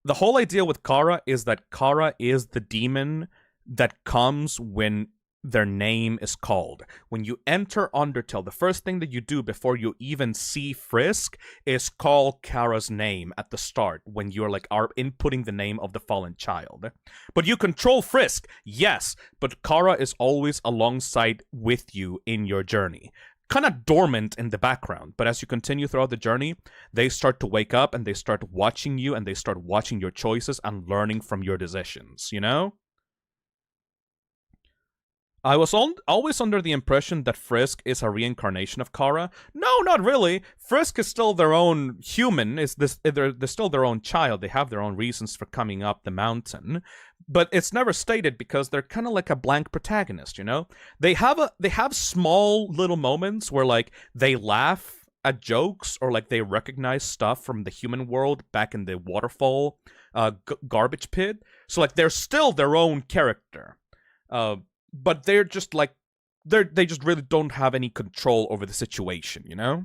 The whole idea with Chara is that Chara is the demon that comes when their name is called. When you enter Undertale, the first thing that you do before you even see Frisk is call Chara's name at the start, when you're, like, are inputting the name of the fallen child. But you control Frisk, yes, but Chara is always alongside with you in your journey. Kind of dormant in the background, but as you continue throughout the journey, they start to wake up and they start watching you and they start watching your choices and learning from your decisions, you know? I was always under the impression that Frisk is a reincarnation of Chara. No, not really. Frisk is still their own human. They're still their own child. They have their own reasons for coming up the mountain. But it's never stated because they're kind of like a blank protagonist, you know? They have small little moments where, like, they laugh at jokes or, like, they recognize stuff from the human world back in the Waterfall garbage pit. So, like, they're still their own character. But they're just like, they just really don't have any control over the situation, you know?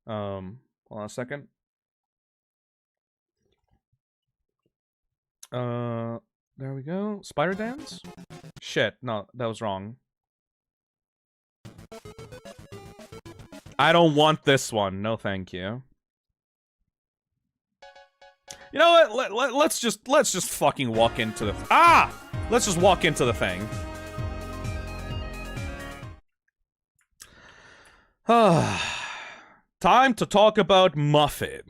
Hold on a second. There we go. Spider dance? Shit, no, that was wrong. I don't want this one. No, thank you. You know what? Let's just fucking walk into the... Let's just walk into the thing. Time to talk about Muffet.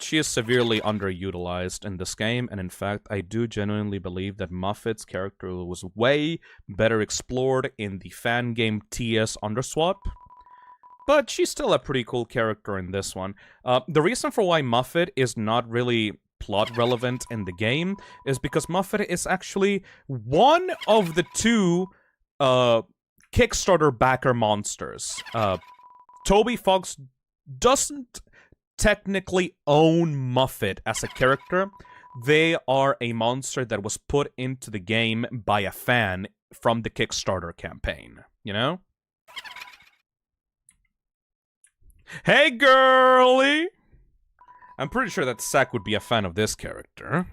She is severely underutilized in this game, and in fact, I do genuinely believe that Muffet's character was way better explored in the fan game TS Underswap. But she's still a pretty cool character in this one. The reason for why Muffet is not really plot relevant in the game is because Muffet is actually one of the two Kickstarter backer monsters. Toby Fox doesn't technically own Muffet as a character. They are a monster that was put into the game by a fan from the Kickstarter campaign, you know? Hey, girly! I'm pretty sure that Zack would be a fan of this character.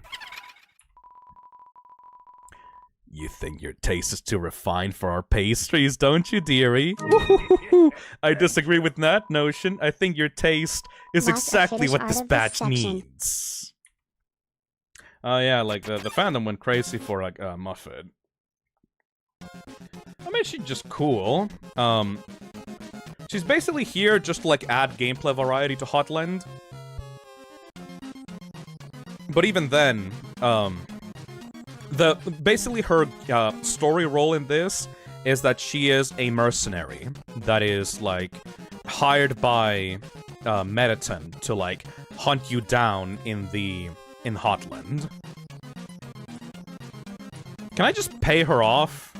You think your taste is too refined for our pastries, don't you, dearie? I disagree with that notion. I think your taste is exactly what this batch needs. Oh yeah, like, the fandom went crazy for, like, Muffet. I mean, she's just cool. She's basically here just to, like, add gameplay variety to Hotland. But even then, basically her story role in this is that she is a mercenary that is, like, hired by Mettaton to, like, hunt you down in Hotland. Can I just pay her off?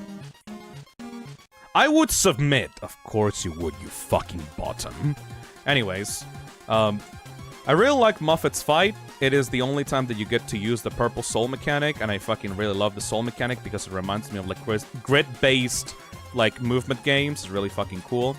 I would submit. Of course you would, you fucking bottom. Anyways, I really like Muffet's fight. It is the only time that you get to use the purple soul mechanic, and I fucking really love the soul mechanic because it reminds me of, like, grid-based, like, movement games. It's really fucking cool.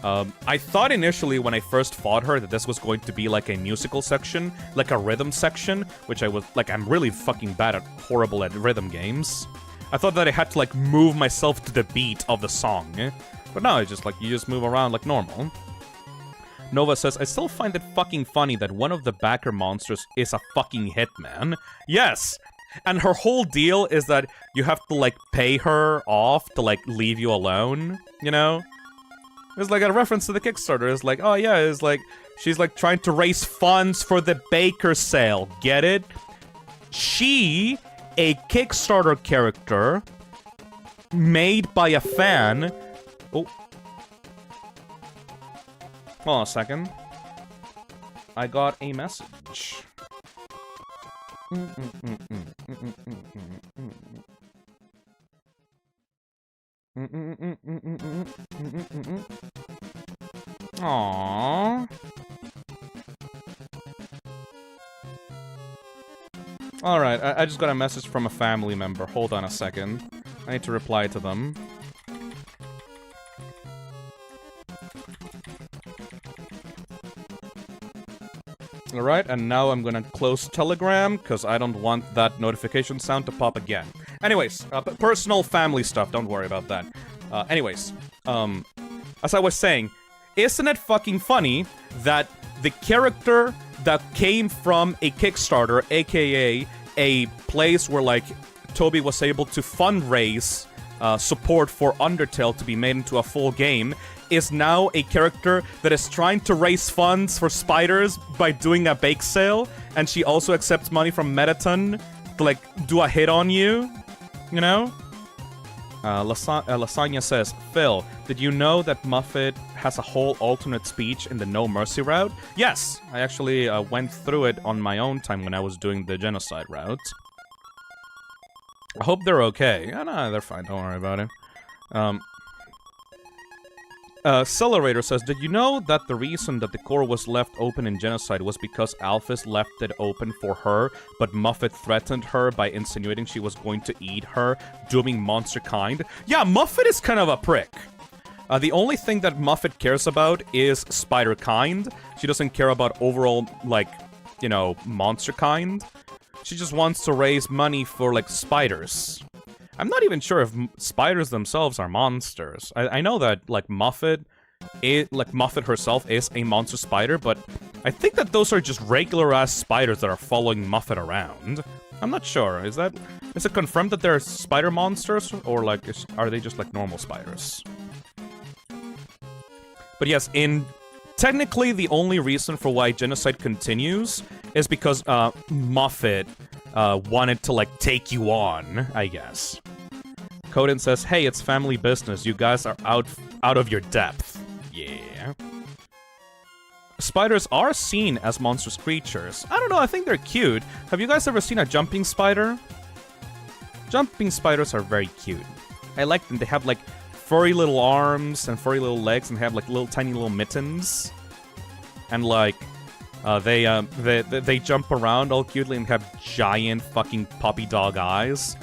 I thought initially when I first fought her that this was going to be, like, a musical section, like a rhythm section, which I was, like, I'm really fucking horrible at rhythm games. I thought that I had to, like, move myself to the beat of the song. But no, it's just, like, you just move around like normal. Nova says, I still find it fucking funny that one of the backer monsters is a fucking hitman. Yes! And her whole deal is that you have to, like, pay her off to, like, leave you alone, you know? It's like a reference to the Kickstarter. It's like, oh yeah, it's like, she's, like, trying to raise funds for the baker sale. Get it? She, a Kickstarter character, made by a fan... Oh. Hold on a second. I got a message. Aww. Alright, I just got a message from a family member. Hold on a second. I need to reply to them. Alright, and now I'm gonna close Telegram, because I don't want that notification sound to pop again. Anyways, personal family stuff, don't worry about that. Anyways, as I was saying, isn't it fucking funny that the character that came from a Kickstarter, aka a place where, like, Toby was able to fundraise support for Undertale to be made into a full game, is now a character that is trying to raise funds for spiders by doing a bake sale, and she also accepts money from Mettaton to, like, do a hit on you, you know? Lasagna says, Phil, did you know that Muffet has a whole alternate speech in the No Mercy route? Yes, I actually went through it on my own time when I was doing the genocide route. I hope they're okay. Yeah, no, they're fine, don't worry about it. Accelerator says, did you know that the reason that the core was left open in Genocide was because Alphys left it open for her, but Muffet threatened her by insinuating she was going to eat her, dooming monster kind? Yeah, Muffet is kind of a prick. The only thing that Muffet cares about is spider kind. She doesn't care about overall, like, you know, monster kind. She just wants to raise money for, like, spiders. I'm not even sure if spiders themselves are monsters. I know that, like, Muffet herself is a monster spider, but I think that those are just regular-ass spiders that are following Muffet around. I'm not sure. Is it confirmed that they're spider monsters, or, like, are they just, like, normal spiders? But yes, technically, the only reason for why Genocide continues is because, Muffet wanted to, like, take you on, I guess. Coden says, hey, it's family business. You guys are out of your depth. Yeah. Spiders are seen as monstrous creatures. I don't know, I think they're cute. Have you guys ever seen a jumping spider? Jumping spiders are very cute. I like them. They have, like, furry little arms and furry little legs, and they have, like, little tiny little mittens. And, like, they jump around all cutely and have giant fucking puppy dog eyes.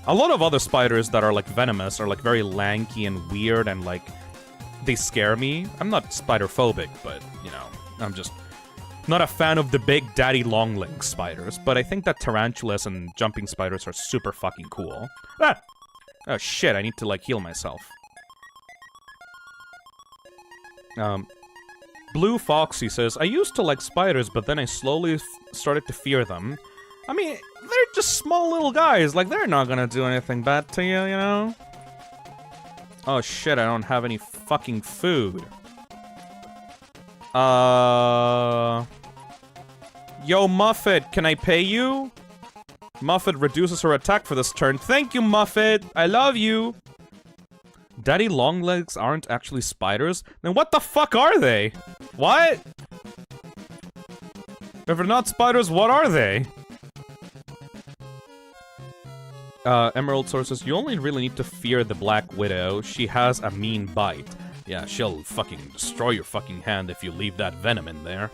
A lot of other spiders that are, like, venomous are, like, very lanky and weird and, like, they scare me. I'm not spider-phobic, but, you know, I'm just not a fan of the big daddy long-legged spiders. But I think that tarantulas and jumping spiders are super fucking cool. Ah! Oh, shit, I need to, like, heal myself. Blue Foxy says, I used to like spiders, but then I slowly started to fear them. I mean, they're just small little guys. Like, they're not gonna do anything bad to you, you know? Oh shit, I don't have any fucking food. Yo, Muffet, can I pay you? Muffet reduces her attack for this turn. Thank you, Muffet! I love you! Daddy longlegs aren't actually spiders? Then what the fuck are they? What? If they're not spiders, what are they? Emerald Source says, you only really need to fear the Black Widow. She has a mean bite. Yeah, she'll fucking destroy your fucking hand if you leave that venom in there.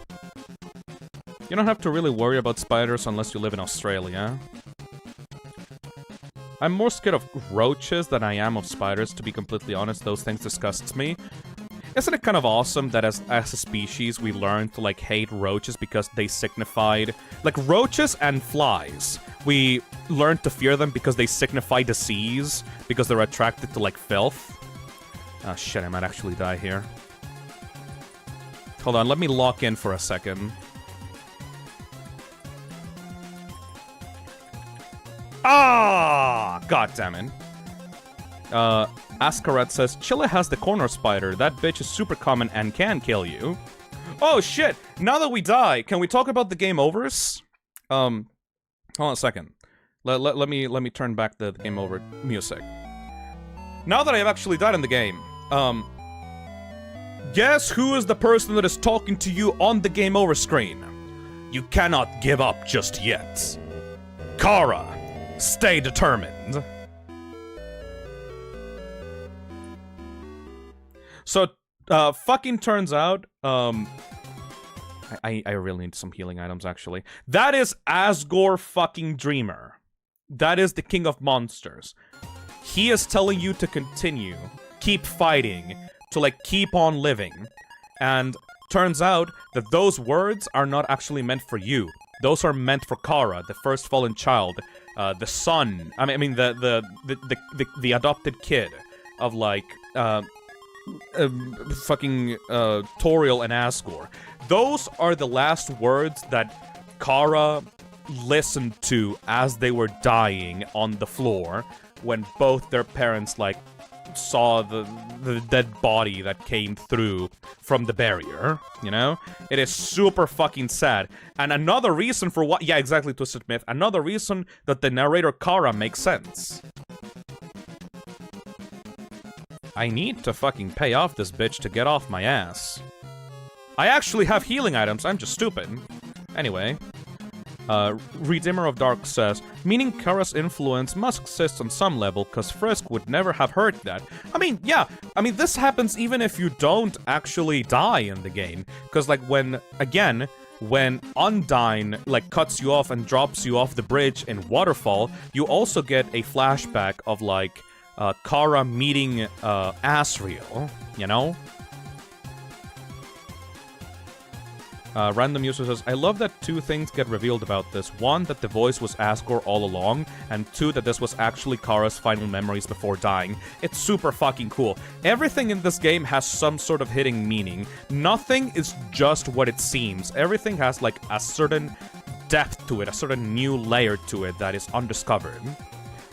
You don't have to really worry about spiders unless you live in Australia. I'm more scared of roaches than I am of spiders, to be completely honest. Those things disgust me. Isn't it kind of awesome that as a species we learned to, like, hate roaches because they signified... Like, roaches and flies. We learned to fear them because they signify disease, because they're attracted to, like, filth. Oh, shit, I might actually die here. Hold on, let me lock in for a second. Ah, god damn it. Asgore says, Chilla has the corner spider. That bitch is super common and can kill you. Oh shit! Now that we die, can we talk about the game overs? Hold on a second. Let me turn back the game over music. Now that I have actually died in the game, guess who is the person that is talking to you on the game over screen? You cannot give up just yet. Chara, stay determined. So, fucking turns out, I really need some healing items, actually. That is Asgore fucking Dreamer. That is the king of monsters. He is telling you to continue, keep fighting, to, like, keep on living. And turns out that those words are not actually meant for you. Those are meant for Chara, the first fallen child, the son, I mean, the adopted kid of, like, fucking Toriel and Asgore. Those are the last words that Chara listened to as they were dying on the floor when both their parents, like, saw the dead body that came through from the barrier, you know? It is super fucking sad. And another reason for what— yeah, exactly, Twisted Myth. Another reason that the narrator Chara makes sense. I need to fucking pay off this bitch to get off my ass. I actually have healing items, I'm just stupid. Anyway. Redeemer of Dark says, meaning Chara's influence must exist on some level, cause Frisk would never have heard that. I mean, yeah, I mean, this happens even if you don't actually die in the game. Cause, like, when Undyne, like, cuts you off and drops you off the bridge in Waterfall, you also get a flashback of, like, Chara meeting, Asriel, you know? Random user says, I love that 2 things get revealed about this. 1, that the voice was Asgore all along, and 2, that this was actually Chara's final memories before dying. It's super fucking cool. Everything in this game has some sort of hidden meaning. Nothing is just what it seems. Everything has, like, a certain depth to it, a certain new layer to it that is undiscovered.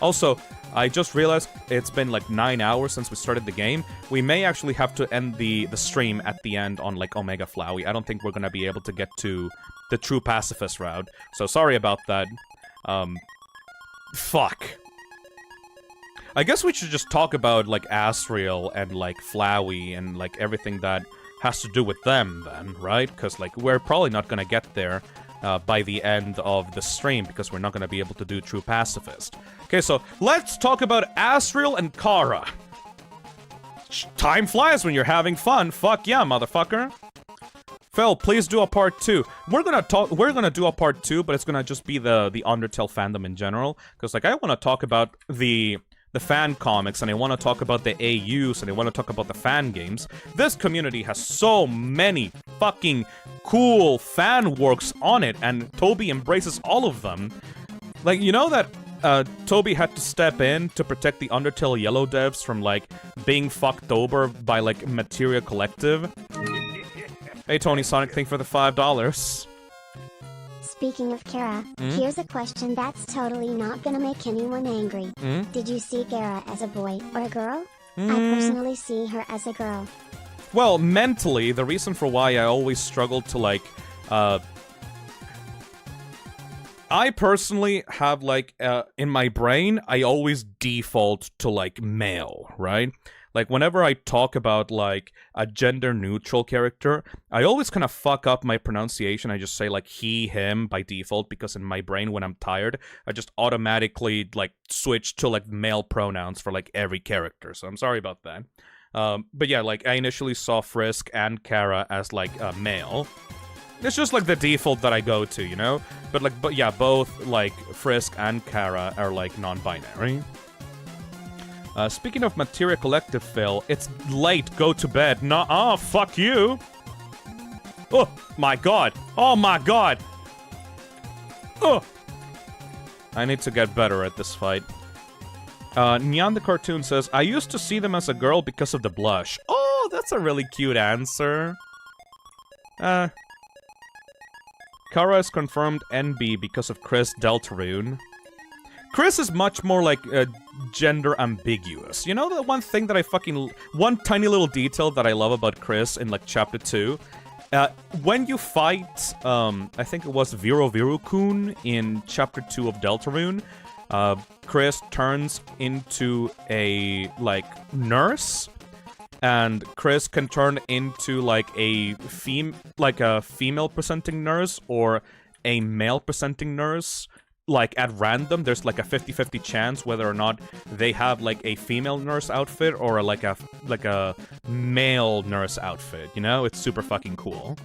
Also, I just realized it's been like 9 hours since we started the game. We may actually have to end the stream at the end on like Omega Flowey. I don't think we're gonna be able to get to the true pacifist route. So sorry about that. Fuck. I guess we should just talk about like Asriel and like Flowey and like everything that has to do with them then, right? Because like we're probably not gonna get there by the end of the stream because we're not gonna be able to do true pacifist. Okay, so let's talk about Asriel and Chara. Time flies when you're having fun. Fuck yeah, motherfucker. Phil, please do a part 2. We're gonna do a part 2, but it's gonna just be the Undertale fandom in general. Because like I wanna talk about the fan comics, and I wanna talk about the AUs, and I wanna talk about the fan games. This community has so many fucking cool fan works on it, and Toby embraces all of them. Like, you know that Toby had to step in to protect the Undertale Yellow devs from, like, being fucked over by, like, Materia Collective? Hey, Tony Sonic, thank you for the $5. Speaking of Chara, here's a question that's totally not gonna make anyone angry. Did you see Chara as a boy or a girl? I personally see her as a girl. Well, mentally, the reason for why I always struggled to, like, I personally have, like, in my brain, I always default to, like, male, right? Like, whenever I talk about, like, a gender-neutral character, I always kind of fuck up my pronunciation. I just say, like, he, him by default, because in my brain, when I'm tired, I just automatically, like, switch to, like, male pronouns for, like, every character. So I'm sorry about that. But yeah, like, I initially saw Frisk and Chara as, like, male. It's just, like, the default that I go to, you know? But yeah, both, like, Frisk and Chara are, like, non-binary. Speaking of Materia Collective, Phil, it's late, go to bed. Nuh-uh, fuck you! Oh, my god! Oh, my god! Oh! I need to get better at this fight. Nyan the Cartoon says, I used to see them as a girl because of the blush. Oh, that's a really cute answer. Chara is confirmed NB because of Chris Deltarune. Chris is much more, like, gender ambiguous. You know the one thing that one tiny little detail that I love about Chris in, like, Chapter 2? When you fight, I think it was Viru-Kun in Chapter 2 of Deltarune, Chris turns into a, like, nurse, and Chris can turn into, like, a female-presenting nurse or a male-presenting nurse. Like, at random, there's, like, a 50-50 chance whether or not they have, like, a female nurse outfit or, like a male nurse outfit, you know? It's super fucking cool.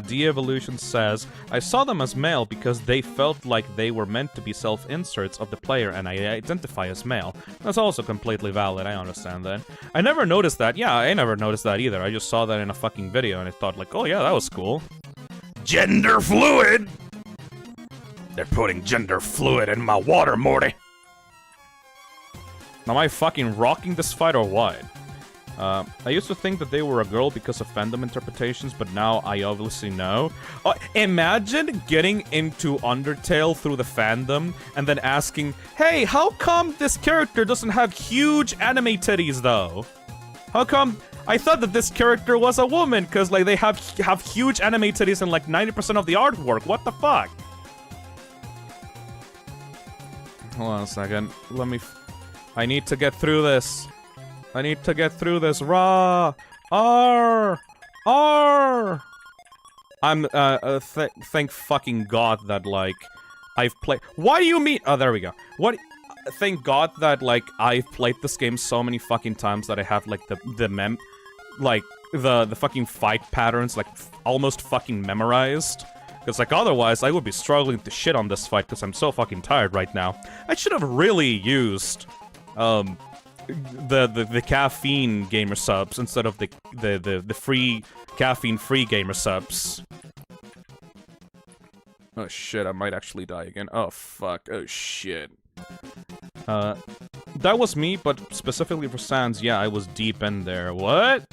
De-Evolution says, I saw them as male because they felt like they were meant to be self-inserts of the player and I identify as male. That's also completely valid, I understand that. I never noticed that. Yeah, I never noticed that either. I just saw that in a fucking video and I thought, like, oh yeah, that was cool. Gender fluid! They're putting gender fluid in my water, Morty! Am I fucking rocking this fight or what? I used to think that they were a girl because of fandom interpretations, but now I obviously know. Imagine getting into Undertale through the fandom and then asking, hey, how come this character doesn't have huge anime titties, though? How come... I thought that this character was a woman, because, like, they have huge anime titties in, like, 90% of the artwork. What the fuck? Hold on a second. I need to get through this. I need to get through this. Rah! R! Thank fucking God that, like, I've played. What do you mean? Oh, there we go. What? Thank God that, like, I've played this game so many fucking times that I have, like, the fucking fight patterns, like, almost fucking memorized. Because, like, otherwise, I would be struggling to shit on this fight because I'm so fucking tired right now. I should have really used, the caffeine gamer subs instead of the free caffeine-free gamer subs. Oh shit, I might actually die again. Oh fuck, oh shit. That was me, but specifically for Sans, yeah, I was deep in there. What?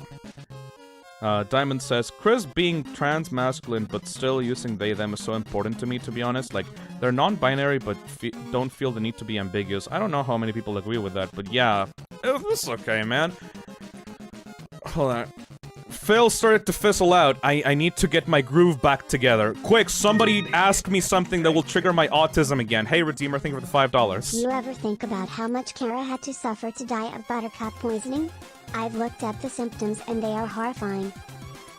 Diamond says, Chris being trans-masculine but still using they-them is so important to me, to be honest. Like, they're non-binary but don't feel the need to be ambiguous. I don't know how many people agree with that, but yeah. This is okay, man. Hold on. Phil started to fizzle out. I need to get my groove back together. Quick, somebody ask me something that will trigger my autism again. Hey, Redeemer, thank you for the $5. Do you ever think about how much Chara had to suffer to die of buttercup poisoning? I've looked up the symptoms and they are horrifying.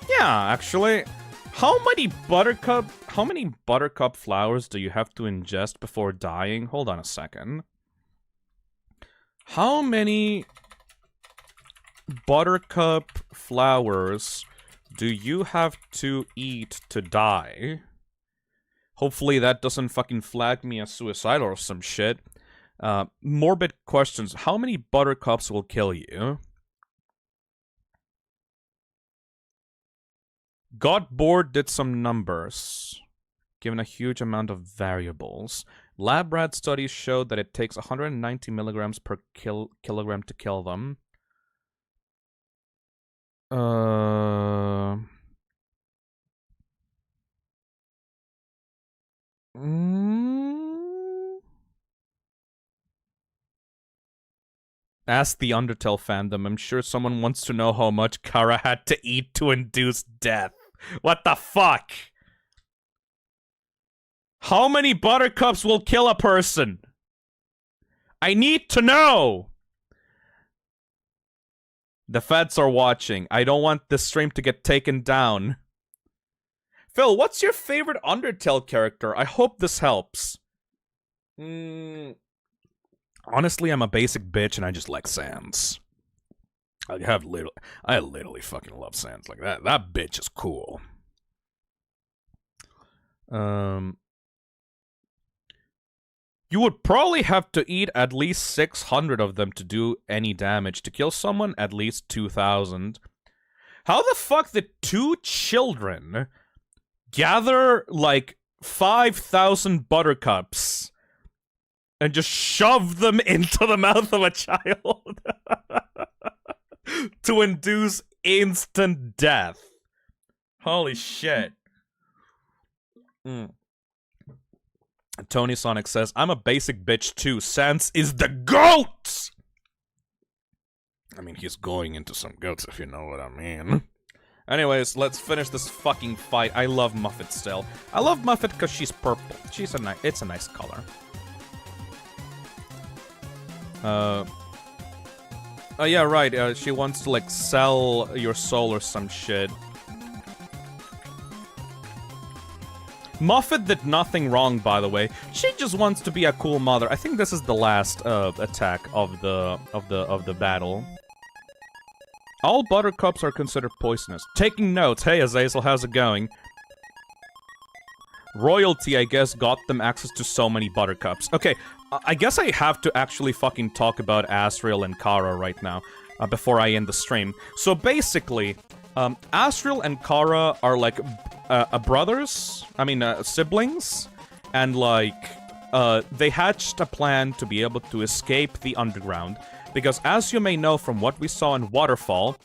Yeah, actually. How many buttercup flowers do you have to ingest before dying? Hold on a second. How many buttercup flowers do you have to eat to die? Hopefully that doesn't fucking flag me as suicidal or some shit. Morbid questions. How many buttercups will kill you? Got bored, did some numbers. Given a huge amount of variables. Lab rat studies showed that it takes 190 milligrams per kilogram to kill them. Ask the Undertale fandom. I'm sure someone wants to know how much Chara had to eat to induce death. What the fuck? How many buttercups will kill a person? I need to know! The feds are watching. I don't want this stream to get taken down. Phil, what's your favorite Undertale character? I hope this helps. Honestly, I'm a basic bitch and I just like Sans. I literally fucking love Sans. Like, that bitch is cool. You would probably have to eat at least 600 of them to do any damage. To kill someone, at least 2,000. How the fuck did 2 children gather, like, 5,000 buttercups and just shove them into the mouth of a child to induce instant death? Holy shit. Tony Sonic says, I'm a basic bitch too. Sans is the GOAT! I mean, he's going into some goats, if you know what I mean. Anyways, let's finish this fucking fight. I love Muffet still. I love Muffet because she's purple. It's a nice color. Oh yeah, right. She wants to, like, sell your soul or some shit. Muffet did nothing wrong, by the way. She just wants to be a cool mother. I think this is the last attack of the battle. All buttercups are considered poisonous. Taking notes. Hey, Azazel, how's it going? Royalty, I guess, got them access to so many buttercups. Okay, I guess I have to actually fucking talk about Asriel and Chara right now, before I end the stream. So basically, Asriel and Chara are like brothers, siblings, and like, they hatched a plan to be able to escape the underground, because as you may know from what we saw in Waterfall,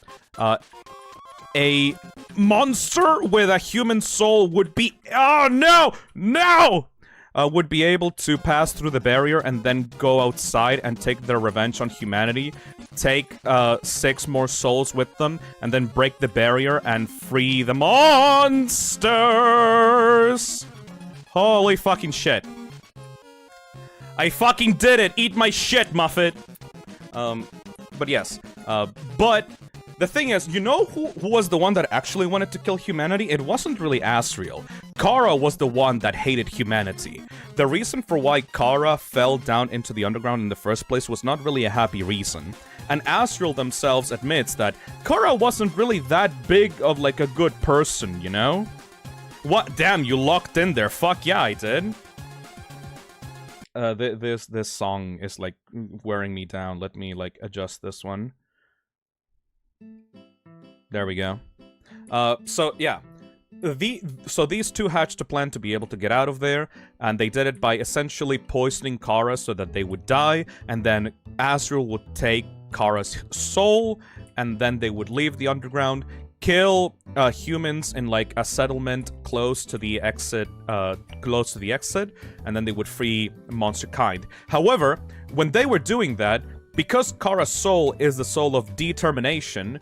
a monster with a human soul would be- oh no! No! Would be able to pass through the barrier and then go outside and take their revenge on humanity, take 6 more souls with them, and then break the barrier and free the monsters! Holy fucking shit. I fucking did it! Eat my shit, Muffet! But yes, But the thing is, you know who was the one that actually wanted to kill humanity? It wasn't really Asriel. Chara was the one that hated humanity. The reason for why Chara fell down into the underground in the first place was not really a happy reason. And Asriel themselves admits that Chara wasn't really that big of like a good person, you know? What? Damn, you locked in there. Fuck yeah, I did. This song is like wearing me down. Let me like adjust this one. There we go. So yeah. So these two hatched a plan to be able to get out of there, and they did it by essentially poisoning Chara so that they would die, and then Asriel would take Chara's soul, and then they would leave the underground, kill humans in like a settlement close to the exit, and then they would free monster kind. However, when they were doing that, because Chara's soul is the soul of determination,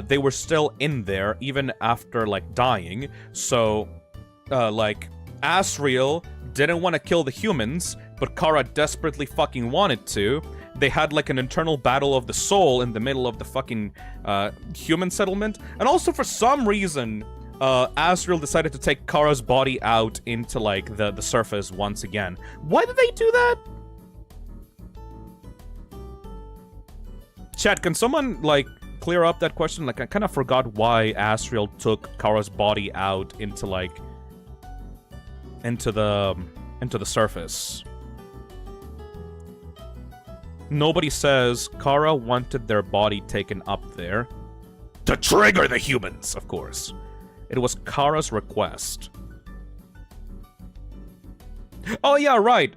they were still in there even after like dying. So, like Asriel didn't want to kill the humans, but Chara desperately fucking wanted to. They had like an internal battle of the soul in the middle of the fucking human settlement. And also for some reason, Asriel decided to take Chara's body out into like the surface once again. Why did they do that? Chat, can someone like clear up that question? Like I kind of forgot why Asriel took Chara's body out into like into the surface. Nobody says Chara wanted their body taken up there to trigger the humans, of course. It was Chara's request. Oh yeah, right.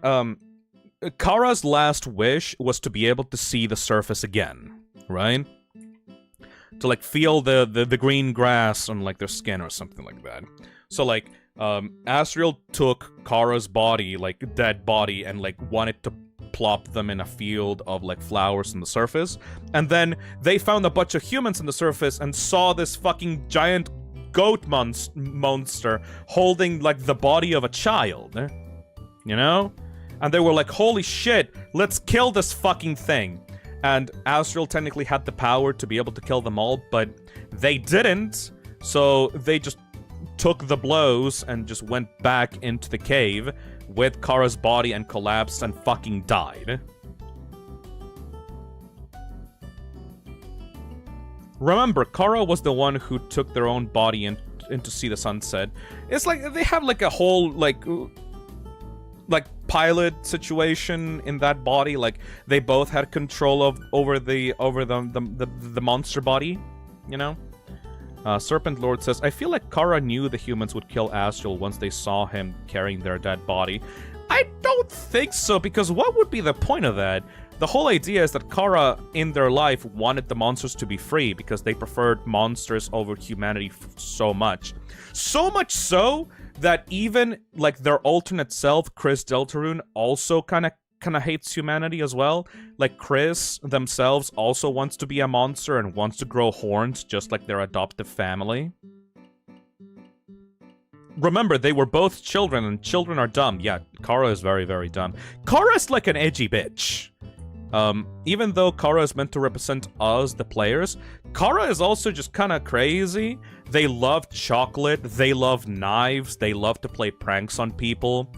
Chara's last wish was to be able to see the surface again, right? To like feel the green grass on like their skin or something like that. So like Asriel took Chara's body, like dead body, and like wanted to plop them in a field of like flowers on the surface, and then they found a bunch of humans on the surface and saw this fucking giant goat monster holding like the body of a child, you know? And they were like, holy shit, let's kill this fucking thing. And Asriel technically had the power to be able to kill them all, but they didn't, so they just took the blows and just went back into the cave with Chara's body and collapsed and fucking died. Remember, Chara was the one who took their own body in to see the sunset. It's like they have like a whole like pilot situation in that body. Like they both had control over the monster body, you know? Serpent Lord says, I feel like Chara knew the humans would kill Asriel once they saw him carrying their dead body. I don't think so, because what would be the point of that? The whole idea is that Chara, in their life, wanted the monsters to be free because they preferred monsters over humanity so much. So much so that even, like, their alternate self, Chris Deltarune, also kind of hates humanity as well. Like, Chris themselves also wants to be a monster and wants to grow horns just like their adoptive family. Remember, they were both children, and children are dumb. Yeah, Chara is very, very dumb. Chara's like an edgy bitch. Even though Chara is meant to represent us, the players, Chara is also just kind of crazy. They love chocolate, they love knives, they love to play pranks on people.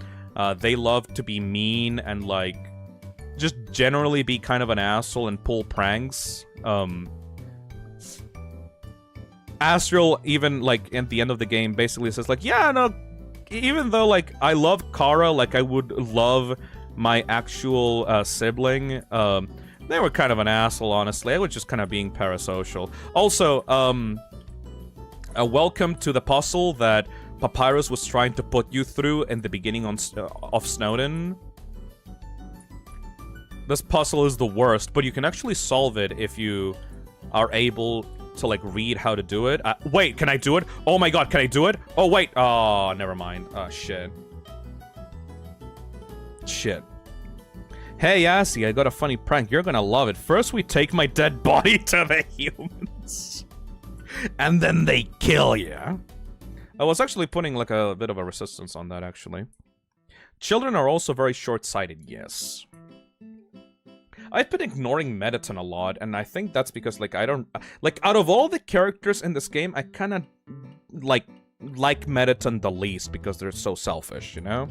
They love to be mean and, like, just generally be kind of an asshole and pull pranks. Asriel, even, like, at the end of the game, basically says, like, yeah, no, even though, like, I love Chara, like, I would love my actual sibling, they were kind of an asshole, honestly. I was just kind of being parasocial. Also, welcome to the puzzle that Papyrus was trying to put you through in the beginning of Snowdin. This puzzle is the worst, but you can actually solve it if you are able to, like, read how to do it. Wait, can I do it? Oh my god, can I do it? Oh, wait. Oh, never mind. Oh, shit. Shit. Hey, Assy, I got a funny prank. You're gonna love it. First, we take my dead body to the humans. And then they kill you. I was actually putting, like, a bit of a resistance on that, actually. Children are also very short-sighted, yes. I've been ignoring Mettaton a lot, and I think that's because, like, I don't... Like, out of all the characters in this game, I kind of, like Mettaton the least, because they're so selfish, you know?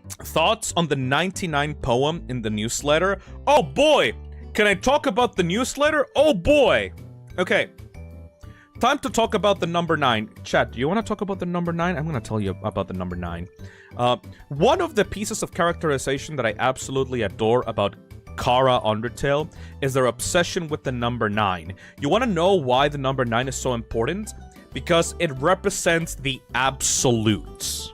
Thoughts on the 99 poem in the newsletter? Oh boy! Can I talk about the newsletter? Oh boy! Okay. Time to talk about the number 9. Chat, do you want to talk about the number 9? I'm gonna tell you about the number 9. One of the pieces of characterization that I absolutely adore about Chara Undertale is their obsession with the number 9. You want to know why the number 9 is so important? Because it represents the absolutes.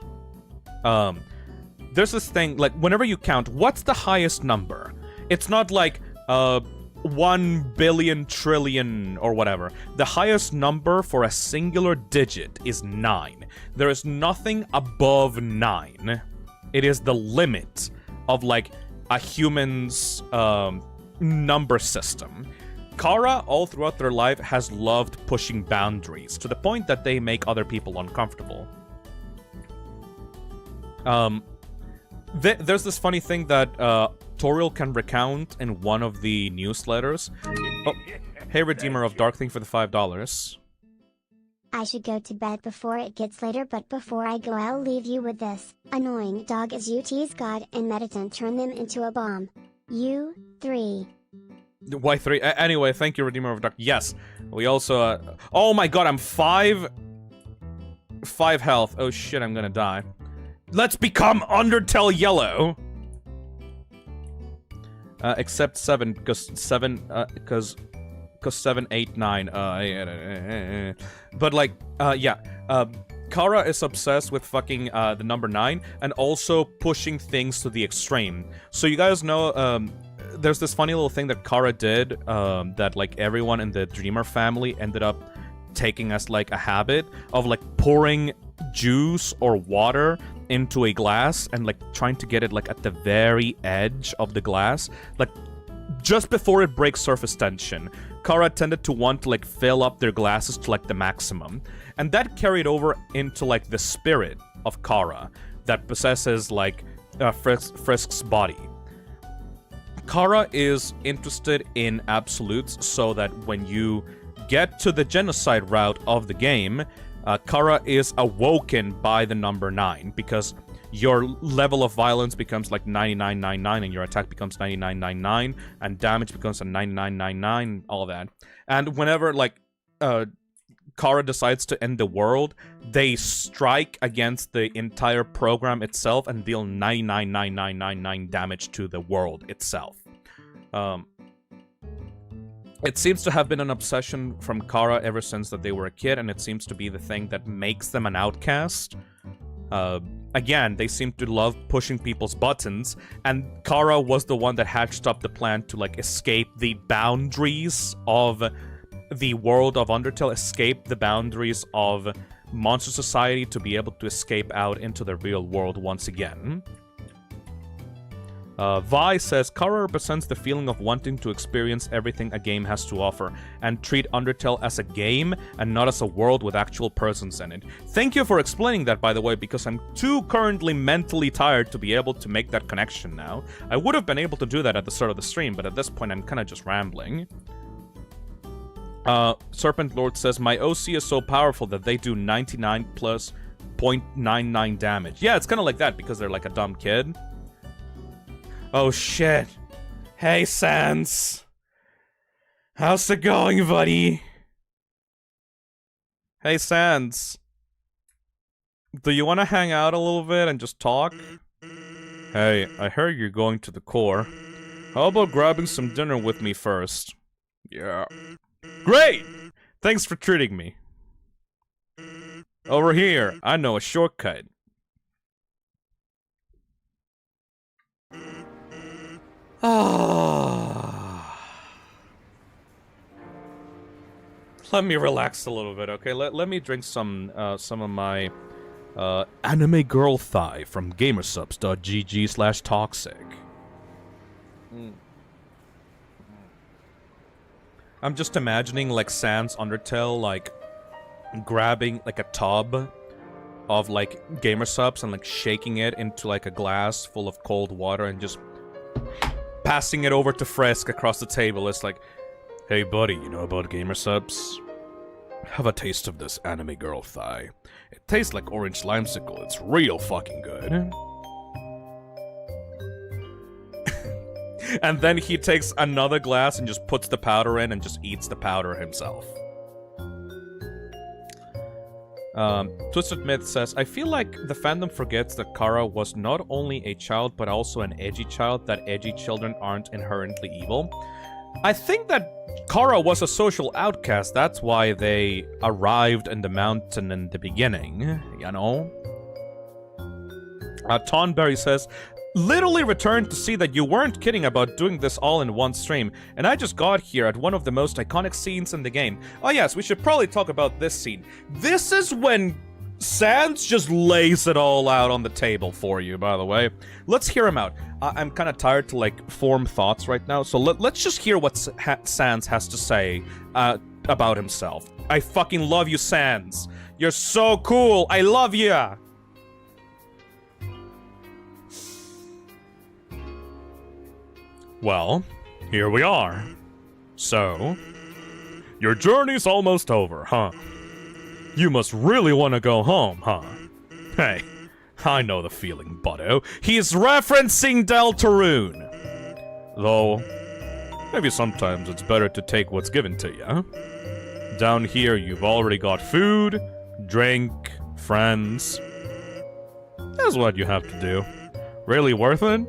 There's this thing, like, whenever you count, what's the highest number? It's not like, 1 billion trillion or whatever. The highest number for a singular digit is 9. There is nothing above 9. It is the limit of, like, a human's number system. Chara, all throughout their life, has loved pushing boundaries to the point that they make other people uncomfortable. There's this funny thing that Toriel can recount in one of the newsletters. Oh, hey, Redeemer of Dark Thing for the $5. I should go to bed before it gets later, but before I go I'll leave you with this. Annoying dog is you tease God and Mettaton turn them into a bomb. You, 3. Why 3? Anyway, thank you, Redeemer of Dark. Yes, we also... oh my god, I'm 5 health. Oh shit, I'm gonna die. Let's become Undertale Yellow! Except 7, because 7, because 7, 8, 9, but like, yeah, Chara is obsessed with fucking, the number 9, and also pushing things to the extreme. So you guys know, there's this funny little thing that Chara did, that, like, everyone in the Dreamer family ended up taking as, like, a habit of, like, pouring juice or water into a glass and, like, trying to get it, like, at the very edge of the glass, like, just before it breaks surface tension. Chara tended to want to, like, fill up their glasses to, like, the maximum. And that carried over into, like, the spirit of Chara that possesses, like, Frisk's body. Chara is interested in absolutes so that when you get to the genocide route of the game, Chara is awoken by the number 9, because your level of violence becomes like 9999, and your attack becomes 9999, and damage becomes a 9999, all that. And whenever, like, Chara decides to end the world, they strike against the entire program itself and deal 999999 damage to the world itself. It seems to have been an obsession from Chara ever since that they were a kid, and it seems to be the thing that makes them an outcast. Again, they seem to love pushing people's buttons, and Chara was the one that hatched up the plan to, like, escape the boundaries of the world of Undertale, escape the boundaries of Monster Society to be able to escape out into the real world once again. Vi says, Chara represents the feeling of wanting to experience everything a game has to offer, and treat Undertale as a game, and not as a world with actual persons in it. Thank you for explaining that, by the way, because I'm too currently mentally tired to be able to make that connection now. I would have been able to do that at the start of the stream, but at this point I'm kinda just rambling. Serpent Lord says, my OC is so powerful that they do 99 plus 0.99 damage. Yeah, it's kinda like that, because they're like a dumb kid. Oh shit. Hey, Sans. How's it going, buddy? Hey, Sans. Do you want to hang out a little bit and just talk? Hey, I heard you're going to the core. How about grabbing some dinner with me first? Yeah. Great! Thanks for treating me. Over here, I know a shortcut. Let me relax a little bit, okay? Let me drink some of my anime girl thigh from gamersubs.gg/toxic. I'm just imagining, like, Sans Undertale, like, grabbing, like, a tub of like gamer subs and like shaking it into like a glass full of cold water and just passing it over to Frisk across the table. It's like, hey buddy, you know about gamer subs? Have a taste of this anime girl thigh. It tastes like orange limesicle. It's real fucking good. And then he takes another glass and just puts the powder in and just eats the powder himself. Twisted Myth says, I feel like the fandom forgets that Chara was not only a child, but also an edgy child, that edgy children aren't inherently evil. I think that Chara was a social outcast, that's why they arrived in the mountain in the beginning, you know? Tonberry says, literally returned to see that you weren't kidding about doing this all in one stream, and I just got here at one of the most iconic scenes in the game. Oh yes, we should probably talk about this scene. This is when Sans just lays it all out on the table for you, by the way. Let's hear him out. I'm kind of tired to, like, form thoughts right now, so let's just hear what Sans has to say about himself. I fucking love you, Sans. You're so cool. I love ya. Well, here we are. So, your journey's almost over, huh? You must really want to go home, huh? Hey, I know the feeling, buddo. He's referencing Deltarune. Though, maybe sometimes it's better to take what's given to you. Down here, you've already got food, drink, friends. That's what you have to do. Really worth it?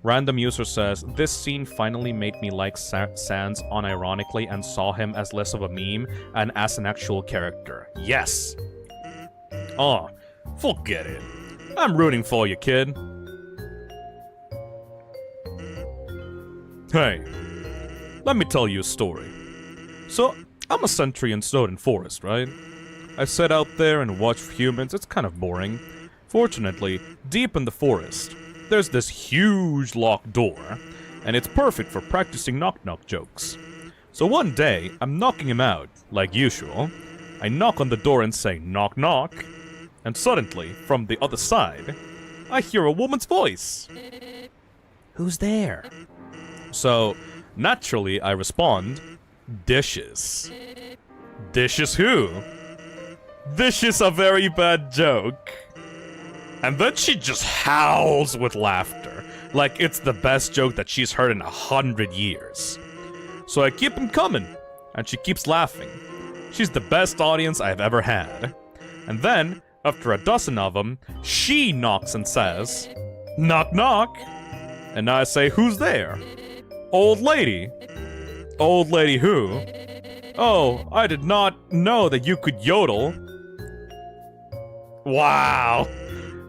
Random user says, this scene finally made me like Sans unironically and saw him as less of a meme and as an actual character. Yes! Oh, forget it. I'm rooting for you, kid. Hey, let me tell you a story. So, I'm a sentry in Snowdin Forest, right? I sit out there and watch humans, it's kind of boring. Fortunately, deep in the forest, there's this huge locked door, and it's perfect for practicing knock-knock jokes. So one day, I'm knocking him out, like usual. I knock on the door and say, knock knock, and suddenly, from the other side, I hear a woman's voice. Who's there? So, naturally, I respond, dishes. Dishes who? This is a very bad joke. And then she just howls with laughter, like it's the best joke that she's heard in 100 years. So I keep him coming, and she keeps laughing. She's the best audience I've ever had. And then, after a dozen of them, she knocks and says, knock knock. And I say, who's there? Old lady. Old lady who? Oh, I did not know that you could yodel. Wow.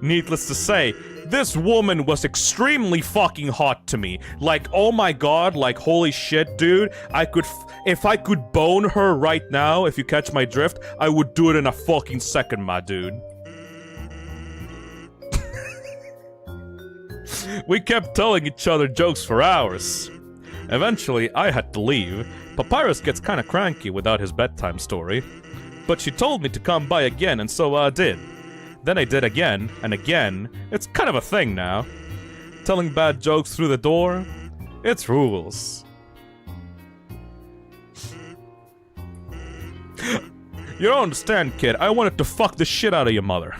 Needless to say, this woman was extremely fucking hot to me. Like, oh my god, like, holy shit, dude. If I could bone her right now, if you catch my drift, I would do it in a fucking second, my dude. We kept telling each other jokes for hours. Eventually, I had to leave. Papyrus gets kinda cranky without his bedtime story. But she told me to come by again, and so I did. Then I did again, and again. It's kind of a thing now. Telling bad jokes through the door, it's rules. You don't understand, kid. I wanted to fuck the shit out of your mother.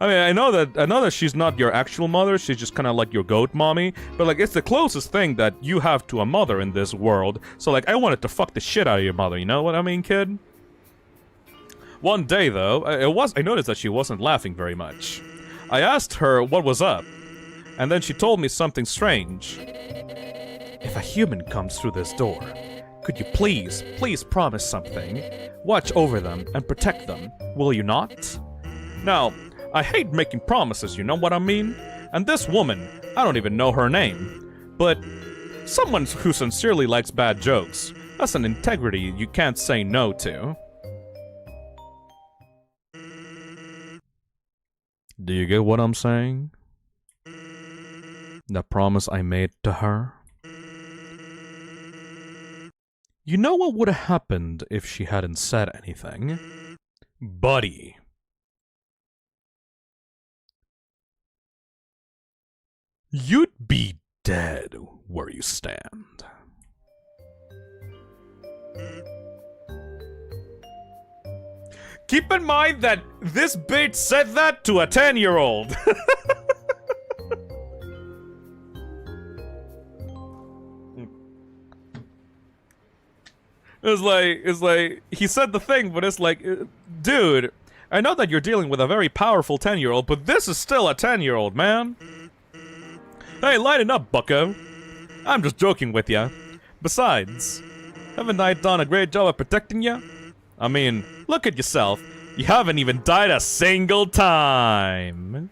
I mean, I know that she's not your actual mother, she's just kind of like your goat mommy, but like, it's the closest thing that you have to a mother in this world, so like, I wanted to fuck the shit out of your mother, you know what I mean, kid? One day, though, I noticed that she wasn't laughing very much. I asked her what was up, and then she told me something strange. If a human comes through this door, could you please promise something? Watch over them and protect them, will you not? Now, I hate making promises, you know what I mean? And this woman, I don't even know her name, but someone who sincerely likes bad jokes, that's an integrity you can't say no to. Do you get what I'm saying? The promise I made to her? You know what would have happened if she hadn't said anything? Buddy. You'd be dead where you stand. Keep in mind that this bitch said that to a 10-year-old. It's like, he said the thing, but it's like, dude, I know that you're dealing with a very powerful 10-year-old, but this is still a 10-year-old, man. Hey, lighten up, bucko. I'm just joking with ya. Besides, haven't I done a great job of protecting ya? I mean, look at yourself. You haven't even died a single time.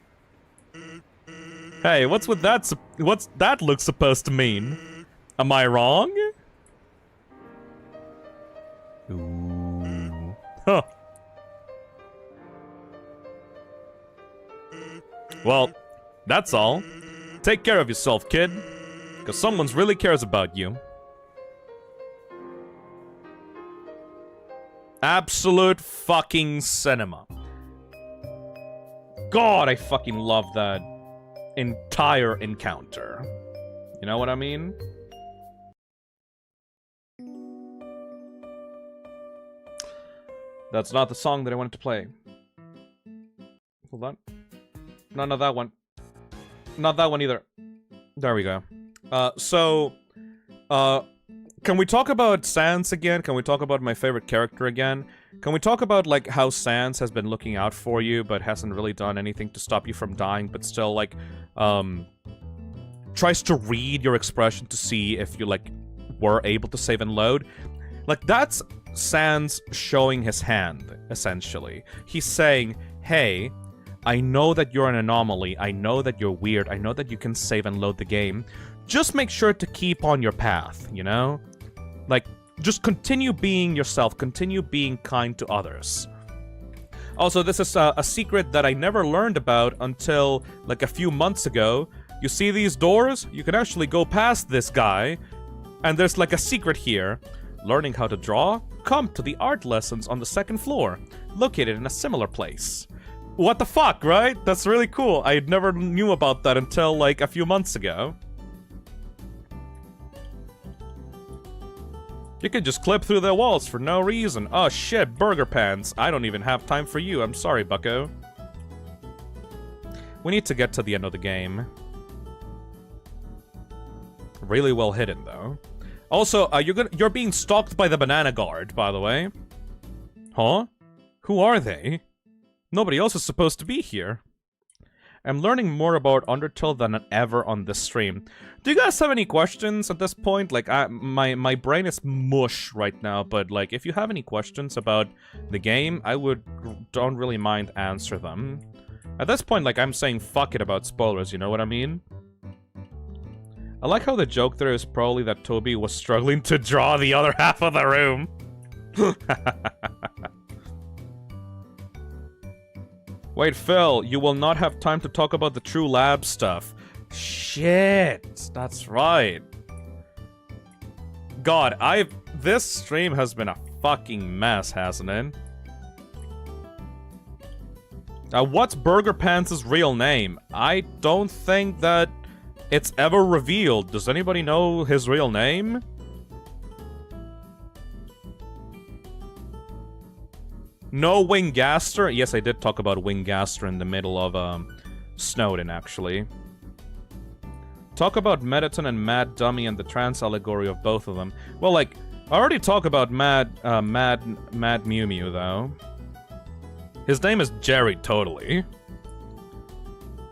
Hey, what's that look supposed to mean? Am I wrong? Ooh. Huh. Well, that's all. Take care of yourself, kid. Because someone really cares about you. Absolute fucking cinema. God, I fucking love that entire encounter. You know what I mean? That's not the song that I wanted to play. Hold on. No, not that one. Not that one either. There we go. Can we talk about Sans again? Can we talk about my favorite character again? Can we talk about, like, how Sans has been looking out for you, but hasn't really done anything to stop you from dying, but still, like, tries to read your expression to see if you, like, were able to save and load? Like, that's Sans showing his hand, essentially. He's saying, hey, I know that you're an anomaly, I know that you're weird, I know that you can save and load the game. Just make sure to keep on your path, you know? Like, just continue being yourself, continue being kind to others. Also, this is a secret that I never learned about until, like, a few months ago. You see these doors? You can actually go past this guy, and there's, like, a secret here. Learning how to draw? Come to the art lessons on the 2nd floor, located in a similar place. What the fuck, right? That's really cool. I never knew about that until, like, a few months ago. You can just clip through the walls for no reason. Oh shit, burger pants. I don't even have time for you. I'm sorry, bucko. We need to get to the end of the game. Really well hidden, though. Also, you're being stalked by the banana guard, by the way. Huh? Who are they? Nobody else is supposed to be here. I'm learning more about Undertale than ever on this stream. Do you guys have any questions at this point? Like, my brain is mush right now, but, like, if you have any questions about the game, don't really mind answer them. At this point, like, I'm saying fuck it about spoilers, you know what I mean? I like how the joke there is probably that Toby was struggling to draw the other half of the room. Wait, Phil, you will not have time to talk about the true lab stuff. Shit, that's right. God, this stream has been a fucking mess, hasn't it? What's Burger Pants' real name? I don't think that it's ever revealed. Does anybody know his real name? No Wing Gaster? Yes, I did talk about Wing Gaster in the middle of Snowdin, actually. Talk about Mettaton and Mad Dummy and the trans allegory of both of them. Well, like, I already talked about Mad Mew Mew, though. His name is Jerry, totally.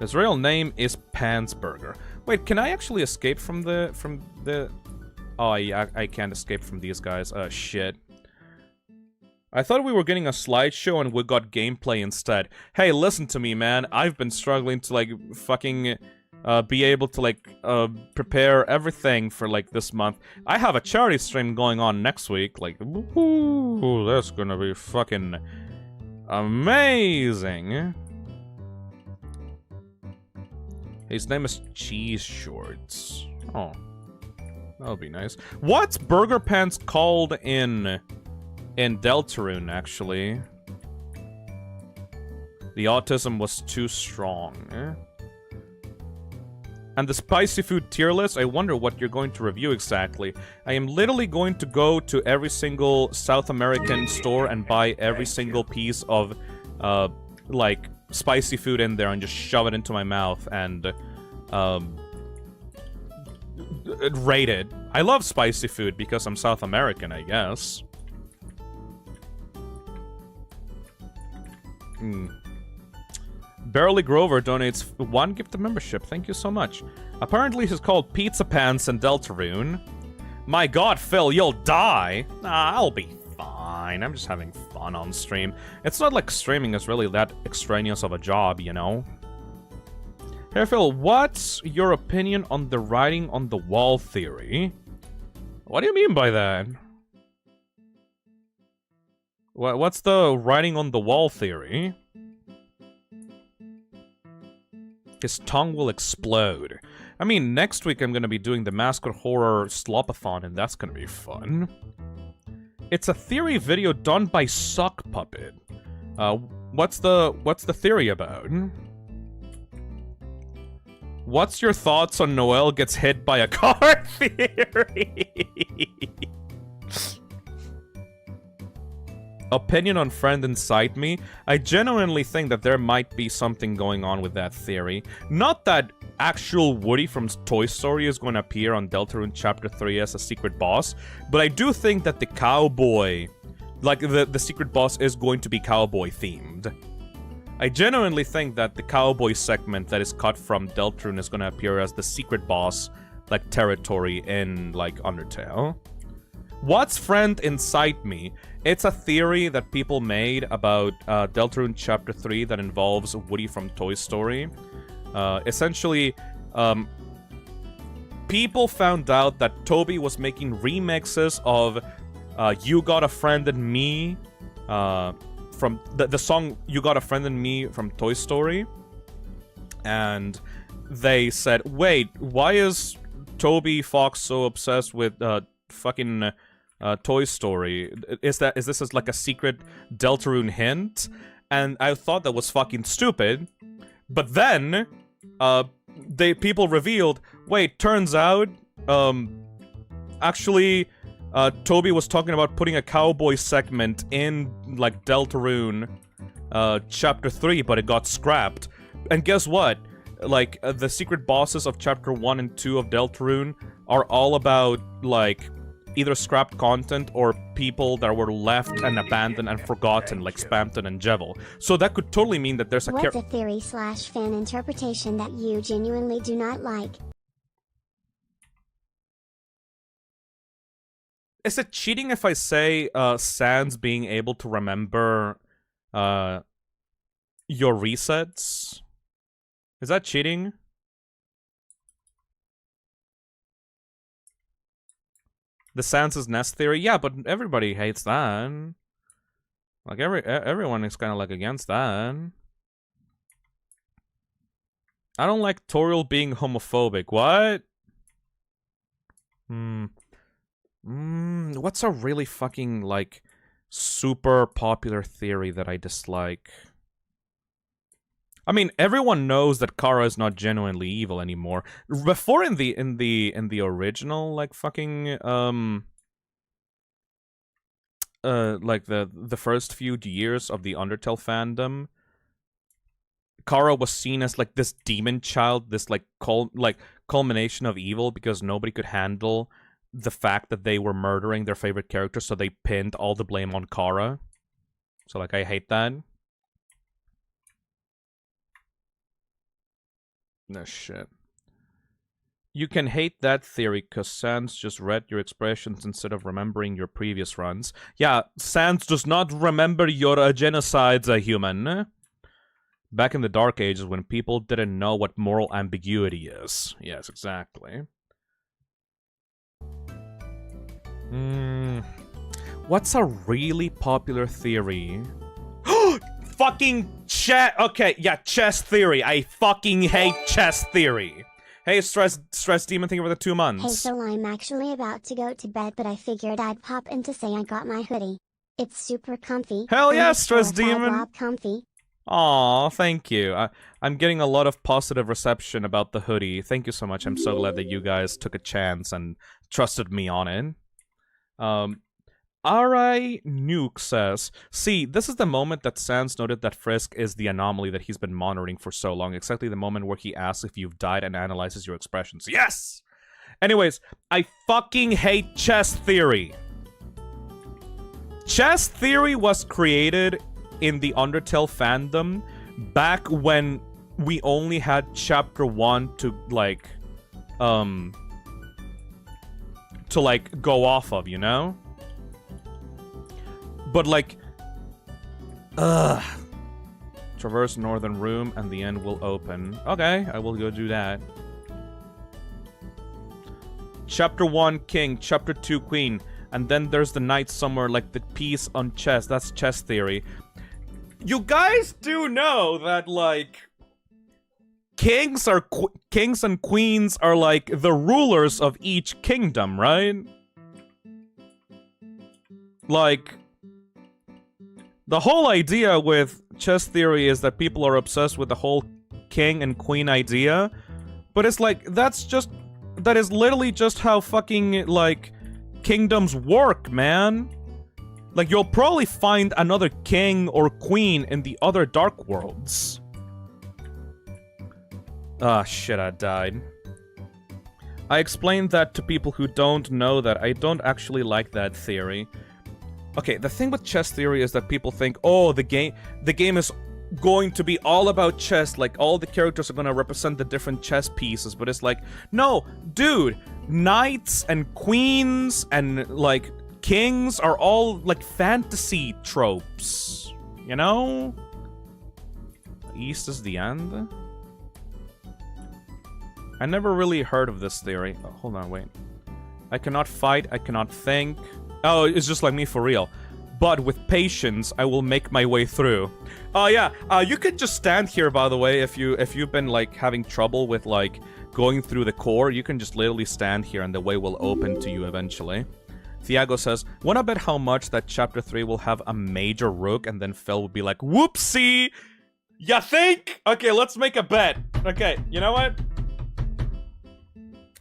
His real name is Pansburger. Wait, can I actually escape from the... Oh, yeah, I can't escape from these guys. Oh, shit. I thought we were getting a slideshow and we got gameplay instead. Hey, listen to me, man. I've been struggling to, like, fucking... be able to, like, prepare everything for, like, this month. I have a charity stream going on next week. Like, ooh, that's gonna be fucking amazing. His name is Cheese Shorts. Oh. That would be nice. What's Burger Pants called in Deltarune, actually? The autism was too strong. And the spicy food tier list, I wonder what you're going to review exactly. I am literally going to go to every single South American store and buy every single piece of, like, spicy food in there and just shove it into my mouth and, rate it. I love spicy food because I'm South American, I guess. Barely Grover donates 1 gift of membership. Thank you so much. Apparently he's called Pizza Pants in Deltarune. My god, Phil, you'll die. Nah, I'll be fine. I'm just having fun on stream. It's not like streaming is really that extraneous of a job, you know? Hey Phil, what's your opinion on the writing on the wall theory? What do you mean by that? What's the writing on the wall theory? His tongue will explode. I mean, next week I'm gonna be doing the Mascot Horror Slopathon, and that's gonna be fun. It's a theory video done by Suck Puppet. What's the theory about? What's your thoughts on Noelle gets hit by a car theory? Opinion on Friend Inside Me? I genuinely think that there might be something going on with that theory. Not that actual Woody from Toy Story is going to appear on Deltarune Chapter 3 as a secret boss, but I do think that the cowboy, like the secret boss, is going to be cowboy themed. I genuinely think that the cowboy segment that is cut from Deltarune is going to appear as the secret boss, like, territory in, like, Undertale. What's Friend Inside Me? It's a theory that people made about Deltarune Chapter 3 that involves Woody from Toy Story. Essentially, people found out that Toby was making remixes of You Got a Friend in Me, from the song You Got a Friend in Me from Toy Story. And they said, wait, why is Toby Fox so obsessed with fucking Toy Story? Is this as like a secret Deltarune hint? And I thought that was fucking stupid. But then people revealed, wait, turns out actually Toby was talking about putting a cowboy segment in, like, Deltarune Chapter 3, but it got scrapped. And guess what? Like, the secret bosses of Chapter 1 and 2 of Deltarune are all about, like, either scrapped content or people that were left and abandoned and forgotten, like Spamton and Jevil. So that could totally mean that there's a What's a theory/fan interpretation that you genuinely do not like? Is it cheating if I say Sans being able to remember your resets? Is that cheating? The Sans' Nest theory? Yeah, but everybody hates that. Like, everyone is kind of, like, against that. I don't like Toriel being homophobic. What? What's a really fucking, like, super popular theory that I dislike? I mean, everyone knows that Chara is not genuinely evil anymore. Before in the original, like, fucking like the first few years of the Undertale fandom, Chara was seen as, like, this demon child, this, like, culmination of evil, because nobody could handle the fact that they were murdering their favorite character, so they pinned all the blame on Chara. So, like, I hate that. No shit. You can hate that theory because Sans just read your expressions instead of remembering your previous runs. Yeah, Sans does not remember your genocides, a human. Back in the Dark Ages when people didn't know what moral ambiguity is. Yes, exactly. What's a really popular theory? Fucking chess. Okay, yeah, chess theory. I fucking hate chess theory. Hey, Stress Demon, thank you for the 2 months. Hey, so I'm actually about to go to bed, but I figured I'd pop in to say I got my hoodie. It's super comfy. Hell yeah, and Stress it's 4 or 5 Demon. lob comfy. Aw, thank you. I'm getting a lot of positive reception about the hoodie. Thank you so much. I'm so glad that you guys took a chance and trusted me on it. R.I. Nuke says, see, this is the moment that Sans noted that Frisk is the anomaly that he's been monitoring for so long. Exactly the moment where he asks if you've died and analyzes your expressions. Yes! Anyways, I fucking hate chess theory. Chess theory was created in the Undertale fandom back when we only had chapter 1 to go off of, you know? But traverse northern room and the end will open. Okay, I will go do that. Chapter 1 king, chapter 2 queen, and then there's the knight somewhere like the piece on chess. That's chess theory. You guys do know that kings and queens are like the rulers of each kingdom, right? The whole idea with chess theory is that people are obsessed with the whole king and queen idea, but it's that is literally just how fucking, kingdoms work, man. You'll probably find another king or queen in the other Dark Worlds. Ah, shit, I died. I explained that to people who don't know that I don't actually like that theory. Okay, the thing with chess theory is that people think, oh, the game is going to be all about chess, all the characters are gonna represent the different chess pieces, but it's no, dude, knights and queens and, kings are all, fantasy tropes, you know? East is the end? I never really heard of this theory. Oh, hold on, wait. I cannot fight, I cannot think. Oh, it's just like me for real. But with patience, I will make my way through. Oh yeah, you could just stand here, by the way, if you've been having trouble with going through the core. You can just literally stand here, and the way will open to you eventually. Thiago says, "Wanna bet how much that chapter 3 will have a major rook?" And then Phil will be like, "Whoopsie! Ya think? Okay, let's make a bet. Okay, you know what?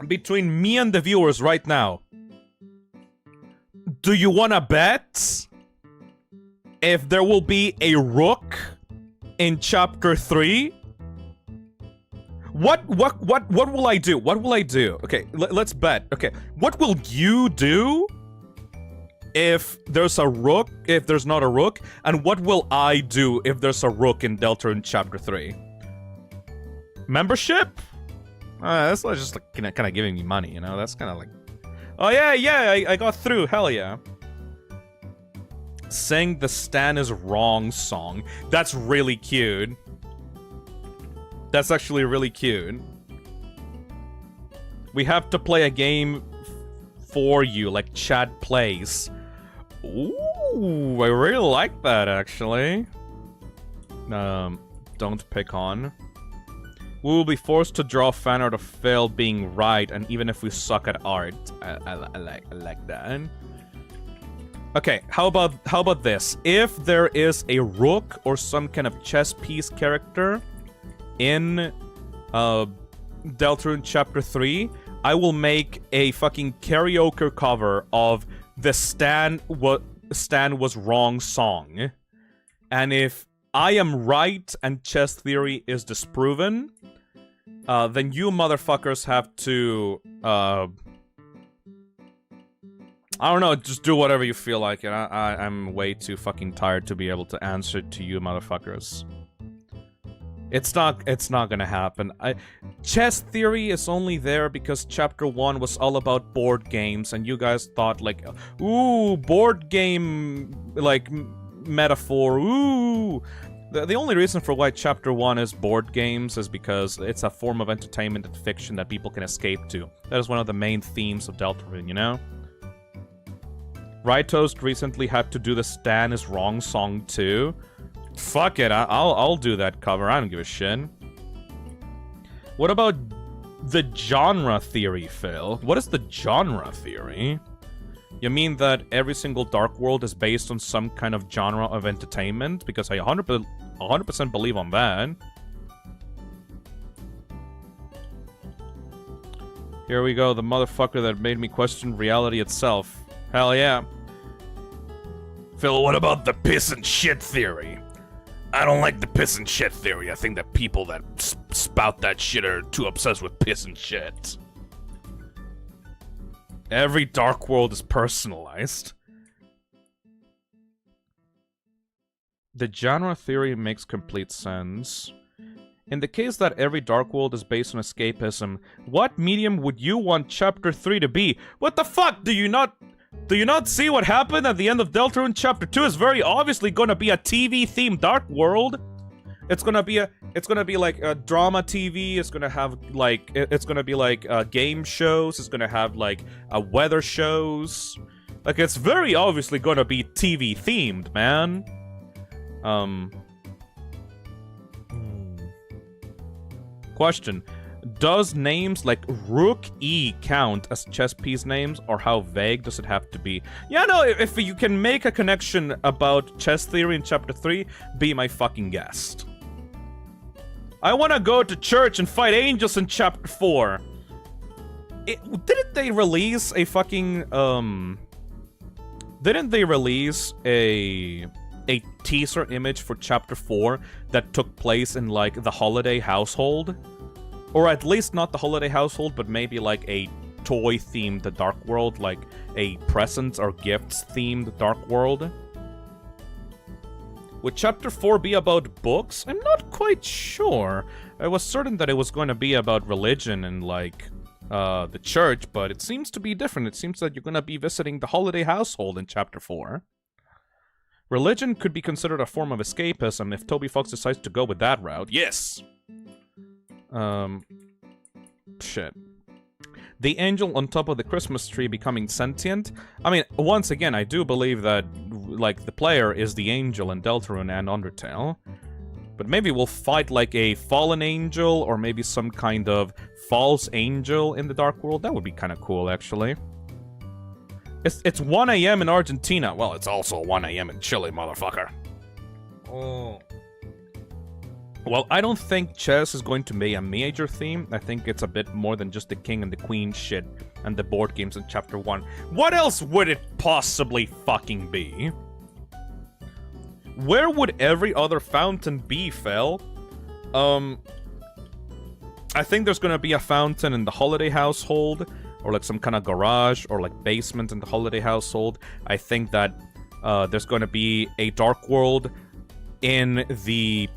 Between me and the viewers right now, do you wanna bet if there will be a rook in chapter 3? What will I do? What will I do? Okay, let's bet. Okay, what will you do if there's a rook, if there's not a rook? And what will I do if there's a rook in Deltarune chapter 3? Membership? That's just kind of giving me money, you know? That's kind of oh yeah, I got through, hell yeah. Sing the Stan is Wrong song. That's really cute. That's actually really cute. We have to play a game for you, like Chad plays. Ooh, I really like that, actually. Don't pick on. We will be forced to draw fan art of Phil being right, and even if we suck at art. I like that. Okay, how about this? If there is a rook or some kind of chess piece character in Deltarune chapter 3, I will make a fucking karaoke cover of the Stan was wrong song. And if I am right and chess theory is disproven, then you motherfuckers have to, I don't know, just do whatever you feel like. And I'm way too fucking tired to be able to answer to you motherfuckers. It's not gonna happen. Chess theory is only there because chapter 1 was all about board games, and you guys thought ooh, board game, metaphor, ooh. The only reason for why chapter 1 is board games is because it's a form of entertainment and fiction that people can escape to. That is one of the main themes of Deltarune, you know? Rytoast recently had to do the Stan is Wrong song too. Fuck it, I'll do that cover, I don't give a shit. What about The genre theory, Phil. What is the genre theory? You mean that every single Dark World is based on some kind of genre of entertainment? Because I 100% believe on that. Here we go, the motherfucker that made me question reality itself. Hell yeah. Phil, what about the piss and shit theory? I don't like the piss and shit theory. I think that people that spout that shit are too obsessed with piss and shit. Every Dark World is personalized. The genre theory makes complete sense. In the case that every Dark World is based on escapism, what medium would you want Chapter 3 to be? What the fuck? Do you not see what happened at the end of Deltarune Chapter 2? Is very obviously gonna be a TV-themed Dark World. It's gonna be like a drama TV. It's gonna have like game shows. It's gonna have like weather shows. Like, it's very obviously gonna be TV themed, man. Question: does names like Rook E count as chess piece names, or how vague does it have to be? Yeah, no, if you can make a connection about chess theory in Chapter 3, be my fucking guest. I wanna go to church and fight angels in Chapter 4. Didn't they release a fucking, Didn't they release a teaser image for Chapter 4 that took place in, like, the holiday household? Or at least not the holiday household, but maybe, like, a toy-themed Dark World, like a presents or gifts-themed Dark World? Would Chapter 4 be about books? I'm not quite sure. I was certain that it was going to be about religion and, like, the church, but it seems to be different. It seems that you're going to be visiting the holiday household in Chapter 4. Religion could be considered a form of escapism if Toby Fox decides to go with that route. Yes! Shit. The angel on top of the Christmas tree becoming sentient? I mean, once again, I do believe that, like, the player is the angel in Deltarune and Undertale. But maybe we'll fight, like, a fallen angel, or maybe some kind of false angel in the Dark World. That would be kind of cool, actually. It's 1 AM in Argentina. Well, it's also 1 AM in Chile, motherfucker. Oh. Well, I don't think chess is going to be a major theme. I think it's a bit more than just the king and the queen shit and the board games in Chapter 1. What else would it possibly fucking be? Where would every other fountain be, Fel? I think there's gonna be a fountain in the holiday household, or like some kind of garage, or like basement in the holiday household. I think that there's gonna be a Dark World in the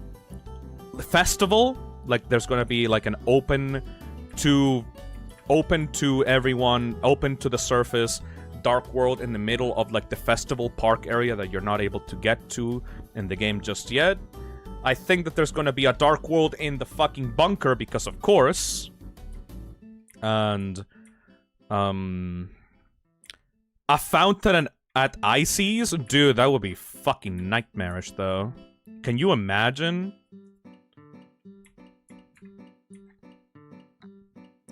festival. Like, there's gonna be like an open to everyone, open to the surface Dark World in the middle of like the festival park area that you're not able to get to in the game just yet. I think that there's gonna be a Dark World in the fucking bunker, because of course. And a fountain at Ices? Dude, that would be fucking nightmarish though. Can you imagine?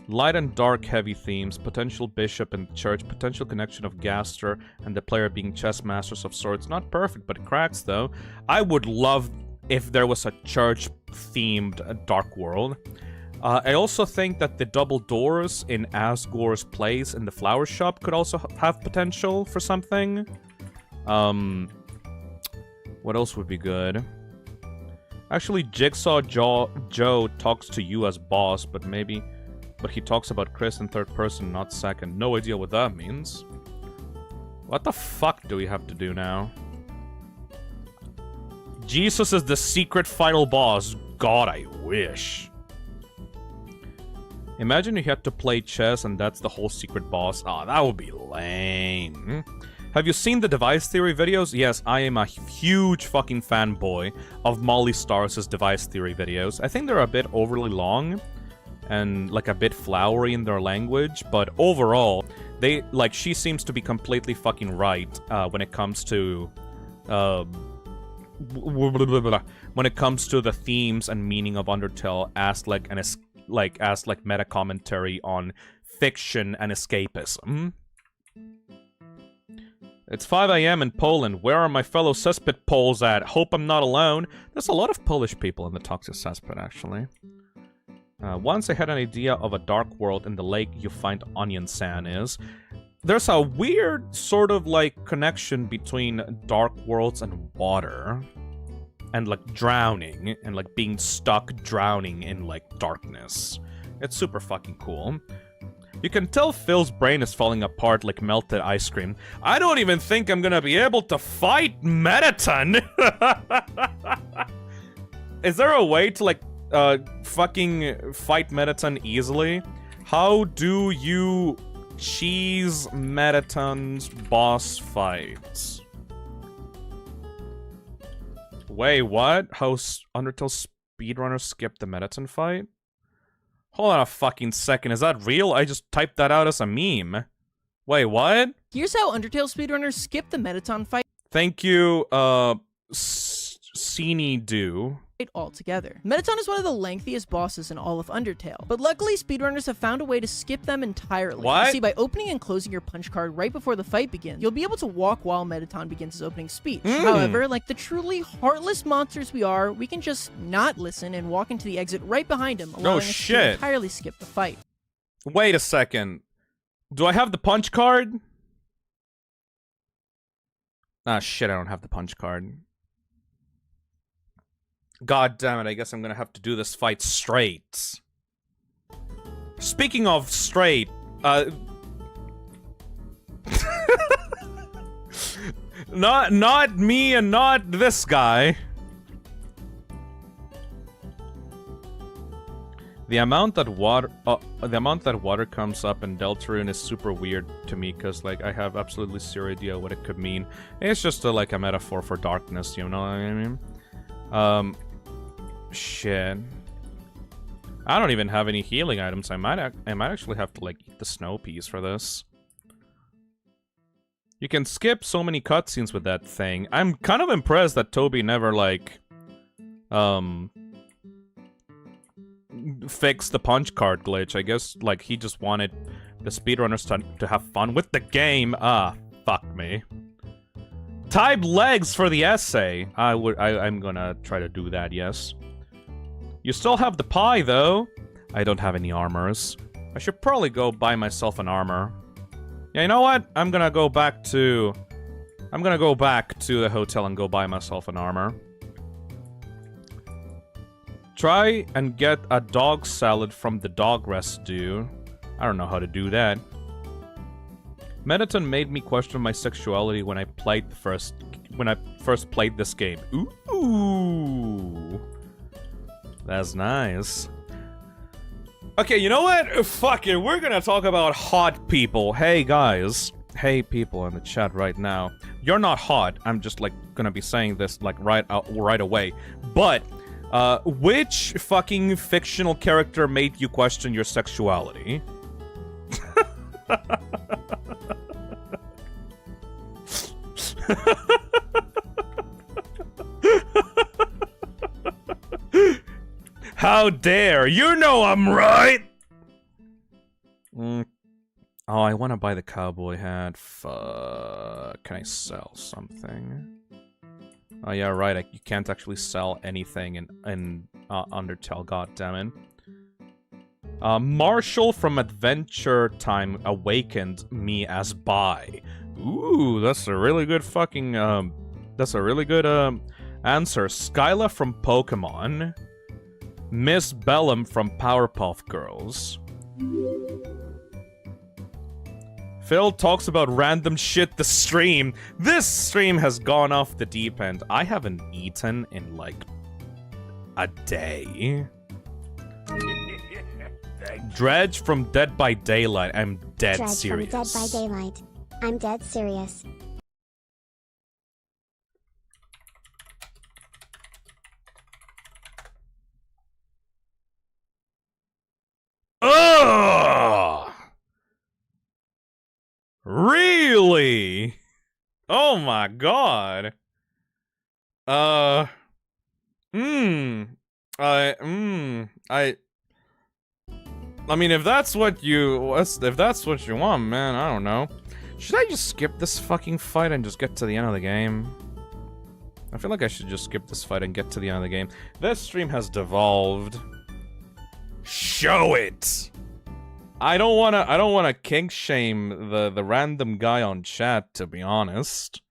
Light and dark heavy themes, potential bishop and church, potential connection of Gaster and the player being chess masters of sorts. Not perfect, but it cracks though. I would love if there was a church-themed Dark World. I also think that the double doors in Asgore's place in the flower shop could also have potential for something. What else would be good? Actually, Jigsaw Joe talks to you as boss, but he talks about Chris in third person, not second. No idea what that means. What the fuck do we have to do now? Jesus is the secret final boss. God, I wish. Imagine you had to play chess and that's the whole secret boss. Ah, that would be lame. Have you seen the device theory videos? Yes, I am a huge fucking fanboy of Molly Stars' device theory videos. I think they're a bit overly long and like a bit flowery in their language, but overall, she seems to be completely fucking right when it comes to the themes and meaning of Undertale as like an like as like meta commentary on fiction and escapism. It's 5 a.m. in Poland. Where are my fellow cesspit Poles at? Hope I'm not alone. There's a lot of Polish people in the toxic cesspit, actually. Once I had an idea of a dark world in the lake you find onion sand is. There's a weird sort of like connection between dark worlds and water. And like drowning, and like being stuck drowning in like darkness. It's super fucking cool. You can tell Phil's brain is falling apart like melted ice cream. I don't even think I'm gonna be able to fight Mettaton! Is there a way to like fucking fight Mettaton easily? How do you cheese Mettaton's boss fights? Wait, what? How Undertale speedrunners skip the Mettaton fight? Hold on a fucking second, is that real? I just typed that out as a meme. Wait, what? Here's how Undertale speedrunners skip the Mettaton fight. Thank you, Cini Do. Altogether. Mettaton is one of the lengthiest bosses in all of Undertale, but luckily speedrunners have found a way to skip them entirely. What? You see, by opening and closing your punch card right before the fight begins, you'll be able to walk while Mettaton begins his opening speech. However, like the truly heartless monsters we are, we can just not listen and walk into the exit right behind him, allowing us to entirely skip the fight. Wait a second. Do I have the punch card? Ah, shit, I don't have the punch card. God damn it, I guess I'm gonna have to do this fight straight. Speaking of straight, not me and not this guy. The amount that water comes up in Deltarune is super weird to me, cause like I have absolutely zero idea what it could mean. It's just like a metaphor for darkness, you know what I mean? Shit. I don't even have any healing items. I might actually have to like eat the snow peas for this. You can skip so many cutscenes with that thing. I'm kind of impressed that Toby never like fixed the punch card glitch. I guess like he just wanted the speedrunners to have fun with the game. Ah, fuck me. Type legs for the essay. I'm gonna try to do that, yes. You still have the pie, though. I don't have any armors. I should probably go buy myself an armor. Yeah, you know what? I'm gonna go back to the hotel and go buy myself an armor. Try and get a dog salad from the dog residue. I don't know how to do that. Mettaton made me question my sexuality when I first played this game. Ooh. That's nice. Okay, you know what? Fuck it, we're gonna talk about hot people. Hey guys. Hey people in the chat right now. You're not hot. I'm just like gonna be saying this like right away. But which fucking fictional character made you question your sexuality? How dare! You know I'm right! Oh, I want to buy the cowboy hat. Fuck. Can I sell something? Oh yeah, right. You can't actually sell anything in Undertale, goddammit. Marshall from Adventure Time awakened me as bi. Ooh, that's a really good fucking, that's a really good, answer. Skyla from Pokemon. Miss Bellum from Powerpuff Girls. Phil talks about random shit the stream. This stream has gone off the deep end. I haven't eaten in, like, a day. Dredge from Dead by Daylight. I'm dead serious. Dredge from Dead by Daylight. I'm dead serious. Ugh! Really? Oh my god. I mean, if that's what you want, man, I don't know. Should I just skip this fucking fight and just get to the end of the game? I feel like I should just skip this fight and get to the end of the game. This stream has devolved. Show it! I don't wanna kink shame the random guy on chat, to be honest.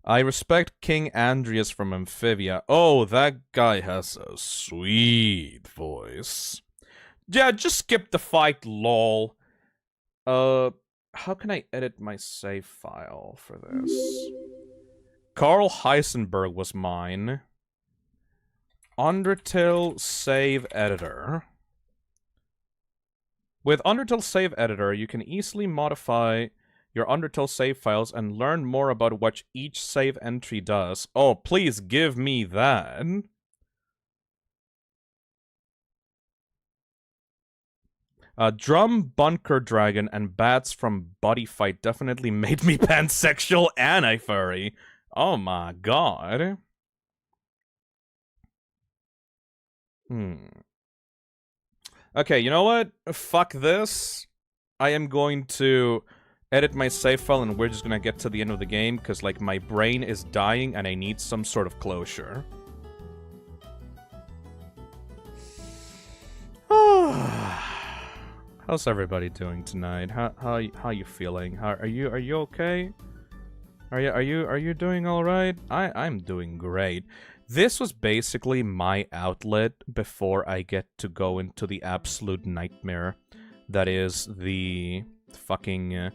I respect King Andreas from Amphibia. Oh, that guy has a sweet voice. Yeah, just skip the fight, lol. How can I edit my save file for this? Carl Heisenberg was mine. Undertale Save Editor. With Undertale Save Editor, you can easily modify your Undertale save files and learn more about what each save entry does. Oh, please give me that. Drum, Bunker Dragon, and Bats from Body Fight definitely made me pansexual and a furry. Oh my god. Okay, you know what? Fuck this. I am going to edit my save file and we're just gonna get to the end of the game because, like, my brain is dying and I need some sort of closure. How's everybody doing tonight? How you feeling? Are you okay? Are you doing all right? I'm doing great. This was basically my outlet before I get to go into the absolute nightmare that is the fucking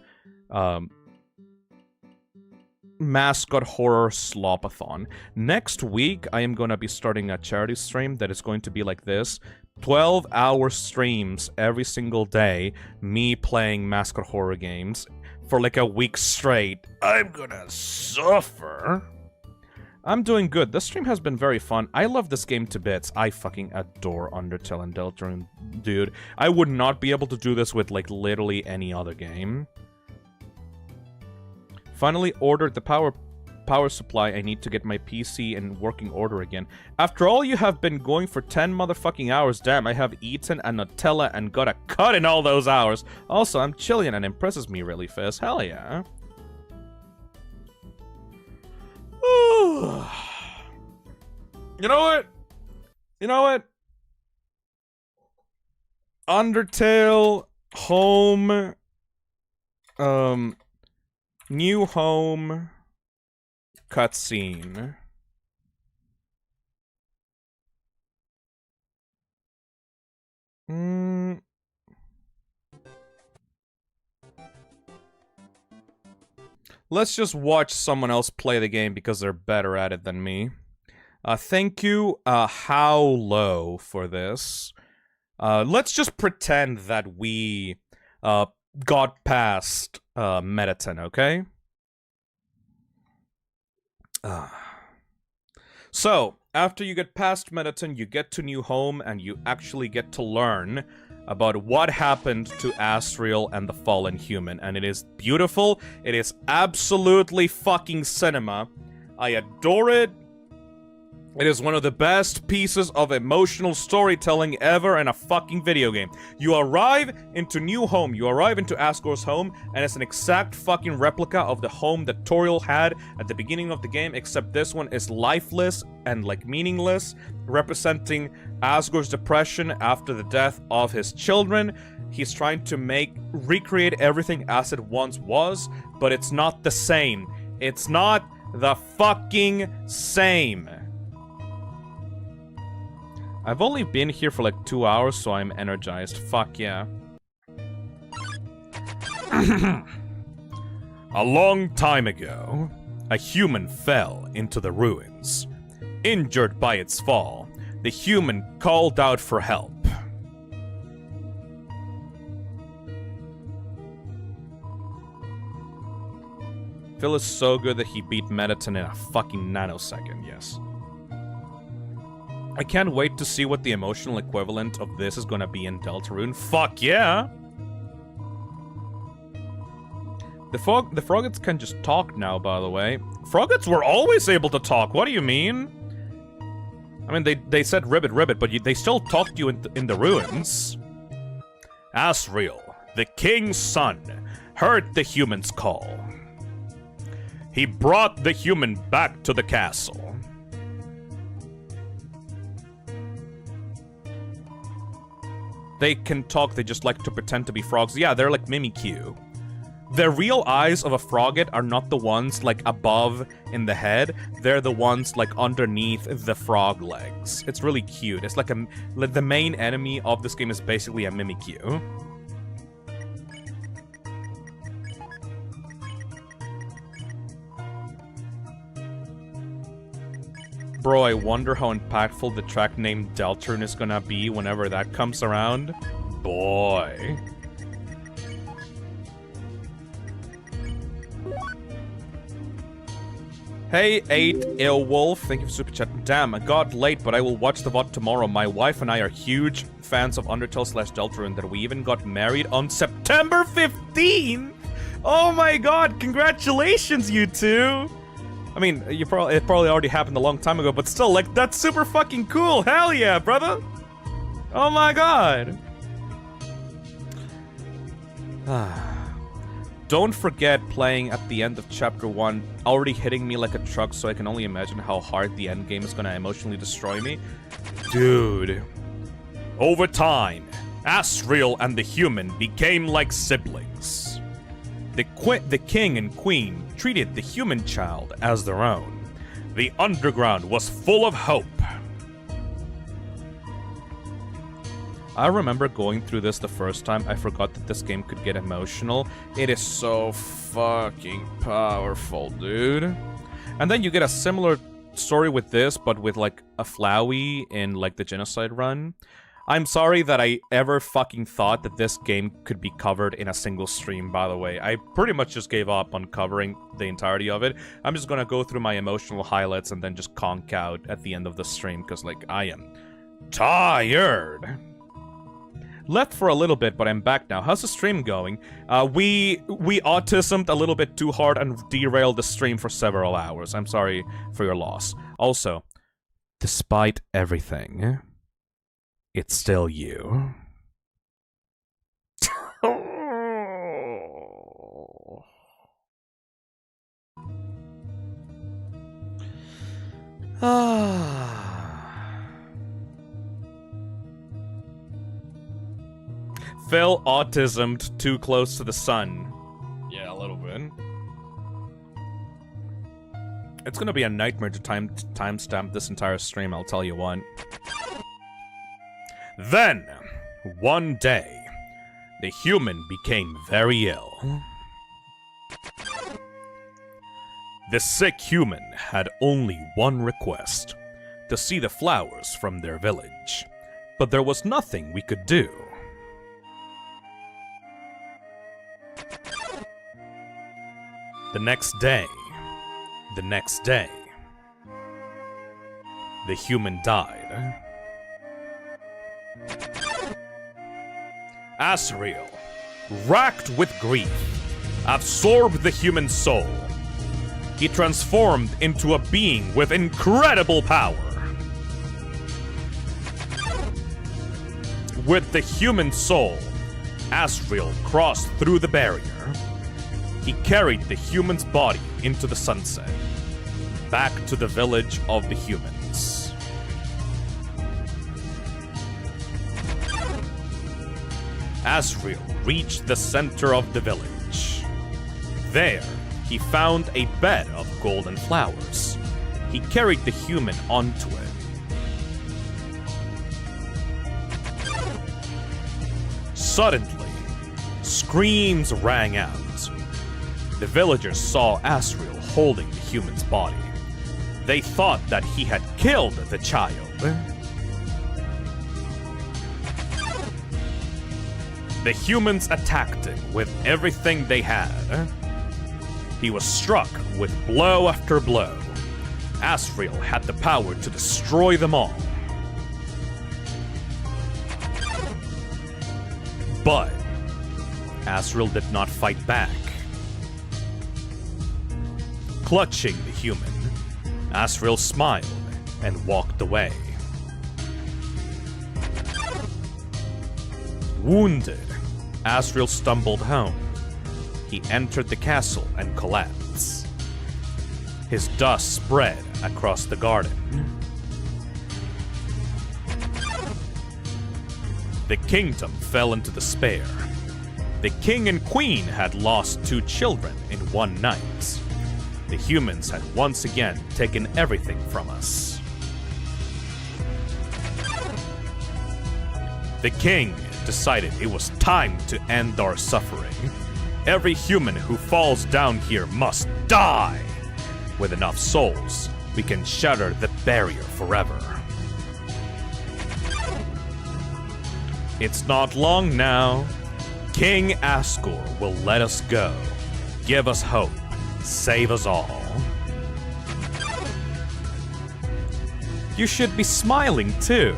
mascot horror slopathon. Next week, I am gonna be starting a charity stream that is going to be like this. 12-hour streams every single day, me playing mascot horror games for like a week straight. I'm gonna suffer. I'm doing good. This stream has been very fun. I love this game to bits. I fucking adore Undertale and Deltarune, dude. I would not be able to do this with, like, literally any other game. Finally ordered the power supply. I need to get my PC in working order again. After all you have been going for 10 motherfucking hours, damn, I have eaten a Nutella and got a cut in all those hours. Also, I'm Chilean and impresses me really fast. Hell yeah. You know what? You know what? Undertale, home, new home, cutscene. Let's just watch someone else play the game because they're better at it than me. Thank you, How Low, for this. Let's just pretend that we got past Mettaton, okay? So, after you get past Mettaton, you get to New Home, and you actually get to learn about what happened to Asriel and the Fallen Human. And it is beautiful. It is absolutely fucking cinema. I adore it. It is one of the best pieces of emotional storytelling ever in a fucking video game. You arrive into New Home, you arrive into Asgore's home, and it's an exact fucking replica of the home that Toriel had at the beginning of the game, except this one is lifeless and, like, meaningless, representing Asgore's depression after the death of his children. He's trying to recreate everything as it once was, but it's not the same. It's not the fucking same. I've only been here for like 2 hours, so I'm energized. Fuck yeah. A long time ago, a human fell into the ruins. Injured by its fall, the human called out for help. Phil is so good that he beat Mettaton in a fucking nanosecond, yes. I can't wait to see what the emotional equivalent of this is gonna be in Deltarune. Fuck yeah! The Froggets can just talk now, by the way. Froggets were always able to talk, what do you mean? I mean, they said ribbit, but they still talked to you in the ruins. Asriel, the king's son, heard the humans' call. He brought the human back to the castle. They can talk, they just like to pretend to be frogs. Yeah, they're like Mimikyu. The real eyes of a frogget are not the ones like above in the head. They're the ones like underneath the frog legs. It's really cute. It's like the main enemy of this game is basically a Mimikyu. Bro, I wonder how impactful the track named Deltarune is gonna be whenever that comes around. Boy. Hey, 8IllWolf, thank you for super chat. Damn, I got late, but I will watch the VOD tomorrow. My wife and I are huge fans of Undertale/Deltarune that we even got married on September 15th! Oh my god, congratulations, you two! I mean, it probably already happened a long time ago, but still, like, that's super fucking cool! Hell yeah, brother! Oh my god! Don't forget playing at the end of Chapter 1, already hitting me like a truck, so I can only imagine how hard the endgame is gonna emotionally destroy me. Dude. Over time, Asriel and the human became like siblings. The king and queen treated the human child as their own. The underground was full of hope. I remember going through this the first time. I forgot that this game could get emotional. It is so fucking powerful, dude. And then you get a similar story with this, but with like a Flowey in like the Genocide run. I'm sorry that I ever fucking thought that this game could be covered in a single stream, by the way. I pretty much just gave up on covering the entirety of it. I'm just gonna go through my emotional highlights and then just conk out at the end of the stream, because like, I am tired. Left for a little bit, but I'm back now. How's the stream going? We autismed a little bit too hard and derailed the stream for several hours. I'm sorry for your loss. Also, despite everything, it's still you. Phil autismed too close to the sun. Yeah, a little bit. It's gonna be a nightmare to timestamp this entire stream, I'll tell you what. Then, one day, the human became very ill. The sick human had only one request: to see the flowers from their village. But there was nothing we could do. The next day, the human died. Asriel, racked with grief, absorbed the human soul. He transformed into a being with incredible power. With the human soul, Asriel crossed through the barrier. He carried the human's body into the sunset, back to the village of the humans. Asriel reached the center of the village. There, he found a bed of golden flowers. He carried the human onto it. Suddenly, screams rang out. The villagers saw Asriel holding the human's body. They thought that he had killed the child. The humans attacked him with everything they had. He was struck with blow after blow. Asriel had the power to destroy them all. But Asriel did not fight back. Clutching the human, Asriel smiled and walked away. Wounded, Asriel stumbled home. He entered the castle and collapsed. His dust spread across the garden. The kingdom fell into despair. The king and queen had lost 2 children in one night. The humans had once again taken everything from us. The king decided it was time to end our suffering. Every human who falls down here must die. With enough souls, we can shatter the barrier forever. It's not long now. King Asgore will let us go. Give us hope. Save us all. You should be smiling too.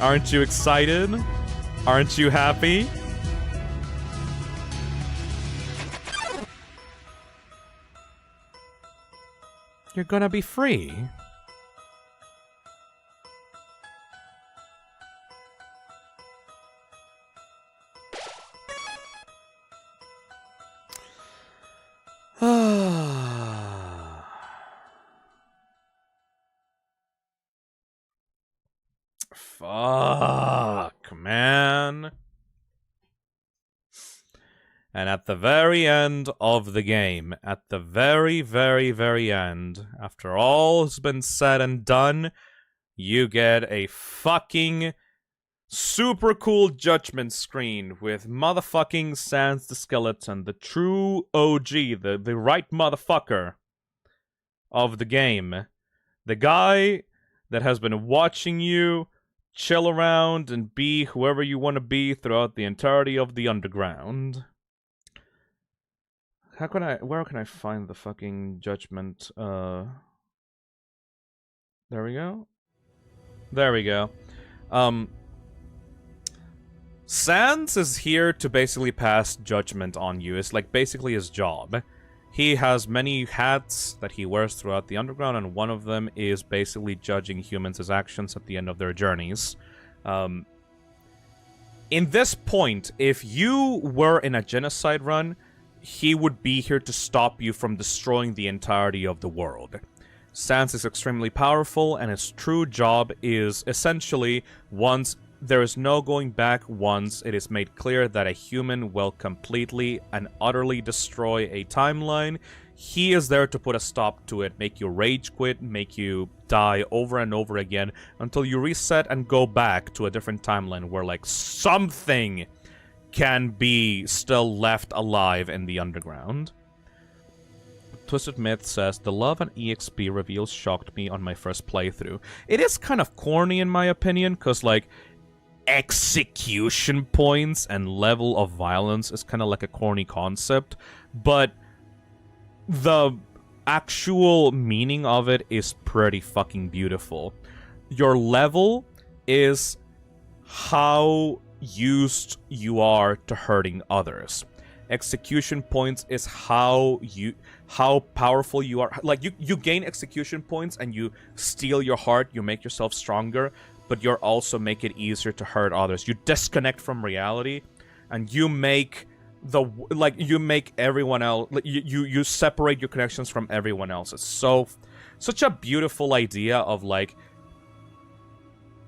Aren't you excited? Aren't you happy? You're gonna be free. Fuck, man. And at the very end of the game, at the very, very, very end, after all's been said and done, you get a fucking super cool Judgement screen with motherfucking Sans the Skeleton, the true OG, the right motherfucker of the game. The guy that has been watching you chill around and be whoever you want to be throughout the entirety of the underground. Where can I find the fucking Judgement? There we go. There we go. Sans is here to basically pass judgment on you. It's like basically his job. He has many hats that he wears throughout the underground, and one of them is basically judging humans' actions at the end of their journeys. In this point, if you were in a genocide run, he would be here to stop you from destroying the entirety of the world. Sans is extremely powerful, and his true job is essentially, once there is no going back, once it is made clear that a human will completely and utterly destroy a timeline, he is there to put a stop to it, make you rage quit, make you die over and over again, until you reset and go back to a different timeline where, like, something can be still left alive in the underground. Twisted Myth says, the love and EXP reveals shocked me on my first playthrough. It is kind of corny in my opinion, because, like, execution points and level of violence is kind of like a corny concept, but the actual meaning of it is pretty fucking beautiful. Your level is how used you are to hurting others. Execution points is how powerful you are. Like, you gain execution points and you steal your heart, you make yourself stronger, but you also make it easier to hurt others. You disconnect from reality, and you make you make everyone else. You separate your connections from everyone else. It's such a beautiful idea of, like,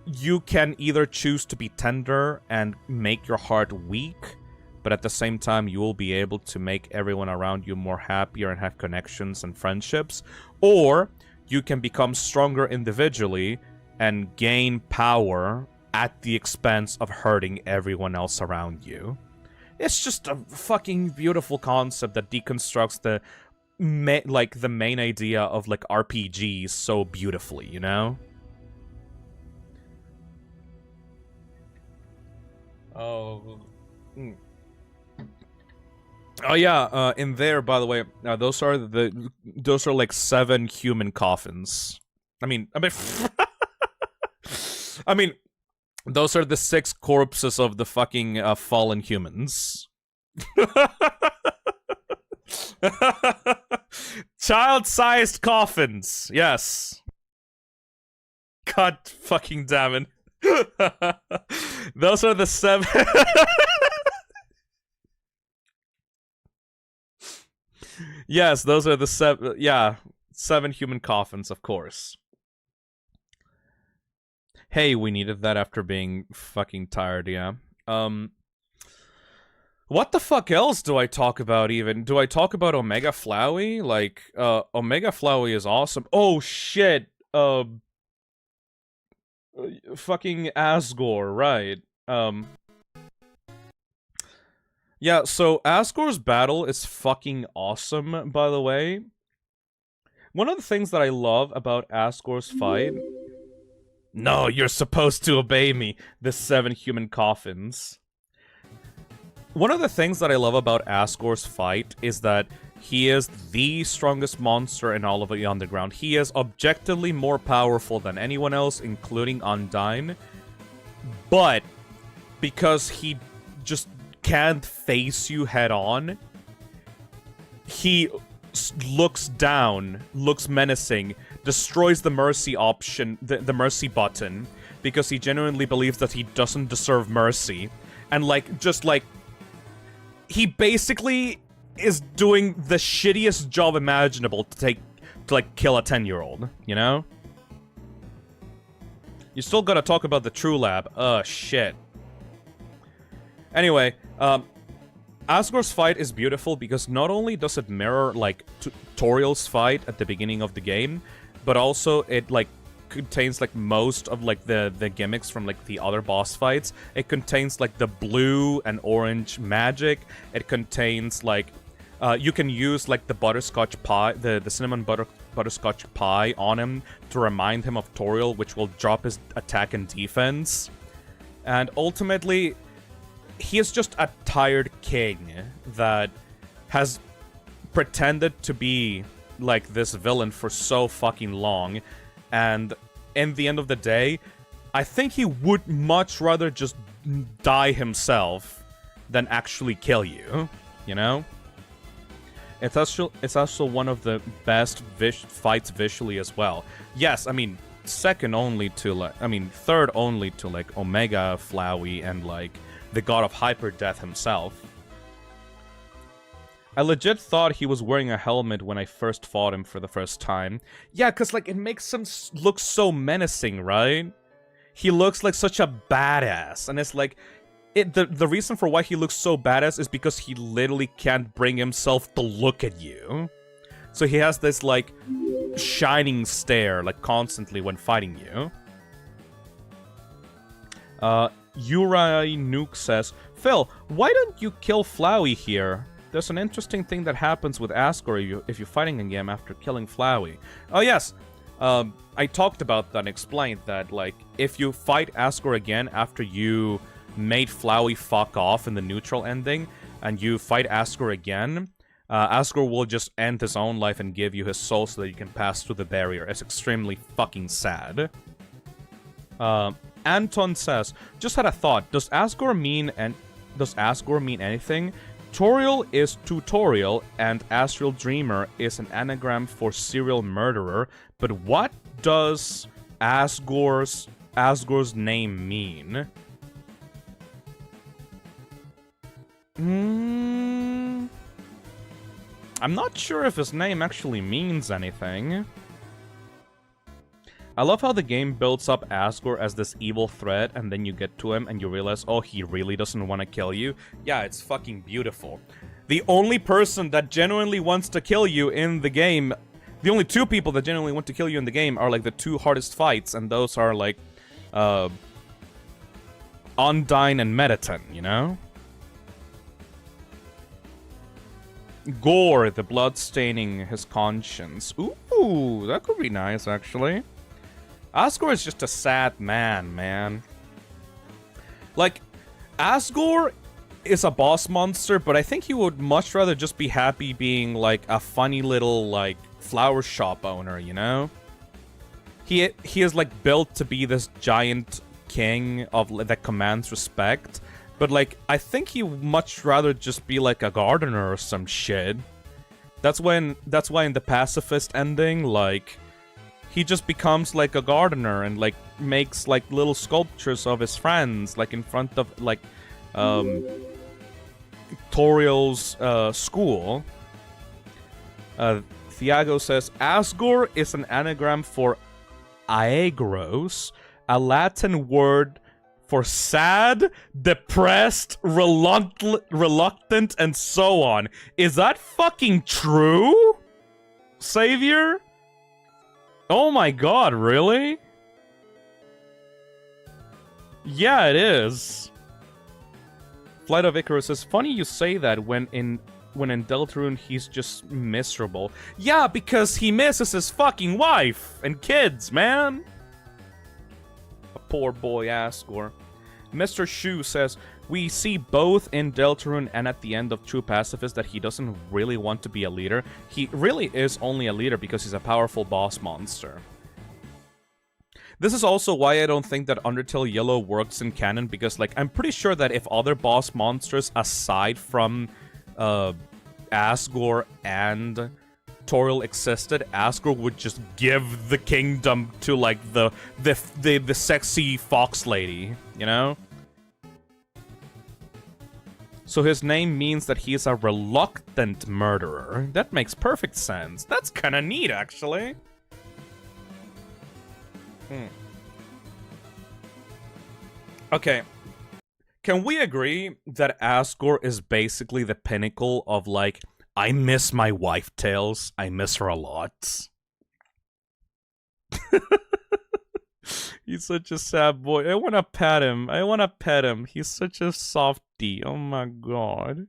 you can either choose to be tender and make your heart weak, but at the same time you will be able to make everyone around you more happier and have connections and friendships, or you can become stronger individually and gain power at the expense of hurting everyone else around you. It's just a fucking beautiful concept that deconstructs the main idea of, like, RPGs so beautifully, you know? Oh. Oh yeah, in there, by the way, those are like 7 human coffins. I mean, those are the 6 corpses of the fucking fallen humans. Child-sized coffins, yes. God fucking damn it. Those are the 7. Yes, those are the 7. Yeah, 7 human coffins, of course. Hey, we needed that after being fucking tired, yeah. What the fuck else do I talk about even? Do I talk about Omega Flowey? Like, Omega Flowey is awesome. Oh, shit. Fucking Asgore, right. Yeah, so Asgore's battle is fucking awesome, by the way. One of the things that I love about Asgore's fight... No, you're supposed to obey me, the 7 human coffins. One of the things that I love about Asgore's fight is that he is the strongest monster in all of the Underground. He is objectively more powerful than anyone else, including Undyne. But, because he just can't face you head on, he looks down, looks menacing, destroys the mercy option, the mercy button, because he genuinely believes that he doesn't deserve mercy. And, like, just, like, he basically is doing the shittiest job imaginable to like, kill a 10-year-old, you know? You still gotta talk about the True Lab. Shit. Anyway, Asgore's fight is beautiful because not only does it mirror, like, Toriel's fight at the beginning of the game, but also it, like, contains, like, most of, like, the gimmicks from, like, the other boss fights. It contains, like, the blue and orange magic. It contains, like, you can use, like, the butterscotch pie, the cinnamon butterscotch pie on him to remind him of Toriel, which will drop his attack and defense. And ultimately, he is just a tired king that has pretended to be, like, this villain for so fucking long. And in the end of the day, I think he would much rather just die himself than actually kill you, you know? It's also one of the best fights visually as well. Yes, I mean, third only to, like, Omega Flowey and, like, the god of hyper death himself. I legit thought he was wearing a helmet when I first fought him for the first time. Yeah, because, like, it makes him look so menacing, right? He looks like such a badass, and it's like... The reason for why he looks so badass is because he literally can't bring himself to look at you. So he has this, like, shining stare, like, constantly when fighting you. Uri Nuke says, Phil, why don't you kill Flowey here? There's an interesting thing that happens with Asgore if you're fighting him after killing Flowey. Oh, yes. I talked about that and explained that, like, if you fight Asgore again after you made Flowey fuck off in the neutral ending, and you fight Asgore again, Asgore will just end his own life and give you his soul so that you can pass through the barrier. It's extremely fucking sad. Anton says, just had a thought. Does Asgore mean anything? Toriel is tutorial, and Asriel Dreamer is an anagram for serial murderer. But what does Asgore's name mean? I'm not sure if his name actually means anything. I love how the game builds up Asgore as this evil threat, and then you get to him and you realize, oh, he really doesn't want to kill you. Yeah, it's fucking beautiful. The only person that genuinely wants to kill you in the game, the only two people that genuinely want to kill you in the game are, like, the two hardest fights, and those are, like, Undyne and Mettaton, you know? Gore, the blood staining his conscience. Ooh, that could be nice, actually. Asgore is just a sad man. Like, Asgore is a boss monster, but I think he would much rather just be happy being, like, a funny little, like, flower shop owner, you know? He is, like, built to be this giant king that commands respect. But, like, I think he would much rather just be, like, a gardener or some shit. That's why in the pacifist ending, like, he just becomes, like, a gardener and, like, makes like little sculptures of his friends, like in front of like Toriel's school. Thiago says Asgore is an anagram for aegros, a Latin word for sad, depressed, reluctant, and so on. Is that fucking true, Savior? Oh my god, really? Yeah, it is. Flight of Icarus says, funny you say that when in Deltarune he's just miserable. Yeah, because he misses his fucking wife and kids, man. A poor boy Asgore. Mr. Shu says, we see both in Deltarune and at the end of True Pacifist that he doesn't really want to be a leader. He really is only a leader because he's a powerful boss monster. This is also why I don't think that Undertale Yellow works in canon, because, like, I'm pretty sure that if other boss monsters aside from Asgore and Toriel existed, Asgore would just give the kingdom to, like, the sexy fox lady, you know? So his name means that he is a reluctant murderer. That makes perfect sense. That's kinda neat, actually. Okay. Can we agree that Asgore is basically the pinnacle of, like, I miss my wife tales. I miss her a lot. He's such a sad boy. I wanna pet him. I wanna pet him. He's such a softie. Oh my god.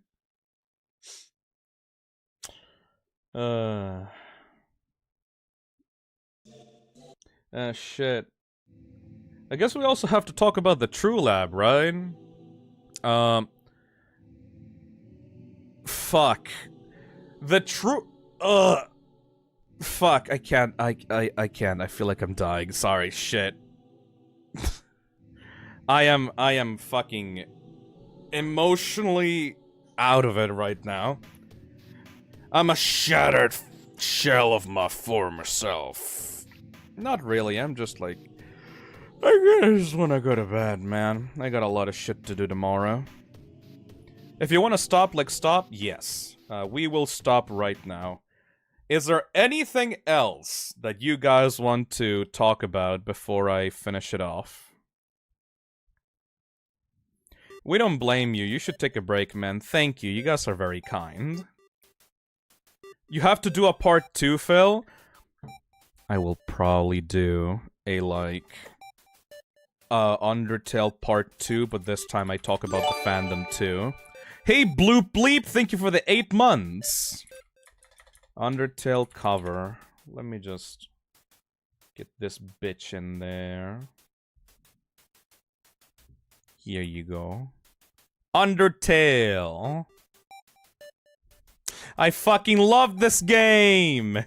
Shit. I guess we also have to talk about the True Lab, right? Fuck. The True... Fuck, I can't. I can't. I feel like I'm dying. Sorry, shit. I am fucking emotionally out of it right now. I'm a shattered shell of my former self. Not really, I'm just like... I just wanna go to bed, man. I got a lot of shit to do tomorrow. If you wanna stop, like, stop? Yes. We will stop right now. Is there anything else that you guys want to talk about before I finish it off? We don't blame you. You should take a break, man. Thank you. You guys are very kind. You have to do a part 2, Phil? I will probably do a, like... Undertale Part 2, but this time I talk about the fandom too. Hey, Bloop Bleep, thank you for the 8 months! Undertale cover. Let me just get this bitch in there. Here you go. Undertale! I fucking love this game!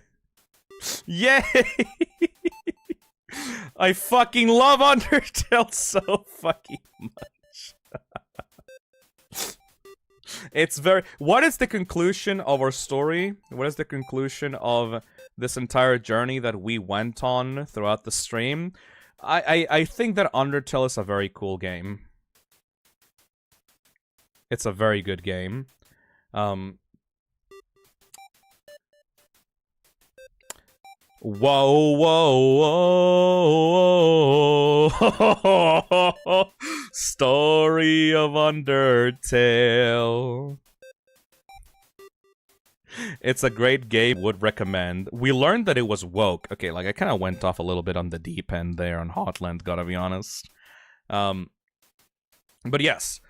Yay! I fucking love Undertale so fucking much. It's very... What is the conclusion of our story? What is the conclusion of this entire journey that we went on throughout the stream? I think that Undertale is a very cool game. It's a very good game. Whoa, whoa, whoa. Story of Undertale. It's a great game, would recommend. We learned that it was woke. Okay, like, I kind of went off a little bit on the deep end there on Hotland, gotta be honest. But yes.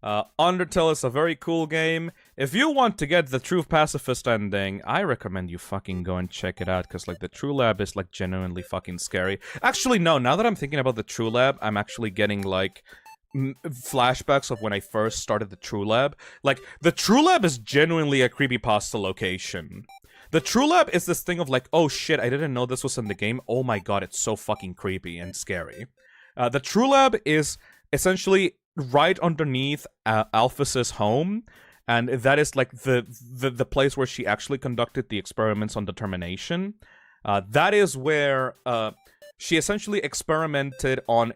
Undertale is a very cool game. If you want to get the true pacifist ending, I recommend you fucking go and check it out, because, like, the True Lab is, like, genuinely fucking scary. Actually, no, now that I'm thinking about the True Lab, I'm actually getting, like, flashbacks of when I first started the True Lab. Like, the True Lab is genuinely a creepypasta location. The True Lab is this thing of, like, oh shit, I didn't know this was in the game. Oh my god, it's so fucking creepy and scary. The True Lab is essentially right underneath Alphys's home, and that is like the place where she actually conducted the experiments on determination. That is where she essentially experimented on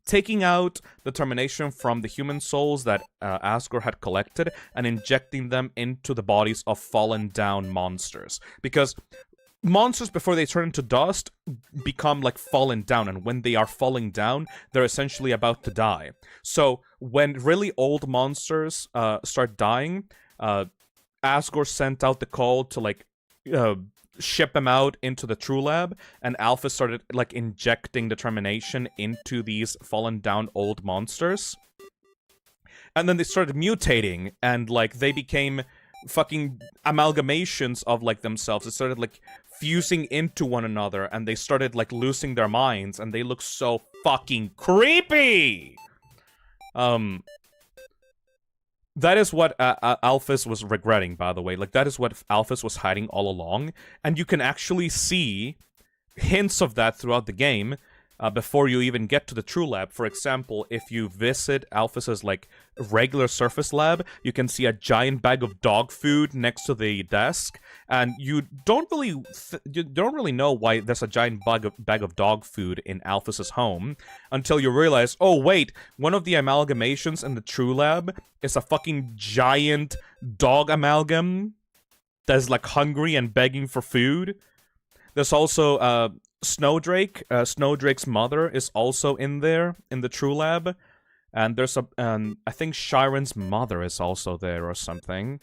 taking out determination from the human souls that Asgore had collected and injecting them into the bodies of fallen down monsters. Because monsters, before they turn into dust, become like fallen down, and when they are falling down, they're essentially about to die. So when really old monsters start dying, Asgore sent out the call to like ship them out into the True Lab, and Alphys started like injecting determination into these fallen down old monsters. And then they started mutating, and like they became fucking amalgamations of like themselves. They started like fusing into one another, and they started like losing their minds, and they look so fucking creepy. That is what Alphys was regretting, by the way. Like, that is what Alphys was hiding all along. And you can actually see hints of that throughout the game before you even get to the True Lab. For example, if you visit Alphys's, like, regular surface lab, you can see a giant bag of dog food next to the desk. And you don't really know why there's a giant bag of dog food in Alphys's home until you realize, oh wait, one of the amalgamations in the True Lab is a fucking giant dog amalgam that's like hungry and begging for food. There's also Snowdrake. Snowdrake's mother is also in there in the True Lab, and there's I think Shiren's mother is also there or something.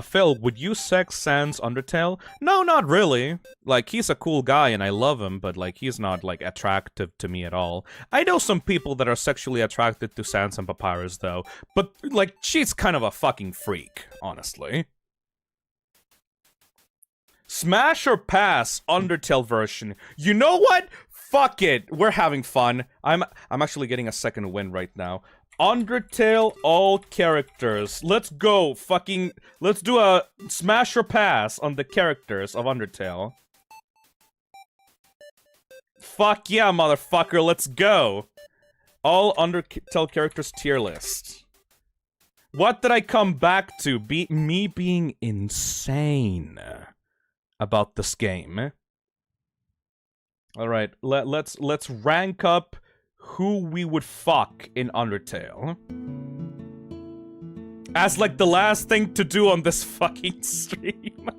Phil, would you sex Sans Undertale? No, not really. Like, he's a cool guy and I love him, but, like, he's not, like, attractive to me at all. I know some people that are sexually attracted to Sans and Papyrus, though, but, like, she's kind of a fucking freak, honestly. Smash or pass Undertale version. You know what? Fuck it. We're having fun. I'm actually getting a second win right now. Undertale all characters. Let's go. Fucking let's do a smash or pass on the characters of Undertale. Fuck yeah, motherfucker. Let's go. All Undertale characters tier list. What did I come back to? Me being insane about this game. All right, let's rank up who we would fuck in Undertale. As like the last thing to do on this fucking stream.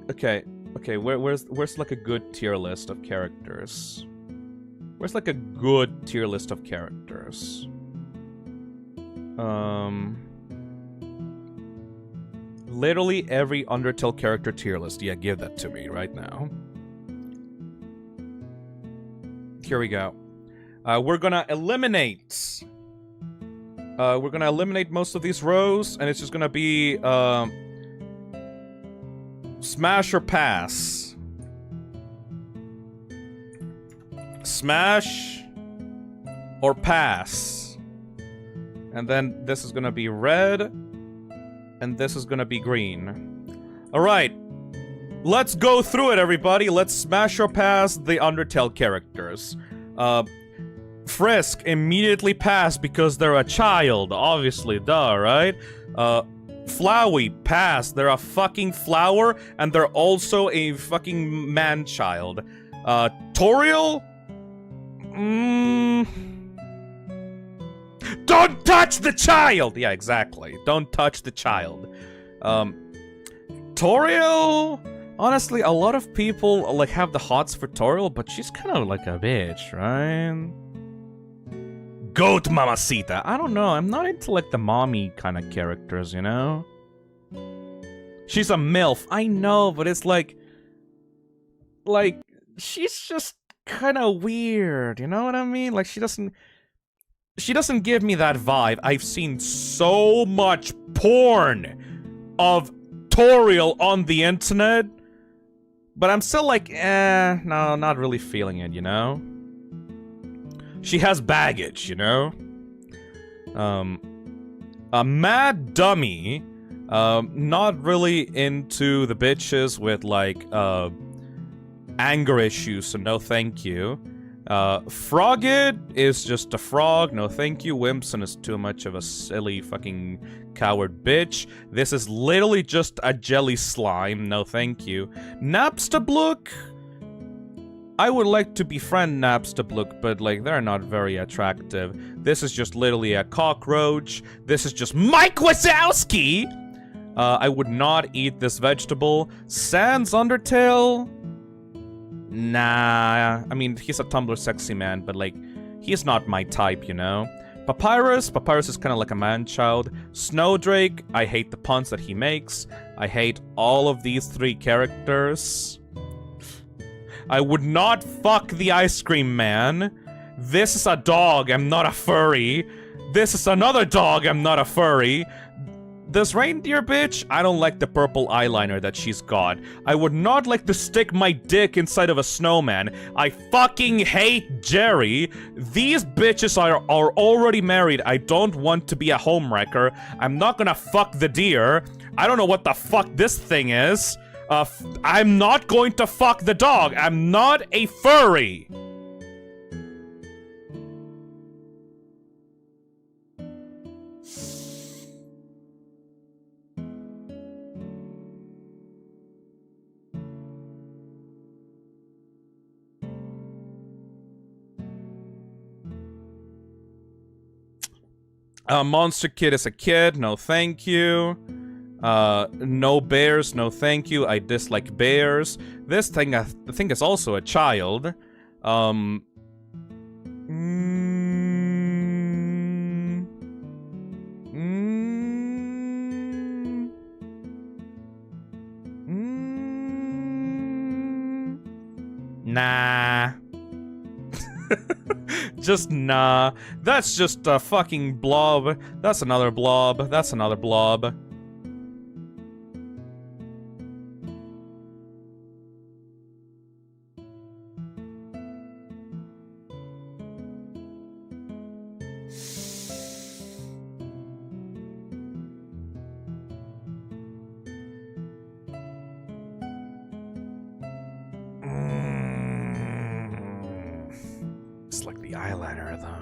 Okay, where's like a good tier list of characters? Where's like a good tier list of characters? Literally every Undertale character tier list. Yeah, give that to me right now. Here we go. We're gonna eliminate. We're gonna eliminate most of these rows, and it's just gonna be smash or pass. Smash or pass. And then this is gonna be red. And this is gonna be green. Alright. Let's go through it, everybody. Let's smash or pass the Undertale characters. Frisk, immediately pass because they're a child. Obviously, duh, right? Flowey, pass. They're a fucking flower, and they're also a fucking man-child. Toriel? Don't touch the child! Yeah, exactly. Don't touch the child. Toriel? Honestly, a lot of people, like, have the hots for Toriel, but she's kind of like a bitch, right? Goat Mamacita. I don't know. I'm not into, like, the mommy kind of characters, you know? She's a MILF. I know, but it's like... Like, she's just kind of weird, you know what I mean? Like, she doesn't give me that vibe. I've seen so much porn of Toriel on the internet, but I'm still like, no, not really feeling it, you know? She has baggage, you know? A mad dummy, not really into the bitches with, like, anger issues, so no thank you. Frogget is just a frog. No thank you. Wimpson is too much of a silly fucking coward bitch. This is literally just a jelly slime. No thank you. Napstablook? I would like to befriend Napstablook, but like they're not very attractive. This is just literally a cockroach. This is just Mike Wazowski! I would not eat this vegetable. Sans Undertale? Nah, I mean, he's a Tumblr sexy man, but like, he's not my type, you know? Papyrus is kind of like a man-child. Snowdrake, I hate the puns that he makes. I hate all of these 3 characters. I would not fuck the ice cream man. This is a dog, I'm not a furry. This is another dog, I'm not a furry. This reindeer bitch, I don't like the purple eyeliner that she's got. I would not like to stick my dick inside of a snowman. I fucking hate Jerry. These bitches are already married. I don't want to be a homewrecker. I'm not gonna fuck the deer. I don't know what the fuck this thing is. I'm not going to fuck the dog. I'm not a furry. Monster Kid is a kid, no thank you. No bears, no thank you. I dislike bears. This thing, I think, is also a child. Nah. Just nah. That's just a fucking blob. That's another blob. That's another blob. It's like the eyeliner, though.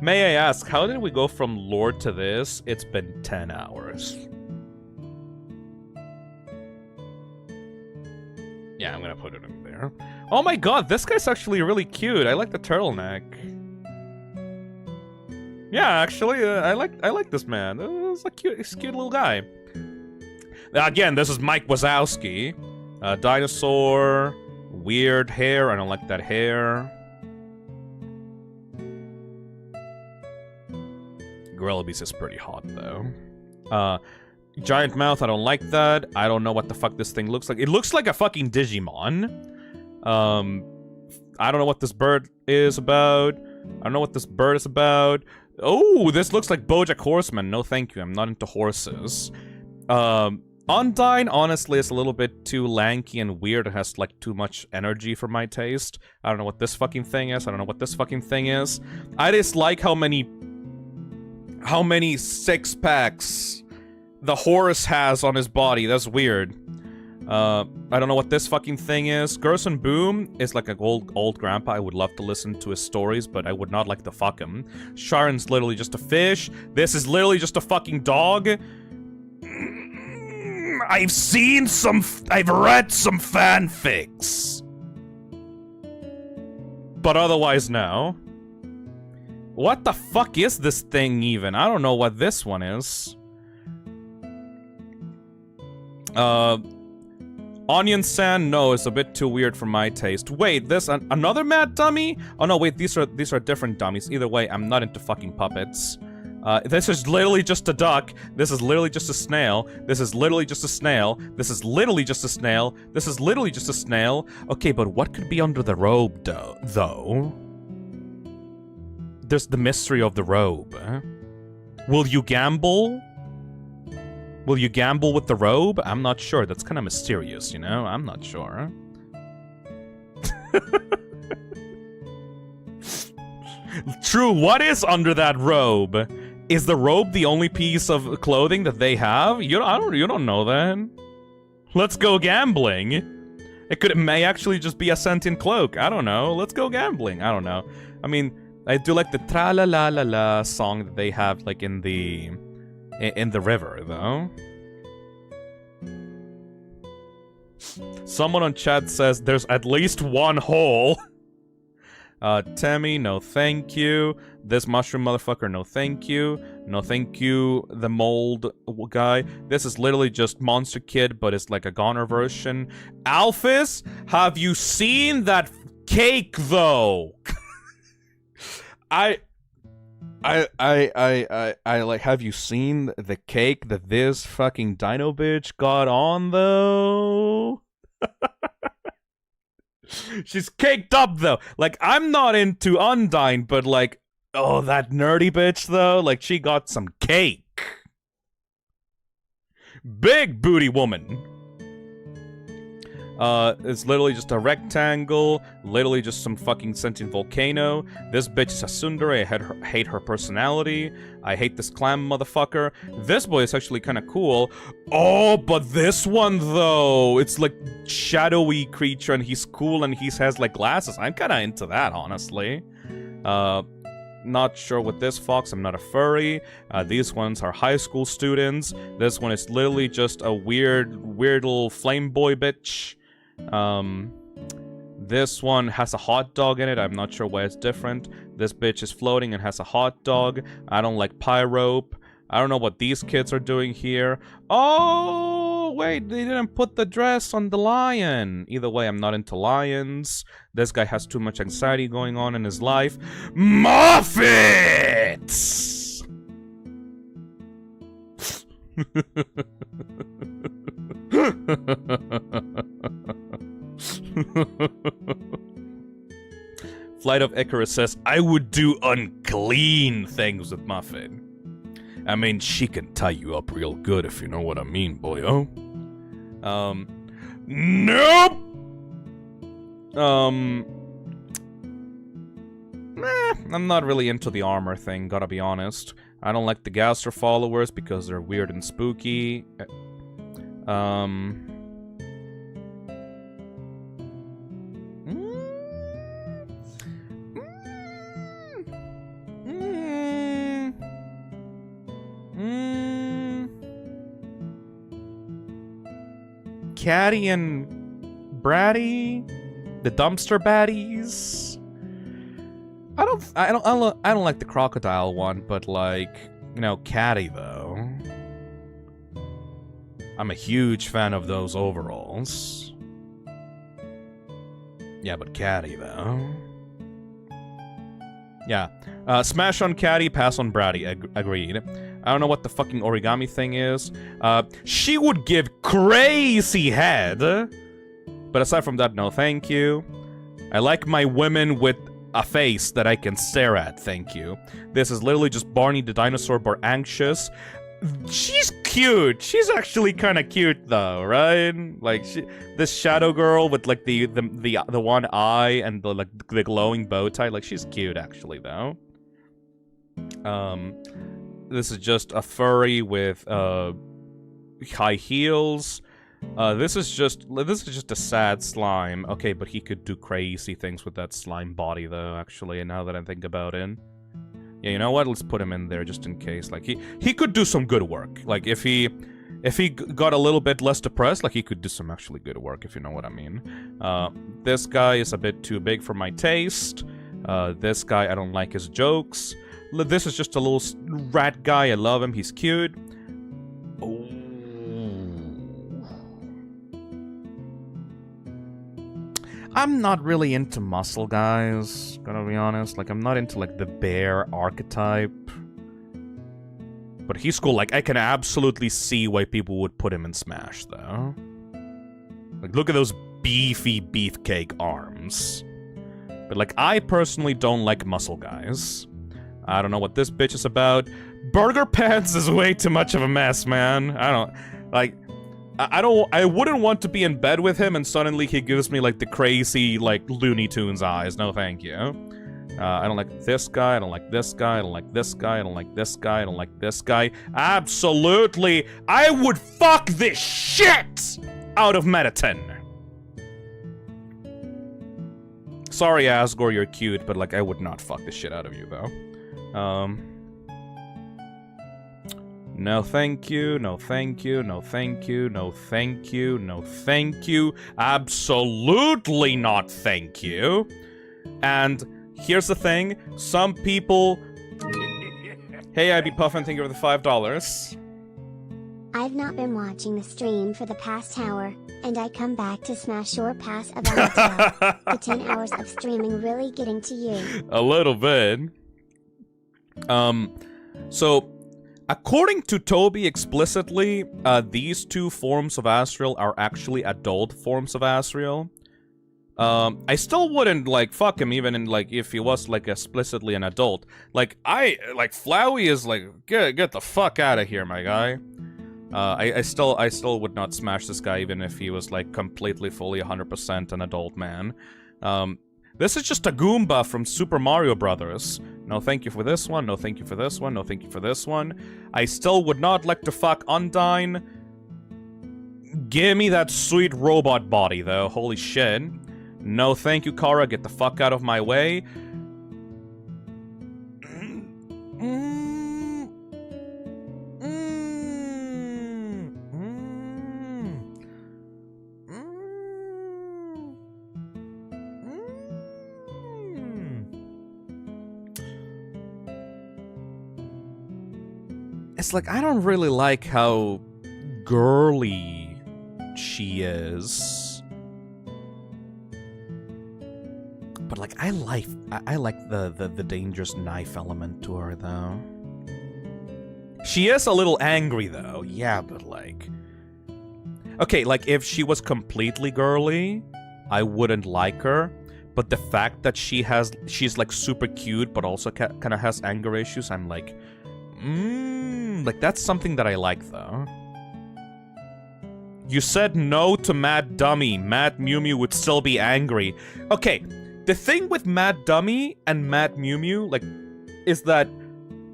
May I ask, how did we go from Lord to this? It's been 10 hours. Yeah, I'm gonna put it in there. Oh my god, this guy's actually really cute. I like the turtleneck. Yeah, actually, I like this man. He's a cute little guy. Again, this is Mike Wazowski. Dinosaur, weird hair. I don't like that hair. Gorilla Beast is pretty hot though. Giant mouth. I don't like that. I don't know what the fuck this thing looks like. It looks like a fucking Digimon. I don't know what this bird is about. I don't know what this bird is about. Oh, this looks like BoJack Horseman. No, thank you. I'm not into horses. Undyne, honestly, is a little bit too lanky and weird. It has, like, too much energy for my taste. I don't know what this fucking thing is. I don't know what this fucking thing is. I dislike how many 6-packs the horse has on his body. That's weird. I don't know what this fucking thing is. Gerson Boom is like an old grandpa. I would love to listen to his stories, but I would not like to fuck him. Sharon's literally just a fish. This is literally just a fucking dog. I've read some fanfics. But otherwise, no. What the fuck is this thing even? I don't know what this one is. Onion Sand, no, it's a bit too weird for my taste. Wait, this another mad dummy? Oh no, wait, these are different dummies. Either way, I'm not into fucking puppets. This is literally just a duck. This is literally just a snail. This is literally just a snail. This is literally just a snail. This is literally just a snail. Okay, but what could be under the robe, though? There's the mystery of the robe. Will you gamble? Will you gamble with the robe? I'm not sure. That's kind of mysterious, you know? I'm not sure. True, what is under that robe? Is the robe the only piece of clothing that they have? You don't know that. Let's go gambling. It may actually just be a sentient cloak. I don't know. Let's go gambling. I don't know. I mean, I do like the tra-la-la-la-la song that they have, like, in the river, though. Someone on chat says there's at least one hole. Temmy, no thank you. This mushroom motherfucker, no thank you. No thank you, the mold guy. This is literally just Monster Kid, but it's like a goner version. Alphys, have you seen that cake, though? I like, have you seen the cake that this fucking dino bitch got on, though? She's caked up, though. Like, I'm not into Undyne, but like, oh, that nerdy bitch, though, like, she got some cake. Big booty woman. It's literally just a rectangle, literally just some fucking sentient volcano. This bitch is a tsundere, I hate her personality. I hate this clam motherfucker. This boy is actually kind of cool. Oh, but this one, though, it's like shadowy creature, and he's cool, and he has like glasses. I'm kind of into that, honestly. Not sure what this fox, I'm not a furry. These ones are high school students. This one is literally just a weird little flame boy bitch. This one has a hot dog in it. I'm not sure why it's different. This bitch is floating and has a hot dog. I don't like pyrope. I don't know what these kids are doing here. Oh, wait, they didn't put the dress on the lion. Either way, I'm not into lions. This guy has too much anxiety going on in his life. Muffet! Flight of Icarus says, I would do unclean things with Muffet. I mean, she can tie you up real good, if you know what I mean, boyo. Nope! I'm not really into the armor thing, gotta be honest. I don't like the Gaster followers because they're weird and spooky. Caddy and Bratty, the dumpster baddies. I don't like the crocodile one, but like, you know, Caddy though. I'm a huge fan of those overalls. Yeah, but Caddy though. Yeah. Smash on Caddy, pass on Bratty. Agreed. I don't know what the fucking origami thing is. She would give crazy head. But aside from that, no thank you. I like my women with a face that I can stare at, thank you. This is literally just Barney the dinosaur, but anxious. She's cute. She's actually kind of cute, though, right? Like, this shadow girl with, like, the one eye and the, like, the glowing bow tie. Like, she's cute, actually, though. This is just a furry with high heels. This is just a sad slime. Okay, but he could do crazy things with that slime body, though. Actually, now that I think about it, yeah, you know what? Let's put him in there just in case. Like he could do some good work. Like if he got a little bit less depressed, like he could do some actually good work, if you know what I mean. This guy is a bit too big for my taste. This guy, I don't like his jokes. This is just a little rat guy. I love him. He's cute. Oh. I'm not really into muscle guys, gonna be honest. Like, I'm not into, like, the bear archetype. But he's cool. Like, I can absolutely see why people would put him in Smash, though. Like, look at those beefy beefcake arms. But, like, I personally don't like muscle guys. I don't know what this bitch is about. Burger Pants is way too much of a mess, man. I wouldn't want to be in bed with him and suddenly he gives me, like, the crazy, like, Looney Tunes eyes. No, thank you. I don't like this guy, I don't like this guy, I don't like this guy, I don't like this guy, I don't like this guy. Absolutely, I would fuck this shit out of Mettaton. Sorry, Asgore, you're cute, but like I would not fuck the shit out of you though. No thank you, no thank you, no thank you, no thank you, no thank you. Absolutely not thank you. And here's the thing, some people... Hey, IB Puffin, thank you for the $5. I've not been watching the stream for the past hour, and I come back to smash your pass of Undertale. The 10 hours of streaming really getting to you. A little bit. So, according to Toby explicitly, these two forms of Asriel are actually adult forms of Asriel. I still wouldn't, like, fuck him even in, like, if he was, like, explicitly an adult. Like, Flowey is, like, get the fuck out of here, my guy. I still would not smash this guy even if he was, like, completely, fully, 100% an adult man. This is just a Goomba from Super Mario Brothers. No thank you for this one, no thank you for this one, no thank you for this one. I still would not like to fuck Undyne. Give me that sweet robot body, though, holy shit. No thank you, Chara, get the fuck out of my way. It's like, I don't really like how girly she is. But like, I like the dangerous knife element to her, though. She is a little angry, though. Yeah, but like... Okay, like, if she was completely girly, I wouldn't like her. But the fact that she's like super cute, but also kind of has anger issues, I'm like... like, that's something that I like, though. You said no to Mad Dummy. Mad Mew Mew would still be angry. Okay, the thing with Mad Dummy and Mad Mew Mew, like, is that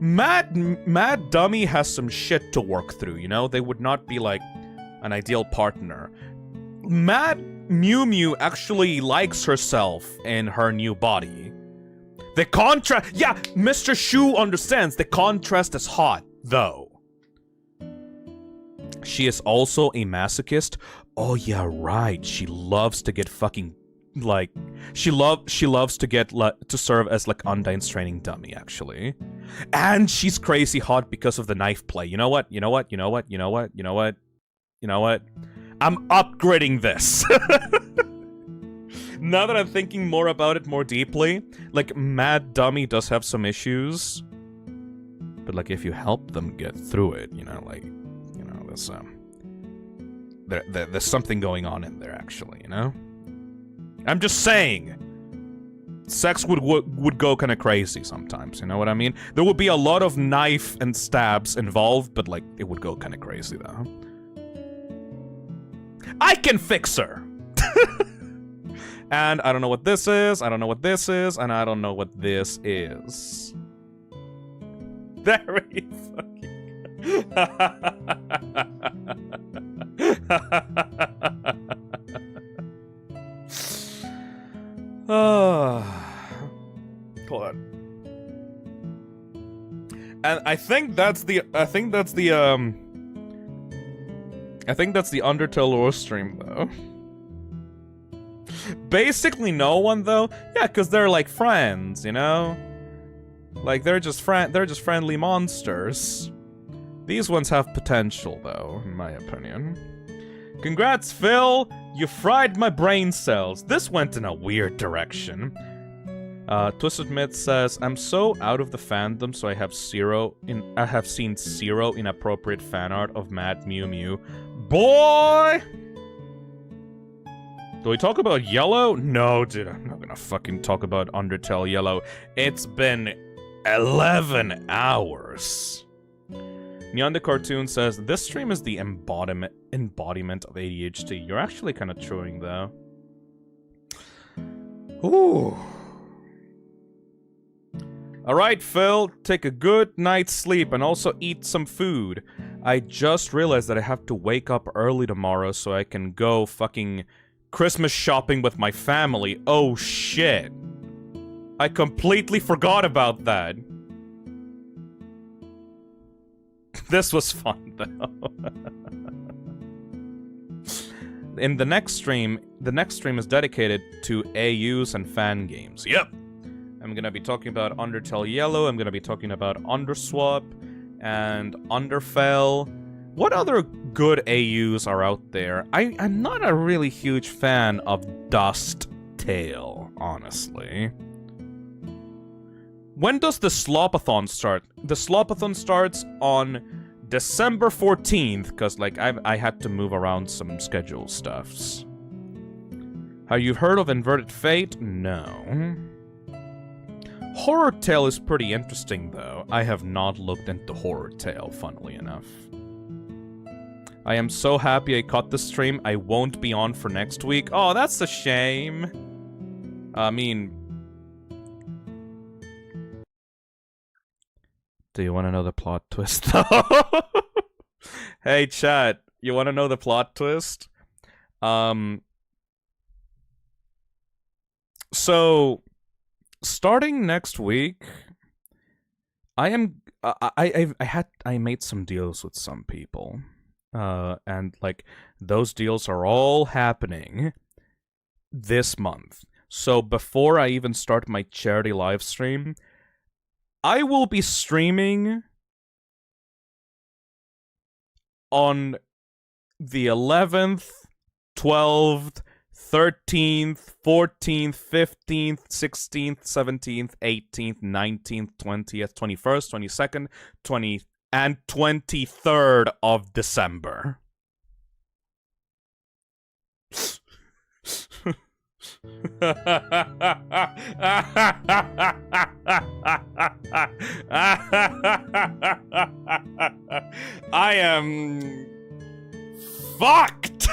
Mad Dummy has some shit to work through, you know? They would not be, like, an ideal partner. Mad Mew Mew actually likes herself in her new body. The contrast... Yeah, Mr. Shu understands. The contrast is hot, though. She is also a masochist. Oh, yeah, right. She loves to get fucking... Like... She loves to get... to serve as, like, Undyne's training dummy, actually. And she's crazy hot because of the knife play. You know what? You know what? You know what? You know what? You know what? You know what? I'm upgrading this. Now that I'm thinking more about it more deeply, like, Mad Dummy does have some issues. But, like, if you help them get through it, you know, like, you know, there's something going on in there, actually, you know? I'm just saying. Sex would go kind of crazy sometimes, you know what I mean? There would be a lot of knife and stabs involved, but, like, it would go kind of crazy, though. I can fix her! And I don't know what this is, I don't know what this is, and I don't know what this is. Very fucking... Hold on. And I think that's the Undertale lore stream, though. Basically no one, though. Yeah, because they're like friends, you know? Like, they're just friendly monsters. These ones have potential, though, in my opinion. Congrats, Phil! You fried my brain cells. This went in a weird direction. Twisted Myth says, I'm so out of the fandom, so I have seen zero inappropriate fan art of Mad Mew Mew. Boy! Do we talk about Yellow? No, dude, I'm not gonna fucking talk about Undertale Yellow. It's been 11 hours. Neon Cartoon says, this stream is the embodiment of ADHD. You're actually kind of chewing, though. Ooh. Alright, Phil, take a good night's sleep and also eat some food. I just realized that I have to wake up early tomorrow so I can go fucking Christmas shopping with my family. Oh shit. I completely forgot about that. This was fun, though. In the next stream is dedicated to AUs and fan games. Yep! I'm gonna be talking about Undertale Yellow, I'm gonna be talking about Underswap, and Underfell. What other good AUs are out there? I'm not a really huge fan of Dust Tale, honestly. When does the Slopathon start? The Slopathon starts on December 14th, because, like, I had to move around some schedule stuffs. Have you heard of Inverted Fate? No. Horror Tale is pretty interesting, though. I have not looked into Horror Tale, funnily enough. I am so happy I caught the stream. I won't be on for next week. Oh, that's a shame. I mean... Do you want to know the plot twist, though? Hey, chat. You want to know the plot twist? So... starting next week, I made some deals with some people, and like those deals are all happening this month. So before I even start my charity live stream, I will be streaming on the 11th, 12th, 13th, 14th, 15th, 16th, 17th, 18th, 19th, 20th, 21st, 22nd, 20th, and 23rd of December. I am fucked.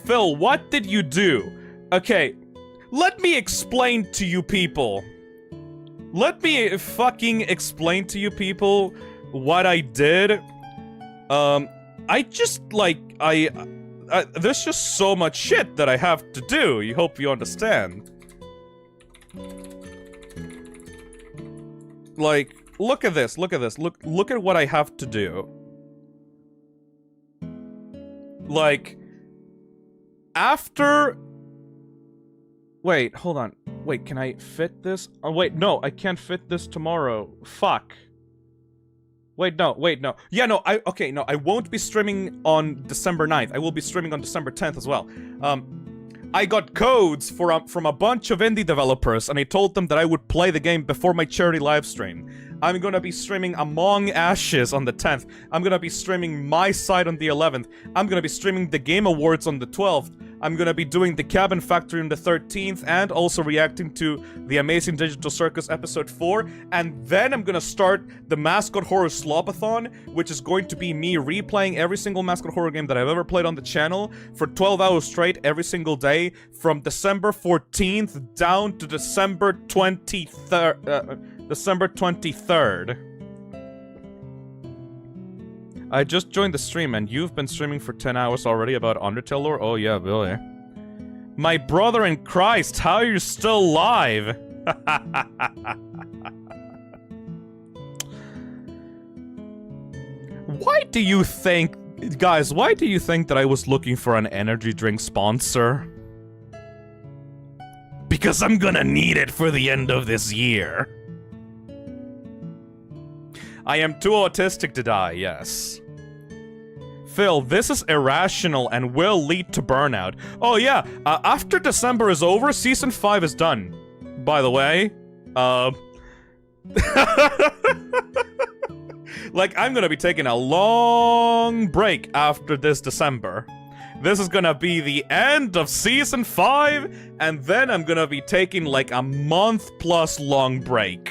Phil, what did you do? Okay, let me explain to you people. Let me fucking explain to you people what I did. I just, like, there's just so much shit that I have to do. You hope you understand. Like, look at this, look at this, look at what I have to do. Like, after... Wait, hold on. Wait, can I fit this? Oh, wait, no, I can't fit this tomorrow. Fuck. Wait, no. Yeah, no, I won't be streaming on December 9th. I will be streaming on December 10th as well. I got codes from a bunch of indie developers, and I told them that I would play the game before my charity livestream. I'm gonna be streaming Among Ashes on the 10th. I'm gonna be streaming My Side on the 11th. I'm gonna be streaming the Game Awards on the 12th. I'm gonna be doing the Cabin Factory on the 13th, and also reacting to the Amazing Digital Circus episode 4. And then I'm gonna start the Mascot Horror Slopathon, which is going to be me replaying every single Mascot Horror game that I've ever played on the channel for 12 hours straight every single day from December 14th down to December 23rd. December 23rd. I just joined the stream, and you've been streaming for 10 hours already about Undertale lore? Oh yeah, really. My brother in Christ, how are you still alive? Why do you think... Guys, why do you think that I was looking for an energy drink sponsor? Because I'm gonna need it for the end of this year. I am too autistic to die, yes. Phil, this is irrational and will lead to burnout. Oh yeah, after December is over, Season 5 is done. By the way. Like, I'm gonna be taking a long break after this December. This is gonna be the end of Season 5, and then I'm gonna be taking like a month-plus long break.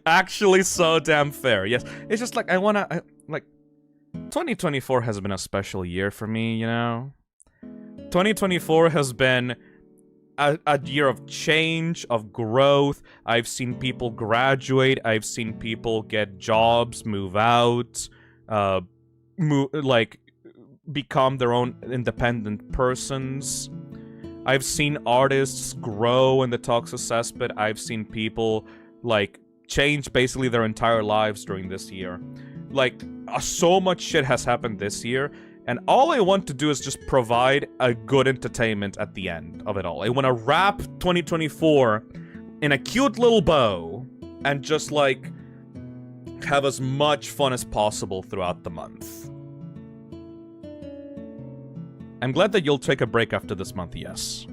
Actually, so damn fair. Yes, it's just like I wanna, like, 2024 has been a special year for me, you know? 2024 has been a year of change, of growth. I've seen people graduate. I've seen people get jobs, move out, become their own independent persons. I've seen artists grow in the Toxic cesspit. I've seen people, like, change basically their entire lives during this year. Like, so much shit has happened this year, and all I want to do is just provide a good entertainment at the end of it all. I want to wrap 2024 in a cute little bow, and just, like, have as much fun as possible throughout the month. I'm glad that you'll take a break after this month, yes.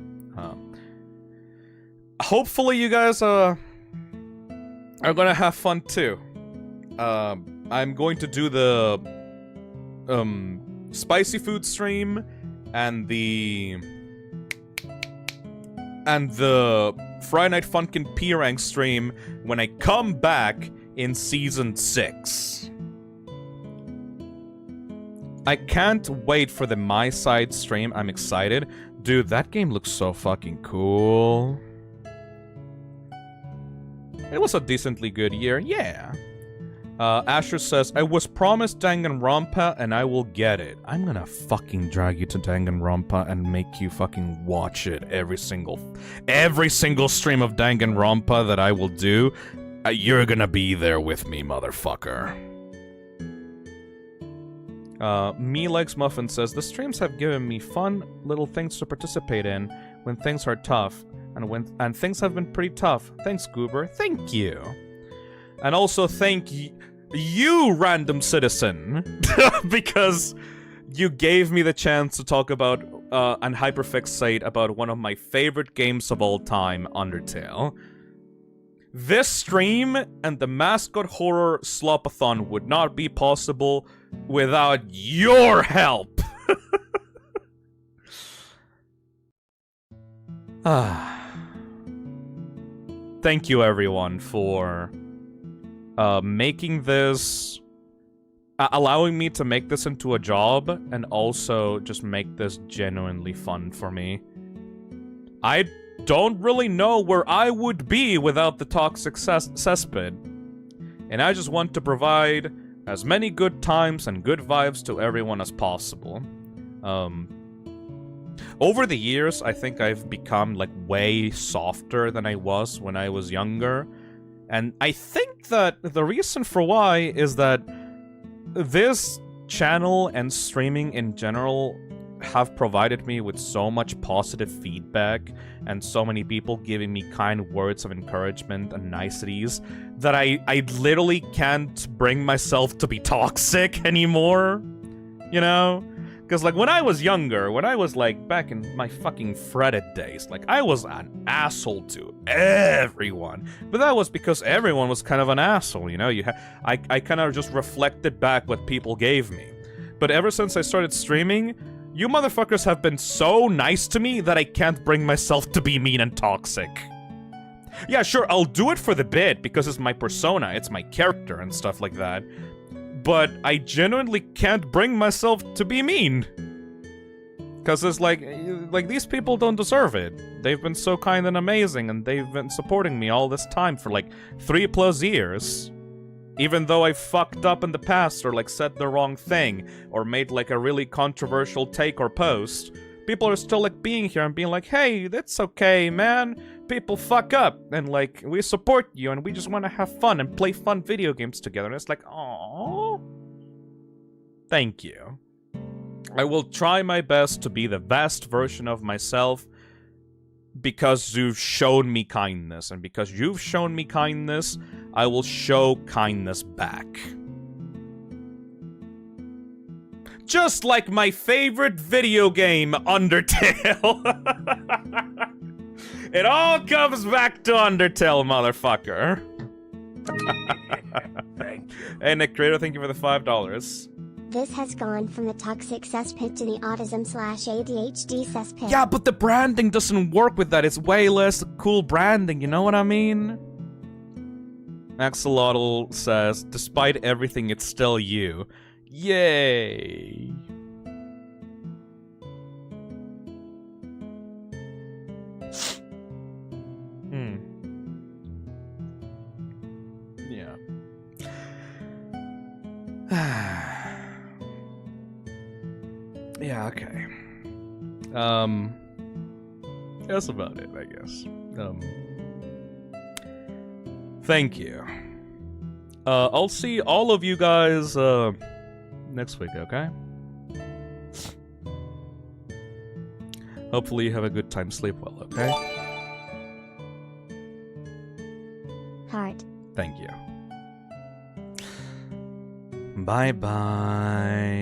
Hopefully you guys are gonna have fun too. I'm going to do the spicy food stream and the Friday Night Funkin' P-Rank stream when I come back in Season 6. I can't wait for the My Side stream. I'm excited. Dude, that game looks so fucking cool. It was a decently good year, yeah. Asher says, I was promised Danganronpa and I will get it. I'm gonna fucking drag you to Danganronpa and make you fucking watch it every single stream of Danganronpa that I will do. You're gonna be there with me, motherfucker. Me Likes Muffin says, the streams have given me fun little things to participate in when things are tough, and things have been pretty tough. Thanks, Goober. Thank you. And also thank you, random citizen, because you gave me the chance to talk about and hyperfixate about one of my favorite games of all time, Undertale. This stream and the Mascot Horror Slopathon would not be possible without your help. Thank you, everyone, for making this, allowing me to make this into a job, and also just make this genuinely fun for me. I don't really know where I would be without the Toxic cesspit, and I just want to provide as many good times and good vibes to everyone as possible. Over the years, I think I've become, like, way softer than I was when I was younger. And I think that the reason for why is that this channel and streaming in general have provided me with so much positive feedback and so many people giving me kind words of encouragement and niceties that I literally can't bring myself to be toxic anymore, you know? Because, like, when I was younger, when I was, like, back in my fucking fretted days, like, I was an asshole to everyone. But that was because everyone was kind of an asshole, you know? I kind of just reflected back what people gave me. But ever since I started streaming, you motherfuckers have been so nice to me that I can't bring myself to be mean and toxic. Yeah, sure, I'll do it for the bit, because it's my persona, it's my character and stuff like that. But I genuinely can't bring myself to be mean. Because it's like, these people don't deserve it. They've been so kind and amazing, and they've been supporting me all this time for, like, 3+ years. Even though I fucked up in the past, or, like, said the wrong thing, or made, like, a really controversial take or post, people are still, like, being here and being like, hey, that's okay, man. People fuck up, and, like, we support you, and we just want to have fun and play fun video games together. And it's like, aww. Thank you. I will try my best to be the best version of myself because you've shown me kindness, and because you've shown me kindness, I will show kindness back. Just like my favorite video game, Undertale. It all comes back to Undertale, motherfucker. Thank you. Hey, Nick Creator, thank you for the $5. This has gone from the toxic cesspit to the autism/ADHD cesspit. Yeah, but the branding doesn't work with that. It's way less cool branding, you know what I mean? Axolotl says, despite everything, it's still you. Yay! Yeah. Yeah, okay. That's about it, I guess. Thank you. I'll see all of you guys, next week, okay? Hopefully you have a good time, sleep well, okay? Heart. Thank you. Bye-bye.